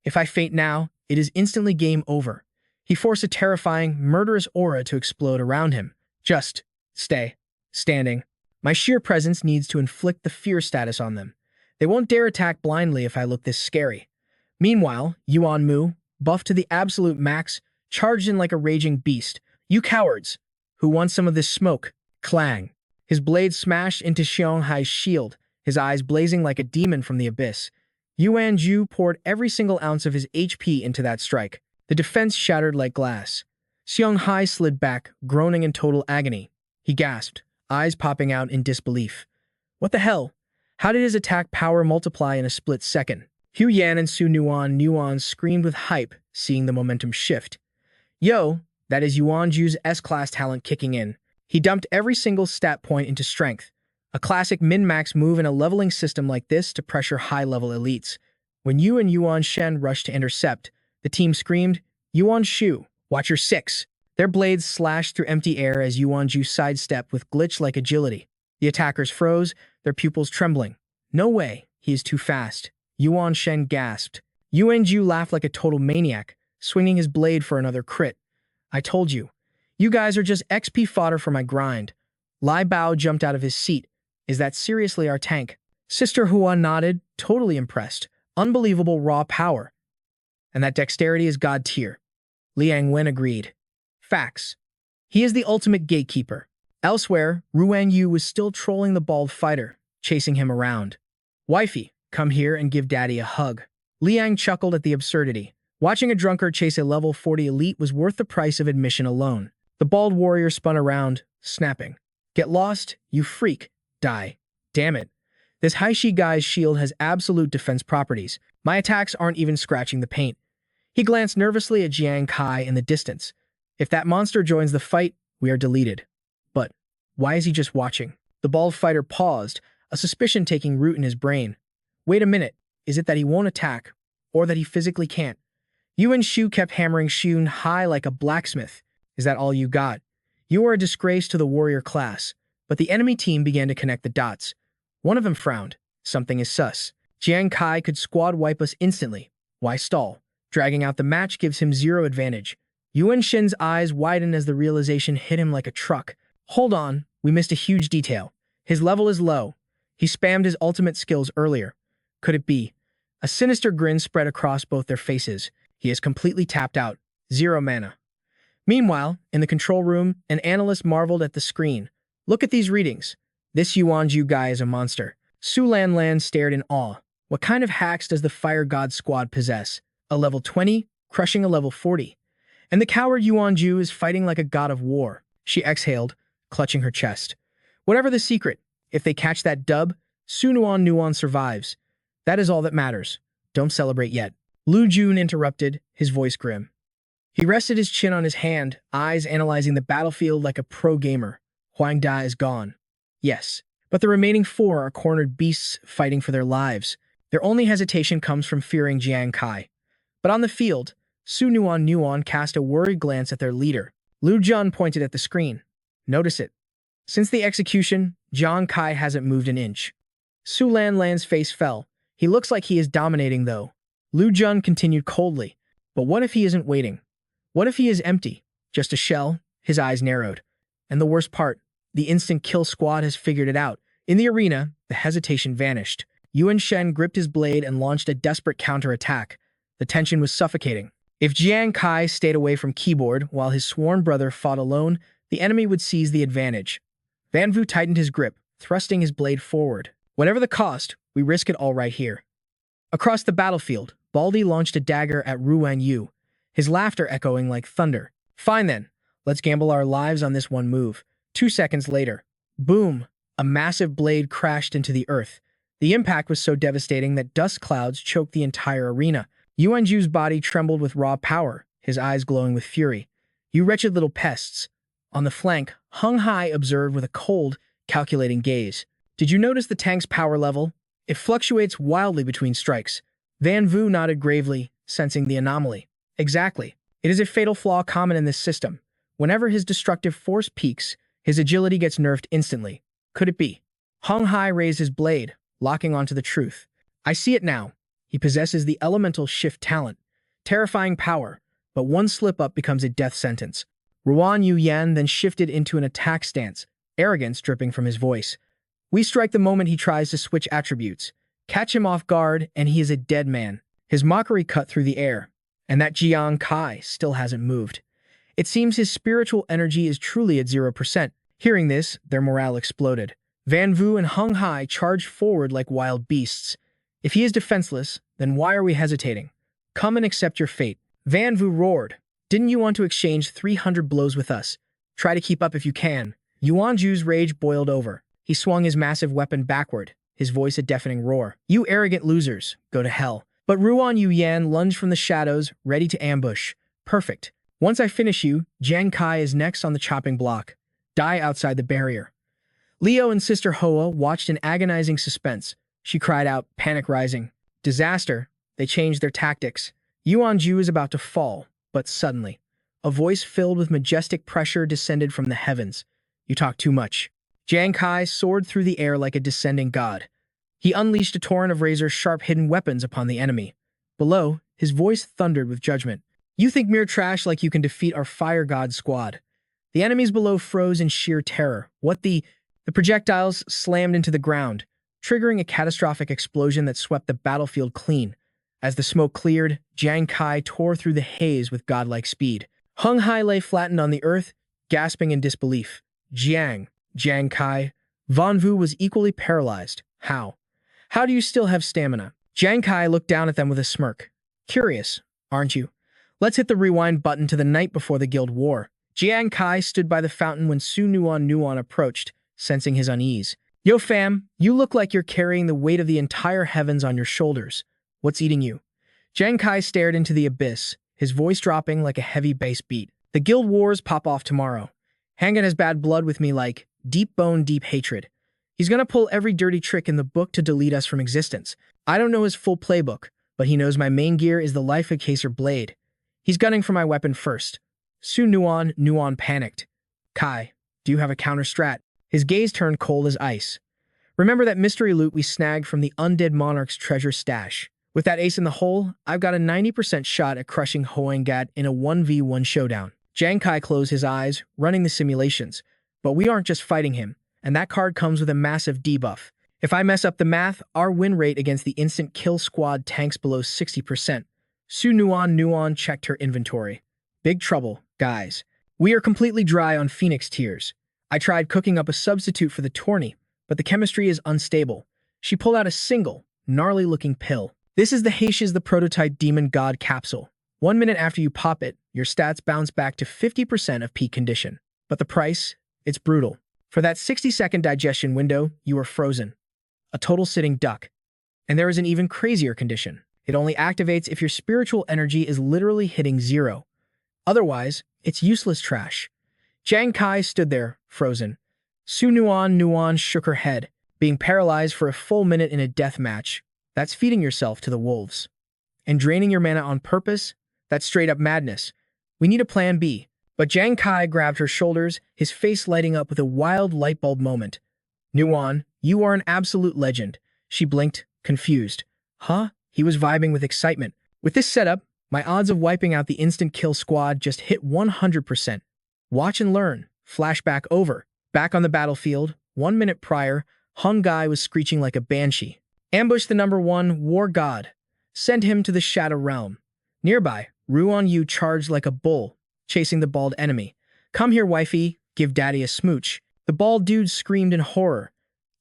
Speaker 1: If I faint now, it is instantly game over. He forced a terrifying, murderous aura to explode around him. Just stay standing. My sheer presence needs to inflict the fear status on them. They won't dare attack blindly if I look this scary. Meanwhile, Yuan Mu, buffed to the absolute max, charged in like a raging beast. You cowards! Who want some of this smoke? Clang. His blade smashed into Xiong Hai's shield, his eyes blazing like a demon from the abyss. Yuan Ju poured every single ounce of his HP into that strike. The defense shattered like glass. Xiong Hai slid back, groaning in total agony. He gasped, eyes popping out in disbelief. What the hell? How did his attack power multiply in a split second? Hu Yan and Su Nuan screamed with hype, seeing the momentum shift. Yo, that is Yuan Ju's S-class talent kicking in. He dumped every single stat point into strength. A classic min-max move in a leveling system like this to pressure high-level elites. When Yu and Yuan Shen rushed to intercept, the team screamed, Yuan Shu, watch your 6. Their blades slashed through empty air as Yuan Ju sidestepped with glitch-like agility. The attackers froze, their pupils trembling. No way, he is too fast. Yuan Shen gasped. Yuan Ju laughed like a total maniac, swinging his blade for another crit. I told you. You guys are just XP fodder for my grind. Lai Bao jumped out of his seat. Is that seriously our tank? Sister Huan nodded, totally impressed. Unbelievable raw power. And that dexterity is god tier. Liang Wen agreed. Facts. He is the ultimate gatekeeper. Elsewhere, Ruan Yu was still trolling the bald fighter, chasing him around. Wifey, come here and give daddy a hug. Liang chuckled at the absurdity. Watching a drunkard chase a level 40 elite was worth the price of admission alone. The bald warrior spun around, snapping. Get lost, you freak. Die. Damn it. This Haishi guy's shield has absolute defense properties. My attacks aren't even scratching the paint. He glanced nervously at Jang Kai in the distance. If that monster joins the fight, we are deleted. But why is he just watching? The bald fighter paused, a suspicion taking root in his brain. Wait a minute, is it that he won't attack, or that he physically can't? Yuan Shu kept hammering Xun Hai like a blacksmith. Is that all you got? You are a disgrace to the warrior class. But the enemy team began to connect the dots. One of them frowned. Something is sus. Jang Kai could squad wipe us instantly. Why stall? Dragging out the match gives him 0 advantage. Yuan Shen's eyes widened as the realization hit him like a truck. Hold on, we missed a huge detail. His level is low. He spammed his ultimate skills earlier. Could it be? A sinister grin spread across both their faces. He is completely tapped out. 0 mana. Meanwhile, in the control room, an analyst marveled at the screen. Look at these readings. This Yuan Ju guy is a monster. Su Lan stared in awe. What kind of hacks does the Fire God squad possess? A level 20, crushing a level 40. And the coward Yuan Ju is fighting like a god of war. She exhaled, clutching her chest. Whatever the secret, if they catch that dub, Su Nuan survives. That is all that matters. Don't celebrate yet. Lu Jun interrupted, his voice grim. He rested his chin on his hand, eyes analyzing the battlefield like a pro gamer. Huang Da is gone. Yes, but the remaining 4 are cornered beasts fighting for their lives. Their only hesitation comes from fearing Jang Kai. But on the field, Su Nuan cast a worried glance at their leader. Lu Jun pointed at the screen. Notice it. Since the execution, Jang Kai hasn't moved an inch. Su Lan's face fell. He looks like he is dominating, though. Lu Jun continued coldly. But what if he isn't waiting? What if he is empty? Just a shell? His eyes narrowed. And the worst part, the instant kill squad has figured it out. In the arena, the hesitation vanished. Yuan Shen gripped his blade and launched a desperate counterattack. The tension was suffocating. If Jiang Kai stayed away from keyboard while his sworn brother fought alone, the enemy would seize the advantage. Van Vu tightened his grip, thrusting his blade forward. Whatever the cost, we risk it all right here. Across the battlefield, Baldi launched a dagger at Ruan Yu, his laughter echoing like thunder. Fine then, let's gamble our lives on this one move. 2 seconds later. Boom! A massive blade crashed into the earth. The impact was so devastating that dust clouds choked the entire arena. Yuanju's body trembled with raw power, his eyes glowing with fury. You wretched little pests. On the flank, Hung Hai observed with a cold, calculating gaze. Did you notice the tank's power level? It fluctuates wildly between strikes. Van Vu nodded gravely, sensing the anomaly. Exactly. It is a fatal flaw common in this system. Whenever his destructive force peaks, his agility gets nerfed instantly. Could it be? Hung Hai raised his blade, locking onto the truth. I see it now. He possesses the elemental shift talent. Terrifying power, but one slip-up becomes a death sentence. Ruan Yu Yan then shifted into an attack stance, arrogance dripping from his voice. We strike the moment he tries to switch attributes. Catch him off guard, and he is a dead man. His mockery cut through the air, and that Jang Kai still hasn't moved. It seems his spiritual energy is truly at 0%. Hearing this, their morale exploded. Van Vu and Hung Hai charged forward like wild beasts. If he is defenseless, then why are we hesitating? Come and accept your fate. Van Vu roared. Didn't you want to exchange 300 blows with us? Try to keep up if you can. Yuanju's rage boiled over. He swung his massive weapon backward, his voice a deafening roar. You arrogant losers, go to hell. But Ruan Yu Yan lunged from the shadows, ready to ambush. Perfect. Once I finish you, Jang Kai is next on the chopping block. Die outside the barrier. Leo and Sister Hoa watched in agonizing suspense. She cried out, panic rising. Disaster. They changed their tactics. Yuanju is about to fall, but suddenly, a voice filled with majestic pressure descended from the heavens. You talk too much. Jang Kai soared through the air like a descending god. He unleashed a torrent of razor-sharp hidden weapons upon the enemy. Below, his voice thundered with judgment. You think mere trash like you can defeat our fire god squad. The enemies below froze in sheer terror. The projectiles slammed into the ground, triggering a catastrophic explosion that swept the battlefield clean. As the smoke cleared, Jang Kai tore through the haze with godlike speed. Hung Hai lay flattened on the earth, gasping in disbelief. Jang Kai. Van Vu was equally paralyzed. How? How do you still have stamina? Jang Kai looked down at them with a smirk. Curious, aren't you? Let's hit the rewind button to the night before the Guild War. Jang Kai stood by the fountain when Su Nuan approached, sensing his unease. Yo fam, you look like you're carrying the weight of the entire heavens on your shoulders. What's eating you? Jang Kai stared into the abyss, his voice dropping like a heavy bass beat. The Guild Wars pop off tomorrow. Hangan has bad blood with me like deep bone, deep hatred. He's gonna pull every dirty trick in the book to delete us from existence. I don't know his full playbook, but he knows my main gear is the Life Caser blade. He's gunning for my weapon first. Su Nuan panicked. Kai, do you have a counter strat? His gaze turned cold as ice. Remember that mystery loot we snagged from the Undead Monarch's treasure stash? With that ace in the hole, I've got a 90% shot at crushing Hoengat in a 1v1 showdown. Jang Kai closed his eyes, running the simulations. But we aren't just fighting him, and that card comes with a massive debuff. If I mess up the math, our win rate against the instant kill squad tanks below 60%. Su Nuan checked her inventory. Big trouble, guys. We are completely dry on Phoenix tiers. I tried cooking up a substitute for the tourney, but the chemistry is unstable. She pulled out a single, gnarly-looking pill. This is the Haitia's the prototype demon god capsule. 1 minute after you pop it, your stats bounce back to 50% of peak condition. But the price? It's brutal. For that 60-second digestion window, you are frozen. A total sitting duck. And there is an even crazier condition. It only activates if your spiritual energy is literally hitting 0. Otherwise, it's useless trash. Jang Kai stood there, frozen. Su Nuan shook her head. Being paralyzed for a full minute in a death match, that's feeding yourself to the wolves. And draining your mana on purpose, that's straight up madness. We need a plan B. But Jang Kai grabbed her shoulders, his face lighting up with a wild lightbulb moment. Nuan, you are an absolute legend. She blinked, confused. Huh? He was vibing with excitement. With this setup, my odds of wiping out the instant kill squad just hit 100%. Watch and learn. Flashback over. Back on the battlefield, 1 minute prior, Hung Gai was screeching like a banshee. Ambush the #1 war god. Send him to the Shadow Realm. Nearby, Ruan Yu charged like a bull, chasing the bald enemy. Come here, wifey, give daddy a smooch. The bald dude screamed in horror.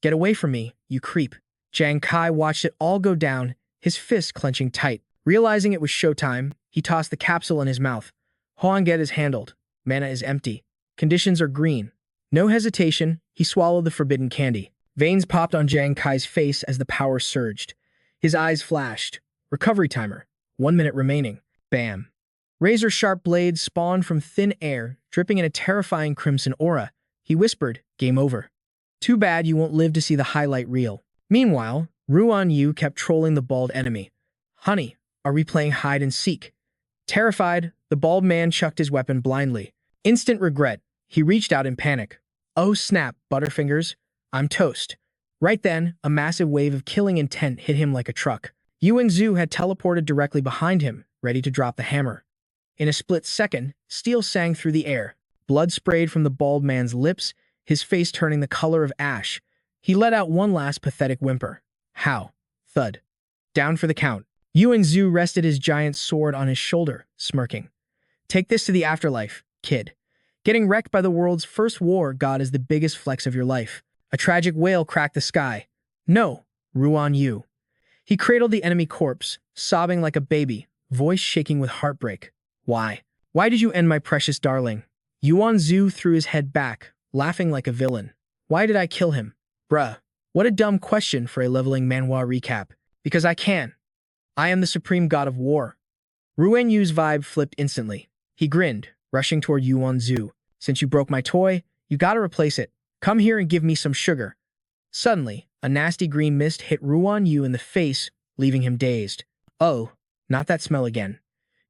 Speaker 1: Get away from me, you creep. Jang Kai watched it all go down, his fist clenching tight. Realizing it was showtime, he tossed the capsule in his mouth. Hoengat is handled. Mana is empty. Conditions are green. No hesitation, He swallowed the forbidden candy. Veins popped on Jang Kai's face as the power surged. His eyes flashed. Recovery timer. 1 minute remaining. Bam. Razor-sharp blades spawned from thin air, dripping in a terrifying crimson aura. He whispered, "Game over. Too bad you won't live to see the highlight reel." Meanwhile, Ruan Yu kept trolling the bald enemy. "Honey, are we playing hide and seek?" Terrified, the bald man chucked his weapon blindly. Instant regret. He reached out in panic. "Oh snap, Butterfingers. I'm toast." Right then, a massive wave of killing intent hit him like a truck. Yuan Zhu had teleported directly behind him, ready to drop the hammer. In a split second, steel sang through the air. Blood sprayed from the bald man's lips, his face turning the color of ash. He let out one last pathetic whimper. How? Thud. Down for the count. Yuan Zhu rested his giant sword on his shoulder, smirking. "Take this to the afterlife, kid. Getting wrecked by the world's first war god is the biggest flex of your life." A tragic wail cracked the sky. "No, Ruan Yu." He cradled the enemy corpse, sobbing like a baby, voice shaking with heartbreak. "Why? Why did you end my precious darling?" Yuan Zhu threw his head back, laughing like a villain. "Why did I kill him? Bruh. What a dumb question for a leveling manhwa recap. Because I can. I am the supreme god of war." Ruan Yu's vibe flipped instantly. He grinned, rushing toward Yuan Zhu. "Since you broke my toy, you gotta replace it. Come here and give me some sugar." Suddenly, a nasty green mist hit Ruan Yu in the face, leaving him dazed. "Oh, not that smell again."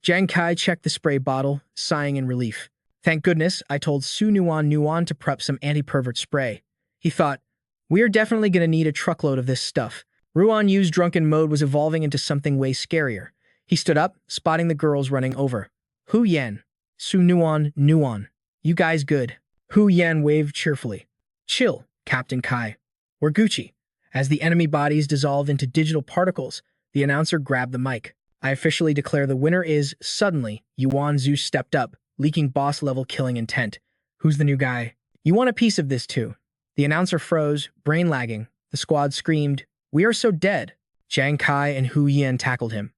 Speaker 1: Jang Kai checked the spray bottle, sighing in relief. "Thank goodness I told Su Nuan to prep some anti-pervert spray." He thought, "We are definitely going to need a truckload of this stuff." Ruan Yu's drunken mode was evolving into something way scarier. He stood up, spotting the girls running over. "Hu Yan. Su Nuan. You guys good?" Hu Yan waved cheerfully. "Chill, Captain Kai. We're Gucci." As the enemy bodies dissolved into digital particles, the announcer grabbed the mic. "I officially declare the winner is..." Suddenly, Yuan Zhu stepped up, leaking boss-level killing intent. "Who's the new guy? You want a piece of this too?" The announcer froze, brain lagging. The squad screamed, "We are so dead." Jang Kai and Hu Yan tackled him.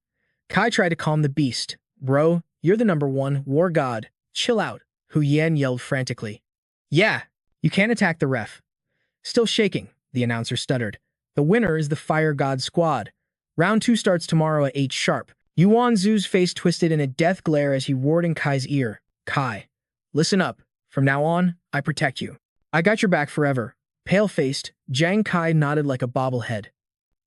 Speaker 1: Kai tried to calm the beast. "Bro, you're the #1 war god. Chill out." Hu Yan yelled frantically. "Yeah, you can't attack the ref." Still shaking, the announcer stuttered. "The winner is the Fire God squad. Round 2 starts tomorrow at 8 sharp. Yuan Zhu's face twisted in a death glare as he roared in Kai's ear. "Kai, listen up. From now on, I protect you. I got your back forever." Pale-faced, Jang Kai nodded like a bobblehead.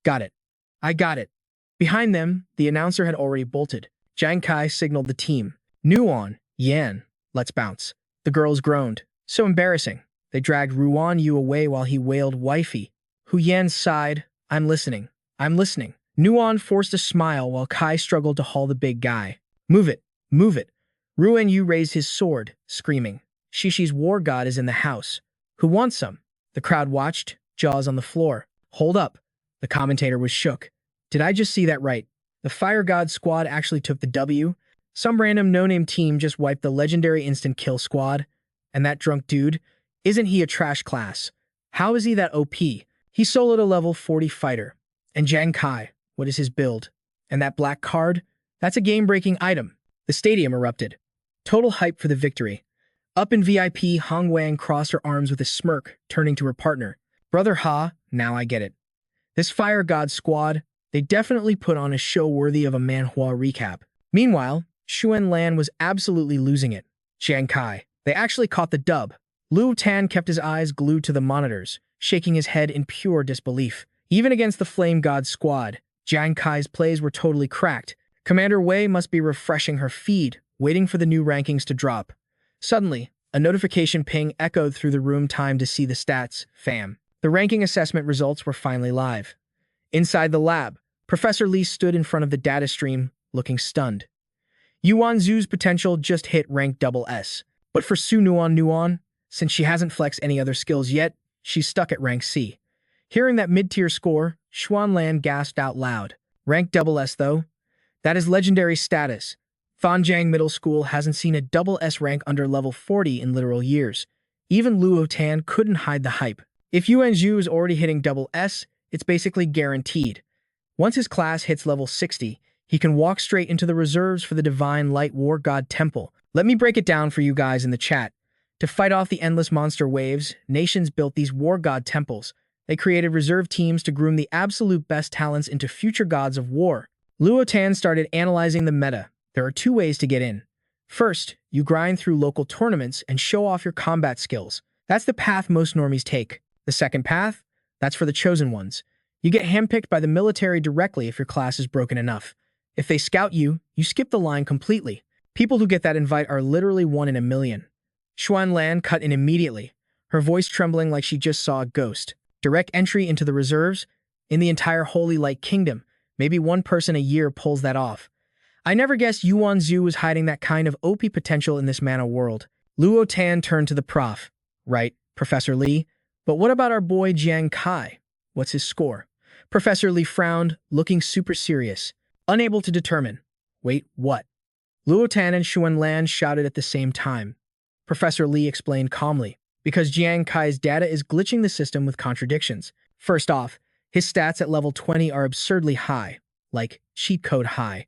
Speaker 1: "Got it. I got it." Behind them, the announcer had already bolted. Jang Kai signaled the team. "Nuan, Yan, let's bounce." The girls groaned. "So embarrassing." They dragged Ruan Yu away while he wailed wifey. Hu Yan sighed. I'm listening. Nuan forced a smile while Kai struggled to haul the big guy. Move it. Ruan Yu raised his sword, screaming. "Shishi's war god is in the house. Who wants some?" The crowd watched, jaws on the floor. "Hold up." The commentator was shook. "Did I just see that right? The Fire God squad actually took the W? Some random no-name team just wiped the legendary instant kill squad? And that drunk dude? Isn't he a trash class? How is he that OP? He soloed a level 40 fighter. And Jang Kai, what is his build? And that black card? That's a game-breaking item." The stadium erupted. Total hype for the victory. Up in VIP, Hong Wang crossed her arms with a smirk, turning to her partner. "Brother Ha, now I get it. This Fire God squad, they definitely put on a show worthy of a manhwa recap." Meanwhile, Xuan Lan was absolutely losing it. Jang Kai, they actually caught the dub. Liu Tan kept his eyes glued to the monitors, shaking his head in pure disbelief. Even against the Flame God squad, Jang Kai's plays were totally cracked. Commander Wei must be refreshing her feed, waiting for the new rankings to drop. Suddenly, a notification ping echoed through the room. "Time to see the stats, fam." The ranking assessment results were finally live. Inside the lab, Professor Lee stood in front of the data stream, looking stunned. Yuan Zhu's potential just hit rank SS. But for Su Nuan, since she hasn't flexed any other skills yet, she's stuck at rank C. Hearing that mid-tier score, Xuan Lan gasped out loud. Rank SS though? That is legendary status. Fanjiang Middle School hasn't seen a SS rank under level 40 in literal years. Even Luo Tan couldn't hide the hype. If Yuan Zhu is already hitting SS, it's basically guaranteed. Once his class hits level 60, he can walk straight into the reserves for the Divine Light War God Temple. Let me break it down for you guys in the chat. To fight off the endless monster waves, nations built these war god temples. They created reserve teams to groom the absolute best talents into future gods of war. Luo Tan started analyzing the meta. There are two ways to get in. First, you grind through local tournaments and show off your combat skills. That's the path most normies take. The second path? That's for the chosen ones. You get handpicked by the military directly if your class is broken enough. If they scout you, you skip the line completely. People who get that invite are literally 1 in a million. Xuan Lan cut in immediately, her voice trembling like she just saw a ghost. Direct entry into the reserves? In the entire Holy Light Kingdom, maybe one person a year pulls that off. I never guessed Yuan Zhu was hiding that kind of OP potential in this mana world. Luo Tan turned to the prof. Right, Professor Lee? But what about our boy Jang Kai? What's his score? Professor Lee frowned, looking super serious, unable to determine. Wait, what? Luo Tan and Xuan Lan shouted at the same time. Professor Lee explained calmly, because Jiang Kai's data is glitching the system with contradictions. First off, his stats at level 20 are absurdly high, like cheat code high.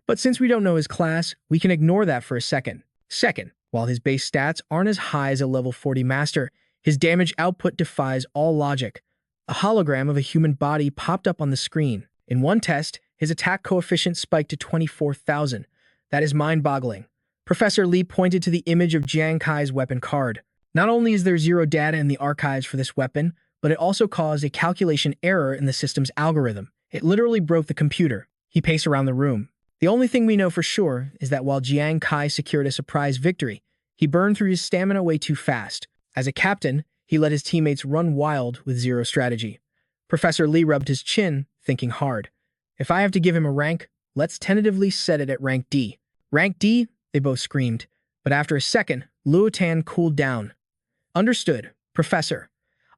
Speaker 1: But since we don't know his class, we can ignore that for a second. Second, while his base stats aren't as high as a level 40 master, his damage output defies all logic. A hologram of a human body popped up on the screen. In one test, his attack coefficient spiked to 24,000. That is mind-boggling. Professor Lee pointed to the image of Jang Kai's weapon card. Not only is there zero data in the archives for this weapon, but it also caused a calculation error in the system's algorithm. It literally broke the computer. He paced around the room. The only thing we know for sure is that while Jiang Kai secured a surprise victory, he burned through his stamina way too fast. As a captain, he let his teammates run wild with zero strategy. Professor Lee rubbed his chin, thinking hard. If I have to give him a rank, let's tentatively set it at rank D. Rank D? They both screamed. But after a second, Luo Tan cooled down. Understood, Professor.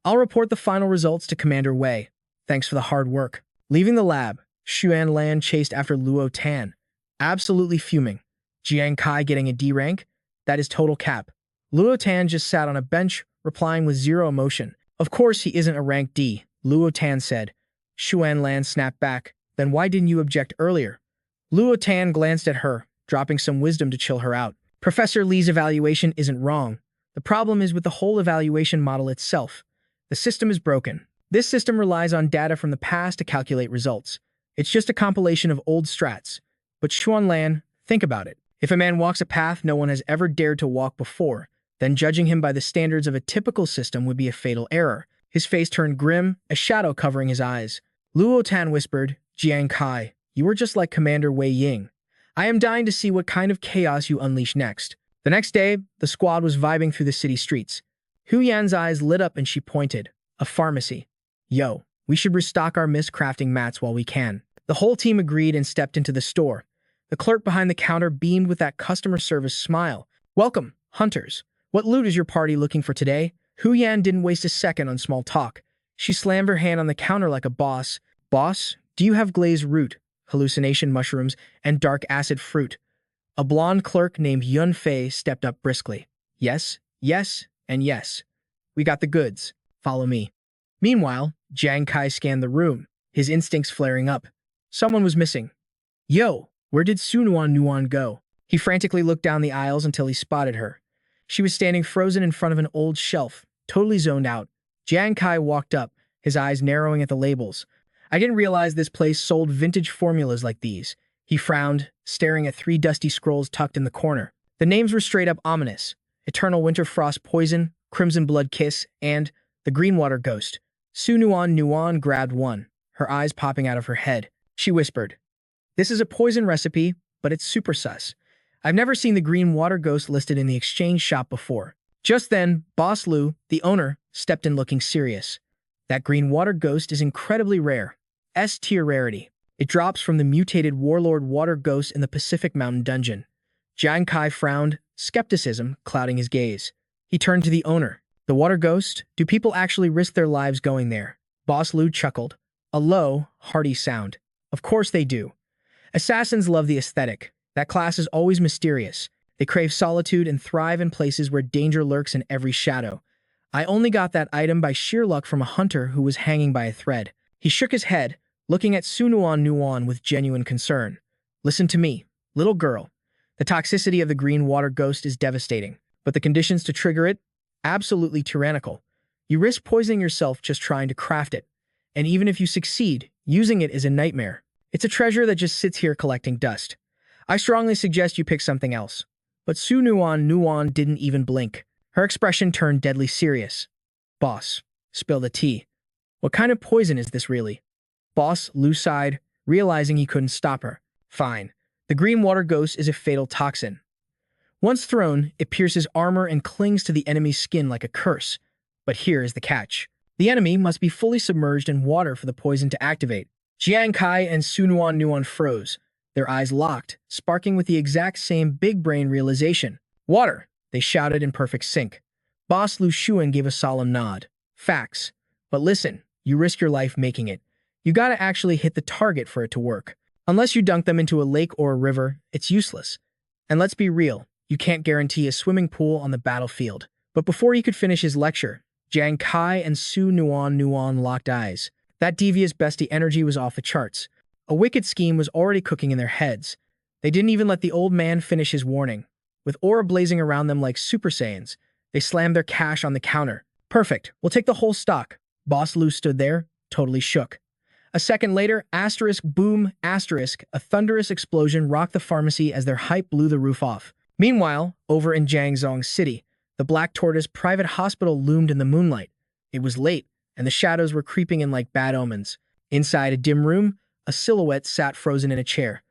Speaker 1: I'll report the final results to Commander Wei. Thanks for the hard work. Leaving the lab, Xuan Lan chased after Luo Tan, absolutely fuming. Jiang Kai getting a D rank? That is total cap. Luo Tan just sat on a bench, replying with zero emotion. Of course he isn't a rank D, Luo Tan said. Xuan Lan snapped back. Then why didn't you object earlier? Luo Tan glanced at her, dropping some wisdom to chill her out. Professor Lee's evaluation isn't wrong. The problem is with the whole evaluation model itself. The system is broken. This system relies on data from the past to calculate results. It's just a compilation of old strats. But Xuan Lan, think about it. If a man walks a path no one has ever dared to walk before, then judging him by the standards of a typical system would be a fatal error. His face turned grim, a shadow covering his eyes. Luo Tan whispered, Jiang Kai, you are just like Commander Wei Ying. I am dying to see what kind of chaos you unleash next. The next day, the squad was vibing through the city streets. Hu Yan's eyes lit up and she pointed. A pharmacy. Yo, we should restock our miscrafting mats while we can. The whole team agreed and stepped into the store. The clerk behind the counter beamed with that customer service smile. Welcome, hunters. What loot is your party looking for today? Hu Yan didn't waste a second on small talk. She slammed her hand on the counter like a boss. Boss, do you have glazed root, hallucination mushrooms, and dark acid fruit? A blonde clerk named Yun Fei stepped up briskly. Yes, yes, and yes. We got the goods. Follow me. Meanwhile, Jiang Kai scanned the room, his instincts flaring up. Someone was missing. Yo, where did Su Nuan go? He frantically looked down the aisles until he spotted her. She was standing frozen in front of an old shelf, totally zoned out. Jiang Kai walked up, his eyes narrowing at the labels. I didn't realize this place sold vintage formulas like these. He frowned, staring at 3 dusty scrolls tucked in the corner. The names were straight up ominous. Eternal Winter Frost Poison, Crimson Blood Kiss, and the Greenwater Ghost. Su Nuan grabbed one, her eyes popping out of her head. She whispered, This is a poison recipe, but it's super sus. I've never seen the Greenwater Ghost listed in the exchange shop before. Just then, Boss Lu, the owner, stepped in looking serious. That Greenwater Ghost is incredibly rare. S-tier rarity. It drops from the mutated Warlord Water Ghost in the Pacific Mountain Dungeon. Jiang Kai frowned, skepticism clouding his gaze. He turned to the owner. The Water Ghost? Do people actually risk their lives going there? Boss Lu chuckled. A low, hearty sound. Of course they do. Assassins love the aesthetic. That class is always mysterious. They crave solitude and thrive in places where danger lurks in every shadow. I only got that item by sheer luck from a hunter who was hanging by a thread. He shook his head, looking at Su Nuan with genuine concern. Listen to me, little girl. The toxicity of the Green Water Ghost is devastating. but the conditions to trigger it? Absolutely tyrannical. You risk poisoning yourself just trying to craft it. And even if you succeed, using it is a nightmare. It's a treasure that just sits here collecting dust. I strongly suggest you pick something else. But Su Nuan didn't even blink. Her expression turned deadly serious. Boss, spill the tea. What kind of poison is this really? Boss Lu sighed, realizing he couldn't stop her. Fine. The green water ghost is a fatal toxin. Once thrown, it pierces armor and clings to the enemy's skin like a curse. But here is the catch. The enemy must be fully submerged in water for the poison to activate. Jang Kai and Su Nuan froze, their eyes locked, sparking with the exact same big-brain realization. Water, they shouted in perfect sync. Boss Lu Shuan gave a solemn nod. Facts. But listen, you risk your life making it. You gotta actually hit the target for it to work. Unless you dunk them into a lake or a river, it's useless. And let's be real, you can't guarantee a swimming pool on the battlefield. But before he could finish his lecture, Jang Kai and Su Nuan locked eyes. That devious bestie energy was off the charts. A wicked scheme was already cooking in their heads. They didn't even let the old man finish his warning. With aura blazing around them like Super Saiyans, they slammed their cash on the counter. Perfect, we'll take the whole stock. Boss Lu stood there, totally shook. A second later, asterisk boom, asterisk, a thunderous explosion rocked the pharmacy as their hype blew the roof off. Meanwhile, over in Jiangzhong City, the Black Tortoise private hospital loomed in the moonlight. It was late, and the shadows were creeping in like bad omens. Inside a dim room, a silhouette sat frozen in a chair.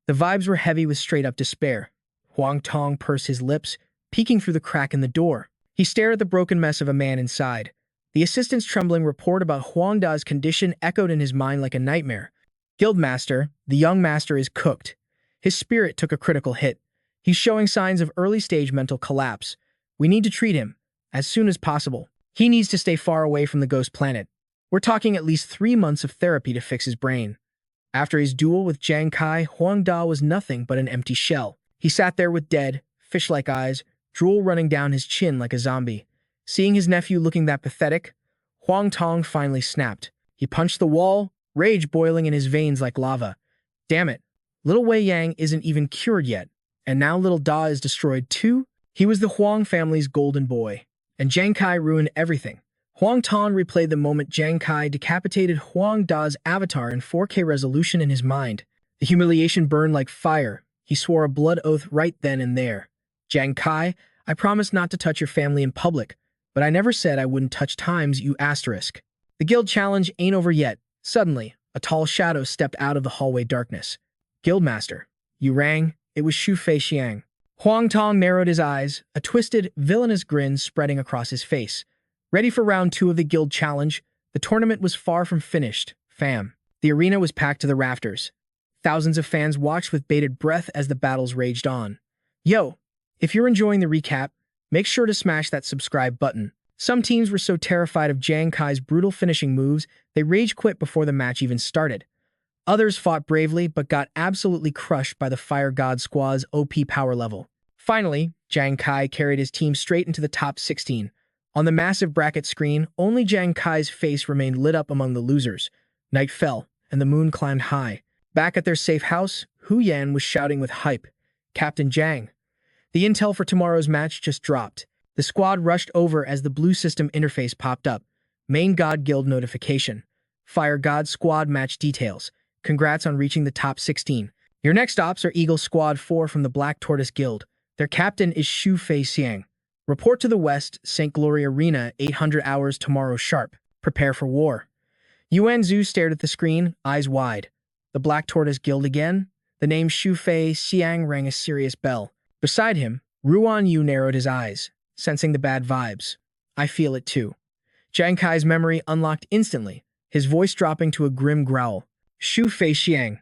Speaker 1: The vibes were heavy with straight-up despair. Huang Tong pursed his lips, peeking through the crack in the door. He stared at the broken mess of a man inside. The assistant's trembling report about Huang Da's condition echoed in his mind like a nightmare. Guildmaster, the young master is cooked. His spirit took a critical hit. He's showing signs of early-stage mental collapse. We need to treat him, as soon as possible. He needs to stay far away from the ghost planet. We're talking at least 3 months of therapy to fix his brain. After his duel with Jang Kai, Huang Da was nothing but an empty shell. He sat there with dead, fish-like eyes, drool running down his chin like a zombie. Seeing his nephew looking that pathetic, Huang Tong finally snapped. He punched the wall, rage boiling in his veins like lava. Damn it, little Wei Yang isn't even cured yet, and now little Da is destroyed too? He was the Huang family's golden boy, and Jang Kai ruined everything. Huang Tong replayed the moment Jang Kai decapitated Huang Da's avatar in 4K resolution in his mind. The humiliation burned like fire. He swore a blood oath right then and there. Jang Kai, I promise not to touch your family in public, but I never said I wouldn't touch times, you asterisk. The guild challenge ain't over yet. Suddenly, a tall shadow stepped out of the hallway darkness. Guildmaster, you rang? It was Shu Fei Xiang. Huang Tong narrowed his eyes, a twisted, villainous grin spreading across his face. Ready for round 2 of the guild challenge, the tournament was far from finished, fam. The arena was packed to the rafters. Thousands of fans watched with bated breath as the battles raged on. Yo, if you're enjoying the recap, make sure to smash that subscribe button. Some teams were so terrified of Jang Kai's brutal finishing moves, they rage quit before the match even started. Others fought bravely but got absolutely crushed by the Fire God Squad's OP power level. Finally, Jang Kai carried his team straight into the top 16. On the massive bracket screen, only Jang Kai's face remained lit up among the losers. Night fell, and the moon climbed high. Back at their safe house, Hu Yan was shouting with hype. Captain Jang. The intel for tomorrow's match just dropped. The squad rushed over as the blue system interface popped up. Main God Guild notification. Fire God Squad match details. Congrats on reaching the top 16. Your next ops are Eagle Squad 4 from the Black Tortoise Guild. Their captain is Shu Fei Xiang. Report to the west, St. Glory Arena, 800 hours tomorrow sharp. Prepare for war. Yuan Zhu stared at the screen, eyes wide. The Black Tortoise Guild again? The name Shu Fei Xiang rang a serious bell. Beside him, Ruan Yu narrowed his eyes, sensing the bad vibes. I feel it too. Jang Kai's memory unlocked instantly, his voice dropping to a grim growl. Shu Fei Xiang.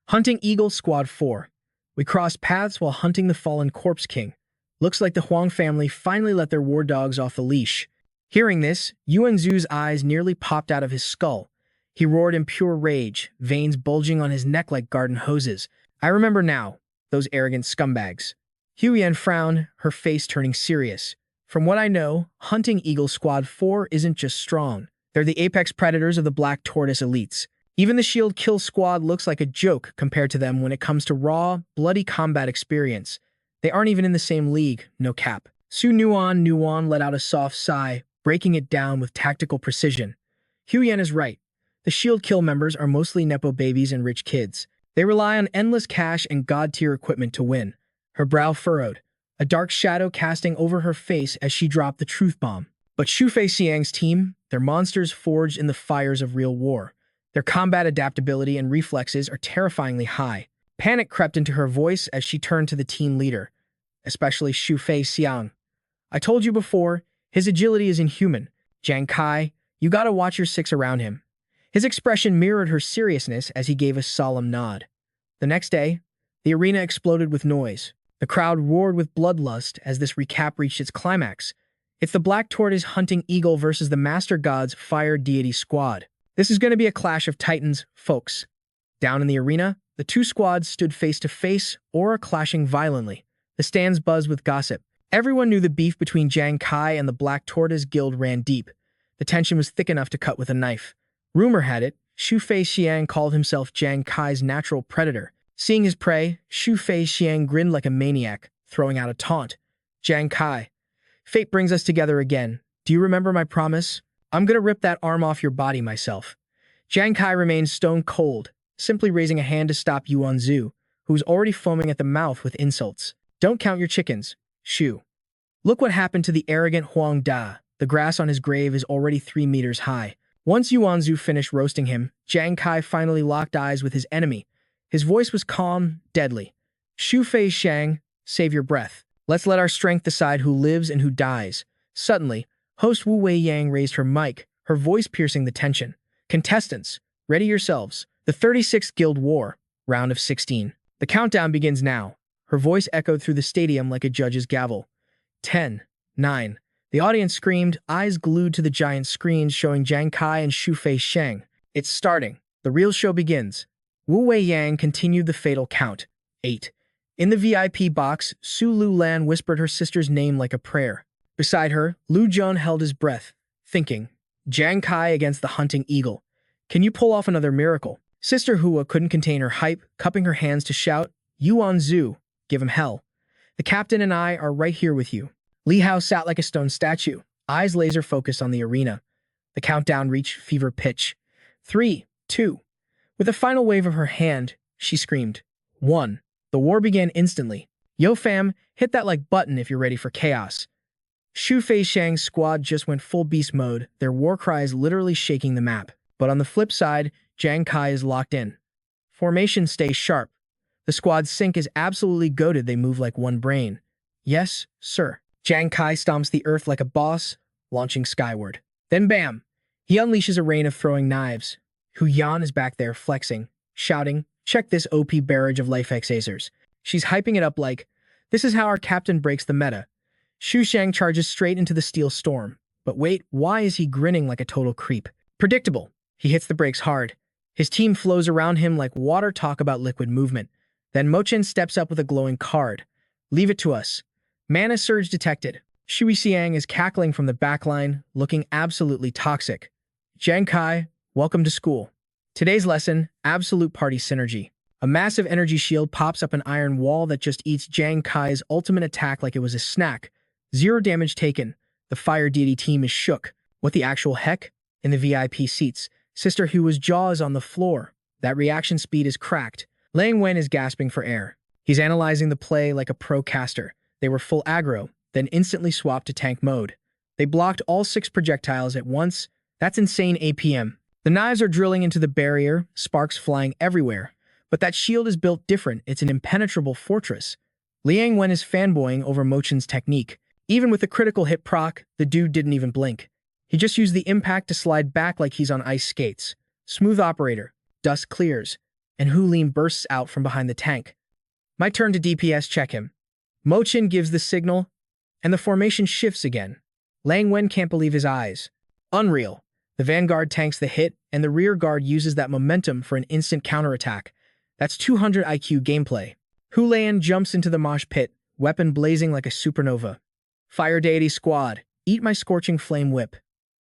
Speaker 1: Hunting Eagle Squad 4. We crossed paths while hunting the fallen Corpse King. Looks like the Huang family finally let their war dogs off the leash. Hearing this, Yuan Zhu's eyes nearly popped out of his skull. He roared in pure rage, veins bulging on his neck like garden hoses. I remember now, those arrogant scumbags. Hu Yan frowned, her face turning serious. From what I know, Hunting Eagle Squad 4 isn't just strong. They're the apex predators of the Black Tortoise elites. Even the Shield Kill Squad looks like a joke compared to them when it comes to raw, bloody combat experience. They aren't even in the same league, no cap. Nuan let out a soft sigh, breaking it down with tactical precision. Huyen is right. The Shield Kill members are mostly Nepo babies and rich kids. They rely on endless cash and god-tier equipment to win. Her brow furrowed, a dark shadow casting over her face as she dropped the truth bomb. But Shu Fei Xiang's team, they're monsters forged in the fires of real war. Their combat adaptability and reflexes are terrifyingly high. Panic crept into her voice as she turned to the team leader, especially Shu Fei Xiang. I told you before, his agility is inhuman. Jang Kai, you gotta watch your six around him. His expression mirrored her seriousness as he gave a solemn nod. The next day, the arena exploded with noise. The crowd roared with bloodlust as this recap reached its climax. It's the Black Tortoise hunting eagle versus the Master God's fire deity squad. This is going to be a clash of titans, folks. Down in the arena, the two squads stood face to face, aura clashing violently. The stands buzzed with gossip. Everyone knew the beef between Jang Kai and the Black Tortoise Guild ran deep. The tension was thick enough to cut with a knife. Rumor had it, Shu Fei Xiang called himself Jang Kai's natural predator. Seeing his prey, Shu Fei Xiang grinned like a maniac, throwing out a taunt. Jang Kai, fate brings us together again. Do you remember my promise? I'm gonna rip that arm off your body myself. Jang Kai remained stone cold, simply raising a hand to stop Yuan Zhu, who was already foaming at the mouth with insults. Don't count your chickens, Shu. Look what happened to the arrogant Huang Da. The grass on his grave is already 3 meters high. Once Yuan Zhu finished roasting him, Jang Kai finally locked eyes with his enemy. His voice was calm, deadly. Shu Fei Xiang, save your breath. Let's let our strength decide who lives and who dies. Suddenly, host Wu Wei Yang raised her mic, her voice piercing the tension. Contestants, ready yourselves. The 36th Guild War, round of 16. The countdown begins now. Her voice echoed through the stadium like a judge's gavel. 10, 9. The audience screamed, eyes glued to the giant screens showing Jang Kai and Shu Fei Xiang. It's starting. The real show begins. Wu Wei Yang continued the fatal count. 8. In the VIP box, Su Lu Lan whispered her sister's name like a prayer. Beside her, Lu Jun held his breath, thinking, Jang Kai against the hunting eagle. Can you pull off another miracle? Sister Hua couldn't contain her hype, cupping her hands to shout, Yuan Zhu, give him hell. The captain and I are right here with you. Li Hao sat like a stone statue, eyes laser focused on the arena. The countdown reached fever pitch. 3, 2. With a final wave of her hand, she screamed, 1. The war began instantly. Yo fam, hit that like button if you're ready for chaos. Shu Fei Xiang's squad just went full beast mode, their war cries literally shaking the map. But on the flip side, Jang Kai is locked in. Formation stays sharp. The squad's sync is absolutely goated, they move like one brain. Yes, sir. Jang Kai stomps the earth like a boss, launching skyward. Then bam! He unleashes a rain of throwing knives. Hu Yan is back there flexing, shouting, check this OP barrage of life exacers. She's hyping it up like, this is how our captain breaks the meta. Shu Shang charges straight into the steel storm. But wait, why is he grinning like a total creep? Predictable. He hits the brakes hard. His team flows around him like water, talk about liquid movement. Then Mochen steps up with a glowing card. Leave it to us. Mana surge detected. Shui Xiang is cackling from the backline, looking absolutely toxic. Jang Kai, welcome to school. Today's lesson, absolute party synergy. A massive energy shield pops up an iron wall that just eats Jang Kai's ultimate attack like it was a snack. 0 damage taken. The fire deity team is shook. What the actual heck? In the VIP seats, Sister Hua's jaw is on the floor. That reaction speed is cracked. Lang Wen is gasping for air. He's analyzing the play like a pro caster. They were full aggro, then instantly swapped to tank mode. They blocked all 6 projectiles at once. That's insane APM. The knives are drilling into the barrier, sparks flying everywhere. But that shield is built different. It's an impenetrable fortress. Liang Wen is fanboying over Mochen's technique. Even with the critical hit proc, the dude didn't even blink. He just used the impact to slide back like he's on ice skates. Smooth operator. Dust clears. And Hu Lin bursts out from behind the tank. My turn to DPS check him. Mochen gives the signal, and the formation shifts again. Lang Wen can't believe his eyes. Unreal. The vanguard tanks the hit, and the rear guard uses that momentum for an instant counterattack. That's 200 IQ gameplay. Hu Lan jumps into the mosh pit, weapon blazing like a supernova. Fire deity squad, eat my scorching flame whip.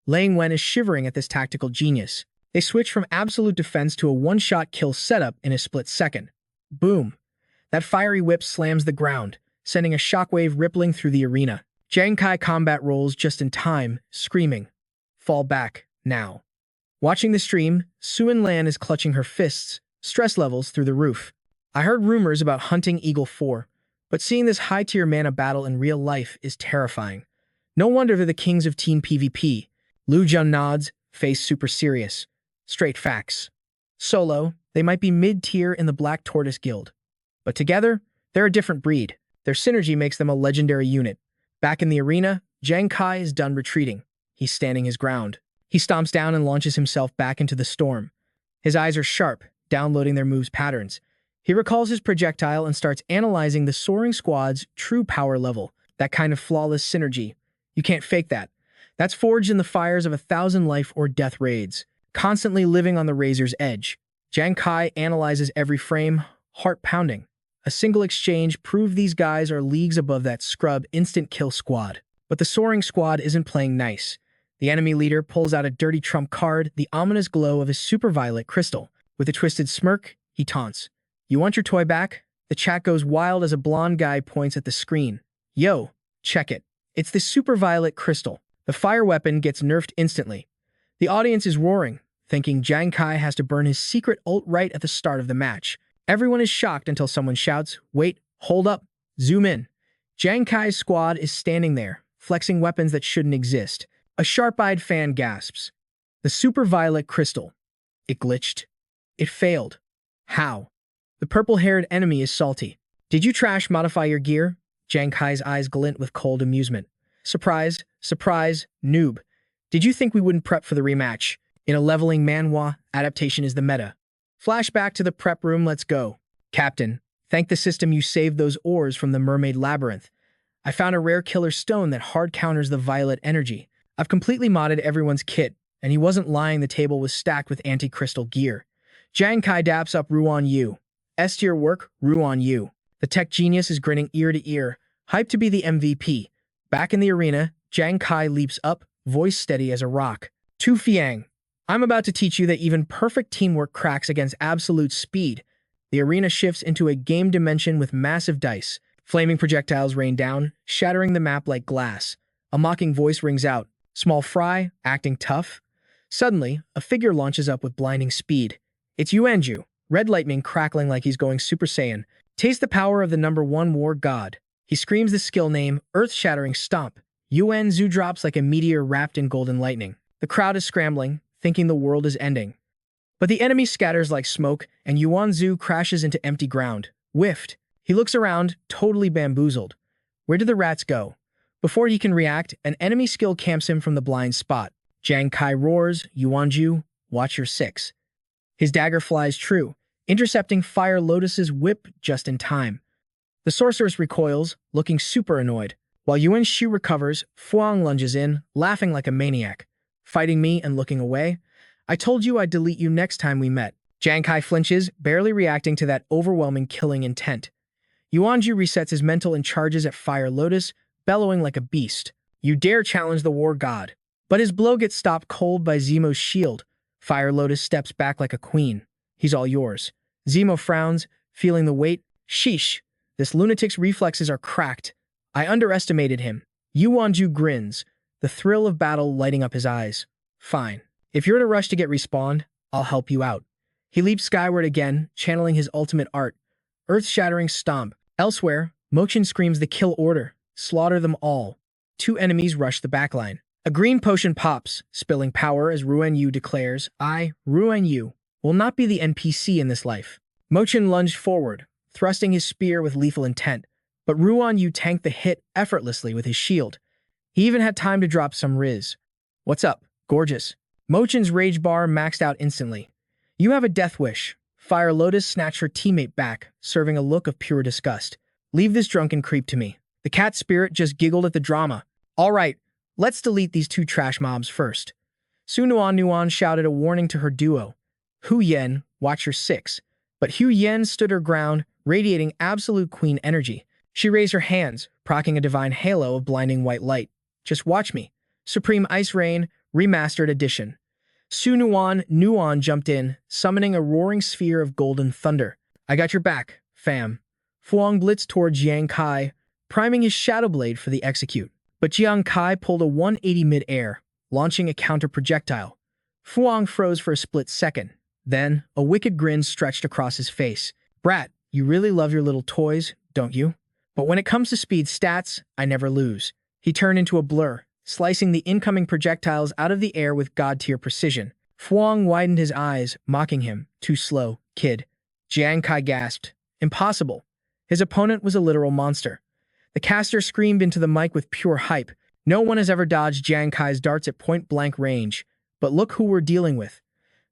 Speaker 1: Lang Wen is shivering at this tactical genius. They switch from absolute defense to a one-shot kill setup in a split second. Boom. That fiery whip slams the ground, sending a shockwave rippling through the arena. Jang Kai combat rolls just in time, screaming, "Fall back, now." Watching the stream, Suin Lan is clutching her fists, stress levels through the roof. I heard rumors about hunting Eagle 4, but seeing this high-tier mana battle in real life is terrifying. No wonder they're the kings of team PvP. Lu Jun nods, face super serious. Straight facts. Solo, they might be mid-tier in the Black Tortoise Guild. But together, they're a different breed. Their synergy makes them a legendary unit. Back in the arena, Jang Kai is done retreating. He's standing his ground. He stomps down and launches himself back into the storm. His eyes are sharp, downloading their moves' patterns. He recalls his projectile and starts analyzing the soaring squad's true power level. That kind of flawless synergy. You can't fake that. That's forged in the fires of 1,000 life or death raids, constantly living on the razor's edge. Jang Kai analyzes every frame, heart pounding. A single exchange proved these guys are leagues above that scrub instant kill squad. But the soaring squad isn't playing nice. The enemy leader pulls out a dirty trump card, the ominous glow of his super violet crystal. With a twisted smirk, he taunts. "You want your toy back?" The chat goes wild as a blonde guy points at the screen. "Yo, check it. It's the super violet crystal." The fire weapon gets nerfed instantly. The audience is roaring, thinking Jang Kai has to burn his secret ult right at the start of the match. Everyone is shocked until someone shouts, "Wait, hold up, zoom in." Jang Kai's squad is standing there, flexing weapons that shouldn't exist. A sharp-eyed fan gasps. The super violet crystal. It glitched. It failed. How? The purple-haired enemy is salty. "Did you trash modify your gear?" Jang Kai's eyes glint with cold amusement. "Surprise, surprise, noob. Did you think we wouldn't prep for the rematch? In a leveling manhwa, adaptation is the meta. Flashback to the prep room, let's go. Captain, thank the system you saved those ores from the mermaid labyrinth. I found a rare killer stone that hard counters the violet energy. I've completely modded everyone's kit, and he wasn't lying, the table was stacked with anti-crystal gear." Jang Kai daps up Ruan Yu. "S tier work, Ruan Yu." The tech genius is grinning ear to ear, hyped to be the MVP. Back in the arena, Jang Kai leaps up, voice steady as a rock. "Tu Fiang, I'm about to teach you that even perfect teamwork cracks against absolute speed." The arena shifts into a game dimension with massive dice. Flaming projectiles rain down, shattering the map like glass. A mocking voice rings out. "Small fry, acting tough?" Suddenly, a figure launches up with blinding speed. It's Yuanju, red lightning crackling like he's going Super Saiyan. Taste the power of the #1 war god. He screams the skill name, earth-shattering stomp. Yuanzu drops like a meteor wrapped in golden lightning. The crowd is scrambling, thinking the world is ending. But the enemy scatters like smoke, and Yuanzu crashes into empty ground. Whiffed. He looks around, totally bamboozled. Where did the rats go? Before he can react, an enemy skill camps him from the blind spot. Jang Kai roars, "Yuanju, watch your 6." His dagger flies true, intercepting Fire Lotus's whip just in time. The sorceress recoils, looking super annoyed. While Yuan Shu recovers, Fuang lunges in, laughing like a maniac. "Fighting me and looking away? I told you I'd delete you next time we met." Jang Kai flinches, barely reacting to that overwhelming killing intent. Yuanju resets his mental and charges at Fire Lotus, bellowing like a beast. "You dare challenge the war god." But his blow gets stopped cold by Zemo's shield. Fire Lotus steps back like a queen. "He's all yours." Zemo frowns, feeling the weight. "Sheesh, this lunatic's reflexes are cracked. I underestimated him." Yuanju grins, the thrill of battle lighting up his eyes. "Fine. If you're in a rush to get respawned, I'll help you out." He leaps skyward again, channeling his ultimate art. Earth-shattering stomp. Elsewhere, Mochin screams the kill order. Slaughter them all. 2 enemies rush the backline. A green potion pops, spilling power as Ruan Yu declares, "I, Ruan Yu, will not be the NPC in this life." Mochin lunged forward, thrusting his spear with lethal intent, but Ruan Yu tanked the hit effortlessly with his shield. He even had time to drop some riz. "What's up, gorgeous?" Mochin's rage bar maxed out instantly. "You have a death wish." Fire Lotus snatched her teammate back, serving a look of pure disgust. "Leave this drunken creep to me." The cat spirit just giggled at the drama. "All right, let's delete these 2 trash mobs first." Su Nuan shouted a warning to her duo. "Hu Yen, watch your 6." But Hu Yen stood her ground, radiating absolute queen energy. She raised her hands, procking a divine halo of blinding white light. "Just watch me." Supreme Ice Rain, Remastered Edition. Su Nuan jumped in, summoning a roaring sphere of golden thunder. "I got your back, fam." Fuang blitzed towards Jang Kai, priming his Shadow Blade for the execute. But Jiang Kai pulled a 180 mid-air, launching a counter-projectile. Fuang froze for a split second. Then, a wicked grin stretched across his face. "Brat, you really love your little toys, don't you? But when it comes to speed stats, I never lose." He turned into a blur, slicing the incoming projectiles out of the air with god-tier precision. Fuang widened his eyes, mocking him. "Too slow, kid." Jiang Kai gasped. "Impossible." His opponent was a literal monster. The caster screamed into the mic with pure hype. "No one has ever dodged Jang Kai's darts at point-blank range. But look who we're dealing with.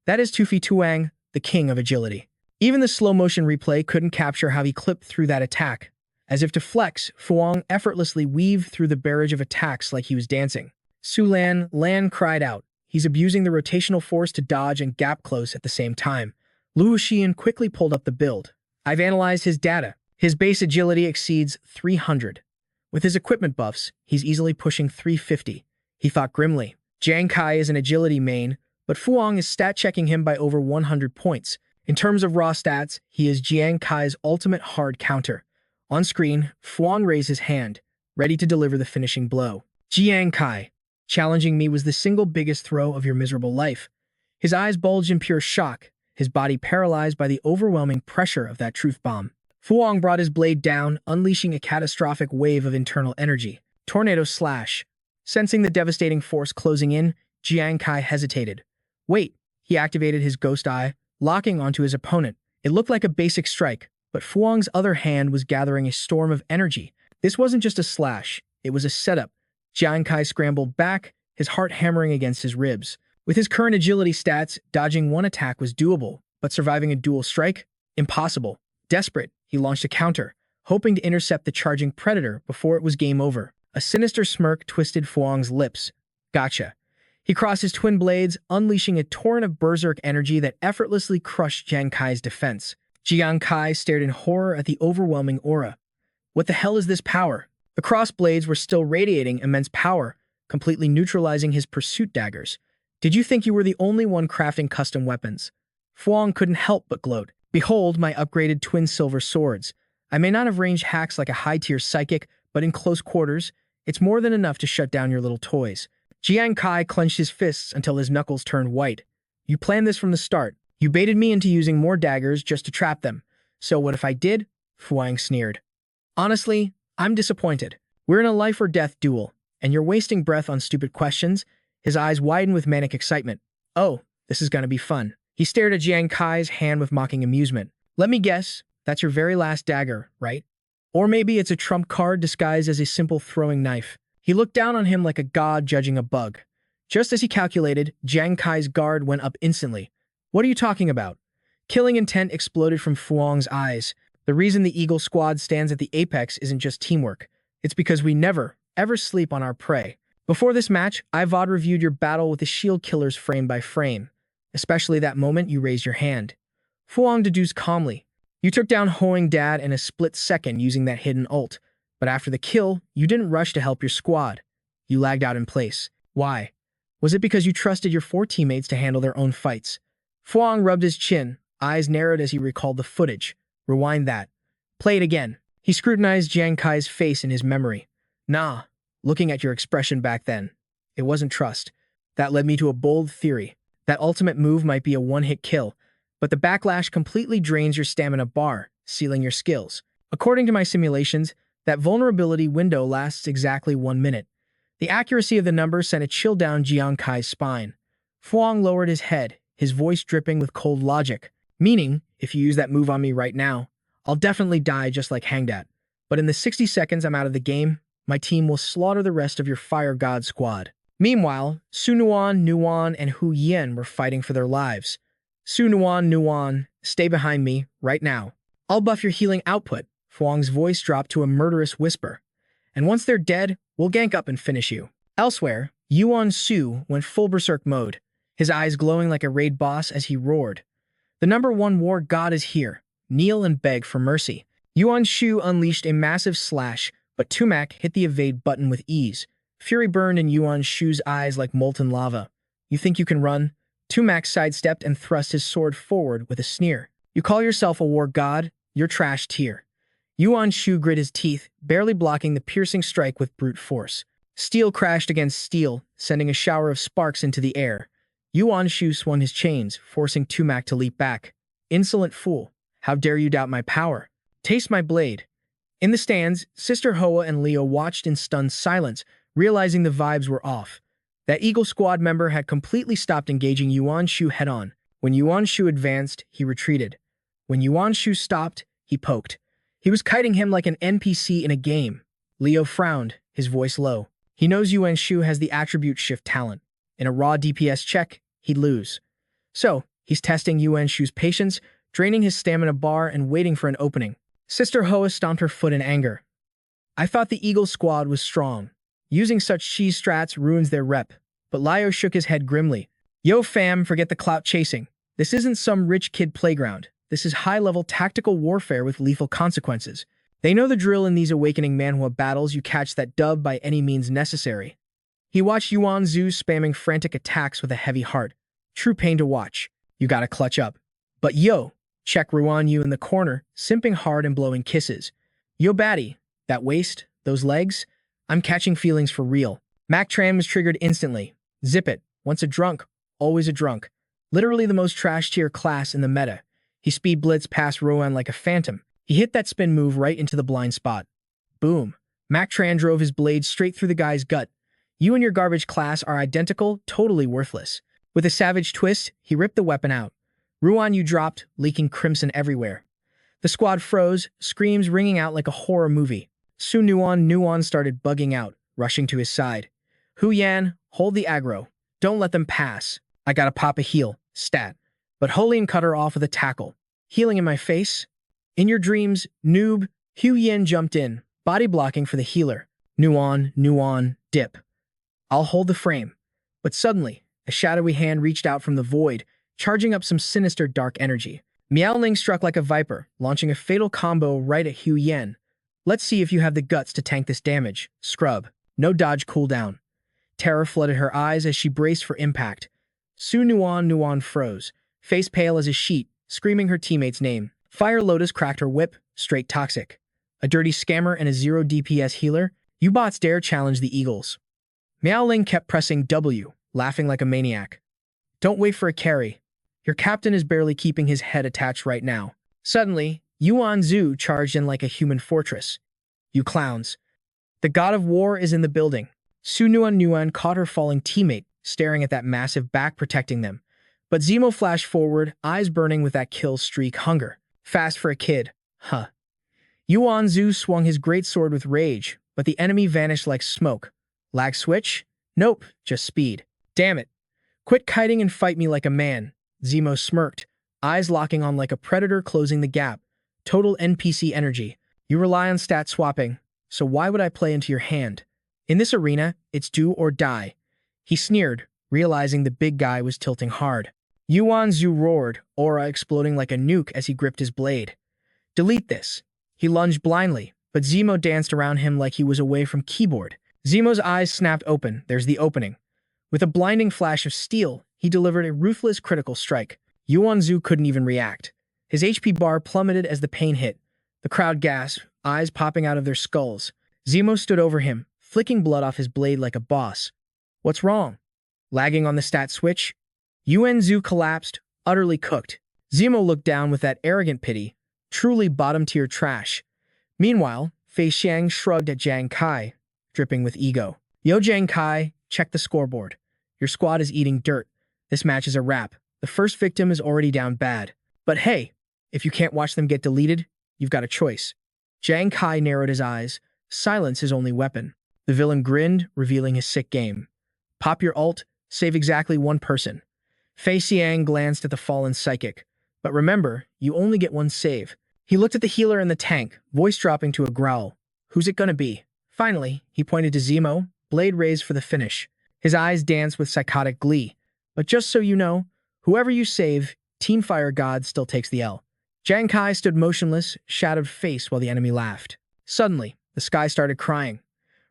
Speaker 1: That is Tufi Tuang, the king of agility." Even the slow-motion replay couldn't capture how he clipped through that attack. As if to flex, Fuang effortlessly weaved through the barrage of attacks like he was dancing. Lan cried out. He's abusing the rotational force to dodge and gap close at the same time. Luo Xian quickly pulled up the build. "I've analyzed his data. His base agility exceeds 300. With his equipment buffs, he's easily pushing 350. He thought grimly. Jang Kai is an agility main, but Fuang is stat-checking him by over 100 points. In terms of raw stats, he is Jiang Kai's ultimate hard counter. On screen, Fuang raised his hand, ready to deliver the finishing blow. "Jiang Kai, challenging me was the single biggest throw of your miserable life." His eyes bulged in pure shock, his body paralyzed by the overwhelming pressure of that truth bomb. Fuang brought his blade down, unleashing a catastrophic wave of internal energy. Tornado slash. Sensing the devastating force closing in, Jiang Kai hesitated. Wait, he activated his ghost eye, locking onto his opponent. It looked like a basic strike, but Fuang's other hand was gathering a storm of energy. This wasn't just a slash, it was a setup. Jiang Kai scrambled back, his heart hammering against his ribs. With his current agility stats, dodging one attack was doable, but surviving a dual strike? Impossible. Desperate, he launched a counter, hoping to intercept the charging predator before it was game over. A sinister smirk twisted Fuang's lips. Gotcha. He crossed his twin blades, unleashing a torrent of berserk energy that effortlessly crushed Jiang Kai's defense. Jiang Kai stared in horror at the overwhelming aura. What the hell is this power? The cross blades were still radiating immense power, completely neutralizing his pursuit daggers. Did you think you were the only one crafting custom weapons? Fuang couldn't help but gloat. Behold my upgraded twin silver swords. I may not have ranged hacks like a high-tier psychic, but in close quarters, it's more than enough to shut down your little toys. Jiang Kai clenched his fists until his knuckles turned white. You planned this from the start. You baited me into using more daggers just to trap them. So what if I did? Fuang sneered. Honestly, I'm disappointed. We're in a life-or-death duel, and you're wasting breath on stupid questions. His eyes widened with manic excitement. Oh, this is gonna be fun. He stared at Jiang Kai's hand with mocking amusement. Let me guess, that's your very last dagger, right? Or maybe it's a trump card disguised as a simple throwing knife. He looked down on him like a god judging a bug. Just as he calculated, Jiang Kai's guard went up instantly. What are you talking about? Killing intent exploded from Fuang's eyes. The reason the Eagle Squad stands at the apex isn't just teamwork. It's because we never, ever sleep on our prey. Before this match, I VOD reviewed your battle with the shield killers frame by frame, especially that moment you raised your hand. Fuang deduced calmly. You took down Hoang Dad in a split second using that hidden ult, but after the kill, you didn't rush to help your squad. You lagged out in place. Why? Was it because you trusted your 4 teammates to handle their own fights? Fuang rubbed his chin, eyes narrowed as he recalled the footage. Rewind that. Play it again. He scrutinized Jiang Kai's face in his memory. Nah, looking at your expression back then. It wasn't trust. That led me to a bold theory. That ultimate move might be a one-hit kill, but the backlash completely drains your stamina bar, sealing your skills. According to my simulations, that vulnerability window lasts exactly 1 minute. The accuracy of the number sent a chill down Jiang Kai's spine. Fuang lowered his head, his voice dripping with cold logic. Meaning, if you use that move on me right now, I'll definitely die just like Hangdat. But in the 60 seconds I'm out of the game, my team will slaughter the rest of your Fire God squad. Meanwhile, Su Nuan, and Hu Yen were fighting for their lives. Su Nuan, stay behind me, right now. I'll buff your healing output. Fuang's voice dropped to a murderous whisper. And once they're dead, we'll gank up and finish you. Elsewhere, Yuan Su went full berserk mode, his eyes glowing like a raid boss as he roared. The #1 war god is here. Kneel and beg for mercy. Yuan Shu unleashed a massive slash, but Tumak hit the evade button with ease. Fury burned in Yuan Shu's eyes like molten lava. You think you can run? Tumak sidestepped and thrust his sword forward with a sneer. You call yourself a war god? You're trashed here. Yuan Shu grit his teeth, barely blocking the piercing strike with brute force. Steel crashed against steel, sending a shower of sparks into the air. Yuan Shu swung his chains, forcing Tumak to leap back. Insolent fool, how dare you doubt my power? Taste my blade. In the stands, Sister Hoa and Leo watched in stunned silence, realizing the vibes were off. That Eagle Squad member had completely stopped engaging Yuan Shu head-on. When Yuan Shu advanced, he retreated. When Yuan Shu stopped, he poked. He was kiting him like an NPC in a game. Leo frowned, his voice low. He knows Yuan Shu has the attribute shift talent. In a raw DPS check, he'd lose. So, he's testing Yuan Shu's patience, draining his stamina bar and waiting for an opening. Sister Hoa stomped her foot in anger. I thought the Eagle Squad was strong. Using such cheese strats ruins their rep. But Leo shook his head grimly. Yo fam, forget the clout chasing. This isn't some rich kid playground. This is high-level tactical warfare with lethal consequences. They know the drill in these awakening Manhwa battles. You catch that dub by any means necessary. He watched Yuan Zhu spamming frantic attacks with a heavy heart. True pain to watch. You gotta clutch up. But yo, check Ruan Yu in the corner, simping hard and blowing kisses. Yo baddie, that waist, those legs, I'm catching feelings for real. Mac Tran was triggered instantly. Zip it. Once a drunk, always a drunk. Literally the most trash tier class in the meta. He speed blitzed past Rowan like a phantom. He hit that spin move right into the blind spot. Boom. Mac Tran drove his blade straight through the guy's gut. You and your garbage class are identical, totally worthless. With a savage twist, he ripped the weapon out. Ruan Yu dropped, leaking crimson everywhere. The squad froze, screams ringing out like a horror movie. Su Nuan started bugging out, rushing to his side. Hu Yan, hold the aggro. Don't let them pass. I gotta pop a heal. Stat. But Holian cut her off with a tackle. Healing in my face? In your dreams, noob. Hu Yan jumped in, body blocking for the healer. Nuan, dip. I'll hold the frame. But suddenly, a shadowy hand reached out from the void, charging up some sinister dark energy. Miaoling struck like a viper, launching a fatal combo right at Hu Yan. Let's see if you have the guts to tank this damage, scrub. No dodge cooldown. Terror flooded her eyes as she braced for impact. Su Nuan froze, face pale as a sheet, screaming her teammate's name. Fire Lotus cracked her whip, straight toxic. A dirty scammer and a 0 DPS healer, you bots dare challenge the Eagles. Miaoling kept pressing W, laughing like a maniac. Don't wait for a carry. Your captain is barely keeping his head attached right now. Suddenly, Yuan Zhu charged in like a human fortress. You clowns. The god of war is in the building. Su Nuan caught her falling teammate, staring at that massive back protecting them. But Zemo flashed forward, eyes burning with that kill streak hunger. Fast for a kid. Huh. Yuan Zhu swung his greatsword with rage, but the enemy vanished like smoke. Lag switch? Nope, just speed. Damn it. Quit kiting and fight me like a man. Zemo smirked, eyes locking on like a predator closing the gap. Total NPC energy. You rely on stat swapping, so why would I play into your hand? In this arena, it's do or die. He sneered, realizing the big guy was tilting hard. Yuan Zhu roared, aura exploding like a nuke as he gripped his blade. Delete this. He lunged blindly, but Zemo danced around him like he was away from keyboard. Zemo's eyes snapped open. There's the opening. With a blinding flash of steel, he delivered a ruthless critical strike. Yuan Zhu couldn't even react. His HP bar plummeted as the pain hit. The crowd gasped, eyes popping out of their skulls. Zemo stood over him, flicking blood off his blade like a boss. What's wrong? Lagging on the stat switch? Yuan Zhu collapsed, utterly cooked. Zemo looked down with that arrogant pity. Truly bottom-tier trash. Meanwhile, Fei Xiang shrugged at Jang Kai, dripping with ego. Yo Jang Kai, check the scoreboard. Your squad is eating dirt. This match is a wrap. The first victim is already down bad. But hey, if you can't watch them get deleted, you've got a choice. Jang Kai narrowed his eyes. Silence his only weapon. The villain grinned, revealing his sick game. Pop your ult, save exactly one person. Fei Xiang glanced at the fallen psychic. But remember, you only get one save. He looked at the healer and the tank, voice dropping to a growl. Who's it gonna be? Finally, he pointed to Zemo, blade raised for the finish. His eyes danced with psychotic glee. But just so you know, whoever you save, Team Fire God still takes the L. Jang Kai stood motionless, shadowed face while the enemy laughed. Suddenly, the sky started crying.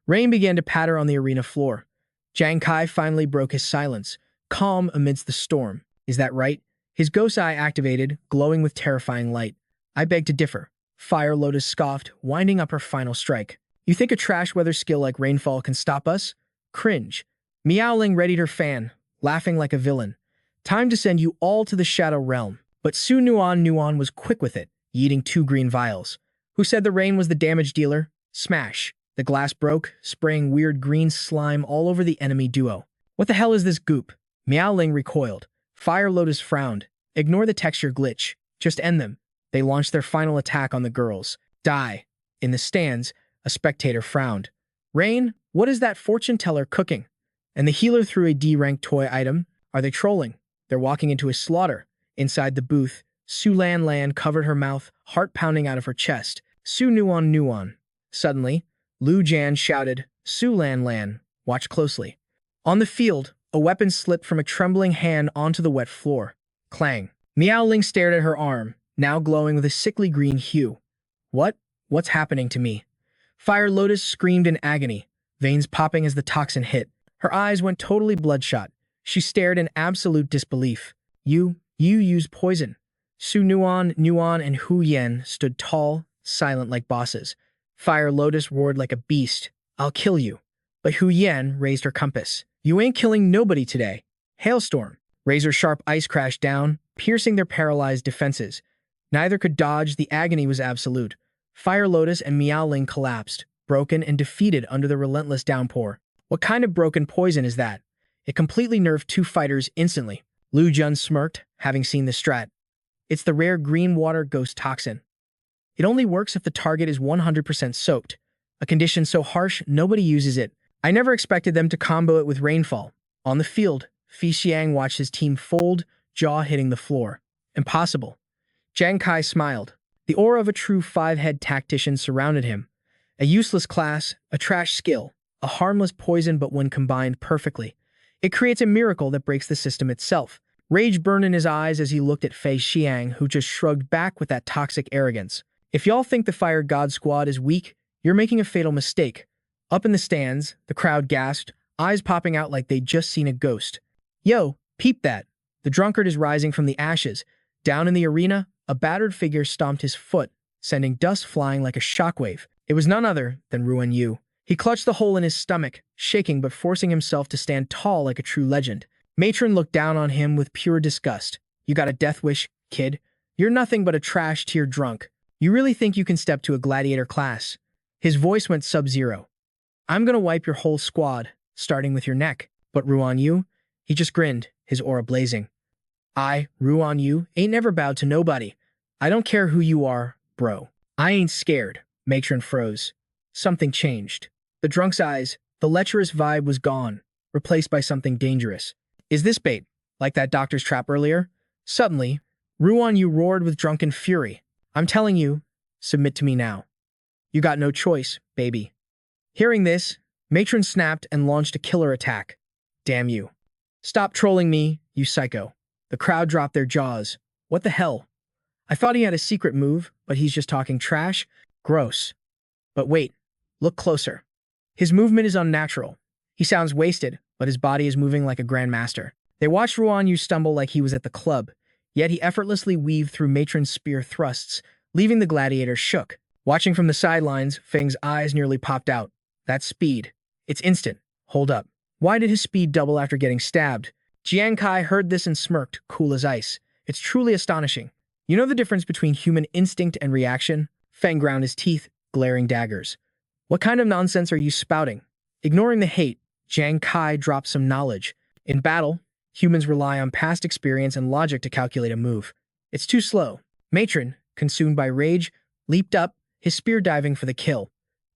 Speaker 1: Rain began to patter on the arena floor. Jang Kai finally broke his silence, calm amidst the storm. Is that right? His ghost eye activated, glowing with terrifying light. I beg to differ. Fire Lotus scoffed, winding up her final strike. You think a trash weather skill like rainfall can stop us? Cringe. Meowling readied her fan, laughing like a villain. Time to send you all to the Shadow Realm. But Su Nuan was quick with it, yeeting 2 green vials. Who said the rain was the damage dealer? Smash. The glass broke, spraying weird green slime all over the enemy duo. What the hell is this goop? Meowling recoiled. Fire Lotus frowned. Ignore the texture glitch. Just end them. They launched their final attack on the girls. Die. In the stands, a spectator frowned. Rain, what is that fortune teller cooking? And the healer threw a D-ranked toy item. Are they trolling? They're walking into a slaughter. Inside the booth, Su Lan covered her mouth, heart pounding out of her chest. Su Nuan. Suddenly, Lu Jan shouted, Su Lan, watch closely. On the field, a weapon slipped from a trembling hand onto the wet floor. Clang. Meowling stared at her arm, now glowing with a sickly green hue. What's happening to me? Fire Lotus screamed in agony, veins popping as the toxin hit. Her eyes went totally bloodshot. She stared in absolute disbelief. You used poison. Su Nuan, and Hu Yen stood tall, silent like bosses. Fire Lotus roared like a beast. I'll kill you. But Hu Yen raised her compass. You ain't killing nobody today. Hailstorm. Razor-sharp ice crashed down, piercing their paralyzed defenses. Neither could dodge, the agony was absolute. Fire Lotus and Meowling collapsed, broken and defeated under the relentless downpour. What kind of broken poison is that? It completely nerfed 2 fighters instantly. Lu Jun smirked, having seen the strat. It's the rare green water ghost toxin. It only works if the target is 100% soaked, a condition so harsh nobody uses it. I never expected them to combo it with rainfall. On the field, Fi Xiang watched his team fold, jaw hitting the floor. Impossible. Jang Kai smiled. The aura of a true 5-head tactician surrounded him. A useless class, a trash skill, a harmless poison, but when combined perfectly, it creates a miracle that breaks the system itself. Rage burned in his eyes as he looked at Fei Xiang, who just shrugged back with that toxic arrogance. If y'all think the Fire God Squad is weak, you're making a fatal mistake. Up in the stands, the crowd gasped, eyes popping out like they'd just seen a ghost. Yo, peep that. The drunkard is rising from the ashes. Down in the arena, a battered figure stomped his foot, sending dust flying like a shockwave. It was none other than Ruan Yu. He clutched the hole in his stomach, shaking but forcing himself to stand tall like a true legend. Matron looked down on him with pure disgust. You got a death wish, kid. You're nothing but a trash-tier drunk. You really think you can step to a gladiator class? His voice went sub-zero. I'm gonna wipe your whole squad, starting with your neck. But Ruan Yu? He just grinned, his aura blazing. Ruan Yu, ain't never bowed to nobody. I don't care who you are, bro. I ain't scared. Matron froze. Something changed. The drunk's eyes, the lecherous vibe was gone, replaced by something dangerous. Is this bait? Like that doctor's trap earlier? Suddenly, Ruan Yu roared with drunken fury. I'm telling you, submit to me now. You got no choice, baby. Hearing this, Matron snapped and launched a killer attack. Damn you. Stop trolling me, you psycho. The crowd dropped their jaws. What the hell? I thought he had a secret move, but he's just talking trash? Gross. But wait, look closer. His movement is unnatural. He sounds wasted, but his body is moving like a grandmaster. They watched Ruan Yu stumble like he was at the club, yet he effortlessly weaved through Matron's spear thrusts, leaving the gladiator shook. Watching from the sidelines, Feng's eyes nearly popped out. That's speed. It's instant. Hold up. Why did his speed double after getting stabbed? Jang Kai heard this and smirked, cool as ice. It's truly astonishing. You know the difference between human instinct and reaction? Feng ground his teeth, glaring daggers. What kind of nonsense are you spouting? Ignoring the hate, Jang Kai dropped some knowledge. In battle, humans rely on past experience and logic to calculate a move. It's too slow. Matron, consumed by rage, leaped up, his spear diving for the kill.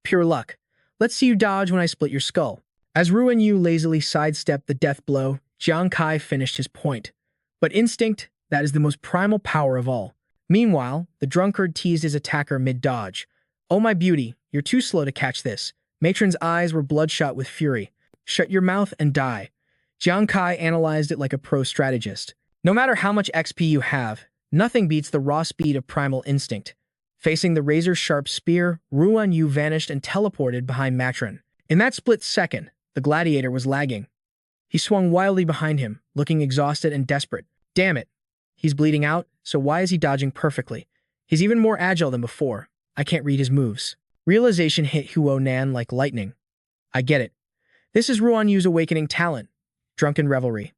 Speaker 1: Pure luck. Let's see you dodge when I split your skull. As Ruan Yu lazily sidestepped the death blow, Jang Kai finished his point. But instinct, that is the most primal power of all. Meanwhile, the drunkard teased his attacker mid-dodge. Oh my beauty, you're too slow to catch this. Matron's eyes were bloodshot with fury. Shut your mouth and die. Jang Kai analyzed it like a pro strategist. No matter how much XP you have, nothing beats the raw speed of primal instinct. Facing the razor-sharp spear, Ruan Yu vanished and teleported behind Matron. In that split second, the gladiator was lagging. He swung wildly behind him, looking exhausted and desperate. Damn it. He's bleeding out, so why is he dodging perfectly? He's even more agile than before. I can't read his moves. Realization hit Huo Nan like lightning. I get it. This is Ruan Yu's awakening talent, drunken revelry.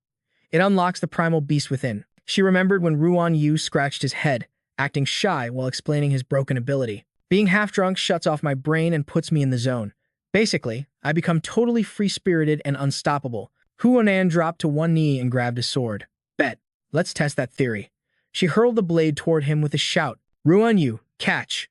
Speaker 1: It unlocks the primal beast within. She remembered when Ruan Yu scratched his head, acting shy while explaining his broken ability. Being half-drunk shuts off my brain and puts me in the zone. Basically, I become totally free-spirited and unstoppable. Huonan dropped to one knee and grabbed a sword. Bet. Let's test that theory. She hurled the blade toward him with a shout. Ruan Yu, catch.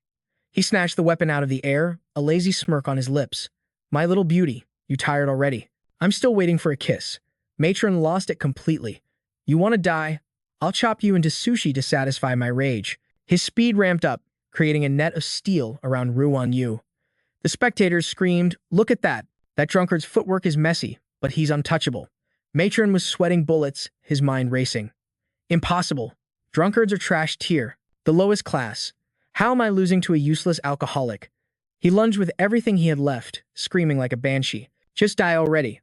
Speaker 1: He snatched the weapon out of the air, a lazy smirk on his lips. My little beauty, you tired already? I'm still waiting for a kiss. Matron lost it completely. You want to die? I'll chop you into sushi to satisfy my rage. His speed ramped up, creating a net of steel around Ruan Yu. The spectators screamed, look at that. That drunkard's footwork is messy, but he's untouchable. Matron was sweating bullets, his mind racing. Impossible. Drunkards are trash tier, the lowest class. How am I losing to a useless alcoholic? He lunged with everything he had left, screaming like a banshee. Just die already.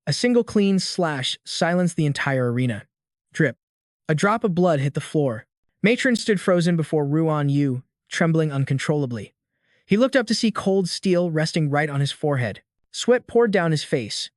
Speaker 1: A single clean slash silenced the entire arena. Drip. A drop of blood hit the floor. Matron stood frozen before Ruan Yu, trembling uncontrollably. He looked up to see cold steel resting right on his forehead. Sweat poured down his face.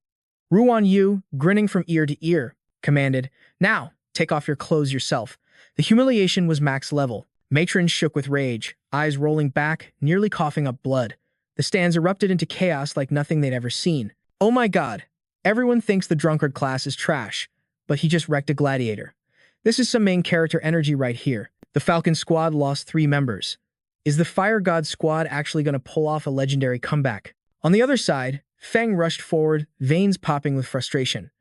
Speaker 1: Ruan Yu, grinning from ear to ear, commanded, now, take off your clothes yourself. The humiliation was max level. Matron shook with rage, eyes rolling back, nearly coughing up blood. The stands erupted into chaos like nothing they'd ever seen. Oh my god. Everyone thinks the drunkard class is trash, but he just wrecked a gladiator. This is some main character energy right here. The Falcon squad lost 3 members. Is the Fire God squad actually going to pull off a legendary comeback? On the other side, Feng rushed forward, veins popping with frustration.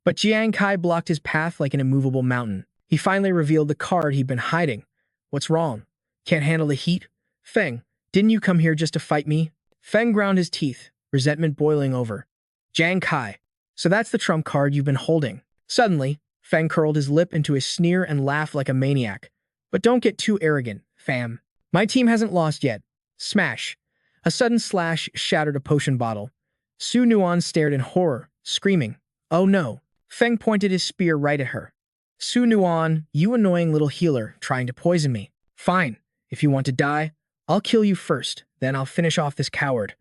Speaker 1: But Jang Kai blocked his path like an immovable mountain. He finally revealed the card he'd been hiding. What's wrong? Can't handle the heat? Feng, didn't you come here just to fight me? Feng ground his teeth, resentment boiling over. Jang Kai, so that's the trump card you've been holding. Suddenly, Feng curled his lip into a sneer and laughed like a maniac. But don't get too arrogant, fam. My team hasn't lost yet. Smash. A sudden slash shattered a potion bottle. Su Nuan stared in horror, screaming, oh no. Feng pointed his spear right at her. Su Nuan, you annoying little healer trying to poison me. Fine. If you want to die, I'll kill you first, then I'll finish off this coward.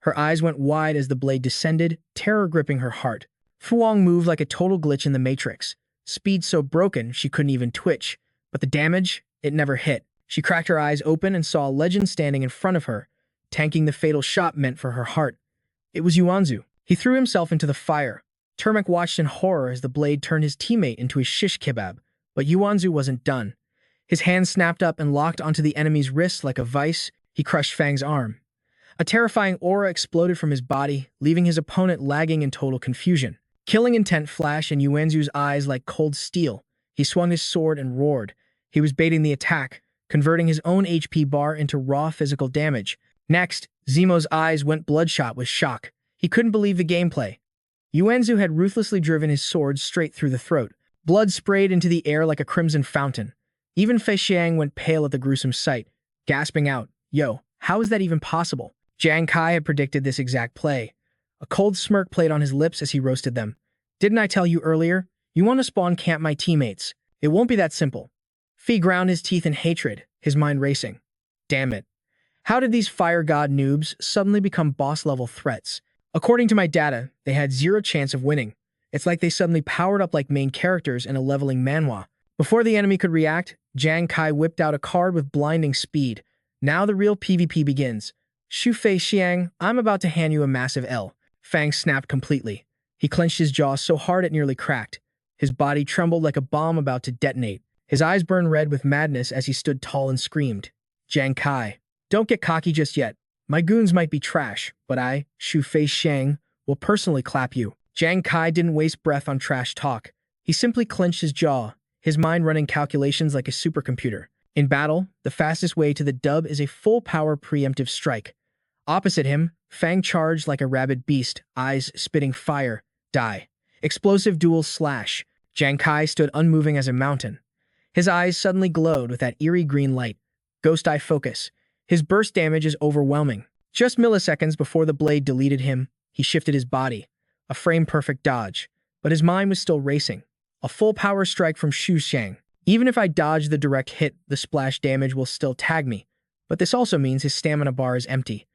Speaker 1: Her eyes went wide as the blade descended, terror gripping her heart. Fuang moved like a total glitch in the Matrix. Speed so broken she couldn't even twitch. But the damage, it never hit. She cracked her eyes open and saw a legend standing in front of her, tanking the fatal shot meant for her heart. It was Yuanzu. He threw himself into the fire. Termek watched in horror as the blade turned his teammate into a shish kebab. But Yuanzu wasn't done. His hand snapped up and locked onto the enemy's wrist like a vice. He crushed Fang's arm. A terrifying aura exploded from his body, leaving his opponent lagging in total confusion. Killing intent flashed in Yuanzu's eyes like cold steel. He swung his sword and roared. He was baiting the attack, converting his own HP bar into raw physical damage. Next, Zemo's eyes went bloodshot with shock. He couldn't believe the gameplay. Yuanzu had ruthlessly driven his sword straight through the throat. Blood sprayed into the air like a crimson fountain. Even Fei Xiang went pale at the gruesome sight, gasping out, yo, how is that even possible? Jang Kai had predicted this exact play. A cold smirk played on his lips as he roasted them. Didn't I tell you earlier? You want to spawn camp my teammates. It won't be that simple. Fei ground his teeth in hatred, his mind racing. Damn it. How did these fire god noobs suddenly become boss-level threats? According to my data, they had 0 chance of winning. It's like they suddenly powered up like main characters in a leveling manhwa. Before the enemy could react, Jang Kai whipped out a card with blinding speed. Now the real PvP begins. Shu Fei Xiang, I'm about to hand you a massive L. Fang snapped completely. He clenched his jaw so hard it nearly cracked. His body trembled like a bomb about to detonate. His eyes burned red with madness as he stood tall and screamed. Jang Kai, don't get cocky just yet. My goons might be trash, but I, Shu Fei Xiang, will personally clap you. Jang Kai didn't waste breath on trash talk. He simply clenched his jaw, his mind running calculations like a supercomputer. In battle, the fastest way to the dub is a full-power preemptive strike. Opposite him, Fang charged like a rabid beast, eyes spitting fire. Die. Explosive duel slash. Jang Kai stood unmoving as a mountain. His eyes suddenly glowed with that eerie green light. Ghost eye focus. His burst damage is overwhelming. Just milliseconds before the blade deleted him, he shifted his body. A frame-perfect dodge. But his mind was still racing. A full-power strike from Shu Xiang. Even if I dodge the direct hit, the splash damage will still tag me. But this also means his stamina bar is empty.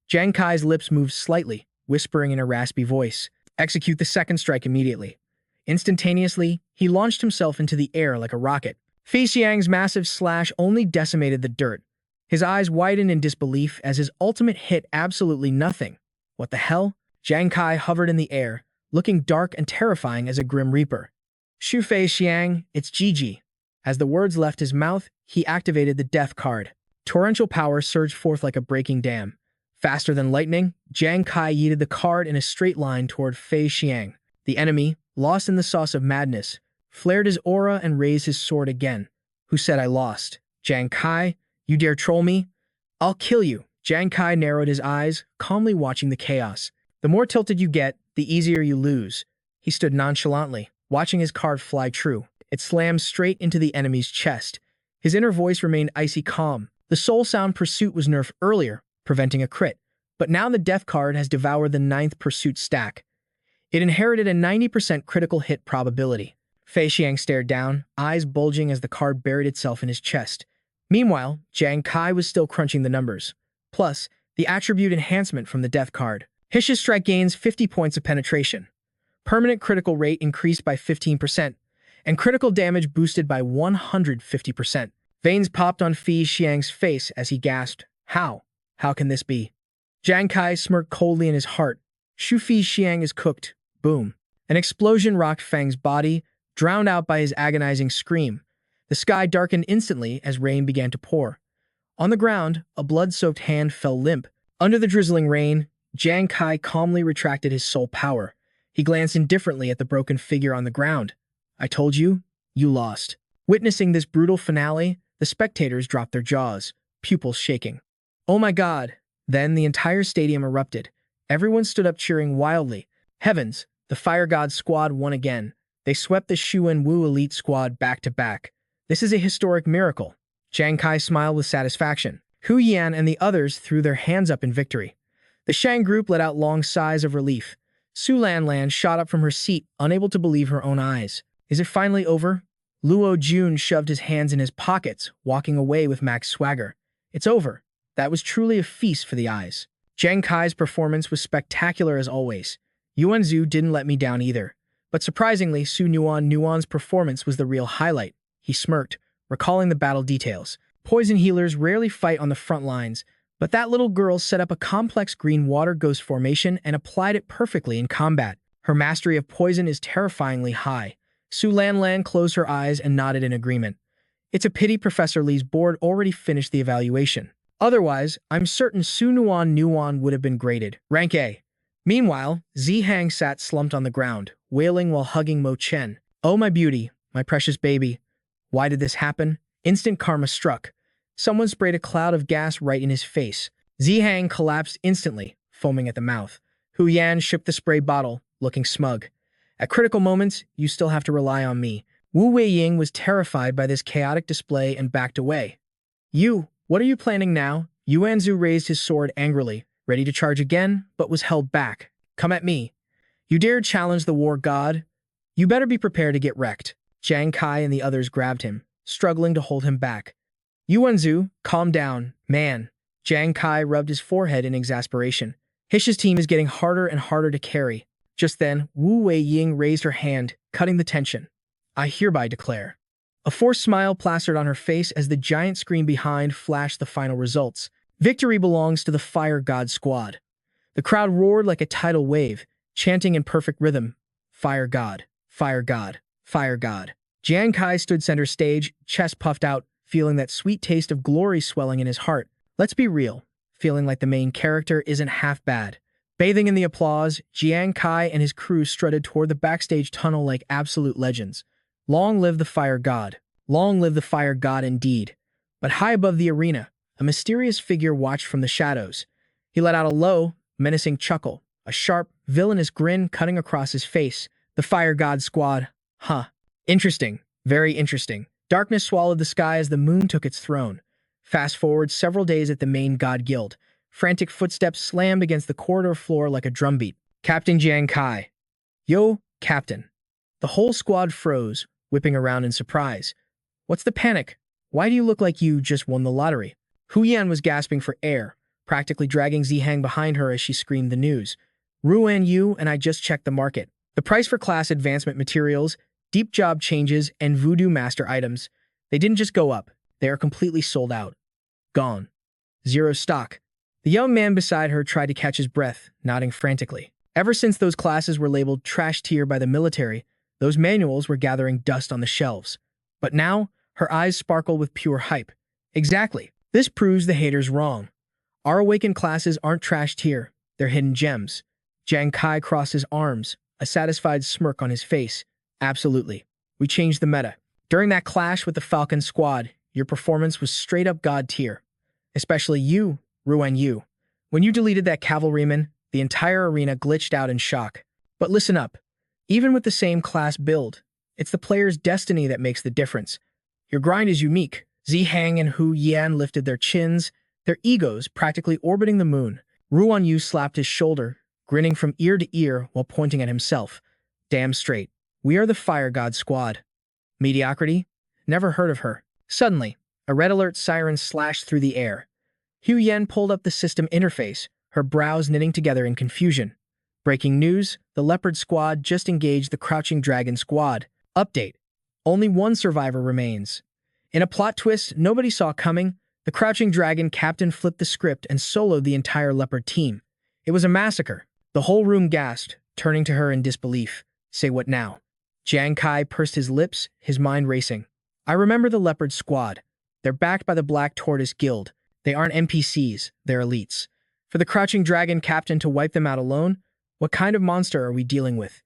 Speaker 1: Jang Kai's lips moved slightly, whispering in a raspy voice, "Execute the second strike immediately." Instantaneously, he launched himself into the air like a rocket. Fei Xiang's massive slash only decimated the dirt. His eyes widened in disbelief as his ultimate hit absolutely nothing. What the hell? Jang Kai hovered in the air, looking dark and terrifying as a grim reaper. "Shu Fei Xiang, it's GG." As the words left his mouth, he activated the death card. Torrential power surged forth like a breaking dam. Faster than lightning, Jang Kai yeeted the card in a straight line toward Fei Xiang. The enemy, lost in the sauce of madness, flared his aura and raised his sword again. "Who said I lost? Jang Kai? You dare troll me? I'll kill you." Jang Kai narrowed his eyes, calmly watching the chaos. "The more tilted you get, the easier you lose." He stood nonchalantly, watching his card fly true. It slammed straight into the enemy's chest. His inner voice remained icy calm. The soul sound pursuit was nerfed earlier, preventing a crit. But now the death card has devoured the 9th pursuit stack. It inherited a 90% critical hit probability. Fei Xiang stared down, eyes bulging as the card buried itself in his chest. Meanwhile, Jang Kai was still crunching the numbers. Plus, the attribute enhancement from the death card. Hish's strike gains 50 points of penetration. Permanent critical rate increased by 15%, and critical damage boosted by 150%. Veins popped on Fei Xiang's face as he gasped, "How? How can this be?" Jang Kai smirked coldly in his heart. "Shu Fei Xiang is cooked." Boom. An explosion rocked Fang's body, drowned out by his agonizing scream. The sky darkened instantly as rain began to pour. On the ground, a blood-soaked hand fell limp. Under the drizzling rain, Jang Kai calmly retracted his soul power. He glanced indifferently at the broken figure on the ground. "I told you, you lost." Witnessing this brutal finale, the spectators dropped their jaws, pupils shaking. "Oh my god." Then the entire stadium erupted. Everyone stood up cheering wildly. Heavens, the Fire God squad won again. They swept the Shu and Wu elite squad back to back. This is a historic miracle. Jang Kai smiled with satisfaction. Hu Yan and the others threw their hands up in victory. The Shang group let out long sighs of relief. Su Lanlan shot up from her seat, unable to believe her own eyes. Is it finally over? Luo Jun shoved his hands in his pockets, walking away with max swagger. It's over. That was truly a feast for the eyes. Jang Kai's performance was spectacular as always. Yuan Zhu didn't let me down either. But surprisingly, Su Nuan's performance was the real highlight. He smirked, recalling the battle details. Poison healers rarely fight on the front lines, but that little girl set up a complex green water ghost formation and applied it perfectly in combat. Her mastery of poison is terrifyingly high. Su Lanlan closed her eyes and nodded in agreement. It's a pity Professor Li's board already finished the evaluation. Otherwise, I'm certain Su Nuan would have been graded. Rank A. Meanwhile, Zihang sat slumped on the ground, wailing while hugging Mo Chen. "Oh my beauty, my precious baby. Why did this happen?" Instant karma struck. Someone sprayed a cloud of gas right in his face. Zihang collapsed instantly, foaming at the mouth. Hu Yan shook the spray bottle, looking smug. "At critical moments, you still have to rely on me." Wu Weiying was terrified by this chaotic display and backed away. What are you planning now?" Yuanzhu raised his sword angrily, ready to charge again, but was held back. "Come at me. You dare challenge the war god? You better be prepared to get wrecked." Jang Kai and the others grabbed him, struggling to hold him back. "Yuanzhu, calm down, man." Jang Kai rubbed his forehead in exasperation. Hish's team is getting harder and harder to carry. Just then, Wu Weiying raised her hand, cutting the tension. "I hereby declare." A forced smile plastered on her face as the giant screen behind flashed the final results. Victory belongs to the Fire God squad. The crowd roared like a tidal wave, chanting in perfect rhythm, "Fire God, Fire God, Fire God." Jang Kai stood center stage, chest puffed out, feeling that sweet taste of glory swelling in his heart. Let's be real, feeling like the main character isn't half bad. Bathing in the applause, Jang Kai and his crew strutted toward the backstage tunnel like absolute legends. Long live the Fire God. Long live the Fire God indeed. But high above the arena, a mysterious figure watched from the shadows. He let out a low, menacing chuckle, a sharp, villainous grin cutting across his face. The Fire God squad. Huh. Interesting. Very interesting. Darkness swallowed the sky as the moon took its throne. Fast forward several days at the main God Guild. Frantic footsteps slammed against the corridor floor like a drumbeat. Captain Jang Kai. "Yo, Captain." The whole squad froze, whipping around in surprise. "What's the panic? Why do you look like you just won the lottery?" Hu Yan was gasping for air, practically dragging Zihang behind her as she screamed the news. Ruan Yu and I just checked the market. The price for class advancement materials, deep job changes, and voodoo master items, they didn't just go up. They are completely sold out. Gone. Zero stock. The young man beside her tried to catch his breath, nodding frantically. Ever since those classes were labeled trash tier by the military, those manuals were gathering dust on the shelves. But now, her eyes sparkle with pure hype. Exactly. This proves the haters wrong. Our awakened classes aren't trash tier. They're hidden gems. Jang Kai crossed his arms, a satisfied smirk on his face. Absolutely. We changed the meta. During that clash with the Falcon squad, your performance was straight up god tier. Especially you, Ruan Yu. When you deleted that cavalryman, the entire arena glitched out in shock. But listen up. Even with the same class build, it's the player's destiny that makes the difference. Your grind is unique. Zihang and Hu Yan lifted their chins, their egos practically orbiting the moon. Ruan Yu slapped his shoulder, grinning from ear to ear while pointing at himself. Damn straight. We are the Fire God squad. Mediocrity? Never heard of her. Suddenly, a red alert siren slashed through the air. Hu Yan pulled up the system interface, her brows knitting together in confusion. Breaking news, the Leopard Squad just engaged the Crouching Dragon Squad. Update. Only one survivor remains. In a plot twist nobody saw coming, the Crouching Dragon captain flipped the script and soloed the entire Leopard team. It was a massacre. The whole room gasped, turning to her in disbelief. Say what now? Jang Kai pursed his lips, his mind racing. I remember the Leopard Squad. They're backed by the Black Tortoise Guild. They aren't NPCs, they're elites. For the Crouching Dragon captain to wipe them out alone? What kind of monster are we dealing with?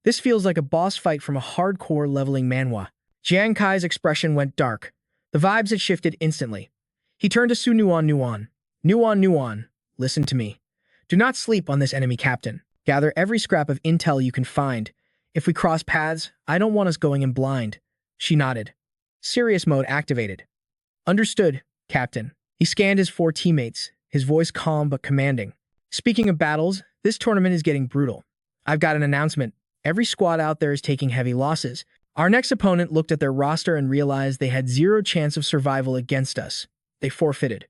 Speaker 1: This feels like a boss fight from a hardcore leveling manhwa. Jang Kai's expression went dark. The vibes had shifted instantly. He turned to Su Nuan Nuan. Nuan, listen to me. Do not sleep on this enemy captain. Gather every scrap of intel you can find. If we cross paths, I don't want us going in blind. She nodded. Serious mode activated. Understood, Captain. He scanned his 4 teammates, his voice calm but commanding. Speaking of battles, this tournament is getting brutal. I've got an announcement. Every squad out there is taking heavy losses. Our next opponent looked at their roster and realized they had 0 chance of survival against us. They forfeited.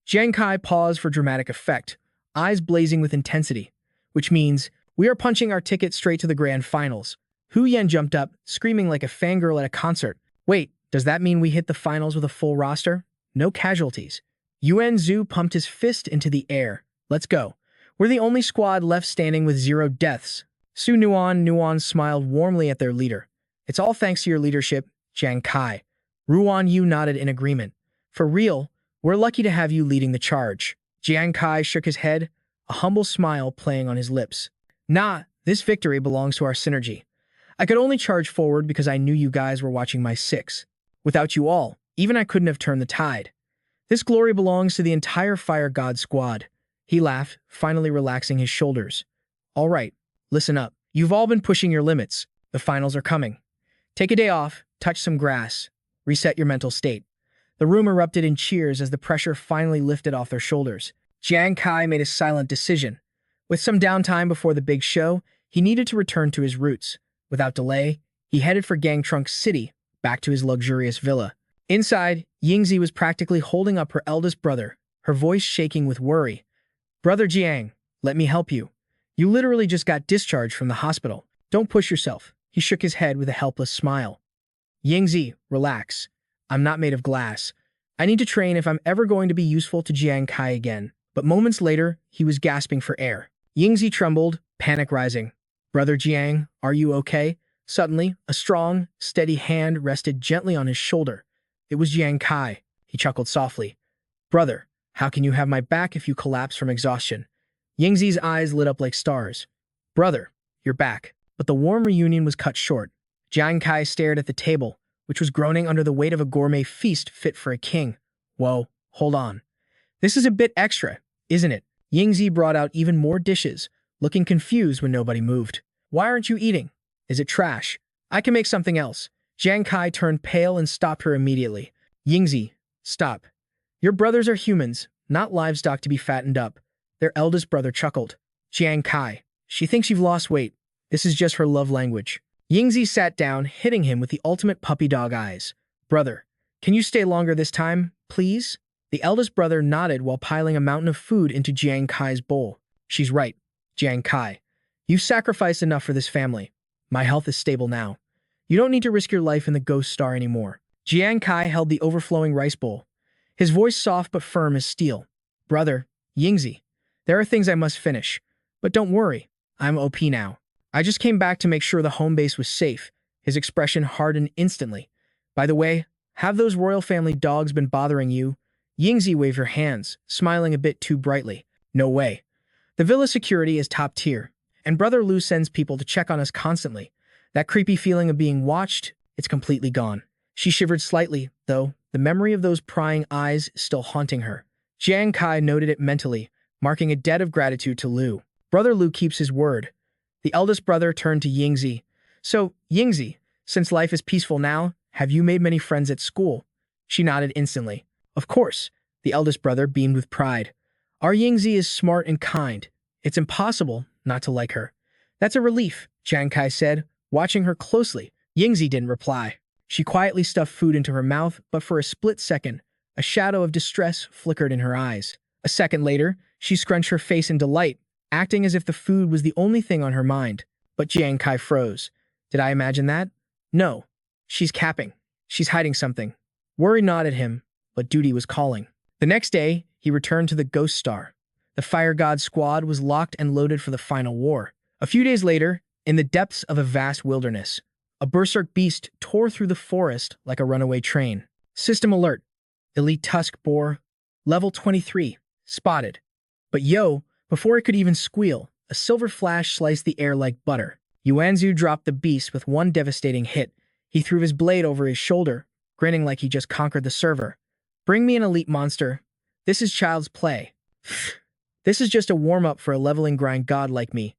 Speaker 1: Jang Kai paused for dramatic effect, eyes blazing with intensity, which means we are punching our ticket straight to the grand finals. Hu Yan jumped up, screaming like a fangirl at a concert. Wait, does that mean we hit the finals with a full roster? No casualties. Yuan Zhu pumped his fist into the air. Let's go. We're the only squad left standing with 0 deaths. Su Nuan smiled warmly at their leader. It's all thanks to your leadership, Jang Kai. Ruan Yu nodded in agreement. For real, we're lucky to have you leading the charge. Jang Kai shook his head, a humble smile playing on his lips. Nah, this victory belongs to our synergy. I could only charge forward because I knew you guys were watching my 6. Without you all, even I couldn't have turned the tide. This glory belongs to the entire Fire God squad. He laughed, finally relaxing his shoulders. All right, listen up. You've all been pushing your limits. The finals are coming. Take a day off, touch some grass, reset your mental state. The room erupted in cheers as the pressure finally lifted off their shoulders. Jang Kai made a silent decision. With some downtime before the big show, he needed to return to his roots. Without delay, he headed for Gangtrunk City, back to his luxurious villa. Inside, Yingzi was practically holding up her eldest brother, her voice shaking with worry. Brother Jiang, let me help you. You literally just got discharged from the hospital. Don't push yourself. He shook his head with a helpless smile. Yingzi, relax. I'm not made of glass. I need to train if I'm ever going to be useful to Jiang Kai again. But moments later, he was gasping for air. Yingzi trembled, panic rising. Brother Jiang, are you okay? Suddenly, a strong, steady hand rested gently on his shoulder. It was Jang Kai. He chuckled softly. Brother, how can you have my back if you collapse from exhaustion? Yingzi's eyes lit up like stars. Brother, you're back. But the warm reunion was cut short. Jang Kai stared at the table, which was groaning under the weight of a gourmet feast fit for a king. Whoa, hold on. This is a bit extra, isn't it? Yingzi brought out even more dishes, looking confused when nobody moved. Why aren't you eating? Is it trash? I can make something else. Jang Kai turned pale and stopped her immediately. Yingzi, stop. Your brothers are humans, not livestock to be fattened up. Their eldest brother chuckled. Jang Kai, she thinks you've lost weight. This is just her love language. Yingzi sat down, hitting him with the ultimate puppy dog eyes. Brother, can you stay longer this time, please? The eldest brother nodded while piling a mountain of food into Jang Kai's bowl. She's right, Jang Kai. You've sacrificed enough for this family. My health is stable now. You don't need to risk your life in the Ghost Star anymore. Jang Kai held the overflowing rice bowl, his voice soft but firm as steel. Brother, Yingzi, there are things I must finish. But don't worry, I'm OP now. I just came back to make sure the home base was safe. His expression hardened instantly. By the way, have those royal family dogs been bothering you? Yingzi waved her hands, smiling a bit too brightly. No way. The villa security is top tier, and Brother Lu sends people to check on us constantly. That creepy feeling of being watched, it's completely gone. She shivered slightly, though, the memory of those prying eyes still haunting her. Jang Kai noted it mentally, marking a debt of gratitude to Lu. Brother Lu keeps his word. The eldest brother turned to Yingzi. So, Yingzi, since life is peaceful now, have you made many friends at school? She nodded instantly. Of course, the eldest brother beamed with pride. Our Yingzi is smart and kind. It's impossible not to like her. That's a relief, Jang Kai said, watching her closely. Yingzi didn't reply. She quietly stuffed food into her mouth, but for a split second, a shadow of distress flickered in her eyes. A second later, she scrunched her face in delight, acting as if the food was the only thing on her mind. But Jang Kai froze. Did I imagine that? No. She's capping. She's hiding something. Worry nodded him, but duty was calling. The next day, he returned to the Ghost Star. The Fire God squad was locked and loaded for the final war. A few days later, in the depths of a vast wilderness, a berserk beast tore through the forest like a runaway train. System alert. Elite Tusk Boar, level 23, spotted. But yo, before it could even squeal, a silver flash sliced the air like butter. Yuanzhu dropped the beast with one devastating hit. He threw his blade over his shoulder, grinning like he just conquered the server. Bring me an elite monster. This is child's play. This is just a warm-up for a leveling grind god like me.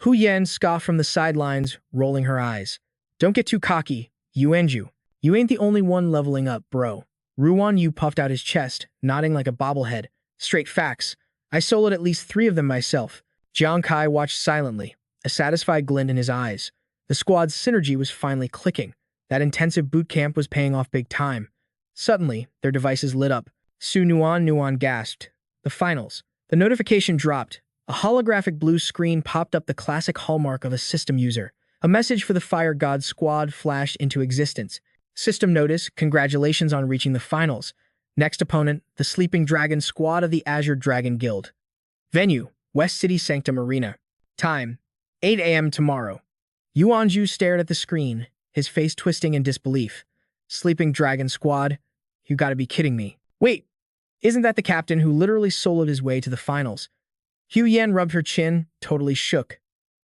Speaker 1: Hu Yan scoffed from the sidelines, rolling her eyes. Don't get too cocky, Yuanzhu. You ain't the only one leveling up, bro. Ruan Yu puffed out his chest, nodding like a bobblehead. Straight facts. I soloed at least 3 of them myself. Jang Kai watched silently, a satisfied glint in his eyes. The squad's synergy was finally clicking. That intensive boot camp was paying off big time. Suddenly, their devices lit up. Nuan gasped. The finals. The notification dropped. A holographic blue screen popped up, the classic hallmark of a system user. A message for the Fire God squad flashed into existence. System notice, congratulations on reaching the finals. Next opponent, the Sleeping Dragon squad of the Azure Dragon Guild. Venue, West City Sanctum Arena. Time, 8 a.m. tomorrow. Yuanzhu stared at the screen, his face twisting in disbelief. Sleeping Dragon squad? You gotta be kidding me. Wait, isn't that the captain who literally soloed his way to the finals? Hu Yan rubbed her chin, totally shook.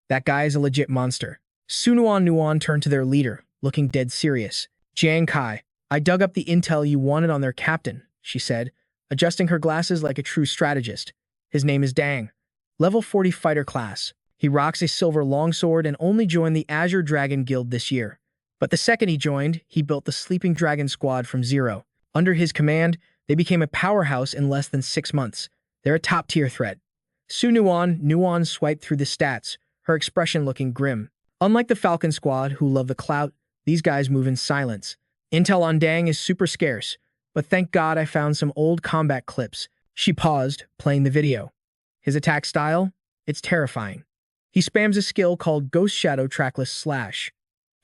Speaker 1: That guy is a legit monster. Nuan turned to their leader, looking dead serious. Jang Kai, I dug up the intel you wanted on their captain, she said, adjusting her glasses like a true strategist. His name is Dang. Level 40 fighter class. He rocks a silver longsword and only joined the Azure Dragon Guild this year. But the second he joined, he built the Sleeping Dragon squad from zero. Under his command, they became a powerhouse in less than 6 months. They're a top-tier threat. Nuan swiped through the stats, her expression looking grim. Unlike the Falcon squad, who love the clout, these guys move in silence. Intel on Dang is super scarce, but thank God I found some old combat clips. She paused, playing the video. His attack style? It's terrifying. He spams a skill called Ghost Shadow Trackless Slash.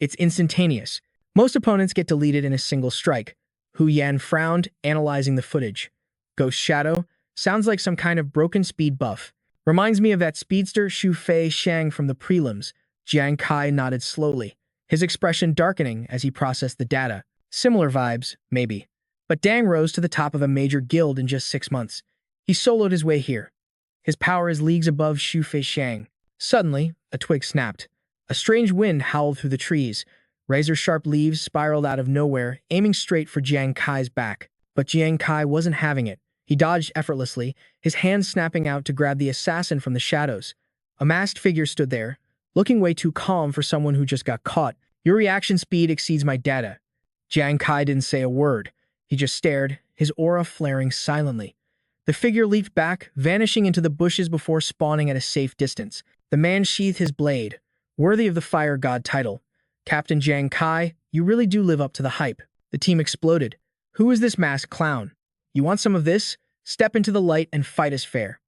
Speaker 1: It's instantaneous. Most opponents get deleted in a single strike. Hu Yan frowned, analyzing the footage. Ghost Shadow? Sounds like some kind of broken speed buff. Reminds me of that speedster Xu Fei Shang from the prelims. Jang Kai nodded slowly, his expression darkening as he processed the data. Similar vibes, maybe. But Dang rose to the top of a major guild in just 6 months. He soloed his way here. His power is leagues above Xu Fei Shang. Suddenly, a twig snapped. A strange wind howled through the trees. Razor-sharp leaves spiraled out of nowhere, aiming straight for Jang Kai's back. But Jang Kai wasn't having it. He dodged effortlessly, his hands snapping out to grab the assassin from the shadows. A masked figure stood there, looking way too calm for someone who just got caught. Your reaction speed exceeds my data. Jang Kai didn't say a word. He just stared, his aura flaring silently. The figure leaped back, vanishing into the bushes before spawning at a safe distance. The man sheathed his blade, worthy of the Fire God title. Captain Jang Kai, you really do live up to the hype. The team exploded. Who is this masked clown? You want some of this? Step into the light and fight is fair.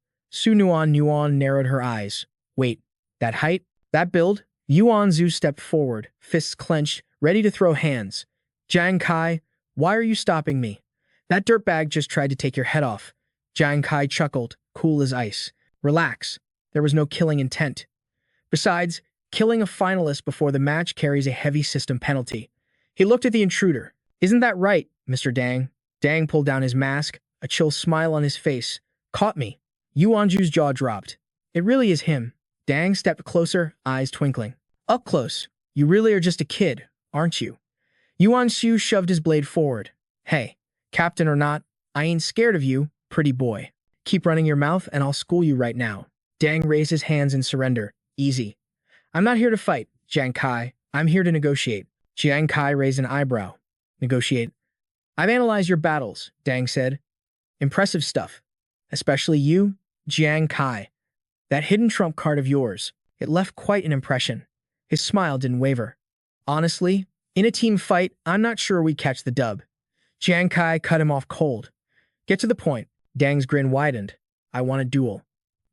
Speaker 1: Nuan narrowed her eyes. Wait, that height? That build? Yuan Zhu stepped forward, fists clenched, ready to throw hands. Jang Kai, why are you stopping me? That dirtbag just tried to take your head off. Jang Kai chuckled, cool as ice. Relax. There was no killing intent. Besides, killing a finalist before the match carries a heavy system penalty. He looked at the intruder. Isn't that right, Mr. Dang? Dang pulled down his mask, a chill smile on his face. Caught me. Yuanju's jaw dropped. It really is him. Dang stepped closer, eyes twinkling. Up close. You really are just a kid, aren't you? Yuanxu shoved his blade forward. Hey, captain or not, I ain't scared of you, pretty boy. Keep running your mouth and I'll school you right now. Dang raised his hands in surrender. Easy. I'm not here to fight, Jang Kai. I'm here to negotiate. Jang Kai raised an eyebrow. Negotiate. I've analyzed your battles, Dang said. Impressive stuff. Especially you, Jang Kai. That hidden trump card of yours. It left quite an impression. His smile didn't waver. Honestly, in a team fight, I'm not sure we catch the dub. Jang Kai cut him off cold. Get to the point. Dang's grin widened. I want a duel.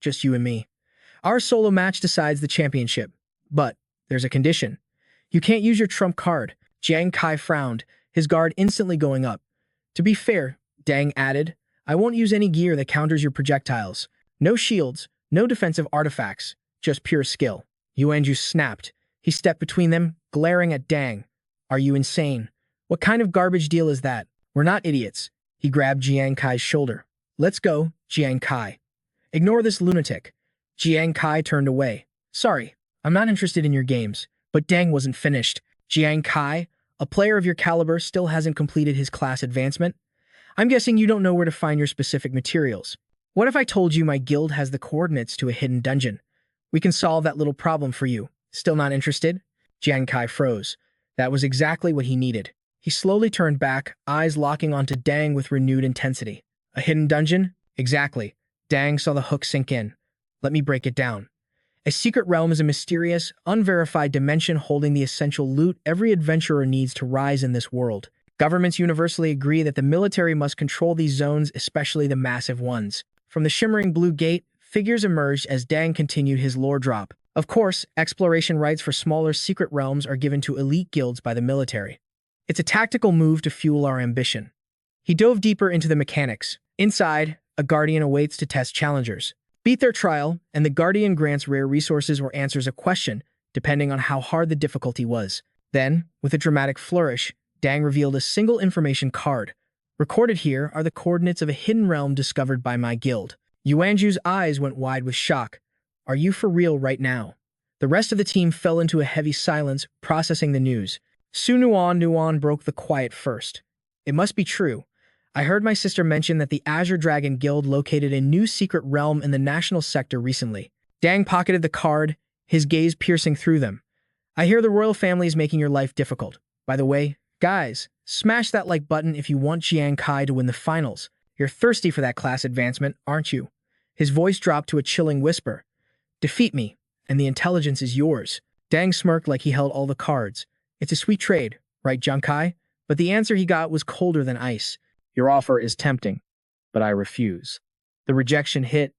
Speaker 1: Just you and me. Our solo match decides the championship. But there's a condition. You can't use your trump card. Jang Kai frowned, his guard instantly going up. To be fair, Dang added, I won't use any gear that counters your projectiles. No shields, no defensive artifacts, just pure skill. Yuanju snapped. He stepped between them, glaring at Dang. Are you insane? What kind of garbage deal is that? We're not idiots. He grabbed Jiang Kai's shoulder. Let's go, Jiang Kai. Ignore this lunatic. Jiang Kai turned away. Sorry, I'm not interested in your games. But Dang wasn't finished. Jiang Kai, a player of your caliber, still hasn't completed his class advancement. I'm guessing you don't know where to find your specific materials. What if I told you my guild has the coordinates to a hidden dungeon? We can solve that little problem for you. Still not interested? Jiang Kai froze. That was exactly what he needed. He slowly turned back, eyes locking onto Dang with renewed intensity. A hidden dungeon? Exactly. Dang saw the hook sink in. Let me break it down. A secret realm is a mysterious, unverified dimension holding the essential loot every adventurer needs to rise in this world. Governments universally agree that the military must control these zones, especially the massive ones. From the shimmering blue gate, figures emerged as Dang continued his lore drop. Of course, exploration rights for smaller secret realms are given to elite guilds by the military. It's a tactical move to fuel our ambition. He dove deeper into the mechanics. Inside, a guardian awaits to test challengers. Beat their trial, and the guardian grants rare resources or answers a question, depending on how hard the difficulty was. Then, with a dramatic flourish, Dang revealed a single information card. Recorded here are the coordinates of a hidden realm discovered by my guild. Yuanju's eyes went wide with shock. Are you for real right now? The rest of the team fell into a heavy silence, processing the news. Nuan broke the quiet first. It must be true. I heard my sister mention that the Azure Dragon Guild located a new secret realm in the national sector recently. Dang pocketed the card, his gaze piercing through them. I hear the royal family is making your life difficult. By the way, guys, smash that like button if you want Jiang Kai to win the finals. You're thirsty for that class advancement, aren't you? His voice dropped to a chilling whisper. Defeat me, and the intelligence is yours. Dang smirked like he held all the cards. It's a sweet trade, right, Jang Kai? But the answer he got was colder than ice. Your offer is tempting, but I refuse. The rejection hit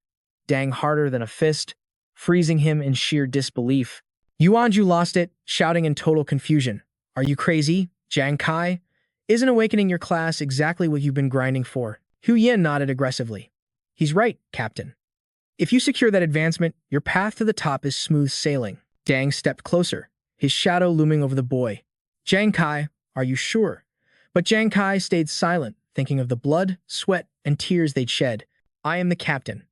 Speaker 1: Dang harder than a fist, freezing him in sheer disbelief. Yuanju lost it, shouting in total confusion. Are you crazy, Jang Kai? Isn't awakening your class exactly what you've been grinding for? Hu Yin nodded aggressively. He's right, Captain. If you secure that advancement, your path to the top is smooth sailing. Dang stepped closer, his shadow looming over the boy. Jang Kai, are you sure? But Jang Kai stayed silent, thinking of the blood, sweat, and tears they'd shed. I am the captain.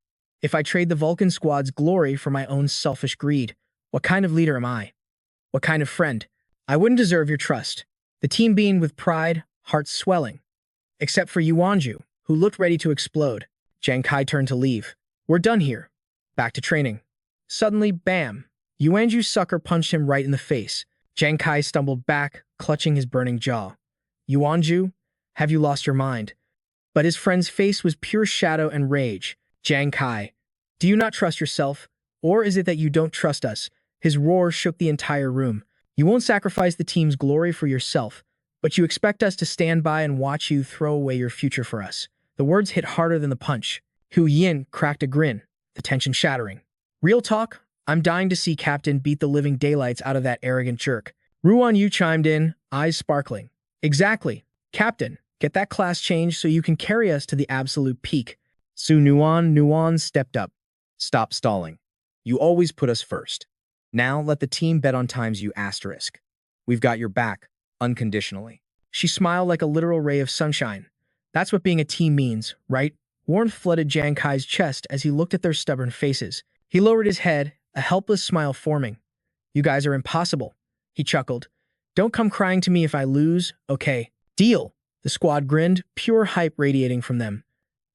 Speaker 1: If I trade the Vulcan squad's glory for my own selfish greed, what kind of leader am I? What kind of friend? I wouldn't deserve your trust. The team beamed with pride, hearts swelling. Except for Yuanju, who looked ready to explode. Jang Kai turned to leave. We're done here. Back to training. Suddenly, bam! Yuanju's sucker punched him right in the face. Jang Kai stumbled back, clutching his burning jaw. Yuanju, have you lost your mind? But his friend's face was pure shadow and rage. Jang Kai, do you not trust yourself? Or is it that you don't trust us? His roar shook the entire room. You won't sacrifice the team's glory for yourself, but you expect us to stand by and watch you throw away your future for us. The words hit harder than the punch. Hu Yin cracked a grin, the tension shattering. Real talk? I'm dying to see Captain beat the living daylights out of that arrogant jerk. Ruan Yu chimed in, eyes sparkling. Exactly. Captain, get that class changed so you can carry us to the absolute peak. Su Nuan stepped up. Stop stalling. You always put us first. Now let the team bet on times you asterisk. We've got your back, unconditionally. She smiled like a literal ray of sunshine. That's what being a team means, right? Warmth flooded Jang Kai's chest as he looked at their stubborn faces. He lowered his head, a helpless smile forming. You guys are impossible, he chuckled. Don't come crying to me if I lose, okay? Deal. The squad grinned, pure hype radiating from them.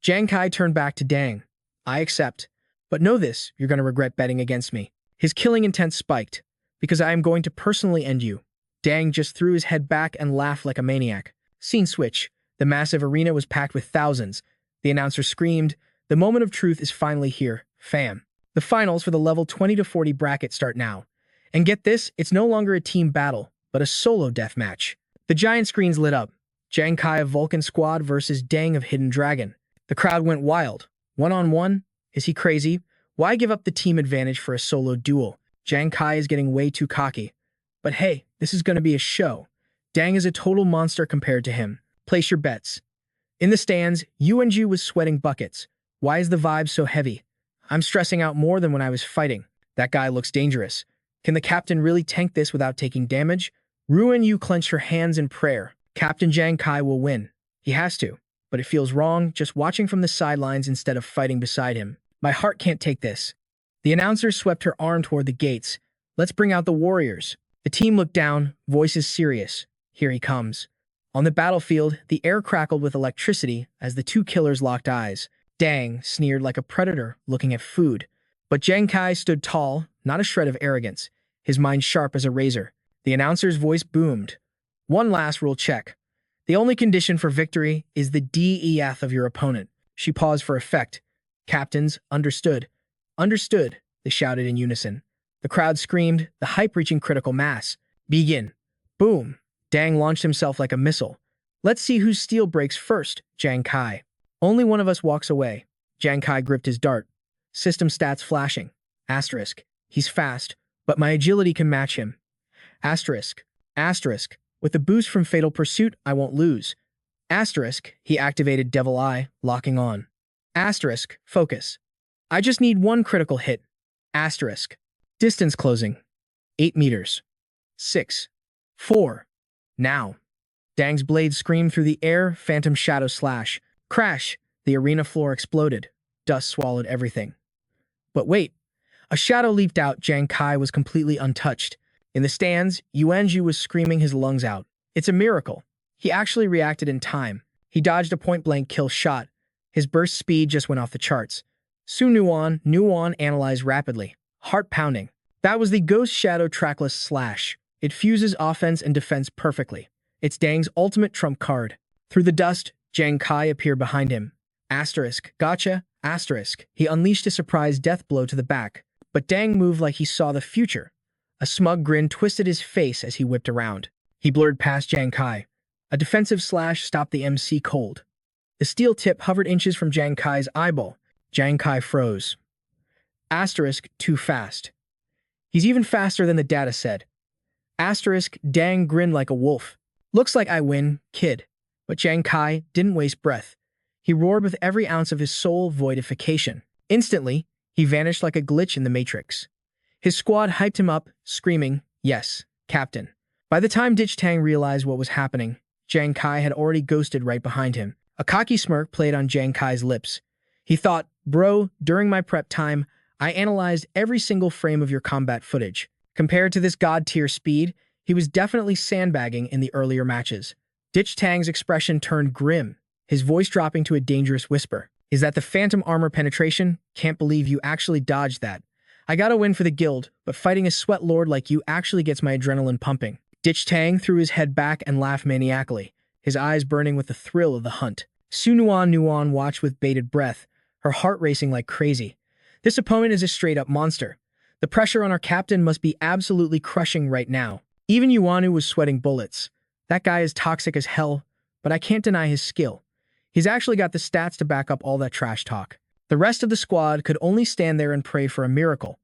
Speaker 1: Jang Kai turned back to Dang. I accept. But know this, you're going to regret betting against me. His killing intent spiked. Because I am going to personally end you. Dang just threw his head back and laughed like a maniac. Scene switch. The massive arena was packed with thousands. The announcer screamed, the moment of truth is finally here, fam. The finals for the level 20 to 40 bracket start now. And get this, it's no longer a team battle, but a solo deathmatch. The giant screens lit up. Jang Kai of Vulcan Squad versus Dang of Hidden Dragon. The crowd went wild. One-on-one? Is he crazy? Why give up the team advantage for a solo duel? Jang Kai is getting way too cocky. But hey, this is going to be a show. Dang is a total monster compared to him. Place your bets. In the stands, UNG was sweating buckets. Why is the vibe so heavy? I'm stressing out more than when I was fighting. That guy looks dangerous. Can the captain really tank this without taking damage? Ruin Yu clenched her hands in prayer. Captain Jang Kai will win. He has to. But it feels wrong just watching from the sidelines instead of fighting beside him. My heart can't take this. The announcer swept her arm toward the gates. Let's bring out the warriors. The team looked down, voices serious. Here he comes. On the battlefield, the air crackled with electricity as the two killers locked eyes. Dang sneered like a predator looking at food. But Jang Kai stood tall, not a shred of arrogance, his mind sharp as a razor. The announcer's voice boomed. One last rule check. The only condition for victory is the death of your opponent. She paused for effect. Captains, understood. Understood, they shouted in unison. The crowd screamed, the hype reaching critical mass. Begin. Boom. Dang launched himself like a missile. Let's see whose steel breaks first, Jang Kai. Only one of us walks away. Jang Kai gripped his dart. System stats flashing. Asterisk. He's fast, but my agility can match him. Asterisk. Asterisk. With the boost from Fatal Pursuit, I won't lose. Asterisk. He activated Devil Eye, locking on. Asterisk. Focus. I just need one critical hit. Asterisk. Distance closing. 8 meters. 6. 4. Now. Dang's blade screamed through the air, phantom shadow slash. Crash. The arena floor exploded. Dust swallowed everything. But wait. A shadow leaped out. Jang Kai was completely untouched. In the stands, Yuanju was screaming his lungs out. It's a miracle. He actually reacted in time. He dodged a point-blank kill shot. His burst speed just went off the charts. Su Nuan analyzed rapidly. Heart pounding. That was the Ghost Shadow trackless slash. It fuses offense and defense perfectly. It's Dang's ultimate trump card. Through the dust, Jang Kai appeared behind him. Asterisk. Gotcha. Asterisk. He unleashed a surprise death blow to the back. But Dang moved like he saw the future. A smug grin twisted his face as he whipped around. He blurred past Jang Kai. A defensive slash stopped the MC cold. The steel tip hovered inches from Jang Kai's eyeball. Jang Kai froze. Asterisk. Too fast. He's even faster than the data said. Asterisk. Dang grinned like a wolf. Looks like I win, kid. But Jang Kai didn't waste breath. He roared with every ounce of his soul voidification. Instantly, he vanished like a glitch in the Matrix. His squad hyped him up, screaming, yes, Captain. By the time Dich Tang realized what was happening, Jang Kai had already ghosted right behind him. A cocky smirk played on Jang Kai's lips. He thought, bro, during my prep time, I analyzed every single frame of your combat footage. Compared to this god-tier speed, he was definitely sandbagging in the earlier matches. Dich Tang's expression turned grim, his voice dropping to a dangerous whisper. Is that the phantom armor penetration? Can't believe you actually dodged that. I gotta win for the guild, but fighting a sweat lord like you actually gets my adrenaline pumping. Dich Tang threw his head back and laughed maniacally, his eyes burning with the thrill of the hunt. Su Nuan watched with bated breath, her heart racing like crazy. This opponent is a straight-up monster. The pressure on our captain must be absolutely crushing right now. Even Yuanu was sweating bullets. That guy is toxic as hell, but I can't deny his skill. He's actually got the stats to back up all that trash talk. The rest of the squad could only stand there and pray for a miracle.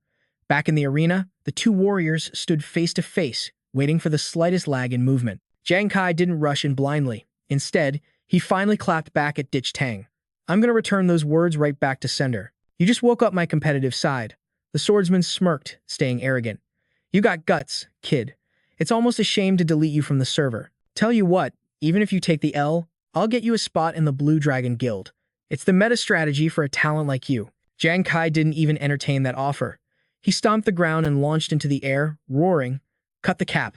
Speaker 1: Back in the arena, the two warriors stood face to face, waiting for the slightest lag in movement. Jang Kai didn't rush in blindly. Instead, he finally clapped back at Dich Tang. I'm gonna return those words right back to sender. You just woke up my competitive side. The swordsman smirked, staying arrogant. You got guts, kid. It's almost a shame to delete you from the server. Tell you what, even if you take the L, I'll get you a spot in the Blue Dragon Guild. It's the meta strategy for a talent like you. Jang Kai didn't even entertain that offer. He stomped the ground and launched into the air, roaring, "Cut the cap.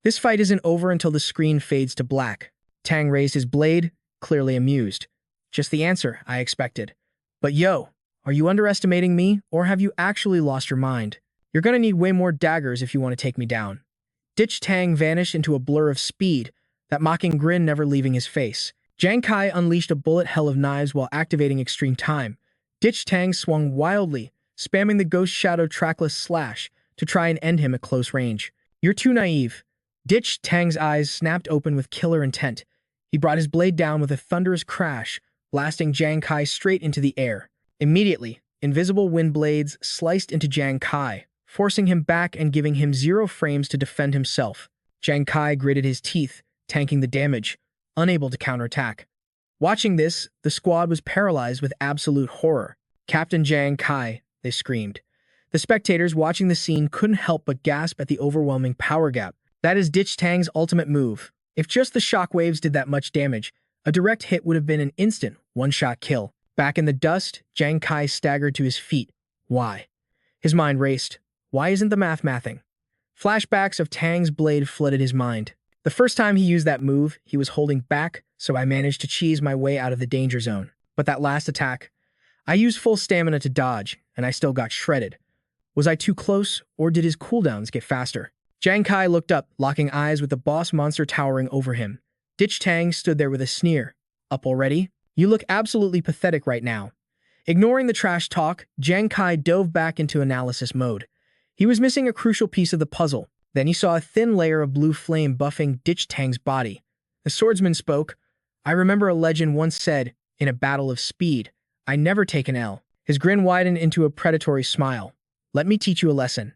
Speaker 1: This fight isn't over until the screen fades to black." Tang raised his blade, clearly amused. Just the answer I expected. But yo, are you underestimating me, or have you actually lost your mind? You're gonna need way more daggers if you want to take me down. Dich Tang vanished into a blur of speed, that mocking grin never leaving his face. Jang Kai unleashed a bullet hell of knives while activating extreme time. Dich Tang swung wildly, spamming the ghost shadow trackless slash to try and end him at close range. You're too naive. Dich Tang's eyes snapped open with killer intent. He brought his blade down with a thunderous crash, blasting Jang Kai straight into the air. Immediately, invisible wind blades sliced into Jang Kai, forcing him back and giving him 0 frames to defend himself. Jang Kai gritted his teeth, tanking the damage, unable to counterattack. Watching this, the squad was paralyzed with absolute horror. "Captain Jang Kai," they screamed. The spectators watching the scene couldn't help but gasp at the overwhelming power gap. That is Dich Tang's ultimate move. If just the shockwaves did that much damage, a direct hit would have been an instant, one-shot kill. Back in the dust, Jang Kai staggered to his feet. Why? His mind raced. Why isn't the math mathing? Flashbacks of Tang's blade flooded his mind. The first time he used that move, he was holding back, so I managed to cheese my way out of the danger zone. But that last attack, I used full stamina to dodge, and I still got shredded. Was I too close, or did his cooldowns get faster? Jang Kai looked up, locking eyes with the boss monster towering over him. Dich Tang stood there with a sneer. Up already? You look absolutely pathetic right now. Ignoring the trash talk, Jang Kai dove back into analysis mode. He was missing a crucial piece of the puzzle. Then he saw a thin layer of blue flame buffing Dich Tang's body. The swordsman spoke. I remember a legend once said, in a battle of speed, I never take an L. His grin widened into a predatory smile. Let me teach you a lesson.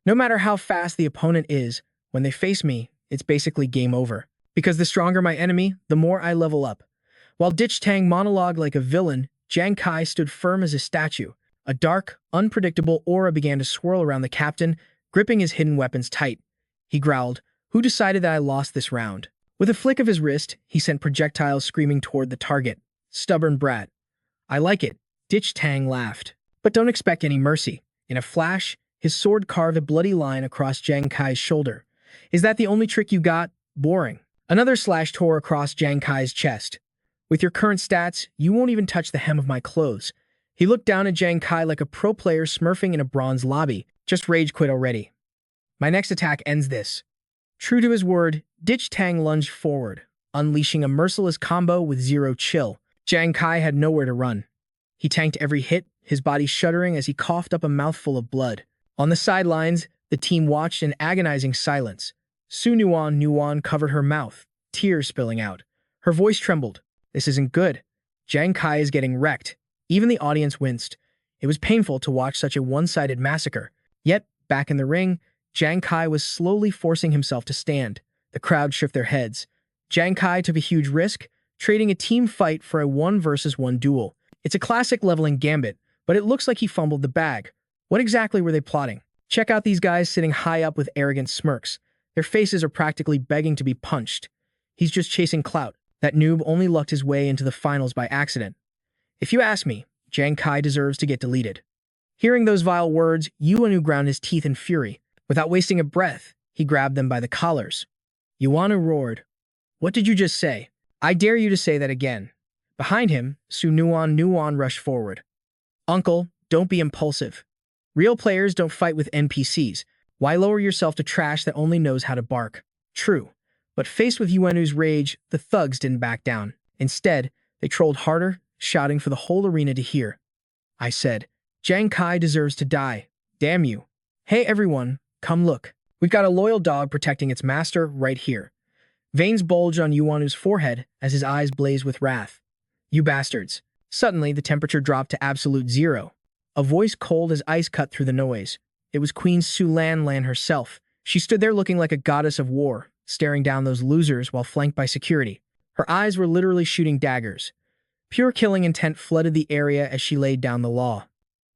Speaker 1: No matter how fast the opponent is, when they face me, it's basically game over. Because the stronger my enemy, the more I level up. While Dich Tang monologued like a villain, Jang Kai stood firm as a statue. A dark, unpredictable aura began to swirl around the captain, gripping his hidden weapons tight. He growled, Who decided that I lost this round? With a flick of his wrist, he sent projectiles screaming toward the target. Stubborn brat. I like it. Dich Tang laughed. But don't expect any mercy. In a flash, his sword carved a bloody line across Jang Kai's shoulder. Is that the only trick you got? Boring. Another slash tore across Jang Kai's chest. With your current stats, you won't even touch the hem of my clothes. He looked down at Jang Kai like a pro player smurfing in a bronze lobby. Just rage quit already. My next attack ends this. True to his word, Dich Tang lunged forward, unleashing a merciless combo with 0 chill. Jang Kai had nowhere to run. He tanked every hit, his body shuddering as he coughed up a mouthful of blood. On the sidelines, the team watched in agonizing silence. Su Nuan covered her mouth, tears spilling out. Her voice trembled. This isn't good. Jang Kai is getting wrecked. Even the audience winced. It was painful to watch such a one-sided massacre. Yet, back in the ring, Jang Kai was slowly forcing himself to stand. The crowd shook their heads. Jang Kai took a huge risk, trading a team fight for a 1-versus-1 duel. It's a classic leveling gambit, but it looks like he fumbled the bag. What exactly were they plotting? Check out these guys sitting high up with arrogant smirks. Their faces are practically begging to be punched. He's just chasing clout. That noob only lucked his way into the finals by accident. If you ask me, Jang Kai deserves to get deleted. Hearing those vile words, Yuanu ground his teeth in fury. Without wasting a breath, he grabbed them by the collars. Yuanu roared. What did you just say? I dare you to say that again. Behind him, Su Nuan rushed forward. Uncle, don't be impulsive. Real players don't fight with NPCs. Why lower yourself to trash that only knows how to bark? True. But faced with Yuanu's rage, the thugs didn't back down. Instead, they trolled harder, shouting for the whole arena to hear. I said, Jang Kai deserves to die. Damn you. Hey everyone, come look. We've got a loyal dog protecting its master right here. Veins bulged on Yuanu's forehead as his eyes blazed with wrath. You bastards. Suddenly, the temperature dropped to absolute zero. A voice cold as ice cut through the noise. It was Queen Lan herself. She stood there looking like a goddess of war, staring down those losers while flanked by security. Her eyes were literally shooting daggers. Pure killing intent flooded the area as she laid down the law.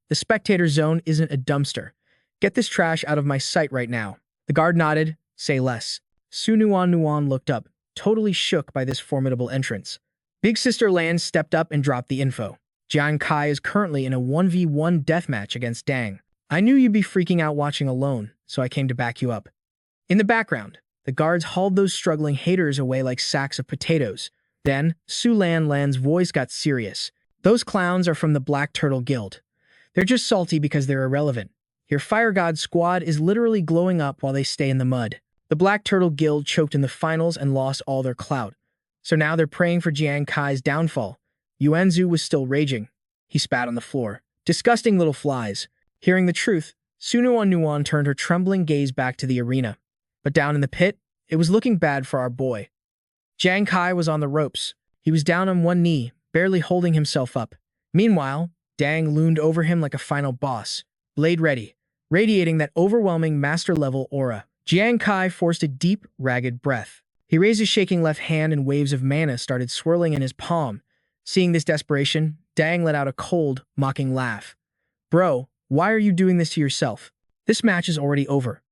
Speaker 1: The spectator zone isn't a dumpster. Get this trash out of my sight right now. The guard nodded. Say less. Nuan looked up, totally shook by this formidable entrance. Big Sister Lan stepped up and dropped the info. Jang Kai is currently in a 1v1 deathmatch against Dang. I knew you'd be freaking out watching alone, so I came to back you up. In the background, the guards hauled those struggling haters away like sacks of potatoes. Then, Lan's voice got serious. Those clowns are from the Black Turtle Guild. They're just salty because they're irrelevant. Your Fire God squad is literally glowing up while they stay in the mud. The Black Turtle Guild choked in the finals and lost all their clout. So now they're praying for Jang Kai's downfall. Yuanzu was still raging. He spat on the floor. Disgusting little flies. Hearing the truth, Nuan turned her trembling gaze back to the arena. But down in the pit, it was looking bad for our boy. Jang Kai was on the ropes. He was down on one knee, barely holding himself up. Meanwhile, Dang loomed over him like a final boss, blade ready, radiating that overwhelming master-level aura. Jang Kai forced a deep, ragged breath. He raised his shaking left hand and waves of mana started swirling in his palm. Seeing this desperation, Dang let out a cold, mocking laugh. Bro, why are you doing this to yourself? This match is already over.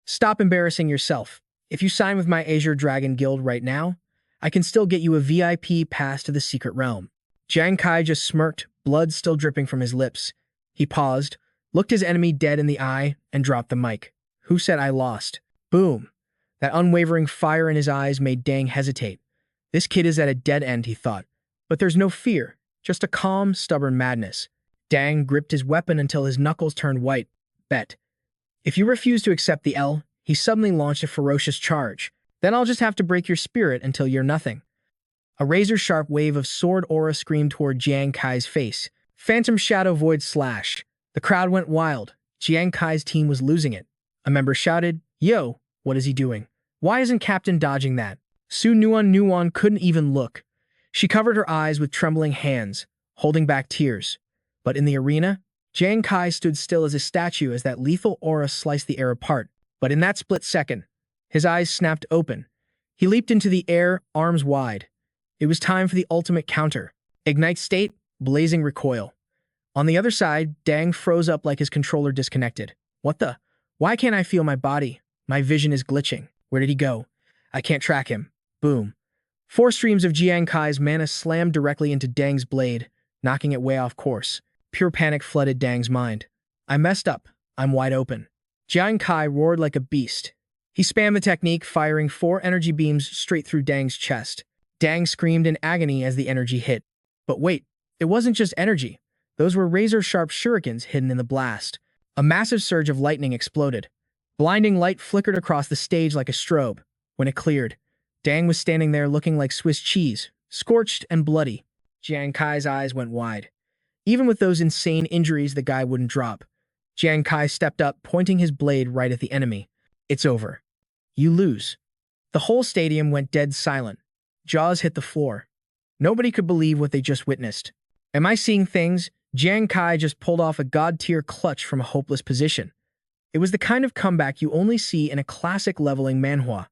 Speaker 1: Stop embarrassing yourself. If you sign with my Azure Dragon Guild right now, I can still get you a VIP pass to the Secret Realm. Jang Kai just smirked, blood still dripping from his lips. He paused, looked his enemy dead in the eye, and dropped the mic. Who said I lost? Boom. That unwavering fire in his eyes made Dang hesitate. This kid is at a dead end, he thought. But there's no fear, just a calm, stubborn madness. Dang gripped his weapon until his knuckles turned white. Bet. If you refuse to accept the L, he suddenly launched a ferocious charge. Then I'll just have to break your spirit until you're nothing. A razor-sharp wave of sword aura screamed toward Jang Kai's face. Phantom Shadow Void Slash. The crowd went wild. Jang Kai's team was losing it. A member shouted, Yo, what is he doing? Why isn't Captain dodging that? Nuan couldn't even look. She covered her eyes with trembling hands, holding back tears. But in the arena, Jang Kai stood still as a statue as that lethal aura sliced the air apart. But in that split second, his eyes snapped open. He leaped into the air, arms wide. It was time for the ultimate counter. Ignite state, blazing recoil. On the other side, Dang froze up like his controller disconnected. What the? Why can't I feel my body? My vision is glitching. Where did he go? I can't track him. Boom. 4 streams of Jang Kai's mana slammed directly into Dang's blade, knocking it way off course. Pure panic flooded Dang's mind. I messed up. I'm wide open. Jang Kai roared like a beast. He spammed the technique, firing 4 energy beams straight through Dang's chest. Dang screamed in agony as the energy hit. But wait, it wasn't just energy. Those were razor-sharp shurikens hidden in the blast. A massive surge of lightning exploded. Blinding light flickered across the stage like a strobe. When it cleared, Dang was standing there looking like Swiss cheese, scorched and bloody. Jang Kai's eyes went wide. Even with those insane injuries, the guy wouldn't drop. Jang Kai stepped up, pointing his blade right at the enemy. It's over. You lose. The whole stadium went dead silent. Jaws hit the floor. Nobody could believe what they just witnessed. Am I seeing things? Jang Kai just pulled off a god-tier clutch from a hopeless position. It was the kind of comeback you only see in a classic leveling manhwa.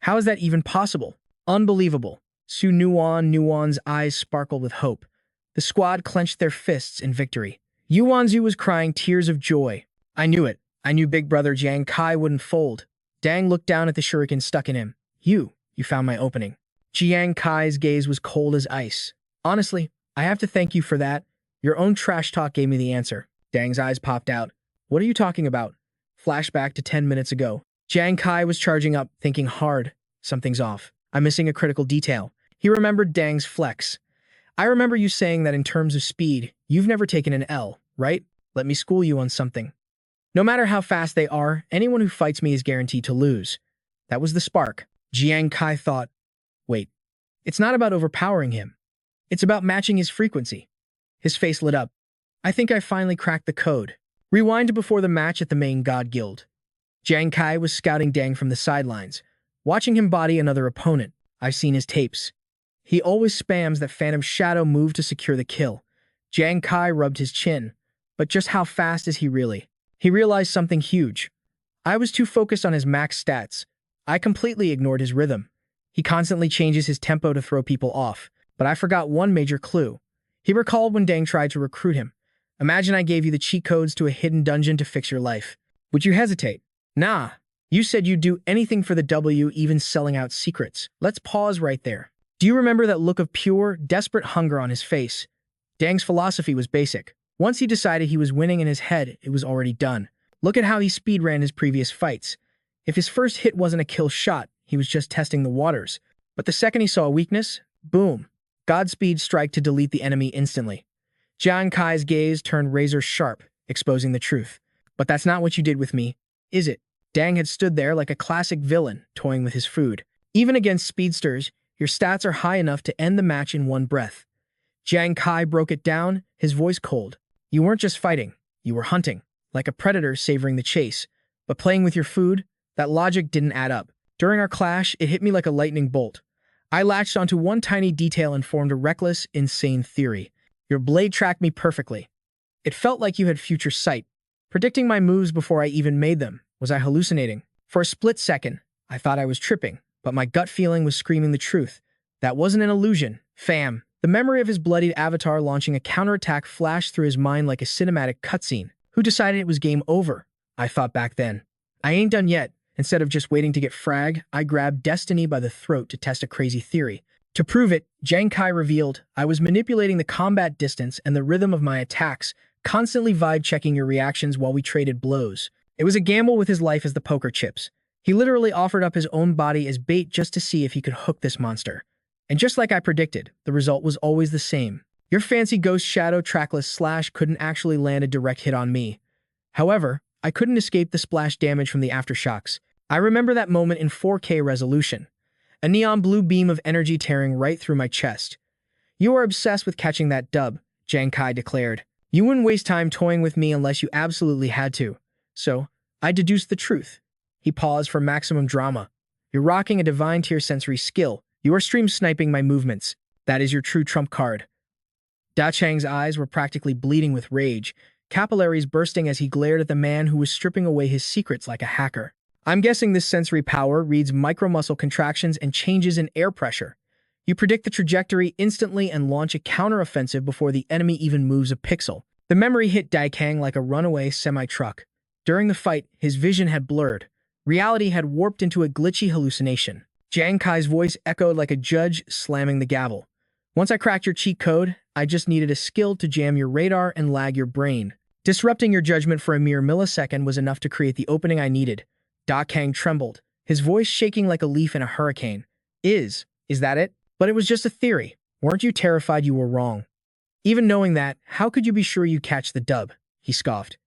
Speaker 1: How is that even possible? Unbelievable. Nuan's eyes sparkled with hope. The squad clenched their fists in victory. Yuanzu was crying tears of joy. I knew it. I knew big brother Jang Kai wouldn't fold. Dang looked down at the shuriken stuck in him. You found my opening. Jang Kai's gaze was cold as ice. Honestly, I have to thank you for that. Your own trash talk gave me the answer. Dang's eyes popped out. What are you talking about? Flashback to 10 minutes ago. Jang Kai was charging up, thinking hard. Something's off. I'm missing a critical detail. He remembered Dang's flex. I remember you saying that in terms of speed, you've never taken an L, right? Let me school you on something. No matter how fast they are, anyone who fights me is guaranteed to lose. That was the spark. Jang Kai thought, wait, it's not about overpowering him. It's about matching his frequency. His face lit up. I think I finally cracked the code. Rewind to before the match at the main God Guild. Jang Kai was scouting Dang from the sidelines, watching him body another opponent. I've seen his tapes. He always spams that phantom shadow move to secure the kill. Jang Kai rubbed his chin. But just how fast is he really? He realized something huge. I was too focused on his max stats. I completely ignored his rhythm. He constantly changes his tempo to throw people off. But I forgot one major clue. He recalled when Dang tried to recruit him. Imagine I gave you the cheat codes to a hidden dungeon to fix your life. Would you hesitate? Nah. You said you'd do anything for the W, even selling out secrets. Let's pause right there. Do you remember that look of pure, desperate hunger on his face? Dang's philosophy was basic. Once he decided he was winning in his head, it was already done. Look at how he speedran his previous fights. If his first hit wasn't a kill shot, he was just testing the waters. But the second he saw a weakness, boom. Godspeed strike to delete the enemy instantly. Jang Kai's gaze turned razor sharp, exposing the truth. But that's not what you did with me, is it? Dang had stood there like a classic villain, toying with his food. Even against speedsters, your stats are high enough to end the match in one breath. Jang Kai broke it down, his voice cold. You weren't just fighting, you were hunting, like a predator savoring the chase. But playing with your food, that logic didn't add up. During our clash, it hit me like a lightning bolt. I latched onto one tiny detail and formed a reckless, insane theory. Your blade tracked me perfectly. It felt like you had future sight, predicting my moves before I even made them. Was I hallucinating? For a split second, I thought I was tripping, but my gut feeling was screaming the truth. That wasn't an illusion, fam. The memory of his bloodied avatar launching a counterattack flashed through his mind like a cinematic cutscene. Who decided it was game over? I thought back then. I ain't done yet. Instead of just waiting to get frag, I grabbed Destiny by the throat to test a crazy theory. To prove it, Jang Kai revealed, I was manipulating the combat distance and the rhythm of my attacks, constantly vibe-checking your reactions while we traded blows. It was a gamble with his life as the poker chips. He literally offered up his own body as bait just to see if he could hook this monster. And just like I predicted, the result was always the same. Your fancy Ghost Shadow trackless slash couldn't actually land a direct hit on me. However, I couldn't escape the splash damage from the aftershocks. I remember that moment in 4K resolution. A neon blue beam of energy tearing right through my chest. You are obsessed with catching that dub, Jang Kai declared. You wouldn't waste time toying with me unless you absolutely had to. So, I deduced the truth. He paused for maximum drama. You're rocking a divine tier sensory skill. You are stream sniping my movements. That is your true trump card. Da Chang's eyes were practically bleeding with rage, capillaries bursting as he glared at the man who was stripping away his secrets like a hacker. I'm guessing this sensory power reads micromuscle contractions and changes in air pressure. You predict the trajectory instantly and launch a counteroffensive before the enemy even moves a pixel. The memory hit Daikang like a runaway semi-truck. During the fight, his vision had blurred. Reality had warped into a glitchy hallucination. Jang Kai's voice echoed like a judge slamming the gavel. Once I cracked your cheat code, I just needed a skill to jam your radar and lag your brain. Disrupting your judgment for a mere millisecond was enough to create the opening I needed. Da Kang trembled, his voice shaking like a leaf in a hurricane. Is that it? But it was just a theory. Weren't you terrified you were wrong? Even knowing that, how could you be sure you catch the dub? He scoffed.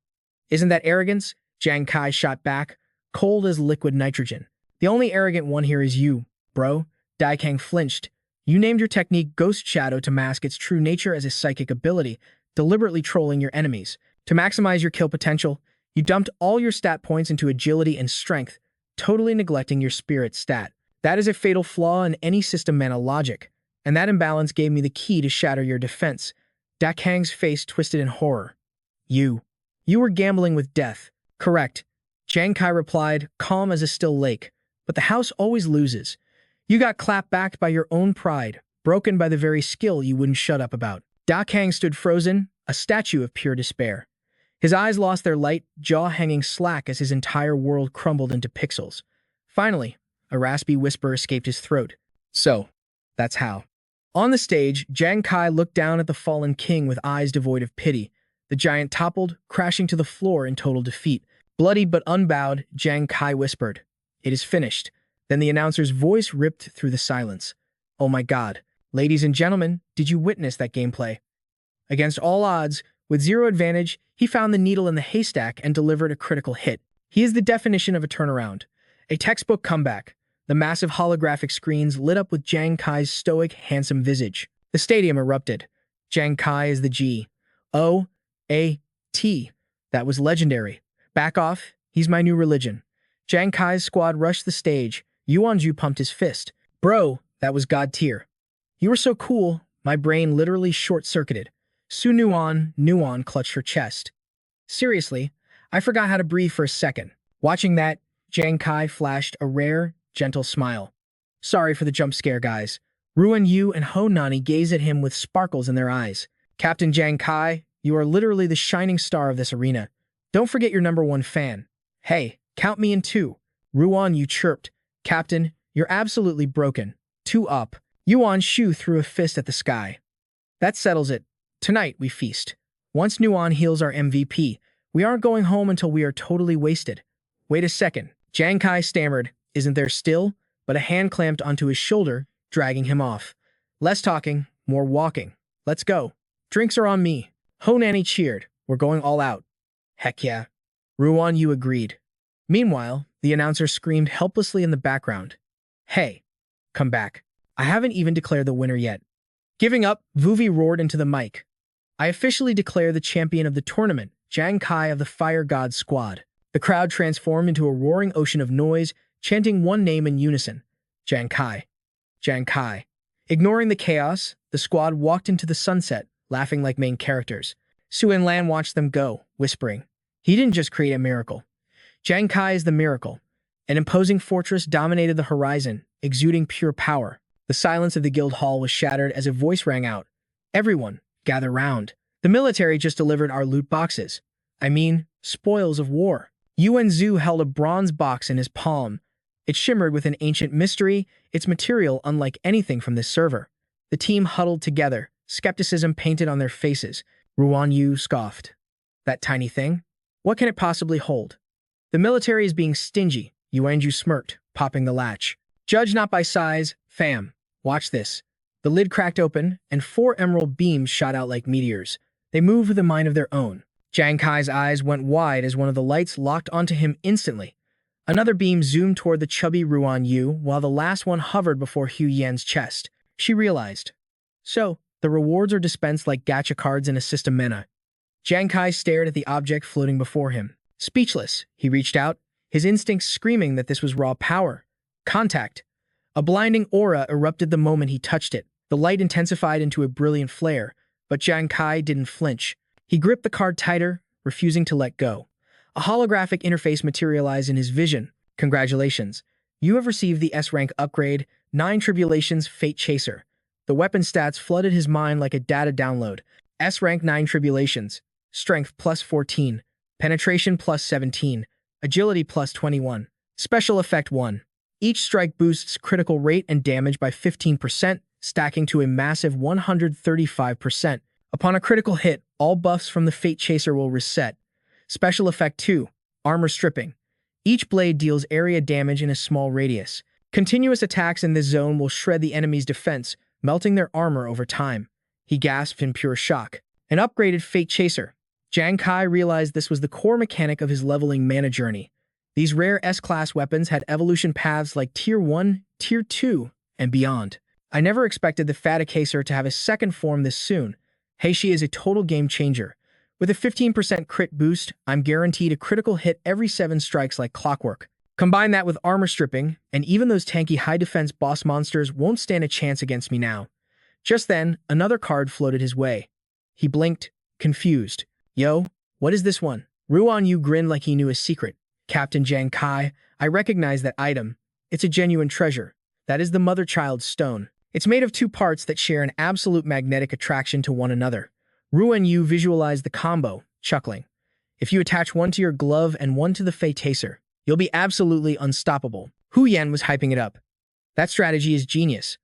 Speaker 1: Isn't that arrogance? Jang Kai shot back, cold as liquid nitrogen. The only arrogant one here is you, bro. Daikang flinched. You named your technique Ghost Shadow to mask its true nature as a psychic ability, deliberately trolling your enemies. To maximize your kill potential, you dumped all your stat points into agility and strength, totally neglecting your spirit stat. That is a fatal flaw in any system mana logic, and that imbalance gave me the key to shatter your defense. Daikang's face twisted in horror. You were gambling with death. Correct. Jang Kai replied, calm as a still lake. But the house always loses. You got clapped back by your own pride, broken by the very skill you wouldn't shut up about. Daikang stood frozen, a statue of pure despair. His eyes lost their light, jaw hanging slack as his entire world crumbled into pixels. Finally, a raspy whisper escaped his throat. So, that's how. On the stage, Jang Kai looked down at the fallen king with eyes devoid of pity. The giant toppled, crashing to the floor in total defeat. Bloodied but unbowed, Jang Kai whispered, "It is finished." Then the announcer's voice ripped through the silence. Oh my god. Ladies and gentlemen, did you witness that gameplay? Against all odds, with zero advantage, he found the needle in the haystack and delivered a critical hit. He is the definition of a turnaround. A textbook comeback. The massive holographic screens lit up with Jang Kai's stoic, handsome visage. The stadium erupted. Jang Kai is the G. O-A-T. That was legendary. Back off, he's my new religion. Jang Kai's squad rushed the stage. Yuanju pumped his fist. Bro, that was god tier. You were so cool, my brain literally short-circuited. Nuon clutched her chest. Seriously, I forgot how to breathe for a second. Watching that, Jang Kai flashed a rare, gentle smile. Sorry for the jump scare, guys. Ruan Yu and Ho Nani gaze at him with sparkles in their eyes. Captain Jang Kai, you are literally the shining star of this arena. Don't forget your #1 fan. Hey, count me in 2. Ruan Yu chirped. Captain, you're absolutely broken. 2 up. Yuan Shu threw a fist at the sky. That settles it. Tonight we feast. Once Nuan heals our MVP, we aren't going home until we are totally wasted. Wait a second. Jang Kai stammered. Isn't there still? But a hand clamped onto his shoulder, dragging him off. Less talking, more walking. Let's go. Drinks are on me. Ho Nanny cheered. We're going all out. Heck yeah. Ruan Yu agreed. Meanwhile, the announcer screamed helplessly in the background. Hey, come back. I haven't even declared the winner yet. Giving up, Vuvi roared into the mic. I officially declare the champion of the tournament, Jang Kai of the Fire God Squad. The crowd transformed into a roaring ocean of noise, chanting one name in unison. Jang Kai. Jang Kai. Ignoring the chaos, the squad walked into the sunset, laughing like main characters. Suen Lan watched them go, whispering, he didn't just create a miracle. Jang Kai is the miracle. An imposing fortress dominated the horizon, exuding pure power. The silence of the guild hall was shattered as a voice rang out. Everyone, gather round. The military just delivered our loot boxes. I mean, spoils of war. Yuan Zhu held a bronze box in his palm. It shimmered with an ancient mystery, its material unlike anything from this server. The team huddled together, skepticism painted on their faces. Ruan Yu scoffed. That tiny thing? What can it possibly hold? The military is being stingy, Yuan Zhu smirked, popping the latch. Judge not by size, fam. Watch this. The lid cracked open, and 4 emerald beams shot out like meteors. They moved with a mind of their own. Jang Kai's eyes went wide as one of the lights locked onto him instantly. Another beam zoomed toward the chubby Ruan Yu, while the last one hovered before Hu Yan's chest. She realized. So, the rewards are dispensed like gacha cards in a system mena. Jang Kai stared at the object floating before him. Speechless, he reached out, his instincts screaming that this was raw power. Contact. A blinding aura erupted the moment he touched it. The light intensified into a brilliant flare, but Jang Kai didn't flinch. He gripped the card tighter, refusing to let go. A holographic interface materialized in his vision. Congratulations. You have received the S-rank upgrade, 9 Tribulations Fate Chaser. The weapon stats flooded his mind like a data download. S-rank 9 Tribulations. Strength plus 14. Penetration plus 17. Agility plus 21. Special Effect 1. Each strike boosts critical rate and damage by 15%, stacking to a massive 135%. Upon a critical hit, all buffs from the Fate Chaser will reset. Special Effect 2. Armor Stripping. Each blade deals area damage in a small radius. Continuous attacks in this zone will shred the enemy's defense, melting their armor over time. He gasped in pure shock. An upgraded Fate Chaser. Jang Kai realized this was the core mechanic of his leveling mana journey. These rare S-class weapons had evolution paths like Tier 1, Tier 2, and beyond. I never expected the Faticacer to have a second form this soon. Heishi is a total game changer. With a 15% crit boost, I'm guaranteed a critical hit every 7 strikes like clockwork. Combine that with armor stripping, and even those tanky high-defense boss monsters won't stand a chance against me now. Just then, another card floated his way. He blinked, confused. Yo, what is this one? Ruan Yu grinned like he knew a secret. Captain Jang Kai, I recognize that item. It's a genuine treasure. That is the mother-child stone. It's made of 2 parts that share an absolute magnetic attraction to one another. Ruan Yu visualized the combo, chuckling. If you attach one to your glove and one to the Fate Chaser, you'll be absolutely unstoppable. Hu Yan was hyping it up. That strategy is genius.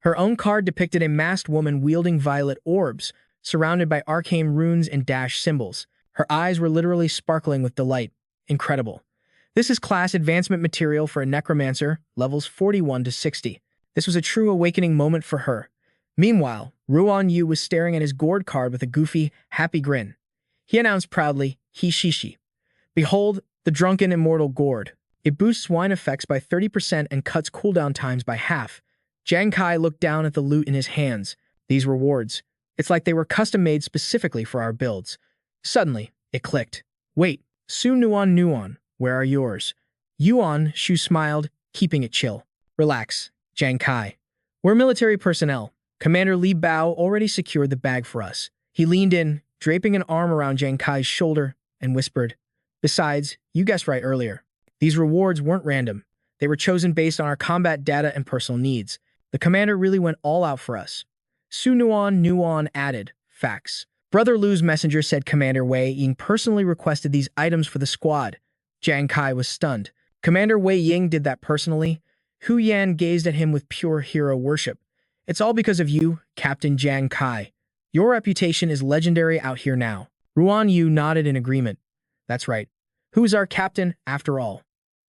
Speaker 1: Her own card depicted a masked woman wielding violet orbs, surrounded by arcane runes and dash symbols. Her eyes were literally sparkling with delight. Incredible. This is class advancement material for a necromancer, levels 41 to 60. This was a true awakening moment for her. Meanwhile, Ruan Yu was staring at his gourd card with a goofy, happy grin. He announced proudly, Hishishi. Behold, the drunken immortal gourd. It boosts wine effects by 30% and cuts cooldown times by half. Jang Kai looked down at the loot in his hands. These rewards. It's like they were custom-made specifically for our builds. Suddenly, it clicked. Wait, Nuon, where are yours? Yuan Shu smiled, keeping it chill. Relax, Jang Kai. We're military personnel. Commander Li Bao already secured the bag for us. He leaned in, draping an arm around Jang Kai's shoulder, and whispered, "Besides, you guessed right earlier. These rewards weren't random. They were chosen based on our combat data and personal needs. The commander really went all out for us." Su Nuan added, "Facts. Brother Lu's messenger said Commander Wei Ying personally requested these items for the squad." Jang Kai was stunned. Commander Wei Ying did that personally? Hu Yan gazed at him with pure hero worship. "It's all because of you, Captain Jang Kai. Your reputation is legendary out here now." Ruan Yu nodded in agreement. "That's right. Who's our captain, after all?"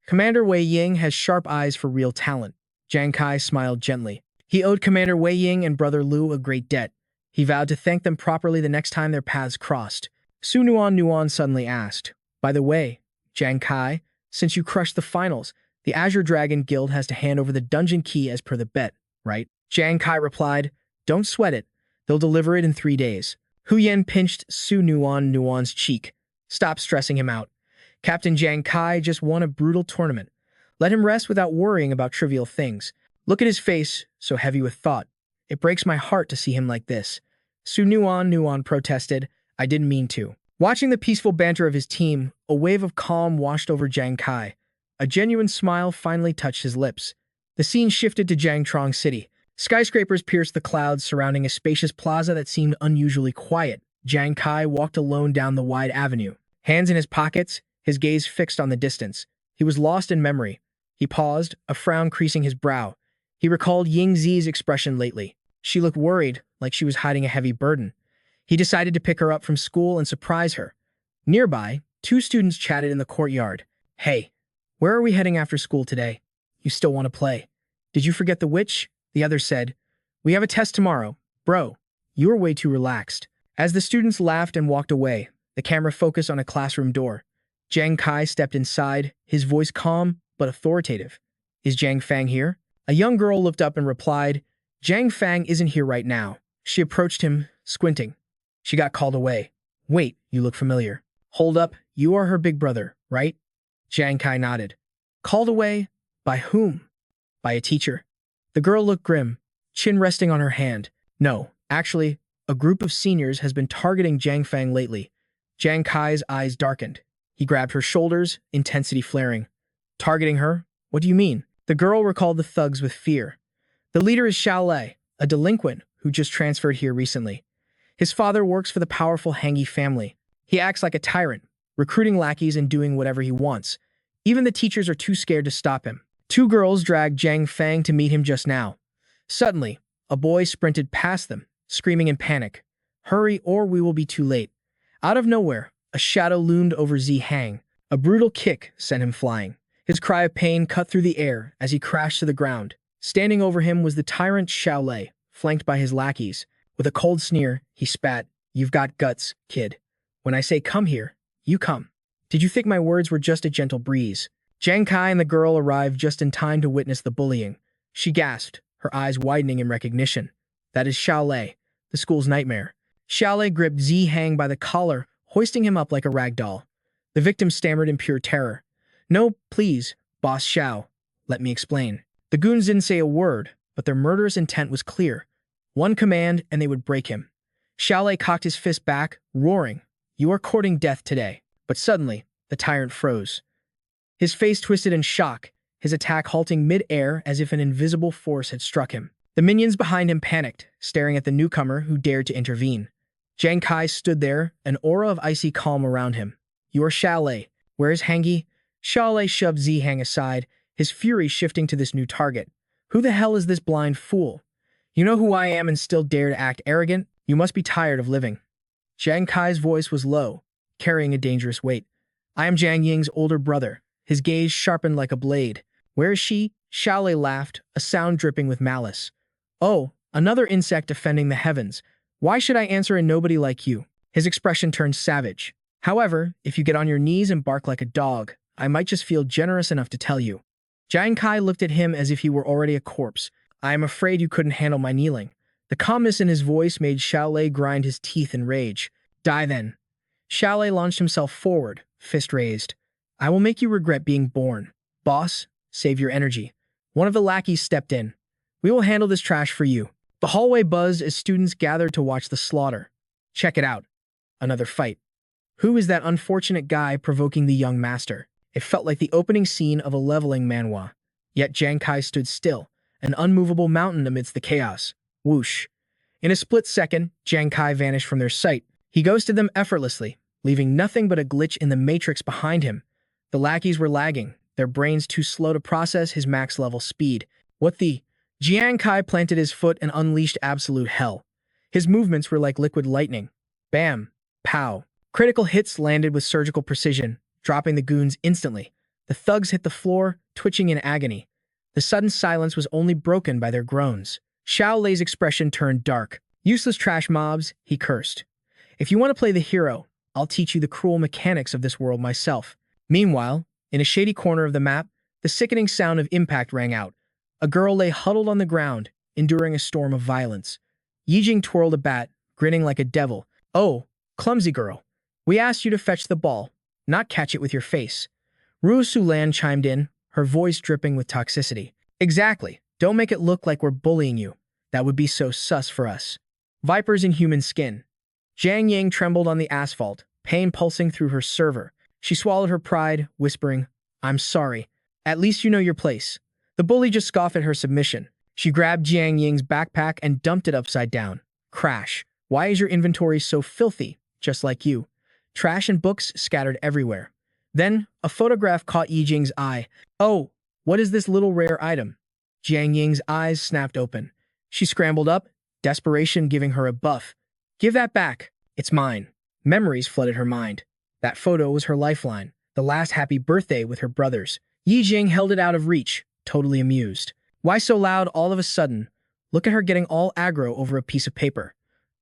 Speaker 1: Commander Wei Ying has sharp eyes for real talent. Jang Kai smiled gently. He owed Commander Wei Ying and Brother Lu a great debt. He vowed to thank them properly the next time their paths crossed. Su Nuan suddenly asked, "By the way, Jang Kai, since you crushed the finals, the Azure Dragon Guild has to hand over the dungeon key as per the bet, right?" Jang Kai replied, "Don't sweat it. They'll deliver it in 3 days." Hu Yan pinched Su Nuan's cheek. "Stop stressing him out. Captain Jang Kai just won a brutal tournament. Let him rest without worrying about trivial things. Look at his face, so heavy with thought. It breaks my heart to see him like this." Su Nuan protested, "I didn't mean to." Watching the peaceful banter of his team, a wave of calm washed over Jang Kai. A genuine smile finally touched his lips. The scene shifted to Jiangtrong City. Skyscrapers pierced the clouds surrounding a spacious plaza that seemed unusually quiet. Jang Kai walked alone down the wide avenue. Hands in his pockets, his gaze fixed on the distance. He was lost in memory. He paused, a frown creasing his brow. He recalled Ying Zi's expression lately. She looked worried, like she was hiding a heavy burden. He decided to pick her up from school and surprise her. Nearby, 2 students chatted in the courtyard. "Hey, where are we heading after school today? You still want to play? Did you forget the witch?" The other said, "We have a test tomorrow. Bro, you're way too relaxed." As the students laughed and walked away, the camera focused on a classroom door. Jang Kai stepped inside, his voice calm but authoritative. "Is Jang Fang here?" A young girl looked up and replied, "Jang Fang isn't here right now." She approached him, squinting. "She got called away." "Wait, you look familiar." "Hold up, you are her big brother, right?" Jang Kai nodded. "Called away? By whom?" "By a teacher." The girl looked grim, chin resting on her hand. "No, actually, a group of seniors has been targeting Jang Fang lately." Jang Kai's eyes darkened. He grabbed her shoulders, intensity flaring. "Targeting her? What do you mean?" The girl recalled the thugs with fear. "The leader is Xiao Lei, a delinquent who just transferred here recently. His father works for the powerful Hangi family. He acts like a tyrant, recruiting lackeys and doing whatever he wants. Even the teachers are too scared to stop him." 2 girls dragged Jang Fang to meet him just now. Suddenly, a boy sprinted past them, screaming in panic, "Hurry or we will be too late." Out of nowhere, a shadow loomed over Hang. A brutal kick sent him flying. His cry of pain cut through the air as he crashed to the ground. Standing over him was the tyrant Xiao Lei, flanked by his lackeys. With a cold sneer, he spat, "You've got guts, kid. When I say come here, you come. Did you think my words were just a gentle breeze?" Jang Kai and the girl arrived just in time to witness the bullying. She gasped, her eyes widening in recognition. "That is Xiao Lei, the school's nightmare." Xiao Lei gripped Hang by the collar, hoisting him up like a rag doll. The victim stammered in pure terror. "No, please, Boss Xiao. Let me explain." The goons didn't say a word, but their murderous intent was clear. One command and they would break him. Xiao Lei cocked his fist back, roaring, "You are courting death today." But suddenly, the tyrant froze. His face twisted in shock, his attack halting mid-air as if an invisible force had struck him. The minions behind him panicked, staring at the newcomer who dared to intervene. Jang Kai stood there, an aura of icy calm around him. "You are Xiao Lei. Where is Hangi?" Xiao Lei shoved Hang aside, his fury shifting to this new target. "Who the hell is this blind fool? You know who I am and still dare to act arrogant? You must be tired of living." Jang Kai's voice was low, carrying a dangerous weight. "I am Jang Ying's older brother." His gaze sharpened like a blade. "Where is she?" Xiao Lei laughed, a sound dripping with malice. "Oh, another insect defending the heavens. Why should I answer a nobody like you?" His expression turned savage. "However, if you get on your knees and bark like a dog, I might just feel generous enough to tell you." Jang Kai looked at him as if he were already a corpse. "I am afraid you couldn't handle my kneeling." The calmness in his voice made Xiao Lei grind his teeth in rage. "Die then." Xiao Lei launched himself forward, fist raised. "I will make you regret being born. Boss, save your energy." One of the lackeys stepped in. "We will handle this trash for you." The hallway buzzed as students gathered to watch the slaughter. Check it out. Another fight. Who is that unfortunate guy provoking the young master? It felt like the opening scene of a leveling manhwa. Yet Jang Kai stood still, an unmovable mountain amidst the chaos. Whoosh. In a split second, Jang Kai vanished from their sight. He ghosted them effortlessly, leaving nothing but a glitch in the matrix behind him. The lackeys were lagging, their brains too slow to process his max-level speed. What the? Jiang Kai planted his foot and unleashed absolute hell. His movements were like liquid lightning. Bam! Pow! Critical hits landed with surgical precision, dropping the goons instantly. The thugs hit the floor, twitching in agony. The sudden silence was only broken by their groans. Xiao Lei's expression turned dark. Useless trash mobs, he cursed. If you want to play the hero, I'll teach you the cruel mechanics of this world myself. Meanwhile, in a shady corner of the map, the sickening sound of impact rang out. A girl lay huddled on the ground, enduring a storm of violence. Yijing twirled a bat, grinning like a devil. Oh, clumsy girl. We asked you to fetch the ball, not catch it with your face. Ruo Sulan chimed in, her voice dripping with toxicity. Exactly. Don't make it look like we're bullying you. That would be so sus for us. Vipers in human skin. Zhang Ying trembled on the asphalt, pain pulsing through her server. She swallowed her pride, whispering, I'm sorry. At least you know your place. The bully just scoffed at her submission. She grabbed Jiang Ying's backpack and dumped it upside down. Crash. Why is your inventory so filthy? Just like you. Trash and books scattered everywhere. Then, a photograph caught Yijing's eye. Oh, what is this little rare item? Jiang Ying's eyes snapped open. She scrambled up, desperation giving her a buff. Give that back. It's mine. Memories flooded her mind. That photo was her lifeline, the last happy birthday with her brothers. Yijing held it out of reach, totally amused. Why so loud all of a sudden? Look at her getting all aggro over a piece of paper.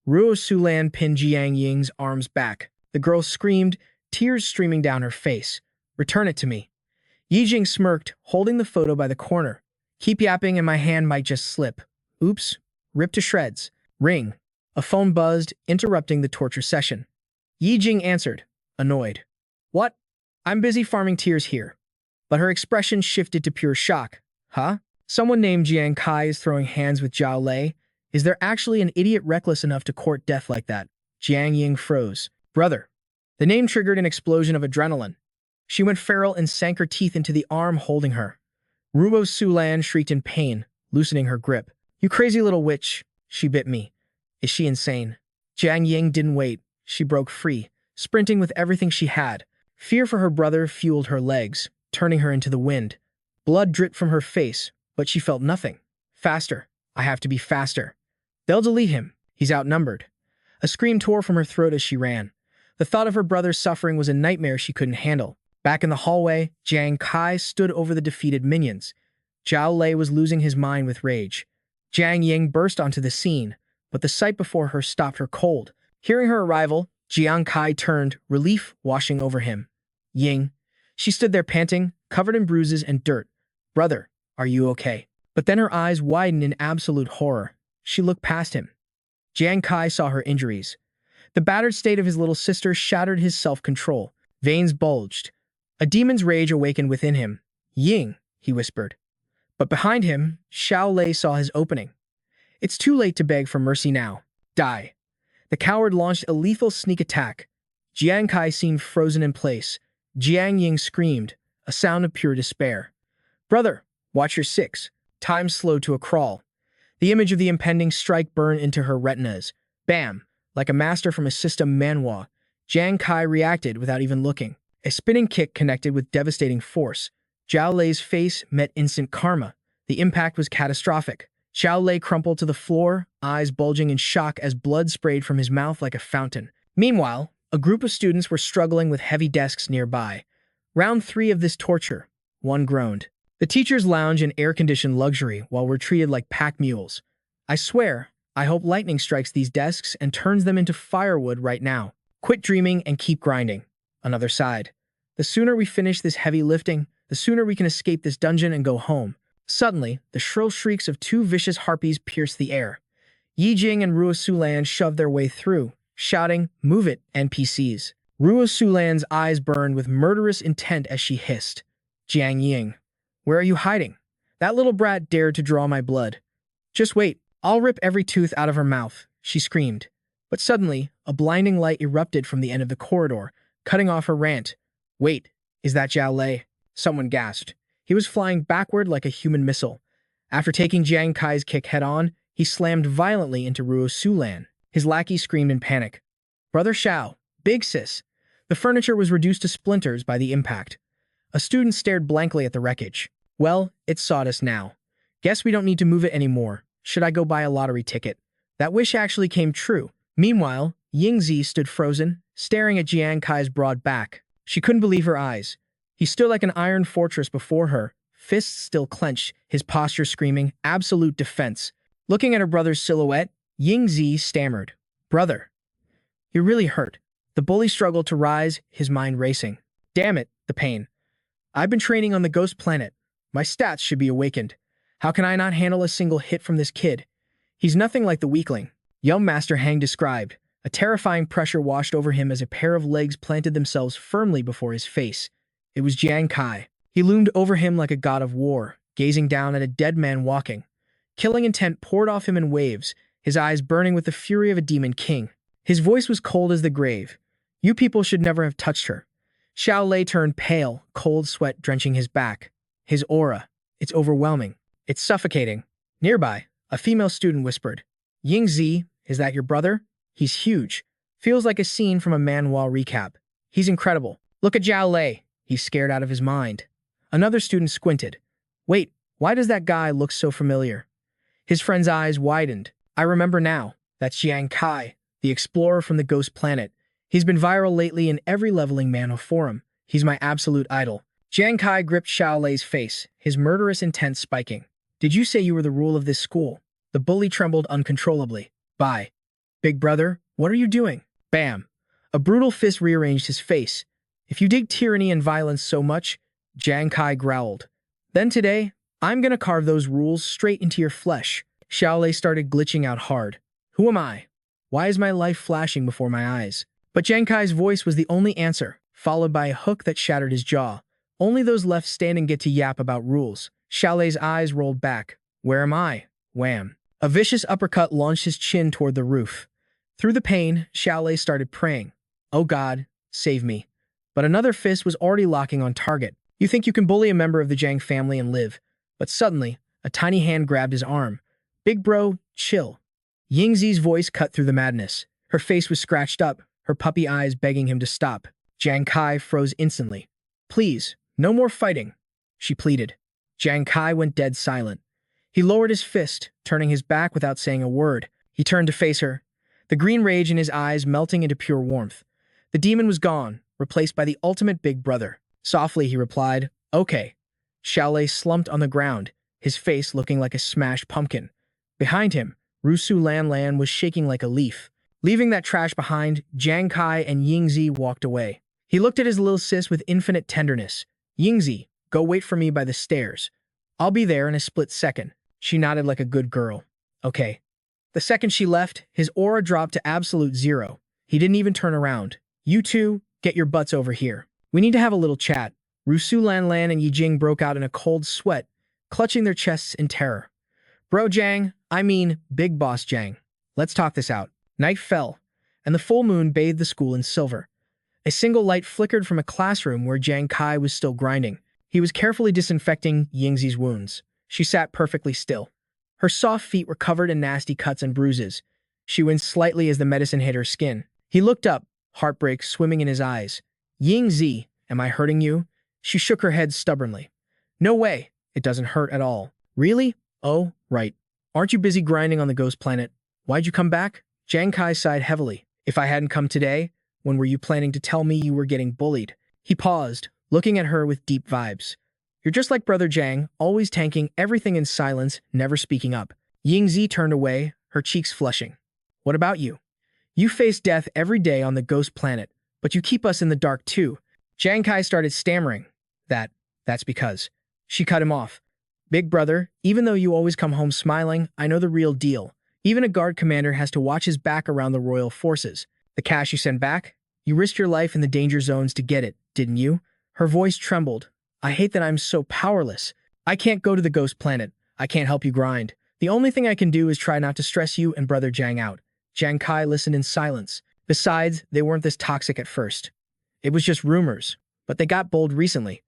Speaker 1: Ruo Sulan pinned Jiang Ying's arms back. The girl screamed, tears streaming down her face. Return it to me. Yijing smirked, holding the photo by the corner. Keep yapping and my hand might just slip. Oops. Ripped to shreds. Ring. A phone buzzed, interrupting the torture session. Yijing answered, annoyed. What? I'm busy farming tears here. But her expression shifted to pure shock. Huh? Someone named Jiang Kai is throwing hands with Zhao Lei? Is there actually an idiot reckless enough to court death like that? Jiang Ying froze. Brother. The name triggered an explosion of adrenaline. She went feral and sank her teeth into the arm holding her. Ruo Sulan shrieked in pain, loosening her grip. You crazy little witch. She bit me. Is she insane? Jiang Ying didn't wait. She broke free, sprinting with everything she had. Fear for her brother fueled her legs, turning her into the wind. Blood dripped from her face, but she felt nothing. Faster. I have to be faster. They'll delete him. He's outnumbered. A scream tore from her throat as she ran. The thought of her brother's suffering was a nightmare she couldn't handle. Back in the hallway, Jiang Kai stood over the defeated minions. Zhao Lei was losing his mind with rage. Jiang Ying burst onto the scene, but the sight before her stopped her cold. Hearing her arrival, Jiang Kai turned, relief washing over him. Ying. She stood there panting, covered in bruises and dirt. Brother, are you okay? But then her eyes widened in absolute horror. She looked past him. Jiang Kai saw her injuries. The battered state of his little sister shattered his self-control. Veins bulged. A demon's rage awakened within him. Ying, he whispered. But behind him, Xiao Lei saw his opening. It's too late to beg for mercy now. Die. The coward launched a lethal sneak attack. Jiang Kai seemed frozen in place. Jiang Ying screamed, a sound of pure despair. Brother, watch your six. Time slowed to a crawl. The image of the impending strike burned into her retinas. Bam! Like a master from a system manhwa, Jiang Kai reacted without even looking. A spinning kick connected with devastating force. Zhao Lei's face met instant karma. The impact was catastrophic. Zhao Lei crumpled to the floor, eyes bulging in shock as blood sprayed from his mouth like a fountain. Meanwhile, a group of students were struggling with heavy desks nearby. Round 3 of this torture. One groaned. The teachers lounge in air-conditioned luxury while we're treated like pack mules. I swear, I hope lightning strikes these desks and turns them into firewood right now. Quit dreaming and keep grinding. Another side. The sooner we finish this heavy lifting, the sooner we can escape this dungeon and go home. Suddenly, the shrill shrieks of 2 vicious harpies pierced the air. Yijing and Ruo Sulan shoved their way through, shouting, "Move it, NPCs." Ruo Sulan's eyes burned with murderous intent as she hissed. Jiang Ying, where are you hiding? That little brat dared to draw my blood. Just wait, I'll rip every tooth out of her mouth, she screamed. But suddenly, a blinding light erupted from the end of the corridor, cutting off her rant. Wait, is that Zhao Lei? Someone gasped. He was flying backward like a human missile. After taking Jang Kai's kick head-on, he slammed violently into Ruo Sulan. His lackey screamed in panic. Brother Xiao, big sis. The furniture was reduced to splinters by the impact. A student stared blankly at the wreckage. Well, it's sawdust now. Guess we don't need to move it anymore. Should I go buy a lottery ticket? That wish actually came true. Meanwhile, Yingzi stood frozen, staring at Jiang Kai's broad back. She couldn't believe her eyes. He stood like an iron fortress before her, fists still clenched, his posture screaming, absolute defense. Looking at her brother's silhouette, Yingzi stammered. Brother. You're really hurt. The bully struggled to rise, his mind racing. Damn it, the pain. I've been training on the ghost planet. My stats should be awakened. How can I not handle a single hit from this kid? He's nothing like the weakling. Young Master Hang described. A terrifying pressure washed over him as a pair of legs planted themselves firmly before his face. It was Jang Kai. He loomed over him like a god of war, gazing down at a dead man walking. Killing intent poured off him in waves, his eyes burning with the fury of a demon king. His voice was cold as the grave. You people should never have touched her. Xiao Lei turned pale, cold sweat drenching his back. His aura. It's overwhelming. It's suffocating. Nearby, a female student whispered. Yingzi, is that your brother? He's huge. Feels like a scene from a Manhwa recap. He's incredible. Look at Zhao Lei. He's scared out of his mind. Another student squinted. Wait, why does that guy look so familiar? His friend's eyes widened. I remember now. That's Jang Kai, the explorer from the ghost planet. He's been viral lately in every leveling Manhwa forum. He's my absolute idol. Jang Kai gripped Xiao Lei's face, his murderous intent spiking. Did you say you were the rule of this school? The bully trembled uncontrollably. Bye. Big brother, what are you doing? Bam. A brutal fist rearranged his face. If you dig tyranny and violence so much, Jang Kai growled. Then today, I'm gonna carve those rules straight into your flesh. Xiao Lei started glitching out hard. Who am I? Why is my life flashing before my eyes? But Jang Kai's voice was the only answer, followed by a hook that shattered his jaw. Only those left standing get to yap about rules. Xiao Lei's eyes rolled back. Where am I? Wham. A vicious uppercut launched his chin toward the roof. Through the pain, Xiao Lei started praying. Oh God, save me. But another fist was already locking on target. You think you can bully a member of the Jang family and live. But suddenly, a tiny hand grabbed his arm. Big bro, chill. Yingzi's voice cut through the madness. Her face was scratched up, her puppy eyes begging him to stop. Jang Kai froze instantly. Please, no more fighting, she pleaded. Jang Kai went dead silent. He lowered his fist, turning his back without saying a word. He turned to face her, the green rage in his eyes melting into pure warmth. The demon was gone, replaced by the ultimate big brother. Softly, he replied, Okay. Xiao Lei slumped on the ground, his face looking like a smashed pumpkin. Behind him, Rusu Lan was shaking like a leaf. Leaving that trash behind, Jang Kai and Yingzi walked away. He looked at his little sis with infinite tenderness. Yingzi, go wait for me by the stairs. I'll be there in a split second. She nodded like a good girl. Okay. The second she left, his aura dropped to absolute zero. He didn't even turn around. You two, get your butts over here. We need to have a little chat. Rusu Lan and Yijing broke out in a cold sweat, clutching their chests in terror. Bro Jang, I mean, Big Boss Jang. Let's talk this out. Night fell, and the full moon bathed the school in silver. A single light flickered from a classroom where Jang Kai was still grinding. He was carefully disinfecting Yingzi's wounds. She sat perfectly still. Her soft feet were covered in nasty cuts and bruises. She winced slightly as the medicine hit her skin. He looked up, heartbreak swimming in his eyes. Yingzi, am I hurting you? She shook her head stubbornly. No way. It doesn't hurt at all. Really? Oh, right. Aren't you busy grinding on the ghost planet? Why'd you come back? Jang Kai sighed heavily. If I hadn't come today, when were you planning to tell me you were getting bullied? He paused, looking at her with deep vibes. You're just like Brother Jang, always tanking everything in silence, never speaking up. Yingzi turned away, her cheeks flushing. What about you? You face death every day on the ghost planet, but you keep us in the dark too. Jang Kai started stammering. That's because. She cut him off. Big brother, even though you always come home smiling, I know the real deal. Even a guard commander has to watch his back around the royal forces. The cash you send back? You risked your life in the danger zones to get it, didn't you? Her voice trembled. I hate that I'm so powerless. I can't go to the ghost planet. I can't help you grind. The only thing I can do is try not to stress you and brother Jang out. Jang Kai listened in silence. Besides, they weren't this toxic at first. It was just rumors, but they got bold recently.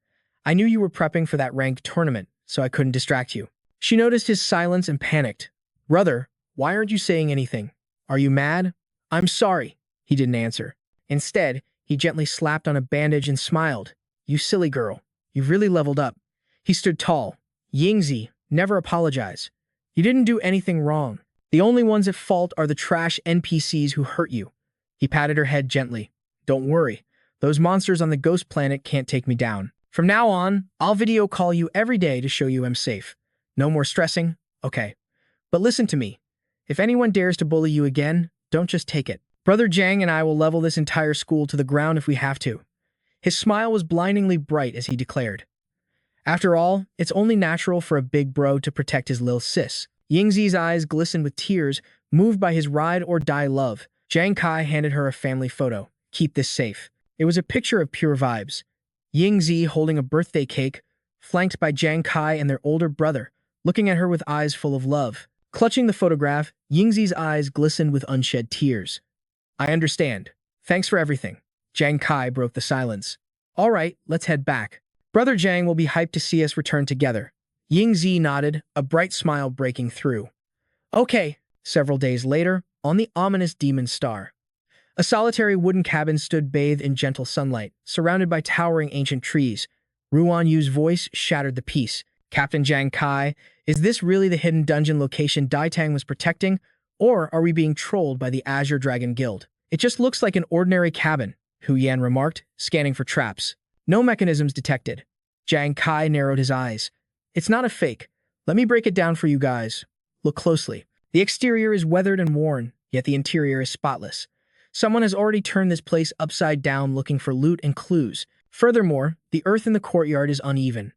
Speaker 1: I knew you were prepping for that ranked tournament, so I couldn't distract you. She noticed his silence and panicked. Brother, why aren't you saying anything? Are you mad? I'm sorry. He didn't answer. Instead, he gently slapped on a bandage and smiled. You silly girl. You've really leveled up. He stood tall. Yingzi, never apologize. You didn't do anything wrong. The only ones at fault are the trash NPCs who hurt you. He patted her head gently. Don't worry. Those monsters on the ghost planet can't take me down. From now on, I'll video call you every day to show you I'm safe. No more stressing? Okay. But listen to me. If anyone dares to bully you again, don't just take it. Brother Jang and I will level this entire school to the ground if we have to. His smile was blindingly bright as he declared. After all, it's only natural for a big bro to protect his lil sis. Yingzi's eyes glistened with tears, moved by his ride-or-die love. Jang Kai handed her a family photo. Keep this safe. It was a picture of pure vibes. Yingzi holding a birthday cake, flanked by Jang Kai and their older brother, looking at her with eyes full of love. Clutching the photograph, Yingzi's eyes glistened with unshed tears. I understand. Thanks for everything. Jang Kai broke the silence. All right, let's head back. Brother Jang will be hyped to see us return together. Yingzi nodded, a bright smile breaking through. Okay. Several days later, on the ominous Demon Star. A solitary wooden cabin stood bathed in gentle sunlight, surrounded by towering ancient trees. Ruan Yu's voice shattered the peace. Captain Jang Kai, is this really the hidden dungeon location Daitang was protecting, or are we being trolled by the Azure Dragon Guild? It just looks like an ordinary cabin, Hu Yan remarked, scanning for traps. No mechanisms detected. Jang Kai narrowed his eyes. It's not a fake. Let me break it down for you guys. Look closely. The exterior is weathered and worn, yet the interior is spotless. Someone has already turned this place upside down looking for loot and clues. Furthermore, the earth in the courtyard is uneven.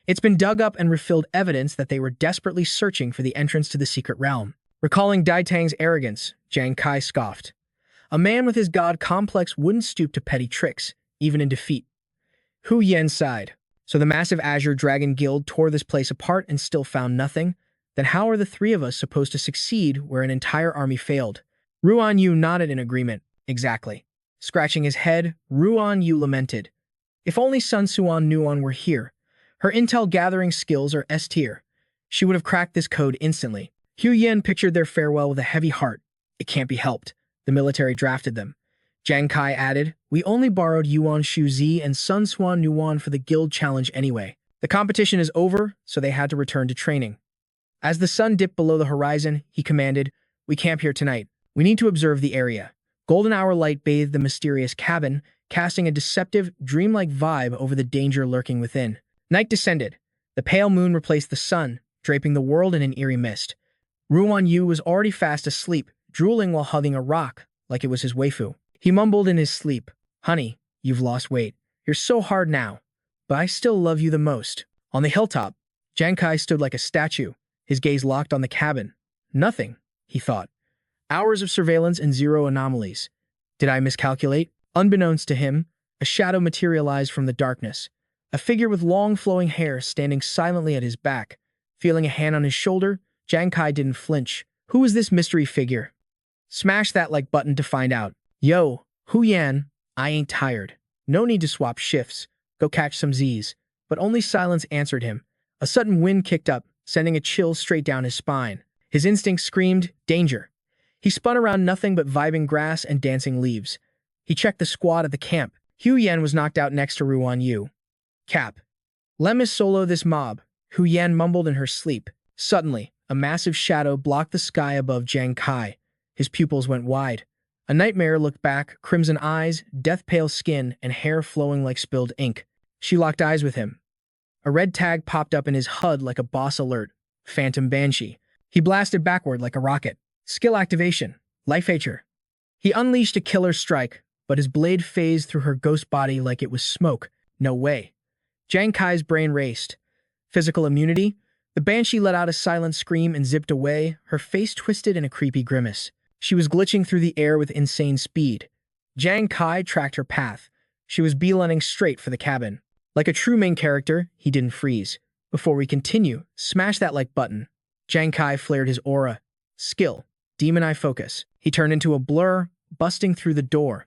Speaker 1: It's been dug up and refilled, evidence that they were desperately searching for the entrance to the secret realm. Recalling Daitang's arrogance, Jang Kai scoffed. A man with his god complex wouldn't stoop to petty tricks, even in defeat. Hu Yan sighed. So the massive Azure Dragon Guild tore this place apart and still found nothing? Then how are the three of us supposed to succeed where an entire army failed? Ruan Yu nodded in agreement. Exactly. Scratching his head, Ruan Yu lamented. If only Sun Suan Nuan were here. Her intel gathering skills are S tier. She would have cracked this code instantly. Hu Yan pictured their farewell with a heavy heart. It can't be helped. The military drafted them. Jang Kai added, we only borrowed Yuan Shu Zi and Sun Suan Nuan for the guild challenge anyway. The competition is over, so they had to return to training. As the sun dipped below the horizon, he commanded, we camp here tonight. We need to observe the area. Golden hour light bathed the mysterious cabin, casting a deceptive, dreamlike vibe over the danger lurking within. Night descended. The pale moon replaced the sun, draping the world in an eerie mist. Ruan Yu was already fast asleep, drooling while hugging a rock, like it was his waifu. He mumbled in his sleep, honey, you've lost weight. You're so hard now. But I still love you the most. On the hilltop, Jang Kai stood like a statue, his gaze locked on the cabin. Nothing, he thought. Hours of surveillance and zero anomalies. Did I miscalculate? Unbeknownst to him, a shadow materialized from the darkness. A figure with long flowing hair standing silently at his back. Feeling a hand on his shoulder, Jang Kai didn't flinch. Who is this mystery figure? Smash that like button to find out. Yo, Hu Yan, I ain't tired. No need to swap shifts. Go catch some Z's. But only silence answered him. A sudden wind kicked up, sending a chill straight down his spine. His instinct screamed, danger. He spun around nothing but vibing grass and dancing leaves. He checked the squad at the camp. Hu Yan was knocked out next to Ruan Yu. Cap. Let me solo this mob, Hu Yan mumbled in her sleep. Suddenly, a massive shadow blocked the sky above Jang Kai. His pupils went wide. A nightmare looked back, crimson eyes, death-pale skin, and hair flowing like spilled ink. She locked eyes with him. A red tag popped up in his HUD like a boss alert. Phantom Banshee. He blasted backward like a rocket. Skill activation. Life Hater. He unleashed a killer strike, but his blade phased through her ghost body like it was smoke. No way. Jang Kai's brain raced. Physical immunity? The Banshee let out a silent scream and zipped away, her face twisted in a creepy grimace. She was glitching through the air with insane speed. Jang Kai tracked her path. She was beelining straight for the cabin. Like a true main character, he didn't freeze. Before we continue, smash that like button. Jang Kai flared his aura. Skill. Demon Eye Focus. He turned into a blur, busting through the door.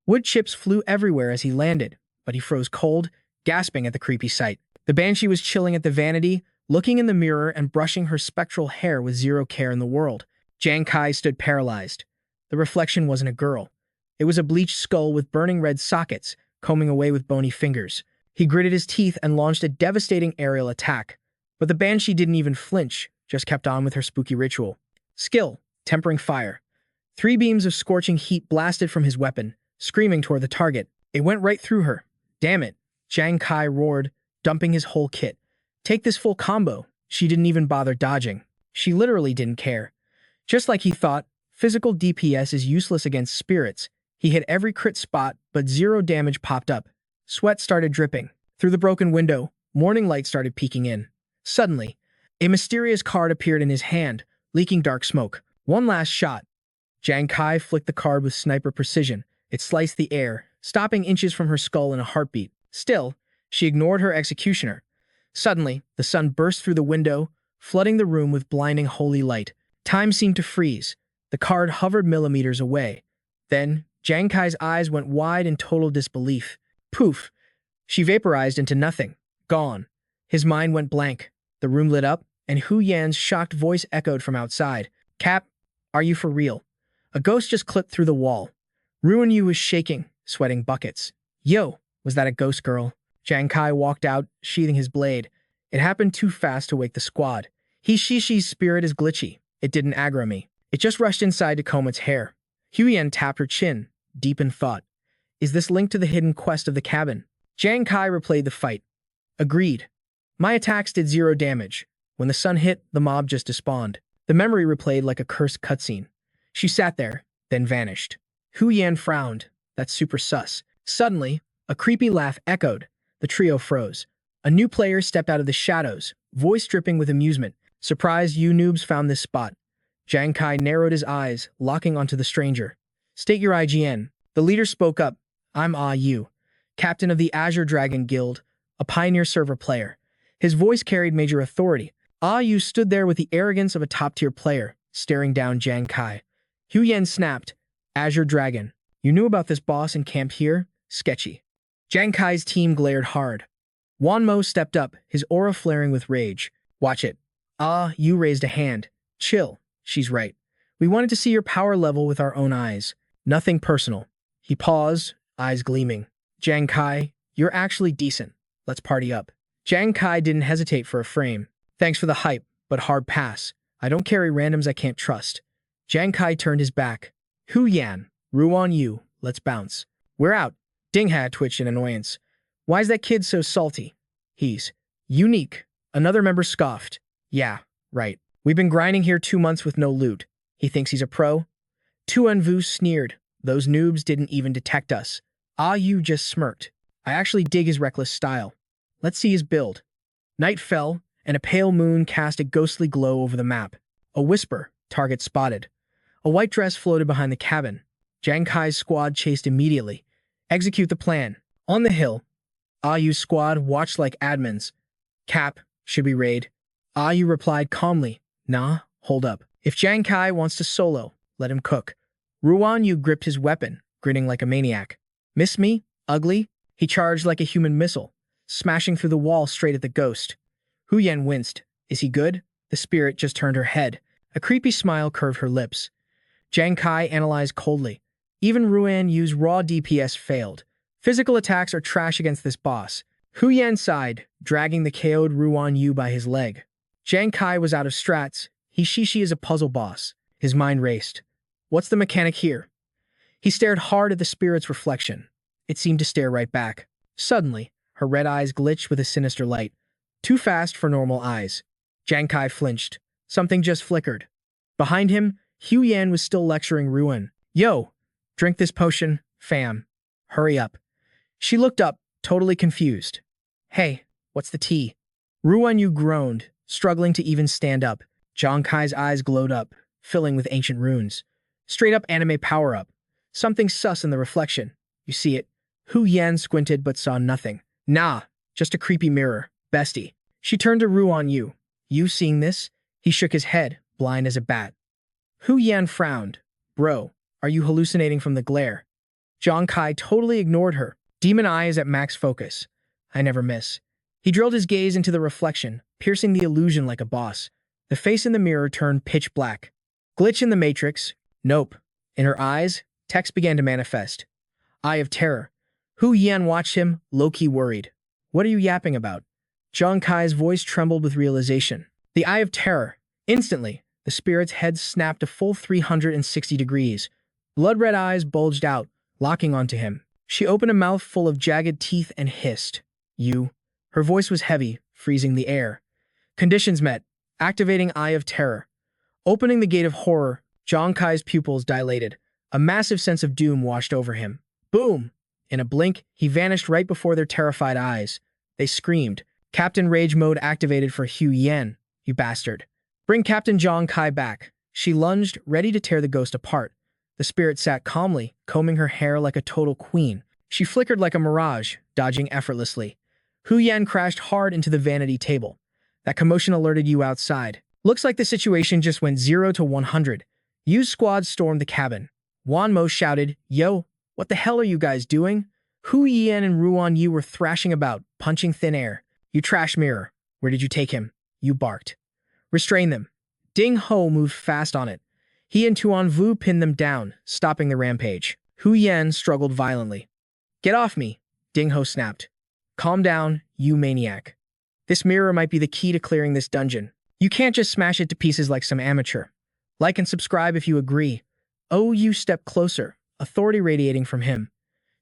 Speaker 1: Wood chips flew everywhere as he landed, but he froze cold, gasping at the creepy sight. The Banshee was chilling at the vanity, looking in the mirror and brushing her spectral hair with zero care in the world. Jang Kai stood paralyzed. The reflection wasn't a girl. It was a bleached skull with burning red sockets, combing away with bony fingers. He gritted his teeth and launched a devastating aerial attack. But the Banshee didn't even flinch, just kept on with her spooky ritual. Skill. Tempering Fire. 3 beams of scorching heat blasted from his weapon, screaming toward the target. It went right through her. Damn it, Jang Kai roared, dumping his whole kit. Take this full combo. She didn't even bother dodging. She literally didn't care. Just like he thought, physical DPS is useless against spirits. He hit every crit spot, but 0 damage popped up. Sweat started dripping. Through the broken window, morning light started peeking in. Suddenly, a mysterious card appeared in his hand, leaking dark smoke. One last shot. Jang Kai flicked the card with sniper precision. It sliced the air, stopping inches from her skull in a heartbeat. Still, she ignored her executioner. Suddenly, the sun burst through the window, flooding the room with blinding holy light. Time seemed to freeze. The card hovered millimeters away. Then, Jang Kai's eyes went wide in total disbelief. Poof! She vaporized into nothing. Gone. His mind went blank. The room lit up, and Hu Yan's shocked voice echoed from outside. Cap, are you for real? A ghost just clipped through the wall. Ruin Yu was shaking, sweating buckets. Yo, was that a ghost girl? Jang Kai walked out, sheathing his blade. It happened too fast to wake the squad. Shishi's spirit is glitchy. It didn't aggro me. It just rushed inside to comb its hair. Hu Yan tapped her chin, deep in thought. Is this linked to the hidden quest of the cabin? Jang Kai replayed the fight. Agreed. My attacks did 0 damage. When the sun hit, the mob just despawned. The memory replayed like a cursed cutscene. She sat there, then vanished. Hu Yan frowned. That's super sus. Suddenly, a creepy laugh echoed. The trio froze. A new player stepped out of the shadows, voice dripping with amusement. Surprised you noobs found this spot. Jang Kai narrowed his eyes, locking onto the stranger. State your IGN. The leader spoke up. I'm Yu, captain of the Azure Dragon Guild, a pioneer server player. His voice carried major authority. Yu stood there with the arrogance of a top-tier player, staring down Jang Kai. Hu Yan snapped. Azure Dragon. You knew about this boss and camped here? Sketchy. Jang Kai's team glared hard. Wan Mo stepped up, his aura flaring with rage. Watch it. Yu raised a hand. Chill. She's right. We wanted to see your power level with our own eyes. Nothing personal. He paused, eyes gleaming. Jang Kai, you're actually decent. Let's party up. Jang Kai didn't hesitate for a frame. Thanks for the hype, but hard pass. I don't carry randoms I can't trust. Jang Kai turned his back. Hu Yan, Ruan Yu, let's bounce. We're out. Dingha twitched in annoyance. Why's that kid so salty? He's unique. Another member scoffed. Yeah, right. We've been grinding here 2 months with no loot. He thinks he's a pro? Tuan Vu sneered. Those noobs didn't even detect us. Yu just smirked. I actually dig his reckless style. Let's see his build. Night fell, and a pale moon cast a ghostly glow over the map. A whisper, target spotted. A white dress floated behind the cabin. Jang Kai's squad chased immediately. Execute the plan. On the hill, Yu's squad watched like admins. Cap, should we raid? Yu replied calmly. Nah, hold up. If Jang Kai wants to solo, let him cook. Ruan Yu gripped his weapon, grinning like a maniac. Miss me? Ugly? He charged like a human missile, smashing through the wall straight at the ghost. Hu Yan winced. Is he good? The spirit just turned her head. A creepy smile curved her lips. Jang Kai analyzed coldly. Even Ruan Yu's raw DPS failed. Physical attacks are trash against this boss. Hu Yan sighed, dragging the KO'd Ruan Yu by his leg. Jang Kai was out of strats. Shishi is a puzzle boss. His mind raced. What's the mechanic here? He stared hard at the spirit's reflection. It seemed to stare right back. Suddenly, her red eyes glitched with a sinister light. Too fast for normal eyes. Jang Kai flinched. Something just flickered. Behind him, Hu Yan was still lecturing Ruan. Yo, drink this potion, fam. Hurry up. She looked up, totally confused. Hey, what's the tea? Ruan Yu groaned, struggling to even stand up. Jang Kai's eyes glowed up, filling with ancient runes. Straight up anime power-up. Something sus in the reflection. You see it? Hu Yan squinted but saw nothing. Nah, just a creepy mirror. Bestie. She turned to Ruan Yu. You seeing this? He shook his head, blind as a bat. Hu Yan frowned. Bro, are you hallucinating from the glare? Jang Kai totally ignored her. Demon eye is at max focus. I never miss. He drilled his gaze into the reflection, piercing the illusion like a boss. The face in the mirror turned pitch black. Glitch in the matrix? Nope. In her eyes, text began to manifest. Eye of terror. Hu Yan watched him, low-key worried. What are you yapping about? Jang Kai's voice trembled with realization. The eye of terror. Instantly, the spirit's head snapped a full 360 degrees. Blood-red eyes bulged out, locking onto him. She opened a mouth full of jagged teeth and hissed. You. Her voice was heavy, freezing the air. Conditions met. Activating Eye of Terror. Opening the gate of horror, Jang Kai's pupils dilated. A massive sense of doom washed over him. Boom! In a blink, he vanished right before their terrified eyes. They screamed. Captain Rage Mode activated for Hu Yan. You bastard. Bring Captain Jang Kai back. She lunged, ready to tear the ghost apart. The spirit sat calmly, combing her hair like a total queen. She flickered like a mirage, dodging effortlessly. Hu Yan crashed hard into the vanity table. That commotion alerted you outside. Looks like the situation just went 0 to 100. Yu's squad stormed the cabin. Wan Mo shouted, Yo, what the hell are you guys doing? Hu Yan and Ruan Yu were thrashing about, punching thin air. You trash mirror. Where did you take him? You barked. Restrain them. Ding Ho moved fast on it. He and Tuan Vu pinned them down, stopping the rampage. Hu Yan struggled violently. Get off me, Ding Ho snapped. Calm down, you maniac. This mirror might be the key to clearing this dungeon. You can't just smash it to pieces like some amateur. Like and subscribe if you agree. Oh, you stepped closer, authority radiating from him.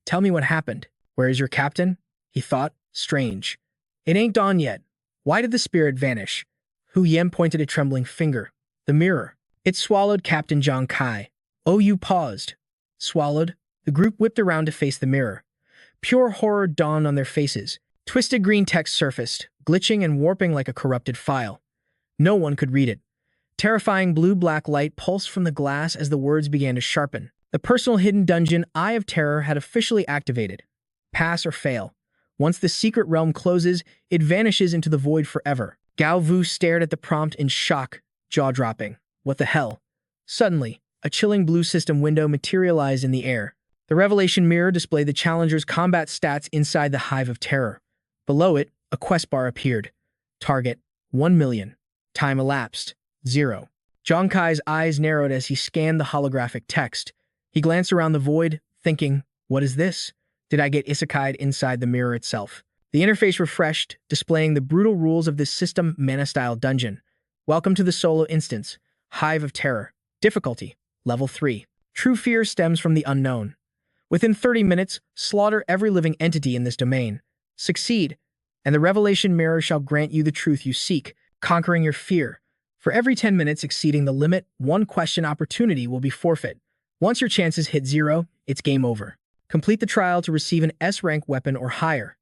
Speaker 1: Tell me what happened. Where is your captain? He thought. Strange. It ain't dawn yet. Why did the spirit vanish? Hu Yan pointed a trembling finger. The mirror. It swallowed Captain Jang Kai. Oh, you paused. Swallowed? The group whipped around to face the mirror. Pure horror dawned on their faces. Twisted green text surfaced, glitching and warping like a corrupted file. No one could read it. Terrifying blue-black light pulsed from the glass as the words began to sharpen. The personal hidden dungeon Eye of Terror had officially activated. Pass or fail. Once the secret realm closes, it vanishes into the void forever. Gao Vu stared at the prompt in shock, jaw-dropping. What the hell? Suddenly, a chilling blue system window materialized in the air. The revelation mirror displayed the challenger's combat stats inside the Hive of Terror. Below it, a quest bar appeared. Target, 1 million. Time elapsed, 0. Jang Kai's eyes narrowed as he scanned the holographic text. He glanced around the void, thinking, what is this? Did I get isekai'd inside the mirror itself? The interface refreshed, displaying the brutal rules of this system mana-style dungeon. Welcome to the solo instance. Hive of Terror. Difficulty, level 3. True fear stems from the unknown. Within 30 minutes, slaughter every living entity in this domain. Succeed, and the revelation mirror shall grant you the truth you seek, conquering your fear. For every 10 minutes exceeding the limit, one question opportunity will be forfeit. Once your chances hit 0, it's game over. Complete the trial to receive an S-rank weapon or higher.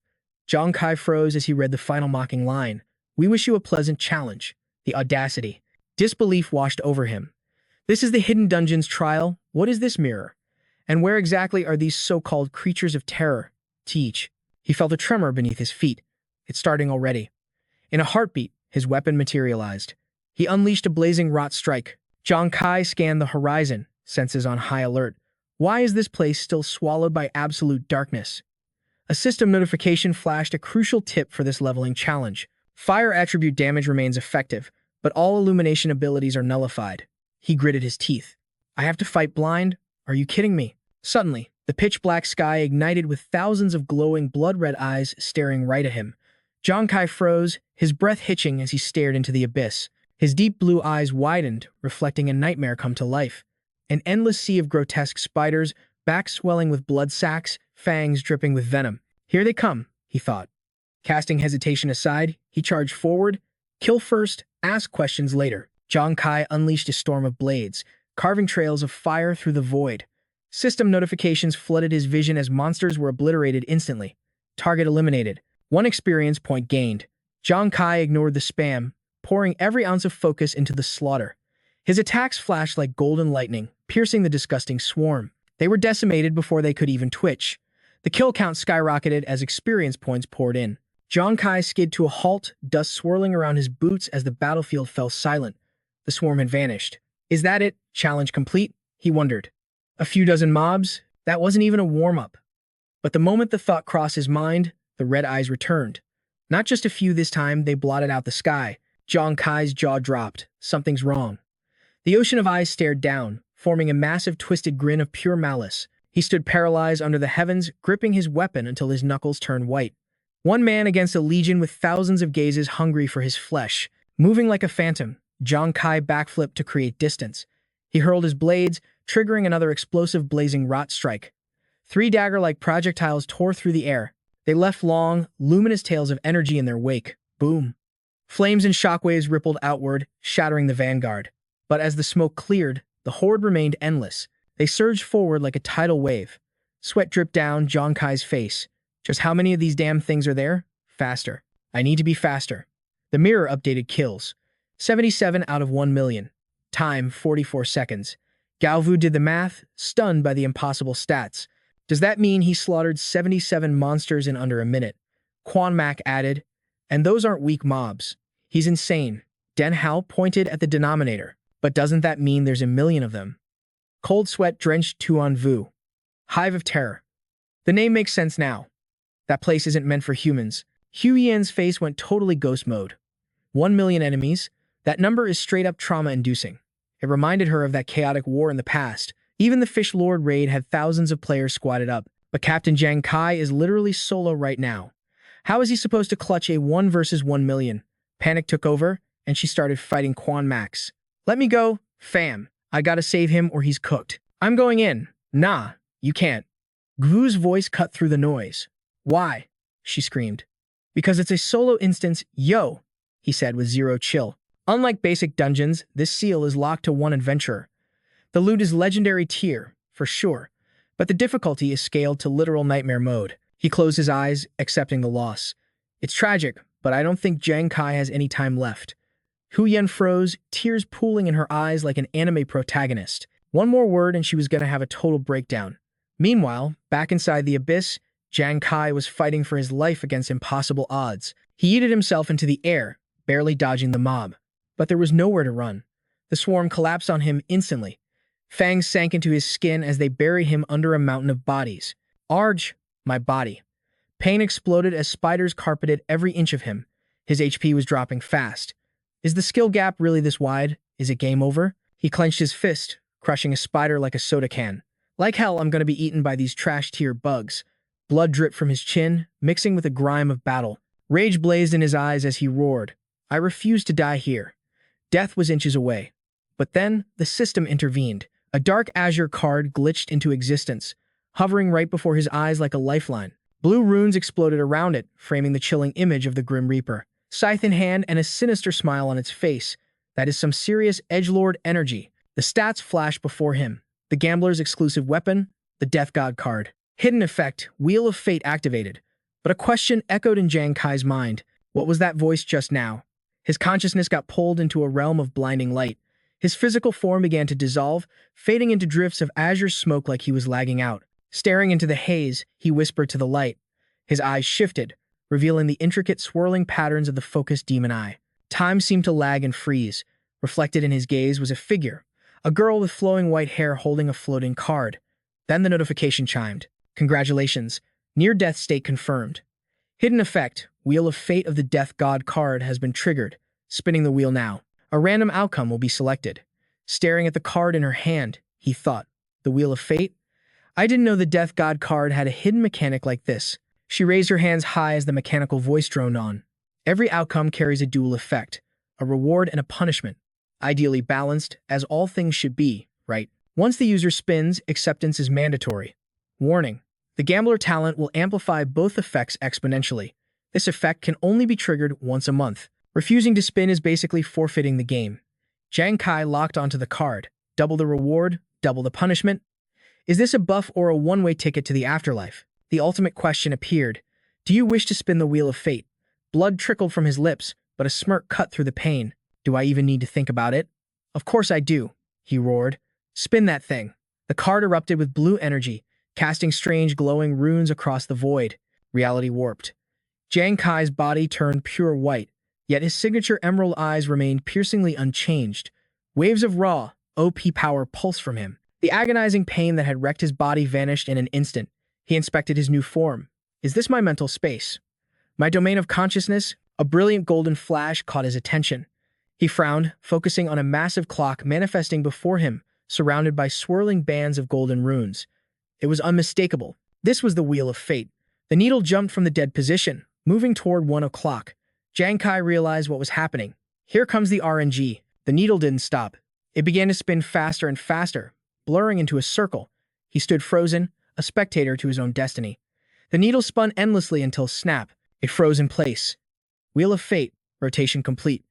Speaker 1: Jang Kai froze as he read the final mocking line. We wish you a pleasant challenge. The audacity. Disbelief washed over him. This is the hidden dungeon's trial. What is this mirror? And where exactly are these so-called creatures of terror? Teach. He felt a tremor beneath his feet. It's starting already. In a heartbeat, his weapon materialized. He unleashed a blazing rot strike. Jang Kai scanned the horizon, senses on high alert. Why is this place still swallowed by absolute darkness? A system notification flashed a crucial tip for this leveling challenge. Fire attribute damage remains effective, but all illumination abilities are nullified. He gritted his teeth. I have to fight blind? Are you kidding me? Suddenly, the pitch-black sky ignited with thousands of glowing blood-red eyes staring right at him. Jang Kai froze, his breath hitching as he stared into the abyss. His deep blue eyes widened, reflecting a nightmare come to life. An endless sea of grotesque spiders, backs swelling with blood sacs, fangs dripping with venom. Here they come, he thought. Casting hesitation aside, he charged forward. Kill first, ask questions later. Jang Kai unleashed a storm of blades, carving trails of fire through the void. System notifications flooded his vision as monsters were obliterated instantly. Target eliminated. 1 experience point gained. Jang Kai ignored the spam, pouring every ounce of focus into the slaughter. His attacks flashed like golden lightning, piercing the disgusting swarm. They were decimated before they could even twitch. The kill count skyrocketed as experience points poured in. Jang Kai skid to a halt, dust swirling around his boots as the battlefield fell silent. The swarm had vanished. Is that it? Challenge complete? He wondered. A few dozen mobs? That wasn't even a warm-up. But the moment the thought crossed his mind, the red eyes returned. Not just a few this time, they blotted out the sky. Jang Kai's jaw dropped. Something's wrong. The ocean of eyes stared down, forming a massive twisted grin of pure malice. He stood paralyzed under the heavens, gripping his weapon until his knuckles turned white. One man against a legion with thousands of gazes hungry for his flesh. Moving like a phantom, Jang Kai backflipped to create distance. He hurled his blades, triggering another explosive blazing rot strike. 3 dagger-like projectiles tore through the air. They left long, luminous tails of energy in their wake. Boom. Flames and shockwaves rippled outward, shattering the vanguard. But as the smoke cleared, the horde remained endless. They surged forward like a tidal wave. Sweat dripped down Jang Kai's face. Just how many of these damn things are there? Faster. I need to be faster. The mirror updated kills. 77 out of 1 million. Time, 44 seconds. Galvu did the math, stunned by the impossible stats. Does that mean he slaughtered 77 monsters in under a minute? Quan Mak added, and those aren't weak mobs. He's insane. Den Hao pointed at the denominator. But doesn't that mean there's a million of them? Cold sweat drenched Tuan Vu. Hive of Terror. The name makes sense now. That place isn't meant for humans. Hu Yan's face went totally ghost mode. 1 million enemies? That number is straight up trauma-inducing. It reminded her of that chaotic war in the past. Even the Fish Lord raid had thousands of players squatted up, but Captain Jang Kai is literally solo right now. How is he supposed to clutch a 1 versus 1 million? Panic took over, and she started fighting Quan Max. Let me go, fam. I gotta save him or he's cooked. I'm going in. Nah, you can't. Gu's voice cut through the noise. Why? She screamed. Because it's a solo instance, yo, he said with zero chill. Unlike basic dungeons, this seal is locked to one adventurer. The loot is legendary tier, for sure, but the difficulty is scaled to literal nightmare mode. He closed his eyes, accepting the loss. It's tragic, but I don't think Jang Kai has any time left. Hu Yan froze, tears pooling in her eyes like an anime protagonist. One more word and she was going to have a total breakdown. Meanwhile, back inside the abyss, Jang Kai was fighting for his life against impossible odds. He yeeted himself into the air, barely dodging the mob. But there was nowhere to run. The swarm collapsed on him instantly. Fangs sank into his skin as they buried him under a mountain of bodies. Arg, my body. Pain exploded as spiders carpeted every inch of him. His HP was dropping fast. Is the skill gap really this wide? Is it game over? He clenched his fist, crushing a spider like a soda can. Like hell, I'm gonna be eaten by these trash-tier bugs. Blood dripped from his chin, mixing with the grime of battle. Rage blazed in his eyes as he roared. I refuse to die here. Death was inches away. But then, the system intervened. A dark azure card glitched into existence, hovering right before his eyes like a lifeline. Blue runes exploded around it, framing the chilling image of the Grim Reaper. Scythe in hand and a sinister smile on its face. That is some serious edgelord energy. The stats flashed before him. The gambler's exclusive weapon, the Death God card. Hidden effect, Wheel of Fate activated. But a question echoed in Jang Kai's mind. What was that voice just now? His consciousness got pulled into a realm of blinding light. His physical form began to dissolve, fading into drifts of azure smoke like he was lagging out. Staring into the haze, he whispered to the light. His eyes shifted, revealing the intricate swirling patterns of the focused demon eye. Time seemed to lag and freeze. Reflected in his gaze was a figure, a girl with flowing white hair holding a floating card. Then the notification chimed. Congratulations, near-death state confirmed. Hidden effect, Wheel of Fate of the Death God card has been triggered. Spinning the wheel now. A random outcome will be selected. Staring at the card in her hand, he thought, the Wheel of Fate? I didn't know the Death God card had a hidden mechanic like this. She raised her hands high as the mechanical voice droned on. Every outcome carries a dual effect, a reward and a punishment. Ideally balanced, as all things should be, right? Once the user spins, acceptance is mandatory. Warning. The gambler talent will amplify both effects exponentially. This effect can only be triggered once a month. Refusing to spin is basically forfeiting the game. Jang Kai locked onto the card. Double the reward, double the punishment. Is this a buff or a one-way ticket to the afterlife? The ultimate question appeared. Do you wish to spin the Wheel of Fate? Blood trickled from his lips, but a smirk cut through the pain. Do I even need to think about it? Of course I do, he roared. Spin that thing. The card erupted with blue energy, casting strange glowing runes across the void. Reality warped. Jang Kai's body turned pure white, yet his signature emerald eyes remained piercingly unchanged. Waves of raw, OP power pulsed from him. The agonizing pain that had wrecked his body vanished in an instant. He inspected his new form. Is this my mental space? My domain of consciousness? A brilliant golden flash caught his attention. He frowned, focusing on a massive clock manifesting before him, surrounded by swirling bands of golden runes. It was unmistakable. This was the Wheel of Fate. The needle jumped from the dead position, moving toward 1 o'clock. Jang Kai realized what was happening. Here comes the RNG. The needle didn't stop. It began to spin faster and faster, blurring into a circle. He stood frozen, a spectator to his own destiny. The needle spun endlessly until snap. It froze in place. Wheel of Fate, rotation complete.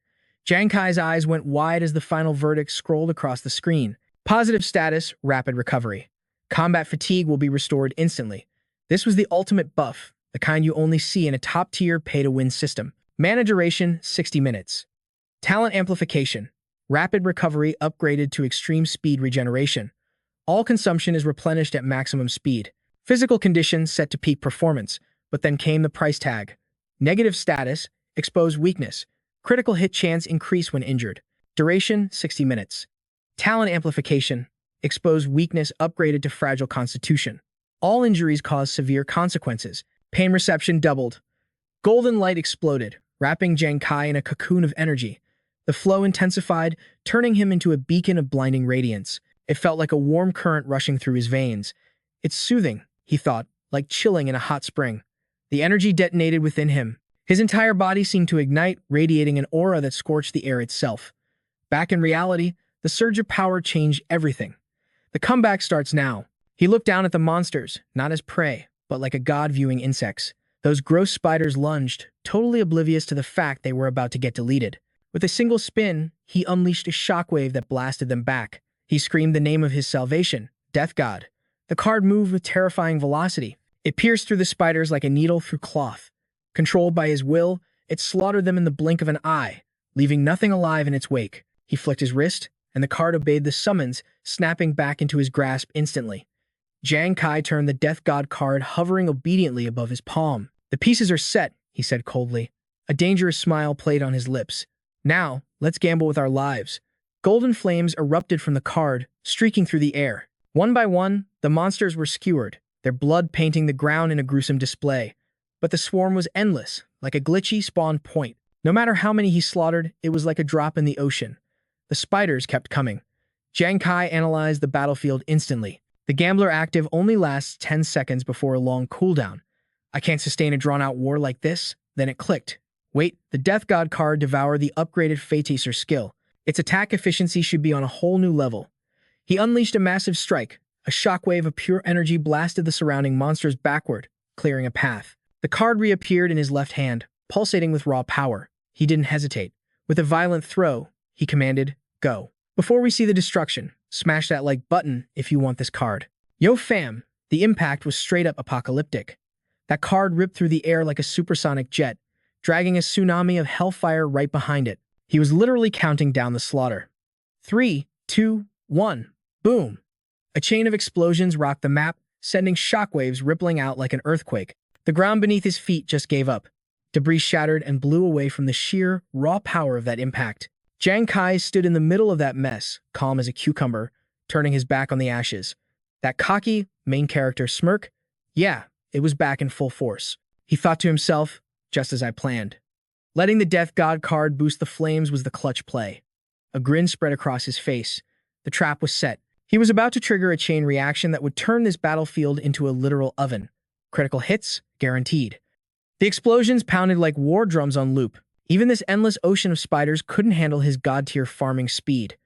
Speaker 1: Jang Kai's eyes went wide as the final verdict scrolled across the screen. Positive status, rapid recovery. Combat fatigue will be restored instantly. This was the ultimate buff, the kind you only see in a top-tier pay-to-win system. Mana duration, 60 minutes. Talent amplification. Rapid recovery upgraded to extreme speed regeneration. All consumption is replenished at maximum speed. Physical condition set to peak performance, but then came the price tag. Negative status, exposed weakness. Critical hit chance increase when injured. Duration, 60 minutes. Talent amplification. Exposed weakness upgraded to fragile constitution. All injuries cause severe consequences. Pain reception doubled. Golden light exploded, wrapping Jang Kai in a cocoon of energy. The flow intensified, turning him into a beacon of blinding radiance. It felt like a warm current rushing through his veins. It's soothing, he thought, like chilling in a hot spring. The energy detonated within him. His entire body seemed to ignite, radiating an aura that scorched the air itself. Back in reality, the surge of power changed everything. The comeback starts now. He looked down at the monsters, not as prey, but like a god viewing insects. Those gross spiders lunged, totally oblivious to the fact they were about to get deleted. With a single spin, he unleashed a shockwave that blasted them back. He screamed the name of his salvation, Death God. The card moved with terrifying velocity. It pierced through the spiders like a needle through cloth. Controlled by his will, it slaughtered them in the blink of an eye, leaving nothing alive in its wake. He flicked his wrist, and the card obeyed the summons, snapping back into his grasp instantly. Jang Kai turned the Death God card hovering obediently above his palm. The pieces are set, he said coldly. A dangerous smile played on his lips. Now, let's gamble with our lives. Golden flames erupted from the card, streaking through the air. One by one, the monsters were skewered, their blood painting the ground in a gruesome display. But the swarm was endless, like a glitchy spawn point. No matter how many he slaughtered, it was like a drop in the ocean. The spiders kept coming. Jang Kai analyzed the battlefield instantly. The gambler active only lasts 10 seconds before a long cooldown. I can't sustain a drawn-out war like this. Then it clicked. Wait, the Death God card devoured the upgraded Fateacer skill. Its attack efficiency should be on a whole new level. He unleashed a massive strike. A shockwave of pure energy blasted the surrounding monsters backward, clearing a path. The card reappeared in his left hand, pulsating with raw power. He didn't hesitate. With a violent throw, he commanded, go. Before we see the destruction, smash that like button if you want this card. Yo fam, the impact was straight up apocalyptic. That card ripped through the air like a supersonic jet, dragging a tsunami of hellfire right behind it. He was literally counting down the slaughter. 3, 2, 1, boom. A chain of explosions rocked the map, sending shockwaves rippling out like an earthquake. The ground beneath his feet just gave up. Debris shattered and blew away from the sheer, raw power of that impact. Jang Kai stood in the middle of that mess, calm as a cucumber, turning his back on the ashes. That cocky, main character smirk? Yeah, it was back in full force. He thought to himself, just as I planned. Letting the Death God card boost the flames was the clutch play. A grin spread across his face. The trap was set. He was about to trigger a chain reaction that would turn this battlefield into a literal oven. Critical hits, guaranteed. The explosions pounded like war drums on loop. Even this endless ocean of spiders couldn't handle his god-tier farming speed.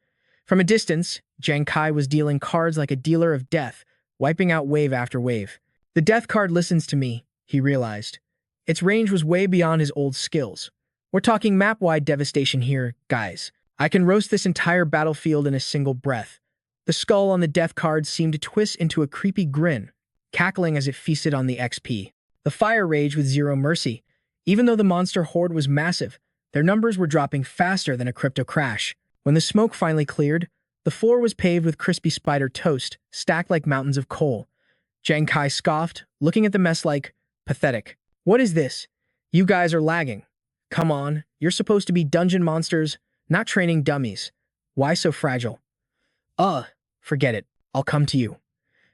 Speaker 1: From a distance, Jang Kai was dealing cards like a dealer of death, wiping out wave after wave. The death card listens to me, he realized. Its range was way beyond his old skills. We're talking map-wide devastation here, guys. I can roast this entire battlefield in a single breath. The skull on the death card seemed to twist into a creepy grin, cackling as it feasted on the XP. The fire raged with zero mercy. Even though the monster horde was massive, their numbers were dropping faster than a crypto crash. When the smoke finally cleared, the floor was paved with crispy spider toast, stacked like mountains of coal. Jang Kai scoffed, looking at the mess like, pathetic. What is this? You guys are lagging. Come on, you're supposed to be dungeon monsters, not training dummies. Why so fragile? Forget it. I'll come to you.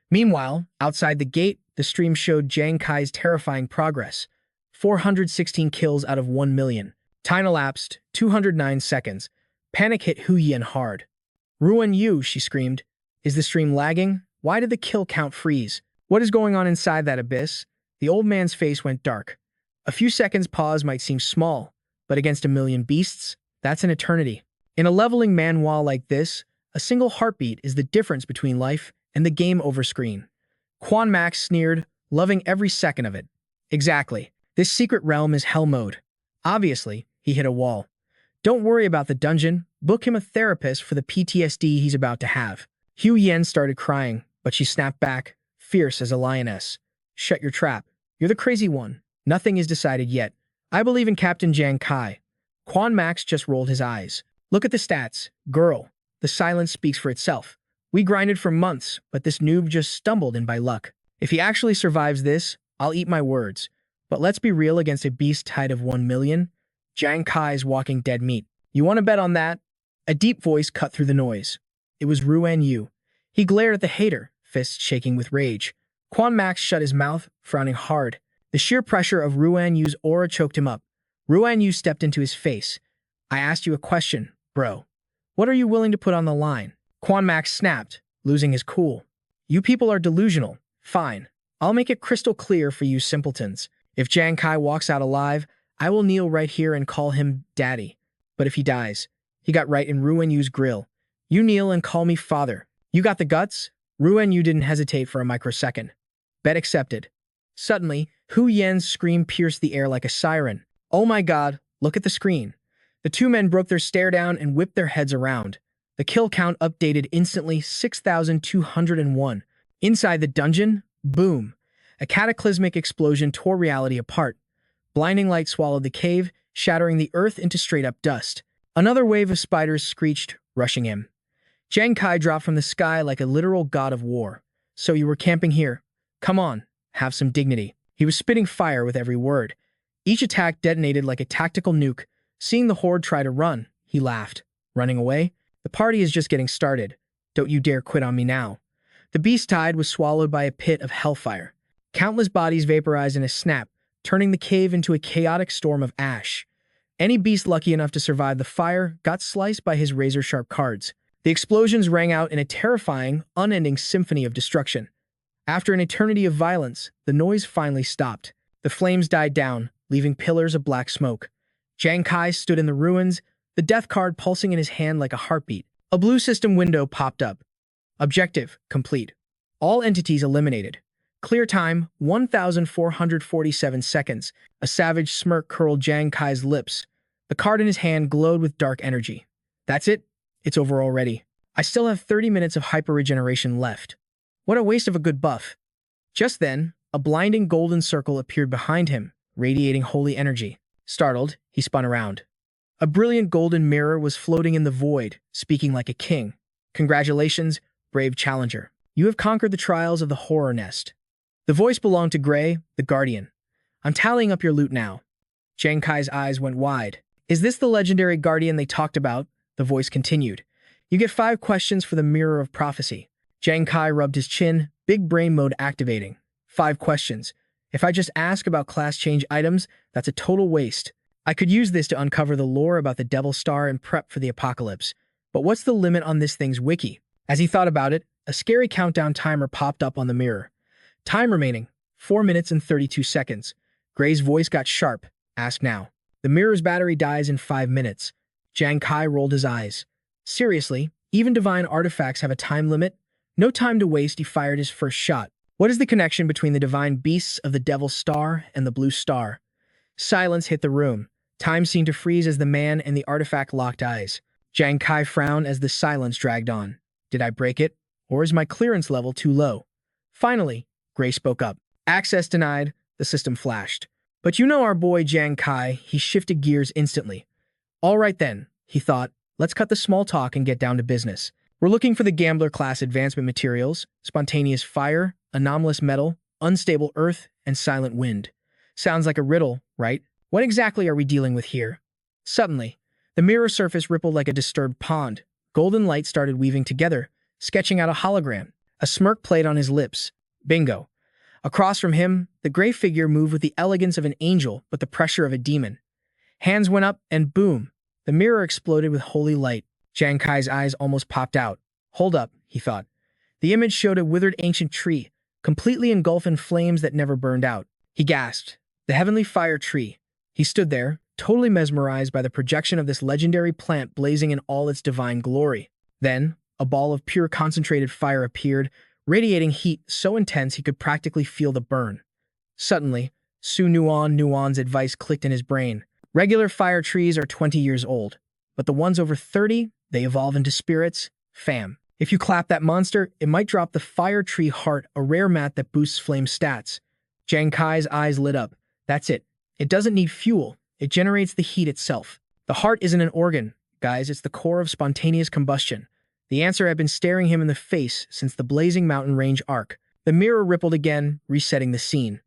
Speaker 1: Meanwhile, outside the gate, the stream showed Jang Kai's terrifying progress. 416 kills out of 1 million. Time elapsed, 209 seconds. Panic hit Hu Yen hard. Ruan Yu, she screamed. Is the stream lagging? Why did the kill count freeze? What is going on inside that abyss? The old man's face went dark. A few seconds pause might seem small, but against a million beasts, that's an eternity. In a leveling manhwa like this, a single heartbeat is the difference between life and the game over screen. Quan Max sneered, loving every second of it. Exactly. This secret realm is hell mode. Obviously, he hit a wall. Don't worry about the dungeon. Book him a therapist for the PTSD he's about to have. Hu Yen started crying, but she snapped back, fierce as a lioness. Shut your trap. You're the crazy one. Nothing is decided yet. I believe in Captain Jang Kai. Quan Max just rolled his eyes. Look at the stats. Girl. The silence speaks for itself. We grinded for months, but this noob just stumbled in by luck. If he actually survives this, I'll eat my words. But let's be real against a beast tide of 1 million. Jang Kai's walking dead meat. You want to bet on that? A deep voice cut through the noise. It was Ruan Yu. He glared at the hater, fists shaking with rage. Quan Max shut his mouth, frowning hard. The sheer pressure of Ruan Yu's aura choked him up. Ruan Yu stepped into his face. I asked you a question, bro. What are you willing to put on the line? Quan Max snapped, losing his cool. You people are delusional. Fine. I'll make it crystal clear for you simpletons. If Jang Kai walks out alive, I will kneel right here and call him daddy. But if he dies, he got right in Ruan Yu's grill. You kneel and call me father. You got the guts? Ruan Yu didn't hesitate for a microsecond. Bet accepted. Suddenly, Hu Yen's scream pierced the air like a siren. Oh my god, look at the screen. The two men broke their stare down and whipped their heads around. The kill count updated instantly, 6,201. Inside the dungeon, boom. A cataclysmic explosion tore reality apart. Blinding light swallowed the cave, shattering the earth into straight-up dust. Another wave of spiders screeched, rushing him. Jang Kai dropped from the sky like a literal god of war. So you were camping here. Come on, have some dignity. He was spitting fire with every word. Each attack detonated like a tactical nuke. Seeing the horde try to run, he laughed. Running away? The party is just getting started. Don't you dare quit on me now. The beast tide was swallowed by a pit of hellfire. Countless bodies vaporized in a snap, turning the cave into a chaotic storm of ash. Any beast lucky enough to survive the fire got sliced by his razor-sharp cards. The explosions rang out in a terrifying, unending symphony of destruction. After an eternity of violence, the noise finally stopped. The flames died down, leaving pillars of black smoke. Jang Kai stood in the ruins, the death card pulsing in his hand like a heartbeat. A blue system window popped up. Objective complete. All entities eliminated. Clear time, 1,447 seconds. A savage smirk curled Jang Kai's lips. The card in his hand glowed with dark energy. That's it. It's over already. I still have 30 minutes of hyper-regeneration left. What a waste of a good buff. Just then, a blinding golden circle appeared behind him, radiating holy energy. Startled, he spun around. A brilliant golden mirror was floating in the void, speaking like a king. Congratulations, brave challenger. You have conquered the trials of the horror nest. The voice belonged to Gray, the guardian. I'm tallying up your loot now. Jang Kai's eyes went wide. Is this the legendary guardian they talked about? The voice continued. You get 5 questions for the Mirror of Prophecy. Jang Kai rubbed his chin, big brain mode activating. 5 questions. If I just ask about class change items, that's a total waste. I could use this to uncover the lore about the Devil Star and prep for the apocalypse. But what's the limit on this thing's wiki? As he thought about it, a scary countdown timer popped up on the mirror. Time remaining, 4 minutes and 32 seconds. Gray's voice got sharp. Ask now. The mirror's battery dies in 5 minutes. Jang Kai rolled his eyes. Seriously, even divine artifacts have a time limit? No time to waste, he fired his first shot. What is the connection between the divine beasts of the Devil's Star and the Blue Star? Silence hit the room. Time seemed to freeze as the man and the artifact locked eyes. Jang Kai frowned as the silence dragged on. Did I break it? Or is my clearance level too low? Finally, Gray spoke up. Access denied, the system flashed. But you know our boy Jang Kai, he shifted gears instantly. All right then, he thought, let's cut the small talk and get down to business. We're looking for the Gambler class advancement materials, spontaneous fire, anomalous metal, unstable earth, and silent wind. Sounds like a riddle, right? What exactly are we dealing with here? Suddenly, the mirror surface rippled like a disturbed pond. Golden light started weaving together, sketching out a hologram. A smirk played on his lips. Bingo. Across from him, the gray figure moved with the elegance of an angel but the pressure of a demon. Hands went up, and boom! The mirror exploded with holy light. Jang Kai's eyes almost popped out. Hold up, he thought. The image showed a withered ancient tree, completely engulfed in flames that never burned out. He gasped. The heavenly fire tree. He stood there, totally mesmerized by the projection of this legendary plant blazing in all its divine glory. Then, a ball of pure concentrated fire appeared, radiating heat so intense he could practically feel the burn. Suddenly, Nuon's advice clicked in his brain. Regular fire trees are 20 years old, but the ones over 30, they evolve into spirits. Fam. If you clap that monster, it might drop the fire tree heart, a rare mat that boosts flame stats. Jang Kai's eyes lit up. That's it. It doesn't need fuel. It generates the heat itself. The heart isn't an organ, guys. It's the core of spontaneous combustion. The answer had been staring him in the face since the blazing mountain range arc. The mirror rippled again, resetting the scene.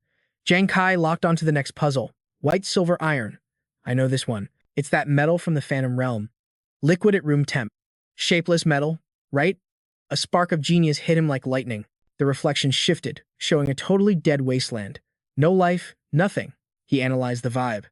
Speaker 1: Jang Kai locked onto the next puzzle. White silver iron. I know this one. It's that metal from the Phantom Realm. Liquid at room temp. Shapeless metal, right? A spark of genius hit him like lightning. The reflection shifted, showing a totally dead wasteland. No life, nothing. He analyzed the vibe.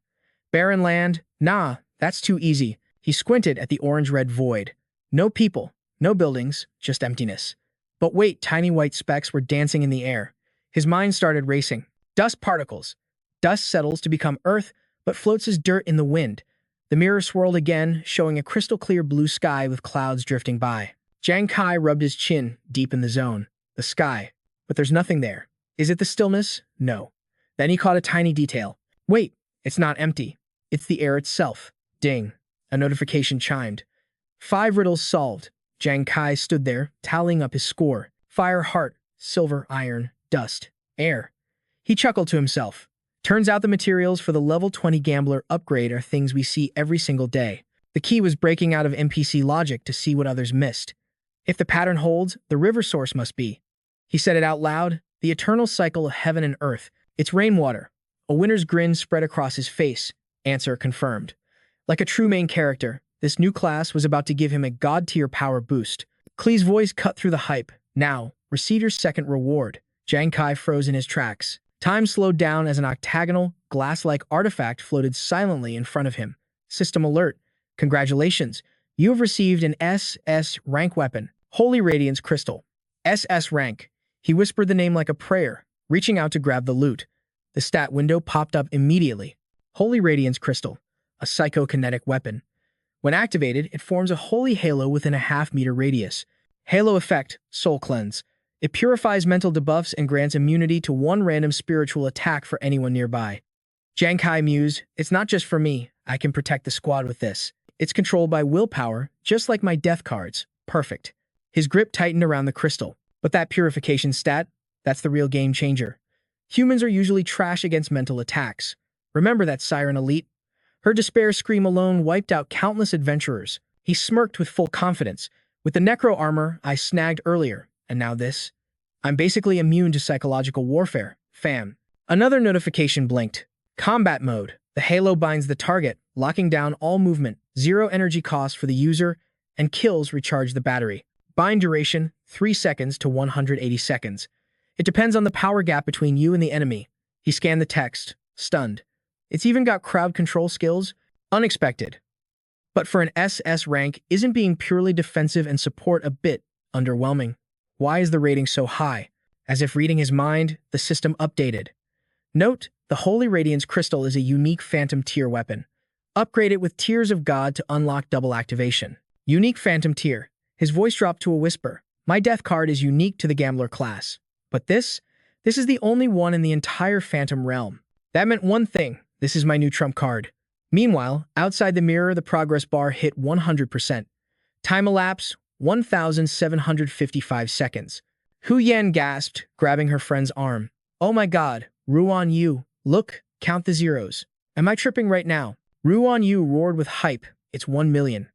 Speaker 1: Barren land? Nah, that's too easy. He squinted at the orange-red void. No people, no buildings, just emptiness. But wait, tiny white specks were dancing in the air. His mind started racing. Dust particles. Dust settles to become earth, but floats as dirt in the wind. The mirror swirled again, showing a crystal-clear blue sky with clouds drifting by. Jang Kai rubbed his chin, deep in the zone. The sky. But there's nothing there. Is it the stillness? No. Then he caught a tiny detail. Wait, it's not empty. It's the air itself. Ding. A notification chimed. 5 riddles solved. Jang Kai stood there, tallying up his score. Fire, heart, silver, iron, dust, air. He chuckled to himself. Turns out the materials for the level 20 gambler upgrade are things we see every single day. The key was breaking out of NPC logic to see what others missed. If the pattern holds, the river source must be. He said it out loud. The eternal cycle of heaven and earth. It's rainwater. A winner's grin spread across his face. Answer confirmed. Like a true main character, this new class was about to give him a god-tier power boost. Klee's voice cut through the hype. Now, receive your second reward. Jang Kai froze in his tracks. Time slowed down as an octagonal, glass-like artifact floated silently in front of him. System alert. Congratulations. You have received an SS rank weapon. Holy Radiance Crystal. SS rank. He whispered the name like a prayer, reaching out to grab the loot. The stat window popped up immediately. Holy Radiance Crystal. A psychokinetic weapon. When activated, it forms a holy halo within a half-meter radius. Halo effect, Soul Cleanse. It purifies mental debuffs and grants immunity to one random spiritual attack for anyone nearby. Jang Kai mused, it's not just for me. I can protect the squad with this. It's controlled by willpower, just like my death cards. Perfect. His grip tightened around the crystal. But that purification stat, that's the real game changer. Humans are usually trash against mental attacks. Remember that Siren Elite? Her despair scream alone wiped out countless adventurers. He smirked with full confidence. With the necro armor I snagged earlier, and now this. I'm basically immune to psychological warfare, fam. Another notification blinked. Combat mode. The halo binds the target, locking down all movement, 0 energy cost for the user, and kills recharge the battery. Bind duration, 3 seconds to 180 seconds. It depends on the power gap between you and the enemy. He scanned the text, stunned. It's even got crowd control skills. Unexpected. But for an SS rank, isn't being purely defensive and support a bit underwhelming? Why is the rating so high? As if reading his mind, the system updated. Note, the Holy Radiance Crystal is a unique Phantom tier weapon. Upgrade it with Tears of God to unlock double activation. Unique Phantom tier. His voice dropped to a whisper. My death card is unique to the Gambler class. But this is the only one in the entire Phantom realm. That meant one thing. This is my new trump card. Meanwhile, outside the mirror, the progress bar hit 100%. Time elapse, 1,755 seconds. Hu Yan gasped, grabbing her friend's arm. Oh my god, Ruan Yu. Look, count the zeros. Am I tripping right now? Ruan Yu roared with hype. It's 1 million.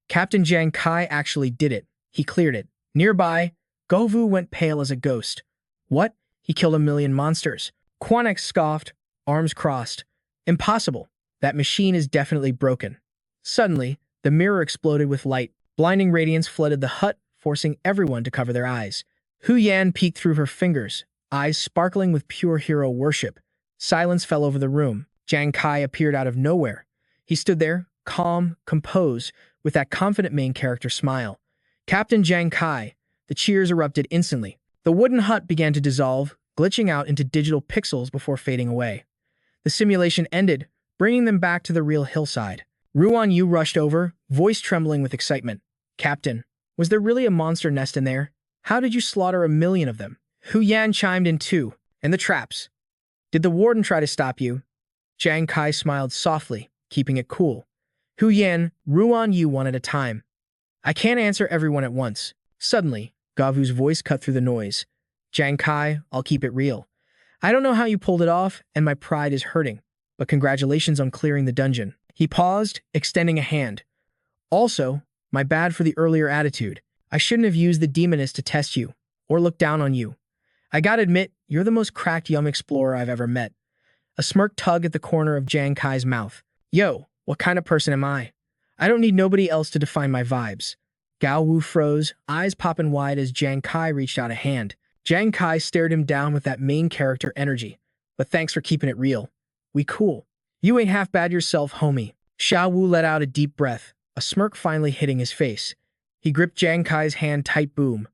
Speaker 1: Captain Jang Kai actually did it. He cleared it. Nearby, Govu went pale as a ghost. What? He killed 1 million monsters. Quanex scoffed, arms crossed. Impossible. That machine is definitely broken. Suddenly, the mirror exploded with light. Blinding radiance flooded the hut, forcing everyone to cover their eyes. Hu Yan peeked through her fingers, eyes sparkling with pure hero worship. Silence fell over the room. Jang Kai appeared out of nowhere. He stood there, calm, composed, with that confident main character smile. Captain Jang Kai. The cheers erupted instantly. The wooden hut began to dissolve, glitching out into digital pixels before fading away. The simulation ended, bringing them back to the real hillside. Ruan Yu rushed over, voice trembling with excitement. Captain, was there really a monster nest in there? How did you slaughter 1,000,000 of them? Hu Yan chimed in too. And the traps. Did the warden try to stop you? Jang Kai smiled softly, keeping it cool. Hu Yan, Ruan Yu one at a time. I can't answer everyone at once. Suddenly, Gavu's voice cut through the noise. Jang Kai, I'll keep it real. I don't know how you pulled it off, and my pride is hurting. But congratulations on clearing the dungeon. He paused, extending a hand. Also, my bad for the earlier attitude. I shouldn't have used the demoness to test you, or look down on you. I gotta admit, you're the most cracked young explorer I've ever met. A smirk tugged at the corner of Jang Kai's mouth. Yo, what kind of person am I? I don't need nobody else to define my vibes. Gao Wu froze, eyes popping wide as Jang Kai reached out a hand. Jang Kai stared him down with that main character energy. But thanks for keeping it real. We cool. You ain't half bad yourself, homie. Xiao Wu let out a deep breath, a smirk finally hitting his face. He gripped Jang Kai's hand tight. Boom.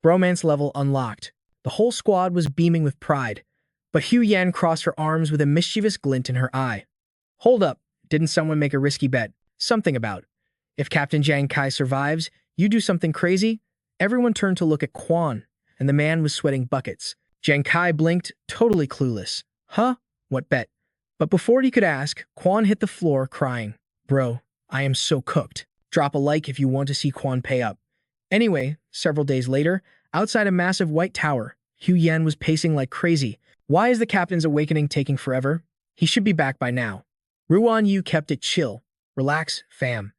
Speaker 1: Bromance level unlocked. The whole squad was beaming with pride. But Hu Yan crossed her arms with a mischievous glint in her eye. Hold up. Didn't someone make a risky bet? Something about. If Captain Jang Kai survives, you do something crazy? Everyone turned to look at Quan, and the man was sweating buckets. Jang Kai blinked, totally clueless. Huh? What bet? But before he could ask, Quan hit the floor, crying, Bro, I am so cooked. Drop a like if you want to see Quan pay up. Anyway, several days later, outside a massive white tower, Hu Yan was pacing like crazy. Why is the captain's awakening taking forever? He should be back by now. Ruan Yu kept it chill. Relax, fam.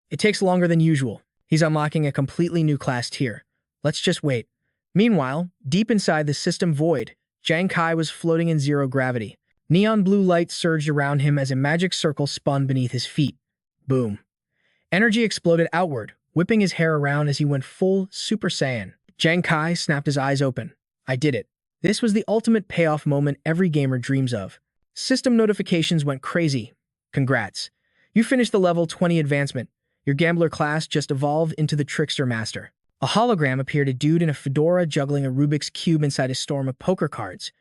Speaker 1: It takes longer than usual. He's unlocking a completely new class tier. Let's just wait. Meanwhile, deep inside the system void, Jang Kai was floating in zero gravity. Neon blue light surged around him as a magic circle spun beneath his feet. Boom. Energy exploded outward, whipping his hair around as he went full Super Saiyan. Jang Kai snapped his eyes open. I did it. This was the ultimate payoff moment every gamer dreams of. System notifications went crazy. Congrats. You finished the level 20 advancement. Your gambler class just evolved into the Trickster Master. A hologram appeared, a dude in a fedora juggling a Rubik's Cube inside a storm of poker cards.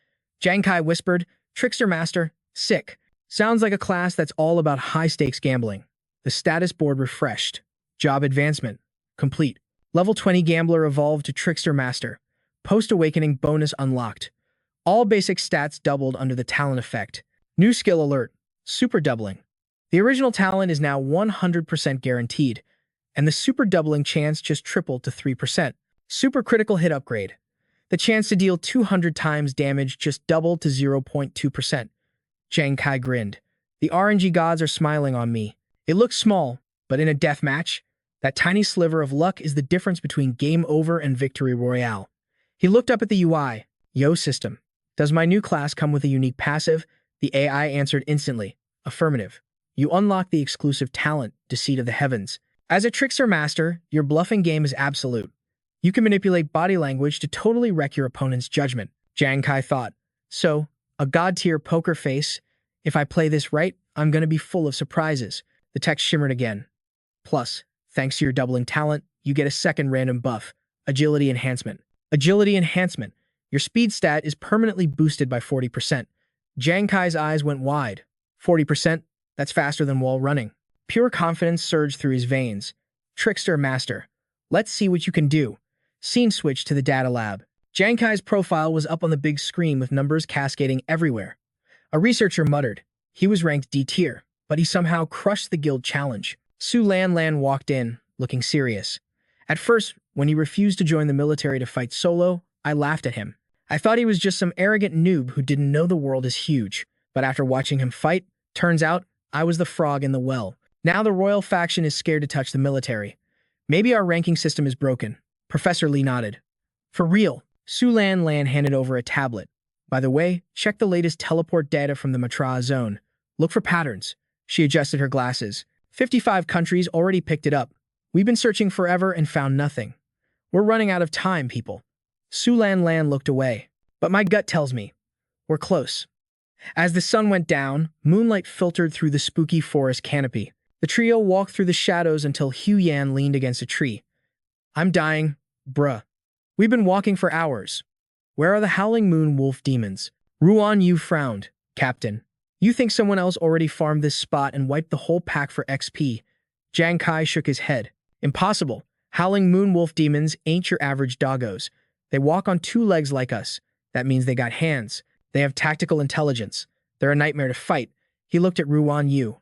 Speaker 1: Jang Kai whispered, Trickster Master, sick. Sounds like a class that's all about high-stakes gambling. The status board refreshed. Job advancement. Complete. Level 20 Gambler evolved to Trickster Master. Post-awakening bonus unlocked. All basic stats doubled under the talent effect. New skill alert. Super doubling. The original talent is now 100% guaranteed, and the super doubling chance just tripled to 3%. Super critical hit upgrade. The chance to deal 200 times damage just doubled to 0.2%. Jang Kai grinned. The RNG gods are smiling on me. It looks small, but in a death match, that tiny sliver of luck is the difference between game over and victory royale. He looked up at the UI. Yo system. Does my new class come with a unique passive? The AI answered instantly. Affirmative. You unlock the exclusive talent, Deceit of the Heavens. As a Trickster Master, your bluffing game is absolute. You can manipulate body language to totally wreck your opponent's judgment. Jang Kai thought. So, a god-tier poker face. If I play this right, I'm gonna be full of surprises. The text shimmered again. Plus, thanks to your doubling talent, you get a second random buff. Agility Enhancement. Agility Enhancement. Your speed stat is permanently boosted by 40%. Jang Kai's eyes went wide. 40%? That's faster than wall running. Pure confidence surged through his veins. Trickster Master. Let's see what you can do. Scene switched to the data lab. Jang Kai's profile was up on the big screen with numbers cascading everywhere. A researcher muttered. He was ranked D tier, but he somehow crushed the guild challenge. Su Lan Lan walked in, looking serious. At first, when he refused to join the military to fight solo, I laughed at him. I thought he was just some arrogant noob who didn't know the world is huge. But after watching him fight, turns out I was the frog in the well. Now the royal faction is scared to touch the military. Maybe our ranking system is broken. Professor Lee nodded. For real. Su Lan Lan handed over a tablet. By the way, check the latest teleport data from the Matra zone. Look for patterns. She adjusted her glasses. 55 countries already picked it up. We've been searching forever and found nothing. We're running out of time, people. Su Lan Lan looked away. But my gut tells me, we're close. As the sun went down, moonlight filtered through the spooky forest canopy. The trio walked through the shadows until Hu Yan leaned against a tree. I'm dying, bruh. We've been walking for hours. Where are the howling moon wolf demons? Ruan Yu frowned. Captain, you think someone else already farmed this spot and wiped the whole pack for XP? Jang Kai shook his head. Impossible. Howling moon wolf demons ain't your average doggos. They walk on two legs like us. That means they got hands. They have tactical intelligence. They're a nightmare to fight. He looked at Ruan Yu.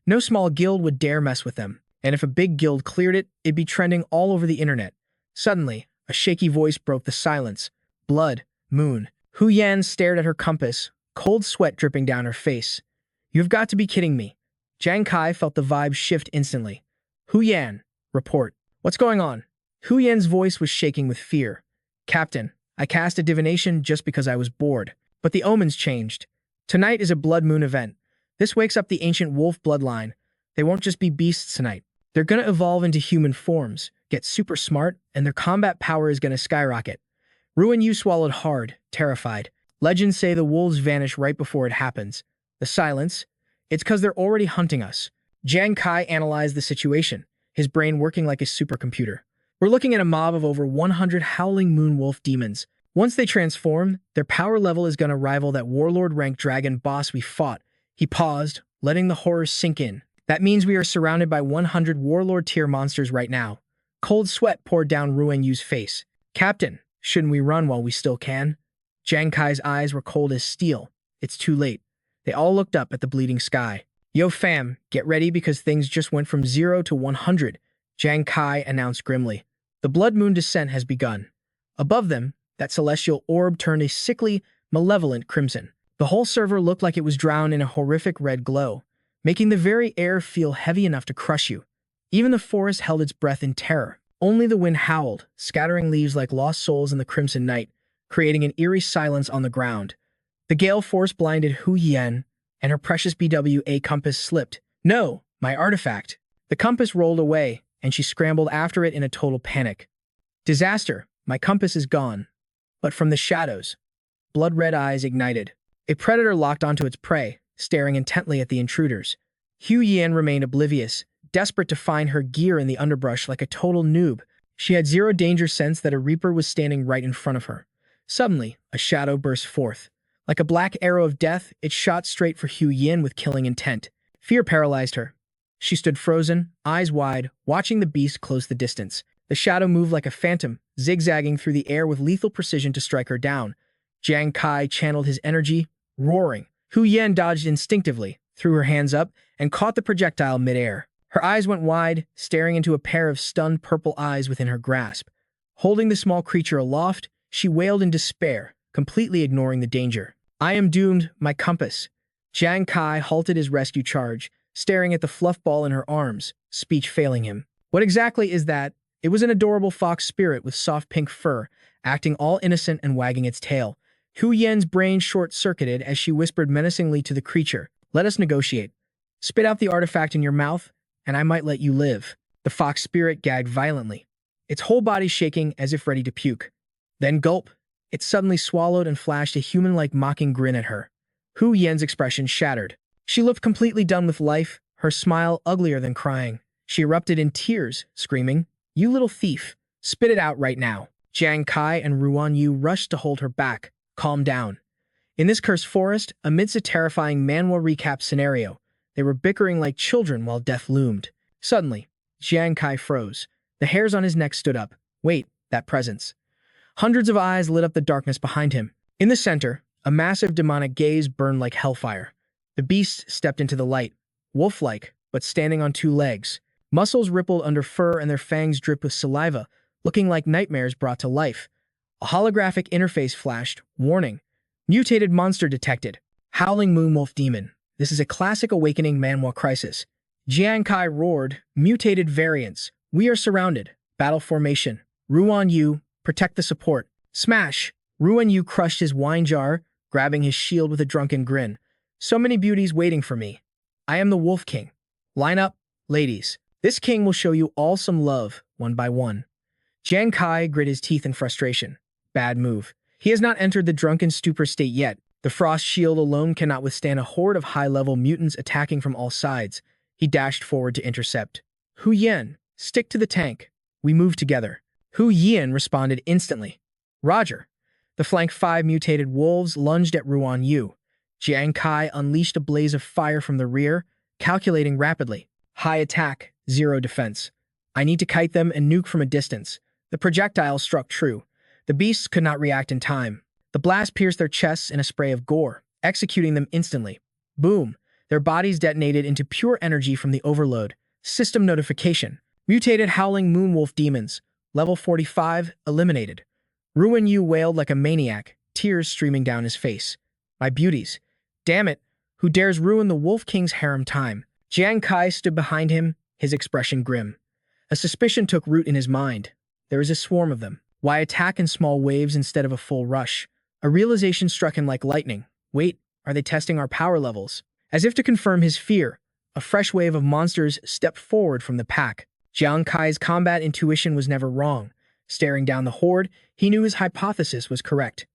Speaker 1: No small guild would dare mess with them, and if a big guild cleared it, it'd be trending all over the internet. Suddenly, a shaky voice broke the silence. Blood, moon. Hu Yan stared at her compass, cold sweat dripping down her face. You've got to be kidding me. Jang Kai felt the vibe shift instantly. Hu Yan, report. What's going on? Hu Yan's voice was shaking with fear. Captain, I cast a divination just because I was bored, but the omens changed. Tonight is a blood moon event. This wakes up the ancient wolf bloodline. They won't just be beasts tonight. They're gonna evolve into human forms, get super smart, and their combat power is gonna skyrocket. Ruan Yu swallowed hard, terrified. Legends say the wolves vanish right before it happens. The silence? It's because they're already hunting us. Jang Kai analyzed the situation, his brain working like a supercomputer. We're looking at a mob of over 100 howling moon wolf demons. Once they transform, their power level is gonna rival that warlord-ranked dragon boss we fought. He paused, letting the horror sink in. That means we are surrounded by 100 warlord-tier monsters right now. Cold sweat poured down Ruan Yu's face. Captain, shouldn't we run while we still can? Jang Kai's eyes were cold as steel. It's too late. They all looked up at the bleeding sky. Yo fam, get ready because things just went from 0 to 100, Jang Kai announced grimly. The blood moon descent has begun. Above them, that celestial orb turned a sickly, malevolent crimson. The whole server looked like it was drowned in a horrific red glow, making the very air feel heavy enough to crush you. Even the forest held its breath in terror. Only the wind howled, scattering leaves like lost souls in the crimson night, creating an eerie silence on the ground. The gale force blinded Hu Yan, and her precious BWA compass slipped. No, my artifact. The compass rolled away, and she scrambled after it in a total panic. Disaster, my compass is gone. But from the shadows, blood-red eyes ignited. A predator locked onto its prey, staring intently at the intruders. Hu Yan remained oblivious, desperate to find her gear in the underbrush like a total noob. She had zero danger sense that a reaper was standing right in front of her. Suddenly, a shadow burst forth. Like a black arrow of death, it shot straight for Hu Yan with killing intent. Fear paralyzed her. She stood frozen, eyes wide, watching the beast close the distance. The shadow moved like a phantom, zigzagging through the air with lethal precision to strike her down. Jang Kai channeled his energy, roaring. Hu Yan dodged instinctively, threw her hands up, and caught the projectile midair. Her eyes went wide, staring into a pair of stunned purple eyes within her grasp. Holding the small creature aloft, she wailed in despair, completely ignoring the danger. I am doomed, my compass. Jang Kai halted his rescue charge, staring at the fluff ball in her arms, speech failing him. What exactly is that? It was an adorable fox spirit with soft pink fur, acting all innocent and wagging its tail. Hu Yan's brain short-circuited as she whispered menacingly to the creature, let us negotiate. Spit out the artifact in your mouth, and I might let you live. The fox spirit gagged violently, its whole body shaking as if ready to puke. Then gulp. It suddenly swallowed and flashed a human-like mocking grin at her. Hu Yan's expression shattered. She looked completely done with life, her smile uglier than crying. She erupted in tears, screaming, You little thief, spit it out right now. Jang Kai and Ruan Yu rushed to hold her back. Calm down. In this cursed forest, amidst a terrifying Manhwa recap scenario, they were bickering like children while death loomed. Suddenly, Jang Kai froze. The hairs on his neck stood up. Wait, that presence. Hundreds of eyes lit up the darkness behind him. In the center, a massive demonic gaze burned like hellfire. The beast stepped into the light, wolf-like, but standing on two legs. Muscles rippled under fur and their fangs dripped with saliva, looking like nightmares brought to life. A holographic interface flashed, warning. Mutated monster detected. Howling moonwolf demon. This is a classic awakening Manhwa crisis. Jiang Kai roared, mutated variants. We are surrounded. Battle formation. Ruan Yu, protect the support. Smash! Ruan Yu crushed his wine jar, grabbing his shield with a drunken grin. So many beauties waiting for me. I am the Wolf King. Line up, ladies. This king will show you all some love, one by one. Jang Kai grit his teeth in frustration. Bad move. He has not entered the drunken stupor state yet. The frost shield alone cannot withstand a horde of high-level mutants attacking from all sides. He dashed forward to intercept. Hu Yan, stick to the tank. We move together. Hu Yan responded instantly. Roger. The flank 5 mutated wolves lunged at Ruan Yu. Jang Kai unleashed a blaze of fire from the rear, calculating rapidly. High attack, 0 defense. I need to kite them and nuke from a distance. The projectile struck true. The beasts could not react in time. The blast pierced their chests in a spray of gore, executing them instantly. Boom! Their bodies detonated into pure energy from the overload. System notification. Mutated howling moonwolf demons. Level 45, eliminated. Ruan Yu wailed like a maniac, tears streaming down his face. My beauties. Damn it! Who dares ruin the Wolf King's harem time? Jang Kai stood behind him, his expression grim. A suspicion took root in his mind. There is a swarm of them. Why attack in small waves instead of a full rush? A realization struck him like lightning. Wait, are they testing our power levels? As if to confirm his fear, a fresh wave of monsters stepped forward from the pack. Jang Kai's combat intuition was never wrong. Staring down the horde, he knew his hypothesis was correct.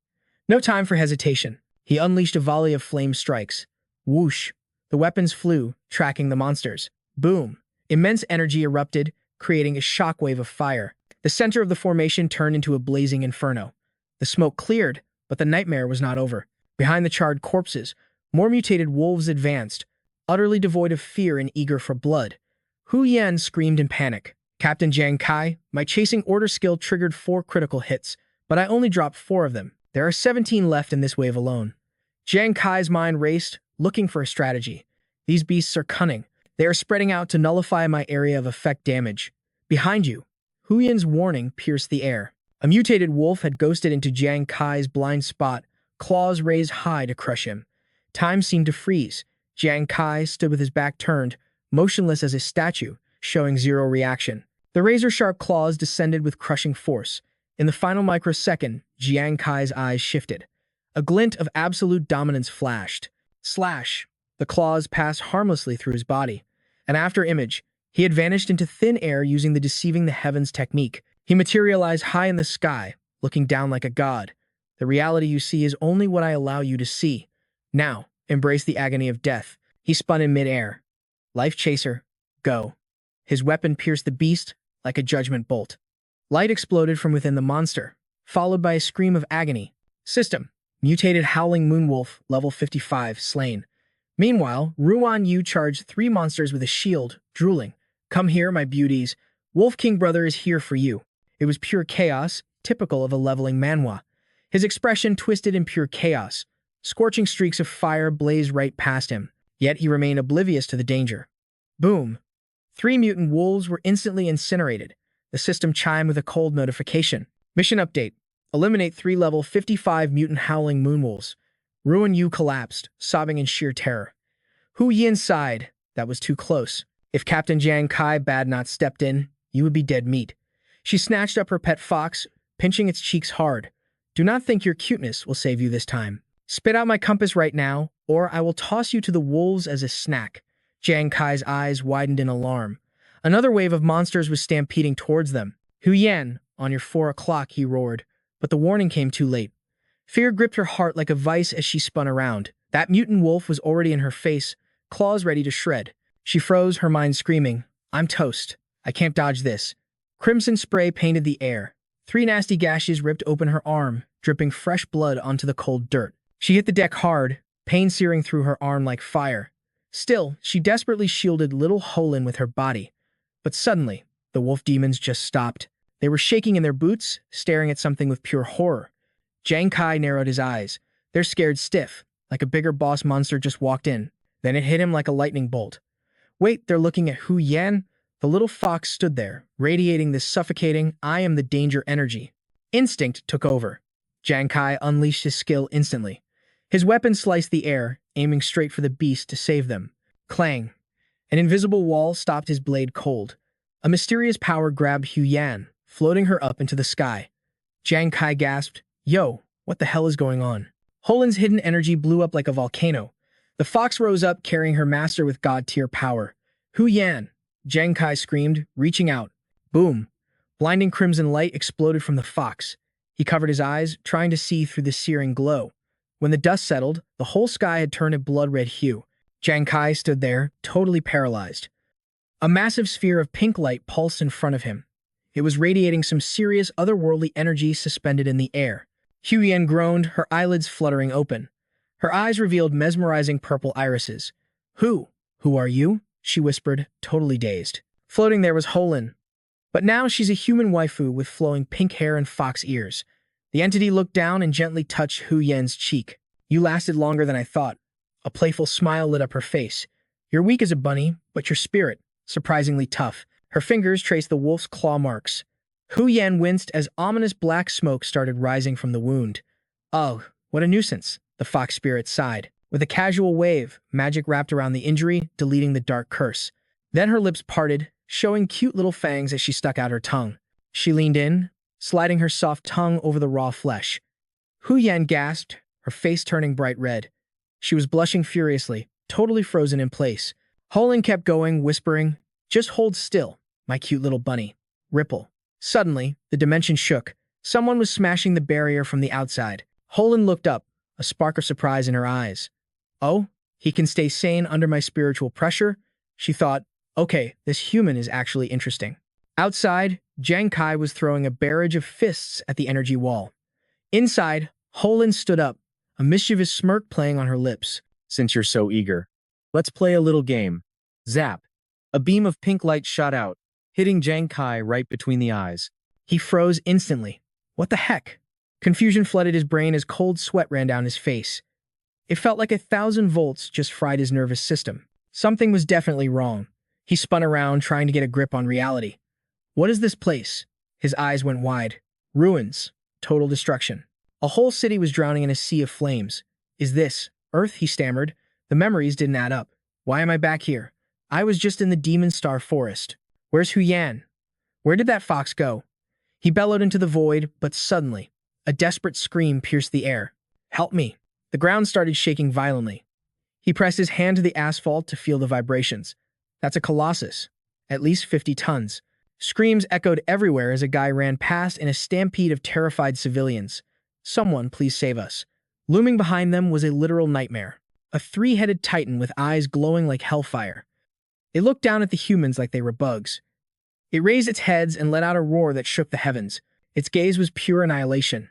Speaker 1: No time for hesitation. He unleashed a volley of flame strikes. Whoosh! The weapons flew, tracking the monsters. Boom! Immense energy erupted, creating a shockwave of fire. The center of the formation turned into a blazing inferno. The smoke cleared, but the nightmare was not over. Behind the charred corpses, more mutated wolves advanced, utterly devoid of fear and eager for blood. Hu Yan screamed in panic. Captain Jang Kai, my chasing order skill triggered 4 critical hits, but I only dropped 4 of them. There are 17 left in this wave alone. Jang Kai's mind raced, looking for a strategy. These beasts are cunning. They are spreading out to nullify my area of effect damage. Behind you. Hu Yan's warning pierced the air. A mutated wolf had ghosted into Jang Kai's blind spot, claws raised high to crush him. Time seemed to freeze. Jang Kai stood with his back turned, motionless as a statue, showing 0 reaction. The razor-sharp claws descended with crushing force. In the final microsecond, Jang Kai's eyes shifted. A glint of absolute dominance flashed. Slash! The claws passed harmlessly through his body. An after-image, he had vanished into thin air using the deceiving the heavens technique. He materialized high in the sky, looking down like a god. The reality you see is only what I allow you to see. Now, embrace the agony of death. He spun in midair. Life Chaser, go. His weapon pierced the beast like a judgment bolt. Light exploded from within the monster, followed by a scream of agony. System. Mutated howling moonwolf, level 55, slain. Meanwhile, Ruan Yu charged 3 monsters with a shield, drooling. Come here, my beauties. Wolf King brother is here for you. It was pure chaos, typical of a leveling Manhwa. His expression twisted in pure chaos. Scorching streaks of fire blazed right past him, yet he remained oblivious to the danger. Boom! 3 mutant wolves were instantly incinerated. The system chimed with a cold notification. Mission update. Eliminate 3 level 55 mutant howling moonwolves. Ruan Yu collapsed, sobbing in sheer terror. Hu Yan sighed. That was too close. If Captain Jang Kai bad not stepped in, you would be dead meat. She snatched up her pet fox, pinching its cheeks hard. Do not think your cuteness will save you this time. Spit out my compass right now, or I will toss you to the wolves as a snack. Jang Kai's eyes widened in alarm. Another wave of monsters was stampeding towards them. Hu Yan, on your 4 o'clock, he roared. But the warning came too late. Fear gripped her heart like a vice as she spun around. That mutant wolf was already in her face, claws ready to shred. She froze, her mind screaming, I'm toast. I can't dodge this. Crimson spray painted the air. 3 nasty gashes ripped open her arm, dripping fresh blood onto the cold dirt. She hit the deck hard, pain searing through her arm like fire. Still, she desperately shielded little Holin with her body. But suddenly, the wolf demons just stopped. They were shaking in their boots, staring at something with pure horror. Jang Kai narrowed his eyes. They're scared stiff, like a bigger boss monster just walked in. Then it hit him like a lightning bolt. Wait, they're looking at Hu Yan? The little fox stood there, radiating this suffocating, I am the danger energy. Instinct took over. Jang Kai unleashed his skill instantly. His weapon sliced the air, aiming straight for the beast to save them. Clang. An invisible wall stopped his blade cold. A mysterious power grabbed Hu Yan, floating her up into the sky. Jang Kai gasped, Yo, what the hell is going on? Holin's hidden energy blew up like a volcano. The fox rose up, carrying her master with god-tier power. Hu Yan, Jang Kai screamed, reaching out. Boom! Blinding crimson light exploded from the fox. He covered his eyes, trying to see through the searing glow. When the dust settled, the whole sky had turned a blood-red hue. Jang Kai stood there, totally paralyzed. A massive sphere of pink light pulsed in front of him. It was radiating some serious otherworldly energy suspended in the air. Hu Yan groaned, her eyelids fluttering open. Her eyes revealed mesmerizing purple irises. Who are you? She whispered, totally dazed. Floating there was Holin. But now she's a human waifu with flowing pink hair and fox ears. The entity looked down and gently touched Hu Yan's cheek. You lasted longer than I thought. A playful smile lit up her face. You're weak as a bunny, but your spirit, surprisingly tough. Her fingers traced the wolf's claw marks. Hu Yan winced as ominous black smoke started rising from the wound. Oh, what a nuisance, the fox spirit sighed. With a casual wave, magic wrapped around the injury, deleting the dark curse. Then her lips parted, showing cute little fangs as she stuck out her tongue. She leaned in, sliding her soft tongue over the raw flesh. Hu Yan gasped, her face turning bright red. She was blushing furiously, totally frozen in place. Holin kept going, whispering, just hold still, my cute little bunny. Ripple. Suddenly, the dimension shook. Someone was smashing the barrier from the outside. Holin looked up, a spark of surprise in her eyes. Oh, he can stay sane under my spiritual pressure? She thought, okay, this human is actually interesting. Outside, Jang Kai was throwing a barrage of fists at the energy wall. Inside, Holin stood up, a mischievous smirk playing on her lips.
Speaker 2: Since you're so eager, let's play a little game. Zap. A beam of pink light shot out, hitting Jang Kai right between the eyes.
Speaker 1: He froze instantly. What the heck? Confusion flooded his brain as cold sweat ran down his face. It felt like 1,000 volts just fried his nervous system. Something was definitely wrong. He spun around, trying to get a grip on reality. What is this place? His eyes went wide. Ruins. Total destruction. A whole city was drowning in a sea of flames. Is this Earth? He stammered. The memories didn't add up. Why am I back here? I was just in the Demon Star Forest. Where's Hu Yan? Where did that fox go? He bellowed into the void, but suddenly, a desperate scream pierced the air. Help me. The ground started shaking violently. He pressed his hand to the asphalt to feel the vibrations. That's a colossus. At least 50 tons. Screams echoed everywhere as a guy ran past in a stampede of terrified civilians. Someone, please save us. Looming behind them was a literal nightmare. A three-headed titan with eyes glowing like hellfire. It looked down at the humans like they were bugs. It raised its heads and let out a roar that shook the heavens. Its gaze was pure annihilation.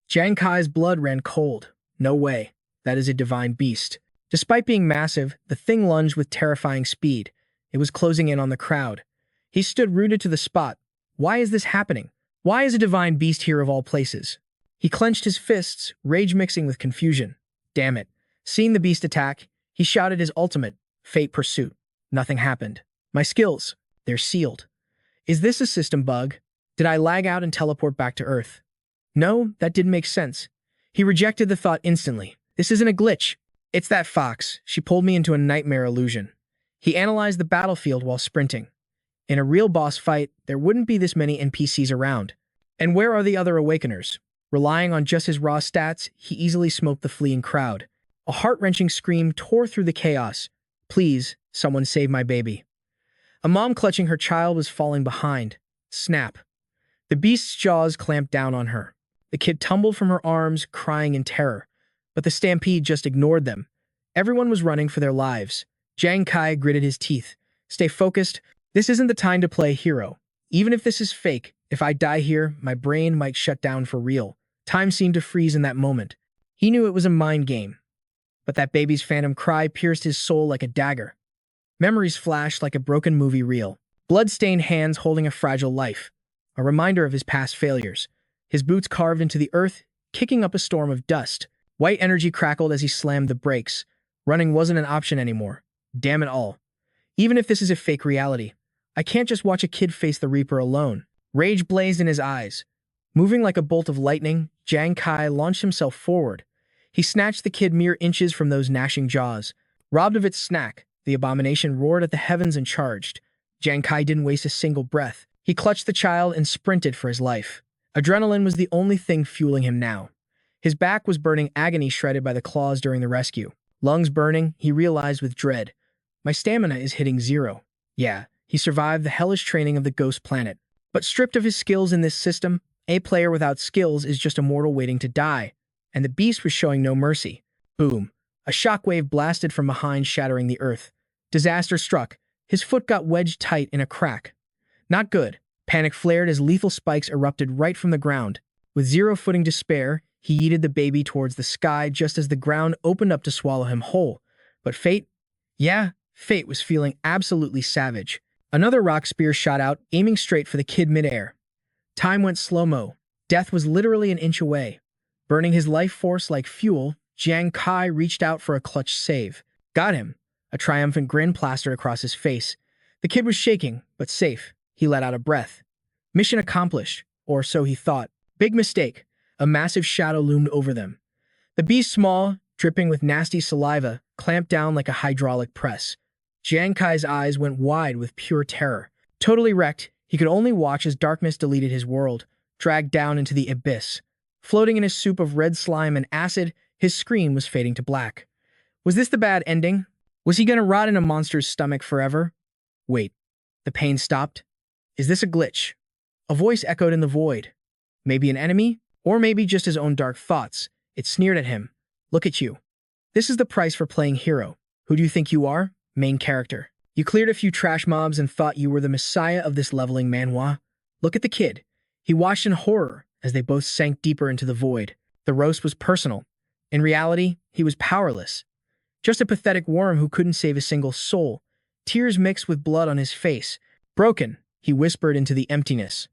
Speaker 1: Jang Kai's blood ran cold. No way. That is a divine beast. Despite being massive, the thing lunged with terrifying speed. It was closing in on the crowd. He stood rooted to the spot. Why is this happening? Why is a divine beast here of all places? He clenched his fists, rage mixing with confusion. Damn it. Seeing the beast attack, he shouted his ultimate, Fate Pursuit. Nothing happened. My skills, they're sealed. Is this a system bug? Did I lag out and teleport back to Earth? No, that didn't make sense. He rejected the thought instantly. This isn't a glitch. It's that fox. She pulled me into a nightmare illusion. He analyzed the battlefield while sprinting. In a real boss fight, there wouldn't be this many NPCs around. And where are the other Awakeners? Relying on just his raw stats, he easily smoked the fleeing crowd. A heart-wrenching scream tore through the chaos. Please, someone save my baby. A mom clutching her child was falling behind. Snap. The beast's jaws clamped down on her. The kid tumbled from her arms, crying in terror. But the stampede just ignored them. Everyone was running for their lives. Jang Kai gritted his teeth. Stay focused. This isn't the time to play hero. Even if this is fake, if I die here, my brain might shut down for real. Time seemed to freeze in that moment. He knew it was a mind game. But that baby's phantom cry pierced his soul like a dagger. Memories flashed like a broken movie reel. Blood-stained hands holding a fragile life. A reminder of his past failures. His boots carved into the earth, kicking up a storm of dust. White energy crackled as he slammed the brakes. Running wasn't an option anymore. Damn it all. Even if this is a fake reality, I can't just watch a kid face the Reaper alone. Rage blazed in his eyes. Moving like a bolt of lightning, Jang Kai launched himself forward. He snatched the kid mere inches from those gnashing jaws. Robbed of its snack, the abomination roared at the heavens and charged. Jang Kai didn't waste a single breath. He clutched the child and sprinted for his life. Adrenaline was the only thing fueling him now. His back was burning, agony shredded by the claws during the rescue. Lungs burning, he realized with dread. My stamina is hitting 0. Yeah, He survived the hellish training of the ghost planet. But stripped of his skills in this system, a player without skills is just a mortal waiting to die, and the beast was showing no mercy. Boom. A shockwave blasted from behind, shattering the earth. Disaster struck. His foot got wedged tight in a crack. Not good. Panic flared as lethal spikes erupted right from the ground. With zero footing to spare, he yeeted the baby towards the sky just as the ground opened up to swallow him whole. But fate? Yeah, fate was feeling absolutely savage. Another rock spear shot out, aiming straight for the kid midair. Time went slow-mo. Death was literally an inch away. Burning his life force like fuel, Jang Kai reached out for a clutch save. Got him. A triumphant grin plastered across his face. The kid was shaking, but safe. He let out a breath. Mission accomplished, or so he thought. Big mistake. A massive shadow loomed over them. The beast, small, dripping with nasty saliva, clamped down like a hydraulic press. Jang Kai's eyes went wide with pure terror. Totally wrecked, he could only watch as darkness deleted his world, dragged down into the abyss. Floating in a soup of red slime and acid, his screen was fading to black. Was this the bad ending? Was he gonna rot in a monster's stomach forever? Wait, the pain stopped? Is this a glitch? A voice echoed in the void. Maybe an enemy? Or maybe just his own dark thoughts. It sneered at him. Look at you. This is the price for playing hero. Who do you think you are? Main character. You cleared a few trash mobs and thought you were the messiah of this leveling manhwa. Look at the kid. He watched in horror as they both sank deeper into the void. The roast was personal. In reality, he was powerless. Just a pathetic worm who couldn't save a single soul. Tears mixed with blood on his face. Broken, he whispered into the emptiness.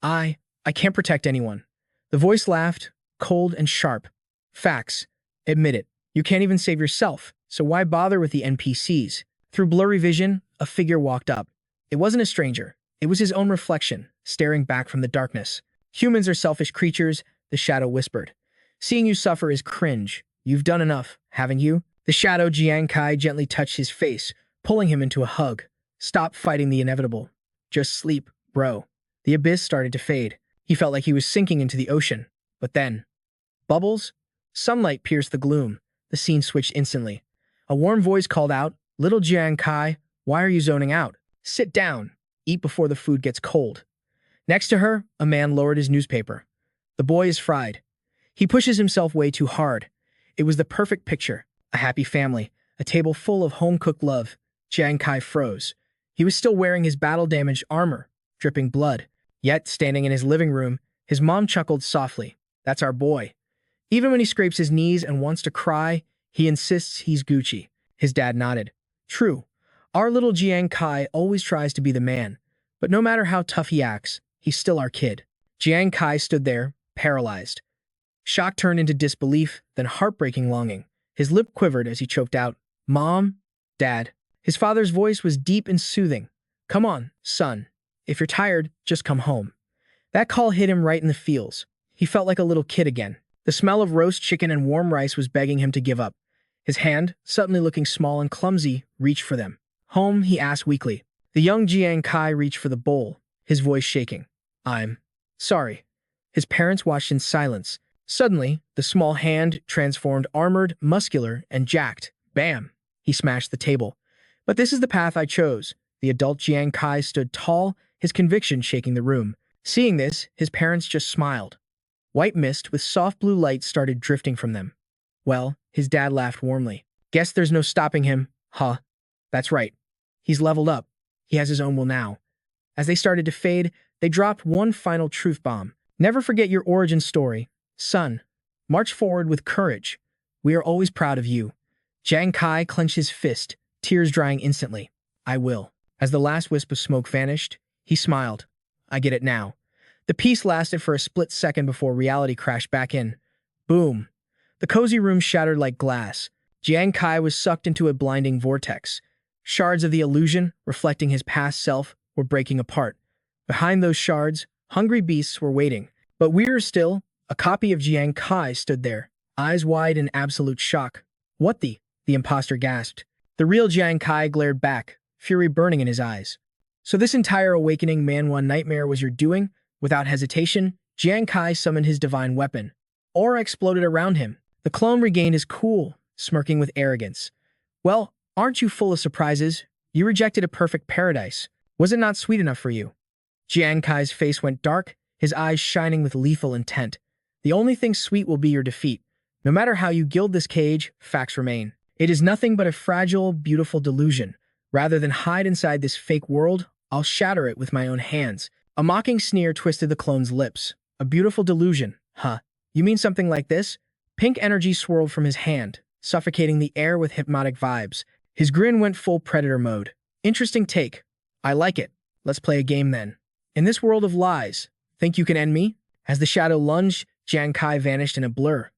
Speaker 1: I can't protect anyone. The voice laughed, cold and sharp. Facts. Admit it. You can't even save yourself, so why bother with the NPCs? Through blurry vision, a figure walked up. It wasn't a stranger. It was his own reflection, staring back from the darkness. Humans are selfish creatures, the shadow whispered. Seeing you suffer is cringe. You've done enough, haven't you? The shadow Jang Kai gently touched his face, pulling him into a hug. Stop fighting the inevitable. Just sleep, bro. The abyss started to fade. He felt like he was sinking into the ocean. But then... Bubbles? Sunlight pierced the gloom. The scene switched instantly. A warm voice called out, "Little Jang Kai, why are you zoning out? Sit down. Eat before the food gets cold." Next to her, a man lowered his newspaper. The boy is fried. He pushes himself way too hard. It was the perfect picture. A happy family. A table full of home-cooked love. Jang Kai froze. He was still wearing his battle-damaged armor, dripping blood. Yet, standing in his living room, his mom chuckled softly. That's our boy. Even when he scrapes his knees and wants to cry, he insists he's Gucci. His dad nodded. True. Our little Jang Kai always tries to be the man. But no matter how tough he acts, he's still our kid. Jang Kai stood there, paralyzed. Shock turned into disbelief, then heartbreaking longing. His lip quivered as he choked out, "Mom? Dad?" His father's voice was deep and soothing. "Come on, son. If you're tired, just come home." That call hit him right in the feels. He felt like a little kid again. The smell of roast chicken and warm rice was begging him to give up. His hand, suddenly looking small and clumsy, reached for them. "Home?" he asked weakly. The young Jang Kai reached for the bowl, his voice shaking. "I'm sorry." His parents watched in silence. Suddenly, the small hand transformed armored, muscular, and jacked. Bam! He smashed the table. "But this is the path I chose." The adult Jang Kai stood tall, his conviction shaking the room. Seeing this, his parents just smiled. White mist with soft blue light started drifting from them. Well, his dad laughed warmly. "Guess there's no stopping him, huh?" "That's right. He's leveled up. He has his own will now." As they started to fade, they dropped one final truth bomb. "Never forget your origin story, son. March forward with courage. We are always proud of you." Jang Kai clenched his fist, tears drying instantly. "I will." As the last wisp of smoke vanished, he smiled. "I get it now." The peace lasted for a split second before reality crashed back in. Boom. The cozy room shattered like glass. Jang Kai was sucked into a blinding vortex. Shards of the illusion, reflecting his past self, were breaking apart. Behind those shards, hungry beasts were waiting. But weirder still, a copy of Jang Kai stood there, eyes wide in absolute shock. "What the?" the imposter gasped. The real Jang Kai glared back, fury burning in his eyes. "So this entire awakening manhwa nightmare was your doing?" Without hesitation, Jang Kai summoned his divine weapon. Aura exploded around him. The clone regained his cool, smirking with arrogance. "Well, aren't you full of surprises? You rejected a perfect paradise. Was it not sweet enough for you? Jang Kai's face went dark, his eyes shining with lethal intent. The only thing sweet will be your defeat. No matter how you gild this cage, facts remain. It is nothing but a fragile, beautiful delusion. Rather than hide inside this fake world, I'll shatter it with my own hands. A mocking sneer twisted the clone's lips. A beautiful delusion, huh? You mean something like this? Pink energy swirled from his hand, suffocating the air with hypnotic vibes. His grin went full predator mode. Interesting take. I like it. Let's play a game then. In this world of lies, think you can end me? As the shadow lunged, Jang Kai vanished in a blur.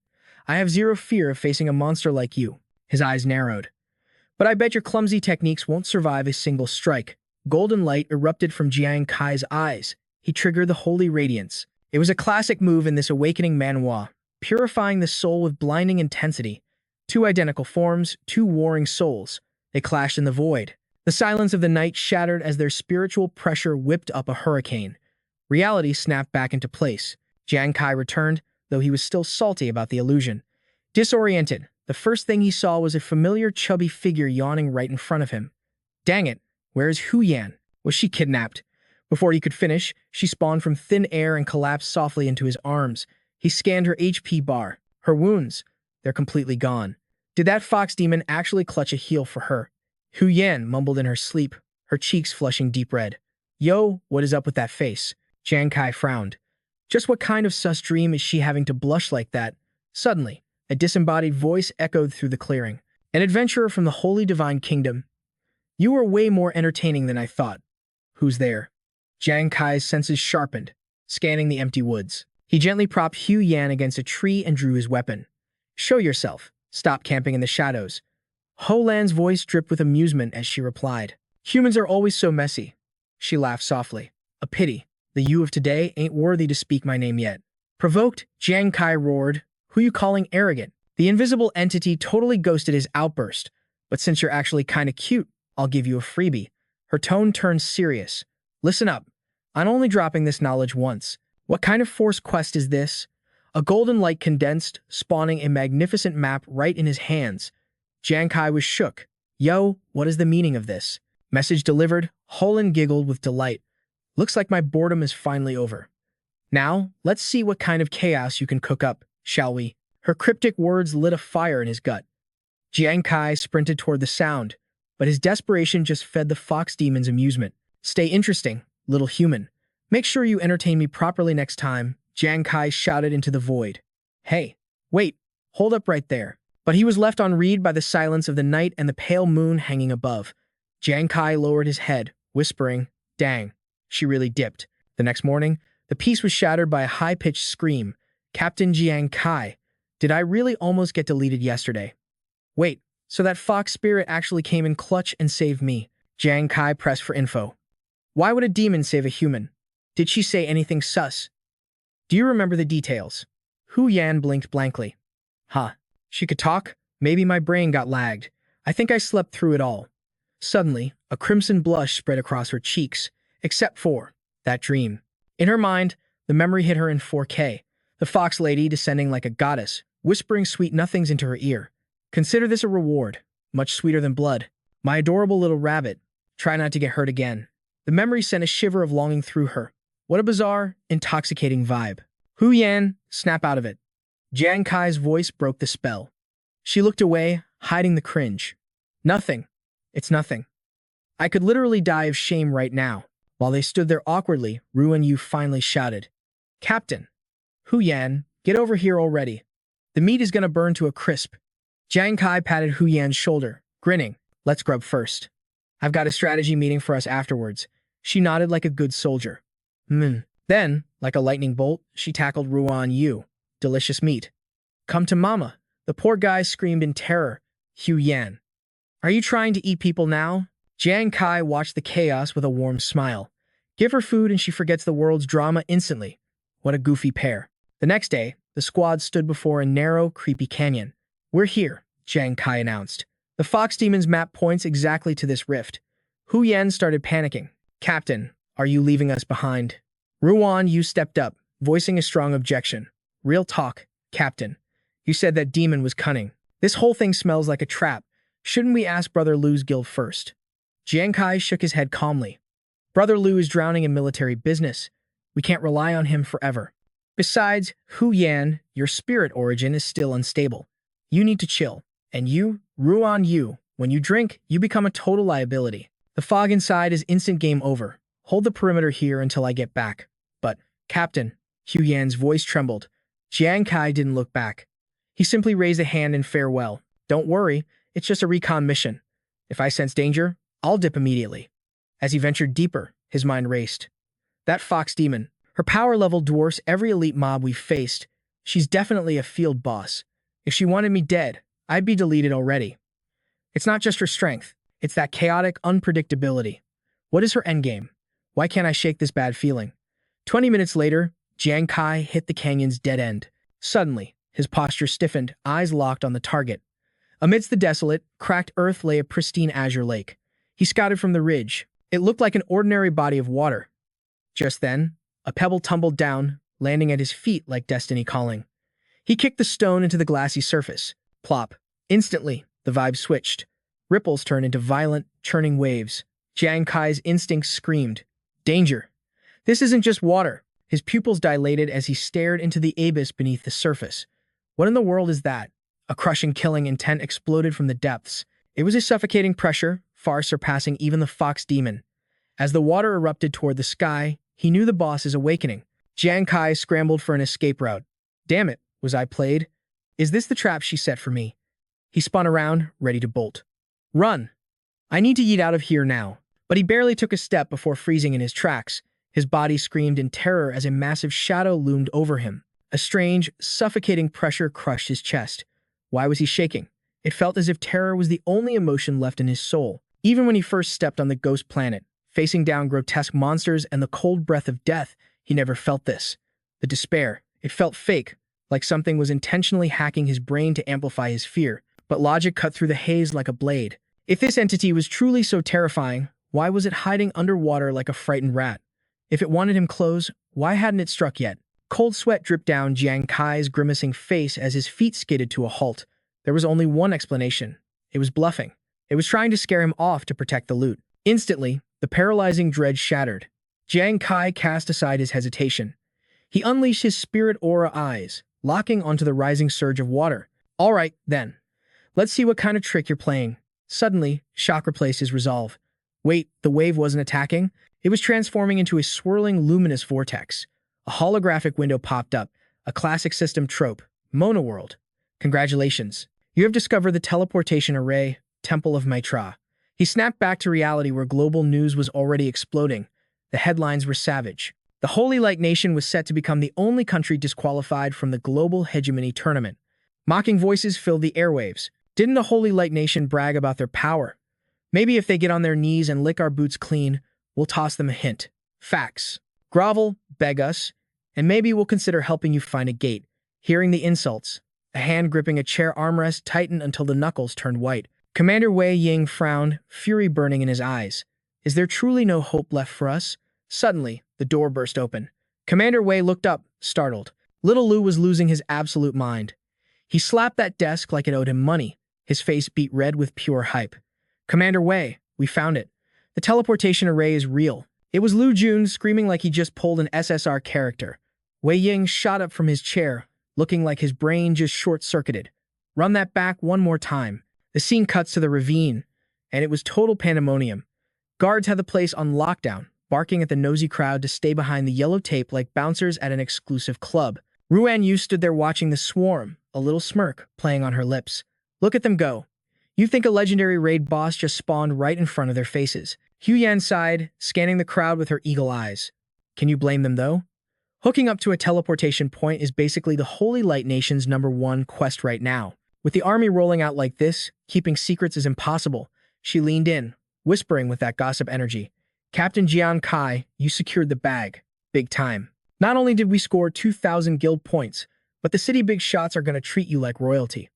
Speaker 1: I have zero fear of facing a monster like you. His eyes narrowed. But I bet your clumsy techniques won't survive a single strike. Golden light erupted from Jang Kai's eyes. He triggered the holy radiance. It was a classic move in this awakening manhwa, purifying the soul with blinding intensity. Two identical forms, two warring souls. They clashed in the void. The silence of the night shattered as their spiritual pressure whipped up a hurricane. Reality snapped back into place. Jang Kai returned, though he was still salty about the illusion. Disoriented, the first thing he saw was a familiar chubby figure yawning right in front of him. Dang it, where is Hu Yan? Was she kidnapped? Before he could finish, she spawned from thin air and collapsed softly into his arms. He scanned her HP bar. Her wounds, they're completely gone. Did that fox demon actually clutch a heal for her? Hu Yan mumbled in her sleep, her cheeks flushing deep red. Yo, what is up with that face? Jang Kai frowned. Just what kind of sus dream is she having to blush like that? Suddenly, a disembodied voice echoed through the clearing. An adventurer from the Holy Divine Kingdom. You are way more entertaining than I thought. Who's there? Jang Kai's senses sharpened, scanning the empty woods. He gently propped Hu Yan against a tree and drew his weapon. Show yourself. Stop camping in the shadows. Ho Lan's voice dripped with amusement as she replied. Humans are always so messy. She laughed softly. A pity. The you of today ain't worthy to speak my name yet. Provoked, Jang Kai roared. Who you calling arrogant? The invisible entity totally ghosted his outburst. But since you're actually kinda cute, I'll give you a freebie. Her tone turned serious. Listen up. I'm only dropping this knowledge once. What kind of forced quest is this? A golden light condensed, spawning a magnificent map right in his hands. Jang Kai was shook. Yo, what is the meaning of this? Message delivered. Holland giggled with delight. Looks like my boredom is finally over. Now, let's see what kind of chaos you can cook up, shall we? Her cryptic words lit a fire in his gut. Jang Kai sprinted toward the sound, but his desperation just fed the fox demon's amusement. Stay interesting, little human. Make sure you entertain me properly next time, Jang Kai shouted into the void. Hey, wait, hold up right there. But he was left on read by the silence of the night and the pale moon hanging above. Jang Kai lowered his head, whispering, Dang, she really dipped. The next morning, the peace was shattered by a high-pitched scream. Captain Jang Kai, did I really almost get deleted yesterday? Wait, so that fox spirit actually came in clutch and saved me. Jang Kai pressed for info. Why would a demon save a human? Did she say anything sus? Do you remember the details? Hu Yan blinked blankly. Huh. She could talk? Maybe my brain got lagged. I think I slept through it all. Suddenly, a crimson blush spread across her cheeks, except for that dream. In her mind, the memory hit her in 4K. The fox lady descending like a goddess, whispering sweet nothings into her ear. Consider this a reward, much sweeter than blood. My adorable little rabbit. Try not to get hurt again. The memory sent a shiver of longing through her. What a bizarre, intoxicating vibe. Hu Yan, snap out of it. Jang Kai's voice broke the spell. She looked away, hiding the cringe. Nothing. It's nothing. I could literally die of shame right now. While they stood there awkwardly, Ruan Yu finally shouted. Captain. Hu Yan, get over here already. The meat is gonna burn to a crisp. Jang Kai patted Hu Yan's shoulder, grinning. Let's grub first. I've got a strategy meeting for us afterwards. She nodded like a good soldier. Then, like a lightning bolt, she tackled Ruan Yu. Delicious meat. Come to mama. The poor guy screamed in terror. Hu Yan. Are you trying to eat people now? Jang Kai watched the chaos with a warm smile. Give her food and she forgets the world's drama instantly. What a goofy pair. The next day, the squad stood before a narrow, creepy canyon. We're here, Jang Kai announced. The fox demon's map points exactly to this rift. Hu Yan started panicking. Captain, are you leaving us behind? Ruan Yu stepped up, voicing a strong objection. Real talk, Captain. You said that demon was cunning. This whole thing smells like a trap. Shouldn't we ask Brother Lu's guild first? Jang Kai shook his head calmly. Brother Lu is drowning in military business. We can't rely on him forever. Besides, Hu Yan, your spirit origin is still unstable. You need to chill. And you, Ruan Yu, when you drink, you become a total liability. The fog inside is instant game over. Hold the perimeter here until I get back. But, Captain, Hu Yan's voice trembled. Jang Kai didn't look back. He simply raised a hand in farewell. Don't worry, it's just a recon mission. If I sense danger, I'll dip immediately. As he ventured deeper, his mind raced. That fox demon, her power level dwarfs every elite mob we've faced. She's definitely a field boss. If she wanted me dead, I'd be deleted already. It's not just her strength, it's that chaotic unpredictability. What is her endgame? Why can't I shake this bad feeling? 20 minutes later, Jang Kai hit the canyon's dead end. Suddenly, his posture stiffened, eyes locked on the target. Amidst the desolate, cracked earth lay a pristine azure lake. He scouted from the ridge. It looked like an ordinary body of water. Just then, a pebble tumbled down, landing at his feet like destiny calling. He kicked the stone into the glassy surface. Plop. Instantly, the vibe switched. Ripples turned into violent, churning waves. Jang Kai's instincts screamed. Danger! This isn't just water. His pupils dilated as he stared into the abyss beneath the surface. What in the world is that? A crushing, killing intent exploded from the depths. It was a suffocating pressure, far surpassing even the fox demon. As the water erupted toward the sky, he knew the boss is awakening. Jang Kai scrambled for an escape route. Damn it, was I played? Is this the trap she set for me? He spun around, ready to bolt. Run! I need to yeet out of here now. But he barely took a step before freezing in his tracks. His body screamed in terror as a massive shadow loomed over him. A strange, suffocating pressure crushed his chest. Why was he shaking? It felt as if terror was the only emotion left in his soul. Even when he first stepped on the ghost planet, facing down grotesque monsters and the cold breath of death, he never felt this. The despair. It felt fake, like something was intentionally hacking his brain to amplify his fear. But logic cut through the haze like a blade. If this entity was truly so terrifying, why was it hiding underwater like a frightened rat? If it wanted him close, why hadn't it struck yet? Cold sweat dripped down Jang Kai's grimacing face as his feet skidded to a halt. There was only one explanation. It was bluffing. It was trying to scare him off to protect the loot. Instantly, the paralyzing dread shattered. Jang Kai cast aside his hesitation. He unleashed his spirit aura eyes, locking onto the rising surge of water. All right, then. Let's see what kind of trick you're playing. Suddenly, shock replaced his resolve. Wait, the wave wasn't attacking? It was transforming into a swirling, luminous vortex. A holographic window popped up, a classic system trope, Monoworld. Congratulations. You have discovered the teleportation array, Temple of Mitra. He snapped back to reality where global news was already exploding. The headlines were savage. The Holy Light Nation was set to become the only country disqualified from the global hegemony tournament. Mocking voices filled the airwaves. Didn't the Holy Light Nation brag about their power? Maybe if they get on their knees and lick our boots clean, we'll toss them a hint. Facts. Grovel, beg us, and maybe we'll consider helping you find a gate. Hearing the insults, a hand gripping a chair armrest tightened until the knuckles turned white. Commander Wei Ying frowned, fury burning in his eyes. Is there truly no hope left for us? Suddenly, the door burst open. Commander Wei looked up, startled. Little Lu was losing his absolute mind. He slapped that desk like it owed him money. His face beat red with pure hype. Commander Wei, we found it. The teleportation array is real. It was Lu Jun screaming like he just pulled an SSR character. Wei Ying shot up from his chair, looking like his brain just short-circuited. Run that back one more time. The scene cuts to the ravine, and it was total pandemonium. Guards had the place on lockdown, barking at the nosy crowd to stay behind the yellow tape like bouncers at an exclusive club. Ruan Yu stood there watching the swarm, a little smirk playing on her lips. Look at them go. You think a legendary raid boss just spawned right in front of their faces. Hu Yan sighed, scanning the crowd with her eagle eyes. Can you blame them, though? Hooking up to a teleportation point is basically the Holy Light Nation's #1 quest right now. With the army rolling out like this, keeping secrets is impossible. She leaned in, whispering with that gossip energy. Captain Jang Kai, you secured the bag. Big time. Not only did we score 2,000 guild points, but the city big shots are going to treat you like royalty.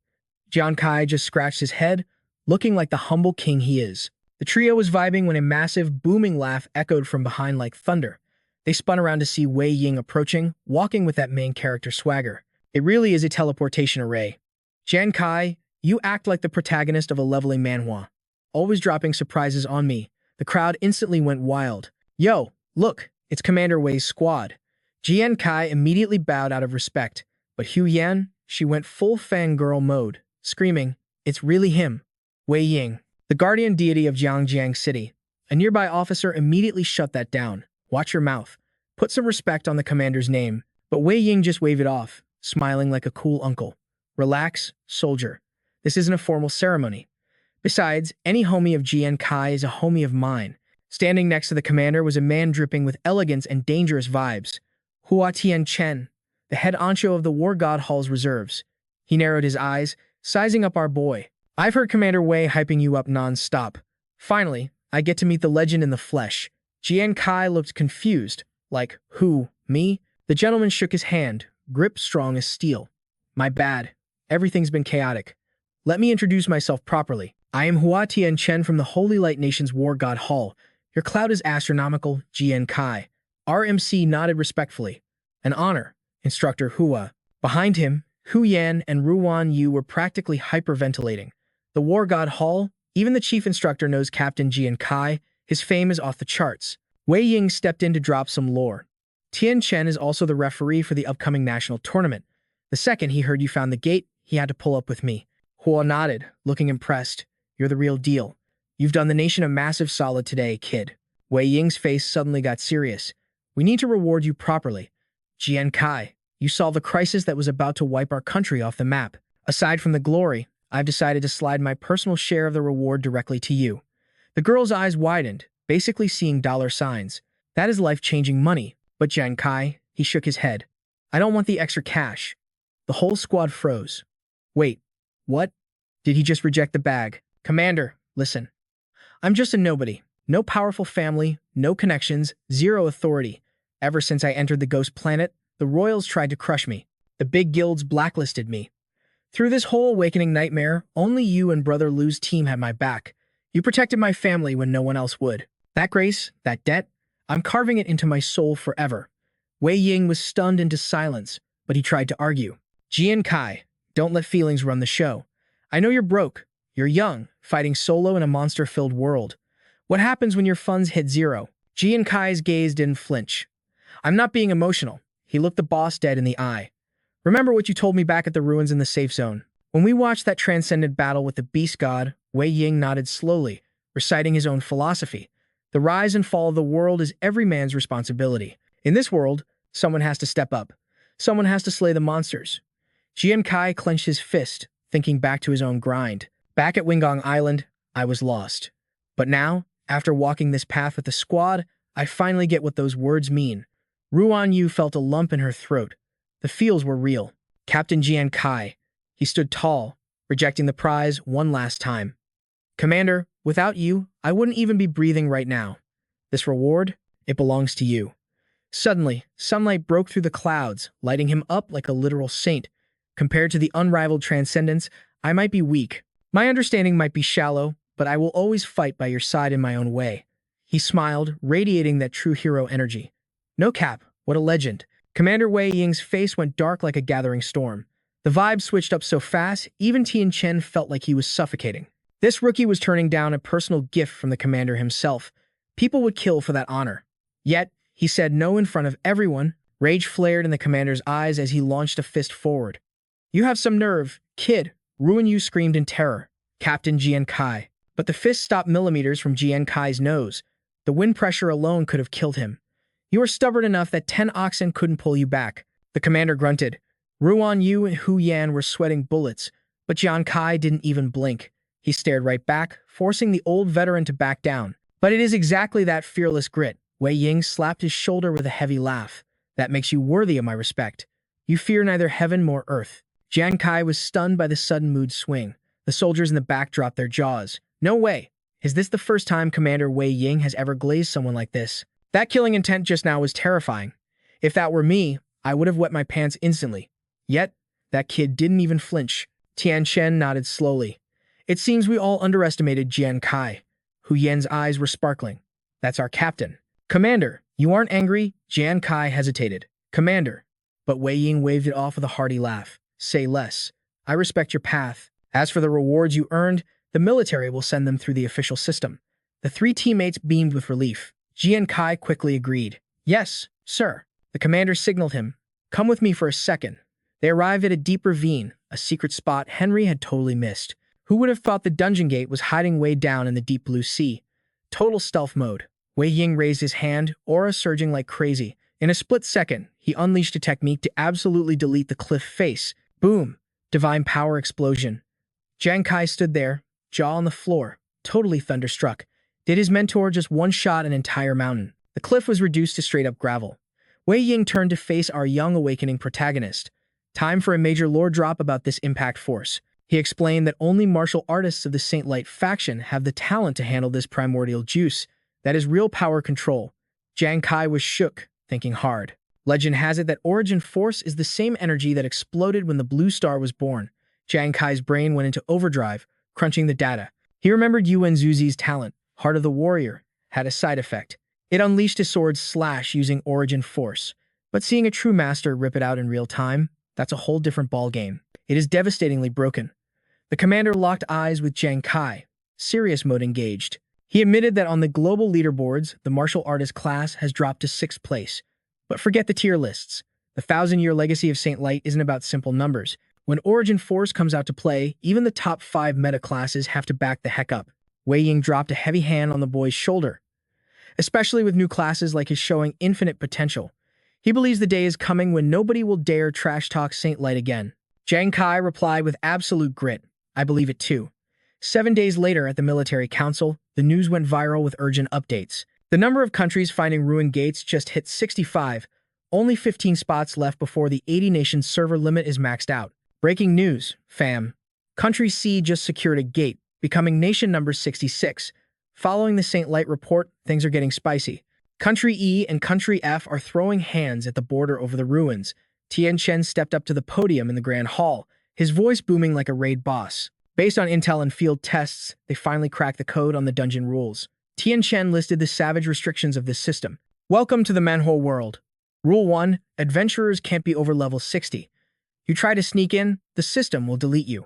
Speaker 1: Jang Kai just scratched his head, looking like the humble king he is. The trio was vibing when a massive, booming laugh echoed from behind like thunder. They spun around to see Wei Ying approaching, walking with that main character swagger. It really is a teleportation array. Jang Kai, you act like the protagonist of a leveling manhwa. Always dropping surprises on me. The crowd instantly went wild. Yo, look, it's Commander Wei's squad. Jian Kai immediately bowed out of respect, but Hu Yan, she went full fangirl mode, screaming, "It's really him, Wei Ying, the guardian deity of Jiangjiang City." A nearby officer immediately shut that down. "Watch your mouth. Put some respect on the commander's name." But Wei Ying just waved it off, smiling like a cool uncle. "Relax, soldier. This isn't a formal ceremony. Besides, any homie of Jian Kai is a homie of mine." Standing next to the commander was a man dripping with elegance and dangerous vibes. Hua Tian Chen, the head honcho of the War God Hall's reserves. He narrowed his eyes, sizing up our boy. "I've heard Commander Wei hyping you up non-stop. Finally, I get to meet the legend in the flesh." Jian Kai looked confused, like, "Who, me?" The gentleman shook his hand, grip strong as steel. "My bad. Everything's been chaotic. Let me introduce myself properly. I am Hua Tian Chen from the Holy Light Nation's War God Hall. Your clout is astronomical, Jian Kai." RMC nodded respectfully. "An honor, Instructor Hua." Behind him, Hu Yan and Ruan Yu were practically hyperventilating. The War God Hall, even the chief instructor knows Captain Jian Kai. His fame is off the charts. Wei Ying stepped in to drop some lore. "Tian Chen is also the referee for the upcoming national tournament. The second he heard you found the gate, he had to pull up with me." Hua nodded, looking impressed. "You're the real deal. You've done the nation a massive solid today, kid." Wei Ying's face suddenly got serious. "We need to reward you properly. Jian Kai, you solved a crisis that was about to wipe our country off the map. Aside from the glory, I've decided to slide my personal share of the reward directly to you." The girl's eyes widened, basically seeing dollar signs. "That is life-changing money." But Jian Kai, he shook his head. "I don't want the extra cash." The whole squad froze. "Wait, what? Did he just reject the bag?" "Commander, listen. I'm just a nobody. No powerful family, no connections, zero authority. Ever since I entered the ghost planet, the royals tried to crush me. The big guilds blacklisted me. Through this whole awakening nightmare, only you and Brother Lu's team had my back. You protected my family when no one else would. That grace, that debt, I'm carving it into my soul forever." Wei Ying was stunned into silence, but he tried to argue. "Jian Kai, don't let feelings run the show. I know you're broke. You're young, fighting solo in a monster-filled world. What happens when your funds hit zero?" Jian Kai's gaze didn't flinch. "I'm not being emotional." He looked the boss dead in the eye. "Remember what you told me back at the ruins in the safe zone? When we watched that transcendent battle with the beast god," Wei Ying nodded slowly, reciting his own philosophy. "The rise and fall of the world is every man's responsibility. In this world, someone has to step up. Someone has to slay the monsters." Jian Kai clenched his fist, thinking back to his own grind. "Back at Wingong Island, I was lost. But now, after walking this path with the squad, I finally get what those words mean." Ruan Yu felt a lump in her throat. The feels were real. Captain Jian Kai. He stood tall, rejecting the prize one last time. "Commander, without you, I wouldn't even be breathing right now. This reward, it belongs to you." Suddenly, sunlight broke through the clouds, lighting him up like a literal saint. "Compared to the unrivaled transcendence, I might be weak. My understanding might be shallow, but I will always fight by your side in my own way." He smiled, radiating that true hero energy. "No cap, what a legend." Commander Wei Ying's face went dark like a gathering storm. The vibe switched up so fast, even Tian Chen felt like he was suffocating. This rookie was turning down a personal gift from the commander himself. People would kill for that honor. Yet, he said no in front of everyone. Rage flared in the commander's eyes as he launched a fist forward. "You have some nerve, kid," Ruan Yu screamed in terror. "Captain Jian Kai." But the fist stopped millimeters from Jian Kai's nose. The wind pressure alone could have killed him. "You are stubborn enough that 10 oxen couldn't pull you back." The commander grunted. Ruan Yu and Hu Yan were sweating bullets, but Jian Kai didn't even blink. He stared right back, forcing the old veteran to back down. "But it is exactly that fearless grit." Wei Ying slapped his shoulder with a heavy laugh. "That makes you worthy of my respect. You fear neither heaven nor earth." Jian Kai was stunned by the sudden mood swing. The soldiers in the back dropped their jaws. "No way. Is this the first time Commander Wei Ying has ever glazed someone like this?" That killing intent just now was terrifying. If that were me, I would have wet my pants instantly. Yet, that kid didn't even flinch. Tian Chen nodded slowly. "It seems we all underestimated Jian Kai." Hu Yan's eyes were sparkling. "That's our captain." "Commander, you aren't angry?" Jian Kai hesitated. "Commander." But Wei Ying waved it off with a hearty laugh. "Say less. I respect your path. As for the rewards you earned, the military will send them through the official system." The three teammates beamed with relief. Jang Kai quickly agreed. Yes, sir. The commander signaled him. Come with me for a second. They arrived at a deep ravine, a secret spot Henry had totally missed. Who would have thought the dungeon gate was hiding way down in the deep blue sea? Total stealth mode. Wei Ying raised his hand, aura surging like crazy. In a split second, he unleashed a technique to absolutely delete the cliff face. Boom! Divine power explosion. Jang Kai stood there, jaw on the floor, totally thunderstruck. Did his mentor just one-shot an entire mountain? The cliff was reduced to straight-up gravel. Wei Ying turned to face our young awakening protagonist. Time for a major lore drop about this impact force. He explained that only martial artists of the Saint Light faction have the talent to handle this primordial juice. That is real power control. Jang Kai was shook, thinking hard. Legend has it that Origin Force is the same energy that exploded when the Blue Star was born. Jang Kai's brain went into overdrive, crunching the data. He remembered Yuan Zuzi's talent, Heart of the Warrior, had a side effect. It unleashed a sword slash using Origin Force. But seeing a true master rip it out in real time, that's a whole different ballgame. It is devastatingly broken. The commander locked eyes with Jang Kai. Serious mode engaged. He admitted that on the global leaderboards, the martial artist class has dropped to 6th place. But forget the tier lists. The 1,000-year legacy of Saint Light isn't about simple numbers. When Origin Force comes out to play, even the top 5 meta classes have to back the heck up. Wei Ying dropped a heavy hand on the boy's shoulder. Especially with new classes like his showing infinite potential. He believes the day is coming when nobody will dare trash-talk Saint Light again. Jang Kai replied with absolute grit. I believe it too. 7 days later at the military council, the news went viral with urgent updates. The number of countries finding ruined gates just hit 65. Only 15 spots left before the 80-nation server limit is maxed out. Breaking news, fam. Country C just secured a gate, becoming nation number 66. Following the Saint Light report, things are getting spicy. Country E and Country F are throwing hands at the border over the ruins. Tian Chen stepped up to the podium in the Grand Hall, his voice booming like a raid boss. Based on intel and field tests, they finally cracked the code on the dungeon rules. Tian Chen listed the savage restrictions of this system. Welcome to the Manhwa world. Rule 1, adventurers can't be over level 60. You try to sneak in, the system will delete you.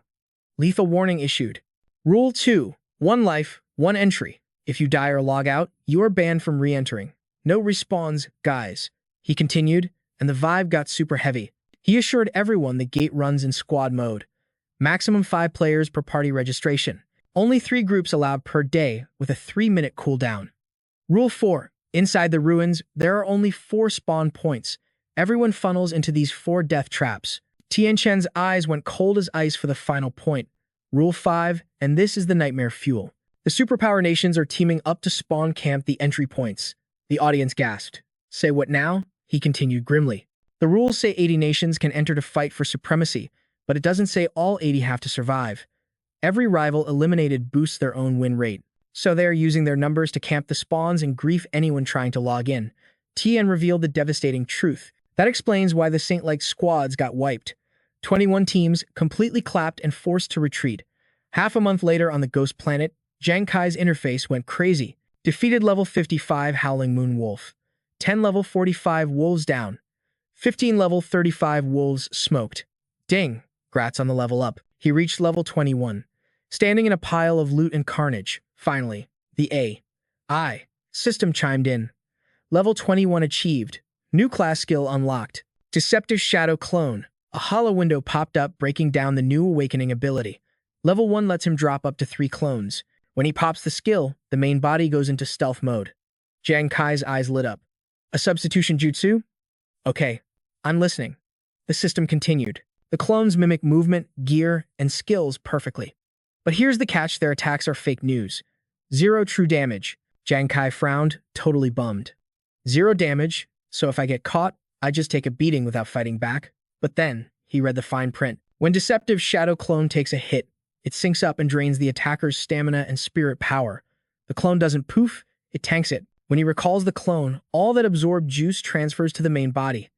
Speaker 1: Lethal warning issued. Rule 2, 1 life, 1 entry. If you die or log out, you are banned from re-entering. No respawns, guys. He continued, and the vibe got super heavy. He assured everyone the gate runs in squad mode. Maximum 5 players per party registration. Only 3 groups allowed per day with a 3-minute cooldown. Rule 4. Inside the ruins, there are only 4 spawn points. Everyone funnels into these 4 death traps. Tian Chen's eyes went cold as ice for the final point. Rule 5, and this is the nightmare fuel. The superpower nations are teaming up to spawn camp the entry points. The audience gasped. Say what now? He continued grimly. The rules say 80 nations can enter to fight for supremacy, but it doesn't say all 80 have to survive. Every rival eliminated boosts their own win rate, so they are using their numbers to camp the spawns and grief anyone trying to log in. Tian revealed the devastating truth. That explains why the Saint-like squads got wiped. 21 teams completely clapped and forced to retreat. Half a month later on the ghost planet, Jang Kai's interface went crazy. Defeated level 55 Howling Moon Wolf. 10 level 45 Wolves down. 15 level 35 Wolves smoked. Ding! Grats on the level up. He reached level 21. Standing in a pile of loot and carnage. Finally, the AI system chimed in. Level 21 achieved. New class skill unlocked. Deceptive Shadow Clone. A hollow window popped up, breaking down the new awakening ability. Level 1 lets him drop up to 3 clones. When he pops the skill, the main body goes into stealth mode. Jang Kai's eyes lit up. A substitution jutsu? Okay, I'm listening. The system continued. The clones mimic movement, gear, and skills perfectly. But here's the catch, their attacks are fake news. 0 true damage. Jang Kai frowned, totally bummed. 0 damage, so if I get caught, I just take a beating without fighting back. But then, he read the fine print. When Deceptive Shadow Clone takes a hit, it syncs up and drains the attacker's stamina and spirit power. The clone doesn't poof, it tanks it. When he recalls the clone, all that absorbed juice transfers to the main body.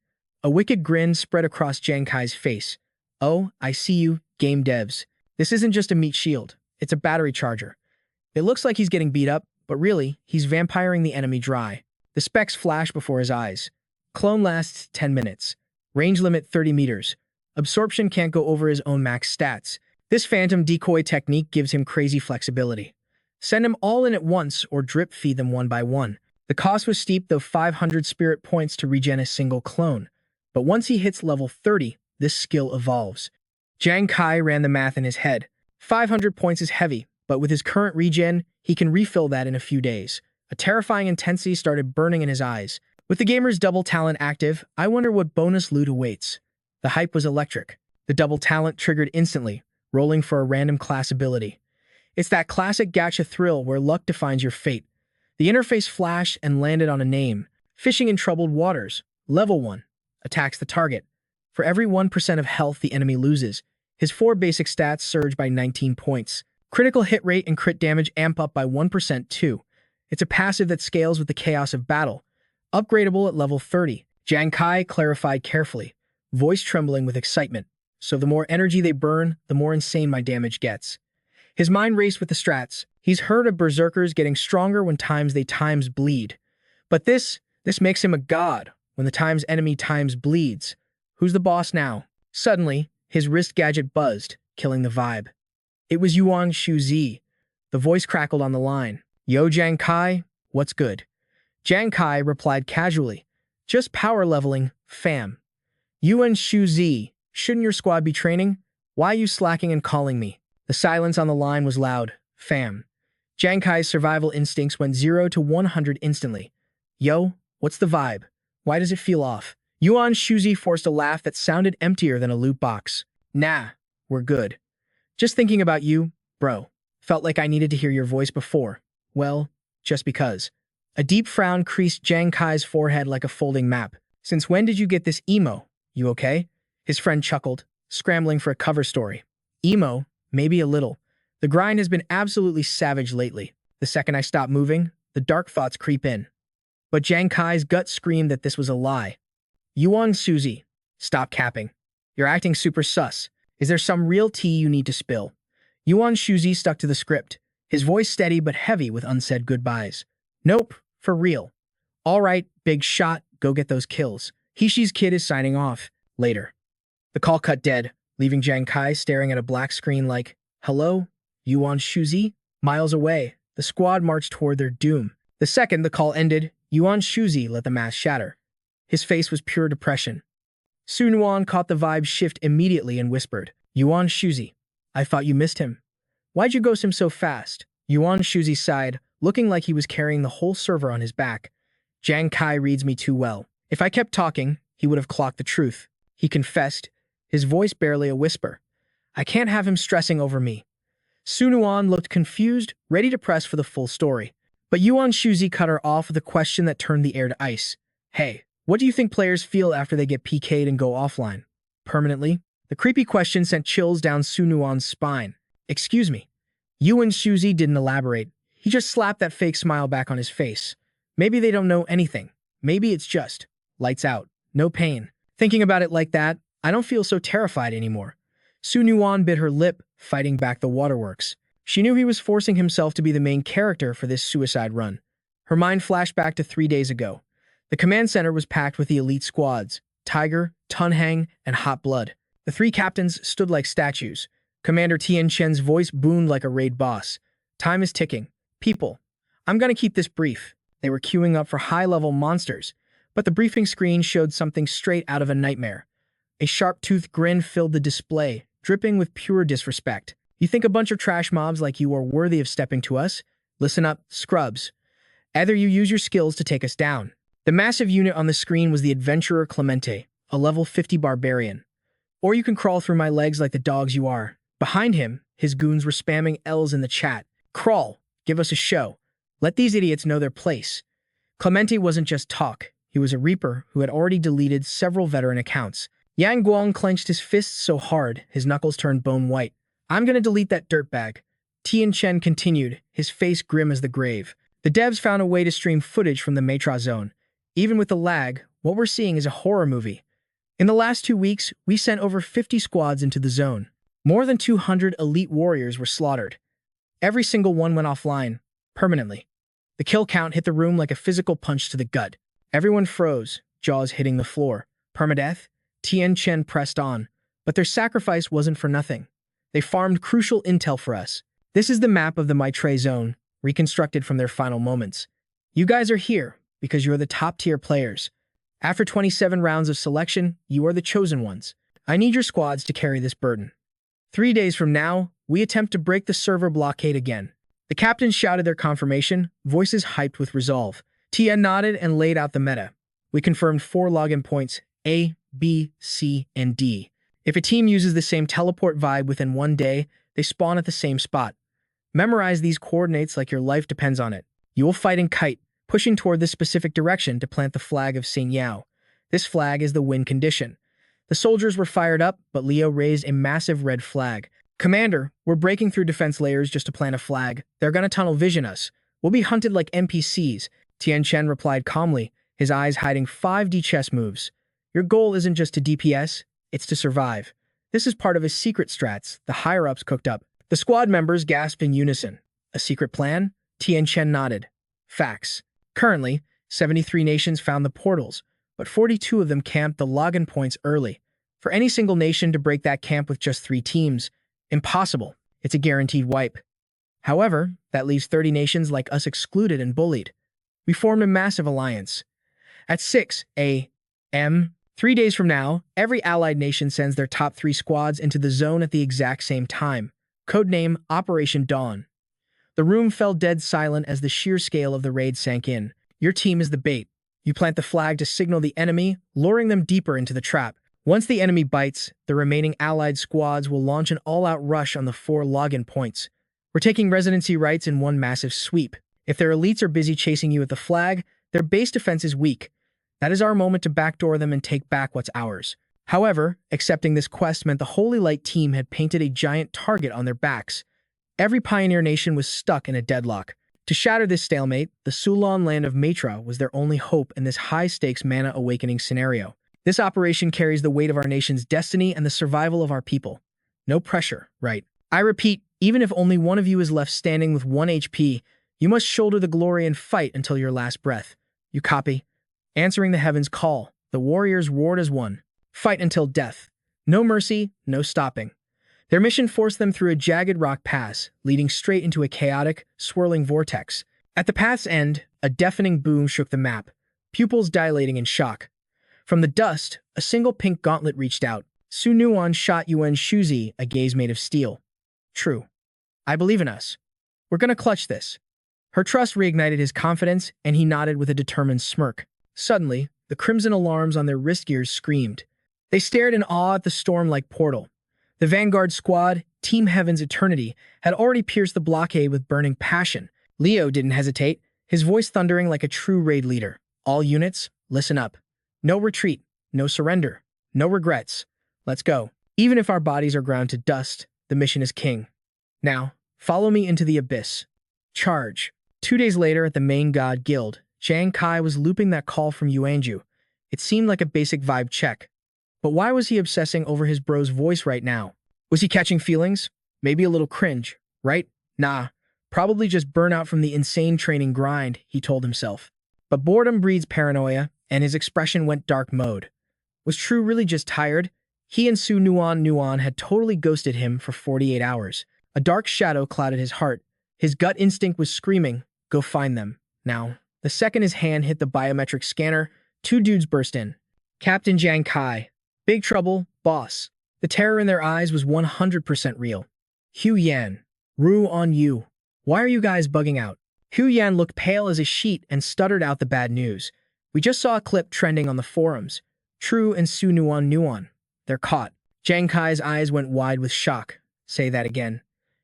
Speaker 1: A wicked grin spread across Jang Kai's face. Oh, I see you, game devs. This isn't just a meat shield, it's a battery charger. It looks like he's getting beat up, but really, he's vampiring the enemy dry. The specs flash before his eyes. Clone lasts 10 minutes. Range limit 30 meters. Absorption can't go over his own max stats. This phantom decoy technique gives him crazy flexibility. Send him all in at once or drip feed them one by one. The cost was steep, though 500 spirit points to regen a single clone. But once he hits level 30, this skill evolves. Jang Kai ran the math in his head. 500 points is heavy, but with his current regen, he can refill that in a few days. A terrifying intensity started burning in his eyes. With the gamer's double talent active, I wonder what bonus loot awaits. The hype was electric. The double talent triggered instantly, rolling for a random class ability. It's that classic gacha thrill where luck defines your fate. The interface flashed and landed on a name. Fishing in troubled waters. Level 1. Attacks the target. For every 1% of health the enemy loses, his 4 basic stats surge by 19 points. Critical hit rate and crit damage amp up by 1% too. It's a passive that scales with the chaos of battle. Upgradable at level 30. Jang Kai clarified carefully, voice trembling with excitement. So the more energy they burn, the more insane my damage gets. His mind raced with the strats. He's heard of berserkers getting stronger when they times bleed. But this makes him a god when the times enemy times bleeds. Who's the boss now? Suddenly, his wrist gadget buzzed, killing the vibe. It was Yuan Shuzi. The voice crackled on the line. Yo, Jang Kai, what's good? Jang Kai replied casually. Just power leveling, fam. Yuan Shuzi, shouldn't your squad be training? Why are you slacking and calling me? The silence on the line was loud. Fam. Jang Kai's survival instincts went 0 to 100 instantly. Yo, what's the vibe? Why does it feel off? Yuan Shuzi forced a laugh that sounded emptier than a loot box. Nah, we're good. Just thinking about you, bro. Felt like I needed to hear your voice before. Well, just because. A deep frown creased Jang Kai's forehead like a folding map. Since when did you get this emo? You okay? His friend chuckled, scrambling for a cover story. Emo? Maybe a little. The grind has been absolutely savage lately. The second I stop moving, the dark thoughts creep in. But Jang Kai's gut screamed that this was a lie. Yuan Suzy, stop capping. You're acting super sus. Is there some real tea you need to spill? Yuan Shuzi stuck to the script, his voice steady but heavy with unsaid goodbyes. Nope, for real. All right, big shot, go get those kills. Hishi's kid is signing off. Later. The call cut dead, leaving Jang Kai staring at a black screen like, hello? Yuan Shuzi? Miles away, the squad marched toward their doom. The second the call ended, Yuan Shuzi let the mask shatter. His face was pure depression. Su Nuan caught the vibe shift immediately and whispered, Yuan Shuzi, I thought you missed him. Why'd you ghost him so fast? Yuan Shuzi sighed, looking like he was carrying the whole server on his back. Jang Kai reads me too well. If I kept talking, he would have clocked the truth. He confessed, his voice barely a whisper. I can't have him stressing over me. Su Nuan looked confused, ready to press for the full story. But Yuan Shuzi cut her off with a question that turned the air to ice. Hey, what do you think players feel after they get PK'd and go offline? Permanently? The creepy question sent chills down Su Nuan's spine. Excuse me. Yuan Shuzi didn't elaborate. He just slapped that fake smile back on his face. Maybe they don't know anything. Maybe it's just lights out. No pain. Thinking about it like that, I don't feel so terrified anymore. Su Nuan bit her lip, fighting back the waterworks. She knew he was forcing himself to be the main character for this suicide run. Her mind flashed back to 3 days ago. The command center was packed with the elite squads, Tiger, Tunhang, and Hot Blood. The 3 captains stood like statues. Commander Tian Chen's voice boomed like a raid boss. Time is ticking. People, I'm gonna keep this brief. They were queuing up for high-level monsters, but the briefing screen showed something straight out of a nightmare. A sharp-toothed grin filled the display, dripping with pure disrespect. You think a bunch of trash mobs like you are worthy of stepping to us? Listen up, scrubs. Either you use your skills to take us down. The massive unit on the screen was the adventurer Clemente, a level 50 barbarian. Or you can crawl through my legs like the dogs you are. Behind him, his goons were spamming L's in the chat. Crawl, give us a show. Let these idiots know their place. Clemente wasn't just talk. He was a reaper who had already deleted several veteran accounts. Yang Guang clenched his fists so hard, his knuckles turned bone white. I'm gonna delete that dirtbag. Tian Chen continued, his face grim as the grave. The devs found a way to stream footage from the Matra zone. Even with the lag, what we're seeing is a horror movie. In the last 2 weeks, we sent over 50 squads into the zone. More than 200 elite warriors were slaughtered. Every single one went offline, permanently. The kill count hit the room like a physical punch to the gut. Everyone froze, jaws hitting the floor. Permadeath? Tian Chen pressed on. But their sacrifice wasn't for nothing. They farmed crucial intel for us. This is the map of the Maitre zone, reconstructed from their final moments. You guys are here because you're the top-tier players. After 27 rounds of selection, you are the chosen ones. I need your squads to carry this burden. 3 days from now, we attempt to break the server blockade again. The captains shouted their confirmation, voices hyped with resolve. Tien nodded and laid out the meta. We confirmed 4 login points, A, B, C, and D. If a team uses the same teleport vibe within 1 day, they spawn at the same spot. Memorize these coordinates like your life depends on it. You will fight in Kite, pushing toward this specific direction to plant the flag of Xing Yao. This flag is the win condition. The soldiers were fired up, but Leo raised a massive red flag. Commander, we're breaking through defense layers just to plant a flag. They're gonna tunnel vision us. We'll be hunted like NPCs. Tian Chen replied calmly, his eyes hiding 5D chess moves. Your goal isn't just to DPS, it's to survive. This is part of his secret strats, the higher-ups cooked up. The squad members gasped in unison. A secret plan? Tian Chen nodded. Facts. Currently, 73 nations found the portals, but 42 of them camped the login points early. For any single nation to break that camp with just 3 teams, impossible. It's a guaranteed wipe. However, that leaves 30 nations like us excluded and bullied. We formed a massive alliance. At 6 a.m., 3 days from now, every allied nation sends their top 3 squads into the zone at the exact same time. Codename Operation Dawn. The room fell dead silent as the sheer scale of the raid sank in. Your team is the bait. You plant the flag to signal the enemy, luring them deeper into the trap. Once the enemy bites, the remaining allied squads will launch an all-out rush on the 4 login points. We're taking residency rights in one massive sweep. If their elites are busy chasing you at the flag, their base defense is weak. That is our moment to backdoor them and take back what's ours. However, accepting this quest meant the Holy Light team had painted a giant target on their backs. Every pioneer nation was stuck in a deadlock. To shatter this stalemate, the Sulan land of Matra was their only hope in this high-stakes mana awakening scenario. This operation carries the weight of our nation's destiny and the survival of our people. No pressure, right? I repeat, even if only one of you is left standing with 1 HP, you must shoulder the glory and fight until your last breath. You copy? Answering the heavens' call, the warriors roared as one. Fight until death. No mercy, no stopping. Their mission forced them through a jagged rock pass, leading straight into a chaotic, swirling vortex. At the path's end, a deafening boom shook the map, pupils dilating in shock. From the dust, a single pink gauntlet reached out. Su Nuan shot Yuan Shuzi, a gaze made of steel. True. I believe in us. We're gonna clutch this. Her trust reignited his confidence, and he nodded with a determined smirk. Suddenly, the crimson alarms on their wrist gears screamed. They stared in awe at the storm-like portal. The Vanguard squad, Team Heaven's Eternity, had already pierced the blockade with burning passion. Leo didn't hesitate, his voice thundering like a true raid leader. All units, listen up. No retreat, no surrender, no regrets. Let's go. Even if our bodies are ground to dust, the mission is king. Now, follow me into the abyss. Charge. 2 days later at the main god guild, Jang Kai was looping that call from Yuanju. It seemed like a basic vibe check. But why was he obsessing over his bro's voice right now? Was he catching feelings? Maybe a little cringe, right? Nah, probably just burnout from the insane training grind, he told himself. But boredom breeds paranoia, and his expression went dark mode. Was True really just tired? He and Su Nuan had totally ghosted him for 48 hours. A dark shadow clouded his heart. His gut instinct was screaming, go find them, now. The second his hand hit the biometric scanner, 2 dudes burst in. Captain Jang Kai. Big trouble, boss. The terror in their eyes was 100% real. Hu Yan. Ru on you. Why are you guys bugging out? Hu Yan looked pale as a sheet and stuttered out the bad news. We just saw a clip trending on the forums. True and Su Nuan. They're caught. Jang Kai's eyes went wide with shock. Say that again.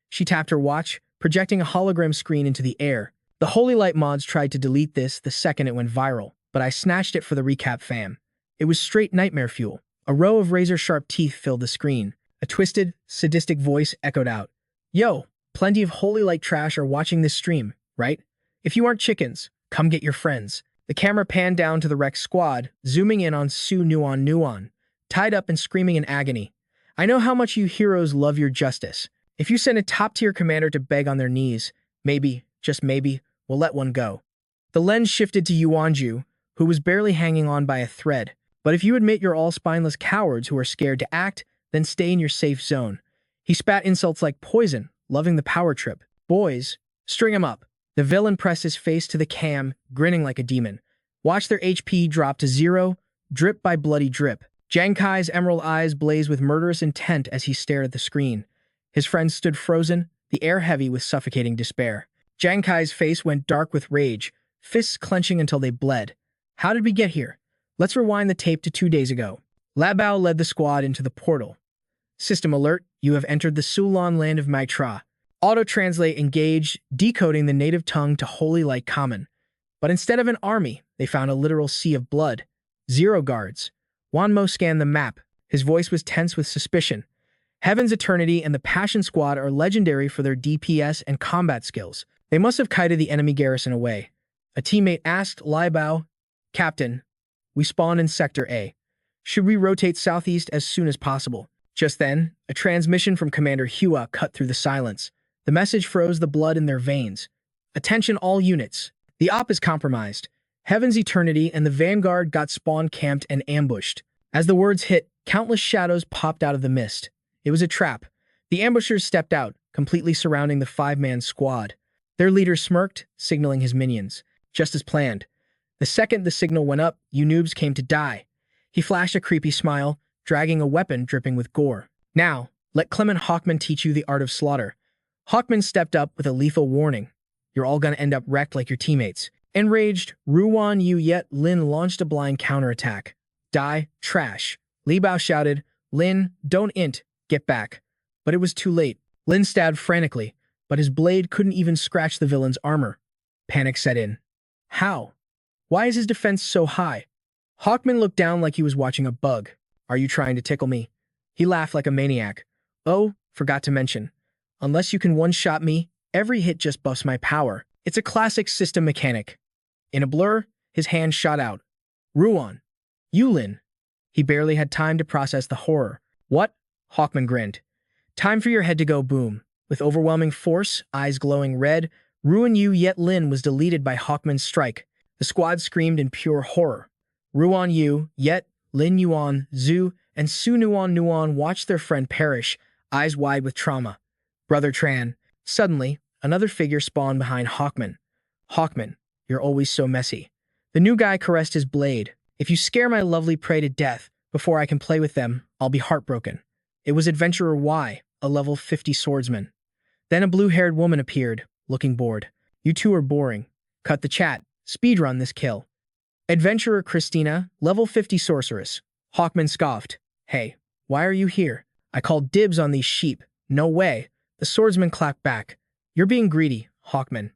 Speaker 1: She tapped her watch, projecting a hologram screen into the air. The Holy Light mods tried to delete this the second it went viral, but I snatched it for the recap fam. It was straight nightmare fuel. A row of razor-sharp teeth filled the screen. A twisted, sadistic voice echoed out. Yo, plenty of Holy Light trash are watching this stream, right? If you aren't chickens, come get your friends. The camera panned down to the wrecked squad, zooming in on Su Nuan, tied up and screaming in agony. I know how much you heroes love your justice. If you send a top-tier commander to beg on their knees, maybe, just maybe, we'll let one go. The lens shifted to Yuanju, who was barely hanging on by a thread. But if you admit you're all spineless cowards who are scared to act, then stay in your safe zone. He spat insults like poison, loving the power trip. Boys, string him up. The villain pressed his face to the cam, grinning like a demon. Watch their HP drop to 0, drip by bloody drip. Jang Kai's emerald eyes blazed with murderous intent as he stared at the screen. His friends stood frozen, the air heavy with suffocating despair. Jang Kai's face went dark with rage, fists clenching until they bled. How did we get here? Let's rewind the tape to 2 days ago. Labao led the squad into the portal. System alert, you have entered the Sulan land of Maitra. Auto-translate engaged, decoding the native tongue to Holy Light Common. But instead of an army, they found a literal sea of blood. 0 guards. Wanmo scanned the map. His voice was tense with suspicion. Heaven's Eternity and the Passion Squad are legendary for their DPS and combat skills. They must have kited the enemy garrison away. A teammate asked Liebao, Captain, we spawned in Sector A. Should we rotate southeast as soon as possible? Just then, a transmission from Commander Hua cut through the silence. The message froze the blood in their veins. Attention all units. The op is compromised. Heaven's Eternity and the Vanguard got spawn camped and ambushed. As the words hit, countless shadows popped out of the mist. It was a trap. The ambushers stepped out, completely surrounding the 5-man squad. Their leader smirked, signaling his minions. Just as planned. The second the signal went up, you noobs came to die. He flashed a creepy smile, dragging a weapon dripping with gore. Now, let Clement Hawkman teach you the art of slaughter. Hawkman stepped up with a lethal warning. You're all gonna end up wrecked like your teammates. Enraged, Ruan Yu Yet Lin launched a blind counterattack. Die, trash. Li Bao shouted, Lin, don't int, get back. But it was too late. Lin stabbed frantically, but his blade couldn't even scratch the villain's armor. Panic set in. How? Why is his defense so high? Hawkman looked down like he was watching a bug. Are you trying to tickle me? He laughed like a maniac. Oh, forgot to mention. Unless you can one-shot me, every hit just buffs my power. It's a classic system mechanic. In a blur, his hand shot out. Ruan. Yulin. He barely had time to process the horror. What? Hawkman grinned. Time for your head to go boom. With overwhelming force, eyes glowing red, Ruan Yu Yet Lin was deleted by Hawkman's strike. The squad screamed in pure horror. Ruan Yu, Yet, Lin Yuan, Zhu, and Su Nuan watched their friend perish, eyes wide with trauma. Brother Tran. Suddenly, another figure spawned behind Hawkman. Hawkman, you're always so messy. The new guy caressed his blade. If you scare my lovely prey to death before I can play with them, I'll be heartbroken. It was Adventurer Y, a level 50 swordsman. Then a blue-haired woman appeared, looking bored. You two are boring. Cut the chat. Speedrun this kill. Adventurer Christina, level 50 sorceress. Hawkman scoffed. Hey, why are you here? I called dibs on these sheep. No way. The swordsman clapped back. You're being greedy, Hawkman.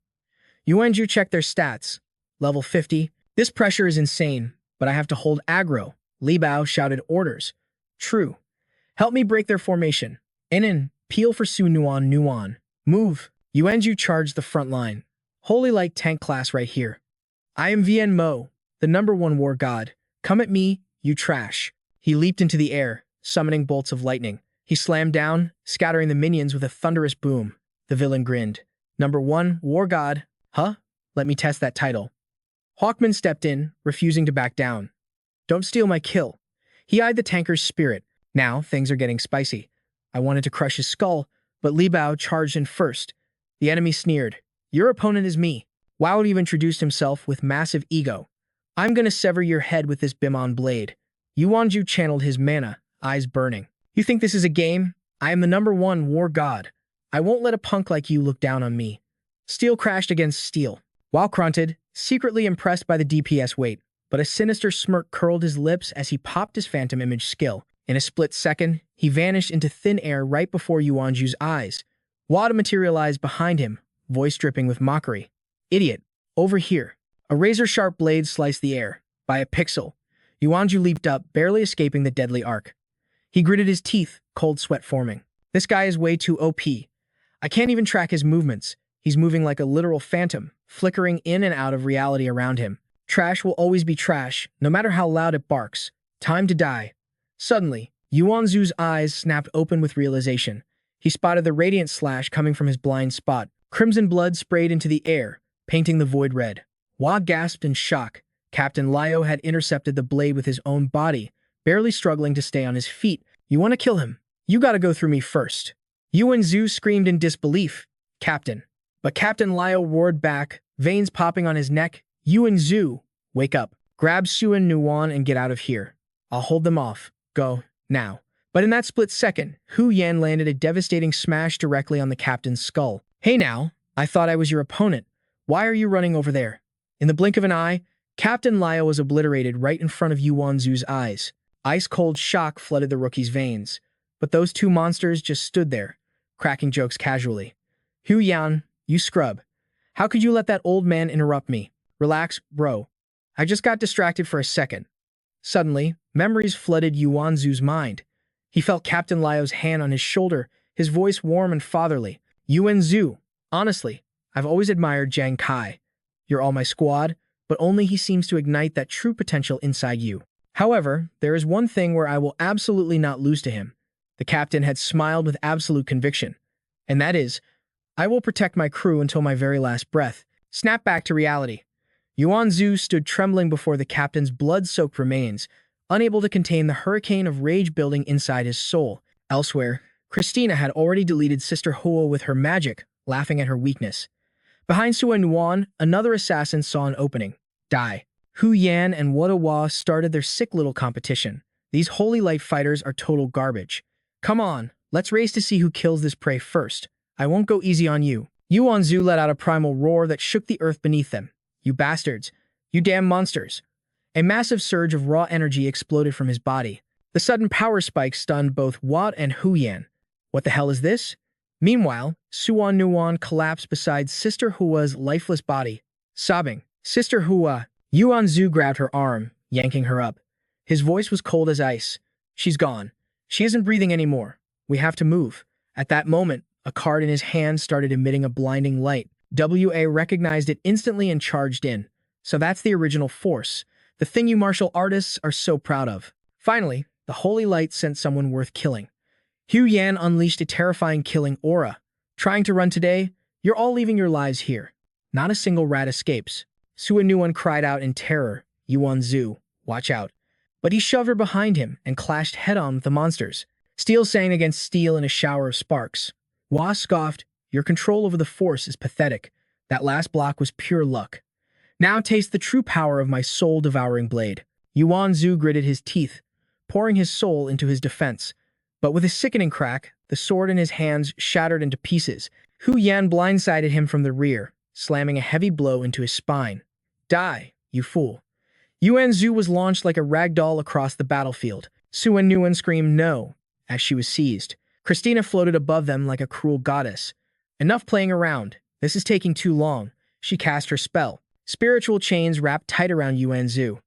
Speaker 1: Yuanju checked their stats. Level 50. This pressure is insane, but I have to hold aggro. Li Bao shouted orders. True. Help me break their formation. Inen, peel for Su Nuan. Move. Yuanju charged the front line. Holy Light tank class right here. I am VN Mo, the #1 war god. Come at me, you trash. He leaped into the air, summoning bolts of lightning. He slammed down, scattering the minions with a thunderous boom. The villain grinned. #1 war god. Huh? Let me test that title. Hawkman stepped in, refusing to back down. Don't steal my kill. He eyed the tanker's spirit. Now, things are getting spicy. I wanted to crush his skull, but Li Bao charged in first. The enemy sneered. Your opponent is me. Wow even introduced himself with massive ego. I'm gonna sever your head with this Bimon blade. Yuanju channeled his mana, eyes burning. You think this is a game? I am the #1 war god. I won't let a punk like you look down on me. Steel crashed against steel. Wow grunted, secretly impressed by the DPS weight, but a sinister smirk curled his lips as he popped his phantom image skill. In a split second, he vanished into thin air right before Yuanju's eyes. Wada materialized behind him, voice dripping with mockery. Idiot, over here. A razor-sharp blade sliced the air. By a pixel, Yuanju leaped up, barely escaping the deadly arc. He gritted his teeth, cold sweat forming. This guy is way too OP. I can't even track his movements. He's moving like a literal phantom, flickering in and out of reality around him. Trash will always be trash, no matter how loud it barks. Time to die. Suddenly, Yuanzu's eyes snapped open with realization. He spotted the radiant slash coming from his blind spot. Crimson blood sprayed into the air, painting the void red. Wa gasped in shock. Captain Lio had intercepted the blade with his own body, barely struggling to stay on his feet. You want to kill him? You gotta go through me first. Yuanzu screamed in disbelief. Captain, But Captain Lio roared back, veins popping on his neck. Yuan Zhu, wake up. Grab Suan Nuan and get out of here. I'll hold them off. Go, now. But in that split second, Hu Yan landed a devastating smash directly on the captain's skull. Hey now, I thought I was your opponent. Why are you running over there? In the blink of an eye, Captain Lio was obliterated right in front of Yuan Zhu's eyes. Ice-cold shock flooded the rookie's veins. But those two monsters just stood there, cracking jokes casually. Hu Yan, you scrub. How could you let that old man interrupt me? Relax, bro. I just got distracted for a second. Suddenly, memories flooded Yuan Zhu's mind. He felt Captain Lio's hand on his shoulder, his voice warm and fatherly. Yuan Zhu, honestly, I've always admired Jang Kai. You're all my squad, but only he seems to ignite that true potential inside you. However, there is one thing where I will absolutely not lose to him. The captain had smiled with absolute conviction. And that is, I will protect my crew until my very last breath. Snap back to reality. Yuan Zhu stood trembling before the captain's blood-soaked remains, unable to contain the hurricane of rage building inside his soul. Elsewhere, Christina had already deleted Sister Hua with her magic, laughing at her weakness. Behind Suan Nuan, another assassin saw an opening. Die. Hu Yan and Wadawa started their sick little competition. These holy light fighters are total garbage. Come on, let's race to see who kills this prey first. I won't go easy on you. Yuan Zhu let out a primal roar that shook the earth beneath them. You bastards. You damn monsters. A massive surge of raw energy exploded from his body. The sudden power spike stunned both Wat and Hu Yan. What the hell is this? Meanwhile, Suan Nuan collapsed beside Sister Hua's lifeless body, sobbing. Sister Hua. Yuan Zhu grabbed her arm, yanking her up. His voice was cold as ice. She's gone. She isn't breathing anymore. We have to move. At that moment, a card in his hand started emitting a blinding light. WA recognized it instantly and charged in. So that's the original force. The thing you martial artists are so proud of. Finally, the holy light sent someone worth killing. Hu Yan unleashed a terrifying killing aura. Trying to run today? You're all leaving your lives here. Not a single rat escapes. Suan Nuan cried out in terror. Yuan Zhu, watch out. But he shoved her behind him and clashed head-on with the monsters. Steel sang against steel in a shower of sparks. Hua scoffed, your control over the force is pathetic. That last block was pure luck. Now taste the true power of my soul-devouring blade. Yuan Zhu gritted his teeth, pouring his soul into his defense. But with a sickening crack, the sword in his hands shattered into pieces. Hu Yan blindsided him from the rear, slamming a heavy blow into his spine. Die, you fool. Yuan Zhu was launched like a rag doll across the battlefield. Suan Nuan screamed no, as she was seized. Christina floated above them like a cruel goddess. Enough playing around. This is taking too long. She cast her spell. Spiritual chains wrapped tight around Yuan Zhu.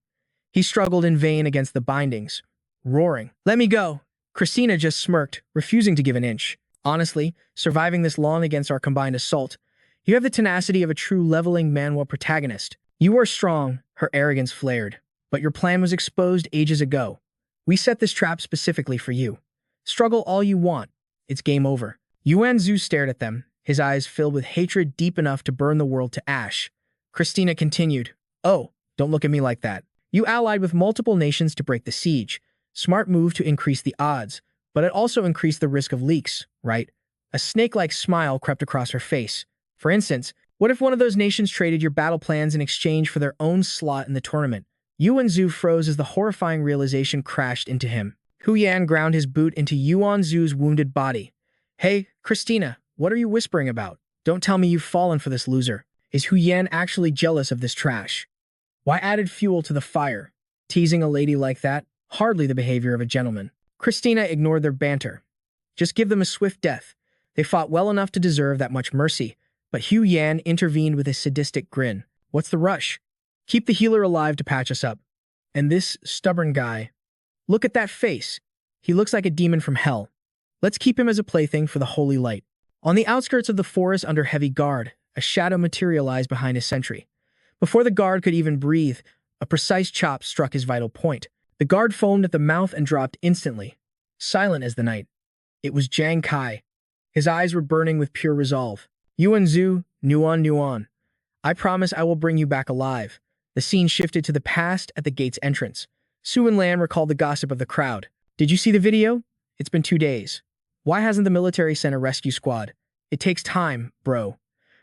Speaker 1: He struggled in vain against the bindings, roaring, "Let me go!" Christina just smirked, refusing to give an inch. Honestly, surviving this long against our combined assault, you have the tenacity of a true leveling Manhwa protagonist. You are strong, her arrogance flared. But your plan was exposed ages ago. We set this trap specifically for you. Struggle all you want. It's game over. Yuan Zhu stared at them, his eyes filled with hatred deep enough to burn the world to ash. Christina continued, "Oh, don't look at me like that. You allied with multiple nations to break the siege. Smart move to increase the odds, but it also increased the risk of leaks, right?" A snake-like smile crept across her face. For instance, what if one of those nations traded your battle plans in exchange for their own slot in the tournament? Yuan Zhu froze as the horrifying realization crashed into him. Hu Yan ground his boot into Yuan Zhu's wounded body. "Hey, Christina, what are you whispering about? Don't tell me you've fallen for this loser. Is Hu Yan actually jealous of this trash? Why added fuel to the fire? Teasing a lady like that? Hardly the behavior of a gentleman." Christina ignored their banter. Just give them a swift death. They fought well enough to deserve that much mercy. But Hu Yan intervened with a sadistic grin. "What's the rush? Keep the healer alive to patch us up. And this stubborn guy. Look at that face. He looks like a demon from hell. Let's keep him as a plaything for the holy light." On the outskirts of the forest under heavy guard, a shadow materialized behind a sentry. Before the guard could even breathe, a precise chop struck his vital point. The guard foamed at the mouth and dropped instantly, silent as the night. It was Jang Kai. His eyes were burning with pure resolve. "Yuan Zhu, Nuan. I promise I will bring you back alive." The scene shifted to the past at the gate's entrance. Suan Lan recalled the gossip of the crowd. "Did you see the video? It's been 2 days. Why hasn't the military sent a rescue squad? It takes time, bro."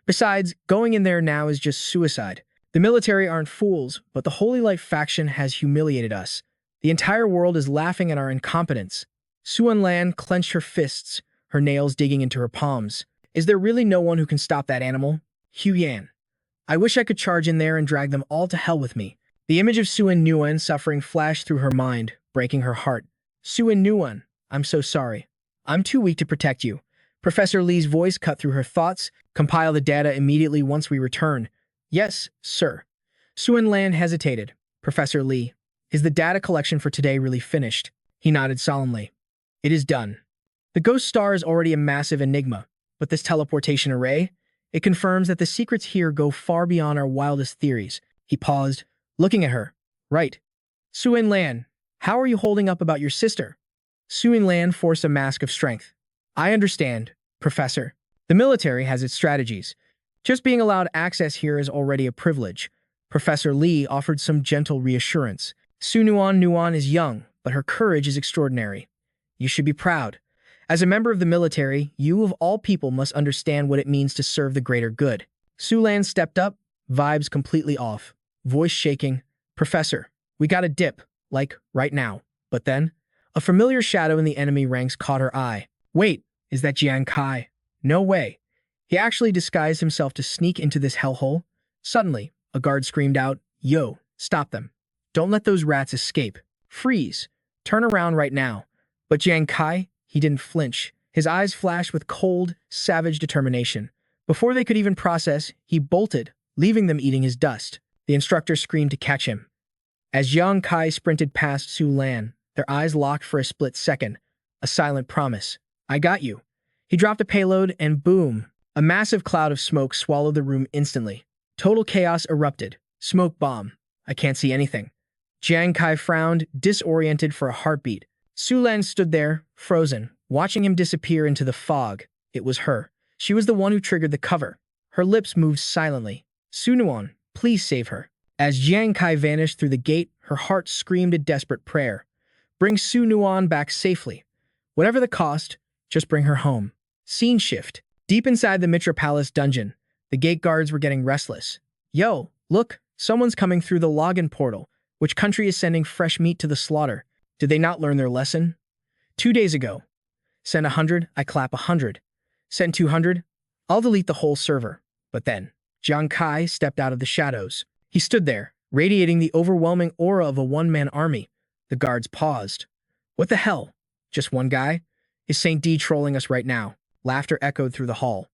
Speaker 1: Besides, going in there now is just suicide. The military aren't fools, but the Holy Light faction has humiliated us. The entire world is laughing at our incompetence. Suan Lan clenched her fists, her nails digging into her palms. Is there really no one who can stop that animal? Hu Yan. I wish I could charge in there and drag them all to hell with me. The image of Suan Nguyen suffering flashed through her mind, breaking her heart. Suan Nguyen, I'm so sorry. I'm too weak to protect you. Professor Lee's voice cut through her thoughts. Compile the data immediately once we return. Yes, sir. Suan Lan hesitated. Professor Lee, is the data collection for today really finished? He nodded solemnly. It is done. The ghost star is already a massive enigma, but this teleportation array, it confirms that the secrets here go far beyond our wildest theories. He paused, looking at her. Right. Suan Lan, how are you holding up about your sister? Suan Lan forced a mask of strength. I understand, Professor. The military has its strategies. Just being allowed access here is already a privilege. Professor Lee offered some gentle reassurance. Nuan is young, but her courage is extraordinary. You should be proud. As a member of the military, you of all people must understand what it means to serve the greater good. Su Lan stepped up, vibes completely off, voice shaking. Professor, we got a dip, like, right now. But then, a familiar shadow in the enemy ranks caught her eye. Wait, is that Jang Kai? No way. He actually disguised himself to sneak into this hellhole? Suddenly, a guard screamed out, Yo, stop them. Don't let those rats escape. Freeze. Turn around right now. But Jang Kai, he didn't flinch. His eyes flashed with cold, savage determination. Before they could even process, he bolted, leaving them eating his dust. The instructor screamed to catch him. As Jang Kai sprinted past Su Lan, their eyes locked for a split second. A silent promise. I got you. He dropped a payload and boom, a massive cloud of smoke swallowed the room instantly. Total chaos erupted. Smoke bomb. I can't see anything. Jang Kai frowned, disoriented for a heartbeat. Su Lan stood there, frozen, watching him disappear into the fog. It was her. She was the one who triggered the cover. Her lips moved silently. Sunuan, please save her. As Jang Kai vanished through the gate, her heart screamed a desperate prayer. Bring Sunuan back safely. Whatever the cost, just bring her home. Scene shift. Deep inside the Mitra Palace dungeon, the gate guards were getting restless. Yo, look, someone's coming through the login portal. Which country is sending fresh meat to the slaughter? Did they not learn their lesson? 2 days ago. Send 100, I clap 100. Send 200, I'll delete the whole server. But then, Jang Kai stepped out of the shadows. He stood there, radiating the overwhelming aura of a one-man army. The guards paused. What the hell? Just one guy? Is Saint D trolling us right now? Laughter echoed through the hall.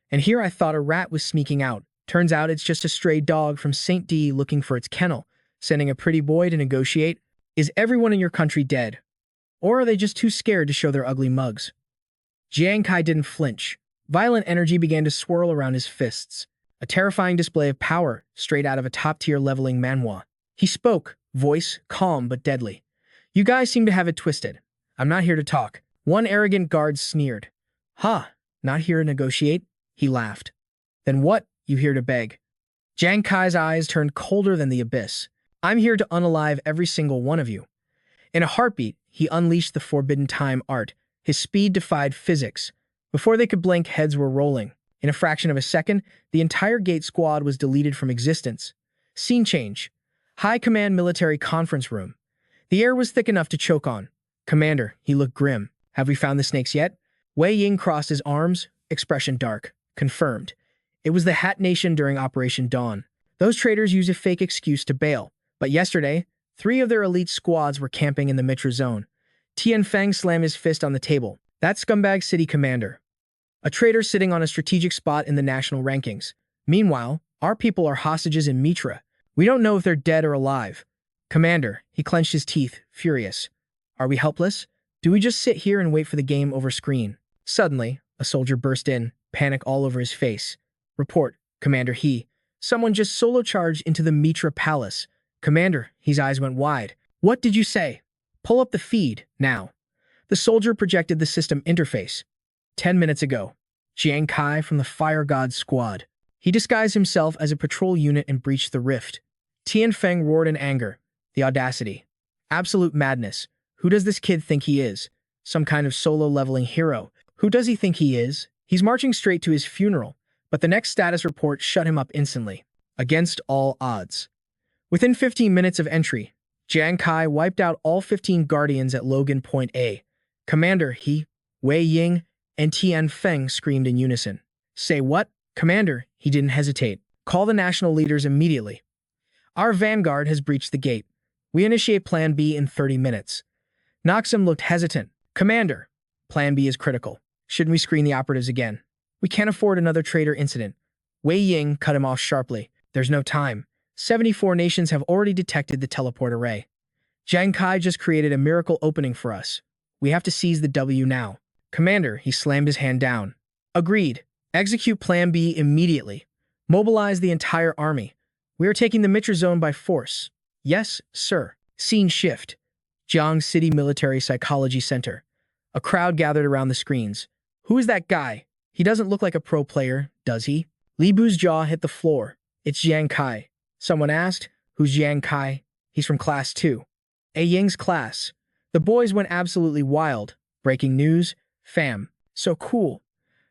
Speaker 1: And here I thought a rat was sneaking out. Turns out it's just a stray dog from Saint D looking for its kennel, sending a pretty boy to negotiate. Is everyone in your country dead? Or are they just too scared to show their ugly mugs? Jang Kai didn't flinch. Violent energy began to swirl around his fists. A terrifying display of power, straight out of a top-tier leveling manhwa. He spoke, voice calm but deadly. You guys seem to have it twisted. I'm not here to talk. One arrogant guard sneered. Huh, not here to negotiate? He laughed. Then what? You here to beg? Jang Kai's eyes turned colder than the abyss. I'm here to unalive every single one of you. In a heartbeat, he unleashed the forbidden time art. His speed defied physics. Before they could blink, heads were rolling. In a fraction of a second, the entire gate squad was deleted from existence. Scene change. High Command Military Conference Room. The air was thick enough to choke on. Commander, he looked grim. Have we found the snakes yet? Wei Ying crossed his arms, expression dark. Confirmed. It was the Hat Nation during Operation Dawn. Those traitors used a fake excuse to bail. But yesterday, 3 of their elite squads were camping in the Mitra zone. Tian Feng slammed his fist on the table. That scumbag city commander. A traitor sitting on a strategic spot in the national rankings. Meanwhile, our people are hostages in Mitra. We don't know if they're dead or alive. Commander, he clenched his teeth, furious. Are we helpless? Do we just sit here and wait for the game over screen? Suddenly, a soldier burst in, panic all over his face. Report, Commander he. Someone just solo charged into the Mitra Palace. Commander, his eyes went wide. What did you say? Pull up the feed, now. The soldier projected the system interface. 10 minutes ago, Jang Kai from the Fire God squad. He disguised himself as a patrol unit and breached the rift. Tian Feng roared in anger. The audacity. Absolute madness. Who does this kid think he is? Some kind of solo leveling hero. Who does he think he is? He's marching straight to his funeral. But the next status report shut him up instantly, against all odds. Within 15 minutes of entry, Jang Kai wiped out all 15 Guardians at Logan Point A. Commander, he, Wei Ying, and Tian Feng screamed in unison. Say what? Commander, he didn't hesitate. Call the national leaders immediately. Our vanguard has breached the gate. We initiate Plan B in 30 minutes. Noxum looked hesitant. Commander, Plan B is critical. Shouldn't we screen the operatives again? We can't afford another traitor incident. Wei Ying cut him off sharply. There's no time. 74 nations have already detected the teleport array. Jang Kai just created a miracle opening for us. We have to seize the W now. Commander, he slammed his hand down. Agreed. Execute Plan B immediately. Mobilize the entire army. We are taking the Mitra Zone by force. Yes, sir. Scene shift. Jiang City Military Psychology Center. A crowd gathered around the screens. Who is that guy? He doesn't look like a pro player, does he? Li Bu's jaw hit the floor. It's Jang Kai. Someone asked, who's Jang Kai? He's from Class 2. A Ying's class. The boys went absolutely wild. Breaking news. Fam. So cool.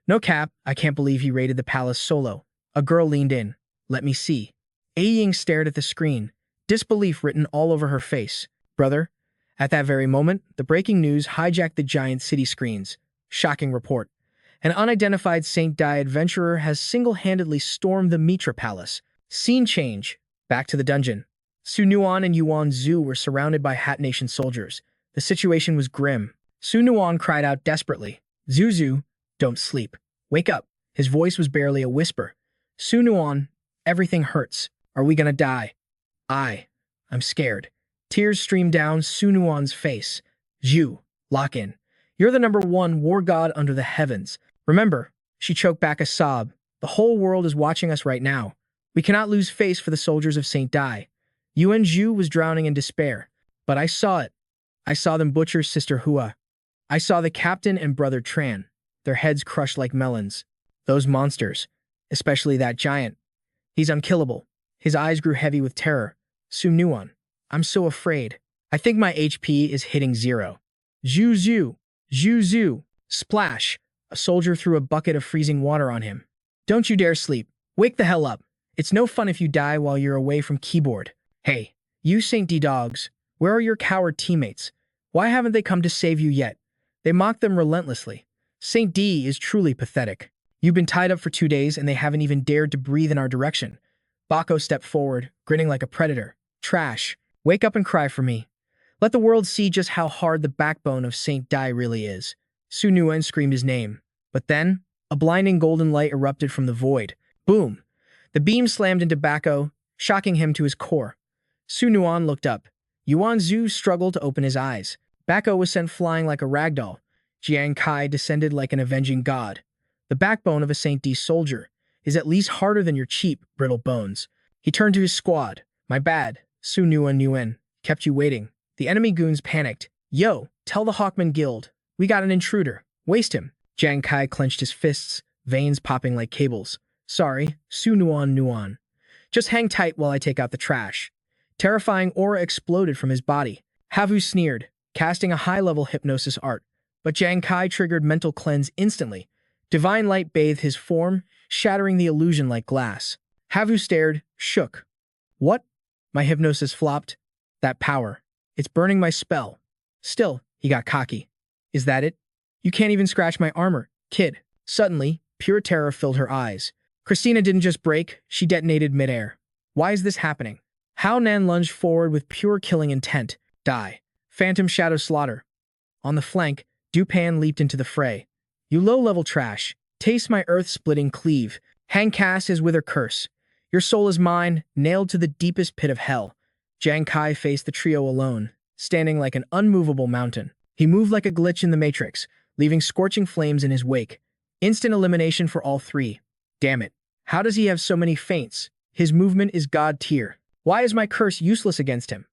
Speaker 1: No cap, I can't believe he raided the palace solo. A girl leaned in. Let me see. A Ying stared at the screen, disbelief written all over her face. Brother? At that very moment, the breaking news hijacked the giant city screens. Shocking report. An unidentified Saint Dai adventurer has single-handedly stormed the Mitra Palace. Scene change. Back to the dungeon. Su Nuan and Yuan Zhu were surrounded by Hat Nation soldiers. The situation was grim. Su Nuan cried out desperately. Zhu, don't sleep. Wake up. His voice was barely a whisper. Su Nuan, everything hurts. Are we gonna die? I'm scared. Tears streamed down Su Nuan's face. Zhu, lock in. You're the #1 war god under the heavens. Remember, she choked back a sob. The whole world is watching us right now. We cannot lose face for the soldiers of Saint Dai. Yuan Zhu was drowning in despair. But I saw it. I saw them butcher Sister Hua. I saw the captain and brother Tran, their heads crushed like melons. Those monsters, especially that giant. He's unkillable. His eyes grew heavy with terror. Su Nuan, I'm so afraid. I think my HP is hitting 0. Zhu, splash. A soldier threw a bucket of freezing water on him. Don't you dare sleep. Wake the hell up. It's no fun if you die while you're away from keyboard. Hey, you Saint D dogs, where are your coward teammates? Why haven't they come to save you yet? They mock them relentlessly. Saint D is truly pathetic. You've been tied up for 2 days and they haven't even dared to breathe in our direction. Bako stepped forward, grinning like a predator. Trash. Wake up and cry for me. Let the world see just how hard the backbone of Saint Dai really is. Su Nuan screamed his name. But then, a blinding golden light erupted from the void. Boom! The beam slammed into Bako, shocking him to his core. Su Nuan looked up. Yuan Zhu struggled to open his eyes. Bako was sent flying like a ragdoll. Jang Kai descended like an avenging god. The backbone of a Saint D soldier is at least harder than your cheap, brittle bones. He turned to his squad. My bad, Su Nuan. Kept you waiting. The enemy goons panicked. Yo, tell the Hawkman Guild. We got an intruder. Waste him. Jang Kai clenched his fists, veins popping like cables. Sorry, Su Nuan. Just hang tight while I take out the trash. Terrifying aura exploded from his body. Havu sneered, casting a high-level hypnosis art. But Jang Kai triggered mental cleanse instantly. Divine light bathed his form, shattering the illusion like glass. Havu stared, shook. What? My hypnosis flopped. That power. It's burning my spell. Still, he got cocky. Is that it? You can't even scratch my armor, kid. Suddenly, pure terror filled her eyes. Christina didn't just break, she detonated midair. Why is this happening? Hao Nan lunged forward with pure killing intent. Die. Phantom shadow slaughter. On the flank, Dupan leaped into the fray. You low-level trash. Taste my earth-splitting cleave. Hang Cass his wither curse. Your soul is mine, nailed to the deepest pit of hell. Jang Kai faced the trio alone, standing like an unmovable mountain. He moved like a glitch in the Matrix, leaving scorching flames in his wake. Instant elimination for all three. Damn it. How does he have so many feints? His movement is god tier. Why is my curse useless against him?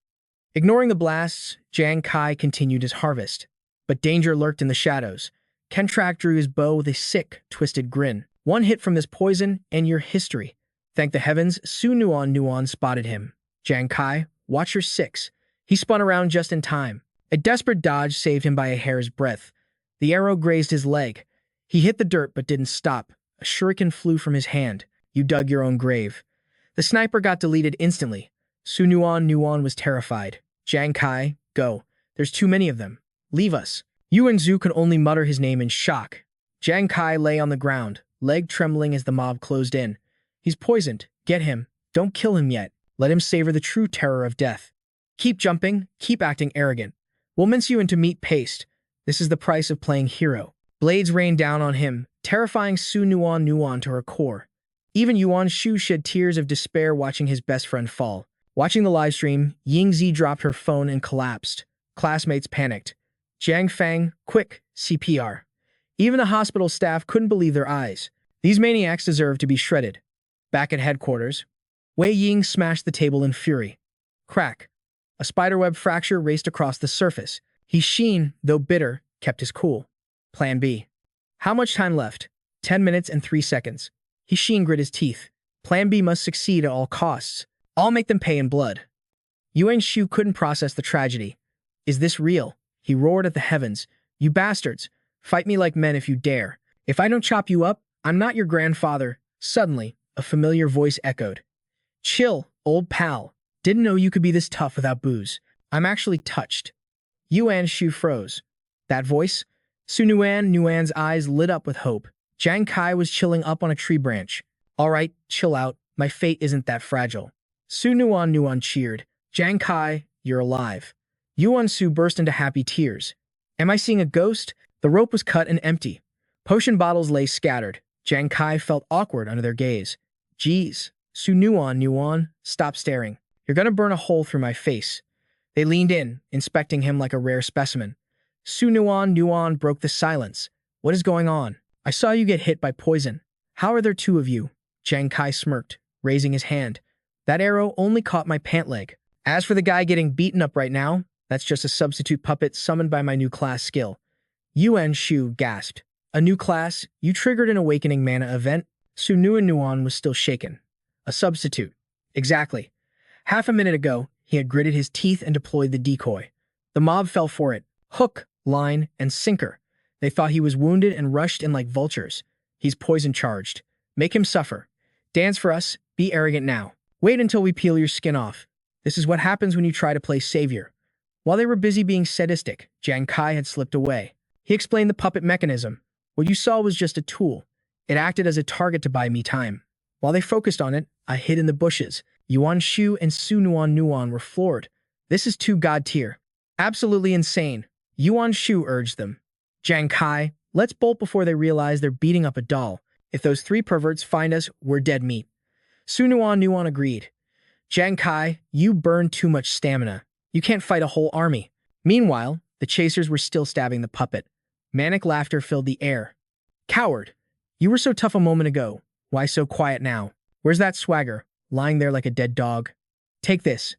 Speaker 1: Ignoring the blasts, Jang Kai continued his harvest. But danger lurked in the shadows. Kentrak drew his bow with a sick, twisted grin. One hit from this poison, and your history. Thank the heavens, Su Nuan spotted him. Jang Kai, watch your 6. He spun around just in time. A desperate dodge saved him by a hair's breadth. The arrow grazed his leg. He hit the dirt but didn't stop. A shuriken flew from his hand. You dug your own grave. The sniper got deleted instantly. Nuan was terrified. Jang Kai, go. There's too many of them. Leave us. Yuan Zhu could only mutter his name in shock. Jang Kai lay on the ground, leg trembling as the mob closed in. He's poisoned. Get him. Don't kill him yet. Let him savor the true terror of death. Keep jumping. Keep acting arrogant. We'll mince you into meat paste. This is the price of playing hero. Blades rained down on him, terrifying Nuan to her core. Even Yuan Shu shed tears of despair watching his best friend fall. Watching the livestream, Yingzi dropped her phone and collapsed. Classmates panicked. Jiang Fang, quick, CPR. Even the hospital staff couldn't believe their eyes. These maniacs deserved to be shredded. Back at headquarters, Wei Ying smashed the table in fury. Crack. A spiderweb fracture raced across the surface. He sheen, though bitter, kept his cool. Plan B. How much time left? 10 minutes and 3 seconds. He sheen grit his teeth. Plan B must succeed at all costs. I'll make them pay in blood. Yuan Shu couldn't process the tragedy. Is this real? He roared at the heavens. You bastards! Fight me like men if you dare. If I don't chop you up, I'm not your grandfather. Suddenly, a familiar voice echoed. Chill, old pal. Didn't know you could be this tough without booze. I'm actually touched. Yuan Shu froze. That voice? Nuan's eyes lit up with hope. Jang Kai was chilling up on a tree branch. All right, chill out. My fate isn't that fragile. Nuan cheered. Jang Kai, you're alive. Yuan Su burst into happy tears. Am I seeing a ghost? The rope was cut and empty. Potion bottles lay scattered. Jang Kai felt awkward under their gaze. Geez. Nuan, stop staring. You're gonna burn a hole through my face. They leaned in, inspecting him like a rare specimen. Nuan broke the silence. What is going on? I saw you get hit by poison. How are there two of you? Jang Kai smirked, raising his hand. That arrow only caught my pant leg. As for the guy getting beaten up right now, that's just a substitute puppet summoned by my new class skill. Yuan Shu gasped. A new class? You triggered an awakening mana event? Nuan was still shaken. A substitute. Exactly. Half a minute ago, he had gritted his teeth and deployed the decoy. The mob fell for it. Hook, line, and sinker. They thought he was wounded and rushed in like vultures. He's poison charged. Make him suffer. Dance for us. Be arrogant now. Wait until we peel your skin off. This is what happens when you try to play savior. While they were busy being sadistic, Jang Kai had slipped away. He explained the puppet mechanism. What you saw was just a tool. It acted as a target to buy me time. While they focused on it, I hid in the bushes. Yuan Shu and Nuan were floored. This is too god tier. Absolutely insane. Yuan Shu urged them. Jang Kai, let's bolt before they realize they're beating up a doll. If those three perverts find us, we're dead meat. Nuan agreed. Jang Kai, you burn too much stamina. You can't fight a whole army. Meanwhile, the chasers were still stabbing the puppet. Manic laughter filled the air. Coward! You were so tough a moment ago. Why so quiet now? Where's that swagger, lying there like a dead dog? Take this.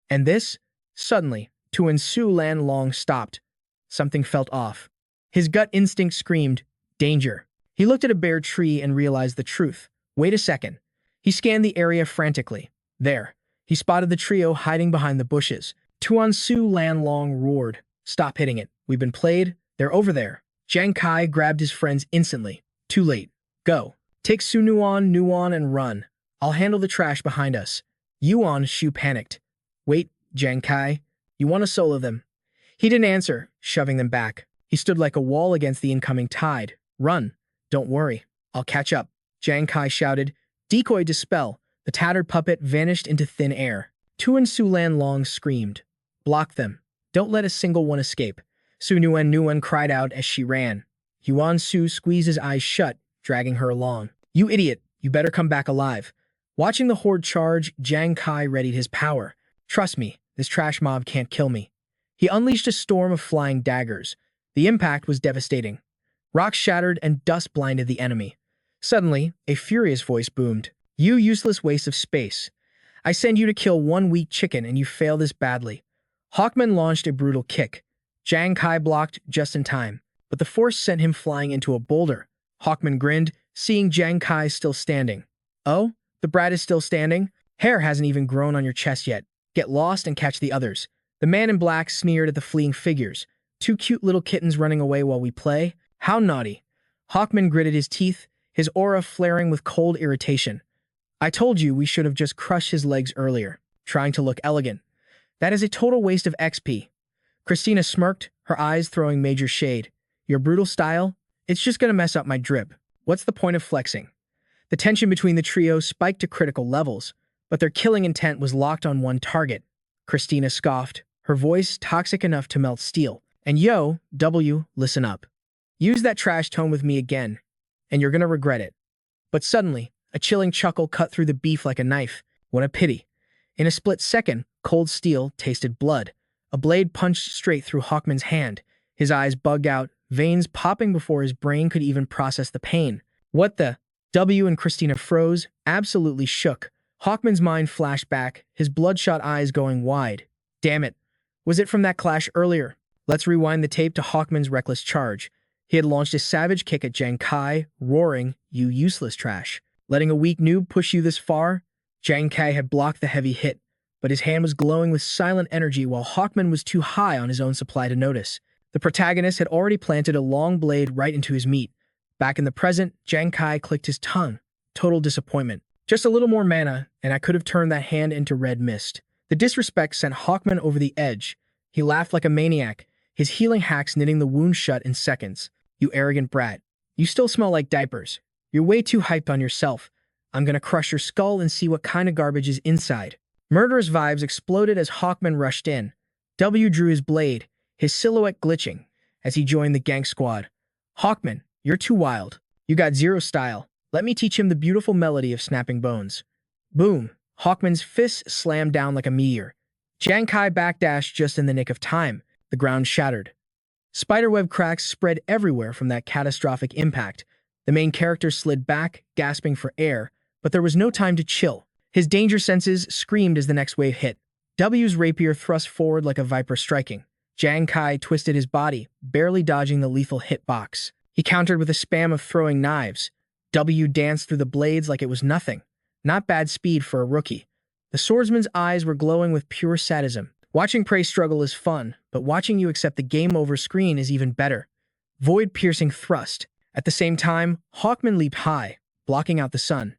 Speaker 1: And this? Suddenly, Tuan Su Lan Long stopped. Something felt off. His gut instinct screamed, danger. He looked at a bare tree and realized the truth. Wait a second. He scanned the area frantically. There. He spotted the trio hiding behind the bushes. Tuan Su Lan Long roared. Stop hitting it. We've been played. They're over there. Jang Kai grabbed his friends instantly. Too late. Go. Take Nuan and run. I'll handle the trash behind us. Yuan Shu panicked. Wait, Jang Kai. You want to solo them? He didn't answer, shoving them back. He stood like a wall against the incoming tide. Run. Don't worry. I'll catch up. Jang Kai shouted. Decoy dispel. The tattered puppet vanished into thin air. Tuan Su Lan Long screamed. Block them. Don't let a single one escape. Nuan cried out as she ran. Yuan Su squeezed his eyes shut, dragging her along. You idiot. You better come back alive. Watching the horde charge, Jang Kai readied his power. Trust me, this trash mob can't kill me. He unleashed a storm of flying daggers. The impact was devastating. Rocks shattered and dust blinded the enemy. Suddenly, a furious voice boomed. You useless waste of space. I send you to kill one weak chicken and you fail this badly. Hawkman launched a brutal kick. Jang Kai blocked just in time, but the force sent him flying into a boulder. Hawkman grinned, seeing Jang Kai still standing. Oh, the brat is still standing? Hair hasn't even grown on your chest yet. Get lost and catch the others. The man in black sneered at the fleeing figures. Two cute little kittens running away while we play? How naughty. Hawkman gritted his teeth. his aura flaring with cold irritation. I told you we should have just crushed his legs earlier, trying to look elegant. That is a total waste of XP. Christina smirked, her eyes throwing major shade. Your brutal style? It's just gonna mess up my drip. What's the point of flexing? The tension between the trio spiked to critical levels, but their killing intent was locked on one target. Christina scoffed, her voice toxic enough to melt steel. And yo, W, listen up. Use that trash tone with me again, and you're gonna regret it. But suddenly, a chilling chuckle cut through the beef like a knife. What a pity. In a split second, cold steel tasted blood. A blade punched straight through Hawkman's hand. His eyes bugged out, veins popping before his brain could even process the pain. What the? W and Christina froze, absolutely shook. Hawkman's mind flashed back, his bloodshot eyes going wide. Damn it. Was it from that clash earlier? Let's rewind the tape to Hawkman's reckless charge. He had launched a savage kick at Jang Kai, roaring, "You useless trash. Letting a weak noob push you this far?" Jang Kai had blocked the heavy hit, but his hand was glowing with silent energy while Hawkman was too high on his own supply to notice. The protagonist had already planted a long blade right into his meat. Back in the present, Jang Kai clicked his tongue. Total disappointment. Just a little more mana, and I could have turned that hand into red mist. The disrespect sent Hawkman over the edge. He laughed like a maniac, his healing hacks knitting the wound shut in seconds. You arrogant brat. You still smell like diapers. You're way too hyped on yourself. I'm gonna crush your skull and see what kind of garbage is inside. Murderous vibes exploded as Hawkman rushed in. W drew his blade, his silhouette glitching, as he joined the gang squad. Hawkman, you're too wild. You got zero style. Let me teach him the beautiful melody of snapping bones. Boom. Hawkman's fist slammed down like a meteor. Jang Kai backdashed just in the nick of time. The ground shattered. Spiderweb cracks spread everywhere from that catastrophic impact. The main character slid back, gasping for air, but there was no time to chill. His danger senses screamed as the next wave hit. W's rapier thrust forward like a viper striking. Jang Kai twisted his body, barely dodging the lethal hitbox. He countered with a spam of throwing knives. W danced through the blades like it was nothing. Not bad speed for a rookie. The swordsman's eyes were glowing with pure sadism. Watching prey struggle is fun, but watching you accept the game over screen is even better. Void-piercing thrust. At the same time, Hawkman leaped high, blocking out the sun.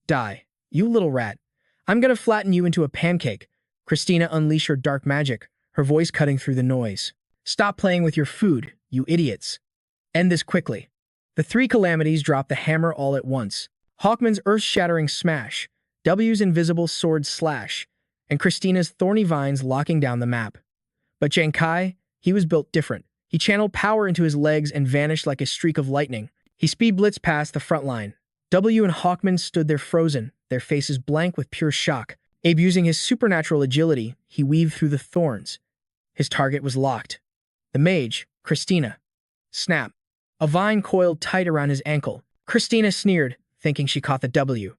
Speaker 1: Die. You little rat. I'm gonna flatten you into a pancake. Christina unleashed her dark magic, her voice cutting through the noise. Stop playing with your food, you idiots. End this quickly. The three calamities dropped the hammer all at once. Hawkman's earth-shattering smash, W's invisible sword slash, and Christina's thorny vines locking down the map. But Jang Kai, he was built different. He channeled power into his legs and vanished like a streak of lightning. He speed blitzed past the front line. W and Hawkman stood there frozen, their faces blank with pure shock. Abe using his supernatural agility, he weaved through the thorns. His target was locked. The mage, Christina. Snap. A vine coiled tight around his ankle. Christina sneered, thinking she caught the W.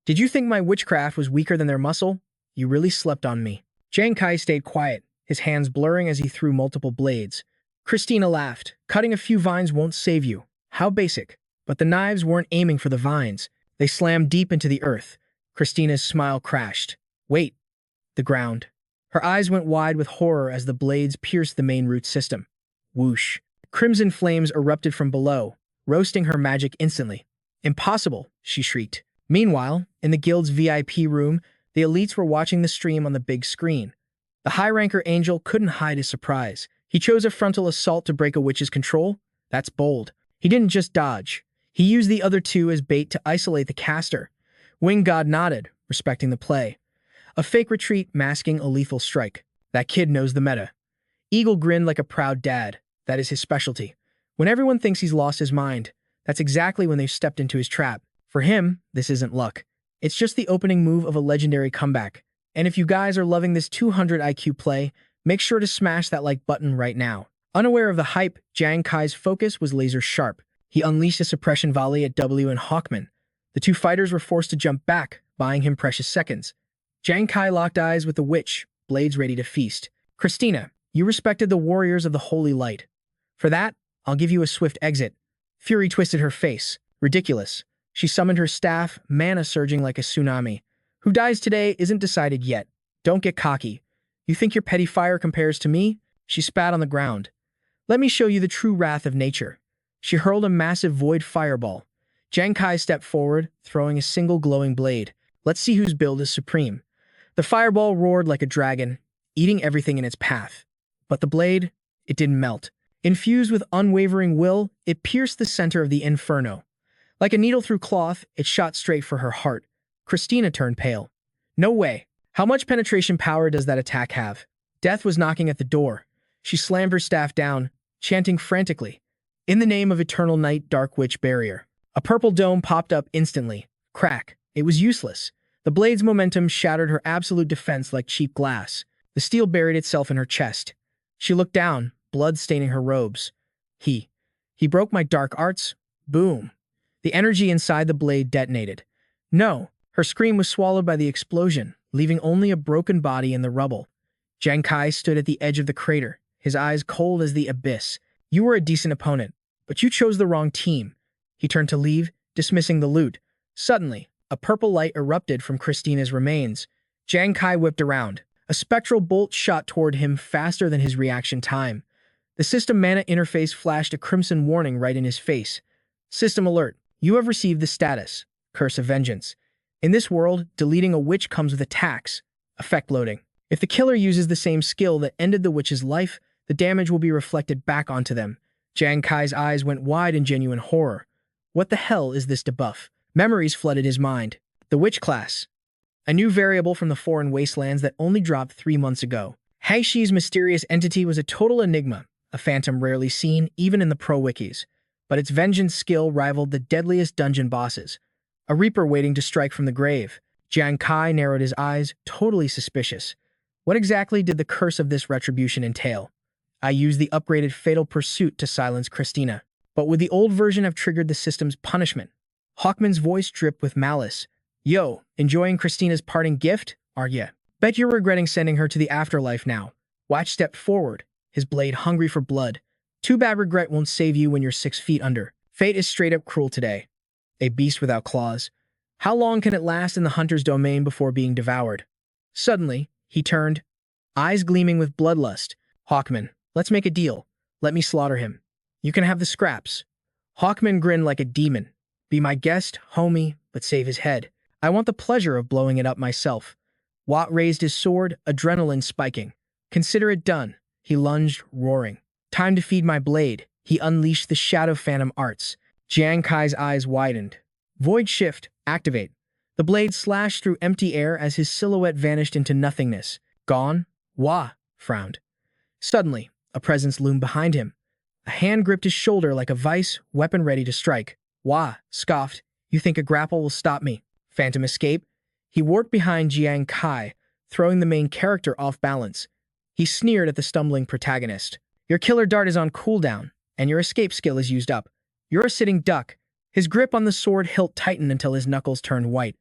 Speaker 1: Did you think my witchcraft was weaker than their muscle? You really slept on me. Jang Kai stayed quiet, his hands blurring as he threw multiple blades. Christina laughed. Cutting a few vines won't save you. How basic. But the knives weren't aiming for the vines. They slammed deep into the earth. Christina's smile crashed. Wait. The ground. Her eyes went wide with horror as the blades pierced the main root system. Whoosh. Crimson flames erupted from below, roasting her magic instantly. Impossible, she shrieked. Meanwhile, in the guild's VIP room, the elites were watching the stream on the big screen. The high-ranker Angel couldn't hide his surprise. He chose a frontal assault to break a witch's control? That's bold. He didn't just dodge. He used the other two as bait to isolate the caster. Wing God nodded, respecting the play. A fake retreat masking a lethal strike. That kid knows the meta. Eagle grinned like a proud dad. That is his specialty. When everyone thinks he's lost his mind, that's exactly when they've stepped into his trap. For him, this isn't luck. It's just the opening move of a legendary comeback. And if you guys are loving this 200 IQ play, make sure to smash that like button right now. Unaware of the hype, Jang Kai's focus was laser sharp. He unleashed a suppression volley at W and Hawkman. The two fighters were forced to jump back, buying him precious seconds. Jang Kai locked eyes with the witch, blades ready to feast. Christina, you respected the warriors of the holy light. For that, I'll give you a swift exit. Fury twisted her face. Ridiculous. She summoned her staff, mana surging like a tsunami. Who dies today isn't decided yet. Don't get cocky. You think your petty fire compares to me? She spat on the ground. Let me show you the true wrath of nature. She hurled a massive void fireball. Jang Kai stepped forward, throwing a single glowing blade. Let's see whose build is supreme. The fireball roared like a dragon, eating everything in its path. But the blade, it didn't melt. Infused with unwavering will, it pierced the center of the inferno. Like a needle through cloth, it shot straight for her heart. Christina turned pale. No way. How much penetration power does that attack have? Death was knocking at the door. She slammed her staff down, chanting frantically. In the name of eternal night, dark witch barrier. A purple dome popped up instantly. Crack. It was useless. The blade's momentum shattered her absolute defense like cheap glass. The steel buried itself in her chest. She looked down, blood staining her robes. He broke my dark arts? Boom. The energy inside the blade detonated. No, her scream was swallowed by the explosion, leaving only a broken body in the rubble. Jang Kai stood at the edge of the crater, his eyes cold as the abyss. You were a decent opponent, but you chose the wrong team. He turned to leave, dismissing the loot. Suddenly, a purple light erupted from Christina's remains. Jang Kai whipped around. A spectral bolt shot toward him faster than his reaction time. The system mana interface flashed a crimson warning right in his face. System alert. You have received the status, Curse of Vengeance. In this world, deleting a witch comes with a tax. Effect loading. If the killer uses the same skill that ended the witch's life, the damage will be reflected back onto them. Jang Kai's eyes went wide in genuine horror. What the hell is this debuff? Memories flooded his mind. The witch class. A new variable from the foreign wastelands that only dropped 3 months ago. Haishi's mysterious entity was a total enigma, a phantom rarely seen even in the pro wikis. But its vengeance skill rivaled the deadliest dungeon bosses. A reaper waiting to strike from the grave. Jang Kai narrowed his eyes, totally suspicious. What exactly did the curse of this retribution entail? I used the upgraded Fatal Pursuit to silence Christina. But would the old version have triggered the system's punishment? Hawkman's voice dripped with malice. Yo, enjoying Christina's parting gift, are ya? Bet you're regretting sending her to the afterlife now. Watch stepped forward, his blade hungry for blood. Too bad regret won't save you when you're 6 feet under. Fate is straight up cruel today. A beast without claws. How long can it last in the hunter's domain before being devoured? Suddenly, he turned, eyes gleaming with bloodlust. Hawkman, let's make a deal. Let me slaughter him. You can have the scraps. Hawkman grinned like a demon. Be my guest, homie, but save his head. I want the pleasure of blowing it up myself. Watt raised his sword, adrenaline spiking. Consider it done. He lunged, roaring. Time to feed my blade. He unleashed the Shadow Phantom arts. Jang Kai's eyes widened. Void Shift, activate. The blade slashed through empty air as his silhouette vanished into nothingness. Gone? Wah, frowned. Suddenly, a presence loomed behind him. A hand gripped his shoulder like a vice, weapon ready to strike. Wah, scoffed. You think a grapple will stop me? Phantom escape? He warped behind Jang Kai, throwing the main character off balance. He sneered at the stumbling protagonist. Your killer dart is on cooldown, and your escape skill is used up. You're a sitting duck. His grip on the sword hilt tightened until his knuckles turned white.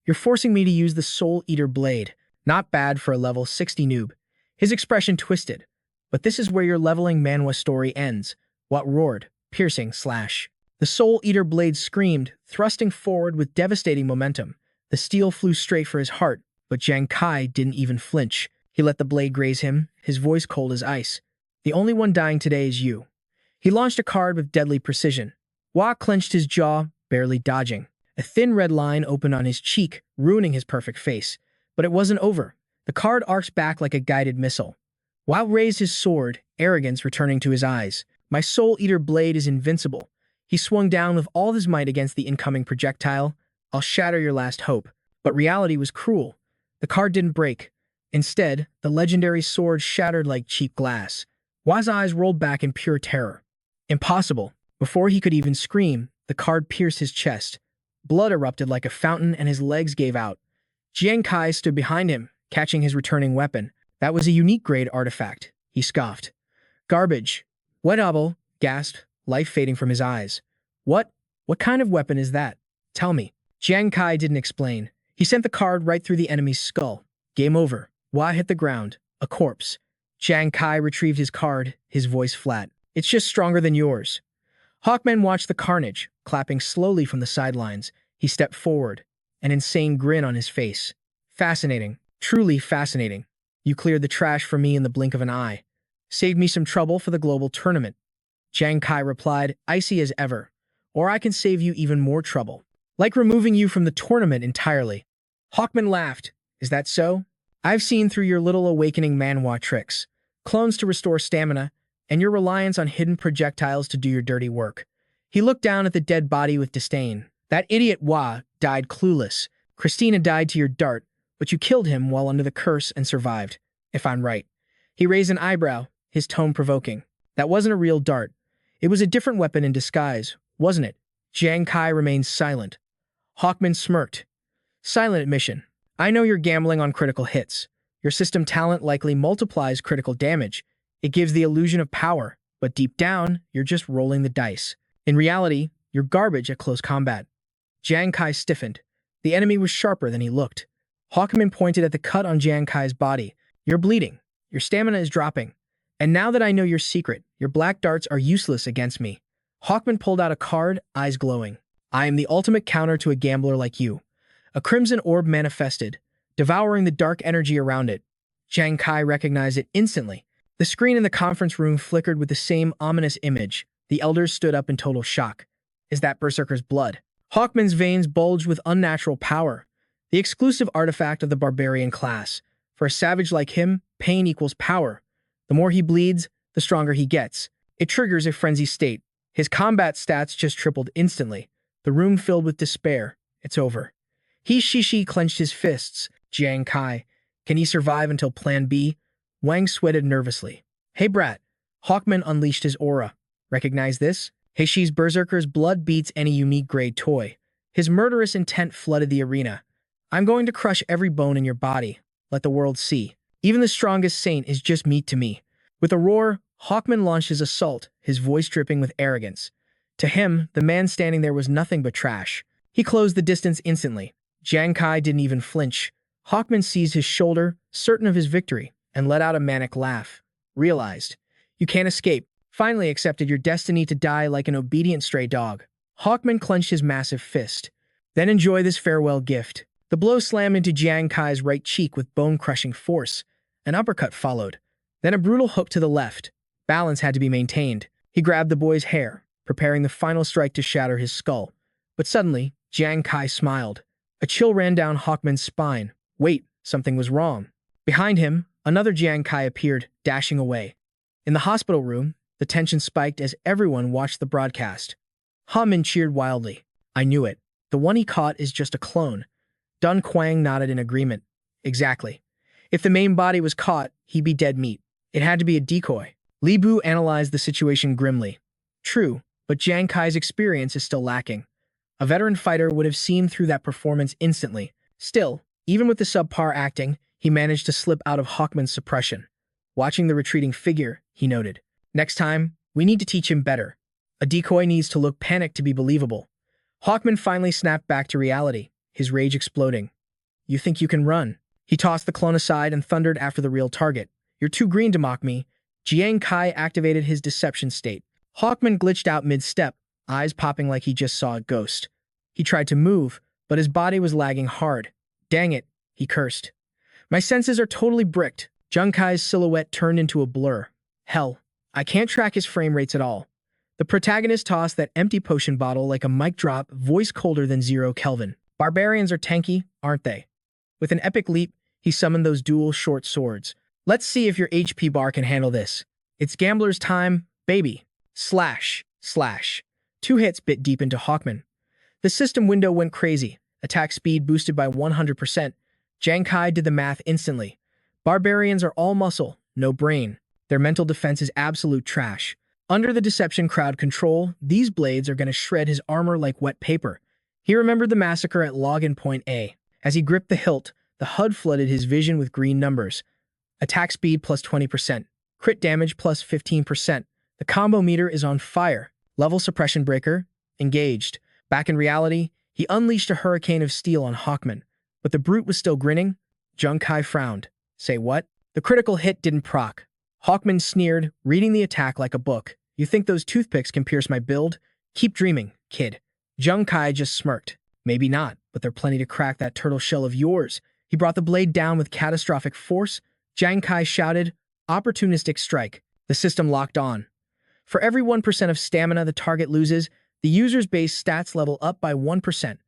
Speaker 1: You're forcing me to use the Soul Eater blade. Not bad for a level 60 noob. His expression twisted. But this is where your leveling Manhwa story ends. What roared, piercing, slash. The Soul Eater blade screamed, thrusting forward with devastating momentum. The steel flew straight for his heart, but Jang Kai didn't even flinch. He let the blade graze him, his voice cold as ice. The only one dying today is you. He launched a card with deadly precision. Wah clenched his jaw, barely dodging. A thin red line opened on his cheek, ruining his perfect face. But it wasn't over. The card arced back like a guided missile. Wah raised his sword, arrogance returning to his eyes. My Soul Eater blade is invincible. He swung down with all his might against the incoming projectile. I'll shatter your last hope. But reality was cruel. The card didn't break. Instead, the legendary sword shattered like cheap glass. Wah's eyes rolled back in pure terror. Impossible. Before he could even scream, the card pierced his chest. Blood erupted like a fountain and his legs gave out. Jang Kai stood behind him, catching his returning weapon. That was a unique grade artifact. He scoffed. Garbage. What obble? Gasped, life fading from his eyes. What kind of weapon is that? Tell me. Jang Kai didn't explain. He sent the card right through the enemy's skull. Game over. Wah hit the ground. A corpse. Jang Kai retrieved his card, his voice flat. It's just stronger than yours. Hawkman watched the carnage, clapping slowly from the sidelines. He stepped forward, an insane grin on his face. Fascinating. Truly fascinating. You cleared the trash for me in the blink of an eye. Saved me some trouble for the global tournament. Jang Kai replied, icy as ever. or I can save you even more trouble. Like removing you from the tournament entirely. Hawkman laughed. Is that so? I've seen through your little awakening manhwa tricks. Clones to restore stamina, and your reliance on hidden projectiles to do your dirty work. He looked down at the dead body with disdain. That idiot Wa died clueless. Christina died to your dart, but you killed him while under the curse and survived, if I'm right. He raised an eyebrow, his tone provoking. That wasn't a real dart. It was a different weapon in disguise, wasn't it? Jang Kai remained silent. Hawkman smirked. Silent admission. I know you're gambling on critical hits. Your system talent likely multiplies critical damage. It gives the illusion of power, but deep down, you're just rolling the dice. In reality, you're garbage at close combat. Jang Kai stiffened. The enemy was sharper than he looked. Hawkman pointed at the cut on Jang Kai's body. You're bleeding. Your stamina is dropping. And now that I know your secret, your black darts are useless against me. Hawkman pulled out a card, eyes glowing. I am the ultimate counter to a gambler like you. A crimson orb manifested, devouring the dark energy around it. Jang Kai recognized it instantly. The screen in the conference room flickered with the same ominous image. The elders stood up in total shock. Is that Berserker's blood? Hawkman's veins bulged with unnatural power, the exclusive artifact of the barbarian class. For a savage like him, pain equals power. The more he bleeds, the stronger he gets. It triggers a frenzy state. His combat stats just tripled instantly. The room filled with despair. It's over. He clenched his fists. Jang Kai. Can he survive until Plan B? Wang sweated nervously. Hey brat. Hawkman unleashed his aura. Recognize this? Heishi's Berserker's blood beats any unique grade toy. His murderous intent flooded the arena. I'm going to crush every bone in your body. Let the world see. Even the strongest saint is just meat to me. With a roar, Hawkman launched his assault, his voice dripping with arrogance. To him, the man standing there was nothing but trash. He closed the distance instantly. Jang Kai didn't even flinch. Hawkman seized his shoulder, certain of his victory, and let out a manic laugh. Realized. You can't escape. Finally accepted your destiny to die like an obedient stray dog. Hawkman clenched his massive fist. Then enjoy this farewell gift. The blow slammed into Jang Kai's right cheek with bone-crushing force. An uppercut followed. Then a brutal hook to the left. Balance had to be maintained. He grabbed the boy's hair, preparing the final strike to shatter his skull. But suddenly, Jang Kai smiled. A chill ran down Hawkman's spine. Wait, something was wrong. Behind him, another Jang Kai appeared, dashing away. In the hospital room, the tension spiked as everyone watched the broadcast. Hamin cheered wildly. I knew it. The one he caught is just a clone. Dun Quang nodded in agreement. Exactly. If the main body was caught, he'd be dead meat. It had to be a decoy. Li Bu analyzed the situation grimly. True, but Jang Kai's experience is still lacking. A veteran fighter would have seen through that performance instantly. Still, even with the subpar acting, he managed to slip out of Hawkman's suppression. Watching the retreating figure, he noted. Next time, we need to teach him better. A decoy needs to look panicked to be believable. Hawkman finally snapped back to reality, his rage exploding. You think you can run? He tossed the clone aside and thundered after the real target. You're too green to mock me. Jang Kai activated his deception state. Hawkman glitched out mid-step, eyes popping like he just saw a ghost. He tried to move, but his body was lagging hard. Dang it, he cursed. My senses are totally bricked. Jang Kai's silhouette turned into a blur. Hell, I can't track his frame rates at all. The protagonist tossed that empty potion bottle like a mic drop, voice colder than 0 Kelvin. Barbarians are tanky, aren't they? With an epic leap, he summoned those dual short swords. Let's see if your HP bar can handle this. It's gambler's time, baby. Slash, slash. 2 hits bit deep into Hawkman. The system window went crazy. Attack speed boosted by 100%. Jang Kai did the math instantly. Barbarians are all muscle, no brain. Their mental defense is absolute trash. Under the deception crowd control, these blades are going to shred his armor like wet paper. He remembered the massacre at Login Point A. As he gripped the hilt, the HUD flooded his vision with green numbers. Attack speed plus 20%. Crit damage plus 15%. The combo meter is on fire. Level suppression breaker, engaged. Back in reality, he unleashed a hurricane of steel on Hawkman. But the brute was still grinning. Jang Kai frowned. Say what? The critical hit didn't proc. Hawkman sneered, reading the attack like a book. You think those toothpicks can pierce my build? Keep dreaming, kid. Jang Kai just smirked. Maybe not, but they're plenty to crack that turtle shell of yours. He brought the blade down with catastrophic force. Jang Kai shouted, opportunistic strike. The system locked on. For every 1% of stamina the target loses, The user's base stats level up by 1%.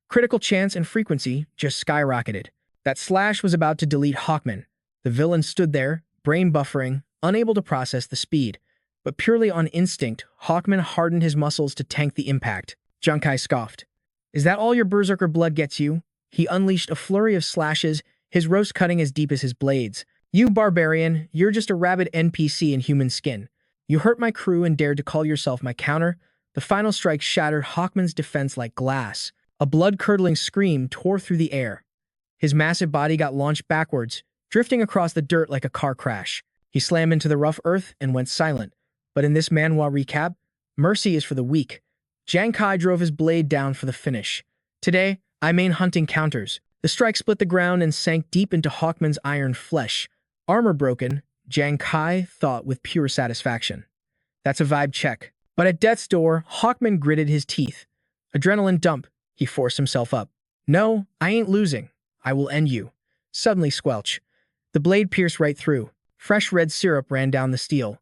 Speaker 1: Critical chance and frequency just skyrocketed. That slash was about to delete Hawkman. The villain stood there, brain buffering, unable to process the speed. But purely on instinct, Hawkman hardened his muscles to tank the impact. Jang Kai scoffed. Is that all your berserker blood gets you? He unleashed a flurry of slashes, his roast cutting as deep as his blades. You barbarian, you're just a rabid NPC in human skin. You hurt my crew and dared to call yourself my counter? The final strike shattered Hawkman's defense like glass. A blood-curdling scream tore through the air. His massive body got launched backwards, drifting across the dirt like a car crash. He slammed into the rough earth and went silent. But in this Manhwa recap, mercy is for the weak. Jang Kai drove his blade down for the finish. Today, I main hunting counters. The strike split the ground and sank deep into Hawkman's iron flesh. Armor broken, Jang Kai thought with pure satisfaction. That's a vibe check. But at death's door, Hawkman gritted his teeth. Adrenaline dump. He forced himself up. No, I ain't losing. I will end you. Suddenly squelch. The blade pierced right through. Fresh red syrup ran down the steel.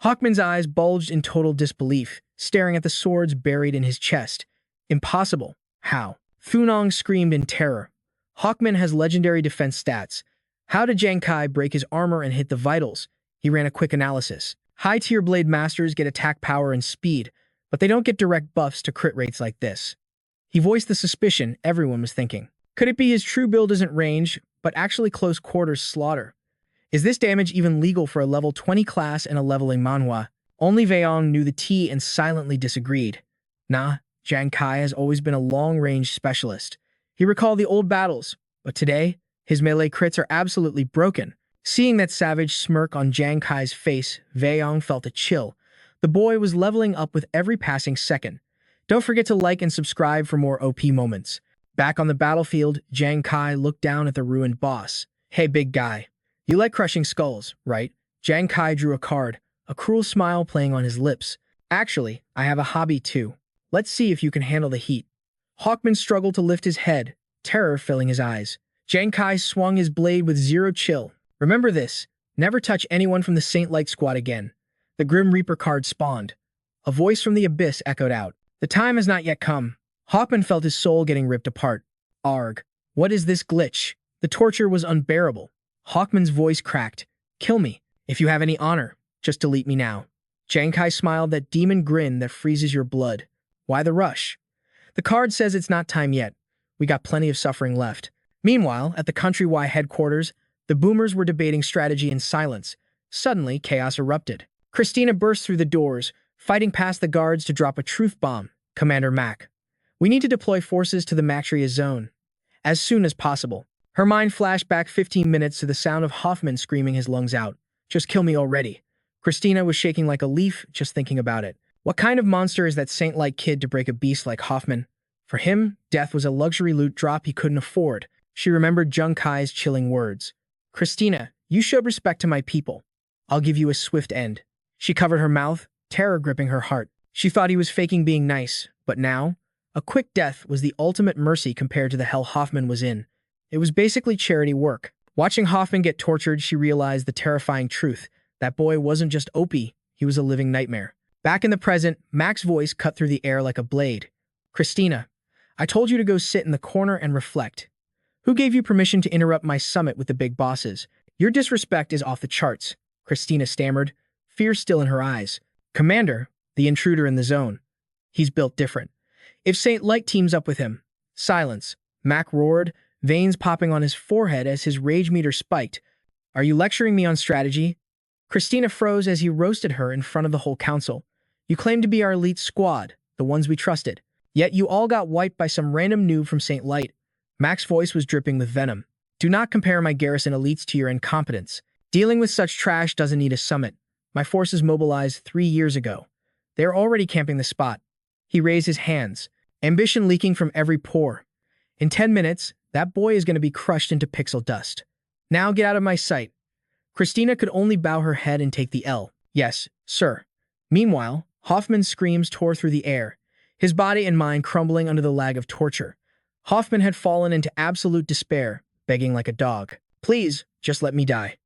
Speaker 1: Hawkman's eyes bulged in total disbelief, staring at the swords buried in his chest. Impossible. How? Thunong screamed in terror. Hawkman has legendary defense stats. How did Jang Kai break his armor and hit the vitals? He ran a quick analysis. High-tier blade masters get attack power and speed, but they don't get direct buffs to crit rates like this. He voiced the suspicion everyone was thinking. Could it be his true build isn't range, but actually close quarters slaughter? Is this damage even legal for a level 20 class and a leveling Manhwa? Only Veong knew the tea and silently disagreed. Nah, Jang Kai has always been a long-range specialist. He recalled the old battles, but today, his melee crits are absolutely broken. Seeing that savage smirk on Jang Kai's face, Veong felt a chill. The boy was leveling up with every passing second. Don't forget to like and subscribe for more OP moments. Back on the battlefield, Jang Kai looked down at the ruined boss. Hey, big guy. You like crushing skulls, right? Jang Kai drew a card, a cruel smile playing on his lips. Actually, I have a hobby too. Let's see if you can handle the heat. Hawkman struggled to lift his head, terror filling his eyes. Jang Kai swung his blade with zero chill. Remember this, never touch anyone from the Saint Light squad again. The Grim Reaper card spawned. A voice from the abyss echoed out. The time has not yet come. Hawkman felt his soul getting ripped apart. Arg. What is this glitch? The torture was unbearable. Hawkman's voice cracked. Kill me. If you have any honor, just delete me now. Jang Kai smiled that demon grin that freezes your blood. Why the rush? The card says it's not time yet. We got plenty of suffering left. Meanwhile, at the countrywide headquarters, the boomers were debating strategy in silence. Suddenly, chaos erupted. Christina burst through the doors, fighting past the guards to drop a truth bomb. Commander Mac. We need to deploy forces to the Mactria zone. As soon as possible. Her mind flashed back 15 minutes to the sound of Hoffman screaming his lungs out. Just kill me already. Christina was shaking like a leaf just thinking about it. What kind of monster is that saint-like kid to break a beast like Hoffman? For him, death was a luxury loot drop he couldn't afford. She remembered Jang Kai's chilling words. Christina, you showed respect to my people. I'll give you a swift end. She covered her mouth, terror gripping her heart. She thought he was faking being nice, but now, a quick death was the ultimate mercy compared to the hell Hoffman was in. It was basically charity work. Watching Hoffman get tortured, she realized the terrifying truth. That boy wasn't just OP, he was a living nightmare. Back in the present, Mac's voice cut through the air like a blade. Christina, I told you to go sit in the corner and reflect. Who gave you permission to interrupt my summit with the big bosses? Your disrespect is off the charts, Christina stammered, fear still in her eyes. Commander, the intruder in the zone. He's built different. If Saint Light teams up with him. Silence. Mac roared, veins popping on his forehead as his rage meter spiked. Are you lecturing me on strategy? Christina froze as he roasted her in front of the whole council. You claim to be our elite squad, the ones we trusted. Yet you all got wiped by some random noob from Saint Light. Mac's voice was dripping with venom. Do not compare my garrison elites to your incompetence. Dealing with such trash doesn't need a summit. My forces mobilized 3 years ago. They are already camping the spot. He raised his hands, ambition leaking from every pore. In 10 minutes, that boy is going to be crushed into pixel dust. Now get out of my sight. Christina could only bow her head and take the L. Yes, sir. Meanwhile, Hoffman's screams tore through the air, his body and mind crumbling under the lag of torture. Hoffman had fallen into absolute despair, begging like a dog. Please, just let me die.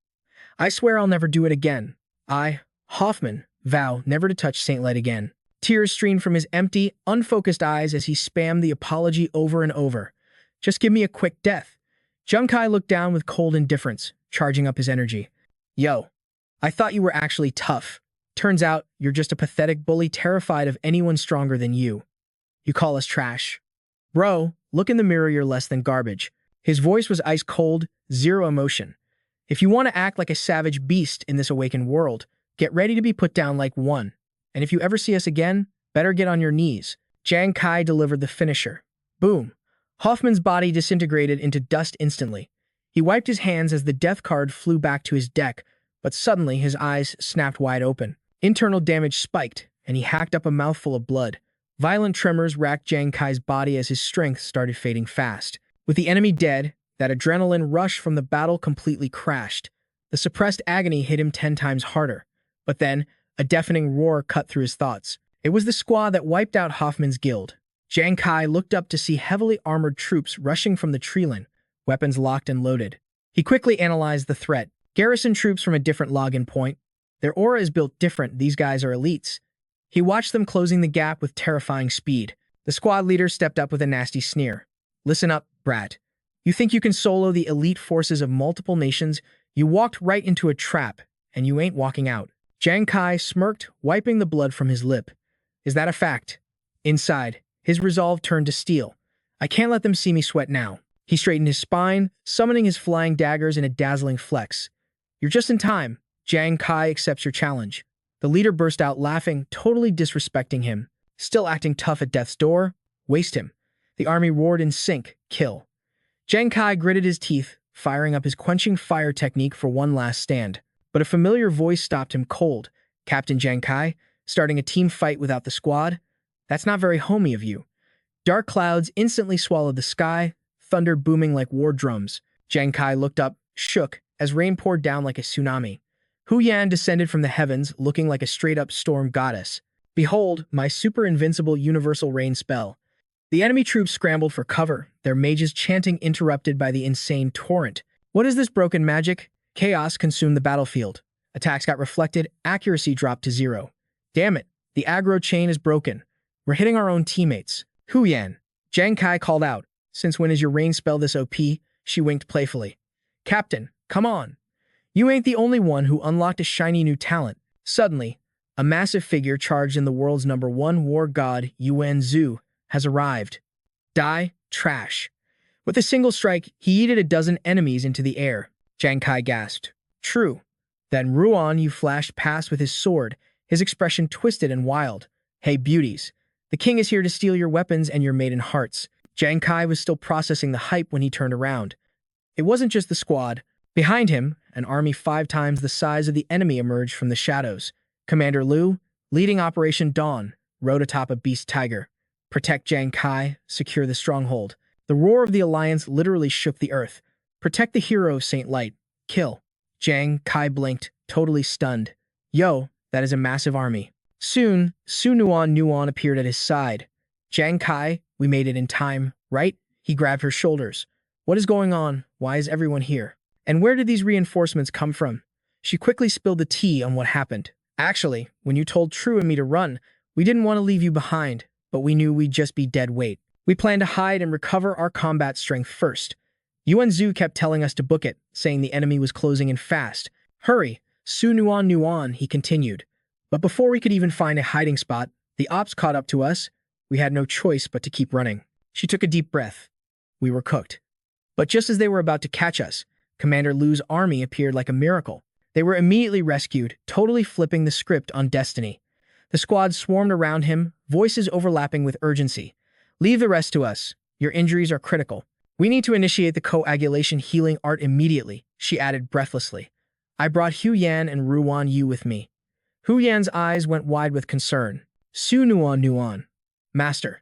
Speaker 1: I swear I'll never do it again. I, Hoffman, vow never to touch Saint Light again. Tears streamed from his empty, unfocused eyes as he spammed the apology over and over. Just give me a quick death. Jang Kai looked down with cold indifference, charging up his energy. Yo, I thought you were actually tough. Turns out you're just a pathetic bully terrified of anyone stronger than you. You call us trash. Bro, look in the mirror, you're less than garbage. His voice was ice cold, zero emotion. If you want to act like a savage beast in this awakened world, get ready to be put down like one. And if you ever see us again, better get on your knees. Jang Kai delivered the finisher. Boom. Hoffman's body disintegrated into dust instantly. He wiped his hands as the death card flew back to his deck, but suddenly his eyes snapped wide open. Internal damage spiked, and he hacked up a mouthful of blood. Violent tremors racked Jang Kai's body as his strength started fading fast. With the enemy dead, that adrenaline rush from the battle completely crashed. The suppressed agony hit him 10 times harder. But then, a deafening roar cut through his thoughts. It was the squad that wiped out Hoffman's guild. Jang Kai looked up to see heavily armored troops rushing from the treeline, weapons locked and loaded. He quickly analyzed the threat. Garrison troops from a different login point. Their aura is built different, these guys are elites. He watched them closing the gap with terrifying speed. The squad leader stepped up with a nasty sneer. Listen up, brat. You think you can solo the elite forces of multiple nations? You walked right into a trap, and you ain't walking out. Jang Kai smirked, wiping the blood from his lip. Is that a fact? Inside, his resolve turned to steel. I can't let them see me sweat now. He straightened his spine, summoning his flying daggers in a dazzling flex. You're just in time. Jang Kai accepts your challenge. The leader burst out laughing, totally disrespecting him. Still acting tough at death's door? Waste him. The army roared in sync. Kill. Jang Kai gritted his teeth, firing up his quenching fire technique for one last stand. But a familiar voice stopped him cold. Captain Jang Kai, starting a team fight without the squad? That's not very homey of you. Dark clouds instantly swallowed the sky, thunder booming like war drums. Jang Kai looked up, shook, as rain poured down like a tsunami. Hu Yan descended from the heavens, looking like a straight-up storm goddess. Behold, my super-invincible universal rain spell. The enemy troops scrambled for cover, their mages chanting interrupted by the insane torrent. What is this broken magic? Chaos consumed the battlefield. Attacks got reflected, accuracy dropped to 0. Damn it, the aggro chain is broken. We're hitting our own teammates. Hu Yan. Jang Kai called out. Since when is your rain spell this OP? She winked playfully. Captain, come on. You ain't the only one who unlocked a shiny new talent. Suddenly, a massive figure charged in the world's #1 war god, Yuan Zhu, has arrived. Die, trash. With a single strike, he yeeted a dozen enemies into the air. Jang Kai gasped. True. Then Ruan Yu flashed past with his sword, his expression twisted and wild. Hey beauties, the king is here to steal your weapons and your maiden hearts. Jang Kai was still processing the hype when he turned around. It wasn't just the squad. Behind him, an army 5 times the size of the enemy emerged from the shadows. Commander Liu, leading Operation Dawn, rode atop a beast tiger. Protect Jang Kai, secure the stronghold. The roar of the alliance literally shook the earth. Protect the hero of Saint Light. Kill. Jang Kai blinked, totally stunned. Yo, that is a massive army. Soon, Su Nuan appeared at his side. Jang Kai, we made it in time, right? He grabbed her shoulders. What is going on? Why is everyone here? And where did these reinforcements come from? She quickly spilled the tea on what happened. Actually, when you told True and me to run, we didn't want to leave you behind, but we knew we'd just be dead weight. We planned to hide and recover our combat strength first. Yuan Zhu kept telling us to book it, saying the enemy was closing in fast. Hurry, Su Nuan, he continued. But before we could even find a hiding spot, the ops caught up to us. We had no choice but to keep running. She took a deep breath. We were cooked. But just as they were about to catch us, Commander Liu's army appeared like a miracle. They were immediately rescued, totally flipping the script on destiny. The squad swarmed around him, voices overlapping with urgency. Leave the rest to us. Your injuries are critical. We need to initiate the coagulation healing art immediately, she added breathlessly. I brought Hu Yan and Ruan Yu with me. Hu Yan's eyes went wide with concern. Su Nuan. Master,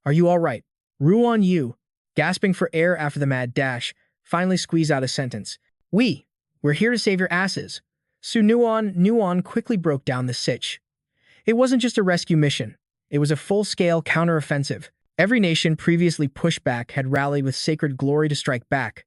Speaker 1: are you all right? Ruan Yu, gasping for air after the mad dash, finally squeezed out a sentence. We're here to save your asses. Su Nuan quickly broke down the sitch. It wasn't just a rescue mission. It was a full-scale counteroffensive. Every nation previously pushed back had rallied with sacred glory to strike back.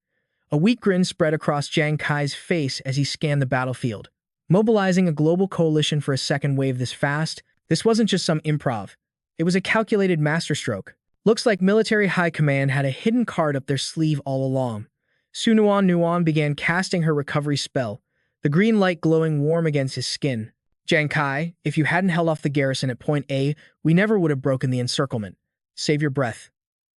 Speaker 1: A weak grin spread across Jang Kai's face as he scanned the battlefield. Mobilizing a global coalition for a second wave this fast, This wasn't just some improv. It was a calculated masterstroke. Looks like military high command had a hidden card up their sleeve all along. Sunuan Nuan began casting her recovery spell, the green light glowing warm against his skin. Jang Kai, if you hadn't held off the garrison at point A, we never would have broken the encirclement. Save your breath.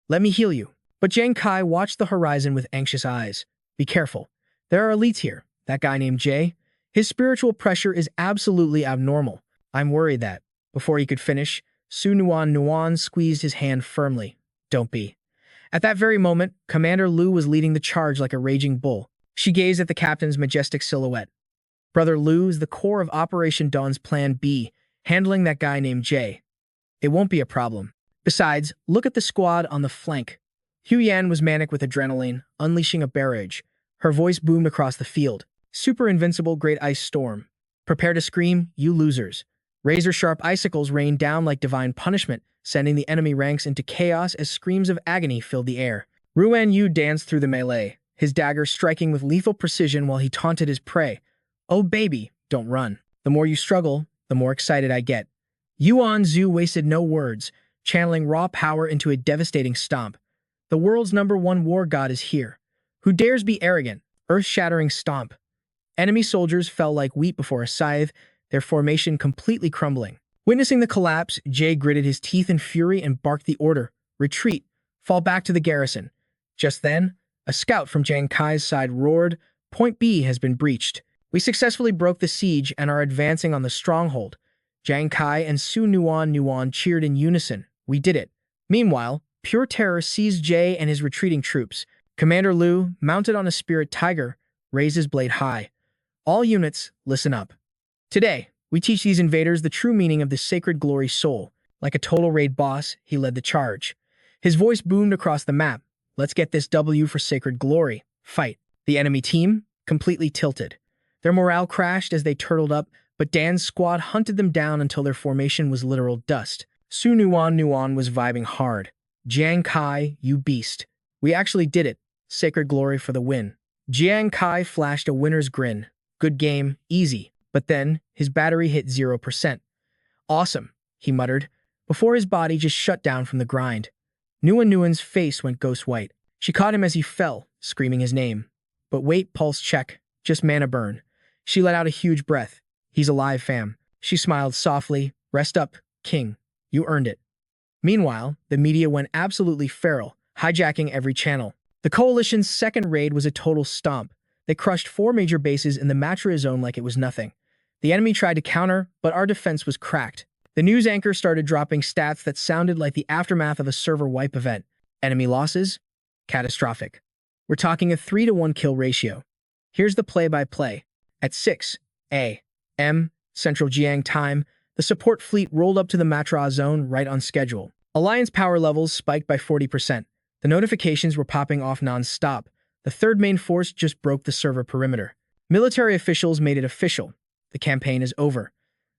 Speaker 1: Let me heal you. But Jang Kai watched the horizon with anxious eyes. Be careful. There are elites here. That guy named Jay. His spiritual pressure is absolutely abnormal. I'm worried that, before he could finish, Sunuan Nuan squeezed his hand firmly. Don't be. At that very moment, Commander Lu was leading the charge like a raging bull. She gazed at the captain's majestic silhouette. Brother Lu is the core of Operation Dawn's Plan B, handling that guy named Jay. It won't be a problem. Besides, look at the squad on the flank. Hu Yan was manic with adrenaline, unleashing a barrage. Her voice boomed across the field. Super invincible great ice storm. Prepare to scream, you losers. Razor-sharp icicles rained down like divine punishment, sending the enemy ranks into chaos as screams of agony filled the air. Ruan Yu danced through the melee, his dagger striking with lethal precision while he taunted his prey. Oh baby, don't run. The more you struggle, the more excited I get. Yuan Zhu wasted no words, channeling raw power into a devastating stomp. The world's #1 war god is here. Who dares be arrogant? Earth-shattering stomp. Enemy soldiers fell like wheat before a scythe, their formation completely crumbling. Witnessing the collapse, Jay gritted his teeth in fury and barked the order. Retreat. Fall back to the garrison. Just then, a scout from Jang Kai's side roared, Point B has been breached. We successfully broke the siege and are advancing on the stronghold. Jang Kai and Su Nuan cheered in unison. We did it. Meanwhile, pure terror seized Jay and his retreating troops. Commander Lu, mounted on a spirit tiger, raised his blade high. All units, listen up. Today, we teach these invaders the true meaning of the sacred glory soul. Like a total raid boss, he led the charge. His voice boomed across the map. Let's get this W for sacred glory. Fight. The enemy team, completely tilted. Their morale crashed as they turtled up, but Dan's squad hunted them down until their formation was literal dust. Su Nuan was vibing hard. Jang Kai, you beast. We actually did it. Sacred glory for the win. Jang Kai flashed a winner's grin. Good game, easy. But then, his battery hit 0%. Awesome, he muttered, before his body just shut down from the grind. Nuan's face went ghost white. She caught him as he fell, screaming his name. But wait, pulse check. Just mana burn. She let out a huge breath. He's alive, fam. She smiled softly. Rest up, king. You earned it. Meanwhile, the media went absolutely feral, hijacking every channel. The coalition's second raid was a total stomp. They crushed 4 major bases in the Matra zone like it was nothing. The enemy tried to counter, but our defense was cracked. The news anchor started dropping stats that sounded like the aftermath of a server wipe event. Enemy losses? Catastrophic. We're talking a 3-to-1 kill ratio. Here's the play-by-play. At 6 a.m. Central Jiang time, the support fleet rolled up to the Matra zone right on schedule. Alliance power levels spiked by 40%. The notifications were popping off non-stop. The third main force just broke the server perimeter. Military officials made it official. The campaign is over.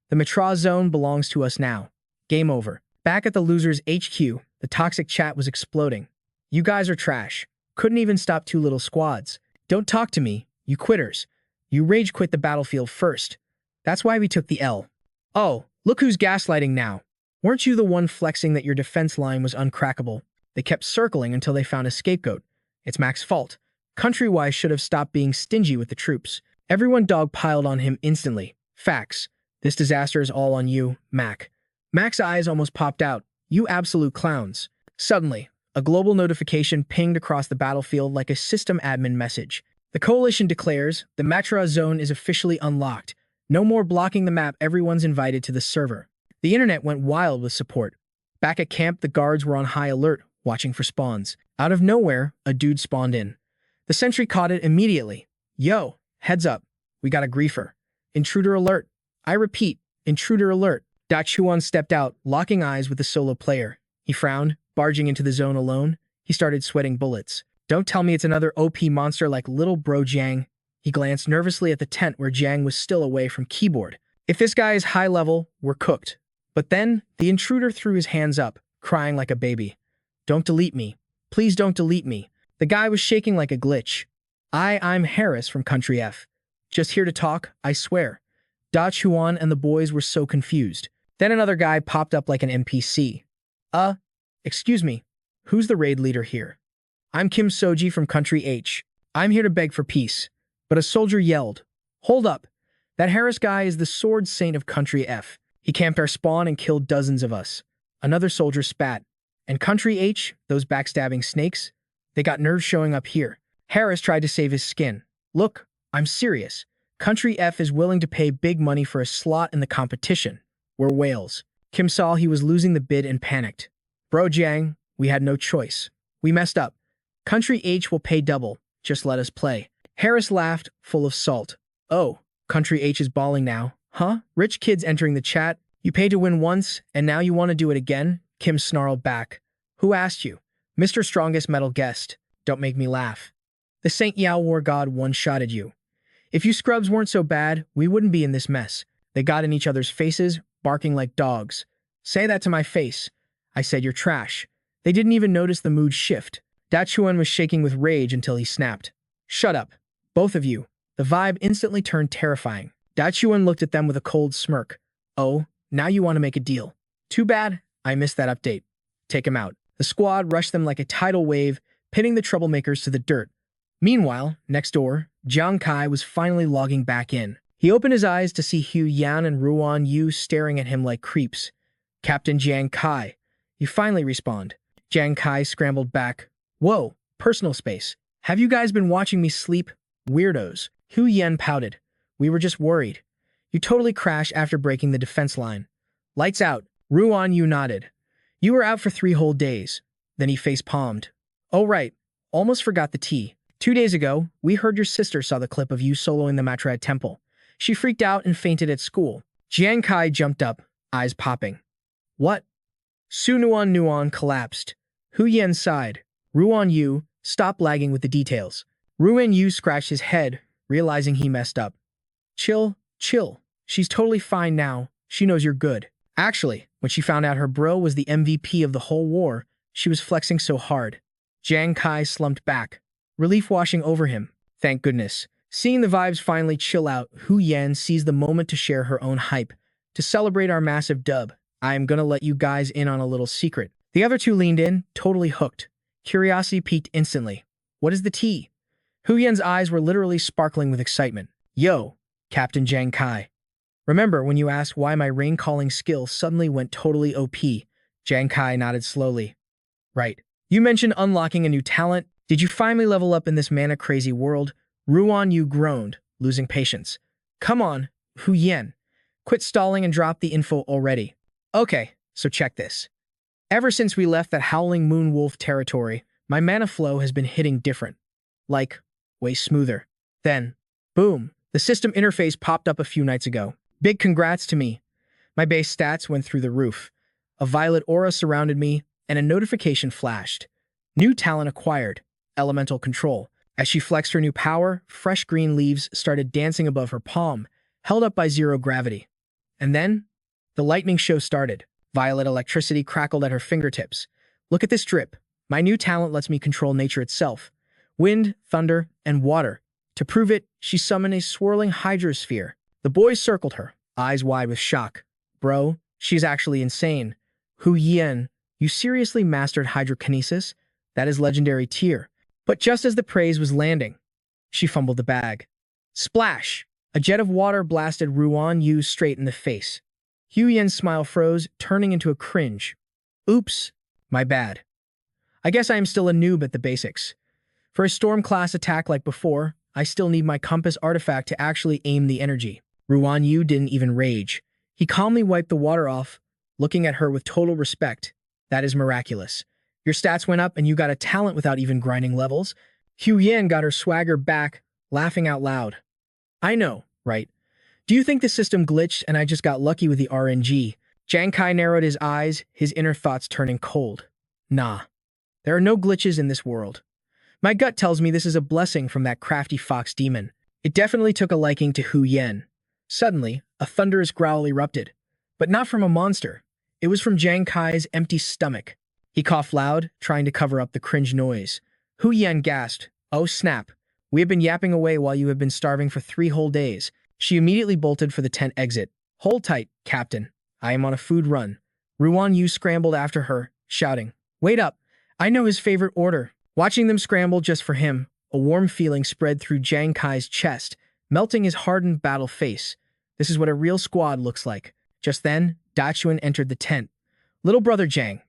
Speaker 1: The Matra zone belongs to us now. Game over. Back at the losers' HQ, the toxic chat was exploding. You guys are trash. Couldn't even stop 2 little squads. Don't talk to me, you quitters. You rage quit the battlefield first. That's why we took the L. Oh, look who's gaslighting now. Weren't you the one flexing that your defense line was uncrackable? They kept circling until they found a scapegoat. It's Mac's fault. Countrywise should have stopped being stingy with the troops. Everyone dogpiled on him instantly. Facts. This disaster is all on you, Mac. Mac's eyes almost popped out. You absolute clowns. Suddenly, a global notification pinged across the battlefield like a system admin message. The coalition declares the Matra zone is officially unlocked. No more blocking the map, everyone's invited to the server. The internet went wild with support. Back at camp, the guards were on high alert, watching for spawns. Out of nowhere, a dude spawned in. The sentry caught it immediately. Yo, heads up. We got a griefer. Intruder alert. I repeat, intruder alert. Da Chuan stepped out, locking eyes with the solo player. He frowned, barging into the zone alone. He started sweating bullets. Don't tell me it's another OP monster like little bro Jang. He glanced nervously at the tent where Jang was still away from keyboard. If this guy is high level, we're cooked. But then, the intruder threw his hands up, crying like a baby. Don't delete me. Please don't delete me. The guy was shaking like a glitch. I'm Harris from Country F. Just here to talk, I swear. Da Chuan and the boys were so confused. Then another guy popped up like an NPC. Uh, excuse me, who's the raid leader here? I'm Kim Soji from Country H. I'm here to beg for peace. But a soldier yelled, Hold up! That Harris guy is the sword saint of Country F. He camped our spawn and killed dozens of us. Another soldier spat. And Country H, those backstabbing snakes, they got nerves showing up here. Harris tried to save his skin. Look, I'm serious. Country F is willing to pay big money for a slot in the competition. We're whales. Kim saw he was losing the bid and panicked. Bro Jang, we had no choice. We messed up. Country H will pay double. Just let us play. Harris laughed, full of salt. Oh, Country H is balling now. Huh? Rich kids entering the chat. You paid to win once, and now you want to do it again? Kim snarled back. Who asked you? Mr. Strongest Metal Guest. Don't make me laugh. The Saint Yao War God one-shotted you. If you scrubs weren't so bad, we wouldn't be in this mess. They got in each other's faces, barking like dogs. Say that to my face. I said you're trash. They didn't even notice the mood shift. Da Chuan was shaking with rage until he snapped. Shut up. Both of you. The vibe instantly turned terrifying. Da Chuan looked at them with a cold smirk. Oh, now you want to make a deal. Too bad. I missed that update. Take him out. The squad rushed them like a tidal wave, pitting the troublemakers to the dirt. Meanwhile, next door, Jang Kai was finally logging back in. He opened his eyes to see Hu Yan and Ruan Yu staring at him like creeps. Captain Jang Kai. You finally respawned. Jang Kai scrambled back. Whoa, personal space. Have you guys been watching me sleep? Weirdos. Hu Yan pouted. We were just worried. You totally crashed after breaking the defense line. Lights out. Ruan Yu nodded. You were out for 3 whole days. Then he face-palmed. Oh right, almost forgot the tea. 2 days ago, we heard your sister saw the clip of you soloing the Matrad Temple. She freaked out and fainted at school. Jiang Kai jumped up, eyes popping. What? Su Nuan collapsed. Hu Yan sighed. Ruan Yu, stop lagging with the details. Ruan Yu scratched his head, realizing he messed up. Chill. She's totally fine now. She knows you're good. Actually, when she found out her bro was the MVP of the whole war, she was flexing so hard. Jang Kai slumped back, relief washing over him. Thank goodness. Seeing the vibes finally chill out, Hu Yan seized the moment to share her own hype. To celebrate our massive dub, I am gonna let you guys in on a little secret. The other two leaned in, totally hooked. Curiosity piqued instantly. What is the tea? Hu Yan's eyes were literally sparkling with excitement. Yo, Captain Jang Kai. Remember when you asked why my rain-calling skill suddenly went totally OP? Jang Kai nodded slowly. Right. You mentioned unlocking a new talent. Did you finally level up in this mana-crazy world? Ruan Yu groaned, losing patience. Come on, Hu Yan. Quit stalling and drop the info already. Okay, so check this. Ever since we left that howling moon wolf territory, my mana flow has been hitting different. Like, way smoother. Then, boom, the system interface popped up a few nights ago. Big congrats to me. My base stats went through the roof. A violet aura surrounded me, and a notification flashed. New talent acquired. Elemental control. As she flexed her new power, fresh green leaves started dancing above her palm, held up by zero gravity. And then, the lightning show started. Violet electricity crackled at her fingertips. Look at this drip. My new talent lets me control nature itself. Wind, thunder, and water. To prove it, she summoned a swirling hydrosphere. The boys circled her, eyes wide with shock. Bro, she's actually insane. Hu Yan, you seriously mastered hydrokinesis? That is legendary tier. But just as the praise was landing, she fumbled the bag. Splash! A jet of water blasted Ruan Yu straight in the face. Hu Yan's smile froze, turning into a cringe. Oops, my bad. I guess I am still a noob at the basics. For a storm class attack like before, I still need my compass artifact to actually aim the energy. Ruan Yu didn't even rage. He calmly wiped the water off, looking at her with total respect. That is miraculous. Your stats went up and you got a talent without even grinding levels. Hu Yan got her swagger back, laughing out loud. I know, right? Do you think the system glitched and I just got lucky with the RNG? Jang Kai narrowed his eyes, his inner thoughts turning cold. Nah, there are no glitches in this world. My gut tells me this is a blessing from that crafty fox demon. It definitely took a liking to Hu Yan. Suddenly, a thunderous growl erupted. But not from a monster. It was from Jang Kai's empty stomach. He coughed loud, trying to cover up the cringe noise. Hu Yan gasped. Oh snap. We have been yapping away while you have been starving for 3 whole days. She immediately bolted for the tent exit. Hold tight, Captain. I am on a food run. Ruan Yu scrambled after her, shouting, "Wait up! I know his favorite order." Watching them scramble just for him, a warm feeling spread through Jang Kai's chest, melting his hardened battle face. This is what a real squad looks like. Just then, Dachuan entered the tent. "Little brother Jang,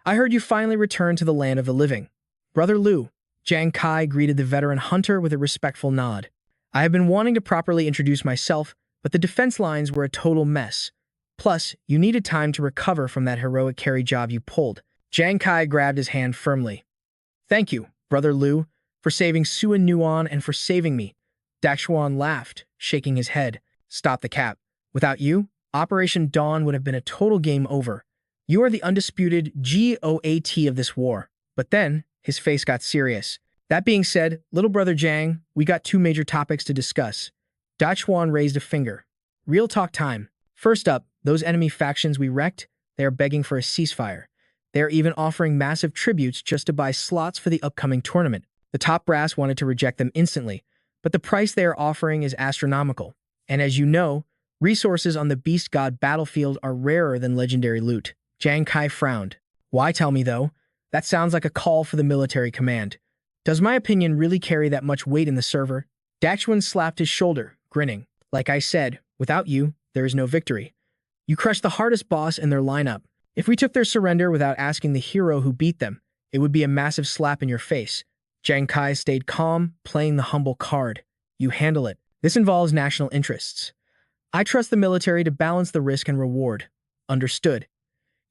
Speaker 1: I heard you finally returned to the land of the living." "Brother Lu," Jang Kai greeted the veteran hunter with a respectful nod. "I have been wanting to properly introduce myself, but the defense lines were a total mess. Plus, you needed time to recover from that heroic carry job you pulled." Jang Kai grabbed his hand firmly. "Thank you, Brother Lu, for saving Suan Nuan and for saving me." Dachuan laughed, shaking his head. "Stop the cap. Without you, Operation Dawn would have been a total game over. You are the undisputed GOAT of this war." But then, his face got serious. "That being said, little brother Jang, we got two major topics to discuss." Dachuan raised a finger. "Real talk time. First up, those enemy factions we wrecked, they are begging for a ceasefire. They are even offering massive tributes just to buy slots for the upcoming tournament. The top brass wanted to reject them instantly, but the price they are offering is astronomical. And as you know, resources on the Beast God battlefield are rarer than legendary loot." Jang Kai frowned. "Why tell me, though? That sounds like a call for the military command. Does my opinion really carry that much weight in the server?" Dachuan slapped his shoulder, grinning. "Like I said, without you, there is no victory. You crushed the hardest boss in their lineup. If we took their surrender without asking the hero who beat them, it would be a massive slap in your face." Jang Kai stayed calm, playing the humble card. "You handle it. This involves national interests. I trust the military to balance the risk and reward." "Understood."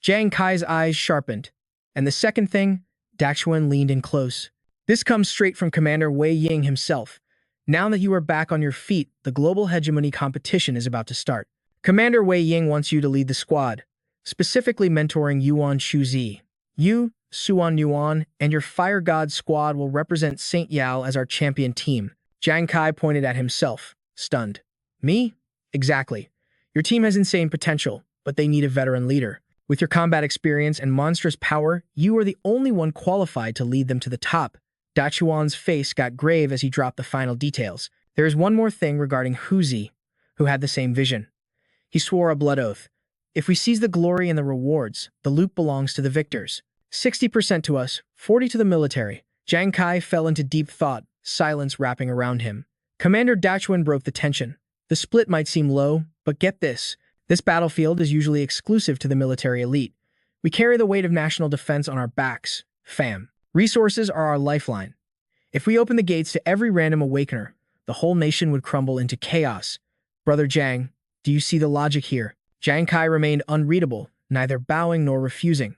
Speaker 1: Jang Kai's eyes sharpened. "And the second thing?" Dachuan leaned in close. "This comes straight from Commander Wei Ying himself. Now that you are back on your feet, the global hegemony competition is about to start. Commander Wei Ying wants you to lead the squad, specifically mentoring Yuan Shuzi. You, Suan Yuan, and your Fire God squad will represent Saint Yao as our champion team." Jang Kai pointed at himself, stunned. "Me? Exactly. Your team has insane potential, but they need a veteran leader. With your combat experience and monstrous power, you are the only one qualified to lead them to the top." Dachuan's face got grave as he dropped the final details. "There is one more thing regarding Huzi, who had the same vision." He swore a blood oath. "If we seize the glory and the rewards, the loot belongs to the victors. 60% to us, 40% to the military." Jang Kai fell into deep thought, silence wrapping around him. Commander Dachuan broke the tension. "The split might seem low, but get this. This battlefield is usually exclusive to the military elite. We carry the weight of national defense on our backs, fam. Resources are our lifeline. If we open the gates to every random awakener, the whole nation would crumble into chaos. Brother Jang, do you see the logic here?" Jang Kai remained unreadable, neither bowing nor refusing.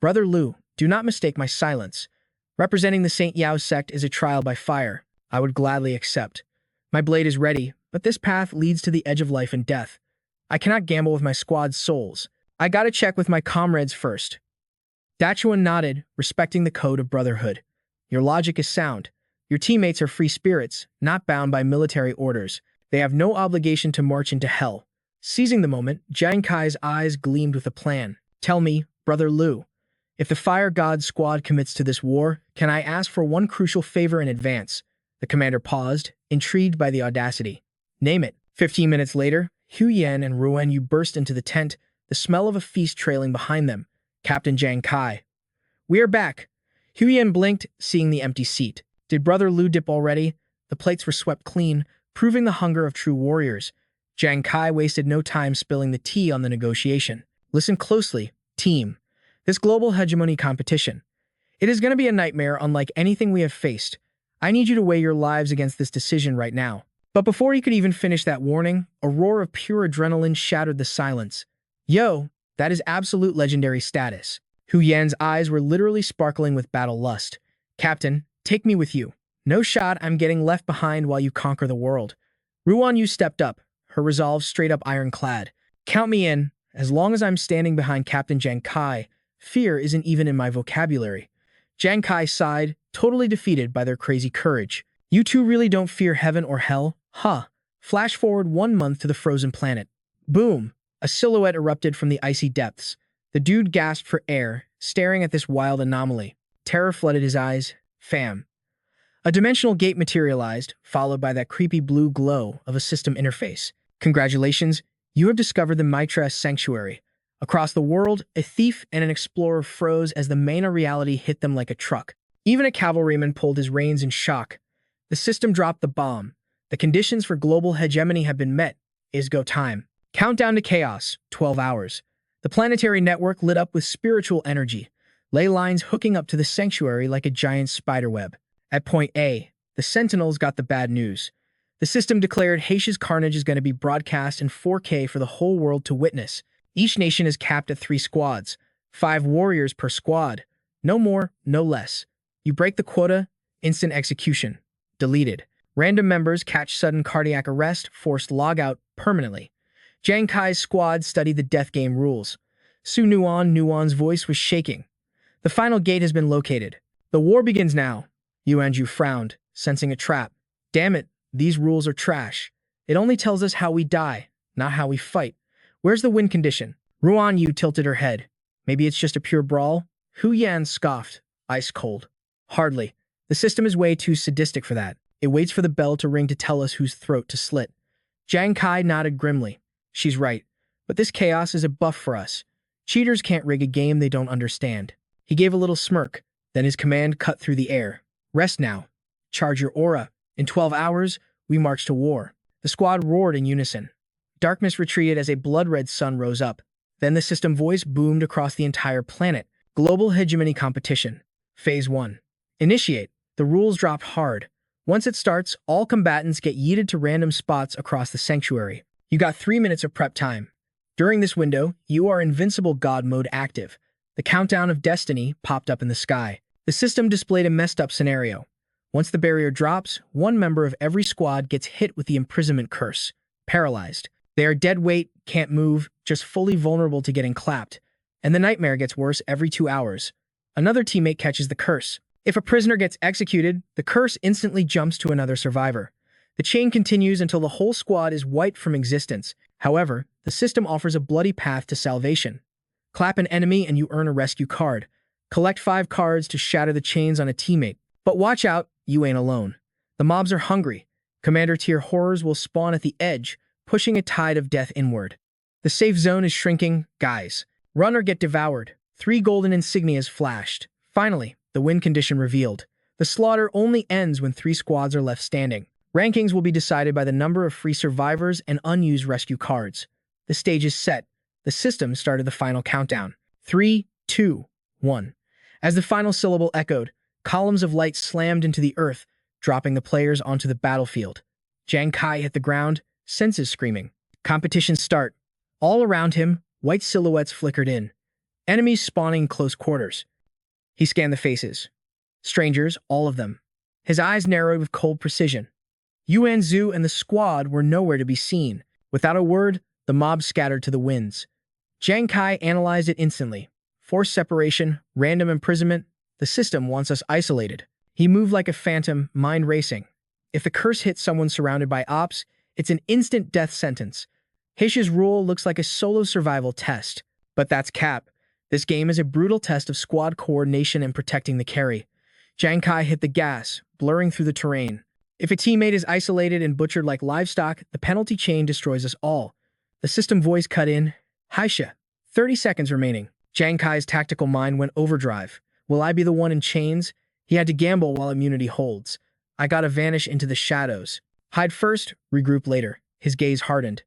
Speaker 1: "Brother Lu, do not mistake my silence. Representing the Saint Yao sect is a trial by fire. I would gladly accept. My blade is ready, but this path leads to the edge of life and death. I cannot gamble with my squad's souls. I gotta check with my comrades first." Dachuan nodded, respecting the code of brotherhood. "Your logic is sound. Your teammates are free spirits, not bound by military orders. They have no obligation to march into hell." Seizing the moment, Jang Kai's eyes gleamed with a plan. "Tell me, Brother Lu, if the Fire God squad commits to this war, can I ask for one crucial favor in advance?" The commander paused, intrigued by the audacity. "Name it." 15 minutes later, Hu Yan and Ruan Yu burst into the tent, the smell of a feast trailing behind them. Captain Jang Kai. "We are back." Hu Yan blinked, seeing the empty seat. Did Brother Lu dip already? The plates were swept clean, proving the hunger of true warriors. Jang Kai wasted no time spilling the tea on the negotiation. "Listen closely, team. This global hegemony competition. It is going to be a nightmare unlike anything we have faced. I need you to weigh your lives against this decision right now." But before he could even finish that warning, a roar of pure adrenaline shattered the silence. "Yo, that is absolute legendary status." Hu Yan's eyes were literally sparkling with battle lust. "Captain, take me with you. No shot I'm getting left behind while you conquer the world." Ruan Yu stepped up, her resolve straight up ironclad. "Count me in. As long as I'm standing behind Captain Jang Kai, fear isn't even in my vocabulary." Jang Kai sighed, totally defeated by their crazy courage. "You two really don't fear heaven or hell? Huh." Flash forward 1 month to the frozen planet. Boom! A silhouette erupted from the icy depths. The dude gasped for air, staring at this wild anomaly. Terror flooded his eyes. Fam. A dimensional gate materialized, followed by that creepy blue glow of a system interface. "Congratulations, You have discovered the Mitra Sanctuary. Across the world, a thief and an explorer froze as the Mena reality hit them like a truck. Even a cavalryman pulled his reins in shock. The system dropped the bomb. The conditions for global hegemony have been met. Is go time. Countdown to chaos, 12 hours. The planetary network lit up with spiritual energy, ley lines hooking up to the sanctuary like a giant spiderweb. At point A, the Sentinels got the bad news. The system declared Haitia's carnage is going to be broadcast in 4K for the whole world to witness. Each nation is capped at 3 squads, 5 warriors per squad. No more, no less. You break the quota, instant execution. Deleted. Random members catch sudden cardiac arrest, forced logout permanently. Jang Kai's squad studied the death game rules. Nuon's voice was shaking. The final gate has been located. The war begins now. Yuanju frowned, sensing a trap. Damn it, these rules are trash. It only tells us how we die, not how we fight. Where's the win condition? Ruan Yu tilted her head. Maybe it's just a pure brawl? Hu Yan scoffed, ice cold. Hardly. The system is way too sadistic for that. It waits for the bell to ring to tell us whose throat to slit. Jang Kai nodded grimly. She's right. But this chaos is a buff for us. Cheaters can't rig a game they don't understand. He gave a little smirk. Then his command cut through the air. Rest now. Charge your aura. In 12 hours, we march to war. The squad roared in unison. Darkness retreated as a blood-red sun rose up. Then the system voice boomed across the entire planet. Global hegemony competition. Phase 1. Initiate. The rules dropped hard. Once it starts, all combatants get yeeted to random spots across the sanctuary. You got 3 minutes of prep time. During this window, you are Invincible God mode active. The countdown of destiny popped up in the sky. The system displayed a messed up scenario. Once the barrier drops, one member of every squad gets hit with the imprisonment curse. Paralyzed. They are dead weight, can't move, just fully vulnerable to getting clapped. And the nightmare gets worse every 2 hours. Another teammate catches the curse. If a prisoner gets executed, the curse instantly jumps to another survivor. The chain continues until the whole squad is wiped from existence. However, the system offers a bloody path to salvation. Clap an enemy and you earn a rescue card. Collect 5 cards to shatter the chains on a teammate. But watch out, you ain't alone. The mobs are hungry. Commander tier horrors will spawn at the edge, pushing a tide of death inward. The safe zone is shrinking, guys. Run or get devoured. 3 golden insignias flashed. Finally, the win condition revealed. The slaughter only ends when 3 squads are left standing. Rankings will be decided by the number of free survivors and unused rescue cards. The stage is set. The system started the final countdown. 3, 2, 1. As the final syllable echoed, columns of light slammed into the earth, dropping the players onto the battlefield. Jang Kai hit the ground, senses screaming. Competition start. All around him, white silhouettes flickered in. Enemies spawning in close quarters. He scanned the faces. Strangers, all of them. His eyes narrowed with cold precision. Yuan Zhu and the squad were nowhere to be seen. Without a word, the mob scattered to the winds. Jang Kai analyzed it instantly. Forced separation, random imprisonment. The system wants us isolated. He moved like a phantom, mind racing. If the curse hits someone surrounded by ops, it's an instant death sentence. Haitia's rule looks like a solo survival test. But that's cap. This game is a brutal test of squad coordination and protecting the carry. Jang Kai hit the gas, blurring through the terrain. If a teammate is isolated and butchered like livestock, the penalty chain destroys us all. The system voice cut in. Haisha. 30 seconds remaining. Jang Kai's tactical mind went overdrive. Will I be the one in chains? He had to gamble while immunity holds. I gotta vanish into the shadows. Hide first, regroup later. His gaze hardened.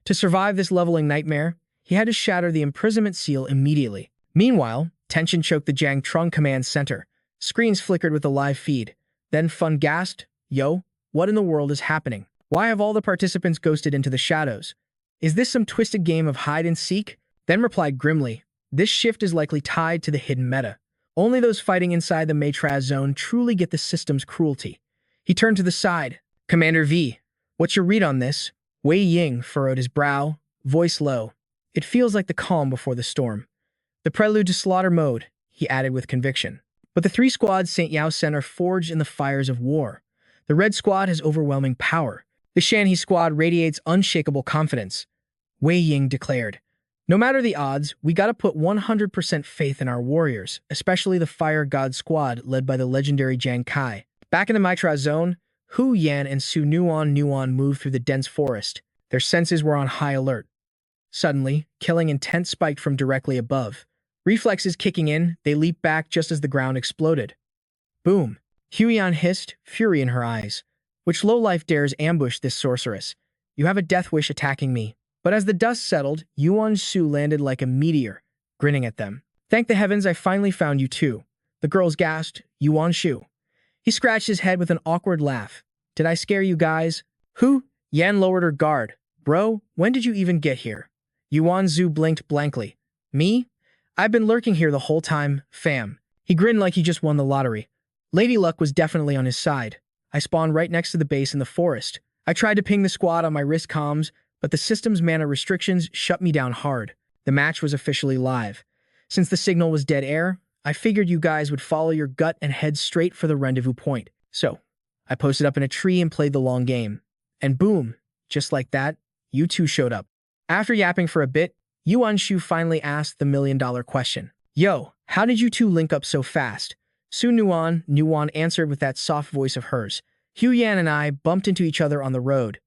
Speaker 1: To survive this leveling nightmare, he had to shatter the imprisonment seal immediately. Meanwhile, tension choked the Jang Trung command center. Screens flickered with the live feed. Then Fun gasped, Yo, what in the world is happening? Why have all the participants ghosted into the shadows? Is this some twisted game of hide and seek? Then replied grimly, this shift is likely tied to the hidden meta. Only those fighting inside the Matraz zone truly get the system's cruelty. He turned to the side. Commander V, what's your read on this? Wei Ying furrowed his brow, voice low. It feels like the calm before the storm. The prelude to slaughter mode, he added with conviction. But the 3 squads St. Yao sent are forged in the fires of war. The Red Squad has overwhelming power. The Shanhe Squad radiates unshakable confidence. Wei Ying declared, no matter the odds, we gotta put 100% faith in our warriors, especially the Fire God Squad led by the legendary Jang Kai. Back in the Mitra zone, Hu Yan and Nuon moved through the dense forest. Their senses were on high alert. Suddenly, killing intent spiked from directly above. Reflexes kicking in, they leaped back just as the ground exploded. Boom! Huyan hissed, fury in her eyes. Which lowlife dares ambush this sorceress? You have a death wish attacking me. But as the dust settled, Yuan Shu landed like a meteor, grinning at them. Thank the heavens I finally found you too. The girls gasped, Yuan Shu. He scratched his head with an awkward laugh. Did I scare you guys? Who? Yan lowered her guard. Bro, when did you even get here? Yuan Zhu blinked blankly. Me? I've been lurking here the whole time, fam. He grinned like he just won the lottery. Lady Luck was definitely on his side. I spawned right next to the base in the forest. I tried to ping the squad on my wrist comms, but the system's mana restrictions shut me down hard. The match was officially live. Since the signal was dead air, I figured you guys would follow your gut and head straight for the rendezvous point. So, I posted up in a tree and played the long game. And boom, just like that, you two showed up. After yapping for a bit, Yuan Shu finally asked the million-dollar question. Yo, how did you two link up so fast? Su Nuan answered with that soft voice of hers. Hu Yan and I bumped into each other on the road.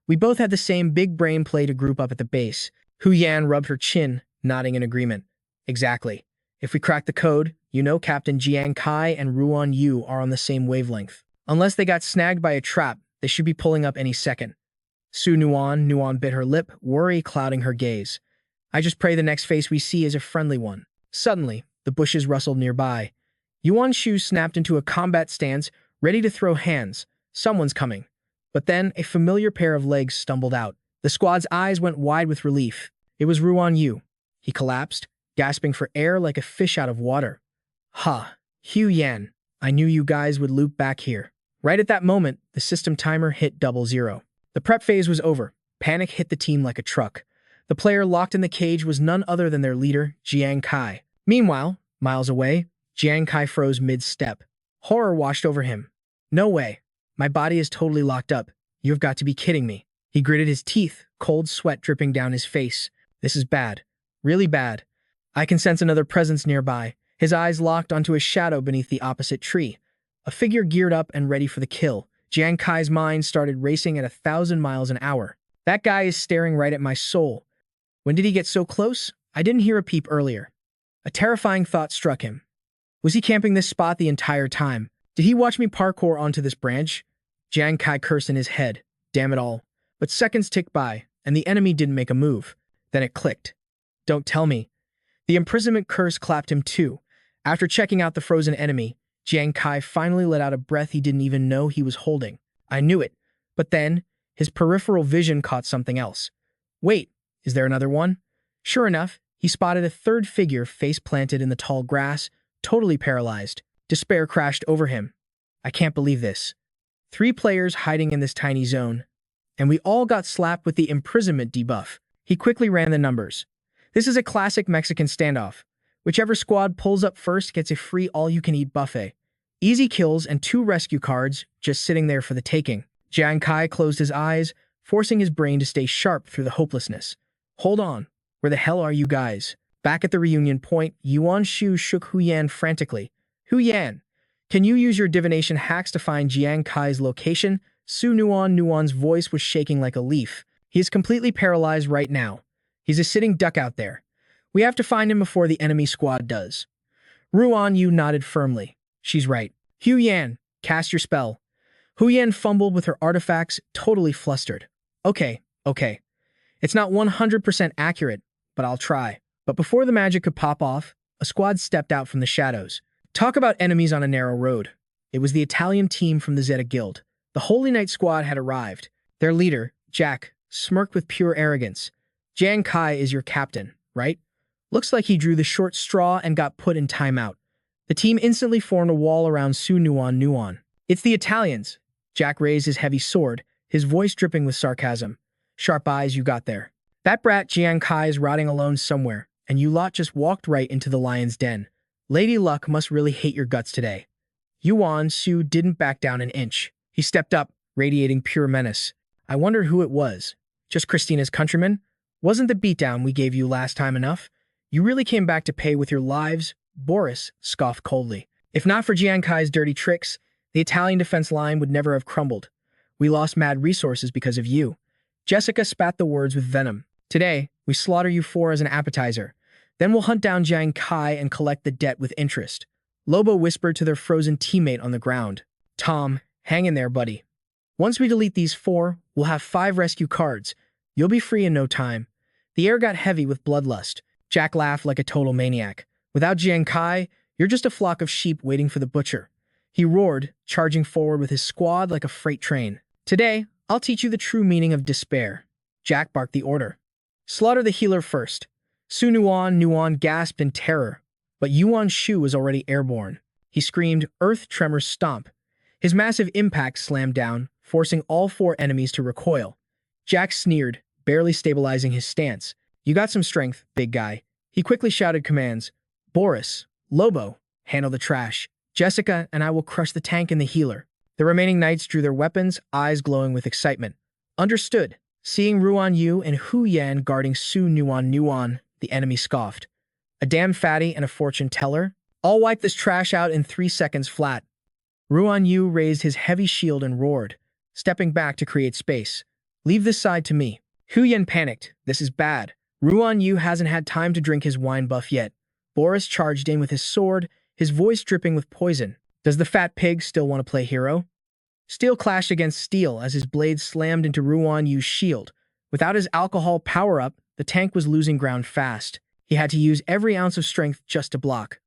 Speaker 1: We both had the same big brain play to group up at the base. Hu Yan rubbed her chin, nodding in agreement. Exactly. If we crack the code, you know Captain Jang Kai and Ruan Yu are on the same wavelength. Unless they got snagged by a trap, they should be pulling up any second. Su Nuan bit her lip, worry clouding her gaze. I just pray the next face we see is a friendly one. Suddenly, the bushes rustled nearby. Yuan Shu snapped into a combat stance, ready to throw hands. Someone's coming. But then, a familiar pair of legs stumbled out. The squad's eyes went wide with relief. It was Ruan Yu. He collapsed, gasping for air like a fish out of water. Ha! Hu Yan. I knew you guys would loop back here. Right at that moment, the system timer hit 00. The prep phase was over. Panic hit the team like a truck. The player locked in the cage was none other than their leader, Jang Kai. Meanwhile, miles away, Jang Kai froze mid-step. Horror washed over him. No way. My body is totally locked up. You've got to be kidding me. He gritted his teeth, cold sweat dripping down his face. This is bad. Really bad. I can sense another presence nearby. His eyes locked onto a shadow beneath the opposite tree. A figure geared up and ready for the kill. Jang Kai's mind started racing at 1,000 miles an hour. That guy is staring right at my soul. When did he get so close? I didn't hear a peep earlier. A terrifying thought struck him. Was he camping this spot the entire time? Did he watch me parkour onto this branch? Jang Kai cursed in his head. Damn it all. But seconds ticked by, and the enemy didn't make a move. Then it clicked. Don't tell me. The imprisonment curse clapped him too. After checking out the frozen enemy, Jang Kai finally let out a breath he didn't even know he was holding. I knew it. But then, his peripheral vision caught something else. Wait, is there another one? Sure enough, he spotted a third figure face-planted in the tall grass, totally paralyzed. Despair crashed over him. I can't believe this. 3 players hiding in this tiny zone. And we all got slapped with the imprisonment debuff. He quickly ran the numbers. This is a classic Mexican standoff. Whichever squad pulls up first gets a free all-you-can-eat buffet. Easy kills and 2 rescue cards just sitting there for the taking. Jang Kai closed his eyes, forcing his brain to stay sharp through the hopelessness. Hold on. Where the hell are you guys? Back at the reunion point, Yuan Shu shook Hu Yan frantically. Hu Yan, can you use your divination hacks to find Jang Kai's location? Su Nuan's voice was shaking like a leaf. He is completely paralyzed right now. He's a sitting duck out there. We have to find him before the enemy squad does. Ruan Yu nodded firmly. She's right. Hu Yan, cast your spell. Hu Yan fumbled with her artifacts, totally flustered. Okay. It's not 100% accurate, but I'll try. But before the magic could pop off, a squad stepped out from the shadows. Talk about enemies on a narrow road. It was the Italian team from the Zeta Guild. The Holy Knight squad had arrived. Their leader, Jack, smirked with pure arrogance. Jang Kai is your captain, right? Looks like he drew the short straw and got put in timeout. The team instantly formed a wall around Su Nuan. It's the Italians. Jack raised his heavy sword, his voice dripping with sarcasm. Sharp eyes you got there. That brat Jang Kai is rotting alone somewhere, and you lot just walked right into the lion's den. Lady Luck must really hate your guts today. Yuan Shu didn't back down an inch. He stepped up, radiating pure menace. I wondered who it was. Just Christina's countryman? Wasn't the beatdown we gave you last time enough? You really came back to pay with your lives? Boris scoffed coldly. If not for Jang Kai's dirty tricks, the Italian defense line would never have crumbled. We lost mad resources because of you. Jessica spat the words with venom. Today, we slaughter you four as an appetizer. Then we'll hunt down Jang Kai and collect the debt with interest. Lobo whispered to their frozen teammate on the ground. Tom, hang in there, buddy. Once we delete these four, we'll have 5 rescue cards. You'll be free in no time. The air got heavy with bloodlust. Jack laughed like a total maniac. Without Jang Kai, you're just a flock of sheep waiting for the butcher. He roared, charging forward with his squad like a freight train. Today, I'll teach you the true meaning of despair. Jack barked the order. Slaughter the healer first. Su Nuan gasped in terror, but Yuan Shu was already airborne. He screamed, Earth Tremor Stomp. His massive impact slammed down, forcing all 4 enemies to recoil. Jack sneered, barely stabilizing his stance. You got some strength, big guy. He quickly shouted commands. Boris, Lobo, handle the trash. Jessica and I will crush the tank and the healer. The remaining knights drew their weapons, eyes glowing with excitement. Understood. Seeing Ruan Yu and Hu Yan guarding Su Nuan, the enemy scoffed. A damn fatty and a fortune teller? I'll wipe this trash out in 3 seconds flat. Ruan Yu raised his heavy shield and roared, stepping back to create space. Leave this side to me. Hu Yan panicked. This is bad. Ruan Yu hasn't had time to drink his wine buff yet. Boris charged in with his sword, his voice dripping with poison. Does the fat pig still want to play hero? Steel clashed against steel as his blade slammed into Ruan Yu's shield. Without his alcohol power-up, the tank was losing ground fast. He had to use every ounce of strength just to block.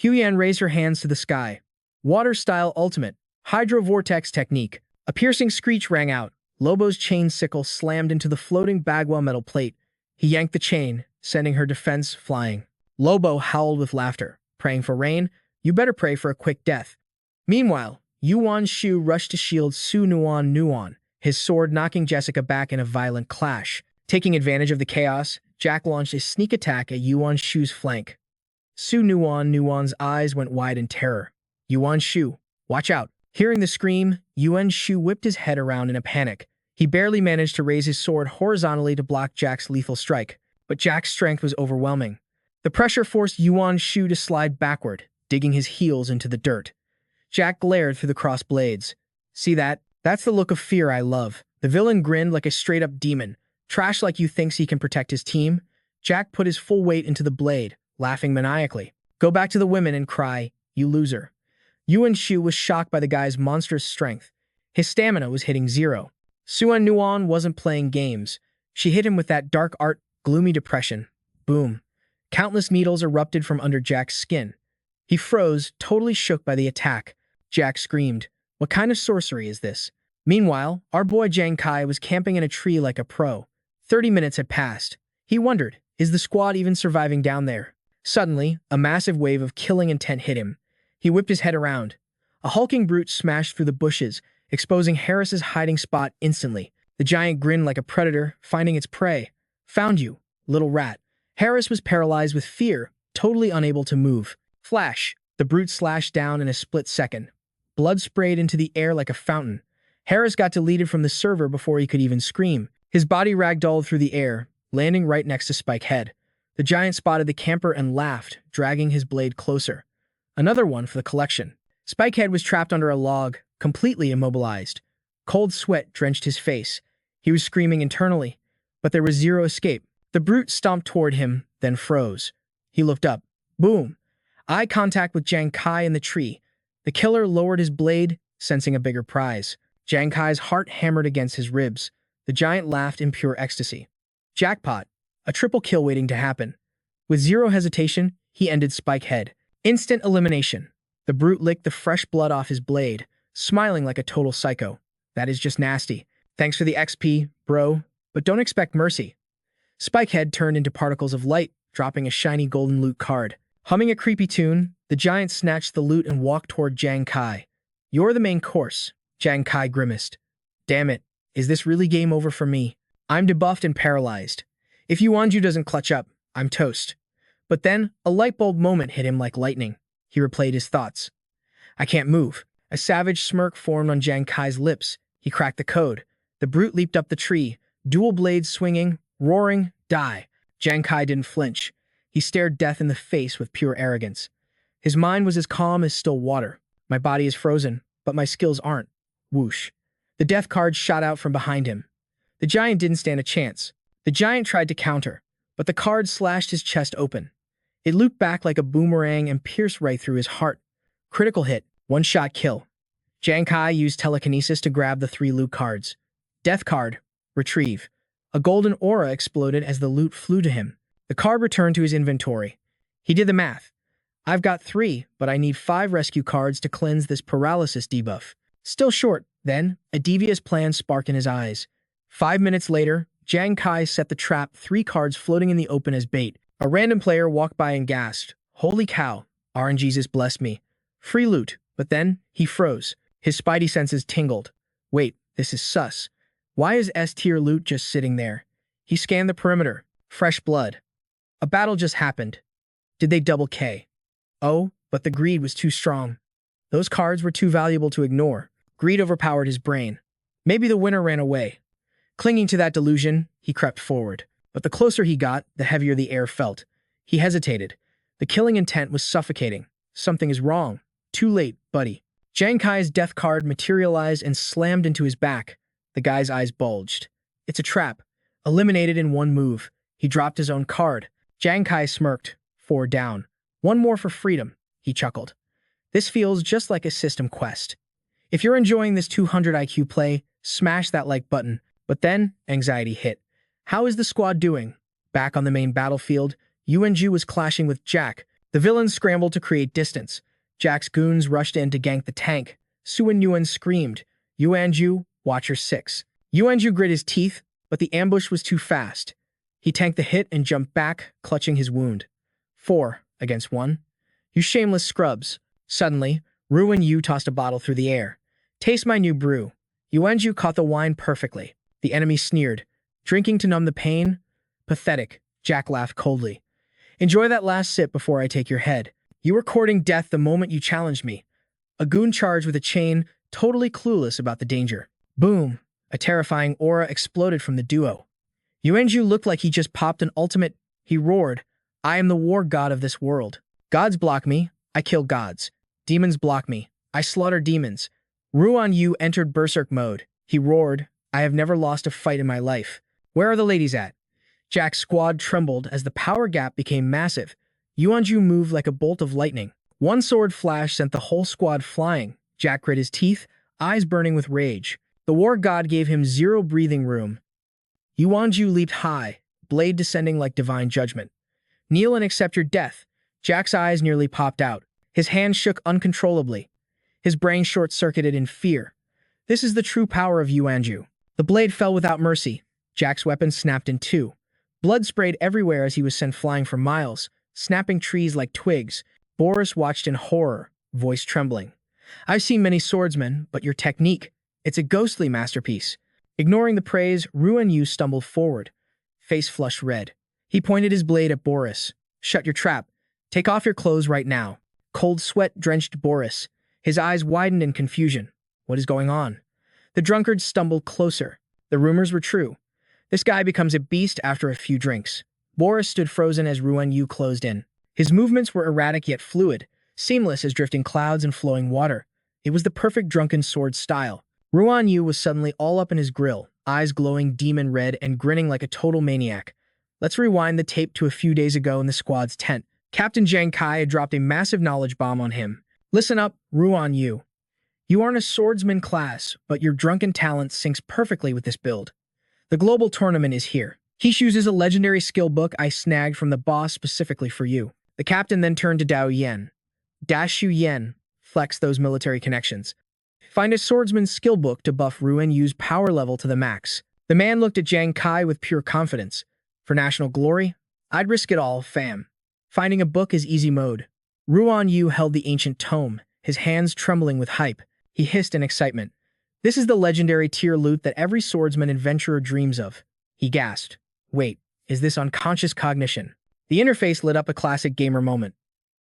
Speaker 1: Hu Yan raised her hands to the sky. Water-style ultimate. Hydro vortex technique. A piercing screech rang out. Lobo's chain sickle slammed into the floating Bagua metal plate. He yanked the chain, sending her defense flying. Lobo howled with laughter. Praying for rain? You better pray for a quick death. Meanwhile, Yuan Shu rushed to shield Su Nuan, his sword knocking Jessica back in a violent clash. Taking advantage of the chaos, Jack launched a sneak attack at Yuan Shu's flank. Su Nuan's eyes went wide in terror. Yuan Shu, watch out. Hearing the scream, Yuan Shu whipped his head around in a panic. He barely managed to raise his sword horizontally to block Jack's lethal strike, but Jack's strength was overwhelming. The pressure forced Yuan Shu to slide backward, digging his heels into the dirt. Jack glared through the crossed blades. See that? That's the look of fear I love. The villain grinned like a straight-up demon. Trash like you thinks he can protect his team? Jack put his full weight into the blade, laughing maniacally. Go back to the women and cry, you loser. Yuan Shu was shocked by the guy's monstrous strength. His stamina was hitting 0. Su Nuan wasn't playing games. She hit him with that dark art, gloomy depression. Boom. Countless needles erupted from under Jack's skin. He froze, totally shook by the attack. Jack screamed, what kind of sorcery is this? Meanwhile, our boy Jang Kai was camping in a tree like a pro. 30 minutes had passed. He wondered, is the squad even surviving down there? Suddenly, a massive wave of killing intent hit him. He whipped his head around. A hulking brute smashed through the bushes, exposing Harris's hiding spot instantly. The giant grinned like a predator, finding its prey. Found you, little rat. Harris was paralyzed with fear, totally unable to move. Flash! The brute slashed down in a split second. Blood sprayed into the air like a fountain. Harris got deleted from the server before he could even scream. His body ragdolled through the air, landing right next to Spikehead. The giant spotted the camper and laughed, dragging his blade closer. Another one for the collection. Spikehead was trapped under a log, completely immobilized. Cold sweat drenched his face. He was screaming internally, but there was 0 escape. The brute stomped toward him, then froze. He looked up. Boom! Eye contact with Jang Kai in the tree. The killer lowered his blade, sensing a bigger prize. Jang Kai's heart hammered against his ribs. The giant laughed in pure ecstasy. Jackpot. A triple kill waiting to happen. With 0 hesitation, he ended Spikehead. Instant elimination. The brute licked the fresh blood off his blade, smiling like a total psycho. That is just nasty. Thanks for the XP, bro, but don't expect mercy. Spikehead turned into particles of light, dropping a shiny golden loot card. Humming a creepy tune, the giant snatched the loot and walked toward Jang Kai. You're the main course, Jang Kai grimaced. Damn it, is this really game over for me? I'm debuffed and paralyzed. If Yuanju doesn't clutch up, I'm toast. But then, a light bulb moment hit him like lightning. He replayed his thoughts. I can't move. A savage smirk formed on Jang Kai's lips. He cracked the code. The brute leaped up the tree, dual blades swinging, roaring, die. Jang Kai didn't flinch. He stared death in the face with pure arrogance. His mind was as calm as still water. My body is frozen, but my skills aren't. Whoosh. The death card shot out from behind him. The giant didn't stand a chance. The The giant tried to counter, but the card slashed his chest open. It looped back like a boomerang and pierced right through his heart. Critical hit, one-shot kill. Jang Kai used telekinesis to grab the 3 loot cards. Death card, retrieve. A golden aura exploded as the loot flew to him. The card returned to his inventory. He did the math. I've got 3, but I need 5 rescue cards to cleanse this paralysis debuff. Still short, then, a devious plan sparked in his eyes. 5 minutes later, Jang Kai set the trap, 3 cards floating in the open as bait. A random player walked by and gasped, "Holy cow, RNGesus bless me. Free loot," but then, he froze. His spidey senses tingled. Wait, this is sus. Why is S-tier loot just sitting there? He scanned the perimeter. Fresh blood. A battle just happened. Did they double K? Oh, but the greed was too strong. Those cards were too valuable to ignore. Greed overpowered his brain. Maybe the winner ran away. Clinging to that delusion, he crept forward. But the closer he got, the heavier the air felt. He hesitated. The killing intent was suffocating. Something is wrong. Too late, buddy. Jang Kai's death card materialized and slammed into his back. The guy's eyes bulged. It's a trap. Eliminated in one move. He dropped his own card. Jang Kai smirked. 4 down. 1 more for freedom, he chuckled. This feels just like a system quest. If you're enjoying this 200 IQ play, smash that like button. But then, anxiety hit. How is the squad doing? Back on the main battlefield, Yuanju was clashing with Jack. The villains scrambled to create distance. Jack's goons rushed in to gank the tank. Suan Yuan screamed, "Yuanju, watch your 6." Yuanju grit his teeth, but the ambush was too fast. He tanked the hit and jumped back, clutching his wound. 4 against 1. You shameless scrubs. Suddenly, Ruan Yu tossed a bottle through the air. Taste my new brew. Yuanju caught the wine perfectly. The enemy sneered. Drinking to numb the pain? Pathetic. Jack laughed coldly. Enjoy that last sip before I take your head. You were courting death the moment you challenged me. A goon charged with a chain, totally clueless about the danger. Boom! A terrifying aura exploded from the duo. Yuanju looked like he just popped an ultimate. He roared, I am the war god of this world. Gods block me, I kill gods. Demons block me, I slaughter demons. Ruan Yu entered berserk mode. He roared, I have never lost a fight in my life. Where are the ladies at? Jack's squad trembled as the power gap became massive. Yuanju moved like a bolt of lightning. One sword flash sent the whole squad flying. Jack grit his teeth, eyes burning with rage. The war god gave him 0 breathing room. Yuanju leaped high, blade descending like divine judgment. Kneel and accept your death. Jack's eyes nearly popped out. His hands shook uncontrollably. His brain short-circuited in fear. This is the true power of Yuanju. The blade fell without mercy. Jack's weapon snapped in 2. Blood sprayed everywhere as he was sent flying for miles, snapping trees like twigs. Boris watched in horror, voice trembling. I've seen many swordsmen, but your technique, it's a ghostly masterpiece. Ignoring the praise, Ruan Yu stumbled forward, face flushed red. He pointed his blade at Boris. Shut your trap. Take off your clothes right now. Cold sweat drenched Boris. His eyes widened in confusion. What is going on? The drunkard stumbled closer. The rumors were true. This guy becomes a beast after a few drinks. Boris stood frozen as Ruan Yu closed in. His movements were erratic yet fluid, seamless as drifting clouds and flowing water. It was the perfect drunken sword style. Ruan Yu was suddenly all up in his grill, eyes glowing demon red and grinning like a total maniac. Let's rewind the tape to a few days ago in the squad's tent. Captain Jang Kai had dropped a massive knowledge bomb on him. Listen up, Ruan Yu. You aren't a swordsman class, but your drunken talent syncs perfectly with this build. The global tournament is here. He uses a legendary skill book I snagged from the boss specifically for you. The captain then turned to Dao Yen. Dashu Yen, flex those military connections. Find a swordsman's skill book to buff Ruan Yu's power level to the max. The man looked at Jang Kai with pure confidence. For national glory, I'd risk it all, fam. Finding a book is easy mode. Ruan Yu held the ancient tome, his hands trembling with hype. He hissed in excitement. This is the legendary tier loot that every swordsman adventurer dreams of. He gasped. Wait, is this unconscious cognition? The interface lit up a classic gamer moment.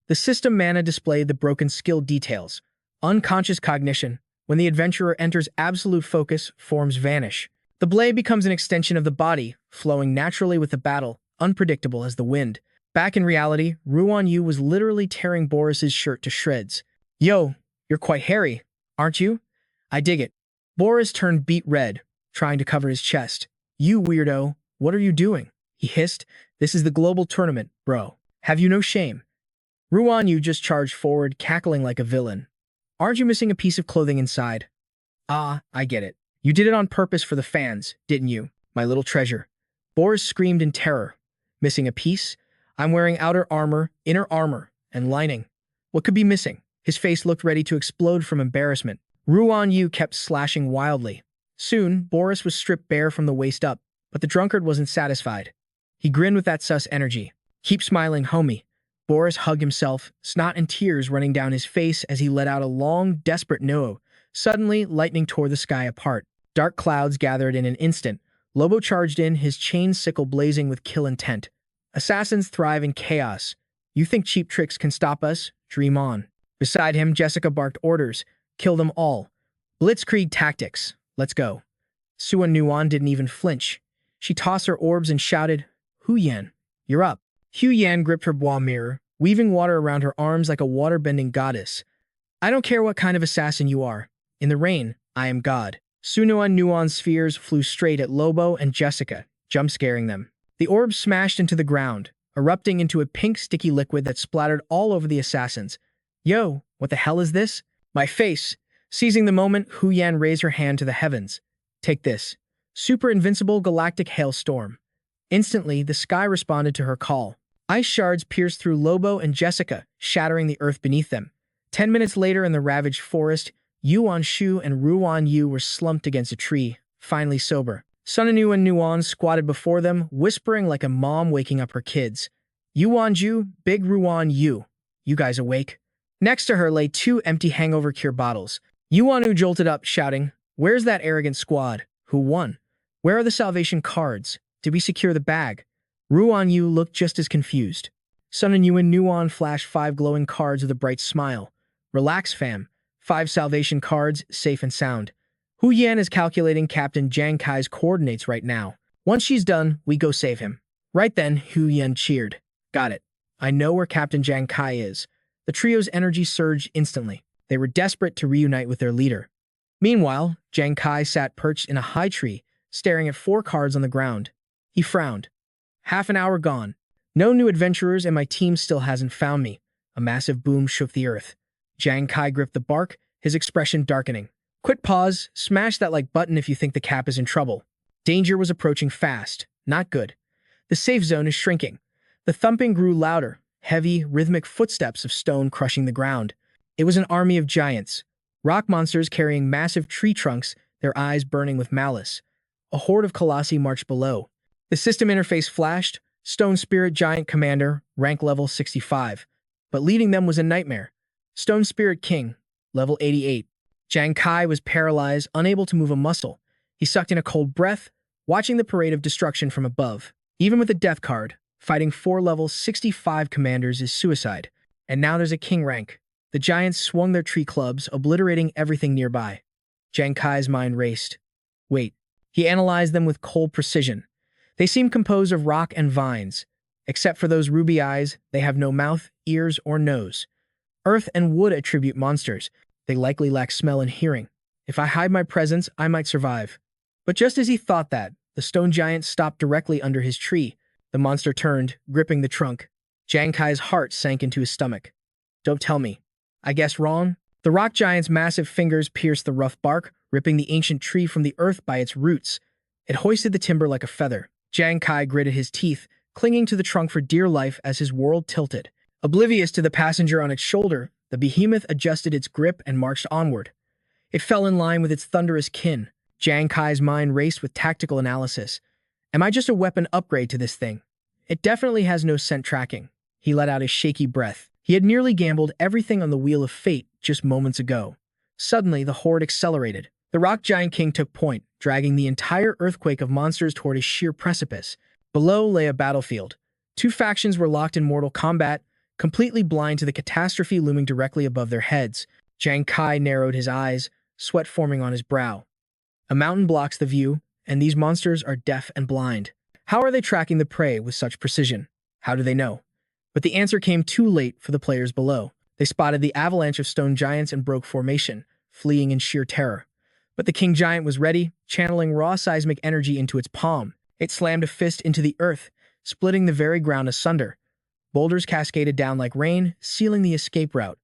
Speaker 1: The system mana displayed the broken skill details. Unconscious cognition. When the adventurer enters absolute focus, forms vanish. The blade becomes an extension of the body, flowing naturally with the battle, unpredictable as the wind. Back in reality, Ruan Yu was literally tearing Boris's shirt to shreds. Yo, you're quite hairy, aren't you? I dig it. Boris turned beet red, trying to cover his chest. You weirdo. what are you doing? He hissed. This is the global tournament, bro. Have you no shame? Ruan Yu just charged forward, cackling like a villain. Aren't you missing a piece of clothing inside? Ah, I get it. You did it on purpose for the fans, didn't you, my little treasure? Boris screamed in terror. Missing a piece? I'm wearing outer armor, inner armor, and lining. What could be missing? His face looked ready to explode from embarrassment. Ruan Yu kept slashing wildly. Soon, Boris was stripped bare from the waist up, but the drunkard wasn't satisfied. He grinned with that sus energy. Keep smiling, homie. Boris hugged himself, snot and tears running down his face as he let out a long, desperate no. Suddenly, lightning tore the sky apart. Dark clouds gathered in an instant. Lobo charged in, his chain sickle blazing with kill intent. Assassins thrive in chaos. You think cheap tricks can stop us? Dream on. Beside him, Jessica barked orders. Kill them all. Blitzkrieg tactics. Let's go. Suan Nuan didn't even flinch. She tossed her orbs and shouted, Hu Yan, you're up. Hu Yan gripped her bois mirror, weaving water around her arms like a water-bending goddess. I don't care what kind of assassin you are. In the rain, I am God. Sunuan Nuan's spheres flew straight at Lobo and Jessica, jump-scaring them. The orbs smashed into the ground, erupting into a pink sticky liquid that splattered all over the assassins. Yo, what the hell is this? My face. Seizing the moment, Hu Yan raised her hand to the heavens. Take this. Super invincible galactic hailstorm. Instantly, the sky responded to her call. Ice shards pierced through Lobo and Jessica, shattering the earth beneath them. 10 minutes later in the ravaged forest, Yuan Shu and Ruan Yu were slumped against a tree, finally sober. Sunanu and Nuan squatted before them, whispering like a mom waking up her kids. Yuan Ju, big Ruan Yu. You guys awake? Next to her lay 2 empty hangover cure bottles. Yuanu jolted up, shouting, Where's that arrogant squad? Who won? Where are the salvation cards? Did we secure the bag? Ruan Yu looked just as confused. Sunanu and Nuan flashed 5 glowing cards with a bright smile. Relax, fam. 5 salvation cards, safe and sound. Hu Yan is calculating Captain Jang Kai's coordinates right now. Once she's done, we go save him. Right then, Hu Yan cheered. Got it. I know where Captain Jang Kai is. The trio's energy surged instantly. They were desperate to reunite with their leader. Meanwhile, Jang Kai sat perched in a high tree, staring at 4 cards on the ground. He frowned. Half an hour gone. No new adventurers and my team still hasn't found me. A massive boom shook the earth. Jang Kai gripped the bark, his expression darkening. Quick pause, smash that like button if you think the cap is in trouble. Danger was approaching fast. Not good. The safe zone is shrinking. The thumping grew louder, heavy, rhythmic footsteps of stone crushing the ground. It was an army of giants. Rock monsters carrying massive tree trunks, their eyes burning with malice. A horde of colossi marched below. The system interface flashed, Stone Spirit Giant Commander, rank level 65. But leading them was a nightmare. Stone Spirit King, level 88. Jang Kai was paralyzed, unable to move a muscle. He sucked in a cold breath, watching the parade of destruction from above. Even with a death card, fighting 4 level 65 commanders is suicide. And now there's a king rank. The giants swung their tree clubs, obliterating everything nearby. Jang Kai's mind raced. Wait. He analyzed them with cold precision. They seem composed of rock and vines. Except for those ruby eyes, they have no mouth, ears, or nose. Earth and wood attribute monsters. They likely lack smell and hearing. If I hide my presence, I might survive. But just as he thought that, the stone giant stopped directly under his tree. The monster turned, gripping the trunk. Jang Kai's heart sank into his stomach. Don't tell me. I guessed wrong? The rock giant's massive fingers pierced the rough bark, ripping the ancient tree from the earth by its roots. It hoisted the timber like a feather. Jang Kai gritted his teeth, clinging to the trunk for dear life as his world tilted. Oblivious to the passenger on its shoulder, the behemoth adjusted its grip and marched onward. It fell in line with its thunderous kin. Jang Kai's mind raced with tactical analysis. Am I just a weapon upgrade to this thing? It definitely has no scent tracking. He let out a shaky breath. He had nearly gambled everything on the wheel of fate just moments ago. Suddenly, the horde accelerated. The rock giant king took point, dragging the entire earthquake of monsters toward a sheer precipice. Below lay a battlefield. 2 factions were locked in mortal combat, completely blind to the catastrophe looming directly above their heads. Jang Kai narrowed his eyes, sweat forming on his brow. A mountain blocks the view, and these monsters are deaf and blind. How are they tracking the prey with such precision? How do they know? But the answer came too late for the players below. They spotted the avalanche of stone giants and broke formation, fleeing in sheer terror. But the king giant was ready, channeling raw seismic energy into its palm. It slammed a fist into the earth, splitting the very ground asunder. Boulders cascaded down like rain, sealing the escape route.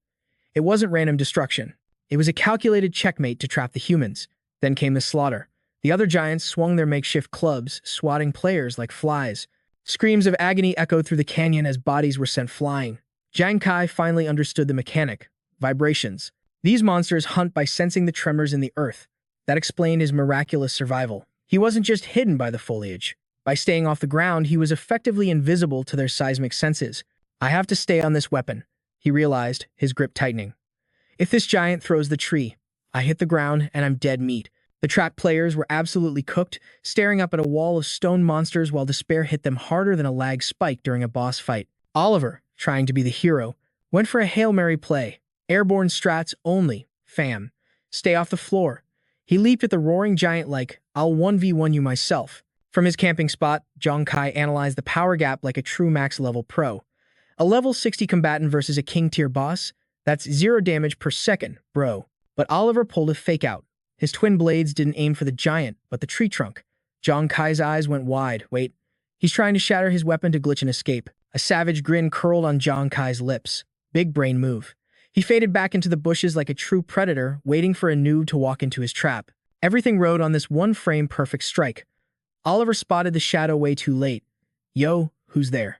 Speaker 1: It wasn't random destruction. It was a calculated checkmate to trap the humans. Then came the slaughter. The other giants swung their makeshift clubs, swatting players like flies. Screams of agony echoed through the canyon as bodies were sent flying. Jang Kai finally understood the mechanic: vibrations. These monsters hunt by sensing the tremors in the earth. That explained his miraculous survival. He wasn't just hidden by the foliage. By staying off the ground, he was effectively invisible to their seismic senses. I have to stay on this weapon, he realized, his grip tightening. If this giant throws the tree, I hit the ground and I'm dead meat. The trapped players were absolutely cooked, staring up at a wall of stone monsters while despair hit them harder than a lag spike during a boss fight. Oliver, trying to be the hero, went for a Hail Mary play. Airborne strats only, fam. Stay off the floor. He leaped at the roaring giant like, I'll 1v1 you myself. From his camping spot, Jang Kai analyzed the power gap like a true max-level pro. A level 60 combatant versus a king-tier boss? That's 0 damage per second, bro. But Oliver pulled a fake-out. His twin blades didn't aim for the giant, but the tree trunk. Jang Kai's eyes went wide. Wait, he's trying to shatter his weapon to glitch and escape. A savage grin curled on Jang Kai's lips. Big brain move. He faded back into the bushes like a true predator, waiting for a noob to walk into his trap. Everything rode on this one-frame perfect strike. Oliver spotted the shadow way too late. Yo, who's there?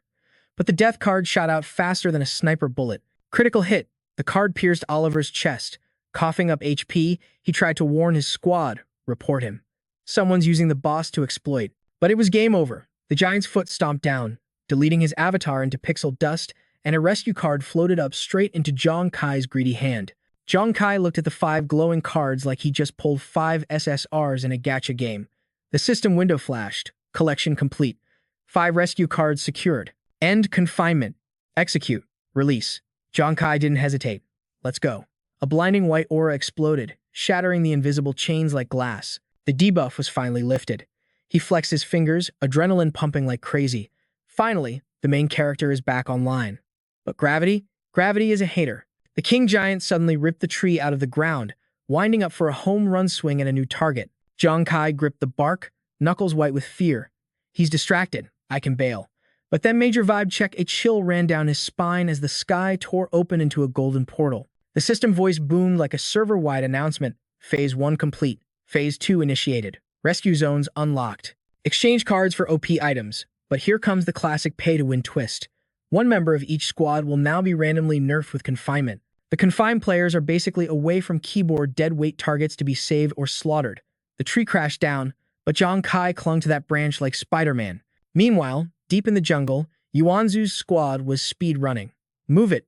Speaker 1: But the death card shot out faster than a sniper bullet. Critical hit. The card pierced Oliver's chest. Coughing up HP, he tried to warn his squad. Report him. Someone's using the boss to exploit. But it was game over. The giant's foot stomped down, deleting his avatar into pixel dust, and a rescue card floated up straight into Jang Kai's greedy hand. Jang Kai looked at the 5 glowing cards like he just pulled 5 SSRs in a gacha game. The system window flashed. Collection complete. 5 rescue cards secured. End confinement. Execute. Release. Jang Kai didn't hesitate. Let's go. A blinding white aura exploded, shattering the invisible chains like glass. The debuff was finally lifted. He flexed his fingers, adrenaline pumping like crazy. Finally, the main character is back online. But gravity? Gravity is a hater. The king giant suddenly ripped the tree out of the ground, winding up for a home run swing at a new target. Jang Kai gripped the bark, knuckles white with fear. He's distracted. I can bail. But then major vibe check, a chill ran down his spine as the sky tore open into a golden portal. The system voice boomed like a server-wide announcement. Phase 1 complete. Phase 2 initiated. Rescue zones unlocked. Exchange cards for OP items. But here comes the classic pay-to-win twist. One member of each squad will now be randomly nerfed with confinement. The confined players are basically away from keyboard dead-weight targets to be saved or slaughtered. The tree crashed down, but Jang Kai clung to that branch like Spider-Man. Meanwhile, deep in the jungle, Yuanzu's squad was speed-running. Move it.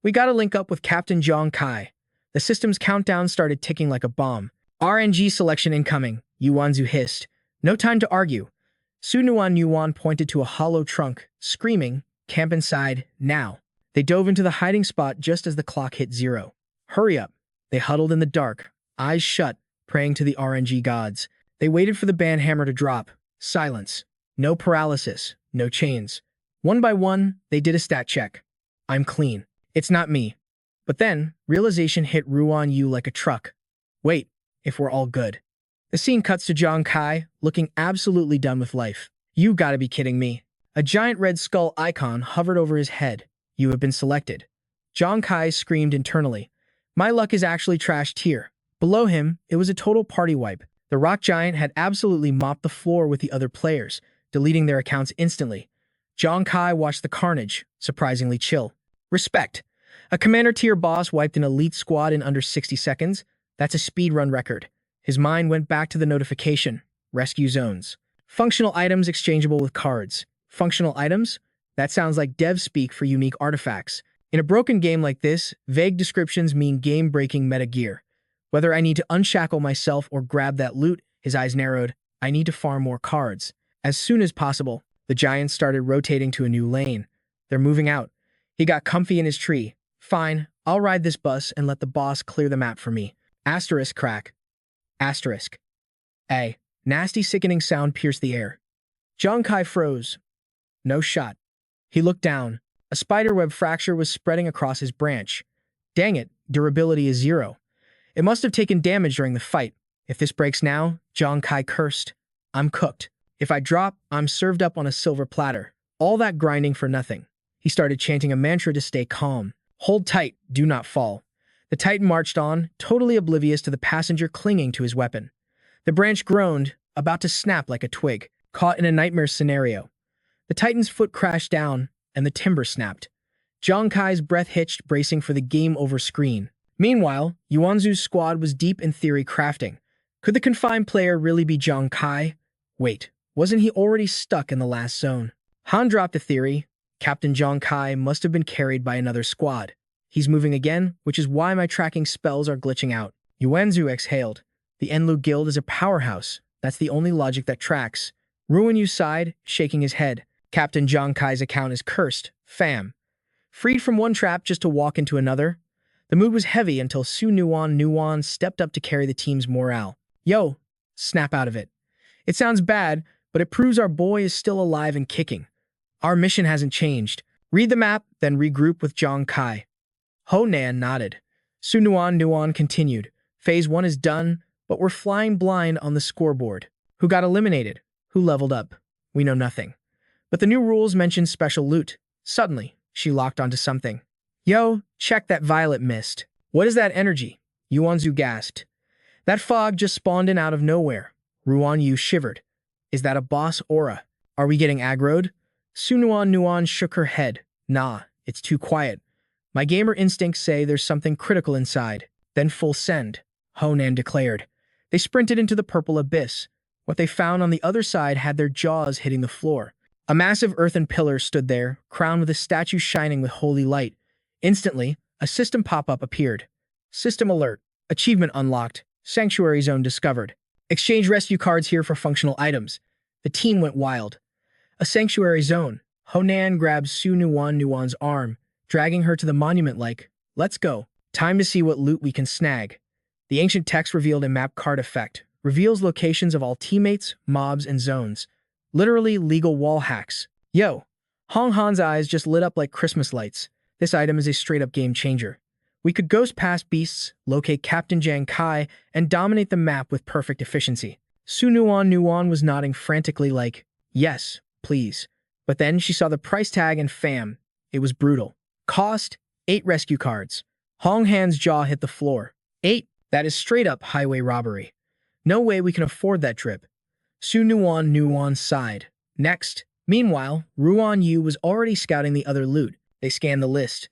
Speaker 1: We gotta link up with Captain Jang Kai. The system's countdown started ticking like a bomb. RNG selection incoming, Yuanzu hissed. No time to argue. Sunuan Yuan pointed to a hollow trunk, screaming, camp inside, now. They dove into the hiding spot just as the clock hit 0. Hurry up. They huddled in the dark, eyes shut, praying to the RNG gods. They waited for the banhammer to drop. Silence. No paralysis. No chains. One by one, they did a stat check. I'm clean. It's not me. But then, realization hit Ruan Yu like a truck. Wait, if we're all good. The scene cuts to Jang Kai, looking absolutely done with life. You gotta be kidding me. A giant red skull icon hovered over his head. You have been selected. Jang Kai screamed internally. My luck is actually trashed here. Below him, it was a total party wipe. The rock giant had absolutely mopped the floor with the other players, deleting their accounts instantly. Jang Kai watched the carnage, surprisingly chill. Respect. A commander-tier boss wiped an elite squad in under 60 seconds. That's a speedrun record. His mind went back to the notification. Rescue zones. Functional items exchangeable with cards. Functional items? That sounds like dev speak for unique artifacts. In a broken game like this, vague descriptions mean game-breaking meta gear. Whether I need to unshackle myself or grab that loot, his eyes narrowed. I need to farm more cards. As soon as possible, the giants started rotating to a new lane. They're moving out. He got comfy in his tree. Fine, I'll ride this bus and let the boss clear the map for me. Asterisk crack. Asterisk. A nasty sickening sound pierced the air. Jang Kai froze. No shot. He looked down. A spiderweb fracture was spreading across his branch. Dang it, durability is 0. It must have taken damage during the fight. If this breaks now, Jang Kai cursed. I'm cooked. If I drop, I'm served up on a silver platter. All that grinding for nothing. He started chanting a mantra to stay calm. Hold tight, do not fall. The Titan marched on, totally oblivious to the passenger clinging to his weapon. The branch groaned, about to snap like a twig, caught in a nightmare scenario. The Titan's foot crashed down, and the timber snapped. Jang Kai's breath hitched, bracing for the game-over screen. Meanwhile, Yuanzu's squad was deep in theory crafting. Could the confined player really be Jang Kai? Wait, wasn't he already stuck in the last zone? Han dropped a theory. Captain Jang Kai must have been carried by another squad. He's moving again, which is why my tracking spells are glitching out. Yuanzu exhaled. The Enlu Guild is a powerhouse. That's the only logic that tracks. Ruin Yu sighed, shaking his head. Captain Jang Kai's account is cursed. Fam. Freed from one trap just to walk into another? The mood was heavy until Su Nuan stepped up to carry the team's morale. Yo, snap out of it. It sounds bad, but it proves our boy is still alive and kicking. Our mission hasn't changed. Read the map, then regroup with Jang Kai. Ho Nan nodded. Su Nuan continued. Phase 1 is done, but we're flying blind on the scoreboard. Who got eliminated? Who leveled up? We know nothing. But the new rules mention special loot. Suddenly, she locked onto something. Yo, check that violet mist. What is that energy? Yuanzu gasped. That fog just spawned in out of nowhere. Ruan Yu shivered. Is that a boss aura? Are we getting aggroed? Su Nuan shook her head. Nah, it's too quiet. My gamer instincts say there's something critical inside. Then full send, Honan declared. They sprinted into the purple abyss. What they found on the other side had their jaws hitting the floor. A massive earthen pillar stood there, crowned with a statue shining with holy light. Instantly, a system pop-up appeared. System alert. Achievement unlocked. Sanctuary zone discovered. Exchange rescue cards here for functional items. The team went wild. A sanctuary zone. Honan grabbed Su Nuan's arm, dragging her to the monument like, let's go. Time to see what loot we can snag. The ancient text revealed a map card effect. Reveals locations of all teammates, mobs, and zones. Literally legal wall hacks. Yo, Hong Han's eyes just lit up like Christmas lights. This item is a straight-up game changer. We could ghost past beasts, locate Captain Jang Kai, and dominate the map with perfect efficiency. Su Nuan was nodding frantically like, yes, please. But then she saw the price tag and fam. It was brutal. Cost, 8 rescue cards. Hong Han's jaw hit the floor. 8? That is straight-up highway robbery. No way we can afford that trip. Su Nuan sighed. Next. Meanwhile, Ruan Yu was already scouting the other loot. They scanned the list.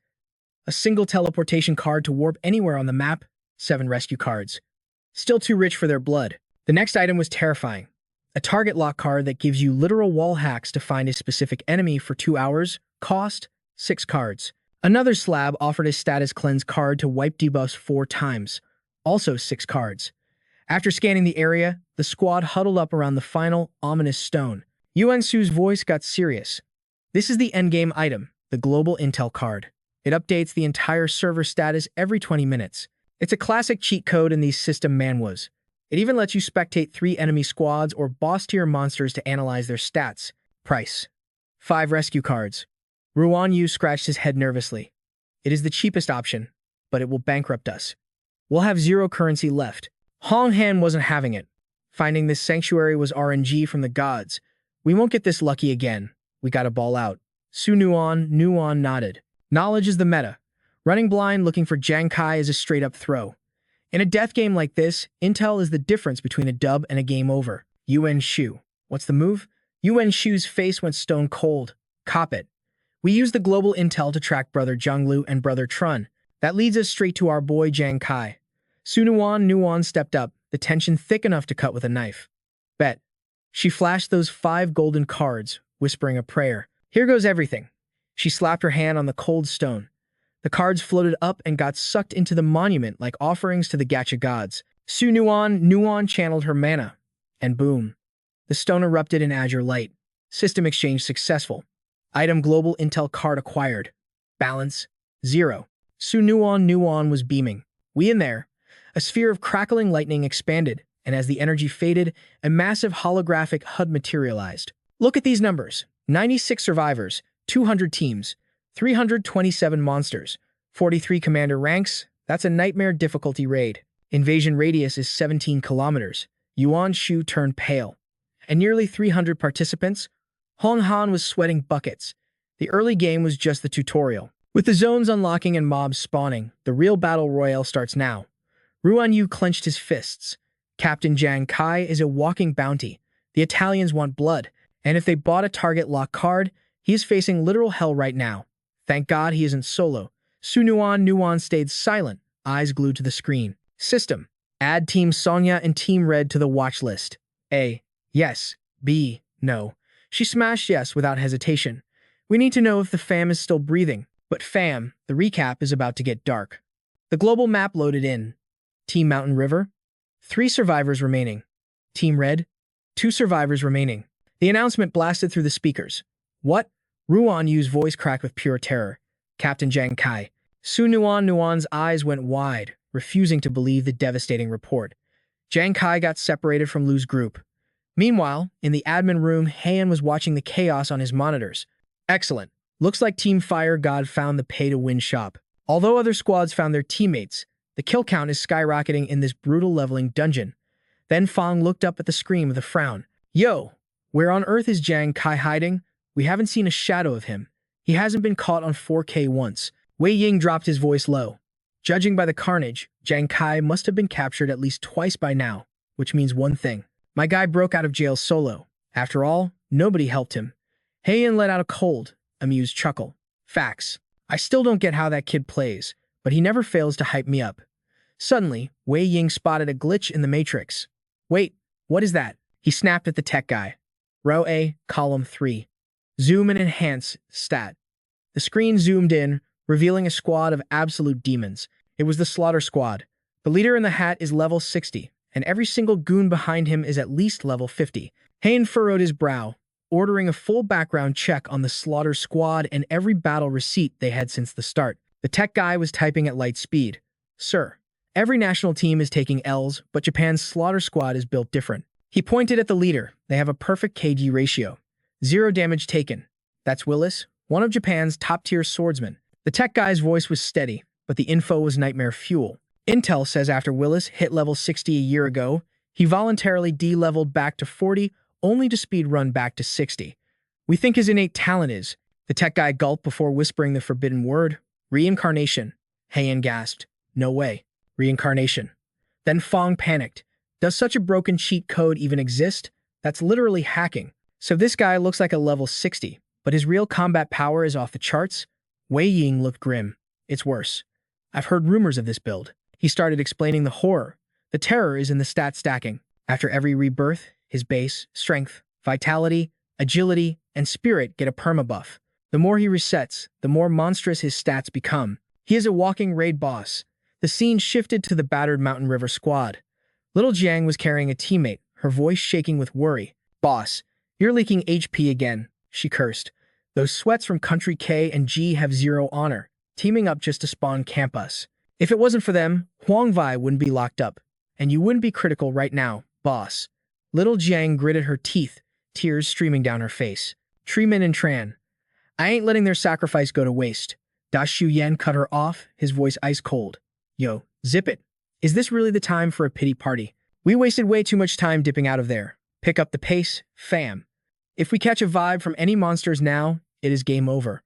Speaker 1: A single teleportation card to warp anywhere on the map, 7 rescue cards. Still too rich for their blood. The next item was terrifying. A target lock card that gives you literal wall hacks to find a specific enemy for 2 hours, cost 6 cards. Another slab offered a status cleanse card to wipe debuffs 4 times, also 6 cards. After scanning the area, the squad huddled up around the final, ominous stone. Yuan Su's voice got serious. This is the endgame item, the global intel card. It updates the entire server status every 20 minutes. It's a classic cheat code in these system manhwas. It even lets you spectate 3 enemy squads or boss-tier monsters to analyze their stats. Price: 5 rescue cards. Ruan Yu scratched his head nervously. It is the cheapest option, but it will bankrupt us. We'll have 0 currency left. Hong Han wasn't having it. Finding this sanctuary was RNG from the gods. We won't get this lucky again. We gotta ball out. Su Nuan nodded. Knowledge is the meta. Running blind looking for Jang Kai is a straight-up throw. In a death game like this, intel is the difference between a dub and a game over. Yuan Shu. What's the move? Yuan Shu's face went stone cold. Cop it. We use the global intel to track Brother Zhonglu and Brother Trun. That leads us straight to our boy Jang Kai. Su Nuan stepped up, the tension thick enough to cut with a knife. Bet. She flashed those 5 golden cards, whispering a prayer. Here goes everything. She slapped her hand on the cold stone. The cards floated up and got sucked into the monument like offerings to the gacha gods. Su Nuan channeled her mana. And boom. The stone erupted in azure light. System exchange successful. Item global intel card acquired. Balance: 0. Su Nuan was beaming. We in there. A sphere of crackling lightning expanded, and as the energy faded, a massive holographic HUD materialized. Look at these numbers. 96 survivors, 200 teams, 327 monsters, 43 commander ranks. That's a nightmare difficulty raid. Invasion radius is 17 kilometers. Yuan Shu turned pale. and nearly 300 participants, Hong Han was sweating buckets. The early game was just the tutorial. With the zones unlocking and mobs spawning, the real battle royale starts now. Ruan Yu clenched his fists. Captain Jang Kai is a walking bounty. The Italians want blood, and if they bought a target lock card, he is facing literal hell right now. Thank God he isn't solo. Su Nuan stayed silent, eyes glued to the screen. System. Add Team Sonya and Team Red to the watch list. A. Yes. B. No. She smashed yes without hesitation. We need to know if the fam is still breathing. But fam, the recap is about to get dark. The global map loaded in. Team Mountain River. 3 survivors remaining. Team Red. 2 survivors remaining. The announcement blasted through the speakers. What? Ruan Yu's voice cracked with pure terror. Captain Jang Kai. Su Nuan's eyes went wide, refusing to believe the devastating report. Jang Kai got separated from Lu's group. Meanwhile, in the admin room, Heian was watching the chaos on his monitors. Excellent. Looks like Team Fire God found the pay-to-win shop. Although other squads found their teammates, the kill count is skyrocketing in this brutal leveling dungeon. Then Fong looked up at the screen with a frown. Yo, where on earth is Jang Kai hiding? We haven't seen a shadow of him. He hasn't been caught on 4K once. Wei Ying dropped his voice low. Judging by the carnage, Jang Kai must have been captured at least twice by now, which means one thing. My guy broke out of jail solo. After all, nobody helped him. Heian let out a cold, amused chuckle. Facts. I still don't get how that kid plays, but he never fails to hype me up. Suddenly, Wei Ying spotted a glitch in the matrix. Wait, what is that? He snapped at the tech guy. Row A, column 3. Zoom and enhance, stat. The screen zoomed in, revealing a squad of absolute demons. It was the Slaughter Squad. The leader in the hat is level 60, and every single goon behind him is at least level 50. Heian furrowed his brow, ordering a full background check on the Slaughter Squad and every battle receipt they had since the start. The tech guy was typing at light speed. Sir, every national team is taking L's, but Japan's Slaughter Squad is built different. He pointed at the leader. They have a perfect KG ratio. 0 damage taken. That's Willis, one of Japan's top-tier swordsmen. The tech guy's voice was steady, but the info was nightmare fuel. Intel says after Willis hit level 60 a year ago, he voluntarily de-leveled back to 40, only to speedrun back to 60. We think his innate talent is. The tech guy gulped before whispering the forbidden word. Reincarnation. Heian gasped. No way. Reincarnation. Then Fong panicked. Does such a broken cheat code even exist? That's literally hacking. So this guy looks like a level 60, but his real combat power is off the charts? Wei Ying looked grim. It's worse. I've heard rumors of this build. He started explaining the horror. The terror is in the stat stacking. After every rebirth, his base, strength, vitality, agility, and spirit get a permabuff. The more he resets, the more monstrous his stats become. He is a walking raid boss. The scene shifted to the battered Mountain River squad. Little Jiang was carrying a teammate, her voice shaking with worry. Boss, you're leaking HP again, she cursed. Those sweats from Country K and G have 0 honor, teaming up just to spawn camp us. If it wasn't for them, Huang Vai wouldn't be locked up. And you wouldn't be critical right now, boss. Little Jiang gritted her teeth, tears streaming down her face. Treeman and Tran. I ain't letting their sacrifice go to waste. Da Shu Yan cut her off, his voice ice cold. Yo, zip it. Is this really the time for a pity party? We wasted way too much time dipping out of there. Pick up the pace, fam. If we catch a vibe from any monsters now, it is game over.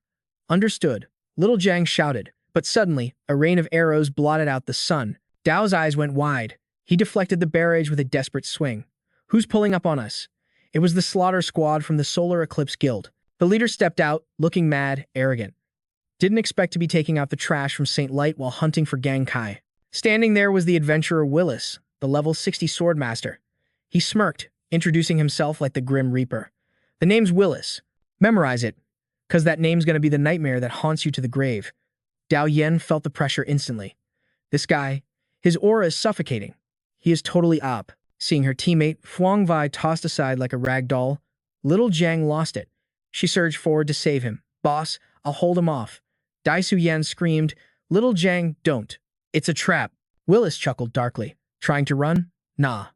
Speaker 1: Understood. Little Jiang shouted, but suddenly, a rain of arrows blotted out the sun. Dao's eyes went wide. He deflected the barrage with a desperate swing. Who's pulling up on us? It was the Slaughter Squad from the Solar Eclipse Guild. The leader stepped out, looking mad, arrogant. Didn't expect to be taking out the trash from St. Light while hunting for Jang Kai. Standing there was the adventurer Willis, the level 60 swordmaster. He smirked, introducing himself like the Grim Reaper. The name's Willis. Memorize it, cause that name's gonna be the nightmare that haunts you to the grave. Dao Yen felt the pressure instantly. This guy, his aura is suffocating. He is totally up. Seeing her teammate, Huang Vai tossed aside like a rag doll, little Jiang lost it. She surged forward to save him. Boss, I'll hold him off. Dai Su Yan screamed, Little Jiang, don't. It's a trap. Willis chuckled darkly. Trying to run? Nah.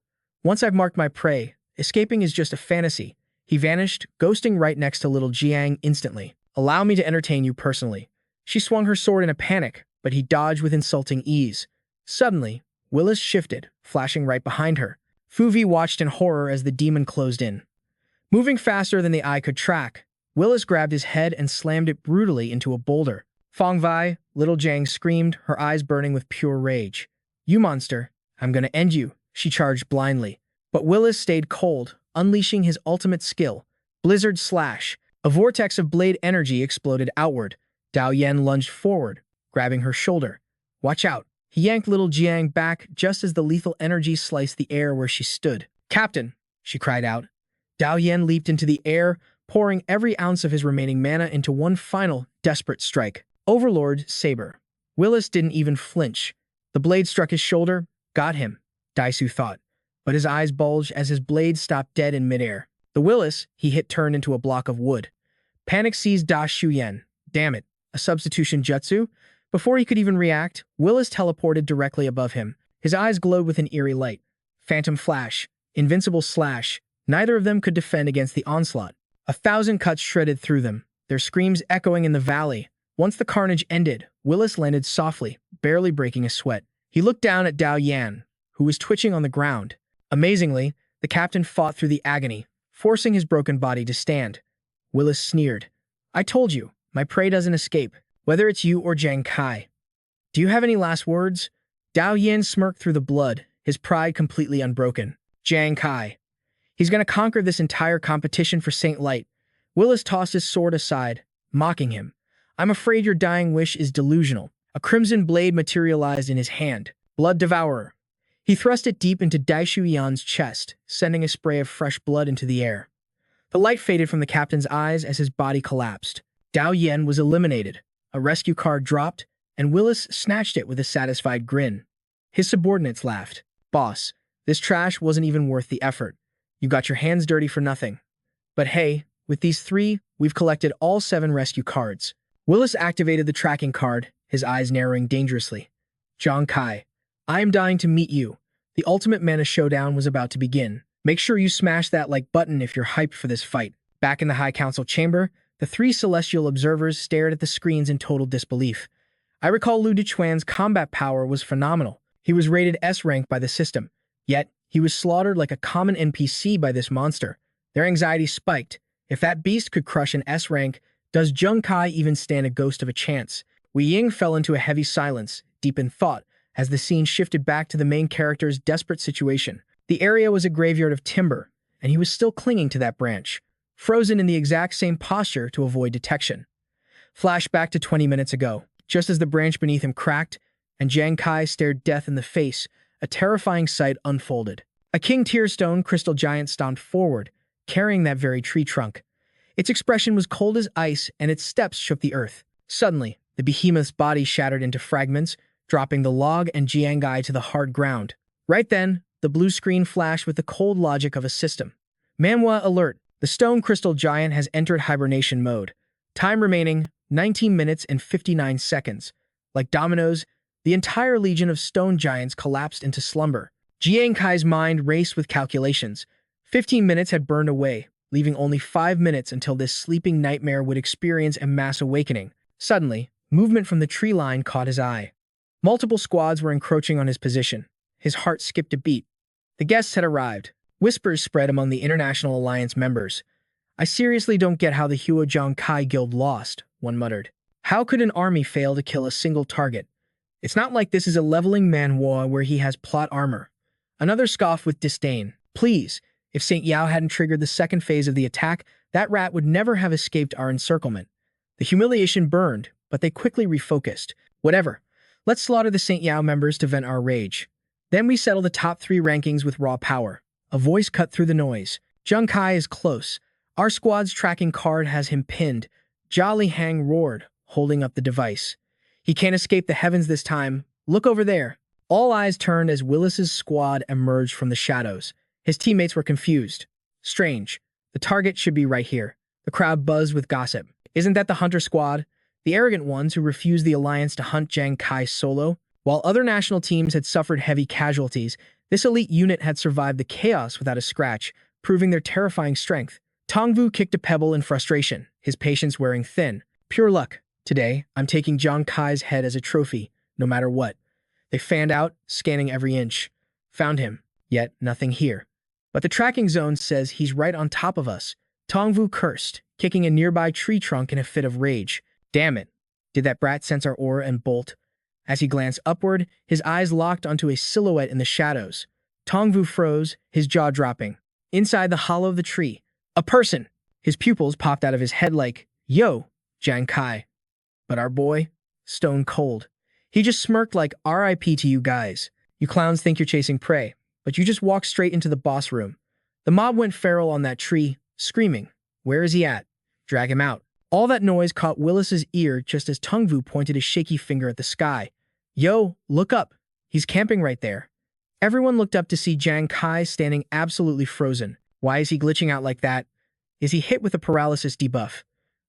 Speaker 1: Once I've marked my prey, escaping is just a fantasy. He vanished, ghosting right next to little Jiang instantly. Allow me to entertain you personally. She swung her sword in a panic, but he dodged with insulting ease. Suddenly, Willis shifted, flashing right behind her. Fu Vi watched in horror as the demon closed in. Moving faster than the eye could track, Willis grabbed his head and slammed it brutally into a boulder. Fong Vai, little Jang screamed, her eyes burning with pure rage. "You monster, I'm gonna end you," she charged blindly. But Willis stayed cold, unleashing his ultimate skill, Blizzard Slash. A vortex of blade energy exploded outward. Dao Yan lunged forward, grabbing her shoulder. "Watch out." He yanked little Jiang back just as the lethal energy sliced the air where she stood. "Captain!" she cried out. Dao Yan leaped into the air, pouring every ounce of his remaining mana into one final, desperate strike. Overlord Saber. Willis didn't even flinch. The blade struck his shoulder. Got him, Daisu thought, but his eyes bulged as his blade stopped dead in midair. The Willis he hit turned into a block of wood. Panic seized Da Shuyan. Damn it, a substitution jutsu? Before he could even react, Willis teleported directly above him. His eyes glowed with an eerie light. Phantom Flash, Invincible Slash. Neither of them could defend against the onslaught. 1,000 cuts shredded through them, their screams echoing in the valley. Once the carnage ended, Willis landed softly, barely breaking a sweat. He looked down at Dao Yan, who was twitching on the ground. Amazingly, the captain fought through the agony, forcing his broken body to stand. Willis sneered. "I told you, my prey doesn't escape, whether it's you or Jang Kai. Do you have any last words?" Dao Yan smirked through the blood, his pride completely unbroken. "Jang Kai. He's going to conquer this entire competition for Saint Light." Willis tossed his sword aside, mocking him. "I'm afraid your dying wish is delusional." A crimson blade materialized in his hand. Blood Devourer. He thrust it deep into Daishu Yan's chest, sending a spray of fresh blood into the air. The light faded from the captain's eyes as his body collapsed. Dao Yan was eliminated. A rescue card dropped, and Willis snatched it with a satisfied grin. His subordinates laughed. "Boss, this trash wasn't even worth the effort. You got your hands dirty for nothing. But hey, with these 3, we've collected all 7 rescue cards." Willis activated the tracking card, his eyes narrowing dangerously. "Jang Kai, I am dying to meet you." The ultimate mana showdown was about to begin. Make sure you smash that like button if you're hyped for this fight. Back in the High Council chamber, the 3 celestial observers stared at the screens in total disbelief. I recall Lu Dechuan's combat power was phenomenal. He was rated S rank by the system, yet he was slaughtered like a common NPC by this monster. Their anxiety spiked. If that beast could crush an S rank, does Jang Kai even stand a ghost of a chance? Wei Ying fell into a heavy silence, deep in thought, as the scene shifted back to the main character's desperate situation. The area was a graveyard of timber, and he was still clinging to that branch, frozen in the exact same posture to avoid detection. Flash back to 20 minutes ago, just as the branch beneath him cracked, and Jang Kai stared death in the face, a terrifying sight unfolded. A King Tearstone crystal giant stomped forward, carrying that very tree trunk. Its expression was cold as ice, and its steps shook the earth. Suddenly, the behemoth's body shattered into fragments, dropping the log and Jiangai to the hard ground. Right then, the blue screen flashed with the cold logic of a system. Manhwa alert. The stone crystal giant has entered hibernation mode. Time remaining, 19 minutes and 59 seconds. Like dominoes, the entire legion of stone giants collapsed into slumber. Jiankai's mind raced with calculations. 15 minutes had burned away, leaving only 5 minutes until this sleeping nightmare would experience a mass awakening. Suddenly, movement from the tree line caught his eye. Multiple squads were encroaching on his position. His heart skipped a beat. The guests had arrived. Whispers spread among the International Alliance members. "I seriously don't get how the Huo Jang Kai Guild lost," one muttered. "How could an army fail to kill a single target? It's not like this is a leveling Manhwa where he has plot armor." Another scoffed with disdain. "Please, if St. Yao hadn't triggered the second phase of the attack, that rat would never have escaped our encirclement." The humiliation burned, but they quickly refocused. "Whatever. Let's slaughter the St. Yao members to vent our rage. Then we settle the top 3 rankings with raw power." A voice cut through the noise. "Jang Kai is close. Our squad's tracking card has him pinned." Jolly Hang roared, holding up the device. "He can't escape the heavens this time. Look over there." All eyes turned as Willis's squad emerged from the shadows. His teammates were confused. "Strange. The target should be right here." The crowd buzzed with gossip. "Isn't that the Hunter Squad? The arrogant ones who refused the Alliance to hunt Jang Kai solo?" While other national teams had suffered heavy casualties, this elite unit had survived the chaos without a scratch, proving their terrifying strength. Tongvu kicked a pebble in frustration, his patience wearing thin. "Pure luck. Today, I'm taking Jang Kai's head as a trophy, no matter what." They fanned out, scanning every inch. Found him, yet nothing here. But the tracking zone says he's right on top of us. Tongvu cursed, kicking a nearby tree trunk in a fit of rage. Damn it. Did that brat sense our aura and bolt? As he glanced upward, his eyes locked onto a silhouette in the shadows. Tongvu froze, his jaw dropping. Inside the hollow of the tree, a person. His pupils popped out of his head like, "Yo, Jang Kai." But our boy, stone cold. He just smirked like, "RIP to you guys. You clowns think you're chasing prey, but you just walked straight into the boss room." The mob went feral on that tree, screaming, "Where is he at? Drag him out." All that noise caught Willis's ear just as Tongvu pointed a shaky finger at the sky. "Yo, look up. He's camping right there." Everyone looked up to see Jang Kai standing absolutely frozen. Why is he glitching out like that? Is he hit with a paralysis debuff?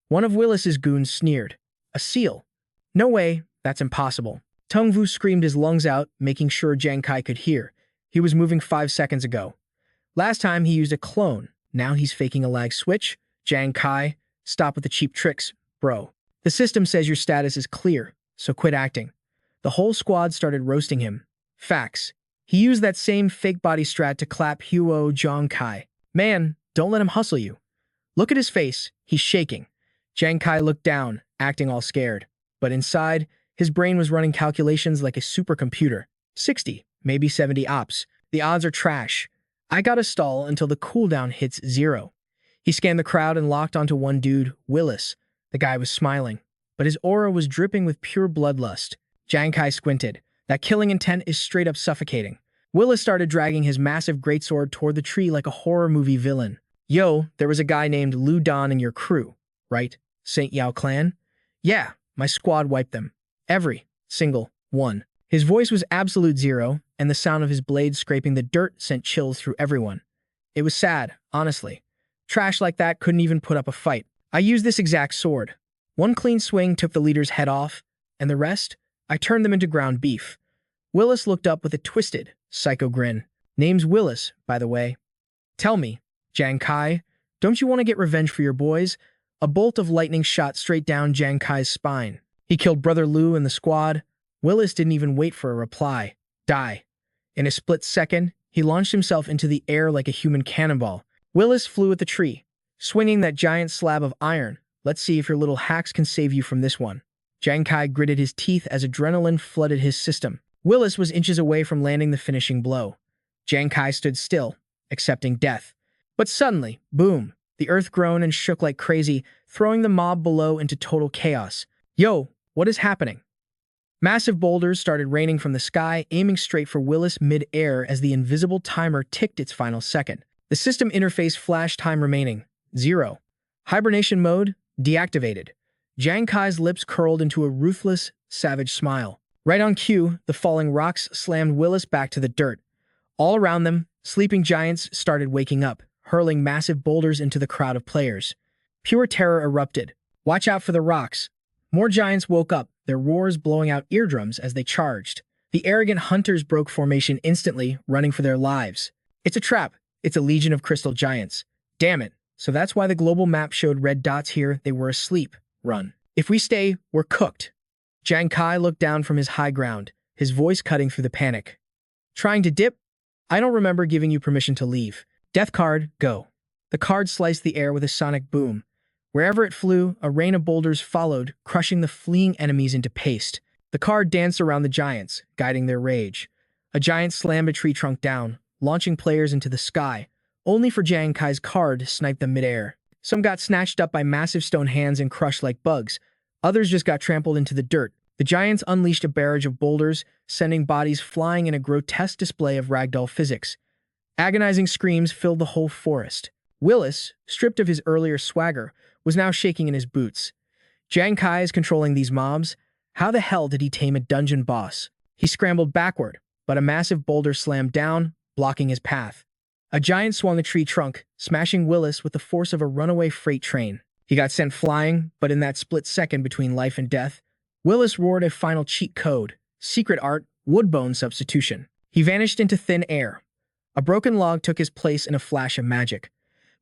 Speaker 1: One of Willis's goons sneered. "A seal? No way, that's impossible." Tongvu screamed his lungs out, making sure Jang Kai could hear. He was moving 5 seconds ago. Last time he used a clone. Now he's faking a lag switch. Jang Kai, stop with the cheap tricks, bro. The system says your status is clear, so quit acting. The whole squad started roasting him. Facts. He used that same fake body strat to clap Huo Jang Kai. Man, don't let him hustle you. Look at his face. He's shaking. Jang Kai looked down, acting all scared. But inside, his brain was running calculations like a supercomputer. 60, maybe 70 ops. The odds are trash. I gotta stall until the cooldown hits 0. He scanned the crowd and locked onto one dude, Willis. The guy was smiling, but his aura was dripping with pure bloodlust. Jang Kai squinted. That killing intent is straight up suffocating. Willis started dragging his massive greatsword toward the tree like a horror movie villain. "Yo, there was a guy named Lu Dan in your crew, right? Saint Yao clan?" "Yeah, my squad wiped them. Every single one." His voice was absolute zero, and the sound of his blade scraping the dirt sent chills through everyone. It was sad, honestly. Trash like that couldn't even put up a fight. I used this exact sword. One clean swing took the leader's head off, and the rest, I turned them into ground beef. Willis looked up with a twisted, psycho grin. "Name's Willis, by the way." "Tell me, Jang Kai, don't you want to get revenge for your boys?" A bolt of lightning shot straight down Jang Kai's spine. He killed Brother Lu and the squad. Willis didn't even wait for a reply. Die. In a split second, he launched himself into the air like a human cannonball. Willis flew at the tree, swinging that giant slab of iron. "Let's see if your little hacks can save you from this one." Jang Kai gritted his teeth as adrenaline flooded his system. Willis was inches away from landing the finishing blow. Jang Kai stood still, accepting death. But suddenly, boom, the earth groaned and shook like crazy, throwing the mob below into total chaos. "Yo, what is happening?" Massive boulders started raining from the sky, aiming straight for Willis mid-air as the invisible timer ticked its final second. The system interface flashed time remaining. 0. Hibernation mode deactivated. Jang Kai's lips curled into a ruthless, savage smile. Right on cue, the falling rocks slammed Willis back to the dirt. All around them, sleeping giants started waking up, hurling massive boulders into the crowd of players. Pure terror erupted. "Watch out for the rocks." More giants woke up, their roars blowing out eardrums as they charged. The arrogant hunters broke formation instantly, running for their lives. "It's a trap. It's a legion of crystal giants. Damn it. So that's why the global map showed red dots here. They were asleep. Run. If we stay, we're cooked." Jang Kai looked down from his high ground, his voice cutting through the panic. "Trying to dip? I don't remember giving you permission to leave. Death card, go." The card sliced the air with a sonic boom. Wherever it flew, a rain of boulders followed, crushing the fleeing enemies into paste. The card danced around the giants, guiding their rage. A giant slammed a tree trunk down, launching players into the sky, only for Jang Kai's card to snipe them midair. Some got snatched up by massive stone hands and crushed like bugs. Others just got trampled into the dirt. The giants unleashed a barrage of boulders, sending bodies flying in a grotesque display of ragdoll physics. Agonizing screams filled the whole forest. Willis, stripped of his earlier swagger, was now shaking in his boots. Jang Kai is controlling these mobs. How the hell did he tame a dungeon boss? He scrambled backward, but a massive boulder slammed down, blocking his path. A giant swung a tree trunk, smashing Willis with the force of a runaway freight train. He got sent flying, but in that split second between life and death, Willis roared a final cheat code, secret art, woodbone substitution. He vanished into thin air. A broken log took his place in a flash of magic.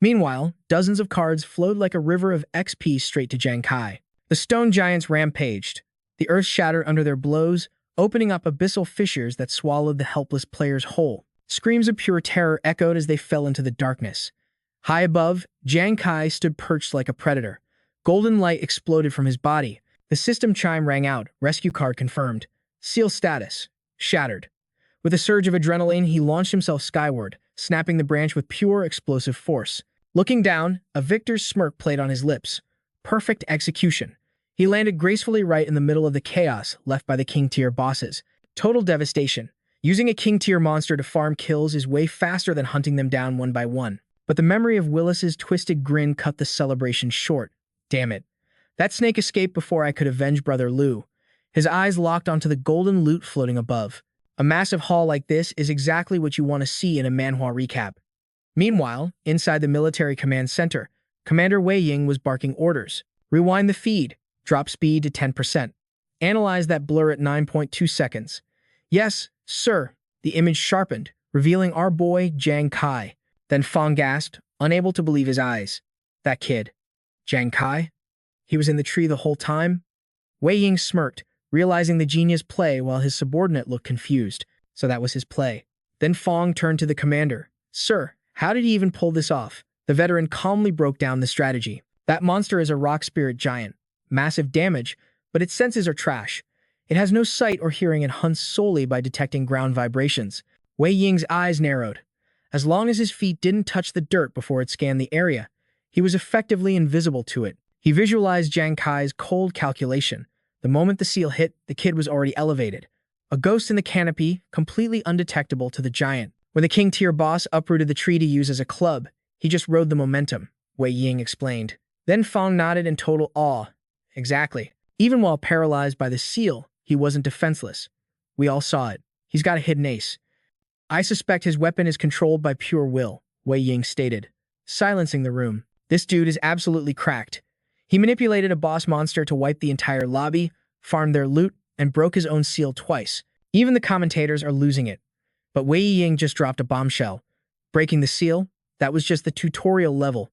Speaker 1: Meanwhile, dozens of cards flowed like a river of XP straight to Jang Kai. The stone giants rampaged. The earth shattered under their blows, opening up abyssal fissures that swallowed the helpless players whole. Screams of pure terror echoed as they fell into the darkness. High above, Jang Kai stood perched like a predator. Golden light exploded from his body. The system chime rang out. Rescue card confirmed. Seal status. Shattered. With a surge of adrenaline, he launched himself skyward, snapping the branch with pure explosive force. Looking down, a victor's smirk played on his lips. Perfect execution. He landed gracefully right in the middle of the chaos left by the king-tier bosses. Total devastation. Using a king-tier monster to farm kills is way faster than hunting them down one by one. But the memory of Willis's twisted grin cut the celebration short. Damn it. That snake escaped before I could avenge Brother Liu. His eyes locked onto the golden loot floating above. A massive haul like this is exactly what you want to see in a manhwa recap. Meanwhile, inside the military command center, Commander Wei Ying was barking orders. Rewind the feed. Drop speed to 10%. Analyze that blur at 9.2 seconds. Yes, sir. The image sharpened, revealing our boy Jang Kai. Then Fong gasped, unable to believe his eyes. That kid. Jang Kai? He was in the tree the whole time? Wei Ying smirked, realizing the genius play while his subordinate looked confused. So that was his play. Then Fong turned to the commander. Sir, how did he even pull this off? The veteran calmly broke down the strategy. That monster is a rock spirit giant. Massive damage, but its senses are trash. It has no sight or hearing and hunts solely by detecting ground vibrations. Wei Ying's eyes narrowed. As long as his feet didn't touch the dirt before it scanned the area, he was effectively invisible to it. He visualized Jang Kai's cold calculation. The moment the seal hit, the kid was already elevated. A ghost in the canopy, completely undetectable to the giant. When the king-tier boss uprooted the tree to use as a club, he just rode the momentum, Wei Ying explained. Then Fong nodded in total awe. Exactly. Even while paralyzed by the seal, he wasn't defenseless. We all saw it. He's got a hidden ace. I suspect his weapon is controlled by pure will, Wei Ying stated, silencing the room. This dude is absolutely cracked. He manipulated a boss monster to wipe the entire lobby, farmed their loot, and broke his own seal twice. Even the commentators are losing it. But Wei Ying just dropped a bombshell. Breaking the seal? That was just the tutorial level.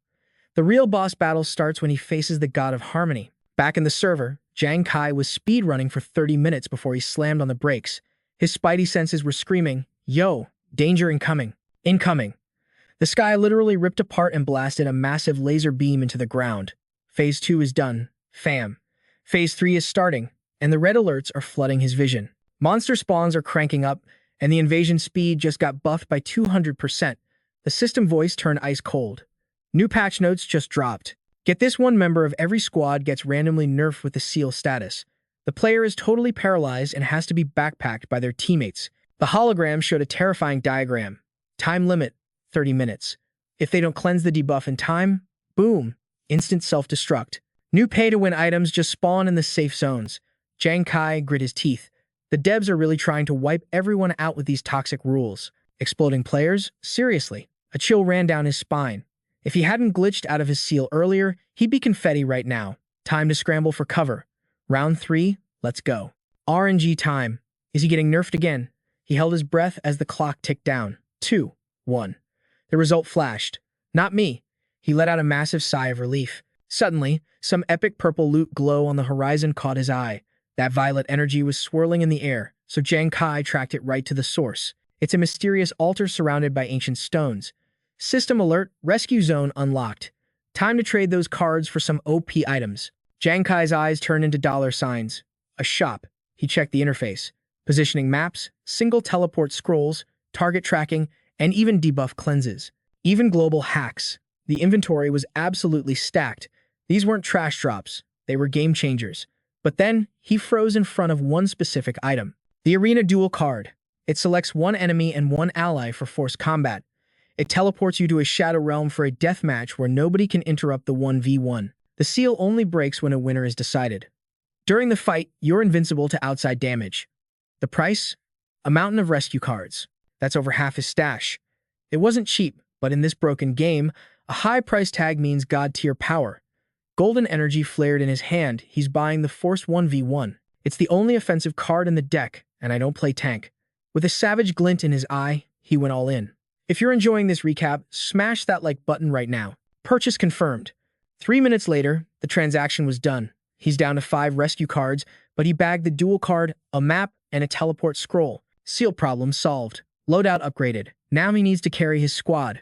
Speaker 1: The real boss battle starts when he faces the god of harmony. Back in the server, Jang Kai was speedrunning for 30 minutes before he slammed on the brakes. His spidey senses were screaming, "Yo, danger incoming! Incoming!" The sky literally ripped apart and blasted a massive laser beam into the ground. Phase 2 is done, fam. Phase 3 is starting, and the red alerts are flooding his vision. Monster spawns are cranking up, and the invasion speed just got buffed by 200%. The system voice turned ice cold. New patch notes just dropped. Get this, one member of every squad gets randomly nerfed with the seal status. The player is totally paralyzed and has to be backpacked by their teammates. The hologram showed a terrifying diagram. Time limit, 30 minutes. If they don't cleanse the debuff in time, boom, instant self-destruct. New pay-to-win items just spawn in the safe zones. Jang Kai grit his teeth. The devs are really trying to wipe everyone out with these toxic rules. Exploding players? Seriously. A chill ran down his spine. If he hadn't glitched out of his seal earlier, he'd be confetti right now. Time to scramble for cover. Round 3, let's go. RNG time. Is he getting nerfed again? He held his breath as the clock ticked down. 2, 1. The result flashed. Not me. He let out a massive sigh of relief. Suddenly, some epic purple loot glow on the horizon caught his eye. That violet energy was swirling in the air, so Jang Kai tracked it right to the source. It's a mysterious altar surrounded by ancient stones. System alert, rescue zone unlocked. Time to trade those cards for some OP items. Jang Kai's eyes turned into dollar signs. A shop. He checked the interface. Positioning maps, single teleport scrolls, target tracking, and even debuff cleanses. Even global hacks. The inventory was absolutely stacked. These weren't trash drops. They were game changers. But then, he froze in front of one specific item. The arena duel card. It selects one enemy and one ally for forced combat. It teleports you to a shadow realm for a deathmatch where nobody can interrupt the 1v1. The seal only breaks when a winner is decided. During the fight, you're invincible to outside damage. The price? A mountain of rescue cards. That's over half his stash. It wasn't cheap, but in this broken game, a high price tag means god-tier power. Golden energy flared in his hand. He's buying the Force 1v1. It's the only offensive card in the deck, and I don't play tank. With a savage glint in his eye, he went all in. If you're enjoying this recap, smash that like button right now. Purchase confirmed. 3 minutes later, the transaction was done. He's down to 5 rescue cards, but he bagged the duel card, a map, and a teleport scroll. Seal problem solved. Loadout upgraded. Now he needs to carry his squad.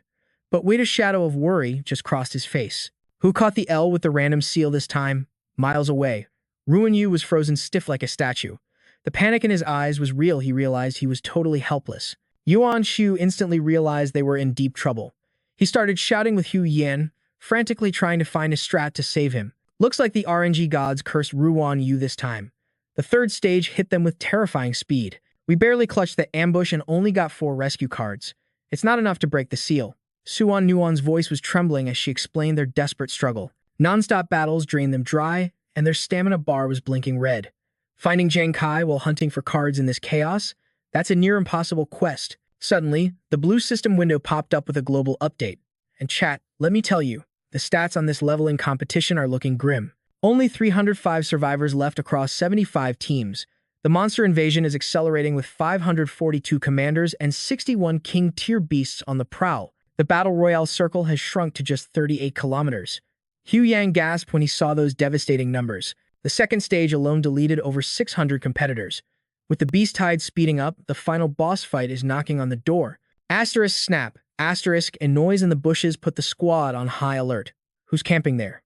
Speaker 1: But wait, a shadow of worry just crossed his face. Who caught the L with the random seal this time? Miles away. Ruin Yu was frozen stiff like a statue. The panic in his eyes was real. He realized he was totally helpless. Yuan Shu instantly realized they were in deep trouble. He started shouting with Hu Yan, frantically trying to find a strat to save him. Looks like the RNG gods cursed Ruan Yu this time. The third stage hit them with terrifying speed. We barely clutched the ambush and only got 4 rescue cards. It's not enough to break the seal. Suan Nuan's voice was trembling as she explained their desperate struggle. Non-stop battles drained them dry, and their stamina bar was blinking red. Finding Jang Kai while hunting for cards in this chaos? That's a near impossible quest. Suddenly, the blue system window popped up with a global update. And chat, let me tell you, the stats on this leveling competition are looking grim. Only 305 survivors left across 75 teams. The monster invasion is accelerating with 542 commanders and 61 king-tier beasts on the prowl. The Battle Royale circle has shrunk to just 38 kilometers. Hu Yang gasped when he saw those devastating numbers. The second stage alone deleted over 600 competitors. With the beast tide speeding up, the final boss fight is knocking on the door. Asterisk snap, asterisk, and noise in the bushes put the squad on high alert. Who's camping there?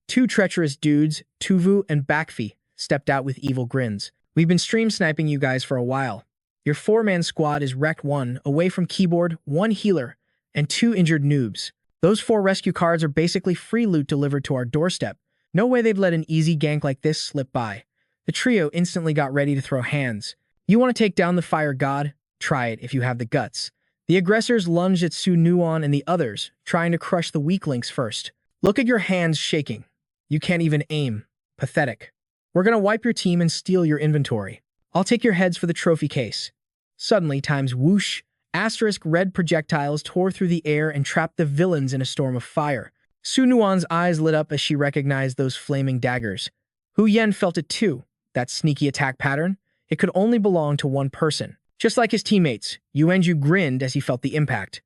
Speaker 1: 2 treacherous dudes, Tuvu and Bakfi, stepped out with evil grins. We've been stream sniping you guys for a while. Your 4-man squad is wrecked, 1 away from keyboard, 1 healer, and 2 injured noobs. Those 4 rescue cards are basically free loot delivered to our doorstep. No way they'd let an easy gank like this slip by. The trio instantly got ready to throw hands. You want to take down the fire god? Try it if you have the guts. The aggressors lunged at Su Nuan and the others, trying to crush the weak links first. Look at your hands shaking. You can't even aim. Pathetic. We're gonna wipe your team and steal your inventory. I'll take your heads for the trophy case. Suddenly, times whoosh, asterisk red projectiles tore through the air and trapped the villains in a storm of fire. Su Nuan's eyes lit up as she recognized those flaming daggers. Hu Yan felt it too. That sneaky attack pattern? It could only belong to one person. Just like his teammates, Yuanju grinned as he felt the impact.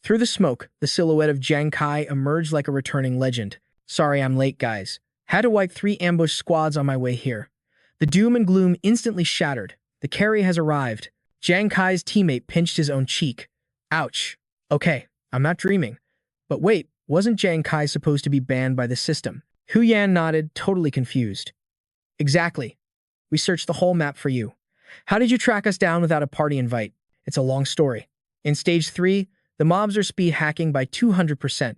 Speaker 1: Through the smoke, the silhouette of Jang Kai emerged like a returning legend. Sorry I'm late, guys. Had to wipe 3 ambush squads on my way here. The doom and gloom instantly shattered. The carry has arrived. Jang Kai's teammate pinched his own cheek. Ouch. Okay, I'm not dreaming. But wait, wasn't Jang Kai supposed to be banned by the system? Hu Yan nodded, totally confused. Exactly. We searched the whole map for you. How did you track us down without a party invite? It's a long story. In Stage 3, the mobs are speed hacking by 200%.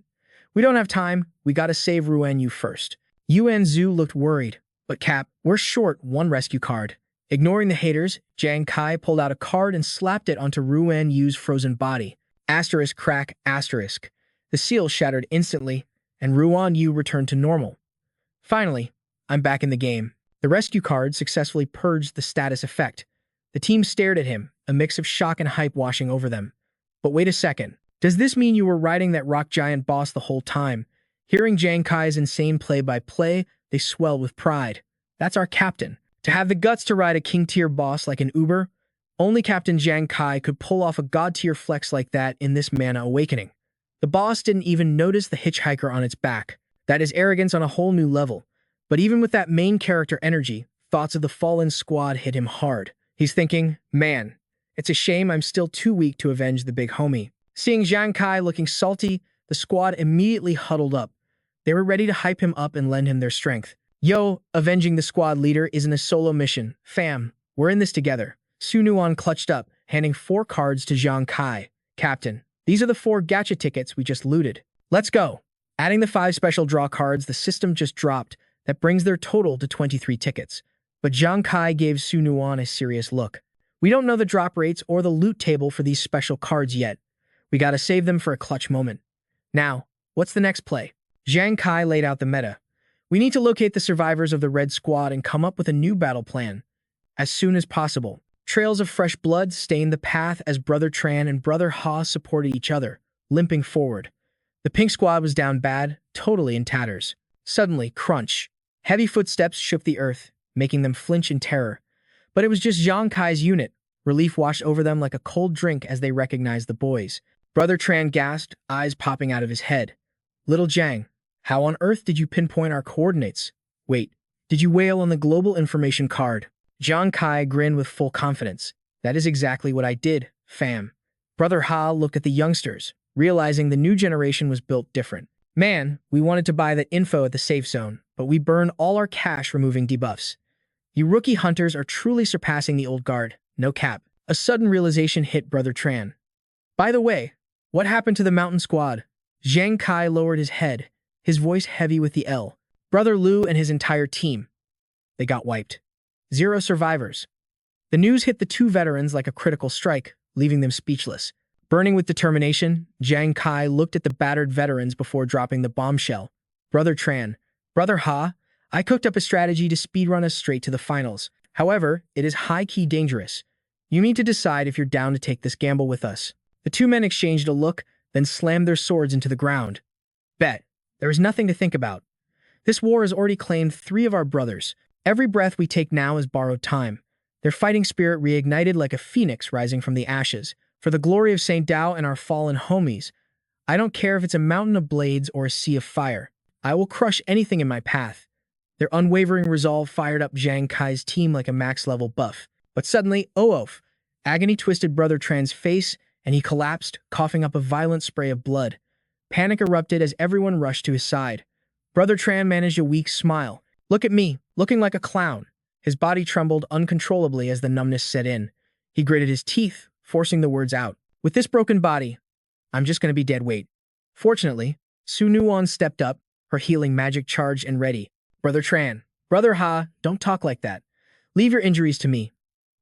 Speaker 1: We don't have time. We gotta save Ruan Yu first. Yuan Zhu looked worried. But Cap, we're short 1 rescue card. Ignoring the haters, Jang Kai pulled out a card and slapped it onto Ruan Yu's frozen body. Asterisk crack, asterisk. The seal shattered instantly, and Ruan Yu returned to normal. Finally, I'm back in the game. The rescue card successfully purged the status effect. The team stared at him, a mix of shock and hype washing over them. But wait a second. Does this mean you were riding that rock giant boss the whole time? Hearing Jang Kai's insane play-by-play, they swelled with pride. That's our captain. To have the guts to ride a king-tier boss like an Uber, only Captain Jang Kai could pull off a god-tier flex like that in this Mana Awakening. The boss didn't even notice the hitchhiker on its back. That is arrogance on a whole new level. But even with that main character energy, thoughts of the fallen squad hit him hard. He's thinking, man, it's a shame I'm still too weak to avenge the big homie. Seeing Jang Kai looking salty, the squad immediately huddled up. They were ready to hype him up and lend him their strength. Yo, avenging the squad leader isn't a solo mission. Fam, we're in this together. Su Nuan clutched up, handing 4 cards to Jang Kai. Captain, these are the 4 gacha tickets we just looted. Let's go. Adding the 5 special draw cards the system just dropped, that brings their total to 23 tickets. But Jang Kai gave Su Nuan a serious look. We don't know the drop rates or the loot table for these special cards yet. We gotta save them for a clutch moment. Now, what's the next play? Jang Kai laid out the meta. We need to locate the survivors of the Red Squad and come up with a new battle plan. As soon as possible. Trails of fresh blood stained the path as Brother Tran and Brother Ha supported each other, limping forward. The Pink Squad was down bad, totally in tatters. Suddenly, crunch. Heavy footsteps shook the earth, making them flinch in terror. But it was just Jang Kai's unit. Relief washed over them like a cold drink as they recognized the boys. Brother Tran gasped, eyes popping out of his head. Little Jang, how on earth did you pinpoint our coordinates? Wait, did you wail on the global information card? Jang Kai grinned with full confidence. That is exactly what I did, fam. Brother Ha looked at the youngsters, realizing the new generation was built different. Man, we wanted to buy that info at the safe zone, but we burned all our cash removing debuffs. You rookie hunters are truly surpassing the old guard, no cap. A sudden realization hit Brother Tran. By the way, what happened to the mountain squad? Jang Kai lowered his head, his voice heavy with the L. Brother Lu and his entire team. They got wiped. 0 survivors. The news hit the 2 veterans like a critical strike, leaving them speechless. Burning with determination, Jang Kai looked at the battered veterans before dropping the bombshell. Brother Tran, Brother Ha, I cooked up a strategy to speedrun us straight to the finals. However, it is high-key dangerous. You need to decide if you're down to take this gamble with us. The 2 men exchanged a look, then slammed their swords into the ground. Bet. There is nothing to think about. This war has already claimed 3 of our brothers. Every breath we take now is borrowed time. Their fighting spirit reignited like a phoenix rising from the ashes. For the glory of St. Dao and our fallen homies, I don't care if it's a mountain of blades or a sea of fire. I will crush anything in my path. Their unwavering resolve fired up Jang Kai's team like a max-level buff. But suddenly, oof! Agony twisted Brother Tran's face, and he collapsed, coughing up a violent spray of blood. Panic erupted as everyone rushed to his side. Brother Tran managed a weak smile. Look at me, looking like a clown. His body trembled uncontrollably as the numbness set in. He gritted his teeth, forcing the words out. With this broken body, I'm just going to be dead weight. Fortunately, Su Nuon stepped up, her healing magic charged and ready. Brother Tran, Brother Ha, don't talk like that. Leave your injuries to me.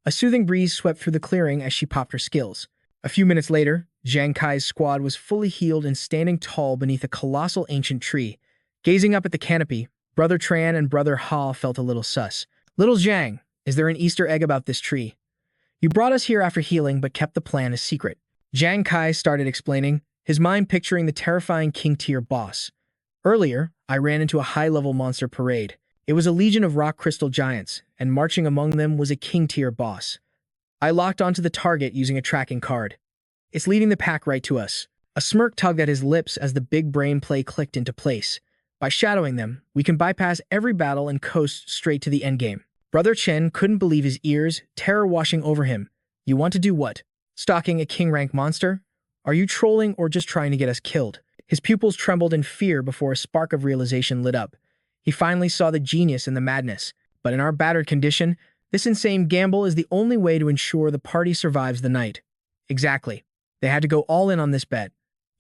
Speaker 1: A soothing breeze swept through the clearing as she popped her skills. A few minutes later, Jang Kai's squad was fully healed and standing tall beneath a colossal ancient tree. Gazing up at the canopy, Brother Tran and Brother Ha felt a little sus. Little Zhang, is there an Easter egg about this tree? You brought us here after healing but kept the plan a secret. Jang Kai started explaining, his mind picturing the terrifying king-tier boss. Earlier, I ran into a high-level monster parade. It was a legion of rock crystal giants, and marching among them was a king-tier boss. I locked onto the target using a tracking card. It's leading the pack right to us. A smirk tugged at his lips as the big brain play clicked into place. By shadowing them, we can bypass every battle and coast straight to the endgame. Brother Chen couldn't believe his ears, terror washing over him. You want to do what? Stalking a king-rank monster? Are you trolling or just trying to get us killed? His pupils trembled in fear before a spark of realization lit up. He finally saw the genius in the madness. But in our battered condition, this insane gamble is the only way to ensure the party survives the night. Exactly. They had to go all in on this bet.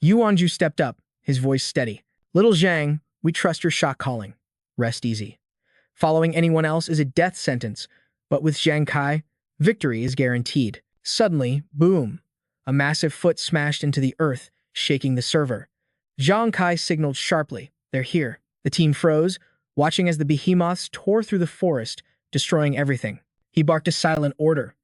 Speaker 1: Yuanju stepped up, his voice steady. Little Zhang, we trust your shot calling. Rest easy. Following anyone else is a death sentence, but with Jang Kai, victory is guaranteed. Suddenly, boom! A massive foot smashed into the earth, shaking the server. Jang Kai signaled sharply, they're here. The team froze, watching as the behemoths tore through the forest, destroying everything. He barked a silent order.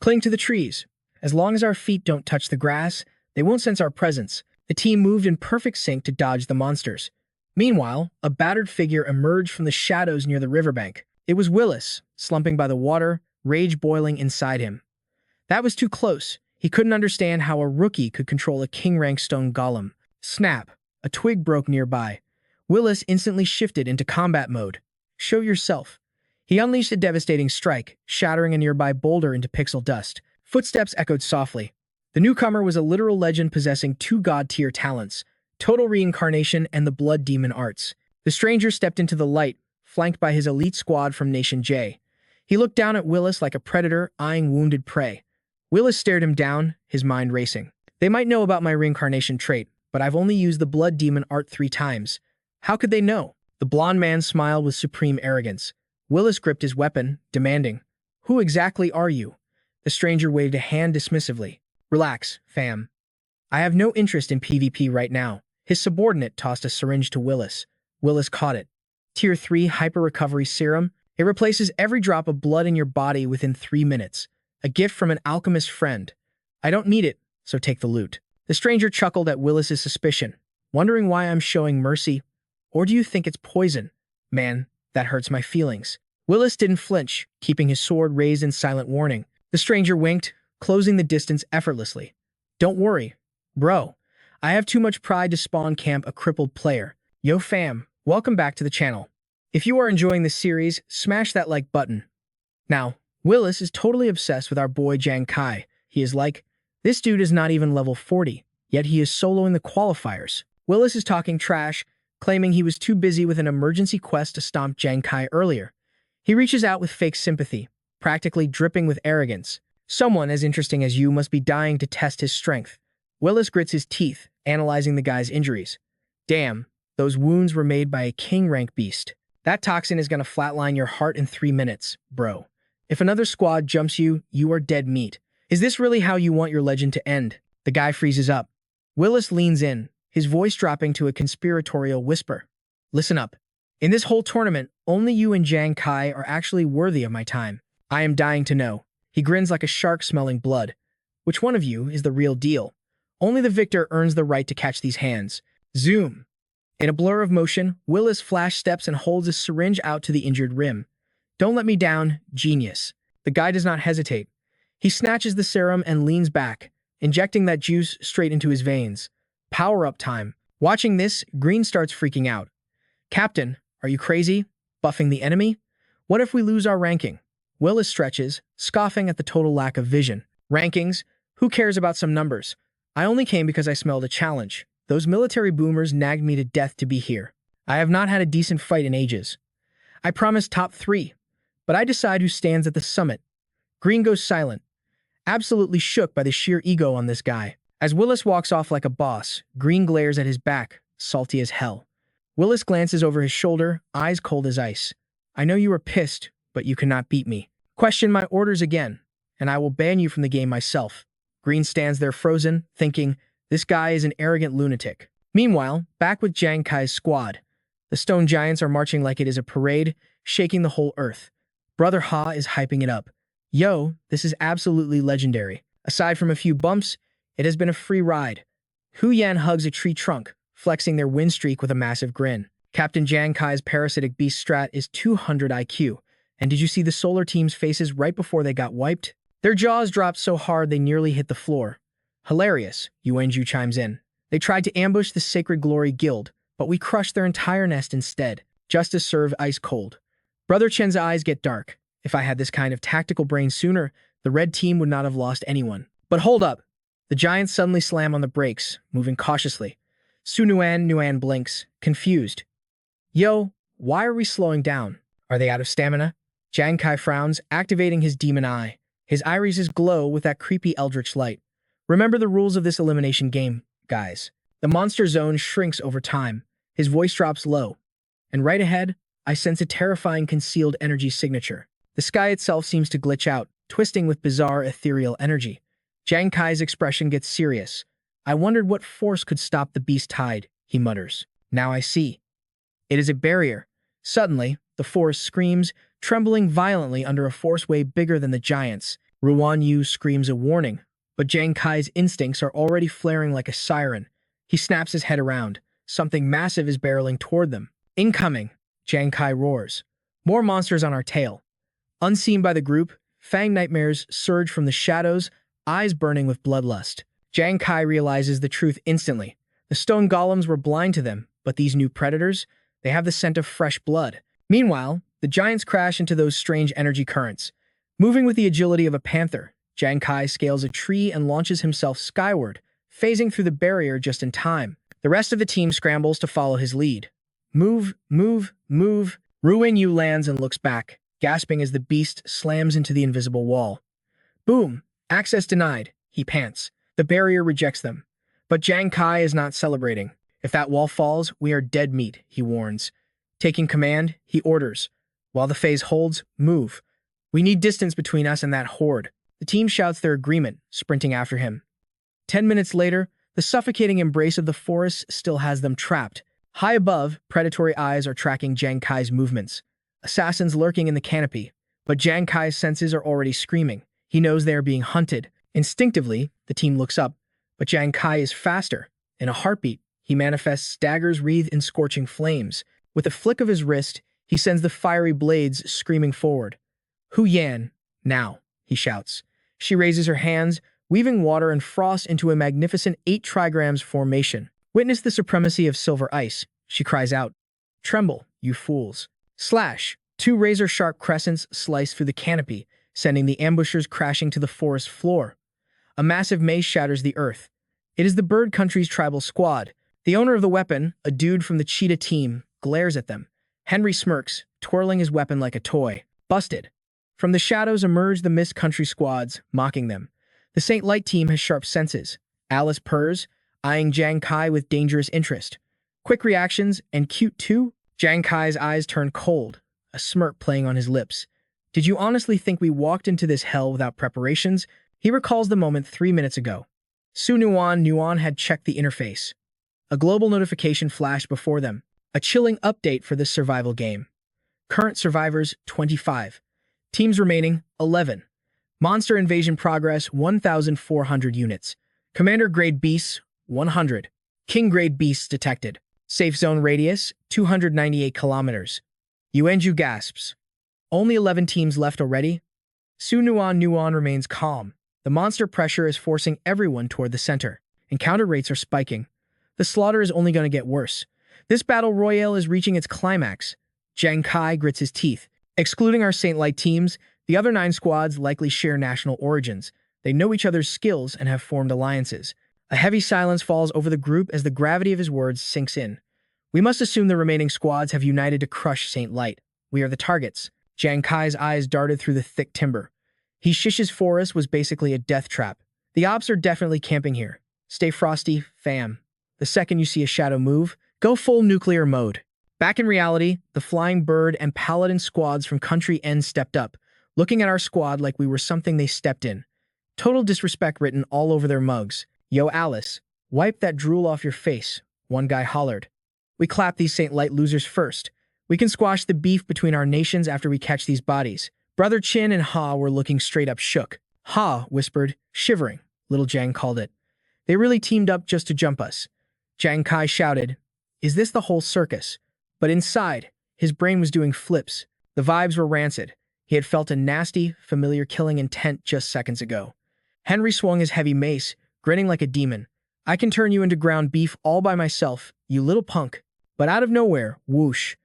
Speaker 1: Cling to the trees. As long as our feet don't touch the grass, they won't sense our presence. The team moved in perfect sync to dodge the monsters. Meanwhile, a battered figure emerged from the shadows near the riverbank. It was Willis, slumping by the water, rage boiling inside him. That was too close. He couldn't understand how a rookie could control a king-rank stone golem. Snap! A twig broke nearby. Willis instantly shifted into combat mode. Show yourself. He unleashed a devastating strike, shattering a nearby boulder into pixel dust. Footsteps echoed softly. The newcomer was a literal legend possessing 2 god-tier talents, total reincarnation and the blood demon arts. The stranger stepped into the light, flanked by his elite squad from Nation J. He looked down at Willis like a predator eyeing wounded prey. Willis stared him down, his mind racing. They might know about my reincarnation trait, but I've only used the blood demon art 3 times. How could they know? The blonde man smiled with supreme arrogance. Willis gripped his weapon, demanding, Who exactly are you? The stranger waved a hand dismissively. Relax, fam. I have no interest in PvP right now. His subordinate tossed a syringe to Willis. Willis caught it. Tier 3 Hyper Recovery Serum. It replaces every drop of blood in your body within 3 minutes. A gift from an alchemist friend. I don't need it, so take the loot. The stranger chuckled at Willis's suspicion, wondering why I'm showing mercy. Or do you think it's poison? Man, that hurts my feelings. Willis didn't flinch, keeping his sword raised in silent warning. The stranger winked, closing the distance effortlessly. Don't worry, bro. I have too much pride to spawn camp a crippled player. Yo fam, welcome back to the channel. If you are enjoying this series, smash that like button. Now, Willis is totally obsessed with our boy Jang Kai. He is like, This dude is not even level 40, yet he is soloing the qualifiers. Willis is talking trash, claiming he was too busy with an emergency quest to stomp Jang Kai earlier. He reaches out with fake sympathy, practically dripping with arrogance. Someone as interesting as you must be dying to test his strength. Willis grits his teeth, analyzing the guy's injuries. Damn, those wounds were made by a king-rank beast. That toxin is gonna flatline your heart in 3 minutes, bro. If another squad jumps you, you are dead meat. Is this really how you want your legend to end? The guy freezes up. Willis leans in, his voice dropping to a conspiratorial whisper. Listen up. In this whole tournament, only you and Jang Kai are actually worthy of my time. I am dying to know. He grins like a shark smelling blood. Which one of you is the real deal? Only the victor earns the right to catch these hands. Zoom. In a blur of motion, Willis flash steps and holds a syringe out to the injured rim. Don't let me down, genius. The guy does not hesitate. He snatches the serum and leans back, injecting that juice straight into his veins. Power-up time. Watching this, Green starts freaking out. Captain, are you crazy? Buffing the enemy? What if we lose our ranking? Willis stretches, scoffing at the total lack of vision. Rankings? Who cares about some numbers? I only came because I smelled a challenge. Those military boomers nagged me to death to be here. I have not had a decent fight in ages. I promised top 3, but I decide who stands at the summit. Green goes silent, absolutely shook by the sheer ego on this guy. As Willis walks off like a boss, Green glares at his back, salty as hell. Willis glances over his shoulder, eyes cold as ice. I know you were pissed, but you cannot beat me. Question my orders again, and I will ban you from the game myself. Green stands there frozen, thinking, this guy is an arrogant lunatic. Meanwhile, back with Jang Kai's squad. The stone giants are marching like it is a parade, shaking the whole earth. Brother Ha is hyping it up. Yo, this is absolutely legendary. Aside from a few bumps, it has been a free ride. Hu Yan hugs a tree trunk, flexing their win streak with a massive grin. Captain Jang Kai's parasitic beast strat is 200 IQ. And did you see the solar team's faces right before they got wiped? Their jaws dropped so hard they nearly hit the floor. Hilarious, Yuanju chimes in. They tried to ambush the Sacred Glory Guild, but we crushed their entire nest instead. Justice served ice cold. Brother Chen's eyes get dark. If I had this kind of tactical brain sooner, the red team would not have lost anyone. But hold up. The giants suddenly slam on the brakes, moving cautiously. Su Nuan blinks, confused. Yo, why are we slowing down? Are they out of stamina? Jang Kai frowns, activating his demon eye. His irises glow with that creepy eldritch light. Remember the rules of this elimination game, guys. The monster zone shrinks over time. His voice drops low. And right ahead, I sense a terrifying concealed energy signature. The sky itself seems to glitch out, twisting with bizarre ethereal energy. Jang Kai's expression gets serious. I wondered what force could stop the beast tide, he mutters. Now I see. It is a barrier. Suddenly, the forest screams, trembling violently under a force wave bigger than the giants. Ruan Yu screams a warning, but Jang Kai's instincts are already flaring like a siren. He snaps his head around. Something massive is barreling toward them. Incoming, Jang Kai roars. More monsters on our tail. Unseen by the group, Fang nightmares surge from the shadows, eyes burning with bloodlust. Jang Kai realizes the truth instantly. The stone golems were blind to them, but these new predators, they have the scent of fresh blood. Meanwhile, the giants crash into those strange energy currents. Moving with the agility of a panther, Jang Kai scales a tree and launches himself skyward, phasing through the barrier just in time. The rest of the team scrambles to follow his lead. Move, move, move. Ruan Yu lands and looks back, gasping as the beast slams into the invisible wall. Boom! Access denied, he pants. The barrier rejects them. But Jang Kai is not celebrating. If that wall falls, we are dead meat, he warns. Taking command, he orders. While the phase holds, move. We need distance between us and that horde. The team shouts their agreement, sprinting after him. 10 minutes later, the suffocating embrace of the forest still has them trapped. High above, predatory eyes are tracking Jang Kai's movements. Assassins lurking in the canopy. But Jang Kai's senses are already screaming. He knows they are being hunted. Instinctively, the team looks up. But Jang Kai is faster. In a heartbeat, he manifests daggers wreathed in scorching flames. With a flick of his wrist, he sends the fiery blades screaming forward. Hu Yan, now, he shouts. She raises her hands, weaving water and frost into a magnificent 8 trigrams formation. Witness the supremacy of silver ice, she cries out. Tremble, you fools. Slash! 2 razor-sharp crescents slice through the canopy, sending the ambushers crashing to the forest floor. A massive mace shatters the earth. It is the Bird Country's tribal squad. The owner of the weapon, a dude from the Cheetah team, glares at them. Henry smirks, twirling his weapon like a toy. Busted. From the shadows emerge the Mist Country squads, mocking them. The Saint Light team has sharp senses. Alice purrs, eyeing Jang Kai with dangerous interest. Quick reactions, and cute too? Jang Kai's eyes turn cold, a smirk playing on his lips. Did you honestly think we walked into this hell without preparations? He recalls the moment 3 minutes ago. Su Nuan had checked the interface. A global notification flashed before them. A chilling update for this survival game. Current survivors, 25. Teams remaining, 11. Monster invasion progress, 1,400 units. Commander grade beasts, 100. King grade beasts detected. Safe zone radius, 298 kilometers. Yuanju gasps. Only 11 teams left already? Su Nuan remains calm. The monster pressure is forcing everyone toward the center. Encounter rates are spiking. The slaughter is only going to get worse. This battle royale is reaching its climax. Jang Kai grits his teeth. Excluding our Saint Light teams, the other 9 squads likely share national origins. They know each other's skills and have formed alliances. A heavy silence falls over the group as the gravity of his words sinks in. We must assume the remaining squads have united to crush Saint Light. We are the targets. Jang Kai's eyes darted through the thick timber. He Shish's forest was basically a death trap. The ops are definitely camping here. Stay frosty, fam. The second you see a shadow move, go full nuclear mode. Back in reality, the Flying Bird and Paladin squads from Country N stepped up, looking at our squad like we were something they stepped in. Total disrespect written all over their mugs. Yo, Alice, wipe that drool off your face, one guy hollered. We clap these Saint Light losers first. We can squash the beef between our nations after we catch these bodies. Brother Chin and Ha were looking straight up shook. Ha whispered, shivering. Little Jang called it. They really teamed up just to jump us. Jang Kai shouted, is this the whole circus? But inside, his brain was doing flips. The vibes were rancid. He had felt a nasty, familiar killing intent just seconds ago. Henry swung his heavy mace, grinning like a demon. I can turn you into ground beef all by myself, you little punk. But out of nowhere, whoosh.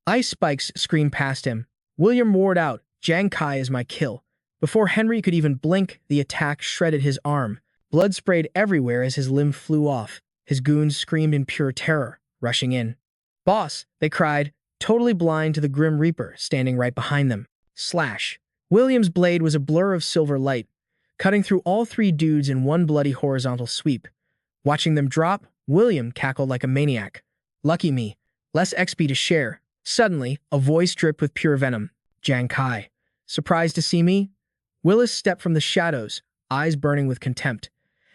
Speaker 1: Ice spikes screamed past him. William roared out, Jang Kai is my kill. Before Henry could even blink, the attack shredded his arm. Blood sprayed everywhere as his limb flew off. His goons screamed in pure terror, rushing in. Boss, they cried, totally blind to the Grim Reaper standing right behind them. Slash. William's blade was a blur of silver light, cutting through all 3 dudes in one bloody horizontal sweep. Watching them drop, William cackled like a maniac. Lucky me. Less XP to share. Suddenly, a voice dripped with pure venom. Jang Kai. Surprised to see me? Willis stepped from the shadows, eyes burning with contempt.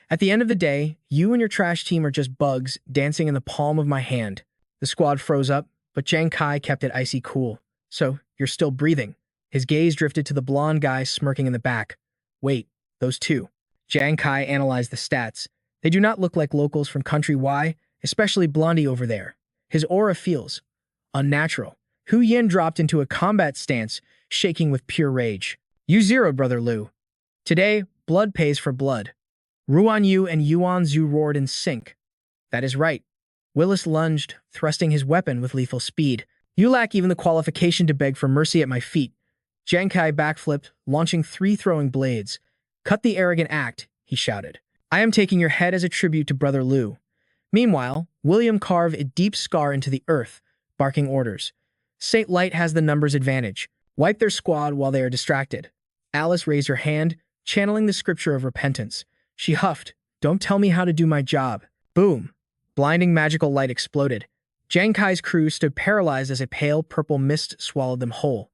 Speaker 1: At the end of the day, you and your trash team are just bugs dancing in the palm of my hand. The squad froze up, but Jang Kai kept it icy cool. So, you're still breathing. His gaze drifted to the blonde guy smirking in the back. Wait, those 2. Jang Kai analyzed the stats. They do not look like locals from Country Y, especially Blondie over there. His aura feels unnatural. Hu Yin dropped into a combat stance, shaking with pure rage. You zeroed, Brother Liu. Today, blood pays for blood. Ruan Yu and Yuan Zhu roared in sync. That is right. Willis lunged, thrusting his weapon with lethal speed. You lack even the qualification to beg for mercy at my feet. Jang Kai backflipped, launching 3 throwing blades. Cut the arrogant act, he shouted. I am taking your head as a tribute to Brother Liu. Meanwhile, William carved a deep scar into the earth, barking orders. Saint Light has the numbers advantage. Wipe their squad while they are distracted. Alice raised her hand, channeling the scripture of repentance. She huffed, don't tell me how to do my job. Boom. Blinding magical light exploded. Jang Kai's crew stood paralyzed as a pale purple mist swallowed them whole.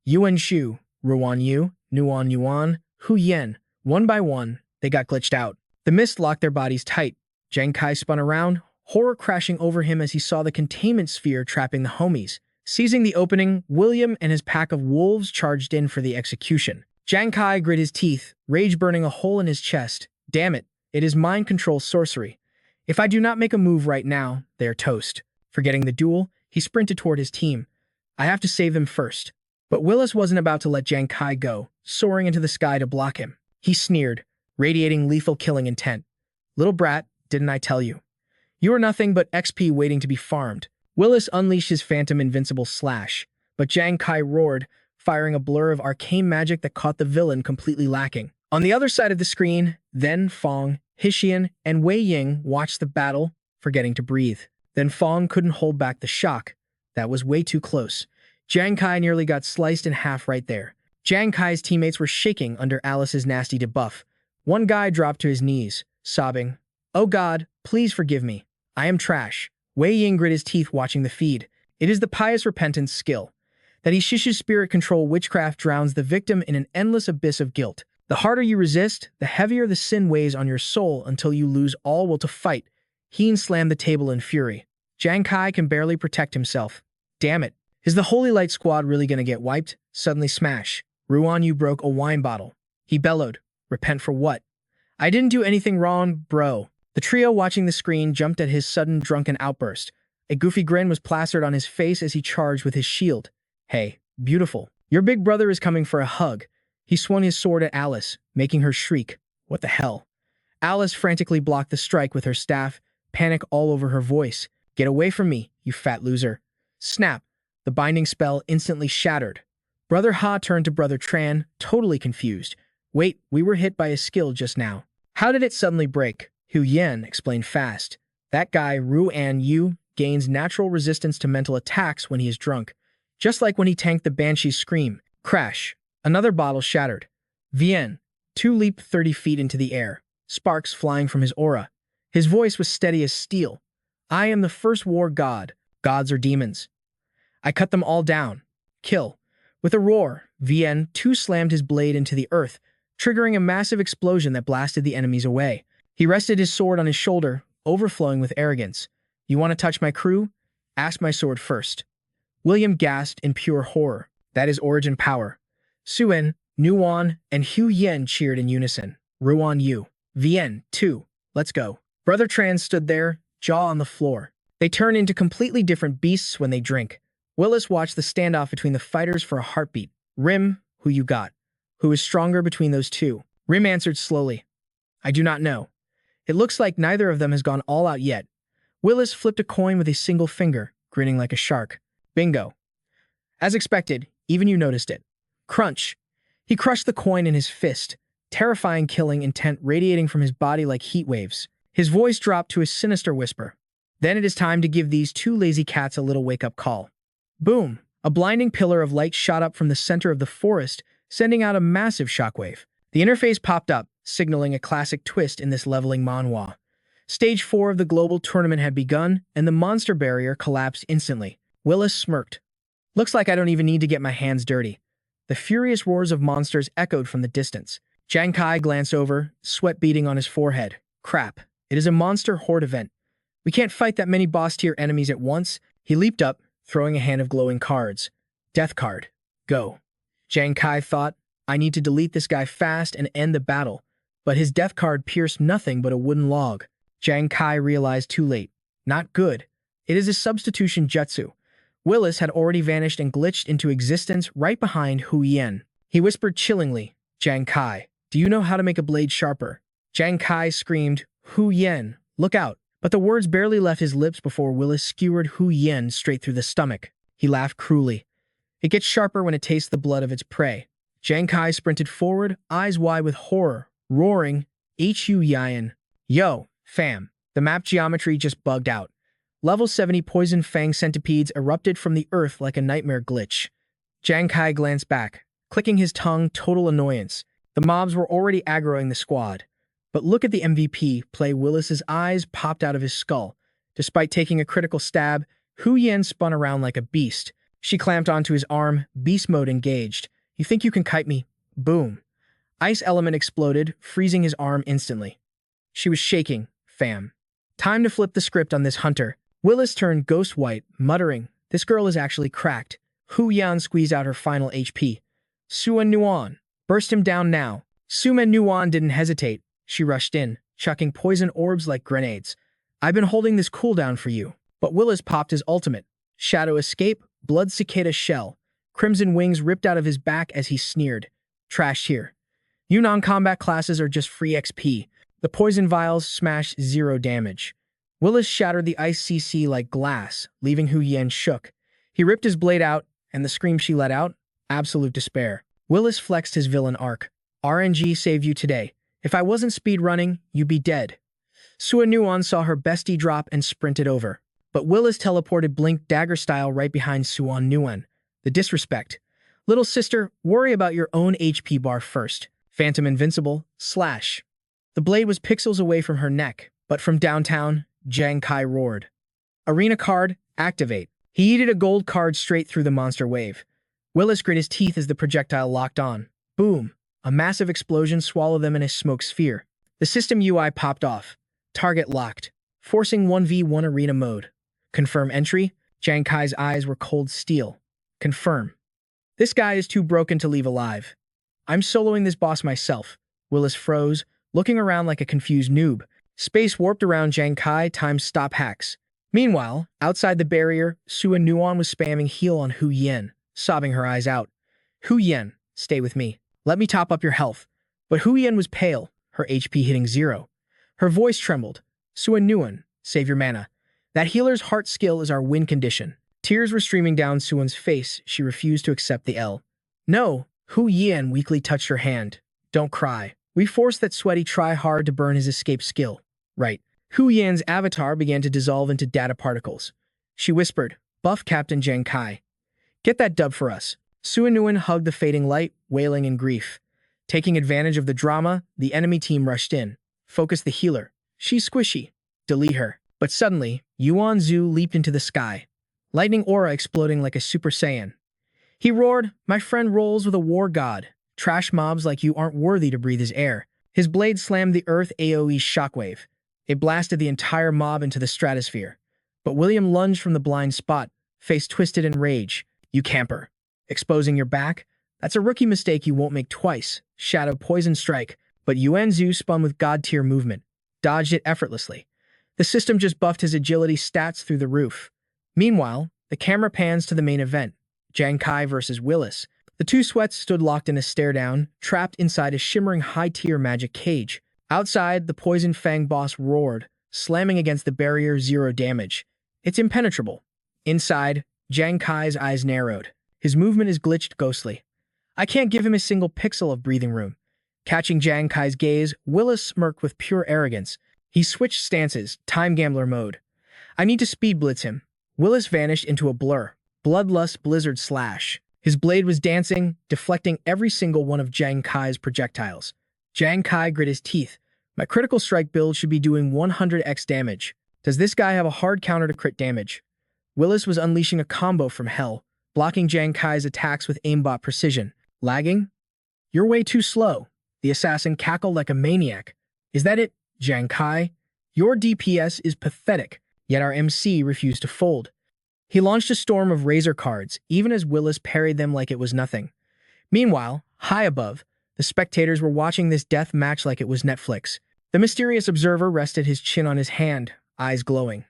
Speaker 1: Yuan Shu, Ruan Yu, Nuan Yuan, Hu Yen. One by one, they got glitched out. The mist locked their bodies tight. Jang Kai spun around, horror crashing over him as he saw the containment sphere trapping the homies. Seizing the opening, William and his pack of wolves charged in for the execution. Jang Kai grit his teeth, rage burning a hole in his chest. Damn it, it is mind control sorcery. If I do not make a move right now, they are toast. Forgetting the duel, he sprinted toward his team. I have to save them first. But Willis wasn't about to let Jang Kai go, soaring into the sky to block him. He sneered, radiating lethal killing intent. Little brat, didn't I tell you? You are nothing but XP waiting to be farmed. Willis unleashed his phantom invincible slash, but Jang Kai roared, firing a blur of arcane magic that caught the villain completely lacking. On the other side of the screen, then Fong, Hishian, and Wei Ying watched the battle, forgetting to breathe. Then Fong couldn't hold back the shock. That was way too close. Jang Kai nearly got sliced in half right there. Jang Kai's teammates were shaking under Alice's nasty debuff. One guy dropped to his knees, sobbing, "Oh God, please forgive me. I am trash." Wei Ying grit his teeth watching the feed. It is the pious repentance skill. That Ishishi's spirit control witchcraft drowns the victim in an endless abyss of guilt. The harder you resist, the heavier the sin weighs on your soul until you lose all will to fight. Heen slammed the table in fury. Jang Kai can barely protect himself. Damn it. Is the Holy Light Squad really gonna get wiped? Suddenly smash. Ruan Yu broke a wine bottle. He bellowed. Repent for what? I didn't do anything wrong, bro. The trio watching the screen jumped at his sudden drunken outburst. A goofy grin was plastered on his face as he charged with his shield. Hey, beautiful. Your big brother is coming for a hug. He swung his sword at Alice, making her shriek. What the hell? Alice frantically blocked the strike with her staff, panic all over her voice. Get away from me, you fat loser. Snap. The binding spell instantly shattered. Brother Ha turned to Brother Tran, totally confused. Wait, we were hit by a skill just now. How did it suddenly break? Hu Yen explained fast. That guy, Ruan Yu, gains natural resistance to mental attacks when he is drunk. Just like when he tanked the Banshee's scream. Crash. Another bottle shattered. Vien. Two leaped 30 feet into the air, sparks flying from his aura. His voice was steady as steel. I am the first war god. Gods or demons. I cut them all down. Kill. With a roar, Vien 2 slammed his blade into the earth, triggering a massive explosion that blasted the enemies away. He rested his sword on his shoulder, overflowing with arrogance. You want to touch my crew? Ask my sword first. William gasped in pure horror. That is origin power. Suen, Nuan, and Hu Yen cheered in unison. Ruan Yu. Vien 2. Let's go. Brother Tran stood there, jaw on the floor. They turn into completely different beasts when they drink. Willis watched the standoff between the fighters for a heartbeat. Rim, who you got? Who is stronger between those two? Rim answered slowly. I do not know. It looks like neither of them has gone all out yet. Willis flipped a coin with a single finger, grinning like a shark. Bingo. As expected, even you noticed it. Crunch. He crushed the coin in his fist, terrifying killing intent radiating from his body like heat waves. His voice dropped to a sinister whisper. Then it is time to give these two lazy cats a little wake-up call. Boom! A blinding pillar of light shot up from the center of the forest, sending out a massive shockwave. The interface popped up, signaling a classic twist in this leveling manhwa. Stage 4 of the global tournament had begun, and the monster barrier collapsed instantly. Willis smirked. Looks like I don't even need to get my hands dirty. The furious roars of monsters echoed from the distance. Jang Kai glanced over, sweat beading on his forehead. Crap. It is a monster horde event. We can't fight that many boss-tier enemies at once. He leaped up, throwing a hand of glowing cards. Death card. Go. Jang Kai thought, I need to delete this guy fast and end the battle. But his death card pierced nothing but a wooden log. Jang Kai realized too late. Not good. It is a substitution jutsu. Willis had already vanished and glitched into existence right behind Hu Yen. He whispered chillingly, Jang Kai, do you know how to make a blade sharper? Jang Kai screamed, Hu Yen, look out. But the words barely left his lips before Willis skewered Hu Yen straight through the stomach. He laughed cruelly. It gets sharper when it tastes the blood of its prey. Jang Kai sprinted forward, eyes wide with horror, roaring, Hu Yen. Yo, fam. The map geometry just bugged out. Level 70 poison fang centipedes erupted from the earth like a nightmare glitch. Jang Kai glanced back, clicking his tongue, total annoyance. The mobs were already aggroing the squad. But look at the MVP play. Willis's eyes popped out of his skull. Despite taking a critical stab, Hu Yen spun around like a beast. She clamped onto his arm, beast mode engaged. You think you can kite me? Boom. Ice element exploded, freezing his arm instantly. She was shaking, fam. Time to flip the script on this hunter. Willis turned ghost white, muttering, this girl is actually cracked. Hu Yan squeezed out her final HP. Suen Nuan. Burst him down now. Sumen Nuan didn't hesitate. She rushed in, chucking poison orbs like grenades. I've been holding this cooldown for you. But Willis popped his ultimate. Shadow escape, blood cicada shell. Crimson wings ripped out of his back as he sneered. Trashed here. You non-combat classes are just free XP. The poison vials smashed 0 damage. Willis shattered the ice CC like glass, leaving Hu Yen shook. He ripped his blade out, and the scream she let out? Absolute despair. Willis flexed his villain arc. RNG saved you today. If I wasn't speedrunning, you'd be dead. Sua Nuan saw her bestie drop and sprinted over. But Willis teleported Blink dagger style right behind Suan Nuan. The disrespect. Little sister, worry about your own HP bar first. Phantom invincible, slash. The blade was pixels away from her neck, but from downtown, Jang Kai roared. Arena card, activate. He yeeted a gold card straight through the monster wave. Willis grit his teeth as the projectile locked on. Boom. A massive explosion swallowed them in a smoke sphere. The system UI popped off. Target locked. Forcing 1v1 arena mode. Confirm entry. Jang Kai's eyes were cold steel. Confirm. This guy is too broken to leave alive. I'm soloing this boss myself. Willis froze, looking around like a confused noob. Space warped around Jang Kai times stop hacks. Meanwhile, outside the barrier, Sua Nuan was spamming heal on Hu Yen, sobbing her eyes out. Hu Yen, stay with me. Let me top up your health. But Hu Yen was pale, her HP hitting 0. Her voice trembled. Sua Nuan, save your mana. That healer's heart skill is our win condition. Tears were streaming down Suan's face. She refused to accept the L. No, Hu Yen weakly touched her hand. Don't cry. We forced that sweaty try-hard to burn his escape skill. Right. Hu Yan's avatar began to dissolve into data particles. She whispered, buff Captain Jang Kai. Get that dub for us. Sua Nuan hugged the fading light, wailing in grief. Taking advantage of the drama, the enemy team rushed in. Focus the healer. She's squishy. Delete her. But suddenly, Yuan Zhu leaped into the sky. Lightning aura exploding like a Super Saiyan. He roared, my friend rolls with a war god. Trash mobs like you aren't worthy to breathe his air. His blade slammed the earth AoE shockwave. It blasted the entire mob into the stratosphere. But William lunged from the blind spot, face twisted in rage. You camper. Exposing your back? That's a rookie mistake you won't make twice. Shadow poison strike. But Yuan Zhu spun with god-tier movement. Dodged it effortlessly. The system just buffed his agility stats through the roof. Meanwhile, the camera pans to the main event. Jang Kai versus Willis. The two sweats stood locked in a stare-down, trapped inside a shimmering high-tier magic cage. Outside, the Poison Fang boss roared, slamming against the barrier 0 damage. It's impenetrable. Inside, Jang Kai's eyes narrowed. His movement is glitched ghostly. I can't give him a single pixel of breathing room. Catching Jang Kai's gaze, Willis smirked with pure arrogance. He switched stances, time gambler mode. I need to speed blitz him. Willis vanished into a blur. Bloodlust blizzard slash. His blade was dancing, deflecting every single one of Jang Kai's projectiles. Jang Kai grit his teeth. My critical strike build should be doing 100x damage. Does this guy have a hard counter to crit damage? Willis was unleashing a combo from hell, blocking Jang Kai's attacks with aimbot precision. Lagging? You're way too slow. The assassin cackled like a maniac. Is that it, Jang Kai? Your DPS is pathetic, yet our MC refused to fold. He launched a storm of razor cards, even as Willis parried them like it was nothing. Meanwhile, high above, the spectators were watching this death match like it was Netflix. The mysterious observer rested his chin on his hand, eyes glowing.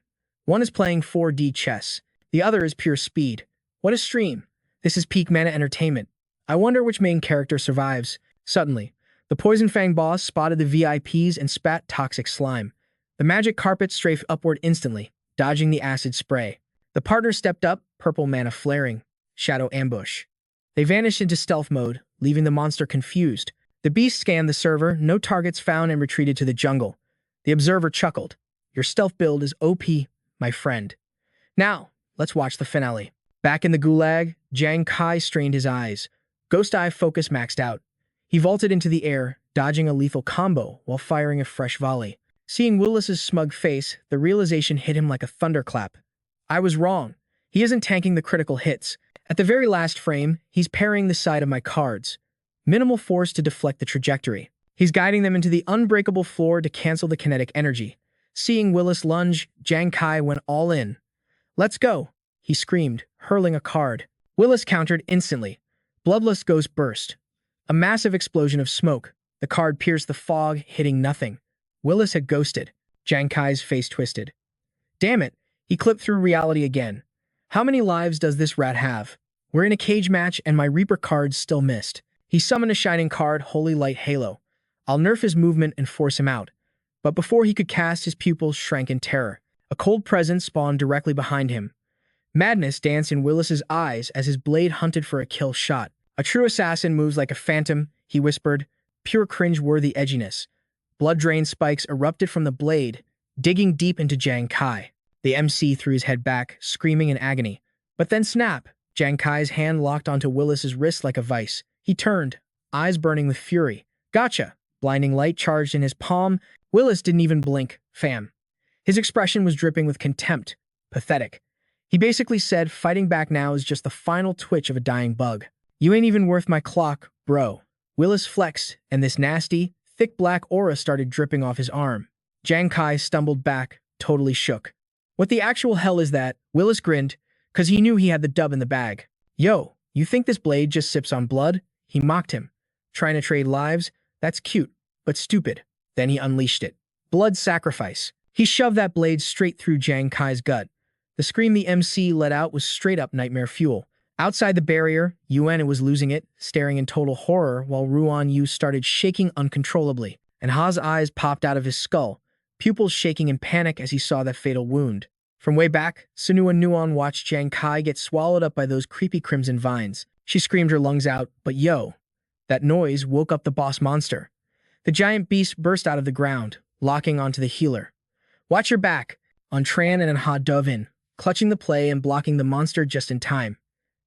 Speaker 1: One is playing 4D chess. The other is pure speed. What a stream. This is peak mana entertainment. I wonder which main character survives. Suddenly, the Poison Fang boss spotted the VIPs and spat toxic slime. The magic carpet strafed upward instantly, dodging the acid spray. The partner stepped up, purple mana flaring. Shadow ambush. They vanished into stealth mode, leaving the monster confused. The beast scanned the server, no targets found, and retreated to the jungle. The observer chuckled. Your stealth build is OP, my friend. Now, let's watch the finale. Back in the gulag, Jang Kai strained his eyes. Ghost Eye focus maxed out. He vaulted into the air, dodging a lethal combo while firing a fresh volley. Seeing Willis's smug face, the realization hit him like a thunderclap. I was wrong. He isn't tanking the critical hits. At the very last frame, he's parrying the side of my cards. Minimal force to deflect the trajectory. He's guiding them into the unbreakable floor to cancel the kinetic energy. Seeing Willis lunge, Jang Kai went all in. Let's go, he screamed, hurling a card. Willis countered instantly. Bloodlust Ghost burst. A massive explosion of smoke. The card pierced the fog, hitting nothing. Willis had ghosted. Jang Kai's face twisted. Damn it, he clipped through reality again. How many lives does this rat have? We're in a cage match and my Reaper cards still missed. He summoned a shining card, Holy Light Halo. I'll nerf his movement and force him out. But before he could cast, his pupils shrank in terror. A cold presence spawned directly behind him. Madness danced in Willis's eyes as his blade hunted for a kill shot. A true assassin moves like a phantom, he whispered. pure cringe-worthy edginess. Blood drain spikes erupted from the blade, digging deep into Jang Kai. The MC threw his head back, screaming in agony. But then snap! Jang Kai's hand locked onto Willis's wrist like a vice. He turned, eyes burning with fury. Gotcha! Blinding light charged in his palm. Willis didn't even blink. Fam. His expression was dripping with contempt. Pathetic. He basically said fighting back now is just the final twitch of a dying bug. You ain't even worth my clock, bro. Willis flexed, and this nasty, thick black aura started dripping off his arm. Jang Kai stumbled back, totally shook. What the actual hell is that? Willis grinned, cause he knew he had the dub in the bag. Yo, you think this blade just sips on blood? He mocked him. Trying to trade lives? That's cute, but stupid. Then he unleashed it. Blood sacrifice. He shoved that blade straight through Jang Kai's gut. The scream the MC let out was straight up nightmare fuel. Outside the barrier, Yuan was losing it, staring in total horror while Ruan Yu started shaking uncontrollably, and Ha's eyes popped out of his skull, pupils shaking in panic as he saw that fatal wound. From way back, Sunua Nuan watched Jang Kai get swallowed up by those creepy crimson vines. She screamed her lungs out, but yo, that noise woke up the boss monster. The giant beast burst out of the ground, locking onto the healer. Watch your back! On Tran and Ha dove in, clutching the play and blocking the monster just in time.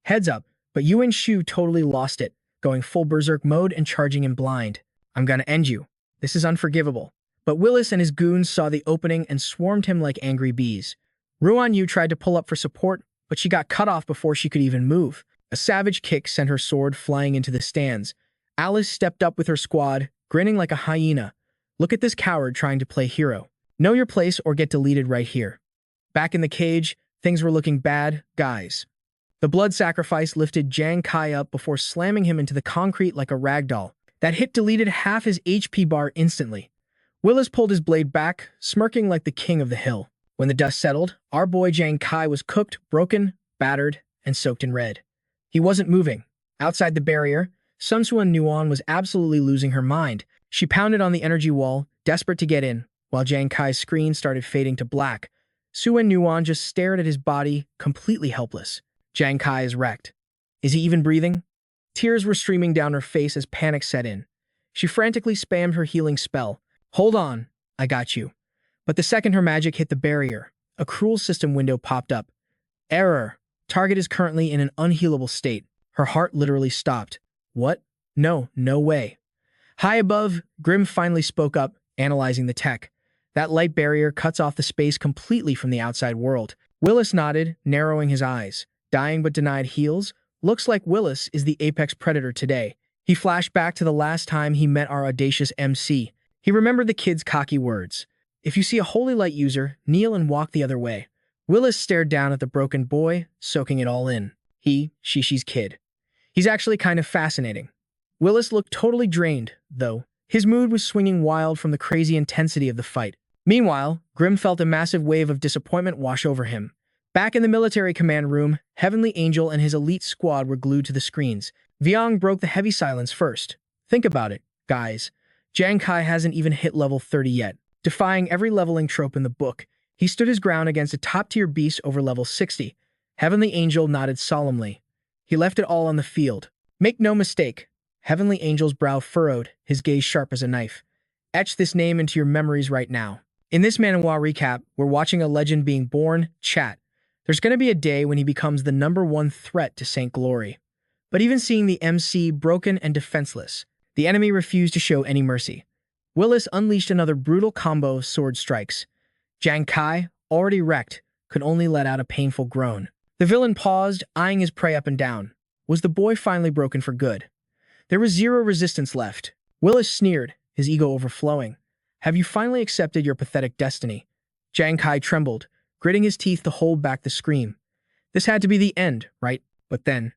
Speaker 1: Heads up, but Yuan Shu totally lost it, going full berserk mode and charging him blind. I'm gonna end you. This is unforgivable. But Willis and his goons saw the opening and swarmed him like angry bees. Ruan Yu tried to pull up for support, but she got cut off before she could even move. A savage kick sent her sword flying into the stands. Alice stepped up with her squad, grinning like a hyena. Look at this coward trying to play hero. Know your place or get deleted right here. Back in the cage, things were looking bad, guys. The blood sacrifice lifted Jang Kai up before slamming him into the concrete like a ragdoll. That hit deleted half his HP bar instantly. Willis pulled his blade back, smirking like the king of the hill. When the dust settled, our boy Jang Kai was cooked, broken, battered, and soaked in red. He wasn't moving. Outside the barrier, Sun Suan Nuan was absolutely losing her mind. She pounded on the energy wall, desperate to get in, while Jang Kai's screen started fading to black. Suan Nuan just stared at his body, completely helpless. Jang Kai is wrecked. Is he even breathing? Tears were streaming down her face as panic set in. She frantically spammed her healing spell. Hold on, I got you. But the second her magic hit the barrier, a cruel system window popped up. Error. Target is currently in an unhealable state. Her heart literally stopped. What? No way. High above, Grimm finally spoke up, analyzing the tech. That light barrier cuts off the space completely from the outside world. Willis nodded, narrowing his eyes. Dying but denied heals? Looks like Willis is the apex predator today. He flashed back to the last time he met our audacious MC. He remembered the kid's cocky words. If you see a holy light user, kneel and walk the other way. Willis stared down at the broken boy, soaking it all in. She's kid. He's actually kind of fascinating. Willis looked totally drained, though. His mood was swinging wild from the crazy intensity of the fight. Meanwhile, Grimm felt a massive wave of disappointment wash over him. Back in the military command room, Heavenly Angel and his elite squad were glued to the screens. Viong broke the heavy silence first. Think about it, guys. Jang Kai hasn't even hit level 30 yet. Defying every leveling trope in the book, he stood his ground against a top-tier beast over level 60. Heavenly Angel nodded solemnly. He left it all on the field. Make no mistake. Heavenly Angel's brow furrowed, his gaze sharp as a knife. Etch this name into your memories right now. In this Manhwa recap, we're watching a legend being born, chat. There's going to be a day when he becomes the #1 threat to Saint Glory. But even seeing the MC broken and defenseless, the enemy refused to show any mercy. Willis unleashed another brutal combo of sword strikes. Jang Kai, already wrecked, could only let out a painful groan. The villain paused, eyeing his prey up and down. Was the boy finally broken for good? There was zero resistance left. Willis sneered, his ego overflowing. Have you finally accepted your pathetic destiny? Jang Kai trembled, gritting his teeth to hold back the scream. This had to be the end, right? But then,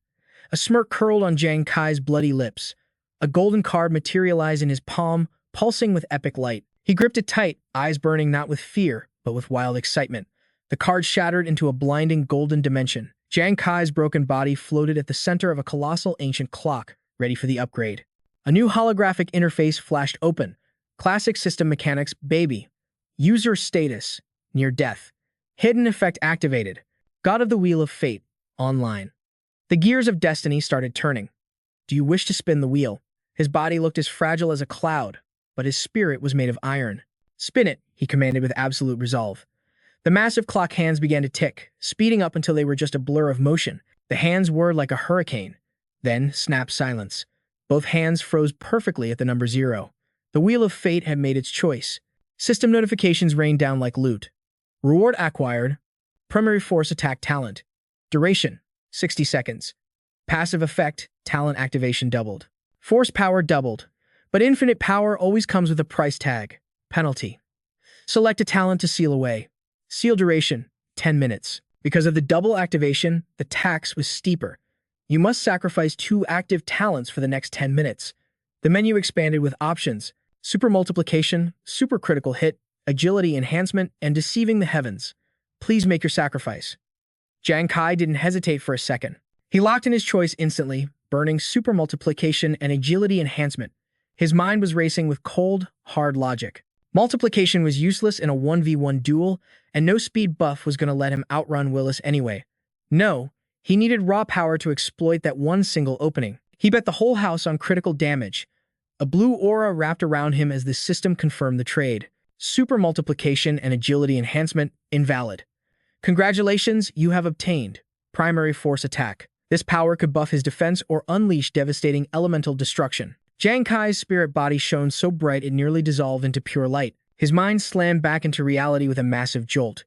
Speaker 1: a smirk curled on Jang Kai's bloody lips. A golden card materialized in his palm, pulsing with epic light. He gripped it tight, eyes burning not with fear, but with wild excitement. The card shattered into a blinding golden dimension. Jang Kai's broken body floated at the center of a colossal ancient clock, ready for the upgrade. A new holographic interface flashed open. Classic system mechanics, baby. User status, near death. Hidden effect activated. God of the Wheel of Fate, online. The gears of destiny started turning. Do you wish to spin the wheel? His body looked as fragile as a cloud, but his spirit was made of iron. "Spin it," he commanded with absolute resolve. The massive clock hands began to tick, speeding up until they were just a blur of motion. The hands whirred like a hurricane. Then, snap silence. Both hands froze perfectly at the number 0. The wheel of fate had made its choice. System notifications rained down like loot. Reward acquired. Primary force attack talent. Duration, 60 seconds. Passive effect, talent activation doubled. Force power doubled. But infinite power always comes with a price tag. Penalty. Select a talent to seal away. Seal duration, 10 minutes. Because of the double activation, the tax was steeper. You must sacrifice 2 active talents for the next 10 minutes. The menu expanded with options: super multiplication, super critical hit, agility enhancement, and deceiving the heavens. Please make your sacrifice. Jang Kai didn't hesitate for a second. He locked in his choice instantly, burning super multiplication and agility enhancement. His mind was racing with cold, hard logic. Multiplication was useless in a 1v1 duel, and no speed buff was going to let him outrun Willis anyway. No, he needed raw power to exploit that one single opening. He bet the whole house on critical damage. A blue aura wrapped around him as the system confirmed the trade. Super multiplication and agility enhancement invalid. Congratulations, you have obtained primary force attack. This power could buff his defense or unleash devastating elemental destruction. Jang Kai's spirit body shone so bright it nearly dissolved into pure light. His mind slammed back into reality with a massive jolt.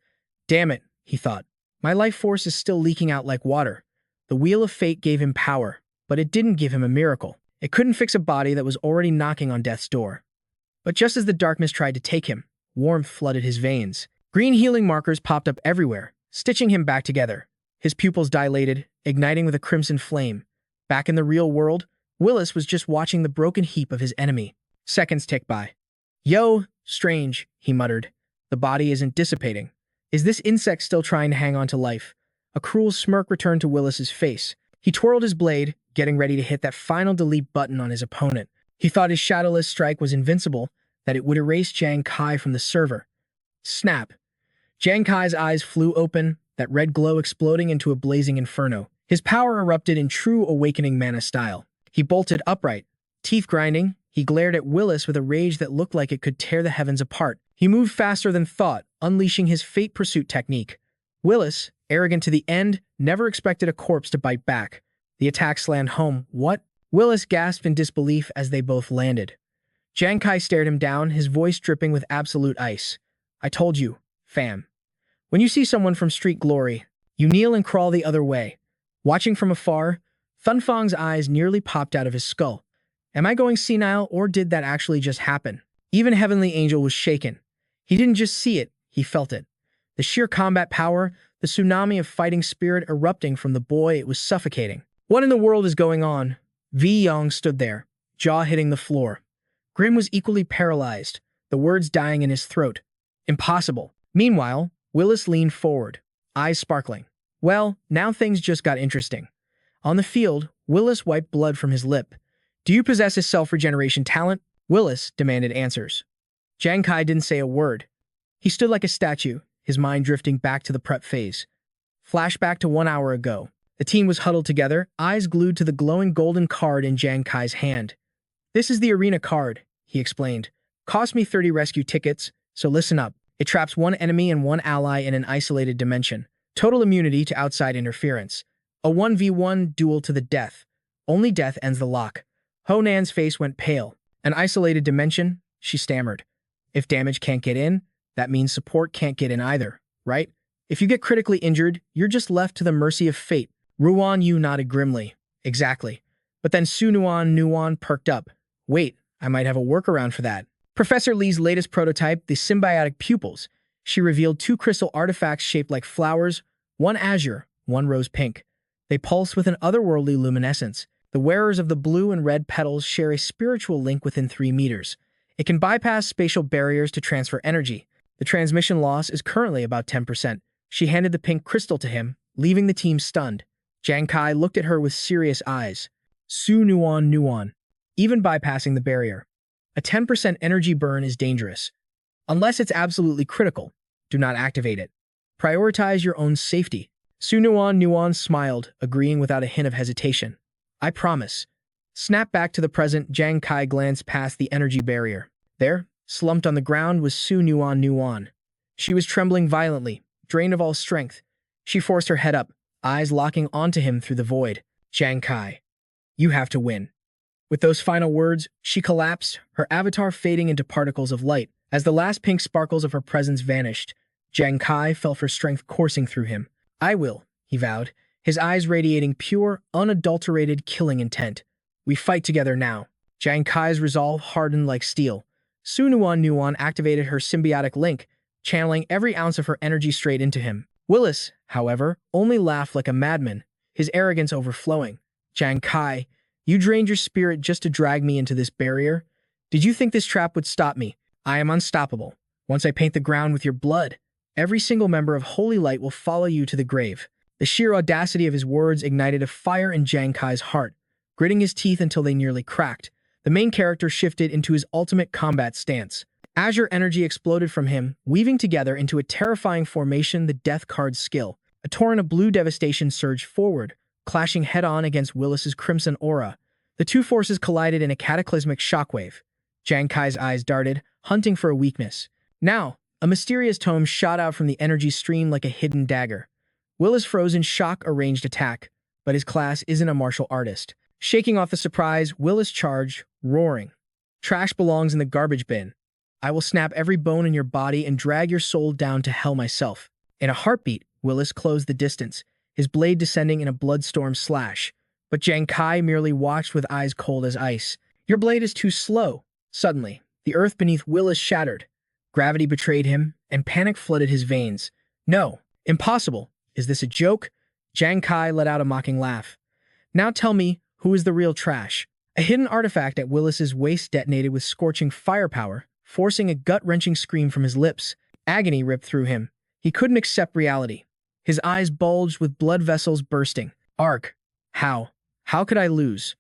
Speaker 1: Damn it, he thought. My life force is still leaking out like water. The wheel of fate gave him power, but it didn't give him a miracle. It couldn't fix a body that was already knocking on death's door. But just as the darkness tried to take him, warmth flooded his veins. Green healing markers popped up everywhere, stitching him back together. His pupils dilated, igniting with a crimson flame. Back in the real world, Willis was just watching the broken heap of his enemy. Seconds ticked by. Yo, strange, he muttered. The body isn't dissipating. Is this insect still trying to hang on to life? A cruel smirk returned to Willis's face. He twirled his blade, getting ready to hit that final delete button on his opponent. He thought his shadowless strike was invincible, that it would erase Jang Kai from the server. Snap. Jang Kai's eyes flew open, that red glow exploding into a blazing inferno. His power erupted in true Awakening Mana style. He bolted upright. Teeth grinding, he glared at Willis with a rage that looked like it could tear the heavens apart. He moved faster than thought, unleashing his fate pursuit technique. Willis, arrogant to the end, never expected a corpse to bite back. The attack slammed home. What? Willis gasped in disbelief as they both landed. Jang Kai stared him down, his voice dripping with absolute ice. I told you, fam. When you see someone from street glory, you kneel and crawl the other way. Watching from afar, Thunfang's eyes nearly popped out of his skull. Am I going senile, or did that actually just happen? Even Heavenly Angel was shaken. He didn't just see it, he felt it. The sheer combat power, the tsunami of fighting spirit erupting from the boy, it was suffocating. What in the world is going on? V Young stood there, jaw hitting the floor. Grim was equally paralyzed, the words dying in his throat. Impossible. Meanwhile, Willis leaned forward, eyes sparkling. Well, now things just got interesting. On the field, Willis wiped blood from his lip. Do you possess a self-regeneration talent? Willis demanded answers. Jang Kai didn't say a word. He stood like a statue, his mind drifting back to the prep phase. Flashback to 1 hour ago. The team was huddled together, eyes glued to the glowing golden card in Jang Kai's hand. This is the arena card, he explained. Cost me 30 rescue tickets, so listen up. It traps one enemy and one ally in an isolated dimension. Total immunity to outside interference. A 1v1 duel to the death. Only death ends the lock. Honan's face went pale. An isolated dimension? She stammered. If damage can't get in, that means support can't get in either, right? If you get critically injured, you're just left to the mercy of fate. Ruan Yu nodded grimly. Exactly. But then Nuan perked up. Wait, I might have a workaround for that. Professor Lee's latest prototype, the symbiotic pupils. She revealed 2 crystal artifacts shaped like flowers, one azure, one rose pink. They pulse with an otherworldly luminescence. The wearers of the blue and red petals share a spiritual link within 3 meters. It can bypass spatial barriers to transfer energy. The transmission loss is currently about 10%. She handed the pink crystal to him, leaving the team stunned. Jang Kai looked at her with serious eyes. Nuan. Even bypassing the barrier. A 10% energy burn is dangerous. Unless it's absolutely critical, do not activate it. Prioritize your own safety. Nuan smiled, agreeing without a hint of hesitation. I promise. Snap back to the present, Jang Kai glanced past the energy barrier. There, slumped on the ground, was Su Nuan. She was trembling violently, drained of all strength. She forced her head up, eyes locking onto him through the void. Jang Kai, you have to win. With those final words, she collapsed, her avatar fading into particles of light. As the last pink sparkles of her presence vanished, Jang Kai felt her strength coursing through him. I will, he vowed, his eyes radiating pure, unadulterated killing intent. We fight together now. Jang Kai's resolve hardened like steel. Su Nuan activated her symbiotic link, channeling every ounce of her energy straight into him. Willis, however, only laughed like a madman, his arrogance overflowing. Jang Kai, you drained your spirit just to drag me into this barrier? Did you think this trap would stop me? I am unstoppable. Once I paint the ground with your blood, every single member of Holy Light will follow you to the grave. The sheer audacity of his words ignited a fire in Jang Kai's heart, gritting his teeth until they nearly cracked. The main character shifted into his ultimate combat stance. Azure energy exploded from him, weaving together into a terrifying formation, the Death Card skill. A torrent of blue devastation surged forward, clashing head-on against Willis's crimson aura. The two forces collided in a cataclysmic shockwave. Jang Kai's eyes darted, hunting for a weakness. Now, a mysterious tome shot out from the energy stream like a hidden dagger. Willis froze in shock a ranged attack, but his class isn't a martial artist. Shaking off the surprise, Willis charged, roaring. Trash belongs in the garbage bin. I will snap every bone in your body and drag your soul down to hell myself. In a heartbeat, Willis closed the distance, his blade descending in a bloodstorm slash. But Jang Kai merely watched with eyes cold as ice. Your blade is too slow. Suddenly, the earth beneath Willis shattered. Gravity betrayed him, and panic flooded his veins. No, impossible. Is this a joke? Jang Kai let out a mocking laugh. Now tell me, who is the real trash? A hidden artifact at Willis's waist detonated with scorching firepower, forcing a gut-wrenching scream from his lips. Agony ripped through him. He couldn't accept reality. His eyes bulged with blood vessels bursting. Arg. How? How could I lose?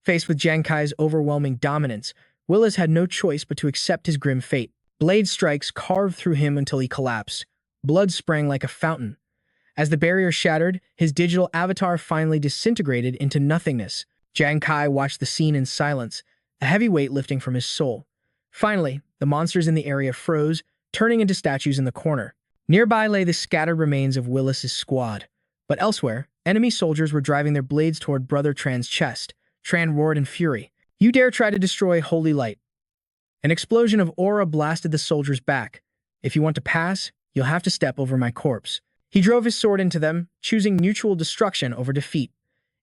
Speaker 1: Faced with Jang Kai's overwhelming dominance, Willis had no choice but to accept his grim fate. Blade strikes carved through him until he collapsed. Blood sprang like a fountain. As the barrier shattered, his digital avatar finally disintegrated into nothingness. Jang Kai watched the scene in silence, a heavy weight lifting from his soul. Finally, the monsters in the area froze, turning into statues in the corner. Nearby lay the scattered remains of Willis's squad. But elsewhere, enemy soldiers were driving their blades toward Brother Tran's chest. Tran roared in fury. You dare try to destroy Holy Light. An explosion of aura blasted the soldier's back. If you want to pass, you'll have to step over my corpse. He drove his sword into them, choosing mutual destruction over defeat.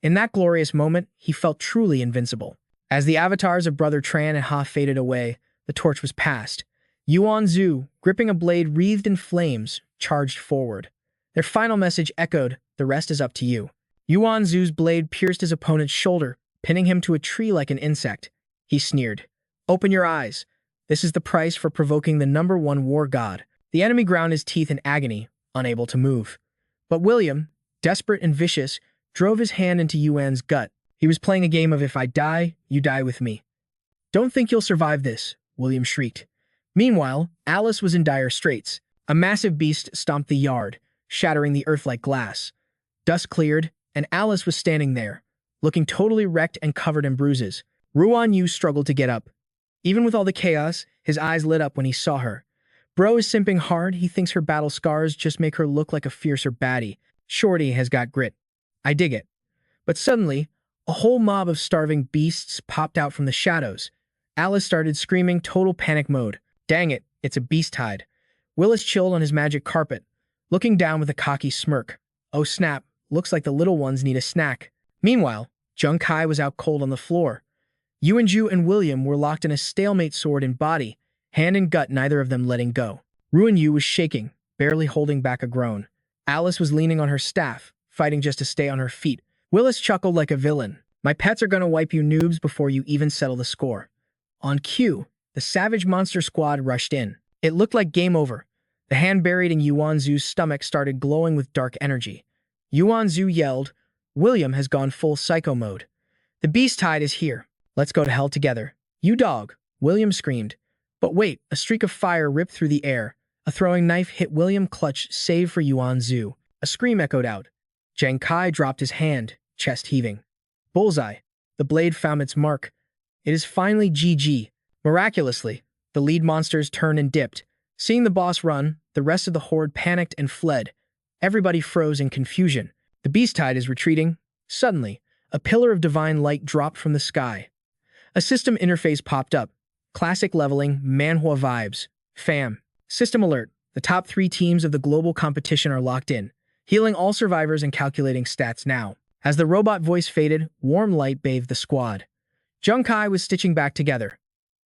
Speaker 1: In that glorious moment, he felt truly invincible. As the avatars of Brother Tran and Ha faded away, the torch was passed. Yuan Zhu, gripping a blade wreathed in flames, charged forward. Their final message echoed, the rest is up to you. Yuan Zhu's blade pierced his opponent's shoulder, pinning him to a tree like an insect. He sneered. Open your eyes. This is the price for provoking the #1 war god. The enemy ground his teeth in agony, unable to move. But William, desperate and vicious, drove his hand into Yuan's gut. He was playing a game of if I die, you die with me. Don't think you'll survive this, William shrieked. Meanwhile, Alice was in dire straits. A massive beast stomped the yard, shattering the earth like glass. Dust cleared, and Alice was standing there, looking totally wrecked and covered in bruises. Ruan Yu struggled to get up. Even with all the chaos, his eyes lit up when he saw her. Bro is simping hard. He thinks her battle scars just make her look like a fiercer baddie. Shorty has got grit. I dig it. But suddenly, a whole mob of starving beasts popped out from the shadows. Alice started screaming, total panic mode. Dang it, it's a beast hide. Willis chilled on his magic carpet, looking down with a cocky smirk. Oh snap, looks like the little ones need a snack. Meanwhile, Jang Kai was out cold on the floor. Yuan Zhu and William were locked in a stalemate, sword and body, hand and gut, neither of them letting go. Ruan Yu was shaking, barely holding back a groan. Alice was leaning on her staff, fighting just to stay on her feet. Willis chuckled like a villain. My pets are gonna wipe you noobs before you even settle the score. On cue, the savage monster squad rushed in. It looked like game over. The hand buried in Yuan Zhu's stomach started glowing with dark energy. Yuan Zhu yelled, William has gone full psycho mode. The beast tide is here. Let's go to hell together. You dog, William screamed. But wait, a streak of fire ripped through the air. A throwing knife hit William clutch, save for Yuan Zhu. A scream echoed out. Jang Kai dropped his hand, chest heaving. Bullseye. The blade found its mark. It is finally GG. Miraculously, the lead monsters turned and dipped. Seeing the boss run, the rest of the horde panicked and fled. Everybody froze in confusion. The beast tide is retreating. Suddenly, a pillar of divine light dropped from the sky. A system interface popped up. Classic leveling, Manhwa vibes. Fam. System alert. The top 3 teams of the global competition are locked in. Healing all survivors and calculating stats now. As the robot voice faded, warm light bathed the squad. Jang Kai was stitching back together.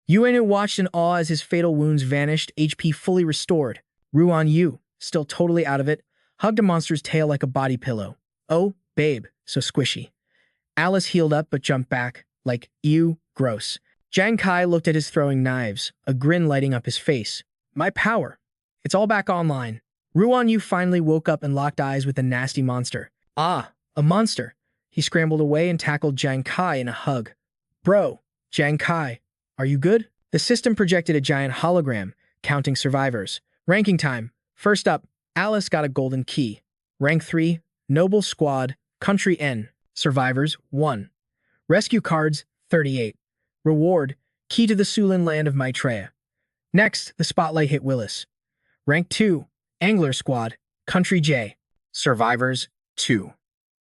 Speaker 1: Yuanu watched in awe as his fatal wounds vanished, HP fully restored. Ruan Yu, still totally out of it, hugged a monster's tail like a body pillow. Oh, babe, so squishy. Alice healed up but jumped back, like, ew, gross. Jang Kai looked at his throwing knives, a grin lighting up his face. My power. It's all back online. Ruan Yu finally woke up and locked eyes with the nasty monster. Ah, a monster. He scrambled away and tackled Jang Kai in a hug. Bro, Jang Kai, are you good? The system projected a giant hologram, counting survivors. Ranking time. First up, Alice got a golden key. Rank 3, Noble Squad, Country N. Survivors, 1. Rescue cards, 38. Reward, key to the Sulin land of Maitreya. Next, the spotlight hit Willis. Rank 2, Angler Squad, Country J. Survivors, 2.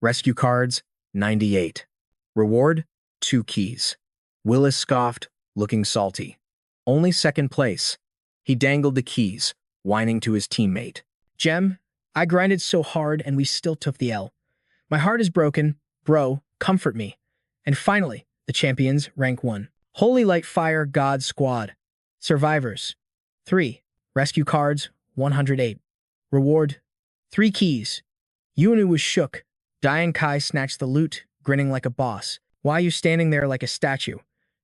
Speaker 1: Rescue cards, 98. Reward, 2 keys. Willis scoffed, looking salty. Only second place. He dangled the keys, whining to his teammate. Jem, I grinded so hard and we still took the L. My heart is broken. Bro, comfort me. And finally, the champions, rank 1. Holy Light Fire God Squad. Survivors, 3. Rescue cards, 108. Reward, 3 keys. Yuanu was shook. Jang Kai snatched the loot, grinning like a boss. Why are you standing there like a statue?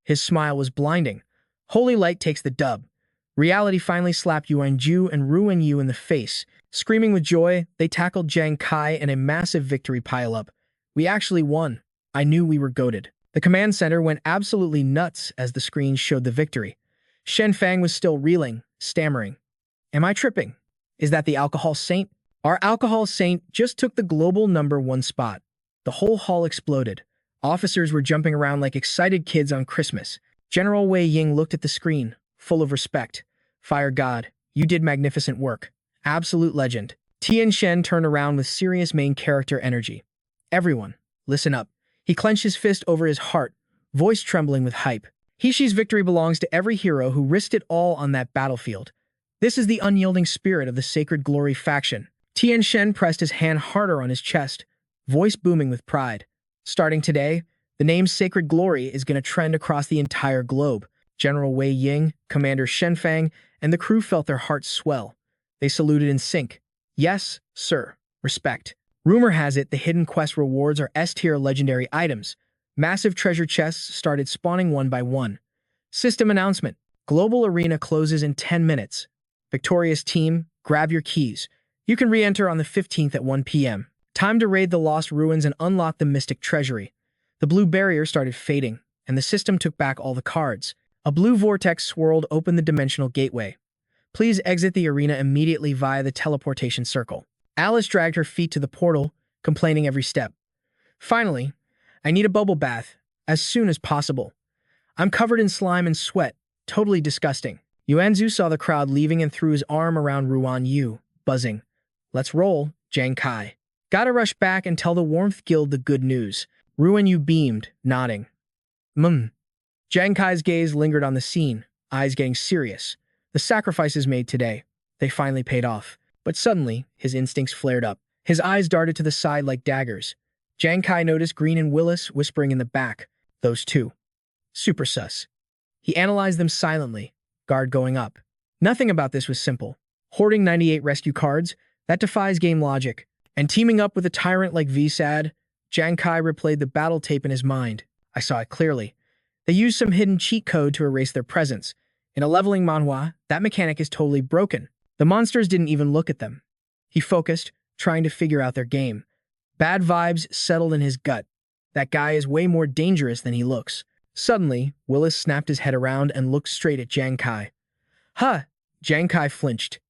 Speaker 1: His smile was blinding. Holy Light takes the dub. Reality finally slapped Yuanju and Ruan Yu in the face. Screaming with joy, they tackled Jang Kai in a massive victory pileup. We actually won. I knew we were goated. The command center went absolutely nuts as the screen showed the victory. Shen Fang was still reeling, stammering. Am I tripping? Is that the alcohol saint? Our alcohol saint just took the global #1 spot. The whole hall exploded. Officers were jumping around like excited kids on Christmas. General Wei Ying looked at the screen, full of respect. Fire God, you did magnificent work. Absolute legend. Tian Shen turned around with serious main character energy. Everyone, listen up. He clenched his fist over his heart, voice trembling with hype. Hishi's victory belongs to every hero who risked it all on that battlefield. This is the unyielding spirit of the Sacred Glory faction. Tian Shen pressed his hand harder on his chest, voice booming with pride. Starting today, the name Sacred Glory is going to trend across the entire globe. General Wei Ying, Commander Shen Fang, and the crew felt their hearts swell. They saluted in sync. Yes, sir. Respect. Rumor has it the hidden quest rewards are S-tier legendary items. Massive treasure chests started spawning one by one. System announcement. Global Arena closes in 10 minutes. Victorious team, grab your keys. You can re-enter on the 15th at 1 p.m. Time to raid the lost ruins and unlock the mystic treasury. The blue barrier started fading, and the system took back all the cards. A blue vortex swirled open the dimensional gateway. Please exit the arena immediately via the teleportation circle. Alice dragged her feet to the portal, complaining every step. Finally, I need a bubble bath, as soon as possible. I'm covered in slime and sweat, totally disgusting. Yuanzu saw the crowd leaving and threw his arm around Ruan Yu, buzzing. Let's roll, Jang Kai. Gotta rush back and tell the Warmth Guild the good news. Ruan Yu beamed, nodding. Jang Kai's gaze lingered on the scene, eyes getting serious. The sacrifices made today, they finally paid off. But suddenly, his instincts flared up. His eyes darted to the side like daggers. Jang Kai noticed Green and Willis whispering in the back. Those two. Super sus. He analyzed them silently, guard going up. Nothing about this was simple. Hoarding 98 rescue cards, that defies game logic. And teaming up with a tyrant like VSAD, Jang Kai replayed the battle tape in his mind. I saw it clearly. They used some hidden cheat code to erase their presence. In a leveling manhwa, that mechanic is totally broken. The monsters didn't even look at them. He focused, trying to figure out their game. Bad vibes settled in his gut. That guy is way more dangerous than he looks. Suddenly, Willis snapped his head around and looked straight at Jang Kai. Huh! Jang Kai flinched.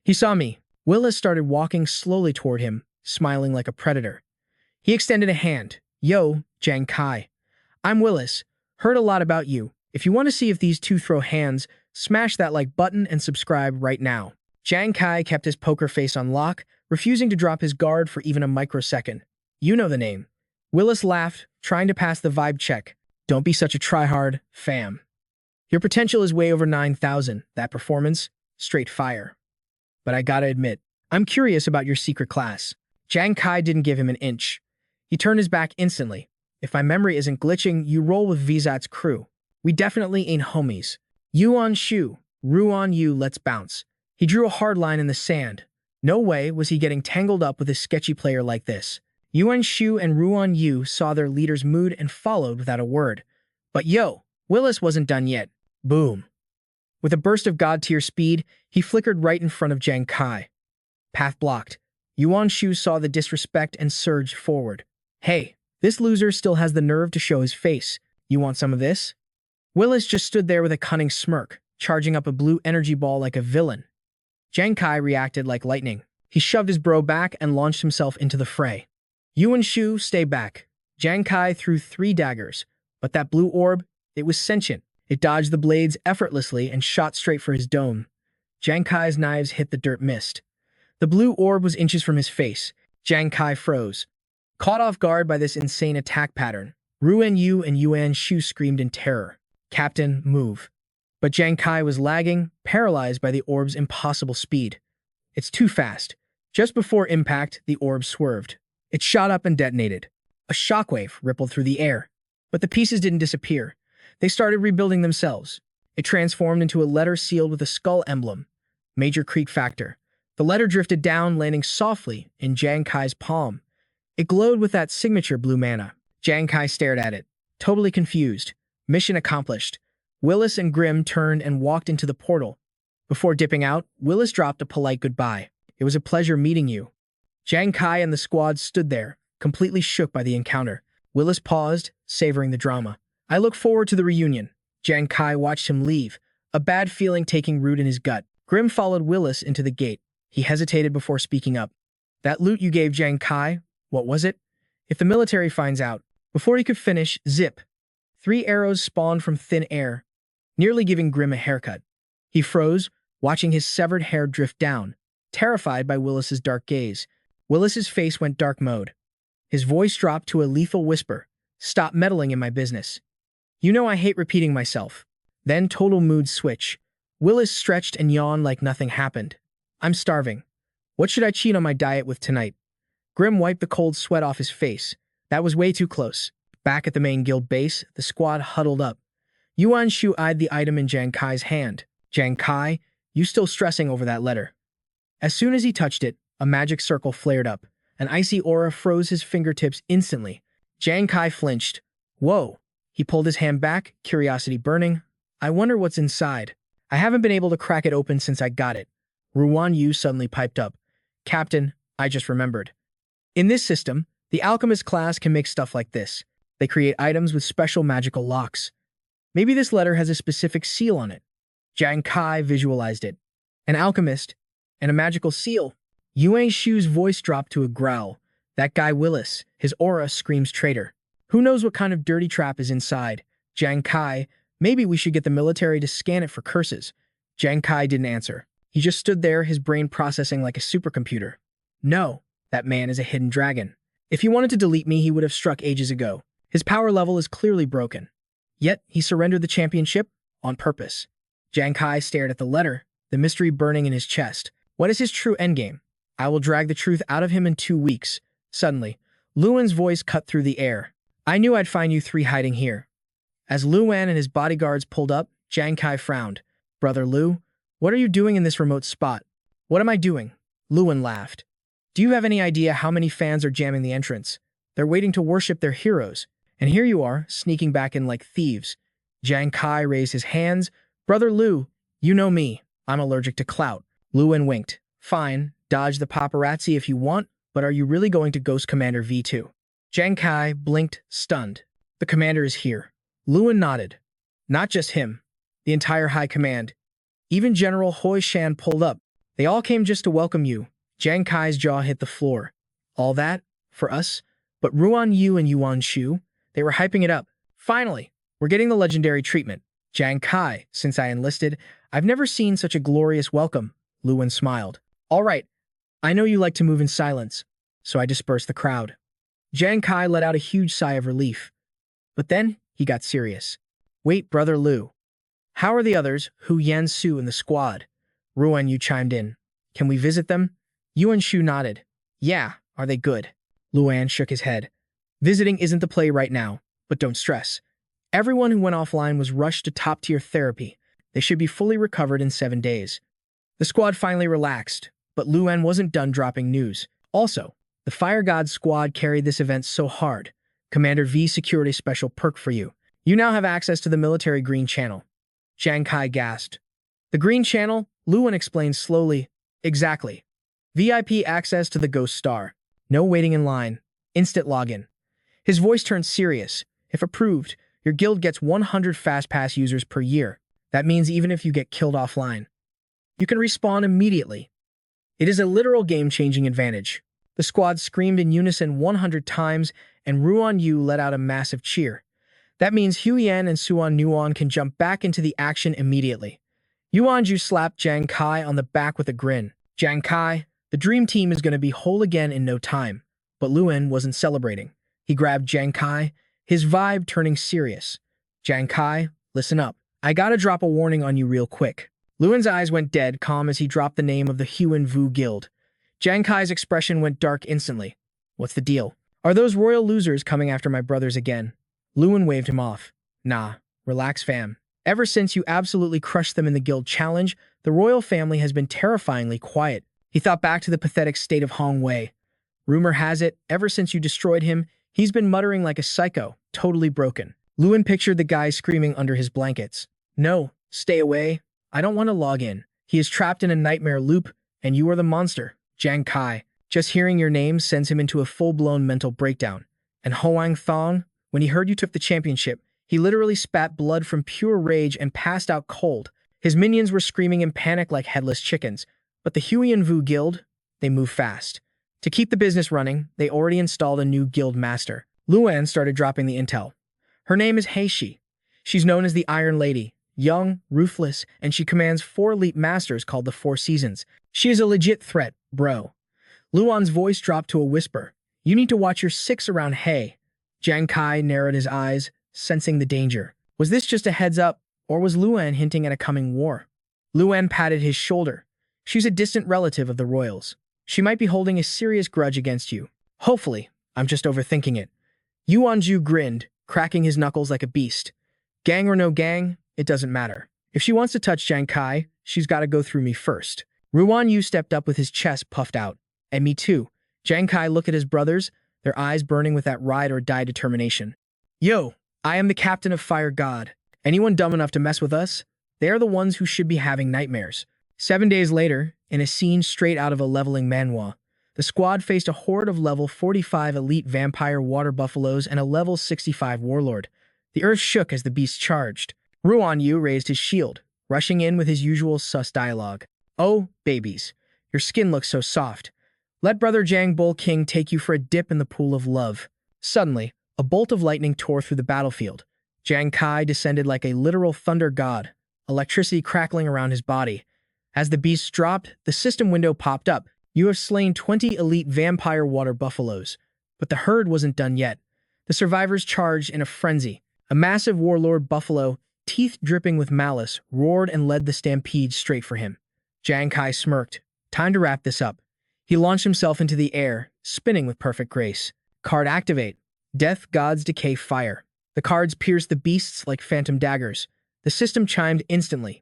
Speaker 1: He saw me. Willis started walking slowly toward him, smiling like a predator. He extended a hand. Yo, Jang Kai. I'm Willis. Heard a lot about you. If you want to see if these two throw hands, smash that like button and subscribe right now. Jang Kai kept his poker face on lock, refusing to drop his guard for even a microsecond. You know the name. Willis laughed, trying to pass the vibe check. Don't be such a tryhard, fam. Your potential is way over 9,000. That performance, straight fire. But I gotta admit, I'm curious about your secret class. Jang Kai didn't give him an inch. He turned his back instantly. If my memory isn't glitching, you roll with Vizat's crew. We definitely ain't homies. Yuan Shu, Ruan Yu, let's bounce. He drew a hard line in the sand. No way was he getting tangled up with a sketchy player like this. Yuan Shu and Ruan Yu saw their leader's mood and followed without a word. But yo, Willis wasn't done yet. Boom. With a burst of god-tier speed, he flickered right in front of Jang Kai. Path blocked. Yuan Shu saw the disrespect and surged forward. Hey, this loser still has the nerve to show his face. You want some of this? Willis just stood there with a cunning smirk, charging up a blue energy ball like a villain. Jang Kai reacted like lightning. He shoved his bro back and launched himself into the fray. Yuan Shu, stay back. Jang Kai threw 3 daggers, but that blue orb, it was sentient. It dodged the blades effortlessly and shot straight for his dome. Jang Kai's knives hit the dirt mist. The blue orb was inches from his face. Jang Kai froze. Caught off guard by this insane attack pattern, Ruan Yu and Yuan Shu screamed in terror. Captain, move. But Jang Kai was lagging, paralyzed by the orb's impossible speed. It's too fast. Just before impact, the orb swerved. It shot up and detonated. A shockwave rippled through the air. But the pieces didn't disappear. They started rebuilding themselves. It transformed into a letter sealed with a skull emblem. Major Creek Factor. The letter drifted down, landing softly in Jang Kai's palm. It glowed with that signature blue mana. Jang Kai stared at it, totally confused. Mission accomplished. Willis and Grimm turned and walked into the portal. Before dipping out, Willis dropped a polite goodbye. It was a pleasure meeting you. Jang Kai and the squad stood there, completely shook by the encounter. Willis paused, savoring the drama. I look forward to the reunion. Jang Kai watched him leave, a bad feeling taking root in his gut. Grimm followed Willis into the gate. He hesitated before speaking up. That loot you gave Jang Kai, what was it? If the military finds out. Before he could finish, zip. 3 arrows spawned from thin air, nearly giving Grimm a haircut. He froze, watching his severed hair drift down, terrified by Willis's dark gaze. Willis's face went dark mode. His voice dropped to a lethal whisper. Stop meddling in my business. You know I hate repeating myself. Then total mood switch. Willis stretched and yawned like nothing happened. I'm starving. What should I cheat on my diet with tonight? Grimm wiped the cold sweat off his face. That was way too close. Back at the main guild base, the squad huddled up. Yuan Shu eyed the item in Jang Kai's hand. Jang Kai, you still stressing over that letter. As soon as he touched it, a magic circle flared up. An icy aura froze his fingertips instantly. Jang Kai flinched. Whoa. He pulled his hand back, curiosity burning. I wonder what's inside. I haven't been able to crack it open since I got it. Ruan Yu suddenly piped up. Captain, I just remembered. In this system, the alchemist class can make stuff like this. They create items with special magical locks. Maybe this letter has a specific seal on it. Jang Kai visualized it. An alchemist and a magical seal. Yuan Shu's voice dropped to a growl. That guy Willis, his aura screams traitor. Who knows what kind of dirty trap is inside? Jang Kai, maybe we should get the military to scan it for curses. Jang Kai didn't answer. He just stood there, his brain processing like a supercomputer. No, that man is a hidden dragon. If he wanted to delete me, he would have struck ages ago. His power level is clearly broken. Yet, he surrendered the championship on purpose. Jang Kai stared at the letter, the mystery burning in his chest. What is his true endgame? I will drag the truth out of him in 2 weeks. Suddenly, Luan's voice cut through the air. I knew I'd find you 3 hiding here. As Luan and his bodyguards pulled up, Jang Kai frowned. Brother Lu, what are you doing in this remote spot? What am I doing? Luan laughed. Do you have any idea how many fans are jamming the entrance? They're waiting to worship their heroes. And here you are, sneaking back in like thieves. Jang Kai raised his hands. Brother Lu, you know me. I'm allergic to clout. Luan winked. Fine, dodge the paparazzi if you want, but are you really going to Ghost Commander V2? Jang Kai blinked, stunned. The commander is here. Luan nodded. Not just him. The entire high command. Even General Hoi Shan pulled up. They all came just to welcome you. Jang Kai's jaw hit the floor. All that? For us? But Ruan Yu and Yuan Shu? They were hyping it up. Finally, we're getting the legendary treatment. Jang Kai, since I enlisted, I've never seen such a glorious welcome. Luwen smiled. All right, I know you like to move in silence, so I dispersed the crowd. Jang Kai let out a huge sigh of relief. But then he got serious. Wait, brother Lu. How are the others, Hu Yan Su and the squad? Ruan Yu chimed in. Can we visit them? Yuan Shu nodded. Yeah, are they good? Luan shook his head. Visiting isn't the play right now, but don't stress. Everyone who went offline was rushed to top-tier therapy. They should be fully recovered in 7 days. The squad finally relaxed, but Luan wasn't done dropping news. Also, the Fire God squad carried this event so hard. Commander V secured a special perk for you. You now have access to the military green channel. Jang Kai gasped. The green channel? Luan explained slowly. Exactly. VIP access to the Ghost Star. No waiting in line. Instant login. His voice turned serious. If approved, your guild gets 100 FastPass users per year. That means even if you get killed offline, you can respawn immediately. It is a literal game-changing advantage. The squad screamed in unison 100 times, and Ruan Yu let out a massive cheer. That means Huyan and Suan Nuan can jump back into the action immediately. Yuan Ju slapped Jang Kai on the back with a grin. Jang Kai, the dream team is going to be whole again in no time. But Luan wasn't celebrating. He grabbed Jang Kai, his vibe turning serious. Jang Kai, listen up. I gotta drop a warning on you real quick. Luan's eyes went dead calm as he dropped the name of the Huan Vu Guild. Jang Kai's expression went dark instantly. What's the deal? Are those royal losers coming after my brothers again? Luan waved him off. Nah, relax fam. Ever since you absolutely crushed them in the guild challenge, the royal family has been terrifyingly quiet. He thought back to the pathetic state of Hong Wei. Rumor has it, ever since you destroyed him, he's been muttering like a psycho, totally broken. Luan pictured the guy screaming under his blankets. No, stay away. I don't want to log in. He is trapped in a nightmare loop, and you are the monster, Jang Kai. Just hearing your name sends him into a full-blown mental breakdown. And Hoang Thong, when he heard you took the championship, he literally spat blood from pure rage and passed out cold. His minions were screaming in panic like headless chickens. But the Huan Vu Guild, they move fast. To keep the business running, they already installed a new guild master. Luan started dropping the intel. Her name is Heishi. She's known as the Iron Lady, young, ruthless, and she commands 4 elite masters called the Four Seasons. She is a legit threat, bro. Luan's voice dropped to a whisper. You need to watch your 6 around Hei. Jang Kai narrowed his eyes, sensing the danger. Was this just a heads up, or was Luan hinting at a coming war? Luan patted his shoulder. She's a distant relative of the royals. She might be holding a serious grudge against you. Hopefully, I'm just overthinking it. Yuan Ju grinned, cracking his knuckles like a beast. Gang or no gang, it doesn't matter. If she wants to touch Jang Kai, she's got to go through me first. Ruan Yu stepped up with his chest puffed out. And me too. Jang Kai looked at his brothers, their eyes burning with that ride-or-die determination. Yo, I am the captain of Fire God. Anyone dumb enough to mess with us, they are the ones who should be having nightmares. 7 days later, in a scene straight out of a leveling manhwa, the squad faced a horde of level 45 elite vampire water buffaloes and a level 65 warlord. The earth shook as the beast charged. Ruan Yu raised his shield, rushing in with his usual sus dialogue. Oh, babies, your skin looks so soft. Let brother Jang Bull King take you for a dip in the pool of love. Suddenly, a bolt of lightning tore through the battlefield. Jang Kai descended like a literal thunder god, electricity crackling around his body. As the beast dropped, the system window popped up. You have slain 20 elite vampire water buffaloes. But the herd wasn't done yet. The survivors charged in a frenzy. A massive warlord buffalo, teeth dripping with malice, roared and led the stampede straight for him. Jang Kai smirked. Time to wrap this up. He launched himself into the air, spinning with perfect grace. Card activate. Death God's Decay Fire. The cards pierced the beasts like phantom daggers. The system chimed instantly.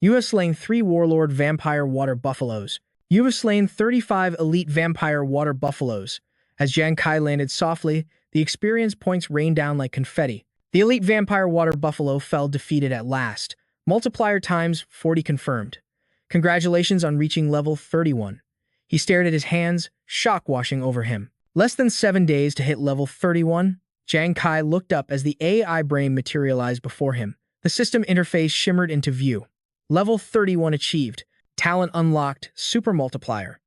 Speaker 1: You have slain 3 warlord vampire water buffaloes. You have slain 35 elite vampire water buffaloes. As Jang Kai landed softly, the experience points rained down like confetti. The elite vampire water buffalo fell defeated at last. Multiplier times 40 confirmed. Congratulations on reaching level 31. He stared at his hands, shock washing over him. Less than 7 days to hit level 31, Jang Kai looked up as the AI brain materialized before him. The system interface shimmered into view. Level 31 achieved. Talent unlocked. Super multiplier.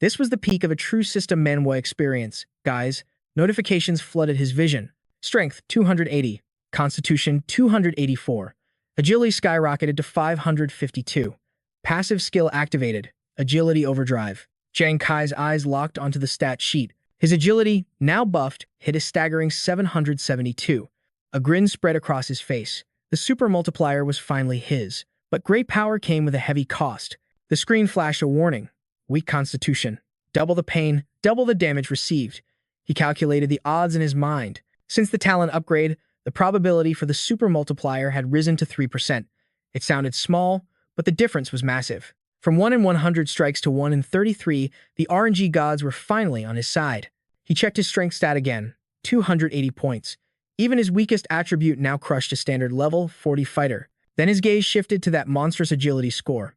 Speaker 1: This was the peak of a true system Manhwa experience. Guys, notifications flooded his vision. Strength 280. Constitution 284. Agility skyrocketed to 552. Passive skill activated. Agility overdrive. Jang Kai's eyes locked onto the stat sheet. His agility, now buffed, hit a staggering 772. A grin spread across his face. The super multiplier was finally his. But great power came with a heavy cost. The screen flashed a warning. Weak constitution. Double the pain, double the damage received. He calculated the odds in his mind. Since the talent upgrade, the probability for the super multiplier had risen to 3%. It sounded small, but the difference was massive. From 1 in 100 strikes to 1 in 33, the RNG gods were finally on his side. He checked his strength stat again, 280 points. Even his weakest attribute now crushed a standard level 40 fighter. Then his gaze shifted to that monstrous agility score,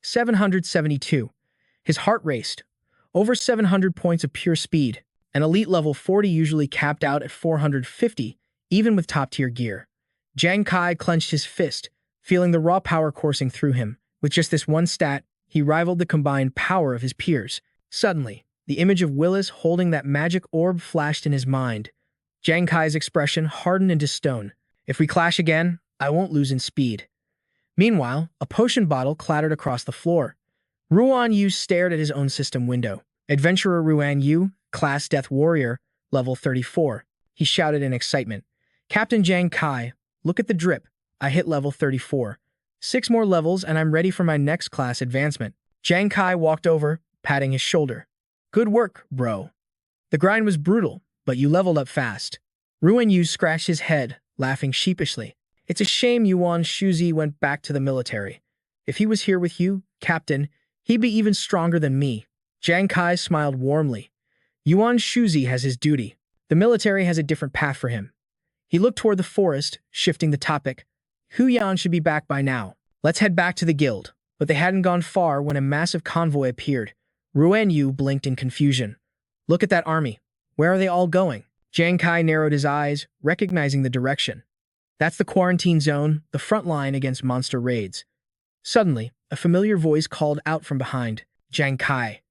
Speaker 1: 772. His heart raced. Over 700 points of pure speed. An elite level 40 usually capped out at 450, even with top-tier gear. Jang Kai clenched his fist, feeling the raw power coursing through him. With just this one stat, he rivaled the combined power of his peers. Suddenly, the image of Willis holding that magic orb flashed in his mind. Jang Kai's expression hardened into stone. If we clash again, I won't lose in speed. Meanwhile, a potion bottle clattered across the floor. Ruan Yu stared at his own system window. Adventurer Ruan Yu, Class Death Warrior, level 34. He shouted in excitement. Captain Jang Kai, look at the drip. I hit level 34. 6 more levels and I'm ready for my next class advancement. Jang Kai walked over, patting his shoulder. Good work, bro. The grind was brutal, but you leveled up fast. Ruan Yu scratched his head, laughing sheepishly. It's a shame Yuan Shuzi went back to the military. If he was here with you, Captain, he'd be even stronger than me. Jang Kai smiled warmly. Yuan Shuzi has his duty. The military has a different path for him. He looked toward the forest, shifting the topic. Hu Yan should be back by now. Let's head back to the guild. But they hadn't gone far when a massive convoy appeared. Ruan Yu blinked in confusion. Look at that army. Where are they all going? Jang Kai narrowed his eyes, recognizing the direction. That's the quarantine zone, the front line against monster raids. Suddenly, a familiar voice called out from behind. Jang Kai.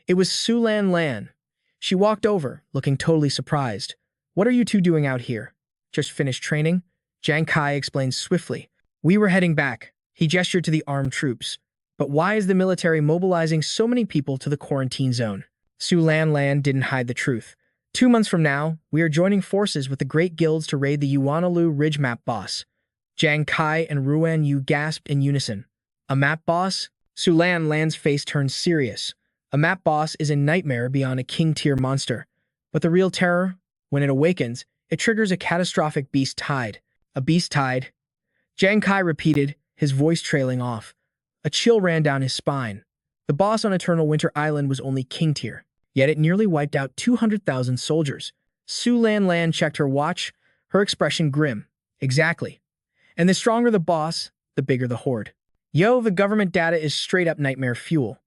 Speaker 1: It was Su Lan Lan. She walked over, looking totally surprised. What are you two doing out here? Just finished training? Jang Kai explained swiftly. We were heading back. He gestured to the armed troops. But why is the military mobilizing so many people to the quarantine zone? Su Lan Lan didn't hide the truth. 2 months from now, we are joining forces with the great guilds to raid the Yuanalu Ridge map boss. Jang Kai and Ruan Yu gasped in unison. A map boss? Su Lan Lan's face turned serious. A map boss is a nightmare beyond a king-tier monster. But the real terror? When it awakens, it triggers a catastrophic beast tide. A beast tide? Jang Kai repeated, his voice trailing off. A chill ran down his spine. The boss on Eternal Winter Island was only king-tier. Yet it nearly wiped out 200,000 soldiers. Su Lan Lan checked her watch, her expression grim. Exactly. And the stronger the boss, the bigger the horde. Yo, the government data is straight-up nightmare fuel.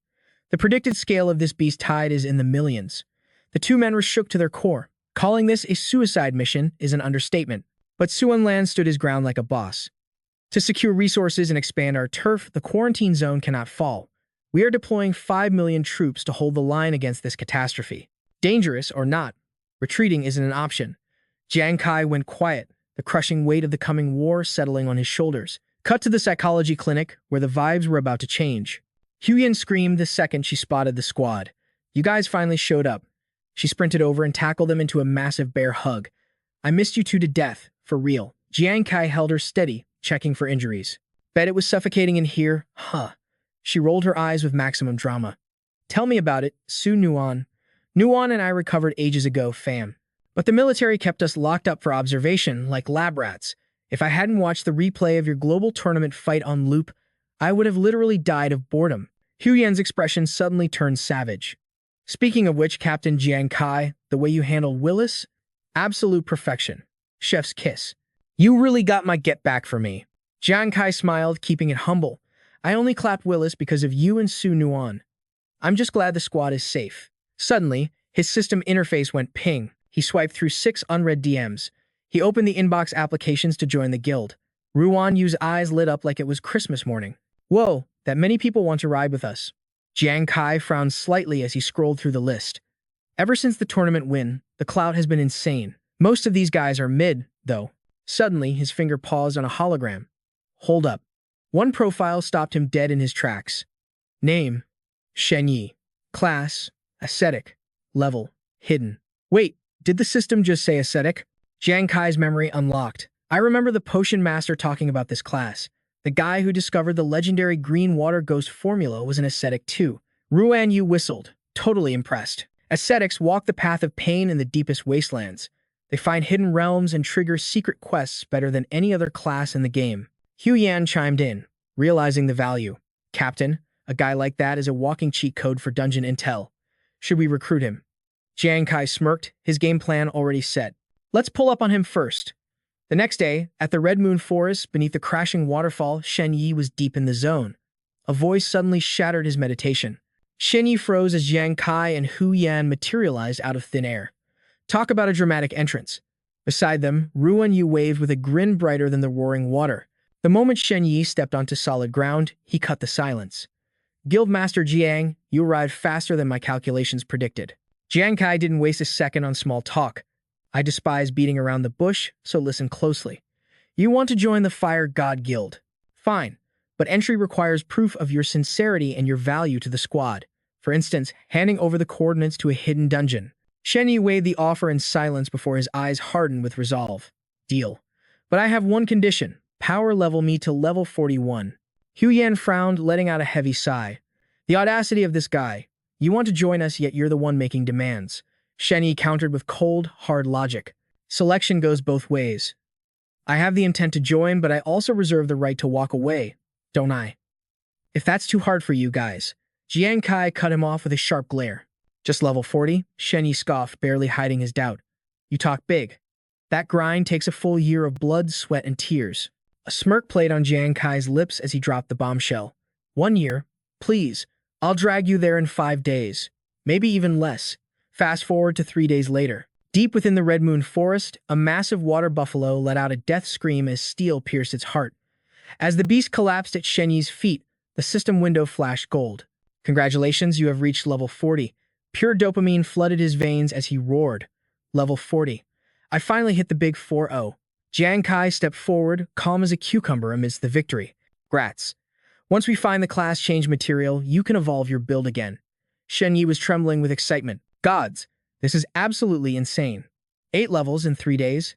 Speaker 1: The predicted scale of this beast tide is in the millions. The two men were shook to their core. Calling this a suicide mission is an understatement. But Su Lan stood his ground like a boss. To secure resources and expand our turf, the quarantine zone cannot fall. We are deploying 5 million troops to hold the line against this catastrophe. Dangerous or not, retreating isn't an option. Jang Kai went quiet, the crushing weight of the coming war settling on his shoulders. Cut to the psychology clinic, where the vibes were about to change. Huyen screamed the second she spotted the squad. You guys finally showed up. She sprinted over and tackled them into a massive bear hug. I missed you two to death, for real. Jang Kai held her steady, checking for injuries. Bet it was suffocating in here, huh? She rolled her eyes with maximum drama. Tell me about it, Su Nuan. Nuan and I recovered ages ago, fam. But the military kept us locked up for observation, like lab rats. If I hadn't watched the replay of your global tournament fight on loop, I would have literally died of boredom. Huyen's expression suddenly turned savage. Speaking of which, Captain Jang Kai, the way you handled Willis? Absolute perfection. Chef's kiss. You really got my get back for me. Jang Kai smiled, keeping it humble. I only clapped Willis because of you and Su Nuan. I'm just glad the squad is safe. Suddenly, his system interface went ping. He swiped through 6 unread DMs. He opened the inbox applications to join the guild. Ruan Yu's eyes lit up like it was Christmas morning. Whoa, that many people want to ride with us. Jang Kai frowned slightly as he scrolled through the list. Ever since the tournament win, the clout has been insane. Most of these guys are mid, though. Suddenly, his finger paused on a hologram. Hold up. One profile stopped him dead in his tracks. Name: Shen Yi. Class: Ascetic. Level: Hidden. Wait, did the system just say ascetic? Jang Kai's memory unlocked. I remember the potion master talking about this class. The guy who discovered the legendary green water ghost formula was an ascetic too. Ruan Yu whistled, totally impressed. Ascetics walk the path of pain in the deepest wastelands. They find hidden realms and trigger secret quests better than any other class in the game. Hu Yan chimed in, realizing the value. Captain, a guy like that is a walking cheat code for dungeon intel. Should we recruit him? Jang Kai smirked, his game plan already set. Let's pull up on him first. The next day, at the Red Moon Forest, beneath the crashing waterfall, Shen Yi was deep in the zone. A voice suddenly shattered his meditation. Shen Yi froze as Jang Kai and Hu Yan materialized out of thin air. Talk about a dramatic entrance. Beside them, Ruan Yu waved with a grin brighter than the roaring water. The moment Shen Yi stepped onto solid ground, he cut the silence. Guildmaster Jiang, you arrived faster than my calculations predicted. Jang Kai didn't waste a second on small talk. I despise beating around the bush, so listen closely. You want to join the Fire God Guild. Fine, but entry requires proof of your sincerity and your value to the squad. For instance, handing over the coordinates to a hidden dungeon. Shen Yi weighed the offer in silence before his eyes hardened with resolve. Deal. But I have one condition. Power level me to level 41. Hu Yan frowned, letting out a heavy sigh. The audacity of this guy. You want to join us, yet you're the one making demands. Shen Yi countered with cold, hard logic. Selection goes both ways. I have the intent to join, but I also reserve the right to walk away, don't I? If that's too hard for you guys. Jiang Kai cut him off with a sharp glare. Just level 40? Shen Yi scoffed, barely hiding his doubt. You talk big. That grind takes a full year of blood, sweat, and tears. A smirk played on Jiang Kai's lips as he dropped the bombshell. 1 year? Please. I'll drag you there in 5 days. Maybe even less. Fast forward to 3 days later. Deep within the Red Moon Forest, a massive water buffalo let out a death scream as steel pierced its heart. As the beast collapsed at Shen Yi's feet, the system window flashed gold. Congratulations, you have reached level 40. Pure dopamine flooded his veins as he roared. Level 40. I finally hit the big 4-0. Jang Kai stepped forward, calm as a cucumber amidst the victory. Grats. Once we find the class change material, you can evolve your build again. Shen Yi was trembling with excitement. Gods, this is absolutely insane. 8 levels in 3 days.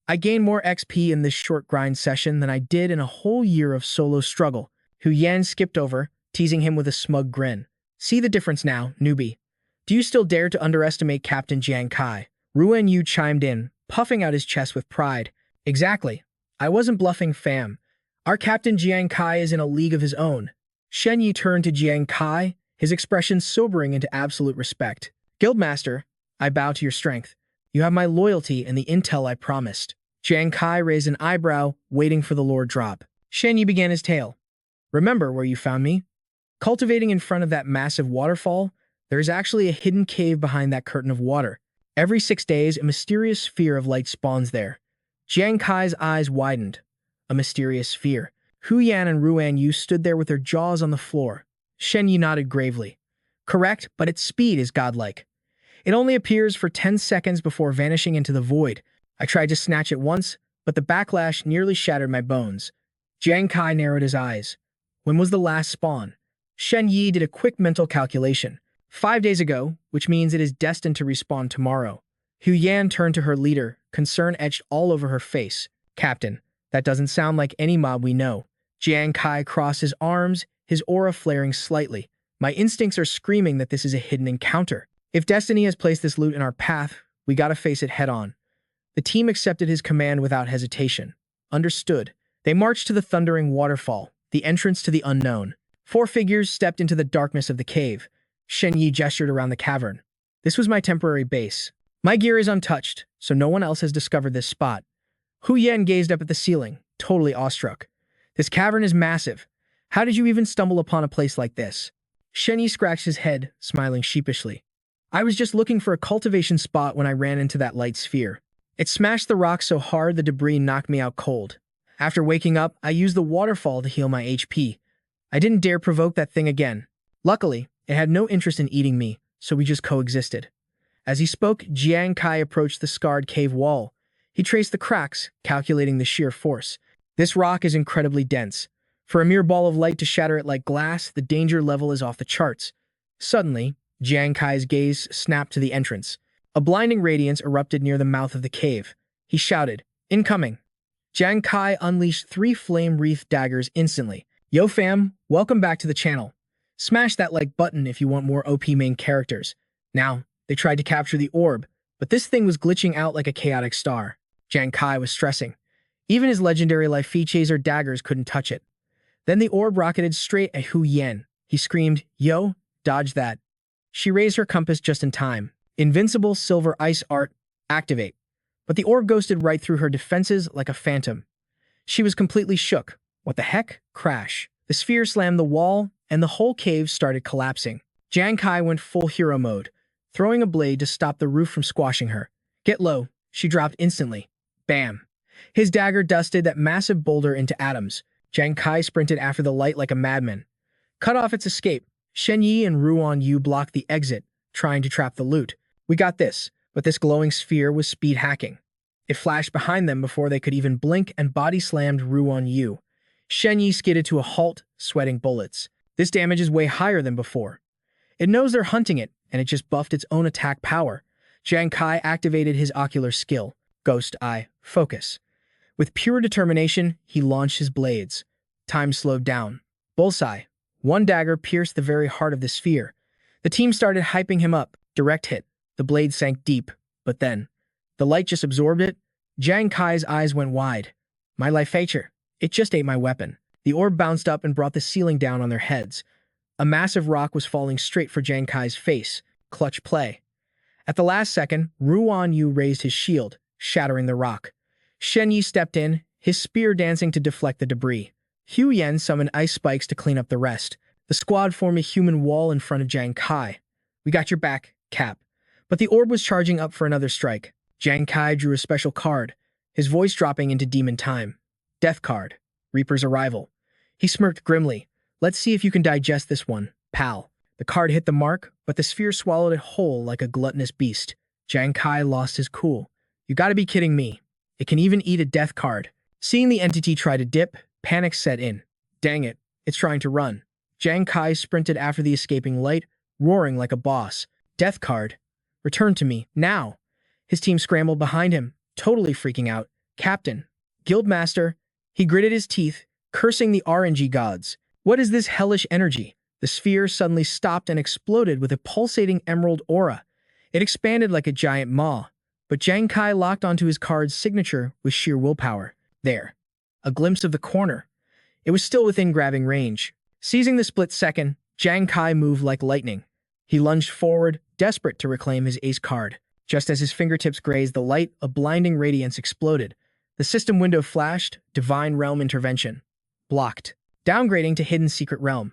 Speaker 1: I gained more XP in this short grind session than I did in a whole year of solo struggle. Hu Yan skipped over, teasing him with a smug grin. See the difference now, newbie. Do you still dare to underestimate Captain Jang Kai? Ruan Yu chimed in, puffing out his chest with pride. Exactly. I wasn't bluffing, fam. Our Captain Jiang Kai is in a league of his own. Shen Yi turned to Jiang Kai, his expression sobering into absolute respect. Guildmaster, I bow to your strength. You have my loyalty and the intel I promised. Jiang Kai raised an eyebrow, waiting for the lore drop. Shen Yi began his tale. Remember where you found me? Cultivating in front of that massive waterfall, there is actually a hidden cave behind that curtain of water. Every 6 days, a mysterious sphere of light spawns there. Jiang Kai's eyes widened. A mysterious sphere. Hu Yan and Ruan Yu stood there with their jaws on the floor. Shen Yi nodded gravely. Correct, but its speed is godlike. It only appears for 10 seconds before vanishing into the void. I tried to snatch it once, but the backlash nearly shattered my bones. Jiang Kai narrowed his eyes. When was the last spawn? Shen Yi did a quick mental calculation. 5 days ago, which means it is destined to respawn tomorrow. Hu Yan turned to her leader, concern etched all over her face. Captain, that doesn't sound like any mob we know. Jiang Kai crossed his arms, his aura flaring slightly. My instincts are screaming that this is a hidden encounter. If destiny has placed this loot in our path, we gotta face it head on. The team accepted his command without hesitation. Understood. They marched to the thundering waterfall, the entrance to the unknown. 4 figures stepped into the darkness of the cave. Shen Yi gestured around the cavern. This was my temporary base. My gear is untouched, so no one else has discovered this spot. Hu Yan gazed up at the ceiling, totally awestruck. This cavern is massive. How did you even stumble upon a place like this? Shen Yi scratched his head, smiling sheepishly. I was just looking for a cultivation spot when I ran into that light sphere. It smashed the rock so hard the debris knocked me out cold. After waking up, I used the waterfall to heal my HP. I didn't dare provoke that thing again. Luckily, it had no interest in eating me, so we just coexisted. As he spoke, Jiang Kai approached the scarred cave wall. He traced the cracks, calculating the sheer force. This rock is incredibly dense. For a mere ball of light to shatter it like glass, the danger level is off the charts. Suddenly, Jang Kai's gaze snapped to the entrance. A blinding radiance erupted near the mouth of the cave. He shouted, "Incoming!" Jang Kai unleashed 3 flame-wreathed daggers instantly. Yo fam, welcome back to the channel. Smash that like button if you want more OP main characters. Now, they tried to capture the orb, but this thing was glitching out like a chaotic star. Jang Kai was stressing. Even his legendary life features or daggers couldn't touch it. Then the orb rocketed straight at Hu Yan. He screamed, "Yo, dodge that." She raised her compass just in time. Invincible silver ice art, activate. But the orb ghosted right through her defenses like a phantom. She was completely shook. What the heck? Crash. The sphere slammed the wall, and the whole cave started collapsing. Jang Kai went full hero mode, throwing a blade to stop the roof from squashing her. "Get low." She dropped instantly. Bam. His dagger dusted that massive boulder into atoms. Jang Kai sprinted after the light like a madman. Cut off its escape. Shen Yi and Ruan Yu blocked the exit, trying to trap the loot. We got this, but this glowing sphere was speed hacking. It flashed behind them before they could even blink and body-slammed Ruan Yu. Shen Yi skidded to a halt, sweating bullets. This damage is way higher than before. It knows they're hunting it, and it just buffed its own attack power. Jang Kai activated his ocular skill, Ghost Eye, Focus. With pure determination, he launched his blades. Time slowed down. Bullseye. One dagger pierced the very heart of the sphere. The team started hyping him up. Direct hit. The blade sank deep, but then the light just absorbed it. Jang Kai's eyes went wide. My life feature. It just ate my weapon. The orb bounced up and brought the ceiling down on their heads. A massive rock was falling straight for Jang Kai's face. Clutch play. At the last second, Ruan Yu raised his shield, shattering the rock. Shen Yi stepped in, his spear dancing to deflect the debris. Hu Yan summoned ice spikes to clean up the rest. The squad formed a human wall in front of Jang Kai. We got your back, Cap. But the orb was charging up for another strike. Jang Kai drew a special card, his voice dropping into demon time. Death card. Reaper's arrival. He smirked grimly. Let's see if you can digest this one, pal. The card hit the mark, but the sphere swallowed it whole like a gluttonous beast. Jang Kai lost his cool. You gotta be kidding me. It can even eat a death card. Seeing the entity try to dip, panic set in. Dang it, it's trying to run. Jang Kai sprinted after the escaping light, roaring like a boss. Death card. Return to me, now. His team scrambled behind him, totally freaking out. Captain. Guildmaster. He gritted his teeth, cursing the RNG gods. What is this hellish energy? The sphere suddenly stopped and exploded with a pulsating emerald aura. It expanded like a giant maw, but Jang Kai locked onto his card's signature with sheer willpower. There. A glimpse of the corner. It was still within grabbing range. Seizing the split second, Jang Kai moved like lightning. He lunged forward, desperate to reclaim his ace card. Just as his fingertips grazed the light, a blinding radiance exploded. The system window flashed, Divine Realm Intervention. Blocked. Downgrading to Hidden Secret Realm.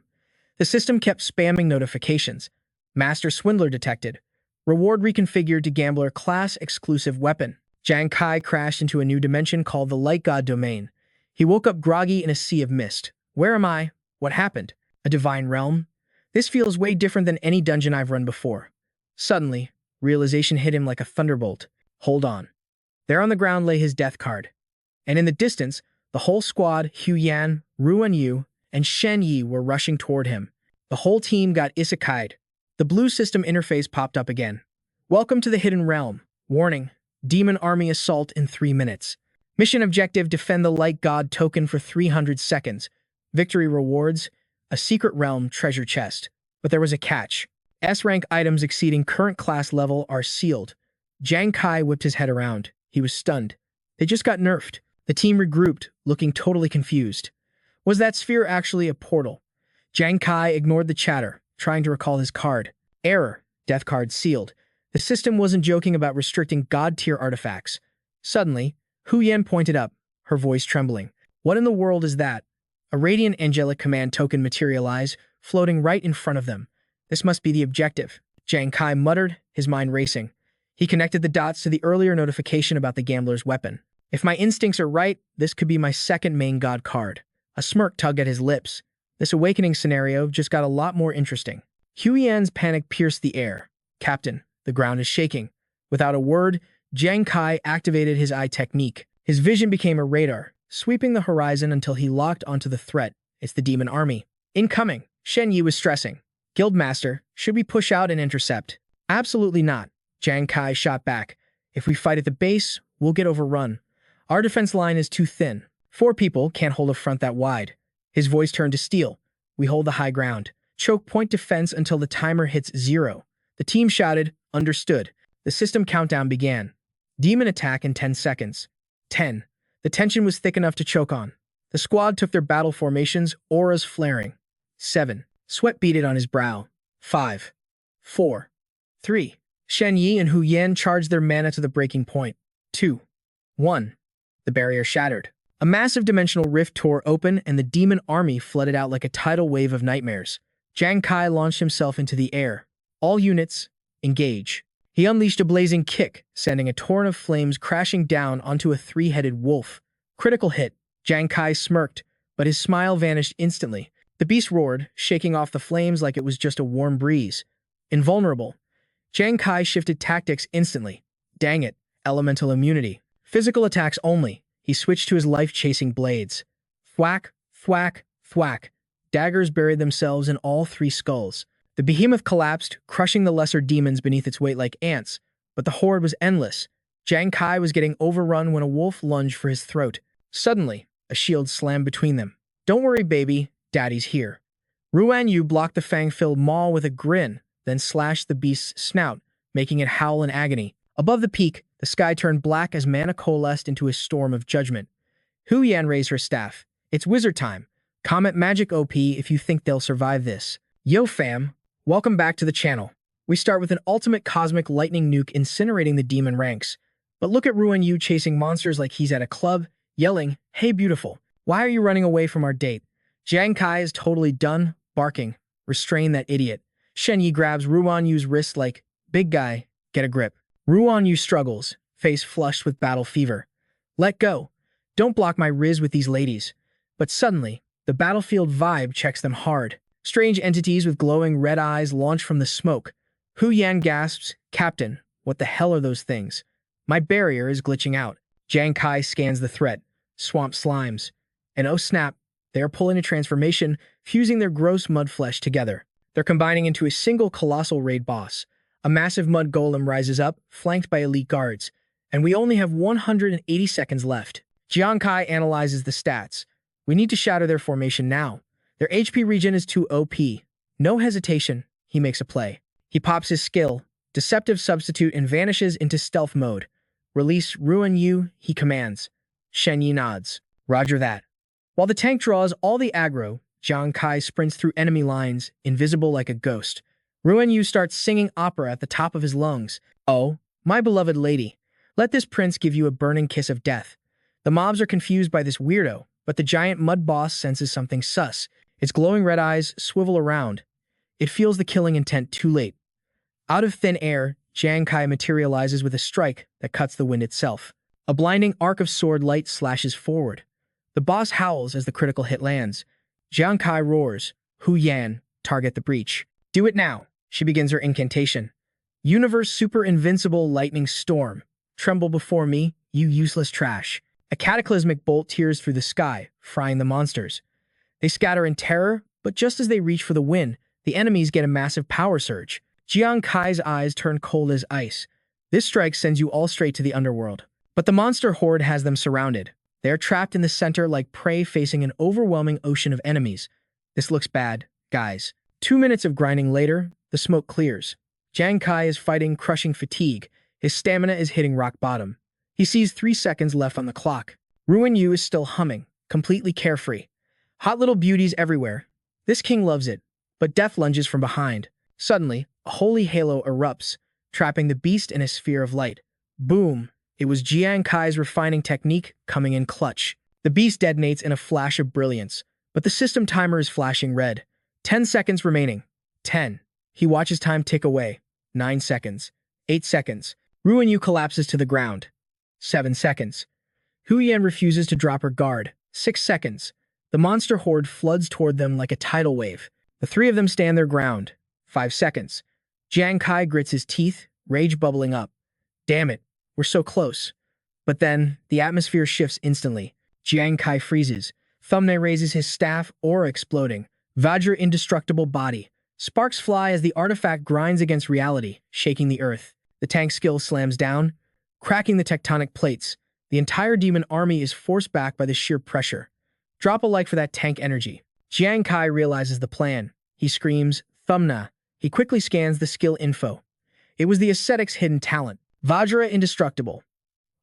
Speaker 1: The system kept spamming notifications. Master Swindler detected. Reward reconfigured to Gambler class exclusive weapon. Jang Kai crashed into a new dimension called the Light God Domain. He woke up groggy in a sea of mist. Where am I? What happened? A divine realm? This feels way different than any dungeon I've run before. Suddenly, realization hit him like a thunderbolt. Hold on. There on the ground lay his death card. And in the distance, the whole squad, Hu Yan, Ruan Yu, and Shen Yi were rushing toward him. The whole team got isekai'd. The blue system interface popped up again. Welcome to the Hidden Realm. Warning. Demon Army Assault in 3 minutes. Mission objective: defend the Light God token for 300 seconds. Victory rewards: a secret realm treasure chest. But there was a catch. S-rank items exceeding current class level are sealed. Jang Kai whipped his head around. He was stunned. They just got nerfed. The team regrouped, looking totally confused. Was that sphere actually a portal? Jang Kai ignored the chatter, trying to recall his card. Error. Death card sealed. The system wasn't joking about restricting god-tier artifacts. Suddenly, Hu Yan pointed up, her voice trembling. What in the world is that? A radiant angelic command token materialized, floating right in front of them. This must be the objective. Jang Kai muttered, his mind racing. He connected the dots to the earlier notification about the gambler's weapon. If my instincts are right, this could be my second main god card. A smirk tugged at his lips. This awakening scenario just got a lot more interesting. Hu Yan's panic pierced the air. Captain, the ground is shaking. Without a word, Jang Kai activated his eye technique. His vision became a radar, sweeping the horizon until he locked onto the threat. It's the demon army. Incoming. Shen Yi was stressing. Guildmaster, should we push out and intercept? Absolutely not. Jang Kai shot back. If we fight at the base, we'll get overrun. Our defense line is too thin. 4 people can't hold a front that wide. His voice turned to steel. We hold the high ground. Choke point defense until the timer hits 0. The team shouted, understood. The system countdown began. Demon attack in 10 seconds. 10. The tension was thick enough to choke on. The squad took their battle formations, auras flaring. 7. Sweat beaded on his brow. 5. 4. 3. Shen Yi and Hu Yan charged their mana to the breaking point. 2. 1. The barrier shattered. A massive dimensional rift tore open and the demon army flooded out like a tidal wave of nightmares. Jang Kai launched himself into the air. All units, engage. He unleashed a blazing kick, sending a torrent of flames crashing down onto a 3-headed wolf. Critical hit. Jang Kai smirked, but his smile vanished instantly. The beast roared, shaking off the flames like it was just a warm breeze. Invulnerable. Jang Kai shifted tactics instantly. Dang it, elemental immunity. Physical attacks only. He switched to his life-chasing blades. Thwack, thwack, thwack. Daggers buried themselves in all 3 skulls. The behemoth collapsed, crushing the lesser demons beneath its weight like ants, but the horde was endless. Jang Kai was getting overrun when a wolf lunged for his throat. Suddenly, a shield slammed between them. Don't worry, baby, Daddy's here. Ruan Yu blocked the fang-filled maw with a grin, then slashed the beast's snout, making it howl in agony. Above the peak, the sky turned black as mana coalesced into a storm of judgment. Hu Yan raised her staff. It's wizard time. Comment magic OP if you think they'll survive this. Yo fam, welcome back to the channel. We start with an ultimate cosmic lightning nuke incinerating the demon ranks. But look at Ruan Yu chasing monsters like he's at a club, yelling, hey beautiful, why are you running away from our date? Jang Kai is totally done, barking, restrain that idiot. Shen Yi grabs Ruan Yu's wrist like, big guy, get a grip. Ruan Yu struggles, face flushed with battle fever. Let go. Don't block my riz with these ladies. But suddenly, the battlefield vibe checks them hard. Strange entities with glowing red eyes launch from the smoke. Hu Yan gasps, Captain, what the hell are those things? My barrier is glitching out. Jang Kai scans the threat. Swamp slimes. And oh snap, they are pulling a transformation, fusing their gross mud flesh together. They're combining into a single colossal raid boss. A massive mud golem rises up, flanked by elite guards. And we only have 180 seconds left. Jang Kai analyzes the stats. We need to shatter their formation now. Their HP regen is too OP. No hesitation, he makes a play. He pops his skill, Deceptive Substitute, and vanishes into stealth mode. Release Ruan Yu, he commands. Shen Yi nods. Roger that. While the tank draws all the aggro, Jang Kai sprints through enemy lines, invisible like a ghost. Ruan Yu starts singing opera at the top of his lungs. Oh, my beloved lady, let this prince give you a burning kiss of death. The mobs are confused by this weirdo, but the giant mud boss senses something sus. Its glowing red eyes swivel around. It feels the killing intent too late. Out of thin air, Jang Kai materializes with a strike that cuts the wind itself. A blinding arc of sword light slashes forward. The boss howls as the critical hit lands. Jang Kai roars, Hu Yan, target the breach. Do it now. She begins her incantation. Universe super invincible lightning storm. Tremble before me, you useless trash. A cataclysmic bolt tears through the sky, frying the monsters. They scatter in terror, but just as they reach for the win, the enemies get a massive power surge. Jiang Kai's eyes turn cold as ice. This strike sends you all straight to the underworld. But the monster horde has them surrounded. They are trapped in the center like prey facing an overwhelming ocean of enemies. This looks bad, guys. 2 minutes of grinding later, the smoke clears. Jang Kai is fighting crushing fatigue. His stamina is hitting rock bottom. He sees 3 seconds left on the clock. Ruan Yu is still humming, completely carefree. Hot little beauties everywhere. This king loves it, but death lunges from behind. Suddenly, a holy halo erupts, trapping the beast in a sphere of light. Boom! It was Jiang Kai's refining technique coming in clutch. The beast detonates in a flash of brilliance, but the system timer is flashing red. 10 seconds remaining. 10. He watches time tick away. 9 seconds. 8 seconds. Ruan Yu collapses to the ground. 7 seconds. Hu Yan refuses to drop her guard. 6 seconds. The monster horde floods toward them like a tidal wave. The 3 of them stand their ground. 5 seconds. Jang Kai grits his teeth, rage bubbling up. Damn it, We're so close. But then, the atmosphere shifts instantly. Jang Kai freezes. Thumbnail raises his staff, aura exploding. Vajra indestructible body. Sparks fly as the artifact grinds against reality, shaking the earth. The tank skill slams down, cracking the tectonic plates. The entire demon army is forced back by the sheer pressure. Drop a like for that tank energy. Jang Kai realizes the plan. He screams, Thumbna. He quickly scans the skill info. It was the ascetic's hidden talent. Vajra indestructible.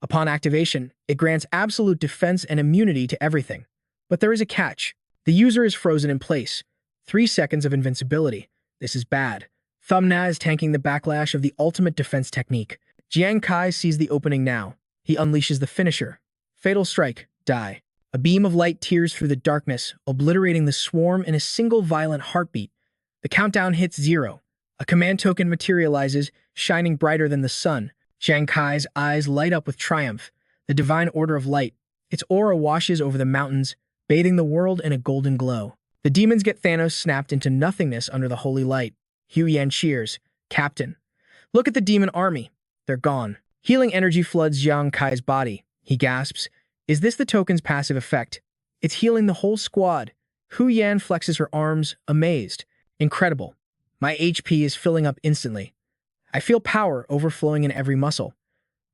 Speaker 1: Upon activation, it grants absolute defense and immunity to everything. But there is a catch. The user is frozen in place. 3 seconds of invincibility. This is bad. Thumbna is tanking the backlash of the ultimate defense technique. Jang Kai sees the opening now. He unleashes the finisher. Fatal strike. Die. A beam of light tears through the darkness, obliterating the swarm in a single violent heartbeat. The countdown hits 0. A command token materializes, shining brighter than the sun. Jang Kai's eyes light up with triumph. The divine order of light. Its aura washes over the mountains, bathing the world in a golden glow. The demons get Thanos snapped into nothingness under the holy light. Hu Yan cheers. Captain. Look at the demon army. They're gone. Healing energy floods Jang Kai's body. He gasps. Is this the token's passive effect? It's healing the whole squad. Hu Yan flexes her arms, amazed. Incredible. My HP is filling up instantly. I feel power overflowing in every muscle.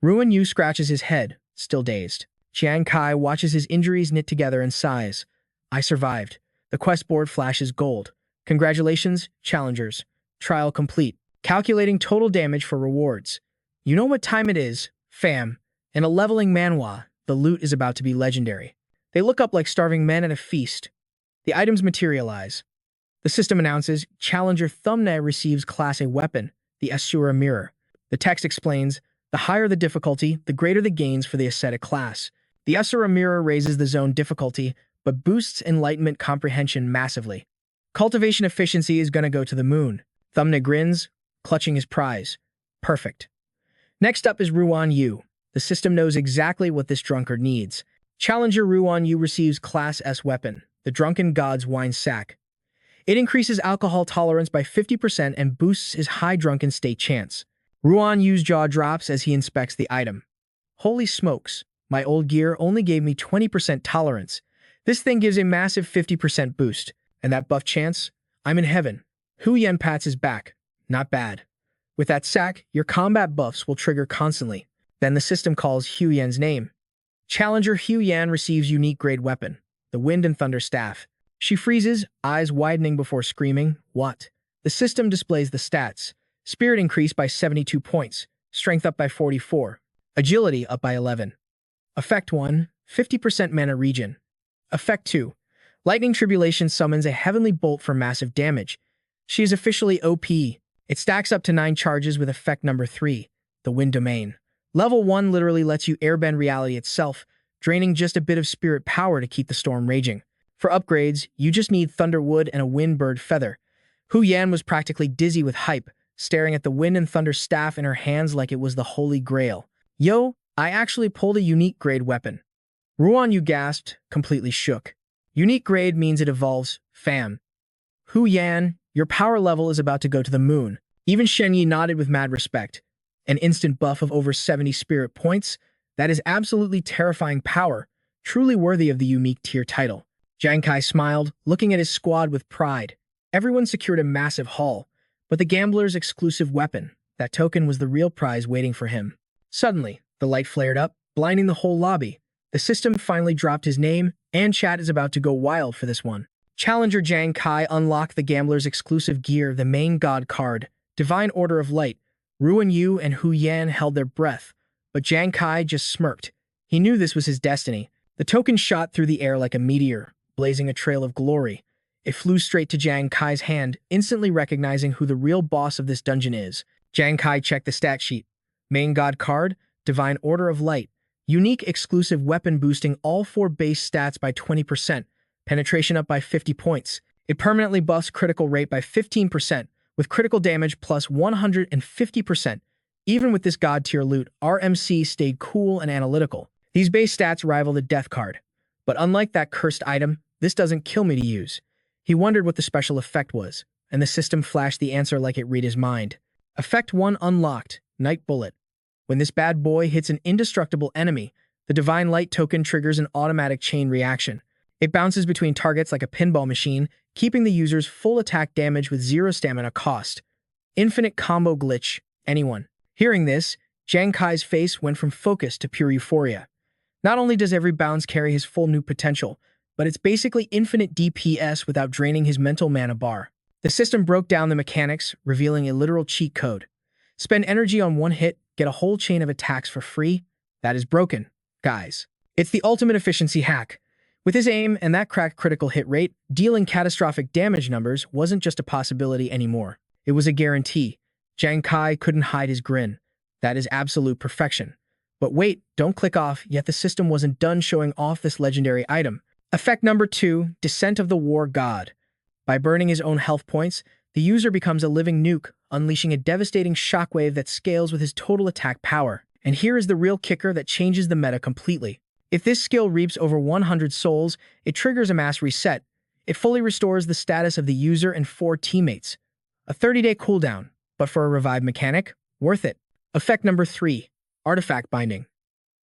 Speaker 1: Ruan Yu scratches his head, still dazed. Jang Kai watches his injuries knit together and sighs. I survived. The quest board flashes gold. Congratulations, challengers. Trial complete. Calculating total damage for rewards. You know what time it is, fam. In a leveling Manhwa, the loot is about to be legendary. They look up like starving men at a feast. The items materialize. The system announces, Challenger Thumbnail receives Class A weapon, the Asura Mirror. The text explains, the higher the difficulty, the greater the gains for the ascetic class. The Asura Mirror raises the zone difficulty, but boosts enlightenment comprehension massively. Cultivation efficiency is gonna go to the moon. Thumbnail grins, clutching his prize. Perfect. Next up is Ruan Yu. The system knows exactly what this drunkard needs. Challenger Ruan Yu receives Class S weapon, the Drunken God's Wine Sack. It increases alcohol tolerance by 50% and boosts his high drunken state chance. Ruan Yu's jaw drops as he inspects the item. Holy smokes, my old gear only gave me 20% tolerance. This thing gives a massive 50% boost. And that buff chance? I'm in heaven. Hu Yan pats his back. Not bad. With that sack, your combat buffs will trigger constantly. Then the system calls Hu Yan's name. Challenger Hu Yan receives unique grade weapon, the Wind and Thunder Staff. She freezes, eyes widening before screaming, what? The system displays the stats. Spirit increased by 72 points, Strength up by 44, Agility up by 11. Effect 1, 50% mana regen. Effect 2, Lightning Tribulation summons a heavenly bolt for massive damage. She is officially OP. It stacks up to 9 charges with effect number 3, the Wind Domain. Level 1 literally lets you airbend reality itself, draining just a bit of spirit power to keep the storm raging. For upgrades, you just need Thunderwood and a Windbird Feather. Hu Yan was practically dizzy with hype, staring at the Wind and Thunder Staff in her hands like it was the Holy Grail. Yo, I actually pulled a unique grade weapon. Ruan Yu gasped, completely shook. Unique grade means it evolves, fam. Hu Yan, your power level is about to go to the moon. Even Shen Yi nodded with mad respect. An instant buff of over 70 spirit points? That is absolutely terrifying power, truly worthy of the unique tier title. Jang Kai smiled, looking at his squad with pride. Everyone secured a massive haul, but the gambler's exclusive weapon, that token was the real prize waiting for him. Suddenly, the light flared up, blinding the whole lobby. The system finally dropped his name, and chat is about to go wild for this one. Challenger Jang Kai unlocked the gambler's exclusive gear, the main god card, Divine Order of Light. Ruan Yu and Hu Yan held their breath, but Jang Kai just smirked. He knew this was his destiny. The token shot through the air like a meteor, blazing a trail of glory. It flew straight to Jang Kai's hand, instantly recognizing who the real boss of this dungeon is. Jang Kai checked the stat sheet. Main god card, Divine Order of Light. Unique exclusive weapon boosting all 4 base stats by 20%. Penetration up by 50 points. It permanently buffs critical rate by 15%, with critical damage plus 150%. Even with this god tier loot, RMC stayed cool and analytical. These base stats rival the death card. But unlike that cursed item, this doesn't kill me to use. He wondered what the special effect was, and the system flashed the answer like it read his mind. Effect 1 unlocked, Night Bullet. When this bad boy hits an indestructible enemy, the Divine Light token triggers an automatic chain reaction. It bounces between targets like a pinball machine, keeping the user's full attack damage with 0 stamina cost. Infinite combo glitch. Anyone. Hearing this, Jang Kai's face went from focus to pure euphoria. Not only does every bounce carry his full new potential, but it's basically infinite DPS without draining his mental mana bar. The system broke down the mechanics, revealing a literal cheat code. Spend energy on one hit, get a whole chain of attacks for free? That is broken, guys. It's the ultimate efficiency hack. With his aim and that cracked critical hit rate, dealing catastrophic damage numbers wasn't just a possibility anymore. It was a guarantee. Jang Kai couldn't hide his grin. That is absolute perfection. But wait, don't click off, yet the system wasn't done showing off this legendary item. Effect number 2, Descent of the War God. By burning his own health points, the user becomes a living nuke, unleashing a devastating shockwave that scales with his total attack power. And here is the real kicker that changes the meta completely. If this skill reaps over 100 souls, it triggers a mass reset. It fully restores the status of the user and 4 teammates. A 30-day cooldown, but for a revive mechanic, worth it. Effect number 3, Artifact Binding.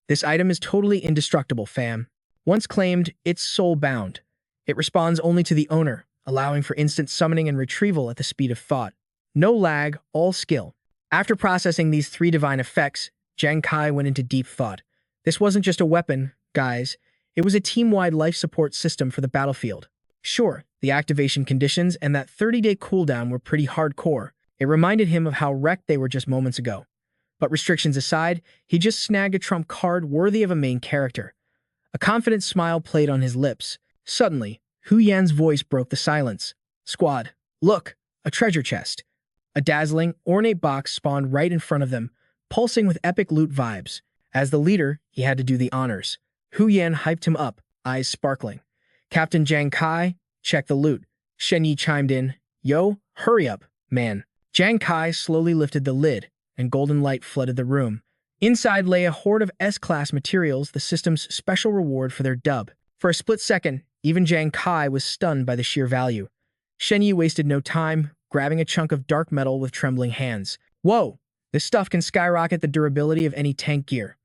Speaker 1: This item is totally indestructible, fam. Once claimed, it's soul-bound. It responds only to the owner, allowing for instant summoning and retrieval at the speed of thought. No lag, all skill. After processing these 3 divine effects, Jang Kai went into deep thought. This wasn't just a weapon, guys. It was a team-wide life support system for the battlefield. Sure, the activation conditions and that 30-day cooldown were pretty hardcore. It reminded him of how wrecked they were just moments ago. But restrictions aside, he just snagged a trump card worthy of a main character. A confident smile played on his lips. Suddenly, Hu Yan's voice broke the silence. Squad, look, a treasure chest. A dazzling, ornate box spawned right in front of them, pulsing with epic loot vibes. As the leader, he had to do the honors. Hu Yan hyped him up, eyes sparkling. Captain Jang Kai, check the loot. Shen Yi chimed in, yo, hurry up, man. Jang Kai slowly lifted the lid, and golden light flooded the room. Inside lay a hoard of S-class materials, the system's special reward for their dub. For a split second, even Jang Kai was stunned by the sheer value. Shen Yi wasted no time, grabbing a chunk of dark metal with trembling hands. Whoa, this stuff can skyrocket the durability of any tank gear.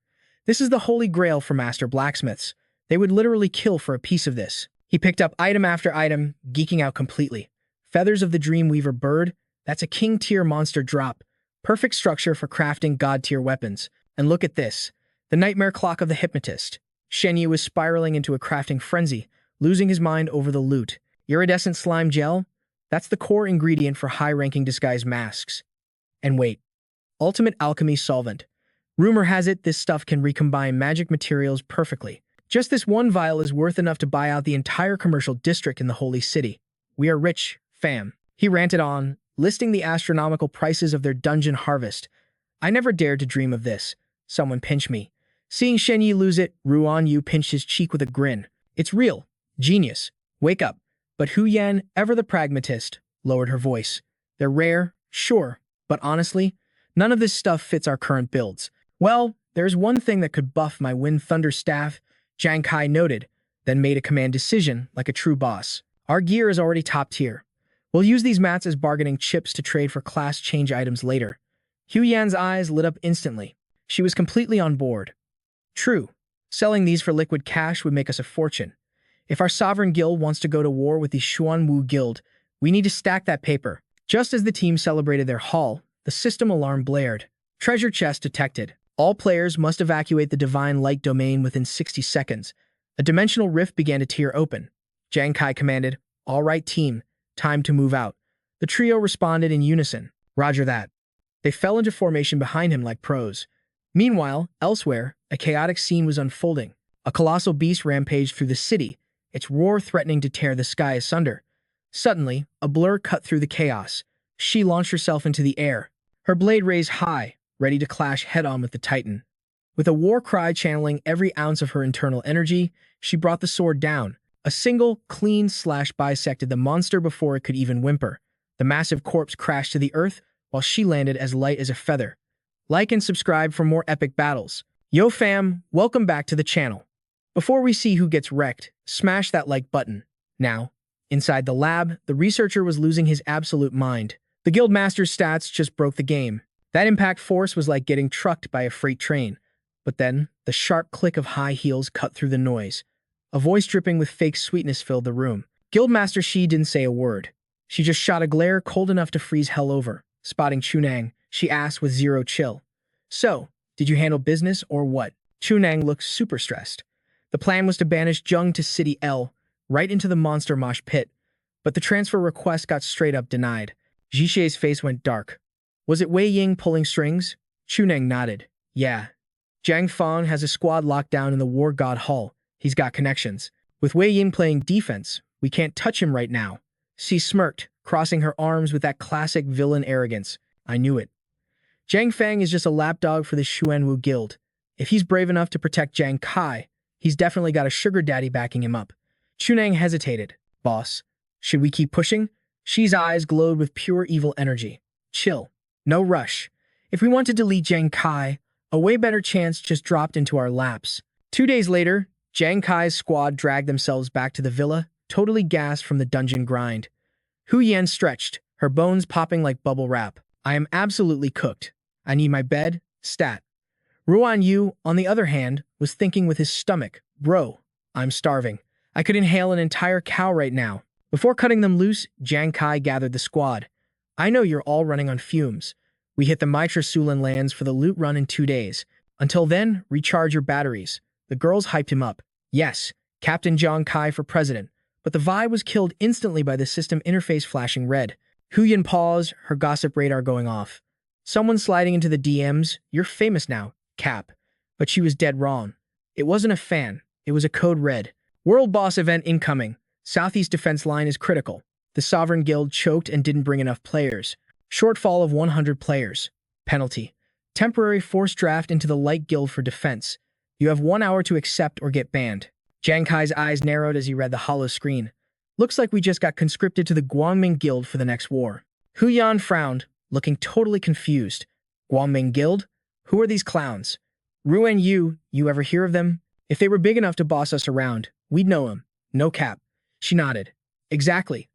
Speaker 1: This is the holy grail for master blacksmiths. They would literally kill for a piece of this. He picked up item after item, geeking out completely. Feathers of the Dreamweaver bird, that's a king-tier monster drop. Perfect structure for crafting god-tier weapons. And look at this, the nightmare clock of the hypnotist. Shen Yi was spiraling into a crafting frenzy, losing his mind over the loot. Iridescent slime gel? That's the core ingredient for high-ranking disguise masks. And wait, ultimate alchemy solvent. Rumor has it this stuff can recombine magic materials perfectly. Just this one vial is worth enough to buy out the entire commercial district in the Holy City. We are rich, fam. He ranted on, listing the astronomical prices of their dungeon harvest. I never dared to dream of this. Someone pinch me. Seeing Shen Yi lose it, Ruan Yu pinched his cheek with a grin. It's real. Genius. Wake up. But Hu Yan, ever the pragmatist, lowered her voice. They're rare, sure, but honestly, none of this stuff fits our current builds. Well, there's one thing that could buff my Wind Thunder staff, Jang Kai noted, then made a command decision like a true boss. Our gear is already top tier. We'll use these mats as bargaining chips to trade for class change items later. Hu Yan's eyes lit up instantly. She was completely on board. True, selling these for liquid cash would make us a fortune. If our sovereign guild wants to go to war with the Xuanwu guild, we need to stack that paper. Just as the team celebrated their haul, the system alarm blared. Treasure chest detected. All players must evacuate the Divine Light domain within 60 seconds. A dimensional rift began to tear open. Jang Kai commanded, all right team, time to move out. The trio responded in unison. Roger that. They fell into formation behind him like pros. Meanwhile, elsewhere, a chaotic scene was unfolding. A colossal beast rampaged through the city, its roar threatening to tear the sky asunder. Suddenly, a blur cut through the chaos. She launched herself into the air, her blade raised high, ready to clash head-on with the Titan. With a war cry channeling every ounce of her internal energy, she brought the sword down. A single, clean slash bisected the monster before it could even whimper. The massive corpse crashed to the earth, while she landed as light as a feather. Like and subscribe for more epic battles. Yo fam, welcome back to the channel. Before we see who gets wrecked, smash that like button. Now, inside the lab, the researcher was losing his absolute mind. The Guildmaster's stats just broke the game. That impact force was like getting trucked by a freight train. But then, the sharp click of high heels cut through the noise. A voice dripping with fake sweetness filled the room. Guildmaster Shi didn't say a word. She just shot a glare cold enough to freeze hell over. Spotting Chunang, she asked with zero chill. So, did you handle business or what? Chunang looked super stressed. The plan was to banish Jung to City L, right into the monster mosh pit. But the transfer request got straight up denied. Jixie's face went dark. Was it Wei Ying pulling strings? Chunang nodded. Yeah. Zhang Fang has a squad locked down in the War God Hall. He's got connections. With Wei Ying playing defense, we can't touch him right now. She smirked, crossing her arms with that classic villain arrogance. I knew it. Zhang Fang is just a lapdog for the Xuanwu Guild. If he's brave enough to protect Jang Kai, he's definitely got a sugar daddy backing him up. Chunang hesitated. Boss, should we keep pushing? She's eyes glowed with pure evil energy. Chill. No rush. If we want to delete Jang Kai, a way better chance just dropped into our laps. 2 days later, Jang Kai's squad dragged themselves back to the villa, totally gassed from the dungeon grind. Hu Yan stretched, her bones popping like bubble wrap. I am absolutely cooked. I need my bed, stat. Ruan Yu, on the other hand, was thinking with his stomach, bro, I'm starving. I could inhale an entire cow right now. Before cutting them loose, Jang Kai gathered the squad. I know you're all running on fumes. We hit the Mitra Sulan lands for the loot run in 2 days. Until then, recharge your batteries. The girls hyped him up. Yes, Captain Jang Kai for president. But the Vi was killed instantly by the system interface flashing red. Huyan paused, her gossip radar going off. Someone sliding into the DMs, you're famous now, Cap. But she was dead wrong. It wasn't a fan, it was a code red. World boss event incoming. Southeast defense line is critical. The Sovereign Guild choked and didn't bring enough players. Shortfall of 100 players. Penalty. Temporary forced draft into the Light Guild for defense. You have 1 hour to accept or get banned. Jang Kai's eyes narrowed as he read the hollow screen. Looks like we just got conscripted to the Guangming Guild for the next war. Hu Yan frowned, looking totally confused. Guangming Guild? Who are these clowns? Ruan Yu, you ever hear of them? If they were big enough to boss us around, we'd know them. No cap. She nodded. Exactly.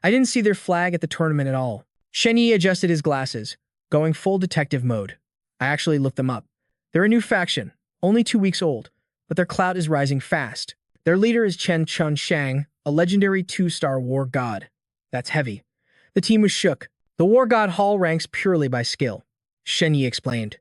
Speaker 1: I didn't see their flag at the tournament at all. Shen Yi adjusted his glasses, going full detective mode. I actually looked them up. They're a new faction, only 2 weeks old, but their clout is rising fast. Their leader is Chen Chun Shang, a legendary 2-star war god. That's heavy. The team was shook. The war god hall ranks purely by skill. Shen Yi explained.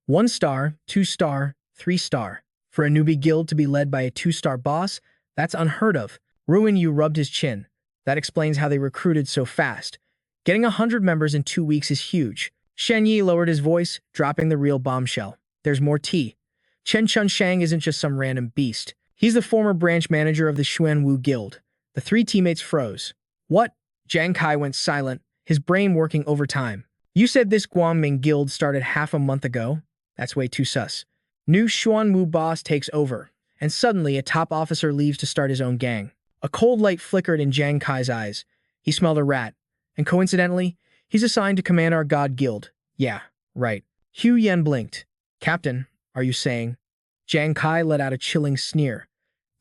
Speaker 1: 1 star, 2 star, 3 star. For a newbie guild to be led by a 2-star boss, that's unheard of. Ruin Yu rubbed his chin. That explains how they recruited so fast. Getting 100 members in 2 weeks is huge. Shen Yi lowered his voice, dropping the real bombshell. There's more tea. Chen Chun Shang isn't just some random beast. He's the former branch manager of the Xuanwu Guild. The 3 teammates froze. What? Jang Kai went silent, his brain working overtime. You said this Guangming Guild started half a month ago? That's way too sus. New Xuanwu boss takes over, and suddenly a top officer leaves to start his own gang. A cold light flickered in Jang Kai's eyes. He smelled a rat. And coincidentally, he's assigned to command our god guild. Yeah, right. Hu Yan blinked. Captain, are you saying? Jang Kai let out a chilling sneer.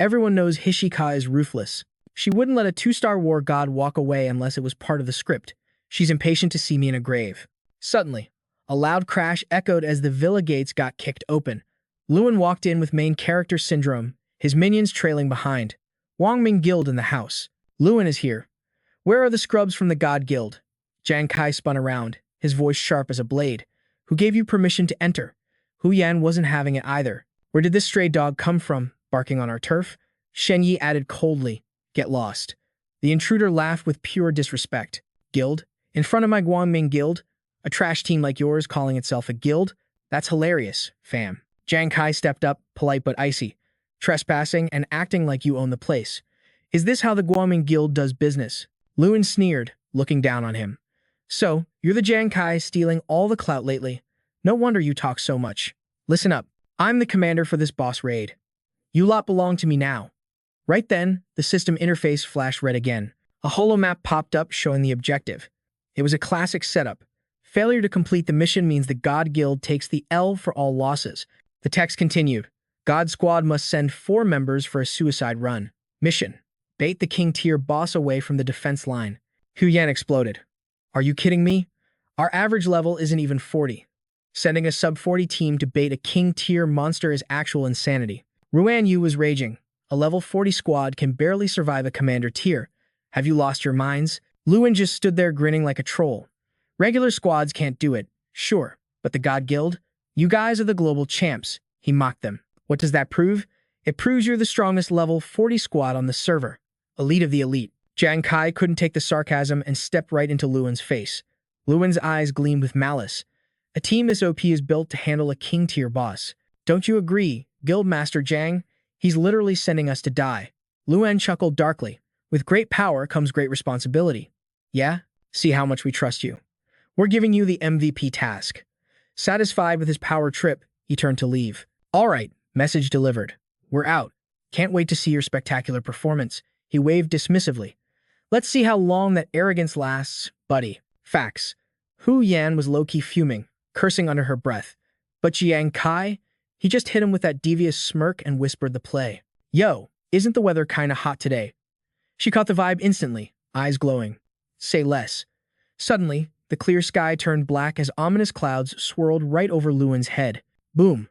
Speaker 1: Everyone knows Hishika is ruthless. She wouldn't let a 2-star war god walk away unless it was part of the script. She's impatient to see me in a grave. Suddenly, a loud crash echoed as the villa gates got kicked open. Luan walked in with main character syndrome, his minions trailing behind. Guangming Guild in the house. Luan is here. Where are the scrubs from the God Guild? Jang Kai spun around, his voice sharp as a blade. Who gave you permission to enter? Hu Yan wasn't having it either. Where did this stray dog come from, barking on our turf? Shen Yi added coldly, get lost. The intruder laughed with pure disrespect. Guild? In front of my Guangming Guild? A trash team like yours calling itself a guild? That's hilarious, fam. Jang Kai stepped up, polite but icy. Trespassing and acting like you own the place. Is this how the Guangming Guild does business? Luan sneered, looking down on him. So, you're the Jang Kai stealing all the clout lately. No wonder you talk so much. Listen up. I'm the commander for this boss raid. You lot belong to me now. Right then, the system interface flashed red again. A holomap popped up showing the objective. It was a classic setup. Failure to complete the mission means the God Guild takes the L for all losses. The text continued. God Squad must send 4 members for a suicide run. Mission. Bait the King tier boss away from the defense line. Hu Yan exploded. Are you kidding me? Our average level isn't even 40. Sending a sub-40 team to bait a king-tier monster is actual insanity. Ruan Yu was raging. A level 40 squad can barely survive a commander tier. Have you lost your minds? Luin just stood there grinning like a troll. Regular squads can't do it, sure, but the God Guild? You guys are the global champs, he mocked them. What does that prove? It proves you're the strongest level 40 squad on the server. Elite of the elite. Jang Kai couldn't take the sarcasm and stepped right into Luin's face. Luin's eyes gleamed with malice. A team this OP is built to handle a king-tier boss. Don't you agree, Guildmaster Jang? He's literally sending us to die. Luan chuckled darkly. With great power comes great responsibility. Yeah? See how much we trust you. We're giving you the MVP task. Satisfied with his power trip, he turned to leave. All right, message delivered. We're out. Can't wait to see your spectacular performance. He waved dismissively. Let's see how long that arrogance lasts, buddy. Facts. Hu Yan was low-key fuming, cursing under her breath. But Jang Kai? He just hit him with that devious smirk and whispered the play. Yo, isn't the weather kinda hot today? She caught the vibe instantly, eyes glowing. Say less. Suddenly, the clear sky turned black as ominous clouds swirled right over Luin's head. Boom.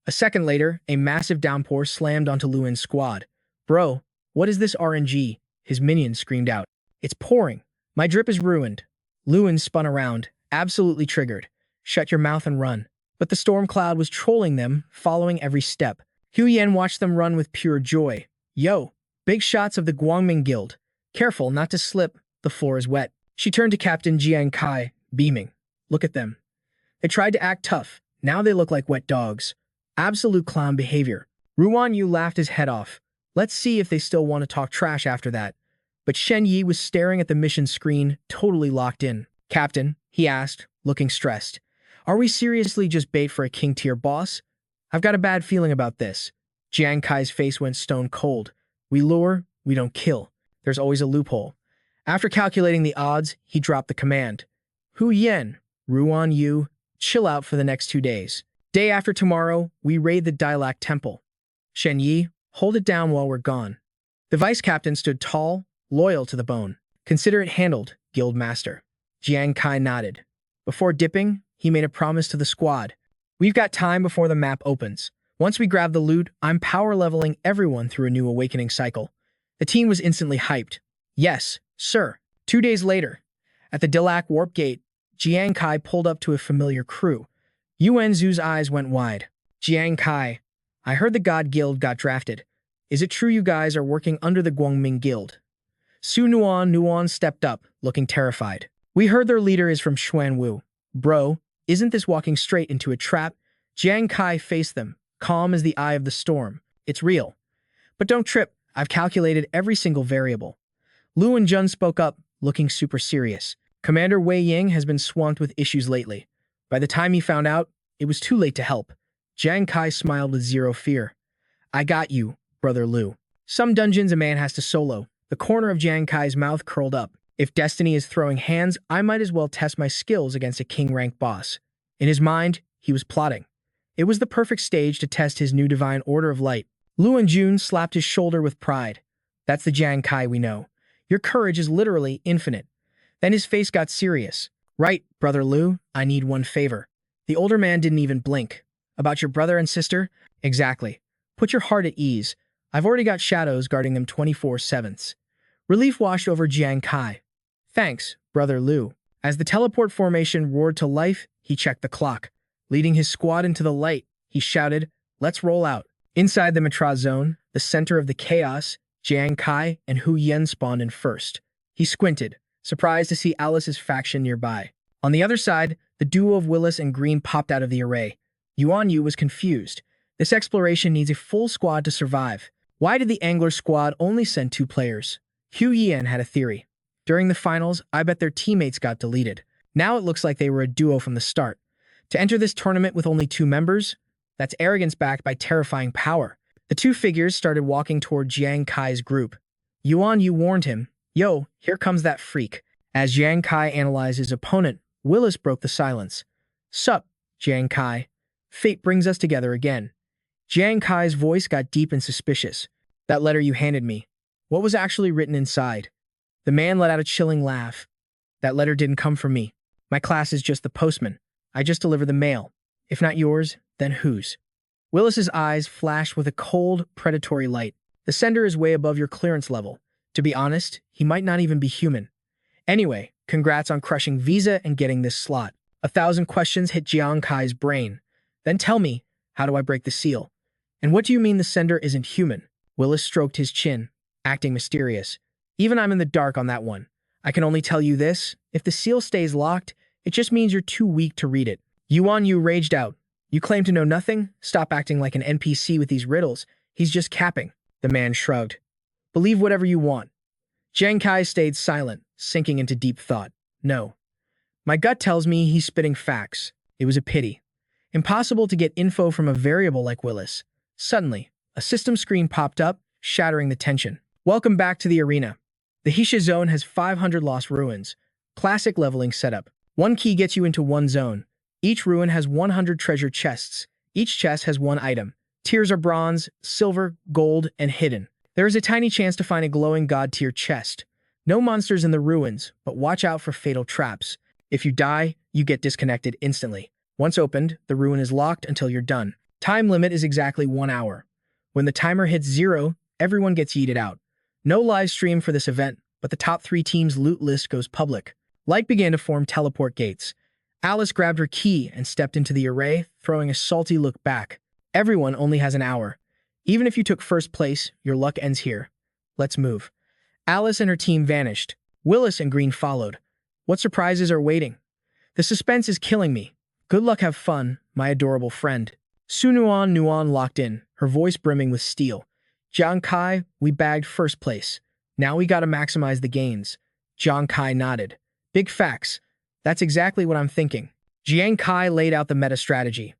Speaker 1: A second later, a massive downpour slammed onto Luin's squad. Bro, what is this RNG? His minions screamed out. It's pouring. My drip is ruined. Luin spun around, absolutely triggered. Shut your mouth and run. But the storm cloud was trolling them, following every step. Hu Yan watched them run with pure joy. Yo, big shots of the Guangming Guild. Careful not to slip, the floor is wet. She turned to Captain Jiang Kai, beaming. Look at them. They tried to act tough. Now they look like wet dogs. Absolute clown behavior. Ruan Yu laughed his head off. Let's see if they still want to talk trash after that. But Shen Yi was staring at the mission screen, totally locked in. Captain, he asked, looking stressed. Are we seriously just bait for a king-tier boss? I've got a bad feeling about this. Jiang Kai's face went stone cold. We lure, we don't kill. There's always a loophole. After calculating the odds, he dropped the command. Hu Yan, Ruan Yu, chill out for the next 2 days. Day after tomorrow, we raid the Dilac Temple. Shen Yi, hold it down while we're gone. The vice captain stood tall, loyal to the bone. Consider it handled, Guild Master. Jiang Kai nodded. Before dipping, he made a promise to the squad. We've got time before the map opens. Once we grab the loot, I'm power leveling everyone through a new awakening cycle. The team was instantly hyped. Yes, sir. 2 days later, at the Dilac Warp Gate, Jiang Kai pulled up to a familiar crew. Yuan Zhu's eyes went wide. Jiang Kai, I heard the God Guild got drafted. Is it true you guys are working under the Guangming Guild? Su Nuan stepped up, looking terrified. We heard their leader is from Xuanwu. Bro, isn't this walking straight into a trap? Jiang Kai faced them, calm as the eye of the storm. It's real. But don't trip, I've calculated every single variable. Lu and Jun spoke up, looking super serious. Commander Wei Ying has been swamped with issues lately. By the time he found out, it was too late to help. Jang Kai smiled with zero fear. I got you, Brother Lu. Some dungeons a man has to solo. The corner of Jang Kai's mouth curled up. If destiny is throwing hands, I might as well test my skills against a king-rank boss. In his mind, he was plotting. It was the perfect stage to test his new divine order of light. Lu and Jun slapped his shoulder with pride. That's the Jang Kai we know. Your courage is literally infinite. Then his face got serious. Right, Brother Lu, I need one favor. The older man didn't even blink. About your brother and sister? Exactly. Put your heart at ease. I've already got shadows guarding them 24/7. Relief washed over Jiang Kai. Thanks, Brother Lu. As the teleport formation roared to life, he checked the clock. Leading his squad into the light, he shouted, let's roll out. Inside the Matra zone, the center of the chaos, Jiang Kai and Hu Yan spawned in first. He squinted, surprised to see Alice's faction nearby. On the other side, the duo of Willis and Green popped out of the array. Yuan Yu was confused. This exploration needs a full squad to survive. Why did the Angler squad only send 2 players? Hu Yan had a theory. During the finals, I bet their teammates got deleted. Now it looks like they were a duo from the start. To enter this tournament with only 2 members? That's arrogance backed by terrifying power. The 2 figures started walking toward Jiang Kai's group. Yuan Yu warned him, yo, here comes that freak. As Jiang Kai analyzed his opponent, Willis broke the silence. Sup, Jiang Kai. Fate brings us together again. Jiang Kai's voice got deep and suspicious. That letter you handed me. What was actually written inside? The man let out a chilling laugh. That letter didn't come from me. My class is just the postman. I just deliver the mail. If not yours, then whose? Willis's eyes flashed with a cold, predatory light. The sender is way above your clearance level. To be honest, he might not even be human. Anyway, congrats on crushing Visa and getting this slot. 1,000 questions hit Jang Kai's brain. Then tell me, how do I break the seal? And what do you mean the sender isn't human? Willis stroked his chin, acting mysterious. Even I'm in the dark on that one. I can only tell you this, if the seal stays locked, it just means you're too weak to read it. Yuan Yu raged out. You claim to know nothing? Stop acting like an NPC with these riddles. He's just capping. The man shrugged. Believe whatever you want. Jang Kai stayed silent, sinking into deep thought. No. My gut tells me he's spitting facts. It was a pity. Impossible to get info from a variable like Willis. Suddenly, a system screen popped up, shattering the tension. Welcome back to the arena. The Hisha zone has 500 lost ruins. Classic leveling setup. One key gets you into one zone. Each ruin has 100 treasure chests. Each chest has one item. Tiers are bronze, silver, gold, and hidden. There is a tiny chance to find a glowing god tier chest. No monsters in the ruins, but watch out for fatal traps. If you die, you get disconnected instantly. Once opened, the ruin is locked until you're done. Time limit is exactly 1 hour. When the timer hits 0, everyone gets yeeted out. No live stream for this event, but the top 3 teams' loot list goes public. Light began to form teleport gates. Alice grabbed her key and stepped into the array, throwing a salty look back. Everyone only has an hour. Even if you took first place, your luck ends here. Let's move. Alice and her team vanished. Willis and Green followed. What surprises are waiting? The suspense is killing me. Good luck, have fun, my adorable friend. Nuan locked in, her voice brimming with steel. Jang Kai, we bagged first place. Now we gotta maximize the gains. Jang Kai nodded. Big facts. That's exactly what I'm thinking. Jang Kai laid out the meta strategy.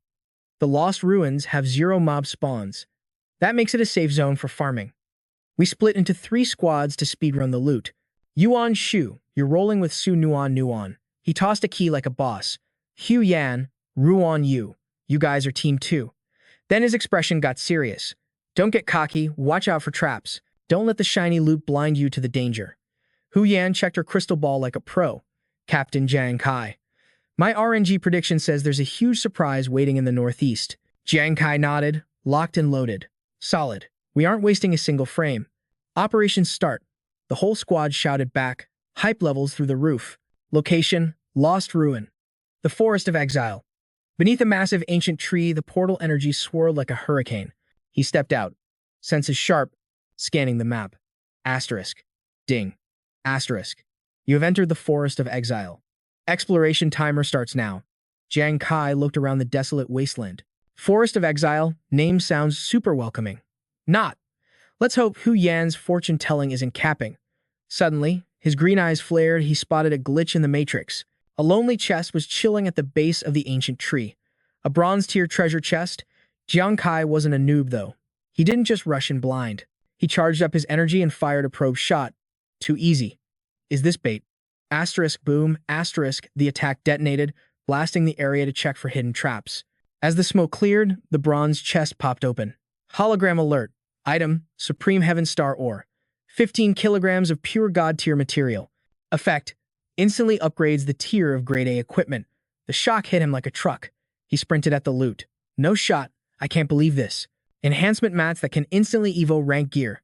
Speaker 1: The Lost Ruins have 0 mob spawns. That makes it a safe zone for farming. We split into 3 squads to speedrun the loot. Yuan Shu, you're rolling with Nuan. He tossed a key like a boss. Hu Yan, Ruan Yu, you guys are team 2. Then his expression got serious. Don't get cocky, watch out for traps. Don't let the shiny loot blind you to the danger. Hu Yan checked her crystal ball like a pro. Captain Jang Kai. My RNG prediction says there's a huge surprise waiting in the northeast. Jang Kai nodded, locked and loaded. Solid. We aren't wasting a single frame. Operation start. The whole squad shouted back, hype levels through the roof. Location, Lost Ruin. The Forest of Exile. Beneath a massive ancient tree, the portal energy swirled like a hurricane. He stepped out, senses sharp, scanning the map. Asterisk. Ding. Asterisk. You have entered the Forest of Exile. Exploration timer starts now. Jang Kai looked around the desolate wasteland. Forest of Exile, name sounds super welcoming. Not. Let's hope Hu Yan's fortune-telling isn't capping. Suddenly, his green eyes flared, he spotted a glitch in the matrix. A lonely chest was chilling at the base of the ancient tree. A bronze-tier treasure chest. Jang Kai wasn't a noob, though. He didn't just rush in blind. He charged up his energy and fired a probe shot. Too easy. Is this bait? Asterisk boom, asterisk, the attack detonated, blasting the area to check for hidden traps. As the smoke cleared, the bronze chest popped open. Hologram alert. Item, Supreme Heaven Star Ore. 15 kilograms of pure god tier material. Effect, instantly upgrades the tier of grade A equipment. The shock hit him like a truck. He sprinted at the loot. No shot. I can't believe this. Enhancement mats that can instantly evo rank gear.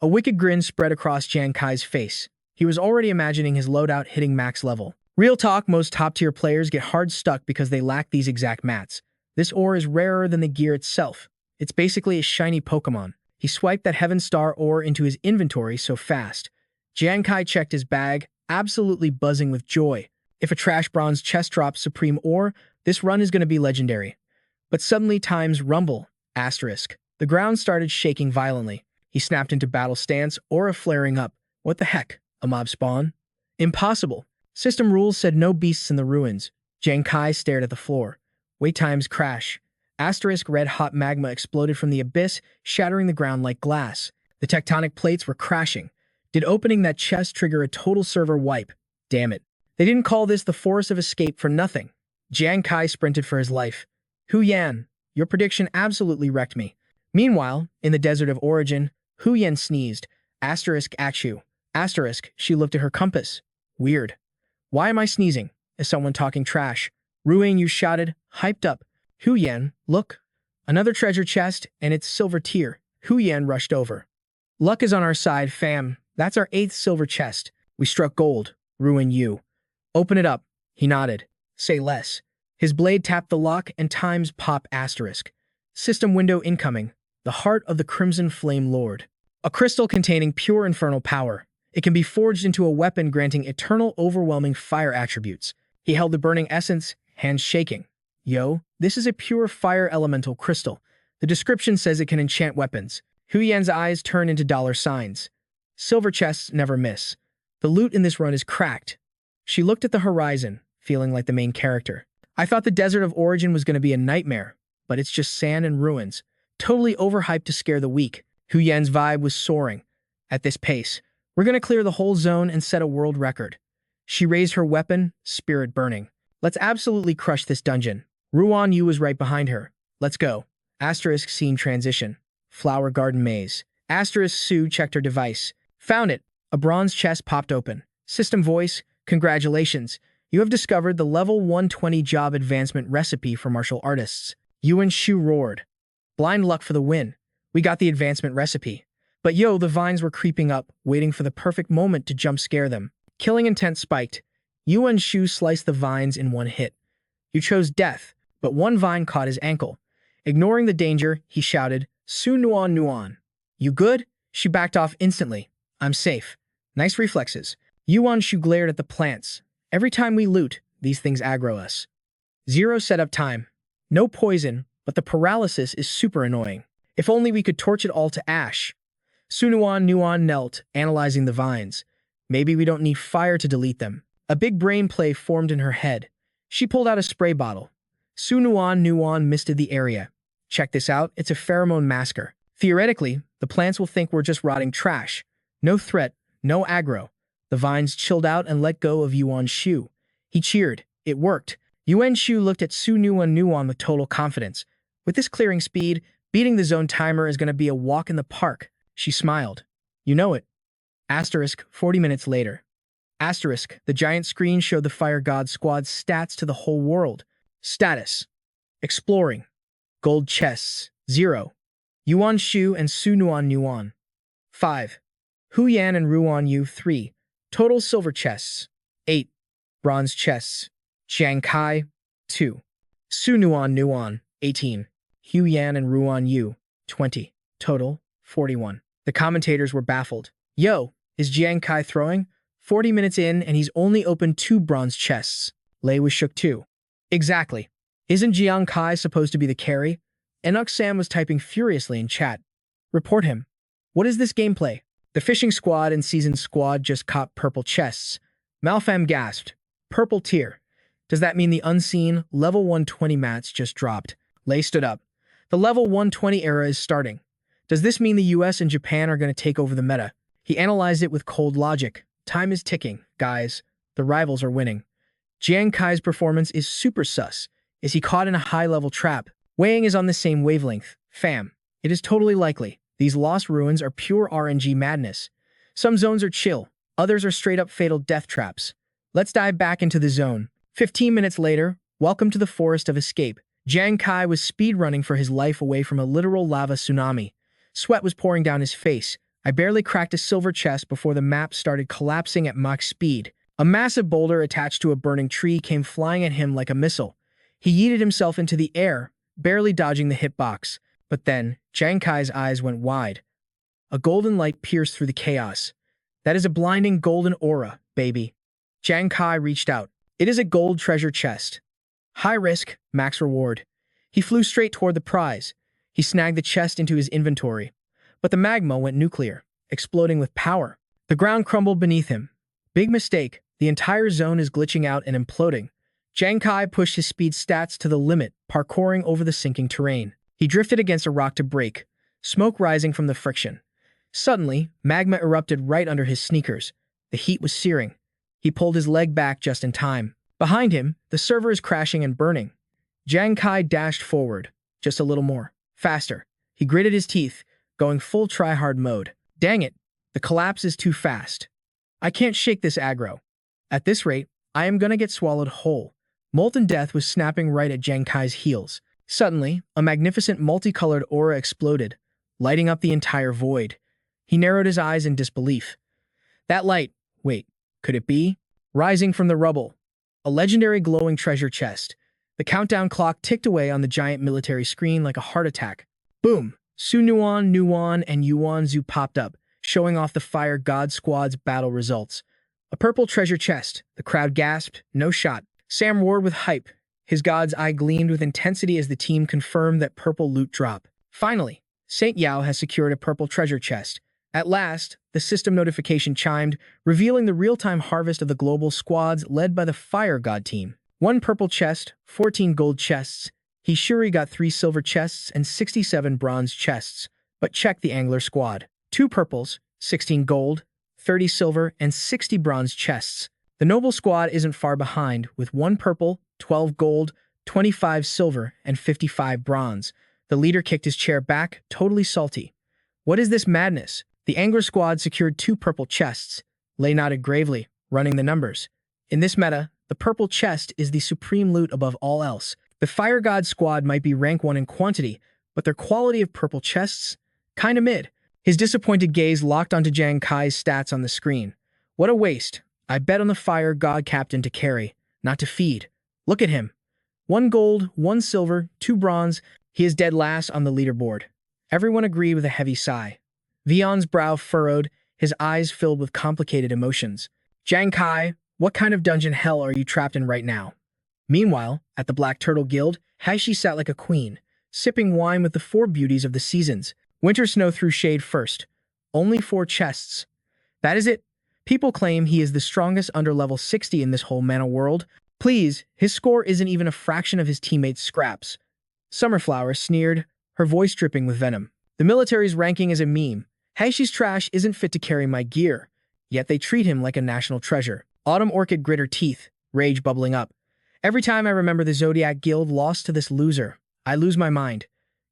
Speaker 1: A wicked grin spread across Jang Kai's face. He was already imagining his loadout hitting max level. Real talk, most top-tier players get hard stuck because they lack these exact mats. This ore is rarer than the gear itself. It's basically a shiny Pokemon. He swiped that Heaven Star ore into his inventory so fast. Jang Kai checked his bag, absolutely buzzing with joy. If a trash bronze chest drops Supreme ore, this run is going to be legendary. But suddenly times rumble, asterisk. The ground started shaking violently. He snapped into battle stance, aura flaring up. What the heck? A mob spawn? Impossible. System rules said no beasts in the ruins. Jang Kai stared at the floor. Wait times crash. Asterisk red-hot magma exploded from the abyss, shattering the ground like glass. The tectonic plates were crashing. Did opening that chest trigger a total server wipe? Damn it. They didn't call this the Forest of Escape for nothing. Jang Kai sprinted for his life. Hu Yan, your prediction absolutely wrecked me. Meanwhile, in the desert of origin, Hu Yan sneezed. Asterisk Akshu. Asterisk, she looked at her compass. Weird. Why am I sneezing? Is someone talking trash? Ruing, you shouted, hyped up. Hu Yan, look. Another treasure chest, and it's silver tier. Hu Yan rushed over. Luck is on our side, fam. That's our 8th silver chest. We struck gold. Ruin you. Open it up. He nodded. Say less. His blade tapped the lock and times pop asterisk. System window incoming. The heart of the Crimson Flame Lord. A crystal containing pure infernal power. It can be forged into a weapon granting eternal overwhelming fire attributes. He held the burning essence, hands shaking. Yo, this is a pure fire elemental crystal. The description says it can enchant weapons. Hu Yan's eyes turn into dollar signs. Silver chests never miss. The loot in this run is cracked. She looked at the horizon, feeling like the main character. I thought the Desert of Origin was going to be a nightmare, but it's just sand and ruins. Totally overhyped to scare the weak. Hu Yan's vibe was soaring. At this pace, we're going to clear the whole zone and set a world record. She raised her weapon, spirit burning. Let's absolutely crush this dungeon. Ruan Yu was right behind her. Let's go. Asterisk scene transition. Flower garden maze. Asterisk Sue checked her device. Found it. A bronze chest popped open. System voice, congratulations. You have discovered the level 120 job advancement recipe for martial artists. Yuan Shu roared. Blind luck for the win. We got the advancement recipe. But yo, the vines were creeping up, waiting for the perfect moment to jump scare them. Killing intent spiked. Yuan Shu sliced the vines in one hit. You chose death, but one vine caught his ankle. Ignoring the danger, he shouted, Su Nuan Nuan. You good? She backed off instantly. I'm safe. Nice reflexes. Yuan Shu glared at the plants. Every time we loot, these things aggro us. 0 setup time. No poison, but the paralysis is super annoying. If only we could torch it all to ash. Sunuan Nuan knelt, analyzing the vines. Maybe we don't need fire to delete them. A big brain play formed in her head. She pulled out a spray bottle. Sunuan Nuan misted the area. Check this out, it's a pheromone masker. Theoretically, the plants will think we're just rotting trash. No threat, no aggro. The vines chilled out and let go of Yuan Shu. He cheered. It worked. Yuan Shu looked at Su Nuan Nuan with total confidence. With this clearing speed, beating the zone timer is going to be a walk in the park. She smiled. You know it. Asterisk, 40 minutes later. Asterisk, the giant screen showed the Fire God Squad's stats to the whole world. Status. Exploring. Gold chests, 0. Yuan Shu and Su Nuan Nuan, 5. Hu Yan and Ruan Yu, 3. Total silver chests, 8. Bronze chests. Jang Kai, 2. Su Nuan Nuan, 18. Hu Yan and Ruan Yu, 20. Total, 41. The commentators were baffled. Yo, is Jang Kai throwing? 40 minutes in and he's only opened 2 bronze chests. Lei was shook too. Exactly. Isn't Jiang Kai supposed to be the carry? Enoch Sam was typing furiously in chat. Report him. What is this gameplay? The fishing squad and seasoned squad just caught purple chests. Malfam gasped. Purple tier. Does that mean the unseen level 120 mats just dropped? Lei stood up. The level 120 era is starting. Does this mean the US and Japan are going to take over the meta? He analyzed it with cold logic. Time is ticking, guys. The rivals are winning. Jiang Kai's performance is super sus. Is he caught in a high-level trap? Weighing is on the same wavelength. Fam. It is totally likely. These lost ruins are pure RNG madness. Some zones are chill. Others are straight-up fatal death traps. Let's dive back into the zone. 15 minutes later, welcome to the Forest of Escape. Jang Kai was speedrunning for his life away from a literal lava tsunami. Sweat was pouring down his face. I barely cracked a silver chest before the map started collapsing at Mach speed. A massive boulder attached to a burning tree came flying at him like a missile. He yeeted himself into the air, barely dodging the hitbox. But then, Jang Kai's eyes went wide. A golden light pierced through the chaos. That is a blinding golden aura, baby. Jang Kai reached out. It is a gold treasure chest. High risk, max reward. He flew straight toward the prize. He snagged the chest into his inventory. But the magma went nuclear, exploding with power. The ground crumbled beneath him. Big mistake. The entire zone is glitching out and imploding. Jang Kai pushed his speed stats to the limit, parkouring over the sinking terrain. He drifted against a rock to break, smoke rising from the friction. Suddenly, magma erupted right under his sneakers. The heat was searing. He pulled his leg back just in time. Behind him, the server is crashing and burning. Jang Kai dashed forward, just a little more. Faster. He gritted his teeth, going full try-hard mode. Dang it, the collapse is too fast. I can't shake this aggro. At this rate, I am gonna get swallowed whole. Molten death was snapping right at Jang Kai's heels. Suddenly, a magnificent multicolored aura exploded, lighting up the entire void. He narrowed his eyes in disbelief. That light, wait, could it be? Rising from the rubble, a legendary glowing treasure chest. The countdown clock ticked away on the giant military screen like a heart attack. Boom! Sunuan, Nuan, and Yuan Zhu popped up, showing off the Fire God Squad's battle results. A purple treasure chest. The crowd gasped. No shot. Sam roared with hype. His god's eye gleamed with intensity as the team confirmed that purple loot drop. Finally, Saint Yao has secured a purple treasure chest. At last, the system notification chimed, revealing the real-time harvest of the global squads led by the Fire God team. 1 purple chest, 14 gold chests. Hishuri got 3 silver chests and 67 bronze chests. But check the Angler squad. 2 purples, 16 gold, 30 silver, and 60 bronze chests. The Noble squad isn't far behind, with 1 purple, 12 gold, 25 silver, and 55 bronze. The leader kicked his chair back, totally salty. What is this madness? The Angler squad secured 2 purple chests. Lei nodded gravely, running the numbers. In this meta, the purple chest is the supreme loot above all else. The Fire God squad might be rank 1 in quantity, but their quality of purple chests? Kinda mid. His disappointed gaze locked onto Jang Kai's stats on the screen. What a waste. I bet on the Fire God captain to carry, not to feed. Look at him. 1 gold, 1 silver, 2 bronze. He is dead last on the leaderboard. Everyone agreed with a heavy sigh. Vion's brow furrowed, his eyes filled with complicated emotions. Jang Kai, what kind of dungeon hell are you trapped in right now? Meanwhile, at the Black Turtle Guild, Haishi sat like a queen, sipping wine with the 4 beauties of the seasons. Winter Snow threw shade first. Only 4 chests. That is it. People claim he is the strongest under level 60 in this whole mana world. Please, his score isn't even a fraction of his teammates' scraps. Summerflower sneered, her voice dripping with venom. The military's ranking is a meme. Haishi's trash isn't fit to carry my gear, yet they treat him like a national treasure. Autumn Orchid grit her teeth, rage bubbling up. Every time I remember the Zodiac Guild lost to this loser, I lose my mind.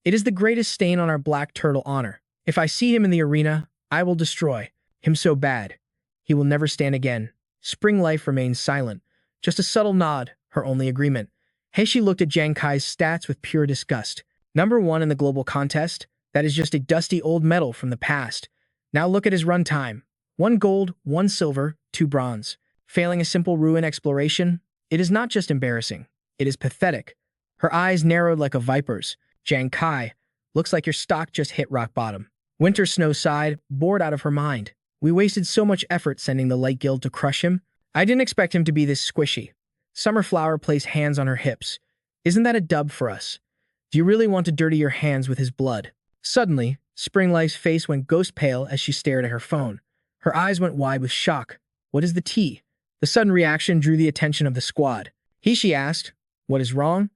Speaker 1: It is the greatest stain on our Black Turtle honor. If I see him in the arena, I will destroy him so bad. He will never stand again. Spring Life remains silent. Just a subtle nod, her only agreement. Heishi looked at Jang Kai's stats with pure disgust. Number 1 in the global contest? That is just a dusty old medal from the past. Now look at his run time. 1 gold, 1 silver, 2 bronze. Failing a simple ruin exploration? It is not just embarrassing. It is pathetic. Her eyes narrowed like a viper's. Jang Kai, looks like your stock just hit rock bottom. Winter Snow sighed, bored out of her mind. We wasted so much effort sending the Light Guild to crush him. I didn't expect him to be this squishy. Summerflower placed hands on her hips. Isn't that a dub for us? Do you really want to dirty your hands with his blood? Suddenly, Springlife's face went ghost pale as she stared at her phone. Her eyes went wide with shock. What is the tea? The sudden reaction drew the attention of the squad. She asked, what is wrong?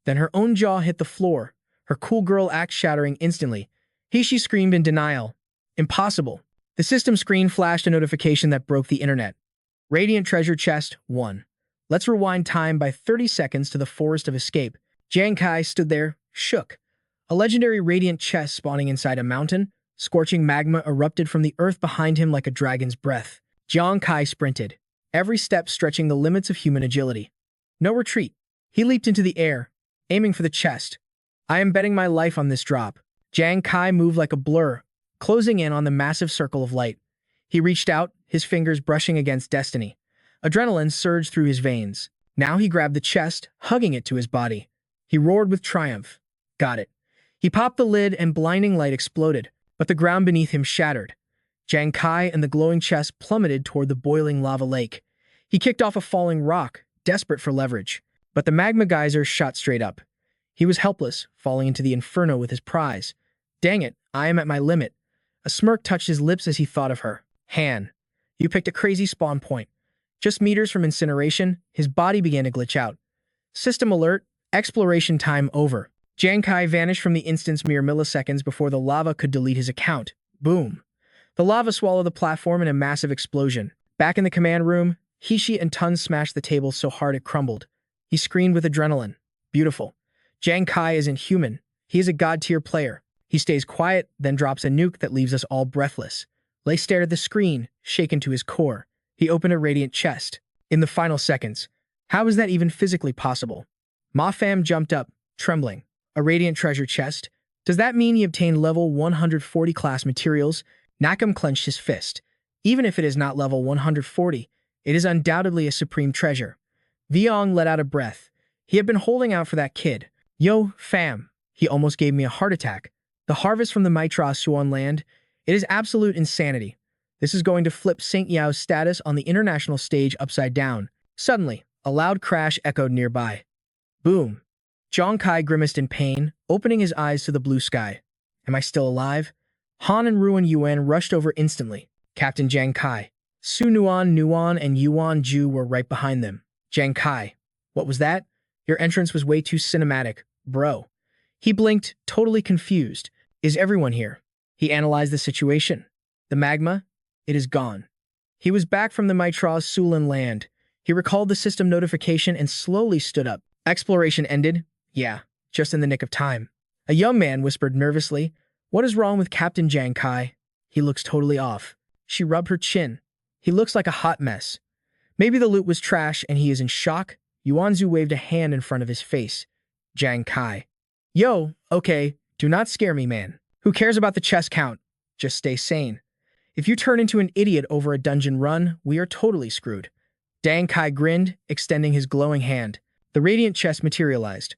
Speaker 1: Then her own jaw hit the floor, her cool girl act shattering instantly. She screamed in denial. Impossible. The system screen flashed a notification that broke the internet. Radiant Treasure Chest 1. Let's rewind time by 30 seconds to the Forest of Escape. Jang Kai stood there, shook. A legendary radiant chest spawning inside a mountain, scorching magma erupted from the earth behind him like a dragon's breath. Jang Kai sprinted, every step stretching the limits of human agility. No retreat. He leaped into the air, aiming for the chest. I am betting my life on this drop. Jang Kai moved like a blur, closing in on the massive circle of light. He reached out, his fingers brushing against destiny. Adrenaline surged through his veins. Now he grabbed the chest, hugging it to his body. He roared with triumph. Got it. He popped the lid and blinding light exploded, but the ground beneath him shattered. Jang Kai and the glowing chest plummeted toward the boiling lava lake. He kicked off a falling rock, desperate for leverage, but the magma geyser shot straight up. He was helpless, falling into the inferno with his prize. Dang it, I am at my limit. A smirk touched his lips as he thought of her. Han, you picked a crazy spawn point. Just meters from incineration, his body began to glitch out. System alert, exploration time over. Jang Kai vanished from the instance mere milliseconds before the lava could delete his account. Boom. The lava swallowed the platform in a massive explosion. Back in the command room, Hishi and Tun smashed the table so hard it crumbled. He screamed with adrenaline. Beautiful. Jang Kai isn't human. He is a god-tier player. He stays quiet, then drops a nuke that leaves us all breathless. Lei stared at the screen, shaken to his core. He opened a radiant chest. In the final seconds. How is that even physically possible? Ma Fam jumped up, trembling. A radiant treasure chest? Does that mean he obtained level 140 class materials? Nakam clenched his fist. Even if it is not level 140, it is undoubtedly a supreme treasure. Viong let out a breath. He had been holding out for that kid. Yo, fam. He almost gave me a heart attack. The harvest from the Mitra Suan land? It is absolute insanity. This is going to flip St. Yao's status on the international stage upside down. Suddenly, a loud crash echoed nearby. Boom. Jang Kai grimaced in pain, opening his eyes to the blue sky. Am I still alive? Han and Ruan Yuan rushed over instantly. Captain Jang Kai. Su Nuan, and Yuan Ju were right behind them. Jang Kai. What was that? Your entrance was way too cinematic, bro. He blinked, totally confused. Is everyone here? He analyzed the situation. The magma? It is gone. He was back from the Mitra's Sulan land. He recalled the system notification and slowly stood up. Exploration ended? Yeah, just in the nick of time. A young man whispered nervously, What is wrong with Captain Jang Kai? He looks totally off. She rubbed her chin. He looks like a hot mess. Maybe the loot was trash and he is in shock? Yuanzu waved a hand in front of his face. Jang Kai. Yo, okay, do not scare me, man. Who cares about the chest count? Just stay sane. If you turn into an idiot over a dungeon run, we are totally screwed. Jang Kai grinned, extending his glowing hand. The radiant chest materialized.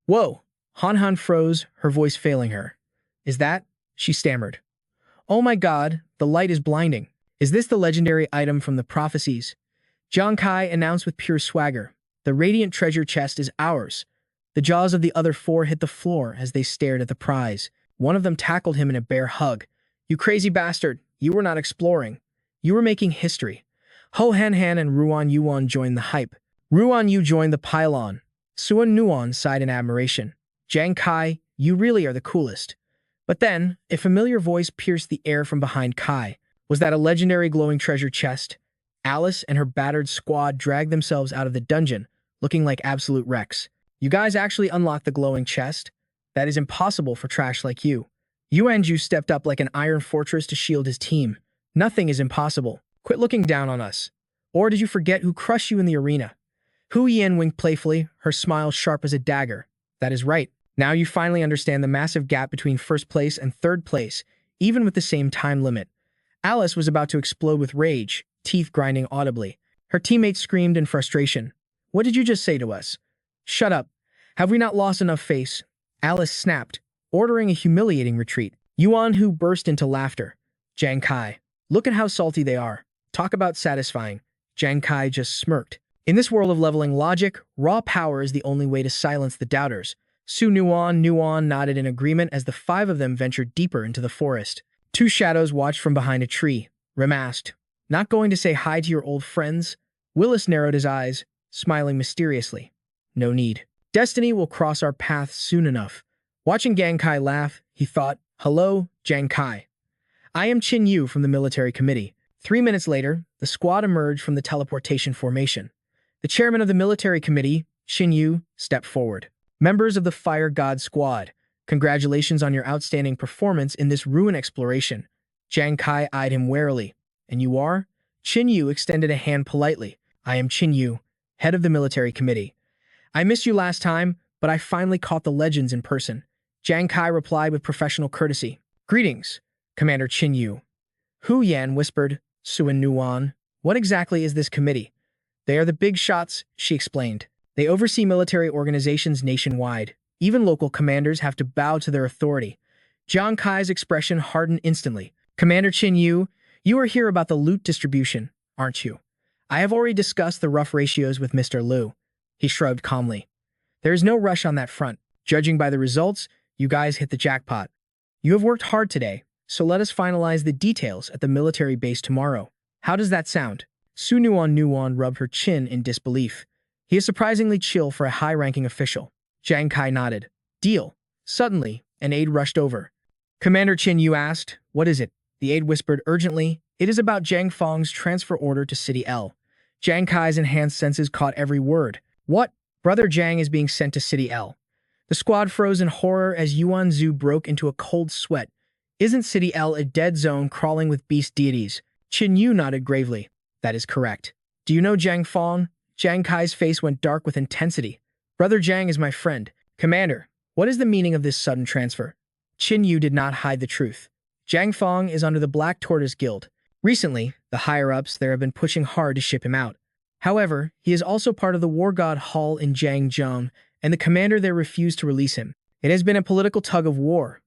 Speaker 1: Whoa! Han Han froze, her voice failing her. Is that? She stammered. Oh my god, the light is blinding. Is this the legendary item from the prophecies? Jang Kai announced with pure swagger. The radiant treasure chest is ours. The jaws of the other four hit the floor as they stared at the prize. One of them tackled him in a bear hug. You crazy bastard, you were not exploring. You were making history. Ho Han Han and Ruan Yuan joined the hype. Ruan Yu joined the pylon. Suan Nuan sighed in admiration. Jang Kai, you really are the coolest. But then, a familiar voice pierced the air from behind Kai. Was that a legendary glowing treasure chest? Alice and her battered squad dragged themselves out of the dungeon, looking like absolute wrecks. You guys actually unlocked the glowing chest? That is impossible for trash like you. Yuanju stepped up like an iron fortress to shield his team. Nothing is impossible. Quit looking down on us. Or did you forget who crushed you in the arena? Hu Yan winked playfully, her smile sharp as a dagger. That is right. Now you finally understand the massive gap between first place and third place, even with the same time limit. Alice was about to explode with rage, teeth grinding audibly. Her teammates screamed in frustration. What did you just say to us? Shut up. Have we not lost enough face? Alice snapped, ordering a humiliating retreat. Yuan Hu burst into laughter. Jang Kai. Look at how salty they are. Talk about satisfying. Jang Kai just smirked. In this world of leveling logic, raw power is the only way to silence the doubters. Su Nuan nodded in agreement as the five of them ventured deeper into the forest. Two shadows watched from behind a tree. Rem asked, Not going to say hi to your old friends? Willis narrowed his eyes, smiling mysteriously. No need. Destiny will cross our path soon enough. Watching Jang Kai laugh, he thought, Hello, Jang Kai. I am Qin Yu from the military committee. 3 minutes later, the squad emerged from the teleportation formation. The chairman of the military committee, Qin Yu, stepped forward. Members of the Fire God Squad, congratulations on your outstanding performance in this ruin exploration. Jang Kai eyed him warily. And you are? Qin Yu extended a hand politely. I am Qin Yu, head of the military committee. I missed you last time, but I finally caught the legends in person. Jang Kai replied with professional courtesy. Greetings, Commander Qin Yu. Hu Yan whispered, Suan Nuan. What exactly is this committee? They are the big shots, she explained. They oversee military organizations nationwide. Even local commanders have to bow to their authority. Jang Kai's expression hardened instantly. Commander Qin Yu, you are here about the loot distribution, aren't you? I have already discussed the rough ratios with Mr. Liu. He shrugged calmly. There is no rush on that front. Judging by the results, you guys hit the jackpot. You have worked hard today, so let us finalize the details at the military base tomorrow. How does that sound? Su Nuan rubbed her chin in disbelief. He is surprisingly chill for a high-ranking official. Jang Kai nodded. Deal. Suddenly, an aide rushed over. Commander Qin Yu asked, What is it? The aide whispered urgently. It is about Zhang Feng's transfer order to City L. Jang Kai's enhanced senses caught every word. What? Brother Zhang is being sent to City L. The squad froze in horror as Yuan Zhu broke into a cold sweat. Isn't City L a dead zone crawling with beast deities? Qin Yu nodded gravely. That is correct. Do you know Zhang Feng? Jang Kai's face went dark with intensity. Brother Zhang is my friend. Commander, What is the meaning of this sudden transfer? Qin Yu did not hide the truth. Zhang Feng is under the Black Tortoise Guild. Recently, the higher-ups there have been pushing hard to ship him out. However, he is also part of the War God Hall in Jiangzhou, and the commander there refused to release him. It has been a political tug-of-war.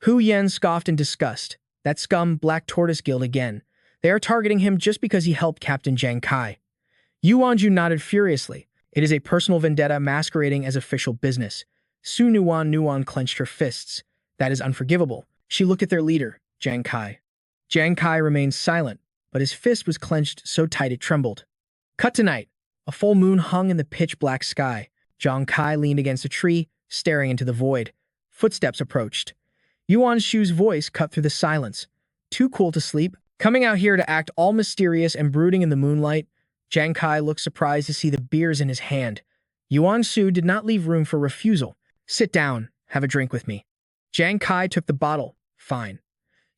Speaker 1: Hu Yan scoffed in disgust. That scum Black Tortoise Guild again. They are targeting him just because he helped Captain Jang Kai. Yuan Ju nodded furiously. It is a personal vendetta masquerading as official business. Su Nuan clenched her fists. That is unforgivable. She looked at their leader, Jang Kai. Jang Kai remained silent, but his fist was clenched so tight it trembled. Cut to night. A full moon hung in the pitch-black sky. Jang Kai leaned against a tree, staring into the void. Footsteps approached. Yuan Shu's voice cut through the silence. Too cool to sleep? Coming out here to act all mysterious and brooding in the moonlight? Jang Kai looked surprised to see the beers in his hand. Yuan Shu did not leave room for refusal. Sit down. Have a drink with me. Jang Kai took the bottle. Fine.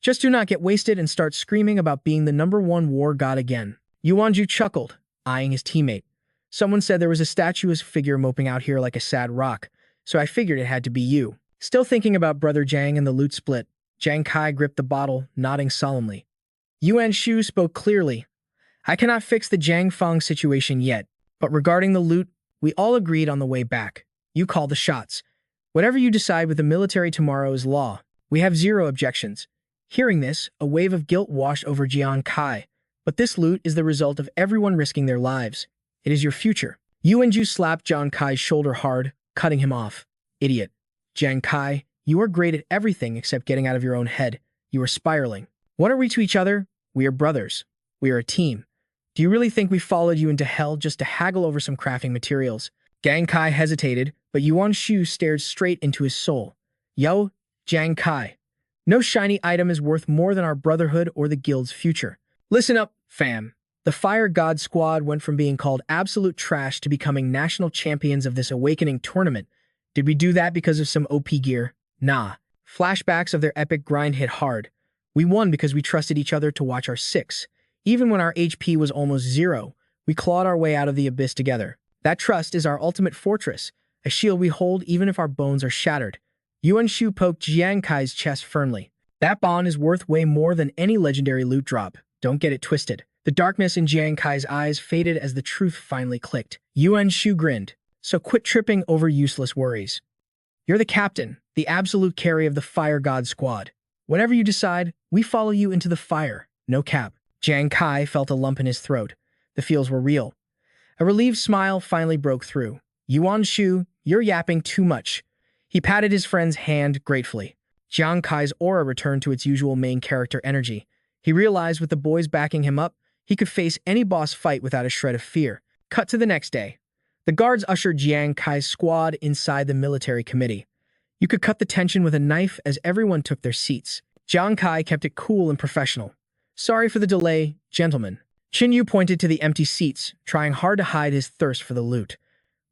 Speaker 1: Just do not get wasted and start screaming about being the #1 war god again. Yuan Ju chuckled, eyeing his teammate. Someone said there was a statuesque figure moping out here like a sad rock, so I figured it had to be you. Still thinking about Brother Jang and the loot split, Jang Kai gripped the bottle, nodding solemnly. Yuan Shu spoke clearly. I cannot fix the Jang Feng situation yet, but regarding the loot, we all agreed on the way back. You call the shots. Whatever you decide with the military tomorrow is law. We have zero objections. Hearing this, a wave of guilt washed over Jiang Kai. But this loot is the result of everyone risking their lives. It is your future. Yuan Ju slapped Jiang Kai's shoulder hard, cutting him off. Idiot. Jiang Kai, you are great at everything except getting out of your own head. You are spiraling. What are we to each other? We are brothers. We are a team. Do you really think we followed you into hell just to haggle over some crafting materials? Jiang Kai hesitated, but Yuan Shu stared straight into his soul. Yo, Jiang Kai. No shiny item is worth more than our brotherhood or the guild's future. Listen up, fam. The Fire God squad went from being called absolute trash to becoming national champions of this awakening tournament. Did we do that because of some OP gear? Nah. Flashbacks of their epic grind hit hard. We won because we trusted each other to watch our six. Even when our HP was almost zero, we clawed our way out of the abyss together. That trust is our ultimate fortress, a shield we hold even if our bones are shattered. Yuan Shu poked Jiang Kai's chest firmly. That bond is worth way more than any legendary loot drop. Don't get it twisted. The darkness in Jiang Kai's eyes faded as the truth finally clicked. Yuan Shu grinned. So quit tripping over useless worries. You're the captain, the absolute carry of the Fire God squad. Whatever you decide, we follow you into the fire. No cap. Jiang Kai felt a lump in his throat. The feels were real. A relieved smile finally broke through. Yuan Shu, you're yapping too much. He patted his friend's hand gratefully. Jiang Kai's aura returned to its usual main character energy. He realized with the boys backing him up, he could face any boss fight without a shred of fear. Cut to the next day. The guards ushered Jiang Kai's squad inside the military committee. You could cut the tension with a knife as everyone took their seats. Jiang Kai kept it cool and professional. Sorry for the delay, gentlemen. Qin Yu pointed to the empty seats, trying hard to hide his thirst for the loot.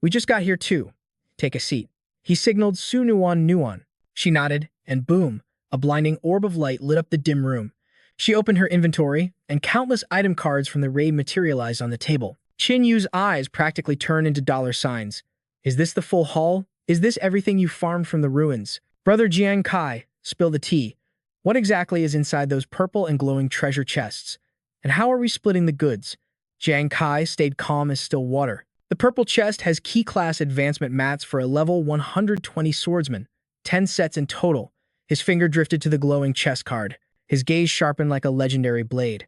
Speaker 1: We just got here too. Take a seat. He signaled Su Nuan. She nodded, and boom, a blinding orb of light lit up the dim room. She opened her inventory, and countless item cards from the raid materialized on the table. Qin Yu's eyes practically turned into dollar signs. Is this the full haul? Is this everything you farmed from the ruins? Brother Jiang Kai, spill the tea. What exactly is inside those purple and glowing treasure chests? And how are we splitting the goods? Jiang Kai stayed calm as still water. The purple chest has key class advancement mats for a level 120 swordsman, 10 sets in total. His finger drifted to the glowing chest card. His gaze sharpened like a legendary blade.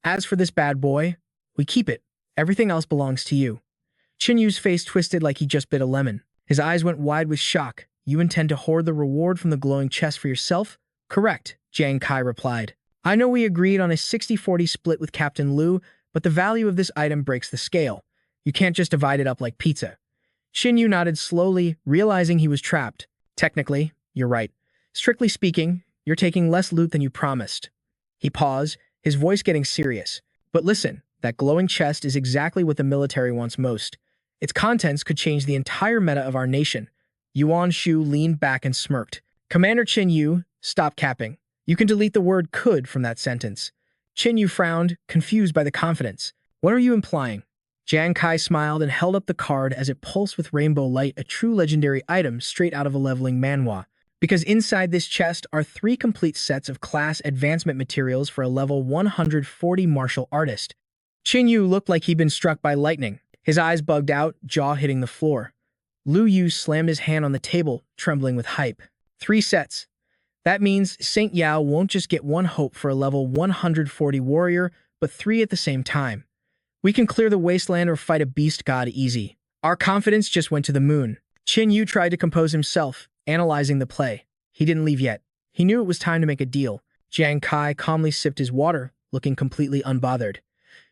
Speaker 1: As for this bad boy, we keep it. Everything else belongs to you. Qin Yu's face twisted like he just bit a lemon. His eyes went wide with shock. You intend to hoard the reward from the glowing chest for yourself? Correct, Jiang Kai replied. I know we agreed on a 60-40 split with Captain Liu, but the value of this item breaks the scale. You can't just divide it up like pizza. Qin Yu nodded slowly, realizing he was trapped. Technically, you're right. Strictly speaking, you're taking less loot than you promised. He paused, his voice getting serious. But listen, that glowing chest is exactly what the military wants most. Its contents could change the entire meta of our nation. Yuan Shu leaned back and smirked. Commander Qin Yu, stop capping. You can delete the word could from that sentence. Qin Yu frowned, confused by the confidence. What are you implying? Jang Kai smiled and held up the card as it pulsed with rainbow light, a true legendary item straight out of a leveling manhwa. Because inside this chest are 3 complete sets of class advancement materials for a level 140 martial artist. Qin Yu looked like he'd been struck by lightning. His eyes bugged out, jaw hitting the floor. Lu Yu slammed his hand on the table, trembling with hype. 3 sets. That means Saint Yao won't just get 1 hope for a level 140 warrior, but 3 at the same time. We can clear the wasteland or fight a beast god easy. Our confidence just went to the moon. Qin Yu tried to compose himself, analyzing the play. He didn't leave yet. He knew it was time to make a deal. Jang Kai calmly sipped his water, looking completely unbothered.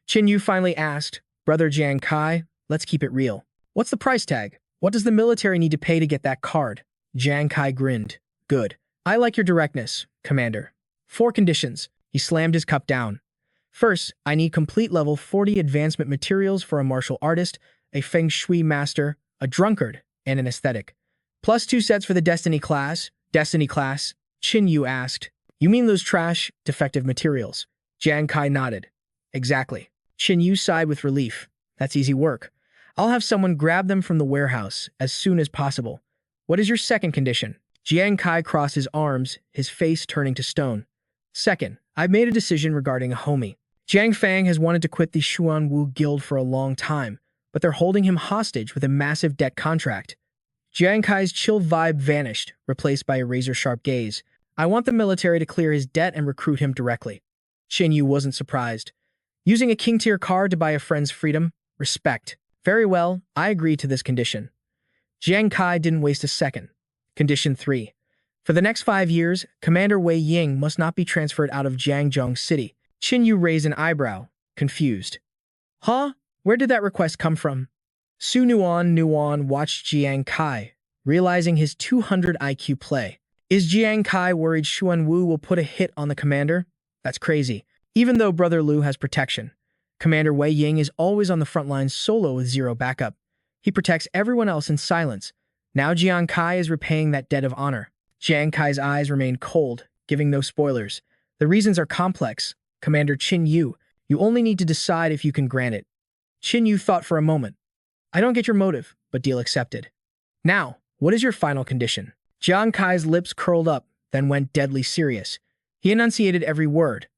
Speaker 1: Qin Yu finally asked, "Brother Jang Kai, let's keep it real. What's the price tag? What does the military need to pay to get that card?" Jang Kai grinned. "Good. I like your directness, Commander. 4 conditions." He slammed his cup down. "First, I need complete level 40 advancement materials for a martial artist, a feng shui master, a drunkard, and an aesthetic. Plus 2 sets for the Destiny class." "Destiny class?" Qin Yu asked. "You mean those trash, defective materials?" Jang Kai nodded. "Exactly." Qin Yu sighed with relief. "That's easy work. I'll have someone grab them from the warehouse as soon as possible. What is your second condition?" Jang Kai crossed his arms, his face turning to stone. "Second, I've made a decision regarding a homie. Jiang Fang has wanted to quit the Xuanwu Guild for a long time, but they're holding him hostage with a massive debt contract." Jiang Kai's chill vibe vanished, replaced by a razor-sharp gaze. "I want the military to clear his debt and recruit him directly." Qin Yu wasn't surprised. "Using a king-tier card to buy a friend's freedom? Respect. Very well, I agree to this condition." Jiang Kai didn't waste a second. Condition 3. For the next 5 years, Commander Wei Ying must not be transferred out of Jiangzhong City. Qin Yu raised an eyebrow, confused. "Huh? Where did that request come from?" Su Nuan watched Jiang Kai, realizing his 200 IQ play. Is Jiang Kai worried Xuanwu will put a hit on the commander? That's crazy. Even though Brother Lu has protection, Commander Wei Ying is always on the front lines solo with 0 backup. He protects everyone else in silence. Now Jiang Kai is repaying that debt of honor. Jiang Kai's eyes remained cold, giving no spoilers. The reasons are complex. Commander Qin Yu, you only need to decide if you can grant it. Qin Yu thought for a moment. "I don't get your motive, but deal accepted." "Now, what is your final condition?" Jiang Kai's lips curled up, then went deadly serious. He enunciated every word.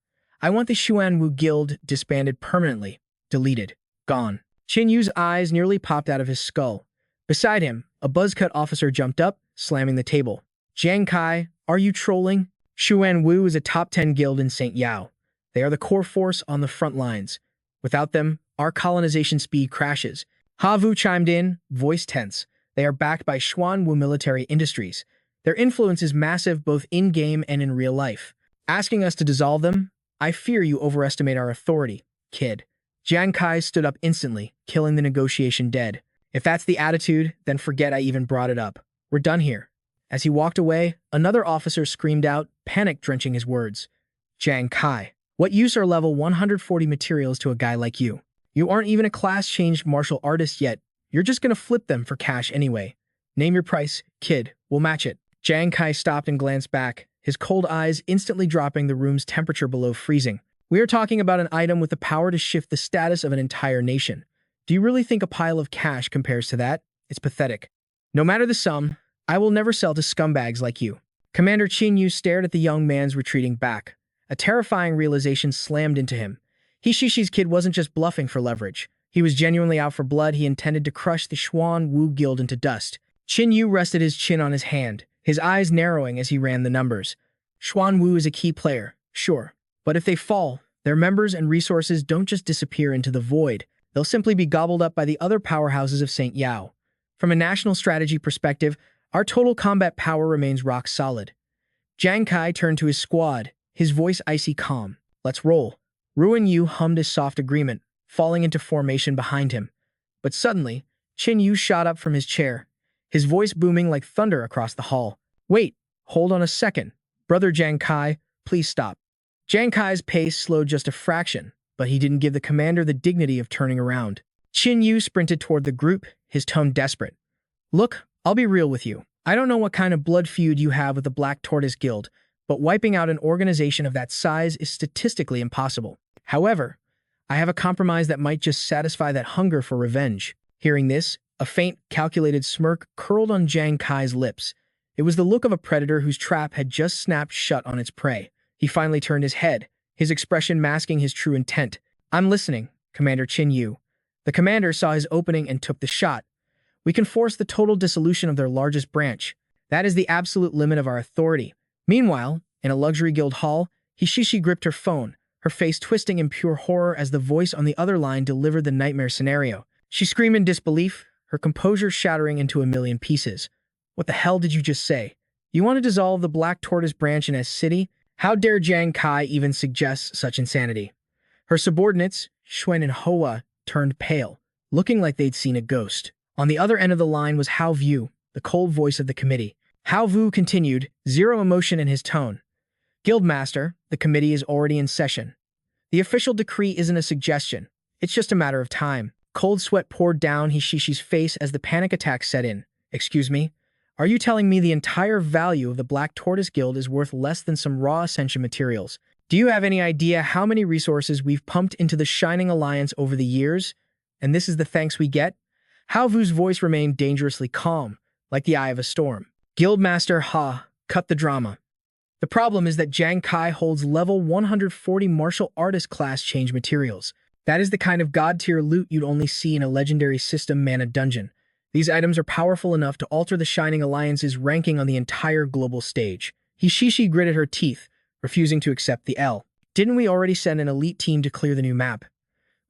Speaker 1: "I want the Xuanwu Guild disbanded permanently, deleted, gone." Qin Yu's eyes nearly popped out of his skull. Beside him, a buzzcut officer jumped up, slamming the table. "Jiang Kai, are you trolling? Xuanwu is a top 10 guild in St. Yao. They are the core force on the front lines. Without them, our colonization speed crashes." Ha Vu chimed in, voice tense. "They are backed by Xuanwu Military Industries. Their influence is massive both in-game and in real life. Asking us to dissolve them? I fear you overestimate our authority, kid." Jiang Kai stood up instantly, killing the negotiation dead. "If that's the attitude, then forget I even brought it up. We're done here." As he walked away, another officer screamed out, panic drenching his words. "Jiang Kai, what use are level 140 materials to a guy like you? You aren't even a class-changed martial artist yet. You're just gonna flip them for cash anyway. Name your price, kid. We'll match it." Jiang Kai stopped and glanced back, his cold eyes instantly dropping the room's temperature below freezing. "We are talking about an item with the power to shift the status of an entire nation. Do you really think a pile of cash compares to that? It's pathetic. No matter the sum, I will never sell to scumbags like you." Commander Qin Yu stared at the young man's retreating back. A terrifying realization slammed into him. Hishishi's kid wasn't just bluffing for leverage. He was genuinely out for blood. He intended to crush the Xuanwu Guild into dust. Qin Yu rested his chin on his hand, his eyes narrowing as he ran the numbers. Xuanwu is a key player, sure. But if they fall, their members and resources don't just disappear into the void. They'll simply be gobbled up by the other powerhouses of St. Yao. From a national strategy perspective, our total combat power remains rock solid. Jiang Kai turned to his squad, his voice icy calm. "Let's roll." Ruin Yu hummed a soft agreement, falling into formation behind him. But suddenly, Qin Yu shot up from his chair, his voice booming like thunder across the hall. "Wait, hold on a second. Brother Jang Kai, please stop." Jang Kai's pace slowed just a fraction, but he didn't give the commander the dignity of turning around. Qin Yu sprinted toward the group, his tone desperate. "Look, I'll be real with you. I don't know what kind of blood feud you have with the Black Tortoise Guild, but wiping out an organization of that size is statistically impossible. However, I have a compromise that might just satisfy that hunger for revenge. Hearing this, a faint, calculated smirk curled on Jang Kai's lips. It was the look of a predator whose trap had just snapped shut on its prey. He finally turned his head, his expression masking his true intent. I'm listening, Commander Chin Yu. The commander saw his opening and took the shot. We can force the total dissolution of their largest branch. That is the absolute limit of our authority. Meanwhile, in a luxury guild hall, Hishishi gripped her phone, her face twisting in pure horror as the voice on the other line delivered the nightmare scenario. She screamed in disbelief, her composure shattering into a million pieces. What the hell did you just say? You want to dissolve the Black Tortoise branch in S City? How dare Jang Kai even suggest such insanity? Her subordinates, Xuan and Hoa, turned pale, looking like they'd seen a ghost. On the other end of the line was Hao Vu, the cold voice of the committee. Hao Vu continued, zero emotion in his tone. Guildmaster, the committee is already in session. The official decree isn't a suggestion. It's just a matter of time. Cold sweat poured down Hishishi's face as the panic attack set in. Excuse me? Are you telling me the entire value of the Black Tortoise Guild is worth less than some raw ascension materials? Do you have any idea how many resources we've pumped into the Shining Alliance over the years? And this is the thanks we get? Hao Vu's voice remained dangerously calm, like the eye of a storm. Guildmaster Ha, cut the drama. The problem is that Jang Kai holds level 140 martial artist class change materials. That is the kind of god-tier loot you'd only see in a legendary system mana dungeon. These items are powerful enough to alter the Shining Alliance's ranking on the entire global stage. Hishishi gritted her teeth, refusing to accept the L. Didn't we already send an elite team to clear the new map?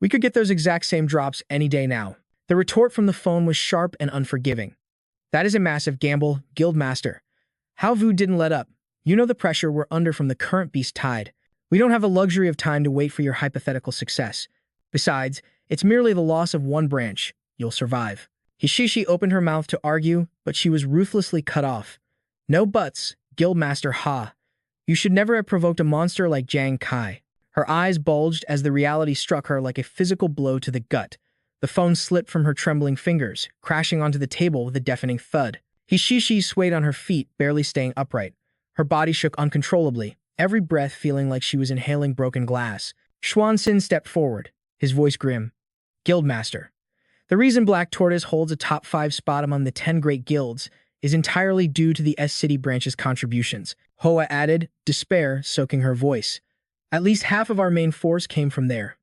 Speaker 1: We could get those exact same drops any day now. The retort from the phone was sharp and unforgiving. That is a massive gamble, Guildmaster. Hao Vu didn't let up. You know the pressure we're under from the current beast tide. We don't have the luxury of time to wait for your hypothetical success. Besides, it's merely the loss of one branch. You'll survive. Hishishi opened her mouth to argue, but she was ruthlessly cut off. No buts, Guildmaster Ha. You should never have provoked a monster like Jang Kai. Her eyes bulged as the reality struck her like a physical blow to the gut. The phone slipped from her trembling fingers, crashing onto the table with a deafening thud. Hishishi swayed on her feet, barely staying upright. Her body shook uncontrollably, every breath feeling like she was inhaling broken glass. Xuanxin stepped forward, his voice grim. Guildmaster. The reason Black Tortoise holds a top 5 spot among the 10 great guilds is entirely due to the S-City branch's contributions. Hoa added, despair soaking her voice. At least half of our main force came from there.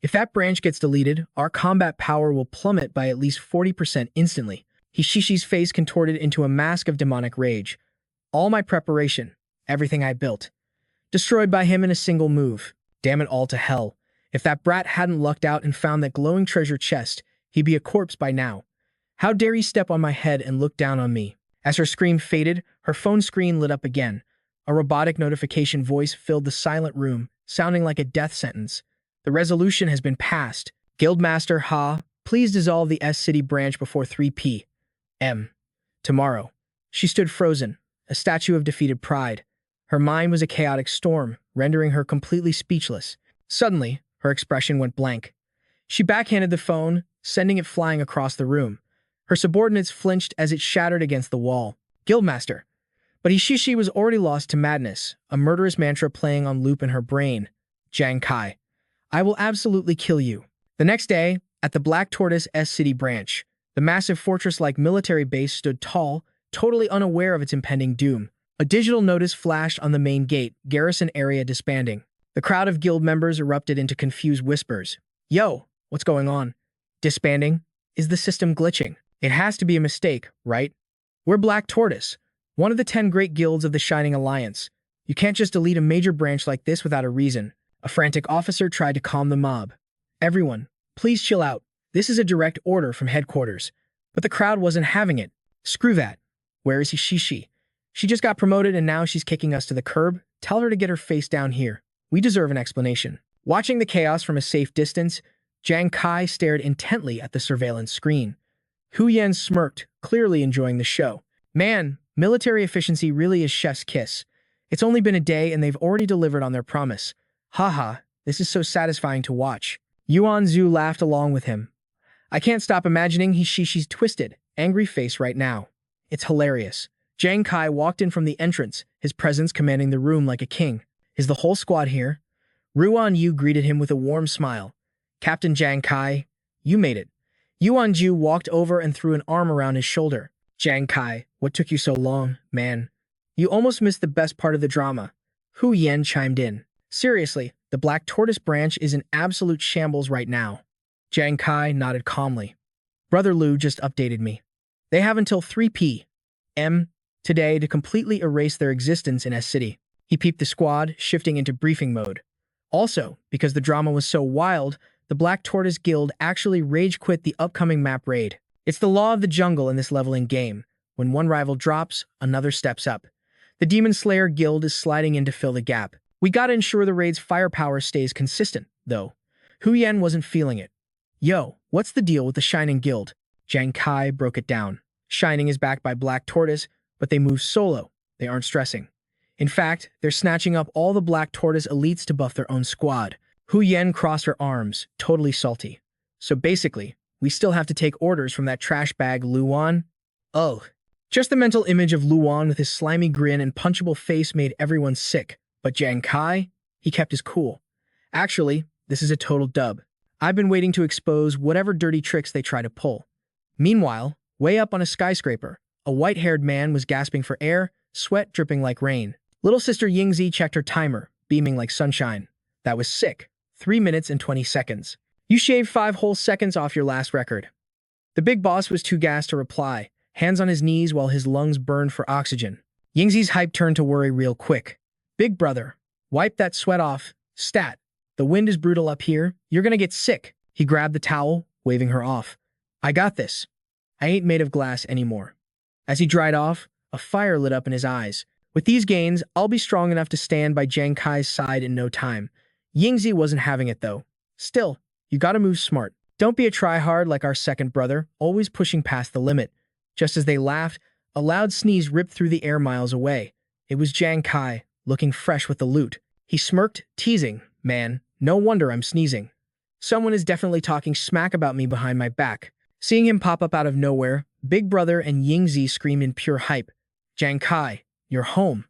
Speaker 1: If that branch gets deleted, our combat power will plummet by at least 40% instantly. Hishishi's face contorted into a mask of demonic rage. All my preparation, everything I built, destroyed by him in a single move. Damn it all to hell. If that brat hadn't lucked out and found that glowing treasure chest, he'd be a corpse by now. How dare he step on my head and look down on me? As her scream faded, her phone screen lit up again. A robotic notification voice filled the silent room, sounding like a death sentence. The resolution has been passed. Guildmaster Ha, please dissolve the S-City branch before 3 p.m. tomorrow. She stood frozen, a statue of defeated pride. Her mind was a chaotic storm, rendering her completely speechless. Suddenly, her expression went blank. She backhanded the phone, sending it flying across the room. Her subordinates flinched as it shattered against the wall. Guildmaster. But Hishishi was already lost to madness, a murderous mantra playing on loop in her brain. Jang Kai. I will absolutely kill you. The next day, at the Black Tortoise S-City branch, the massive fortress-like military base stood tall, totally unaware of its impending doom. A digital notice flashed on the main gate, garrison area disbanding. The crowd of guild members erupted into confused whispers. Yo, what's going on? Disbanding? Is the system glitching? It has to be a mistake, right? We're Black Tortoise, one of the 10 great guilds of the Shining Alliance. You can't just delete a major branch like this without a reason. A frantic officer tried to calm the mob. Everyone, please chill out. This is a direct order from headquarters. But the crowd wasn't having it. Screw that. Where is Hishishi? She just got promoted and now she's kicking us to the curb. Tell her to get her face down here. We deserve an explanation. Watching the chaos from a safe distance, Jang Kai stared intently at the surveillance screen. Hu Yan smirked, clearly enjoying the show. Man, military efficiency really is chef's kiss. It's only been a day and they've already delivered on their promise. Haha, this is so satisfying to watch. Yuan Zhu laughed along with him. I can't stop imagining Hishishi's twisted, angry face right now. It's hilarious. Jang Kai walked in from the entrance, his presence commanding the room like a king. Is the whole squad here? Ruan Yu greeted him with a warm smile. Captain Jang Kai, you made it. Yuan Ju walked over and threw an arm around his shoulder. Jang Kai, what took you so long, man? You almost missed the best part of the drama. Hu Yen chimed in. Seriously, the Black Tortoise branch is in absolute shambles right now. Jang Kai nodded calmly. Brother Lu just updated me. They have until 3 p.m. today to completely erase their existence in S City. He peeped the squad, shifting into briefing mode. Also, because the drama was so wild, the Black Tortoise Guild actually rage-quit the upcoming map raid. It's the law of the jungle in this leveling game. When one rival drops, another steps up. The Demon Slayer Guild is sliding in to fill the gap. We gotta ensure the raid's firepower stays consistent, though. Hu Yen wasn't feeling it. Yo, what's the deal with the Shining Guild? Jang Kai broke it down. Shining is backed by Black Tortoise, but they move solo. They aren't stressing. In fact, they're snatching up all the Black Tortoise elites to buff their own squad. Hu Yen crossed her arms, totally salty. So basically, we still have to take orders from that trash bag Luan? Oh. Just the mental image of Luan with his slimy grin and punchable face made everyone sick. But Jang Kai? He kept his cool. Actually, this is a total dub. I've been waiting to expose whatever dirty tricks they try to pull. Meanwhile, way up on a skyscraper, a white-haired man was gasping for air, sweat dripping like rain. Little sister Yingzi checked her timer, beaming like sunshine. That was sick. 3 minutes and 20 seconds. You shaved 5 whole seconds off your last record. The big boss was too gassed to reply, hands on his knees while his lungs burned for oxygen. Yingzi's hype turned to worry real quick. Big brother, wipe that sweat off. Stat. The wind is brutal up here. You're gonna get sick. He grabbed the towel, waving her off. I got this. I ain't made of glass anymore. As he dried off, a fire lit up in his eyes. With these gains, I'll be strong enough to stand by Jang Kai's side in no time. Yingzi wasn't having it though. Still, you gotta move smart. Don't be a tryhard like our second brother, always pushing past the limit. Just as they laughed, a loud sneeze ripped through the air miles away. It was Jang Kai, looking fresh with the loot. He smirked, teasing, man, no wonder I'm sneezing. Someone is definitely talking smack about me behind my back. Seeing him pop up out of nowhere, Big Brother and Yingzi screamed in pure hype. Jang Kai, you're home.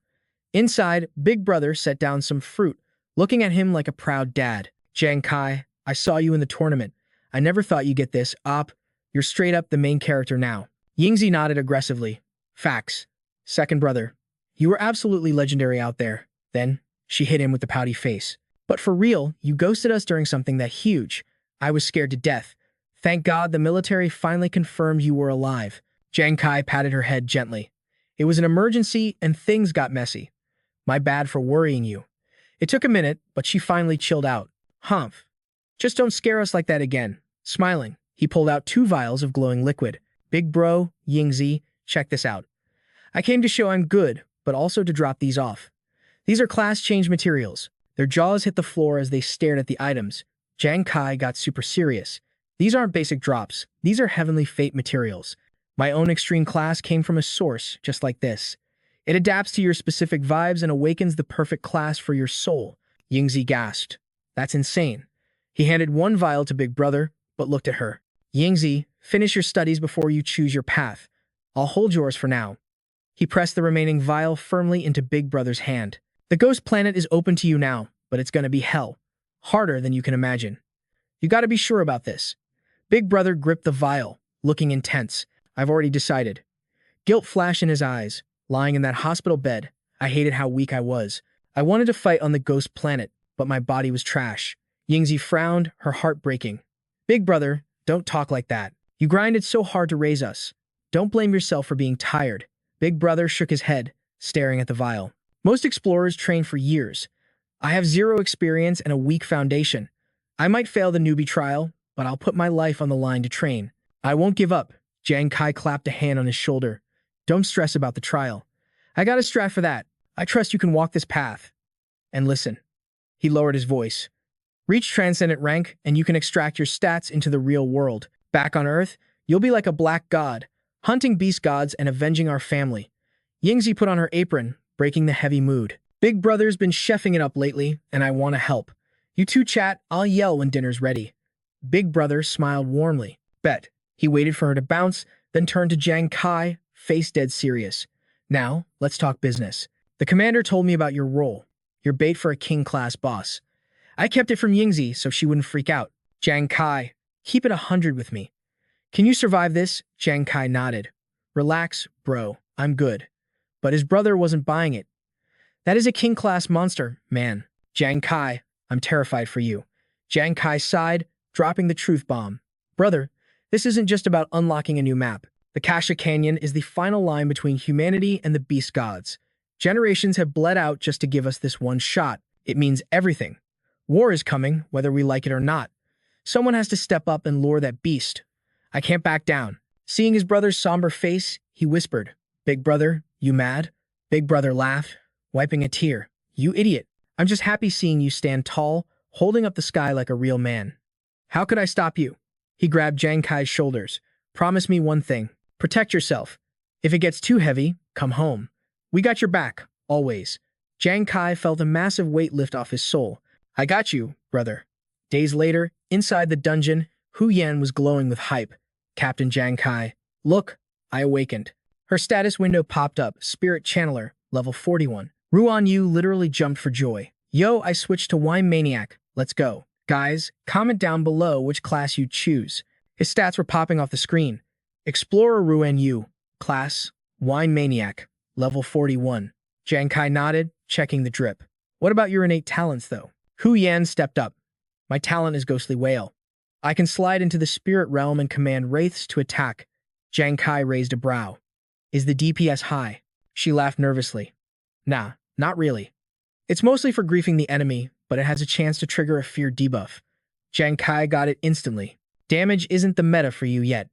Speaker 1: Inside, Big Brother set down some fruit, looking at him like a proud dad. Jang Kai, I saw you in the tournament. I never thought you'd get this. You're straight up the main character now. Yingzi nodded aggressively. Facts. Second brother, you were absolutely legendary out there. Then, she hit him with the pouty face. But for real, you ghosted us during something that huge. I was scared to death. Thank God the military finally confirmed you were alive. Jang Kai patted her head gently. It was an emergency and things got messy. My bad for worrying you. It took a minute, but she finally chilled out. Humph. Just don't scare us like that again. Smiling, he pulled out 2 vials of glowing liquid. Big bro, Yingzi, check this out. I came to show I'm good, but also to drop these off. These are class change materials. Their jaws hit the floor as they stared at the items. Jang Kai got super serious. These aren't basic drops. These are heavenly fate materials. My own extreme class came from a source just like this. It adapts to your specific vibes and awakens the perfect class for your soul. Yingzi gasped. That's insane. He handed 1 vial to Big Brother, but looked at her. Yingzi, finish your studies before you choose your path. I'll hold yours for now. He pressed the remaining vial firmly into Big Brother's hand. The ghost planet is open to you now, but it's gonna be hell. Harder than you can imagine. You gotta be sure about this. Big Brother gripped the vial, looking intense. I've already decided. Guilt flashed in his eyes. Lying in that hospital bed, I hated how weak I was. I wanted to fight on the ghost planet, but my body was trash. Yingzi frowned, her heart breaking. Big Brother, don't talk like that. You grinded so hard to raise us. Don't blame yourself for being tired. Big Brother shook his head, staring at the vial. Most explorers train for years. I have 0 experience and a weak foundation. I might fail the newbie trial, but I'll put my life on the line to train. I won't give up. Jang Kai clapped a hand on his shoulder. Don't stress about the trial. I got a strat for that. I trust you can walk this path. And listen. He lowered his voice. Reach transcendent rank, and you can extract your stats into the real world. Back on Earth, you'll be like a black god, hunting beast gods and avenging our family. Yingzi put on her apron, breaking the heavy mood. Big Brother's been chefing it up lately, and I want to help. You two chat, I'll yell when dinner's ready. Big Brother smiled warmly. Bet. He waited for her to bounce, then turned to Jang Kai, face dead serious. Now, let's talk business. The commander told me about your role. Your bait for a king-class boss. I kept it from Yingzi so she wouldn't freak out. Jang Kai, keep it 100 with me. Can you survive this? Jang Kai nodded. Relax, bro, I'm good. But his brother wasn't buying it. That is a king-class monster, man. Jang Kai, I'm terrified for you. Jang Kai sighed, dropping the truth bomb. Brother, this isn't just about unlocking a new map. The Kasha Canyon is the final line between humanity and the beast gods. Generations have bled out just to give us this one shot. It means everything. War is coming, whether we like it or not. Someone has to step up and lure that beast. I can't back down. Seeing his brother's somber face, he whispered, Big brother, you mad? Big brother laughed, wiping a tear. You idiot. I'm just happy seeing you stand tall, holding up the sky like a real man. How could I stop you? He grabbed Jang Kai's shoulders. Promise me one thing. Protect yourself. If it gets too heavy, come home. We got your back, always. Jang Kai felt a massive weight lift off his soul. I got you, brother. Days later, inside the dungeon, Hu Yan was glowing with hype. Captain Jang Kai. Look, I awakened. Her status window popped up, Spirit Channeler, level 41. Ruan Yu literally jumped for joy. Yo, I switched to Wine Maniac. Let's go. Guys, comment down below which class you choose. His stats were popping off the screen. Explorer Ruan Yu, class, Wine Maniac, level 41. Jang Kai nodded, checking the drip. What about your innate talents, though? Hu Yan stepped up. My talent is Ghostly Whale. I can slide into the spirit realm and command wraiths to attack. Jang Kai raised a brow. Is the DPS high? She laughed nervously. Nah, not really. It's mostly for griefing the enemy, but it has a chance to trigger a fear debuff. Jang Kai got it instantly. Damage isn't the meta for you yet.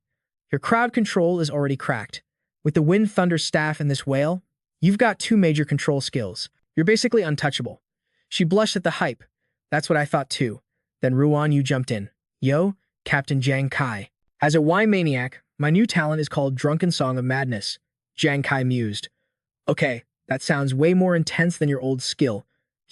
Speaker 1: Your crowd control is already cracked. With the Wind Thunder Staff and this whale, you've got 2 major control skills. You're basically untouchable. She blushed at the hype. That's what I thought too. Then Ruan Yu jumped in. Yo, Captain Jang Kai. As a wine maniac, my new talent is called Drunken Song of Madness. Jang Kai mused. Okay, that sounds way more intense than your old skill.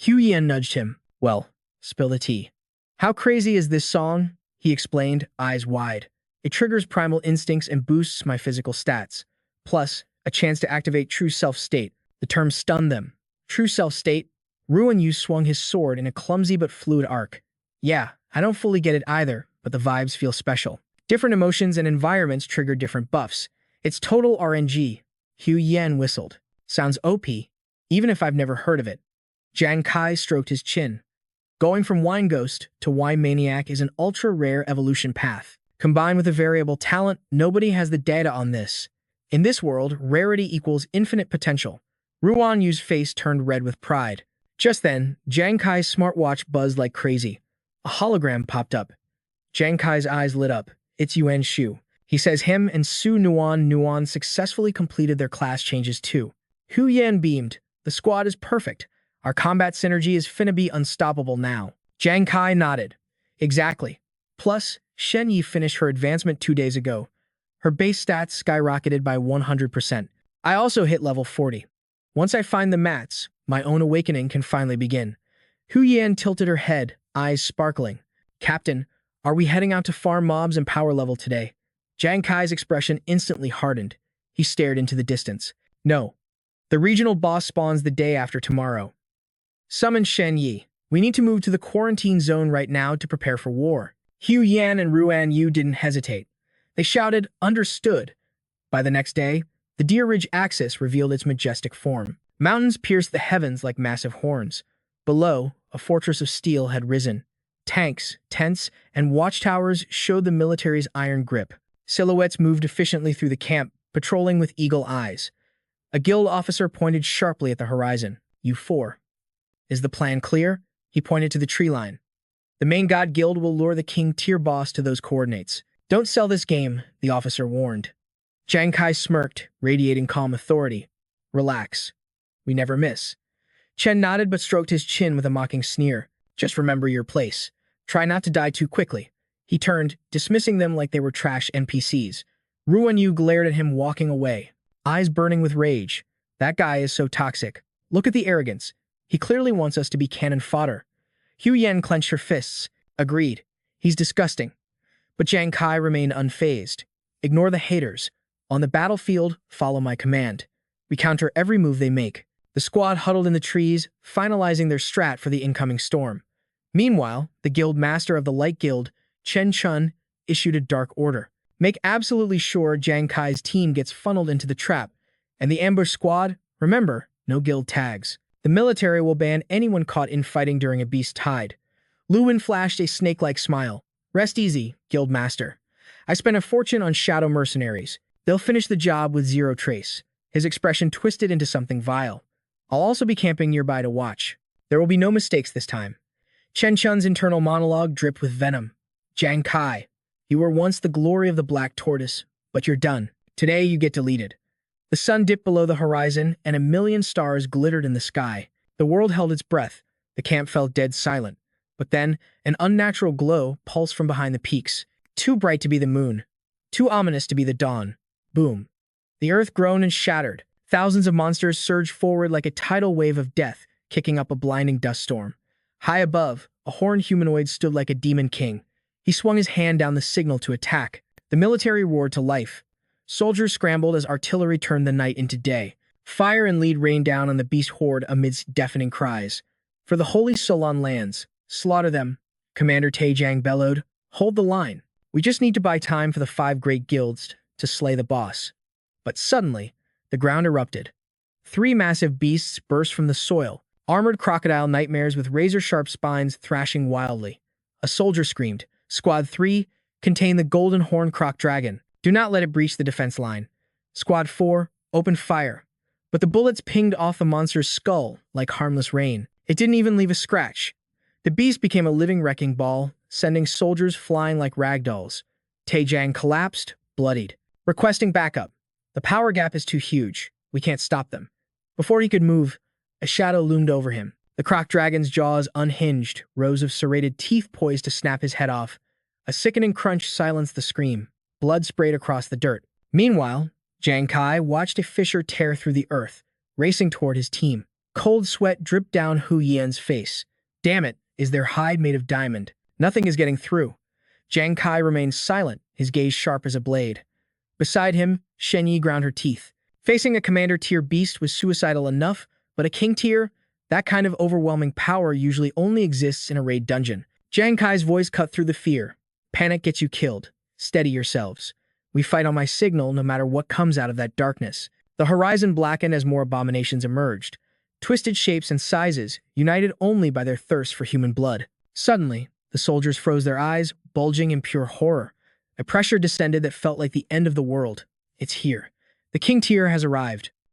Speaker 1: Hu Yan nudged him. Well, spill the tea. How crazy is this song? He explained, eyes wide. It triggers primal instincts and boosts my physical stats. Plus, a chance to activate True Self State. The term stunned them. True Self State? Ruan Yu swung his sword in a clumsy but fluid arc. Yeah, I don't fully get it either, but the vibes feel special. Different emotions and environments trigger different buffs. It's total RNG. Hu Yan whistled. Sounds OP, even if I've never heard of it. Jang Kai stroked his chin. Going from Wine Ghost to Wine Maniac is an ultra-rare evolution path. Combined with a variable talent, nobody has the data on this. In this world, rarity equals infinite potential. Ruan Yu's face turned red with pride. Just then, Jang Kai's smartwatch buzzed like crazy. A hologram popped up. Jang Kai's eyes lit up. It's Yuan Shu. He says him and Su Nuan successfully completed their class changes too. Hu Yan beamed. The squad is perfect. Our combat synergy is finna be unstoppable now. Jang Kai nodded. Exactly. Plus, Shen Yi finished her advancement 2 days ago. Her base stats skyrocketed by 100%. I also hit level 40. Once I find the mats, my own awakening can finally begin. Hu Yan tilted her head, eyes sparkling. Captain, are we heading out to farm mobs and power level today? Jang Kai's expression instantly hardened. He stared into the distance. No. The regional boss spawns the day after tomorrow. Summon Shen Yi. We need to move to the quarantine zone right now to prepare for war. Hu Yan and Ruan Yu didn't hesitate. They shouted, understood. By the next day, the Deer Ridge axis revealed its majestic form. Mountains pierced the heavens like massive horns. Below, a fortress of steel had risen. Tanks, tents, and watchtowers showed the military's iron grip. Silhouettes moved efficiently through the camp, patrolling with eagle eyes. A guild officer pointed sharply at the horizon. You 4. Is the plan clear? He pointed to the tree line. The main god guild will lure the king tier boss to those coordinates. Don't sell this game, the officer warned. Jang Kai smirked, radiating calm authority. Relax. We never miss. Chen nodded but stroked his chin with a mocking sneer. Just remember your place. Try not to die too quickly. He turned, dismissing them like they were trash NPCs. Ruan Yu glared at him walking away, eyes burning with rage. That guy is so toxic. Look at the arrogance. He clearly wants us to be cannon fodder. Hu Yan clenched her fists. Agreed. He's disgusting. But Jang Kai remained unfazed. Ignore the haters. On the battlefield, follow my command. We counter every move they make. The squad huddled in the trees, finalizing their strat for the incoming storm. Meanwhile, the guild master of the Light Guild, Chen Chun issued a dark order. Make absolutely sure Jang Kai's team gets funneled into the trap, and the ambush squad, remember, no guild tags. The military will ban anyone caught infighting during a beast tide. Luwin flashed a snake-like smile. Rest easy, guild master. I spent a fortune on shadow mercenaries. They'll finish the job with zero trace. His expression twisted into something vile. I'll also be camping nearby to watch. There will be no mistakes this time. Chen Chun's internal monologue dripped with venom. Jang Kai, you were once the glory of the Black Tortoise, but you're done. Today you get deleted. The sun dipped below the horizon, and a million stars glittered in the sky. The world held its breath. The camp fell dead silent. But then, an unnatural glow pulsed from behind the peaks. Too bright to be the moon. Too ominous to be the dawn. Boom. The earth groaned and shattered. Thousands of monsters surged forward like a tidal wave of death, kicking up a blinding dust storm. High above, a horned humanoid stood like a demon king. He swung his hand down the signal to attack. The military roared to life. Soldiers scrambled as artillery turned the night into day. Fire and lead rained down on the beast horde amidst deafening cries. For the holy Solon lands, slaughter them, Commander Taejang bellowed. Hold the line. We just need to buy time for the 5 great guilds to slay the boss. But suddenly, the ground erupted. 3 massive beasts burst from the soil, armored crocodile nightmares with razor-sharp spines thrashing wildly. A soldier screamed, Squad 3, contain the golden horn croc dragon. Do not let it breach the defense line. Squad 4, open fire. But the bullets pinged off the monster's skull like harmless rain. It didn't even leave a scratch. The beast became a living wrecking ball, sending soldiers flying like ragdolls. Taejang collapsed, bloodied, requesting backup. The power gap is too huge. We can't stop them. Before he could move, a shadow loomed over him. The croc dragon's jaws unhinged, rows of serrated teeth poised to snap his head off. A sickening crunch silenced the scream. Blood sprayed across the dirt. Meanwhile, Jang Kai watched a fissure tear through the earth, racing toward his team. Cold sweat dripped down Hu Yan's face. Damn it, is their hide made of diamond? Nothing is getting through. Jang Kai remained silent, his gaze sharp as a blade. Beside him, Shen Yi ground her teeth. Facing a commander-tier beast was suicidal enough, but a king-tier, that kind of overwhelming power usually only exists in a raid dungeon. Jang Kai's voice cut through the fear. Panic gets you killed. Steady yourselves. We fight on my signal no matter what comes out of that darkness. The horizon blackened as more abominations emerged. Twisted shapes and sizes, united only by their thirst for human blood. Suddenly, the soldiers froze their eyes, bulging in pure horror. A pressure descended that felt like the end of the world. It's here. The king tier has arrived.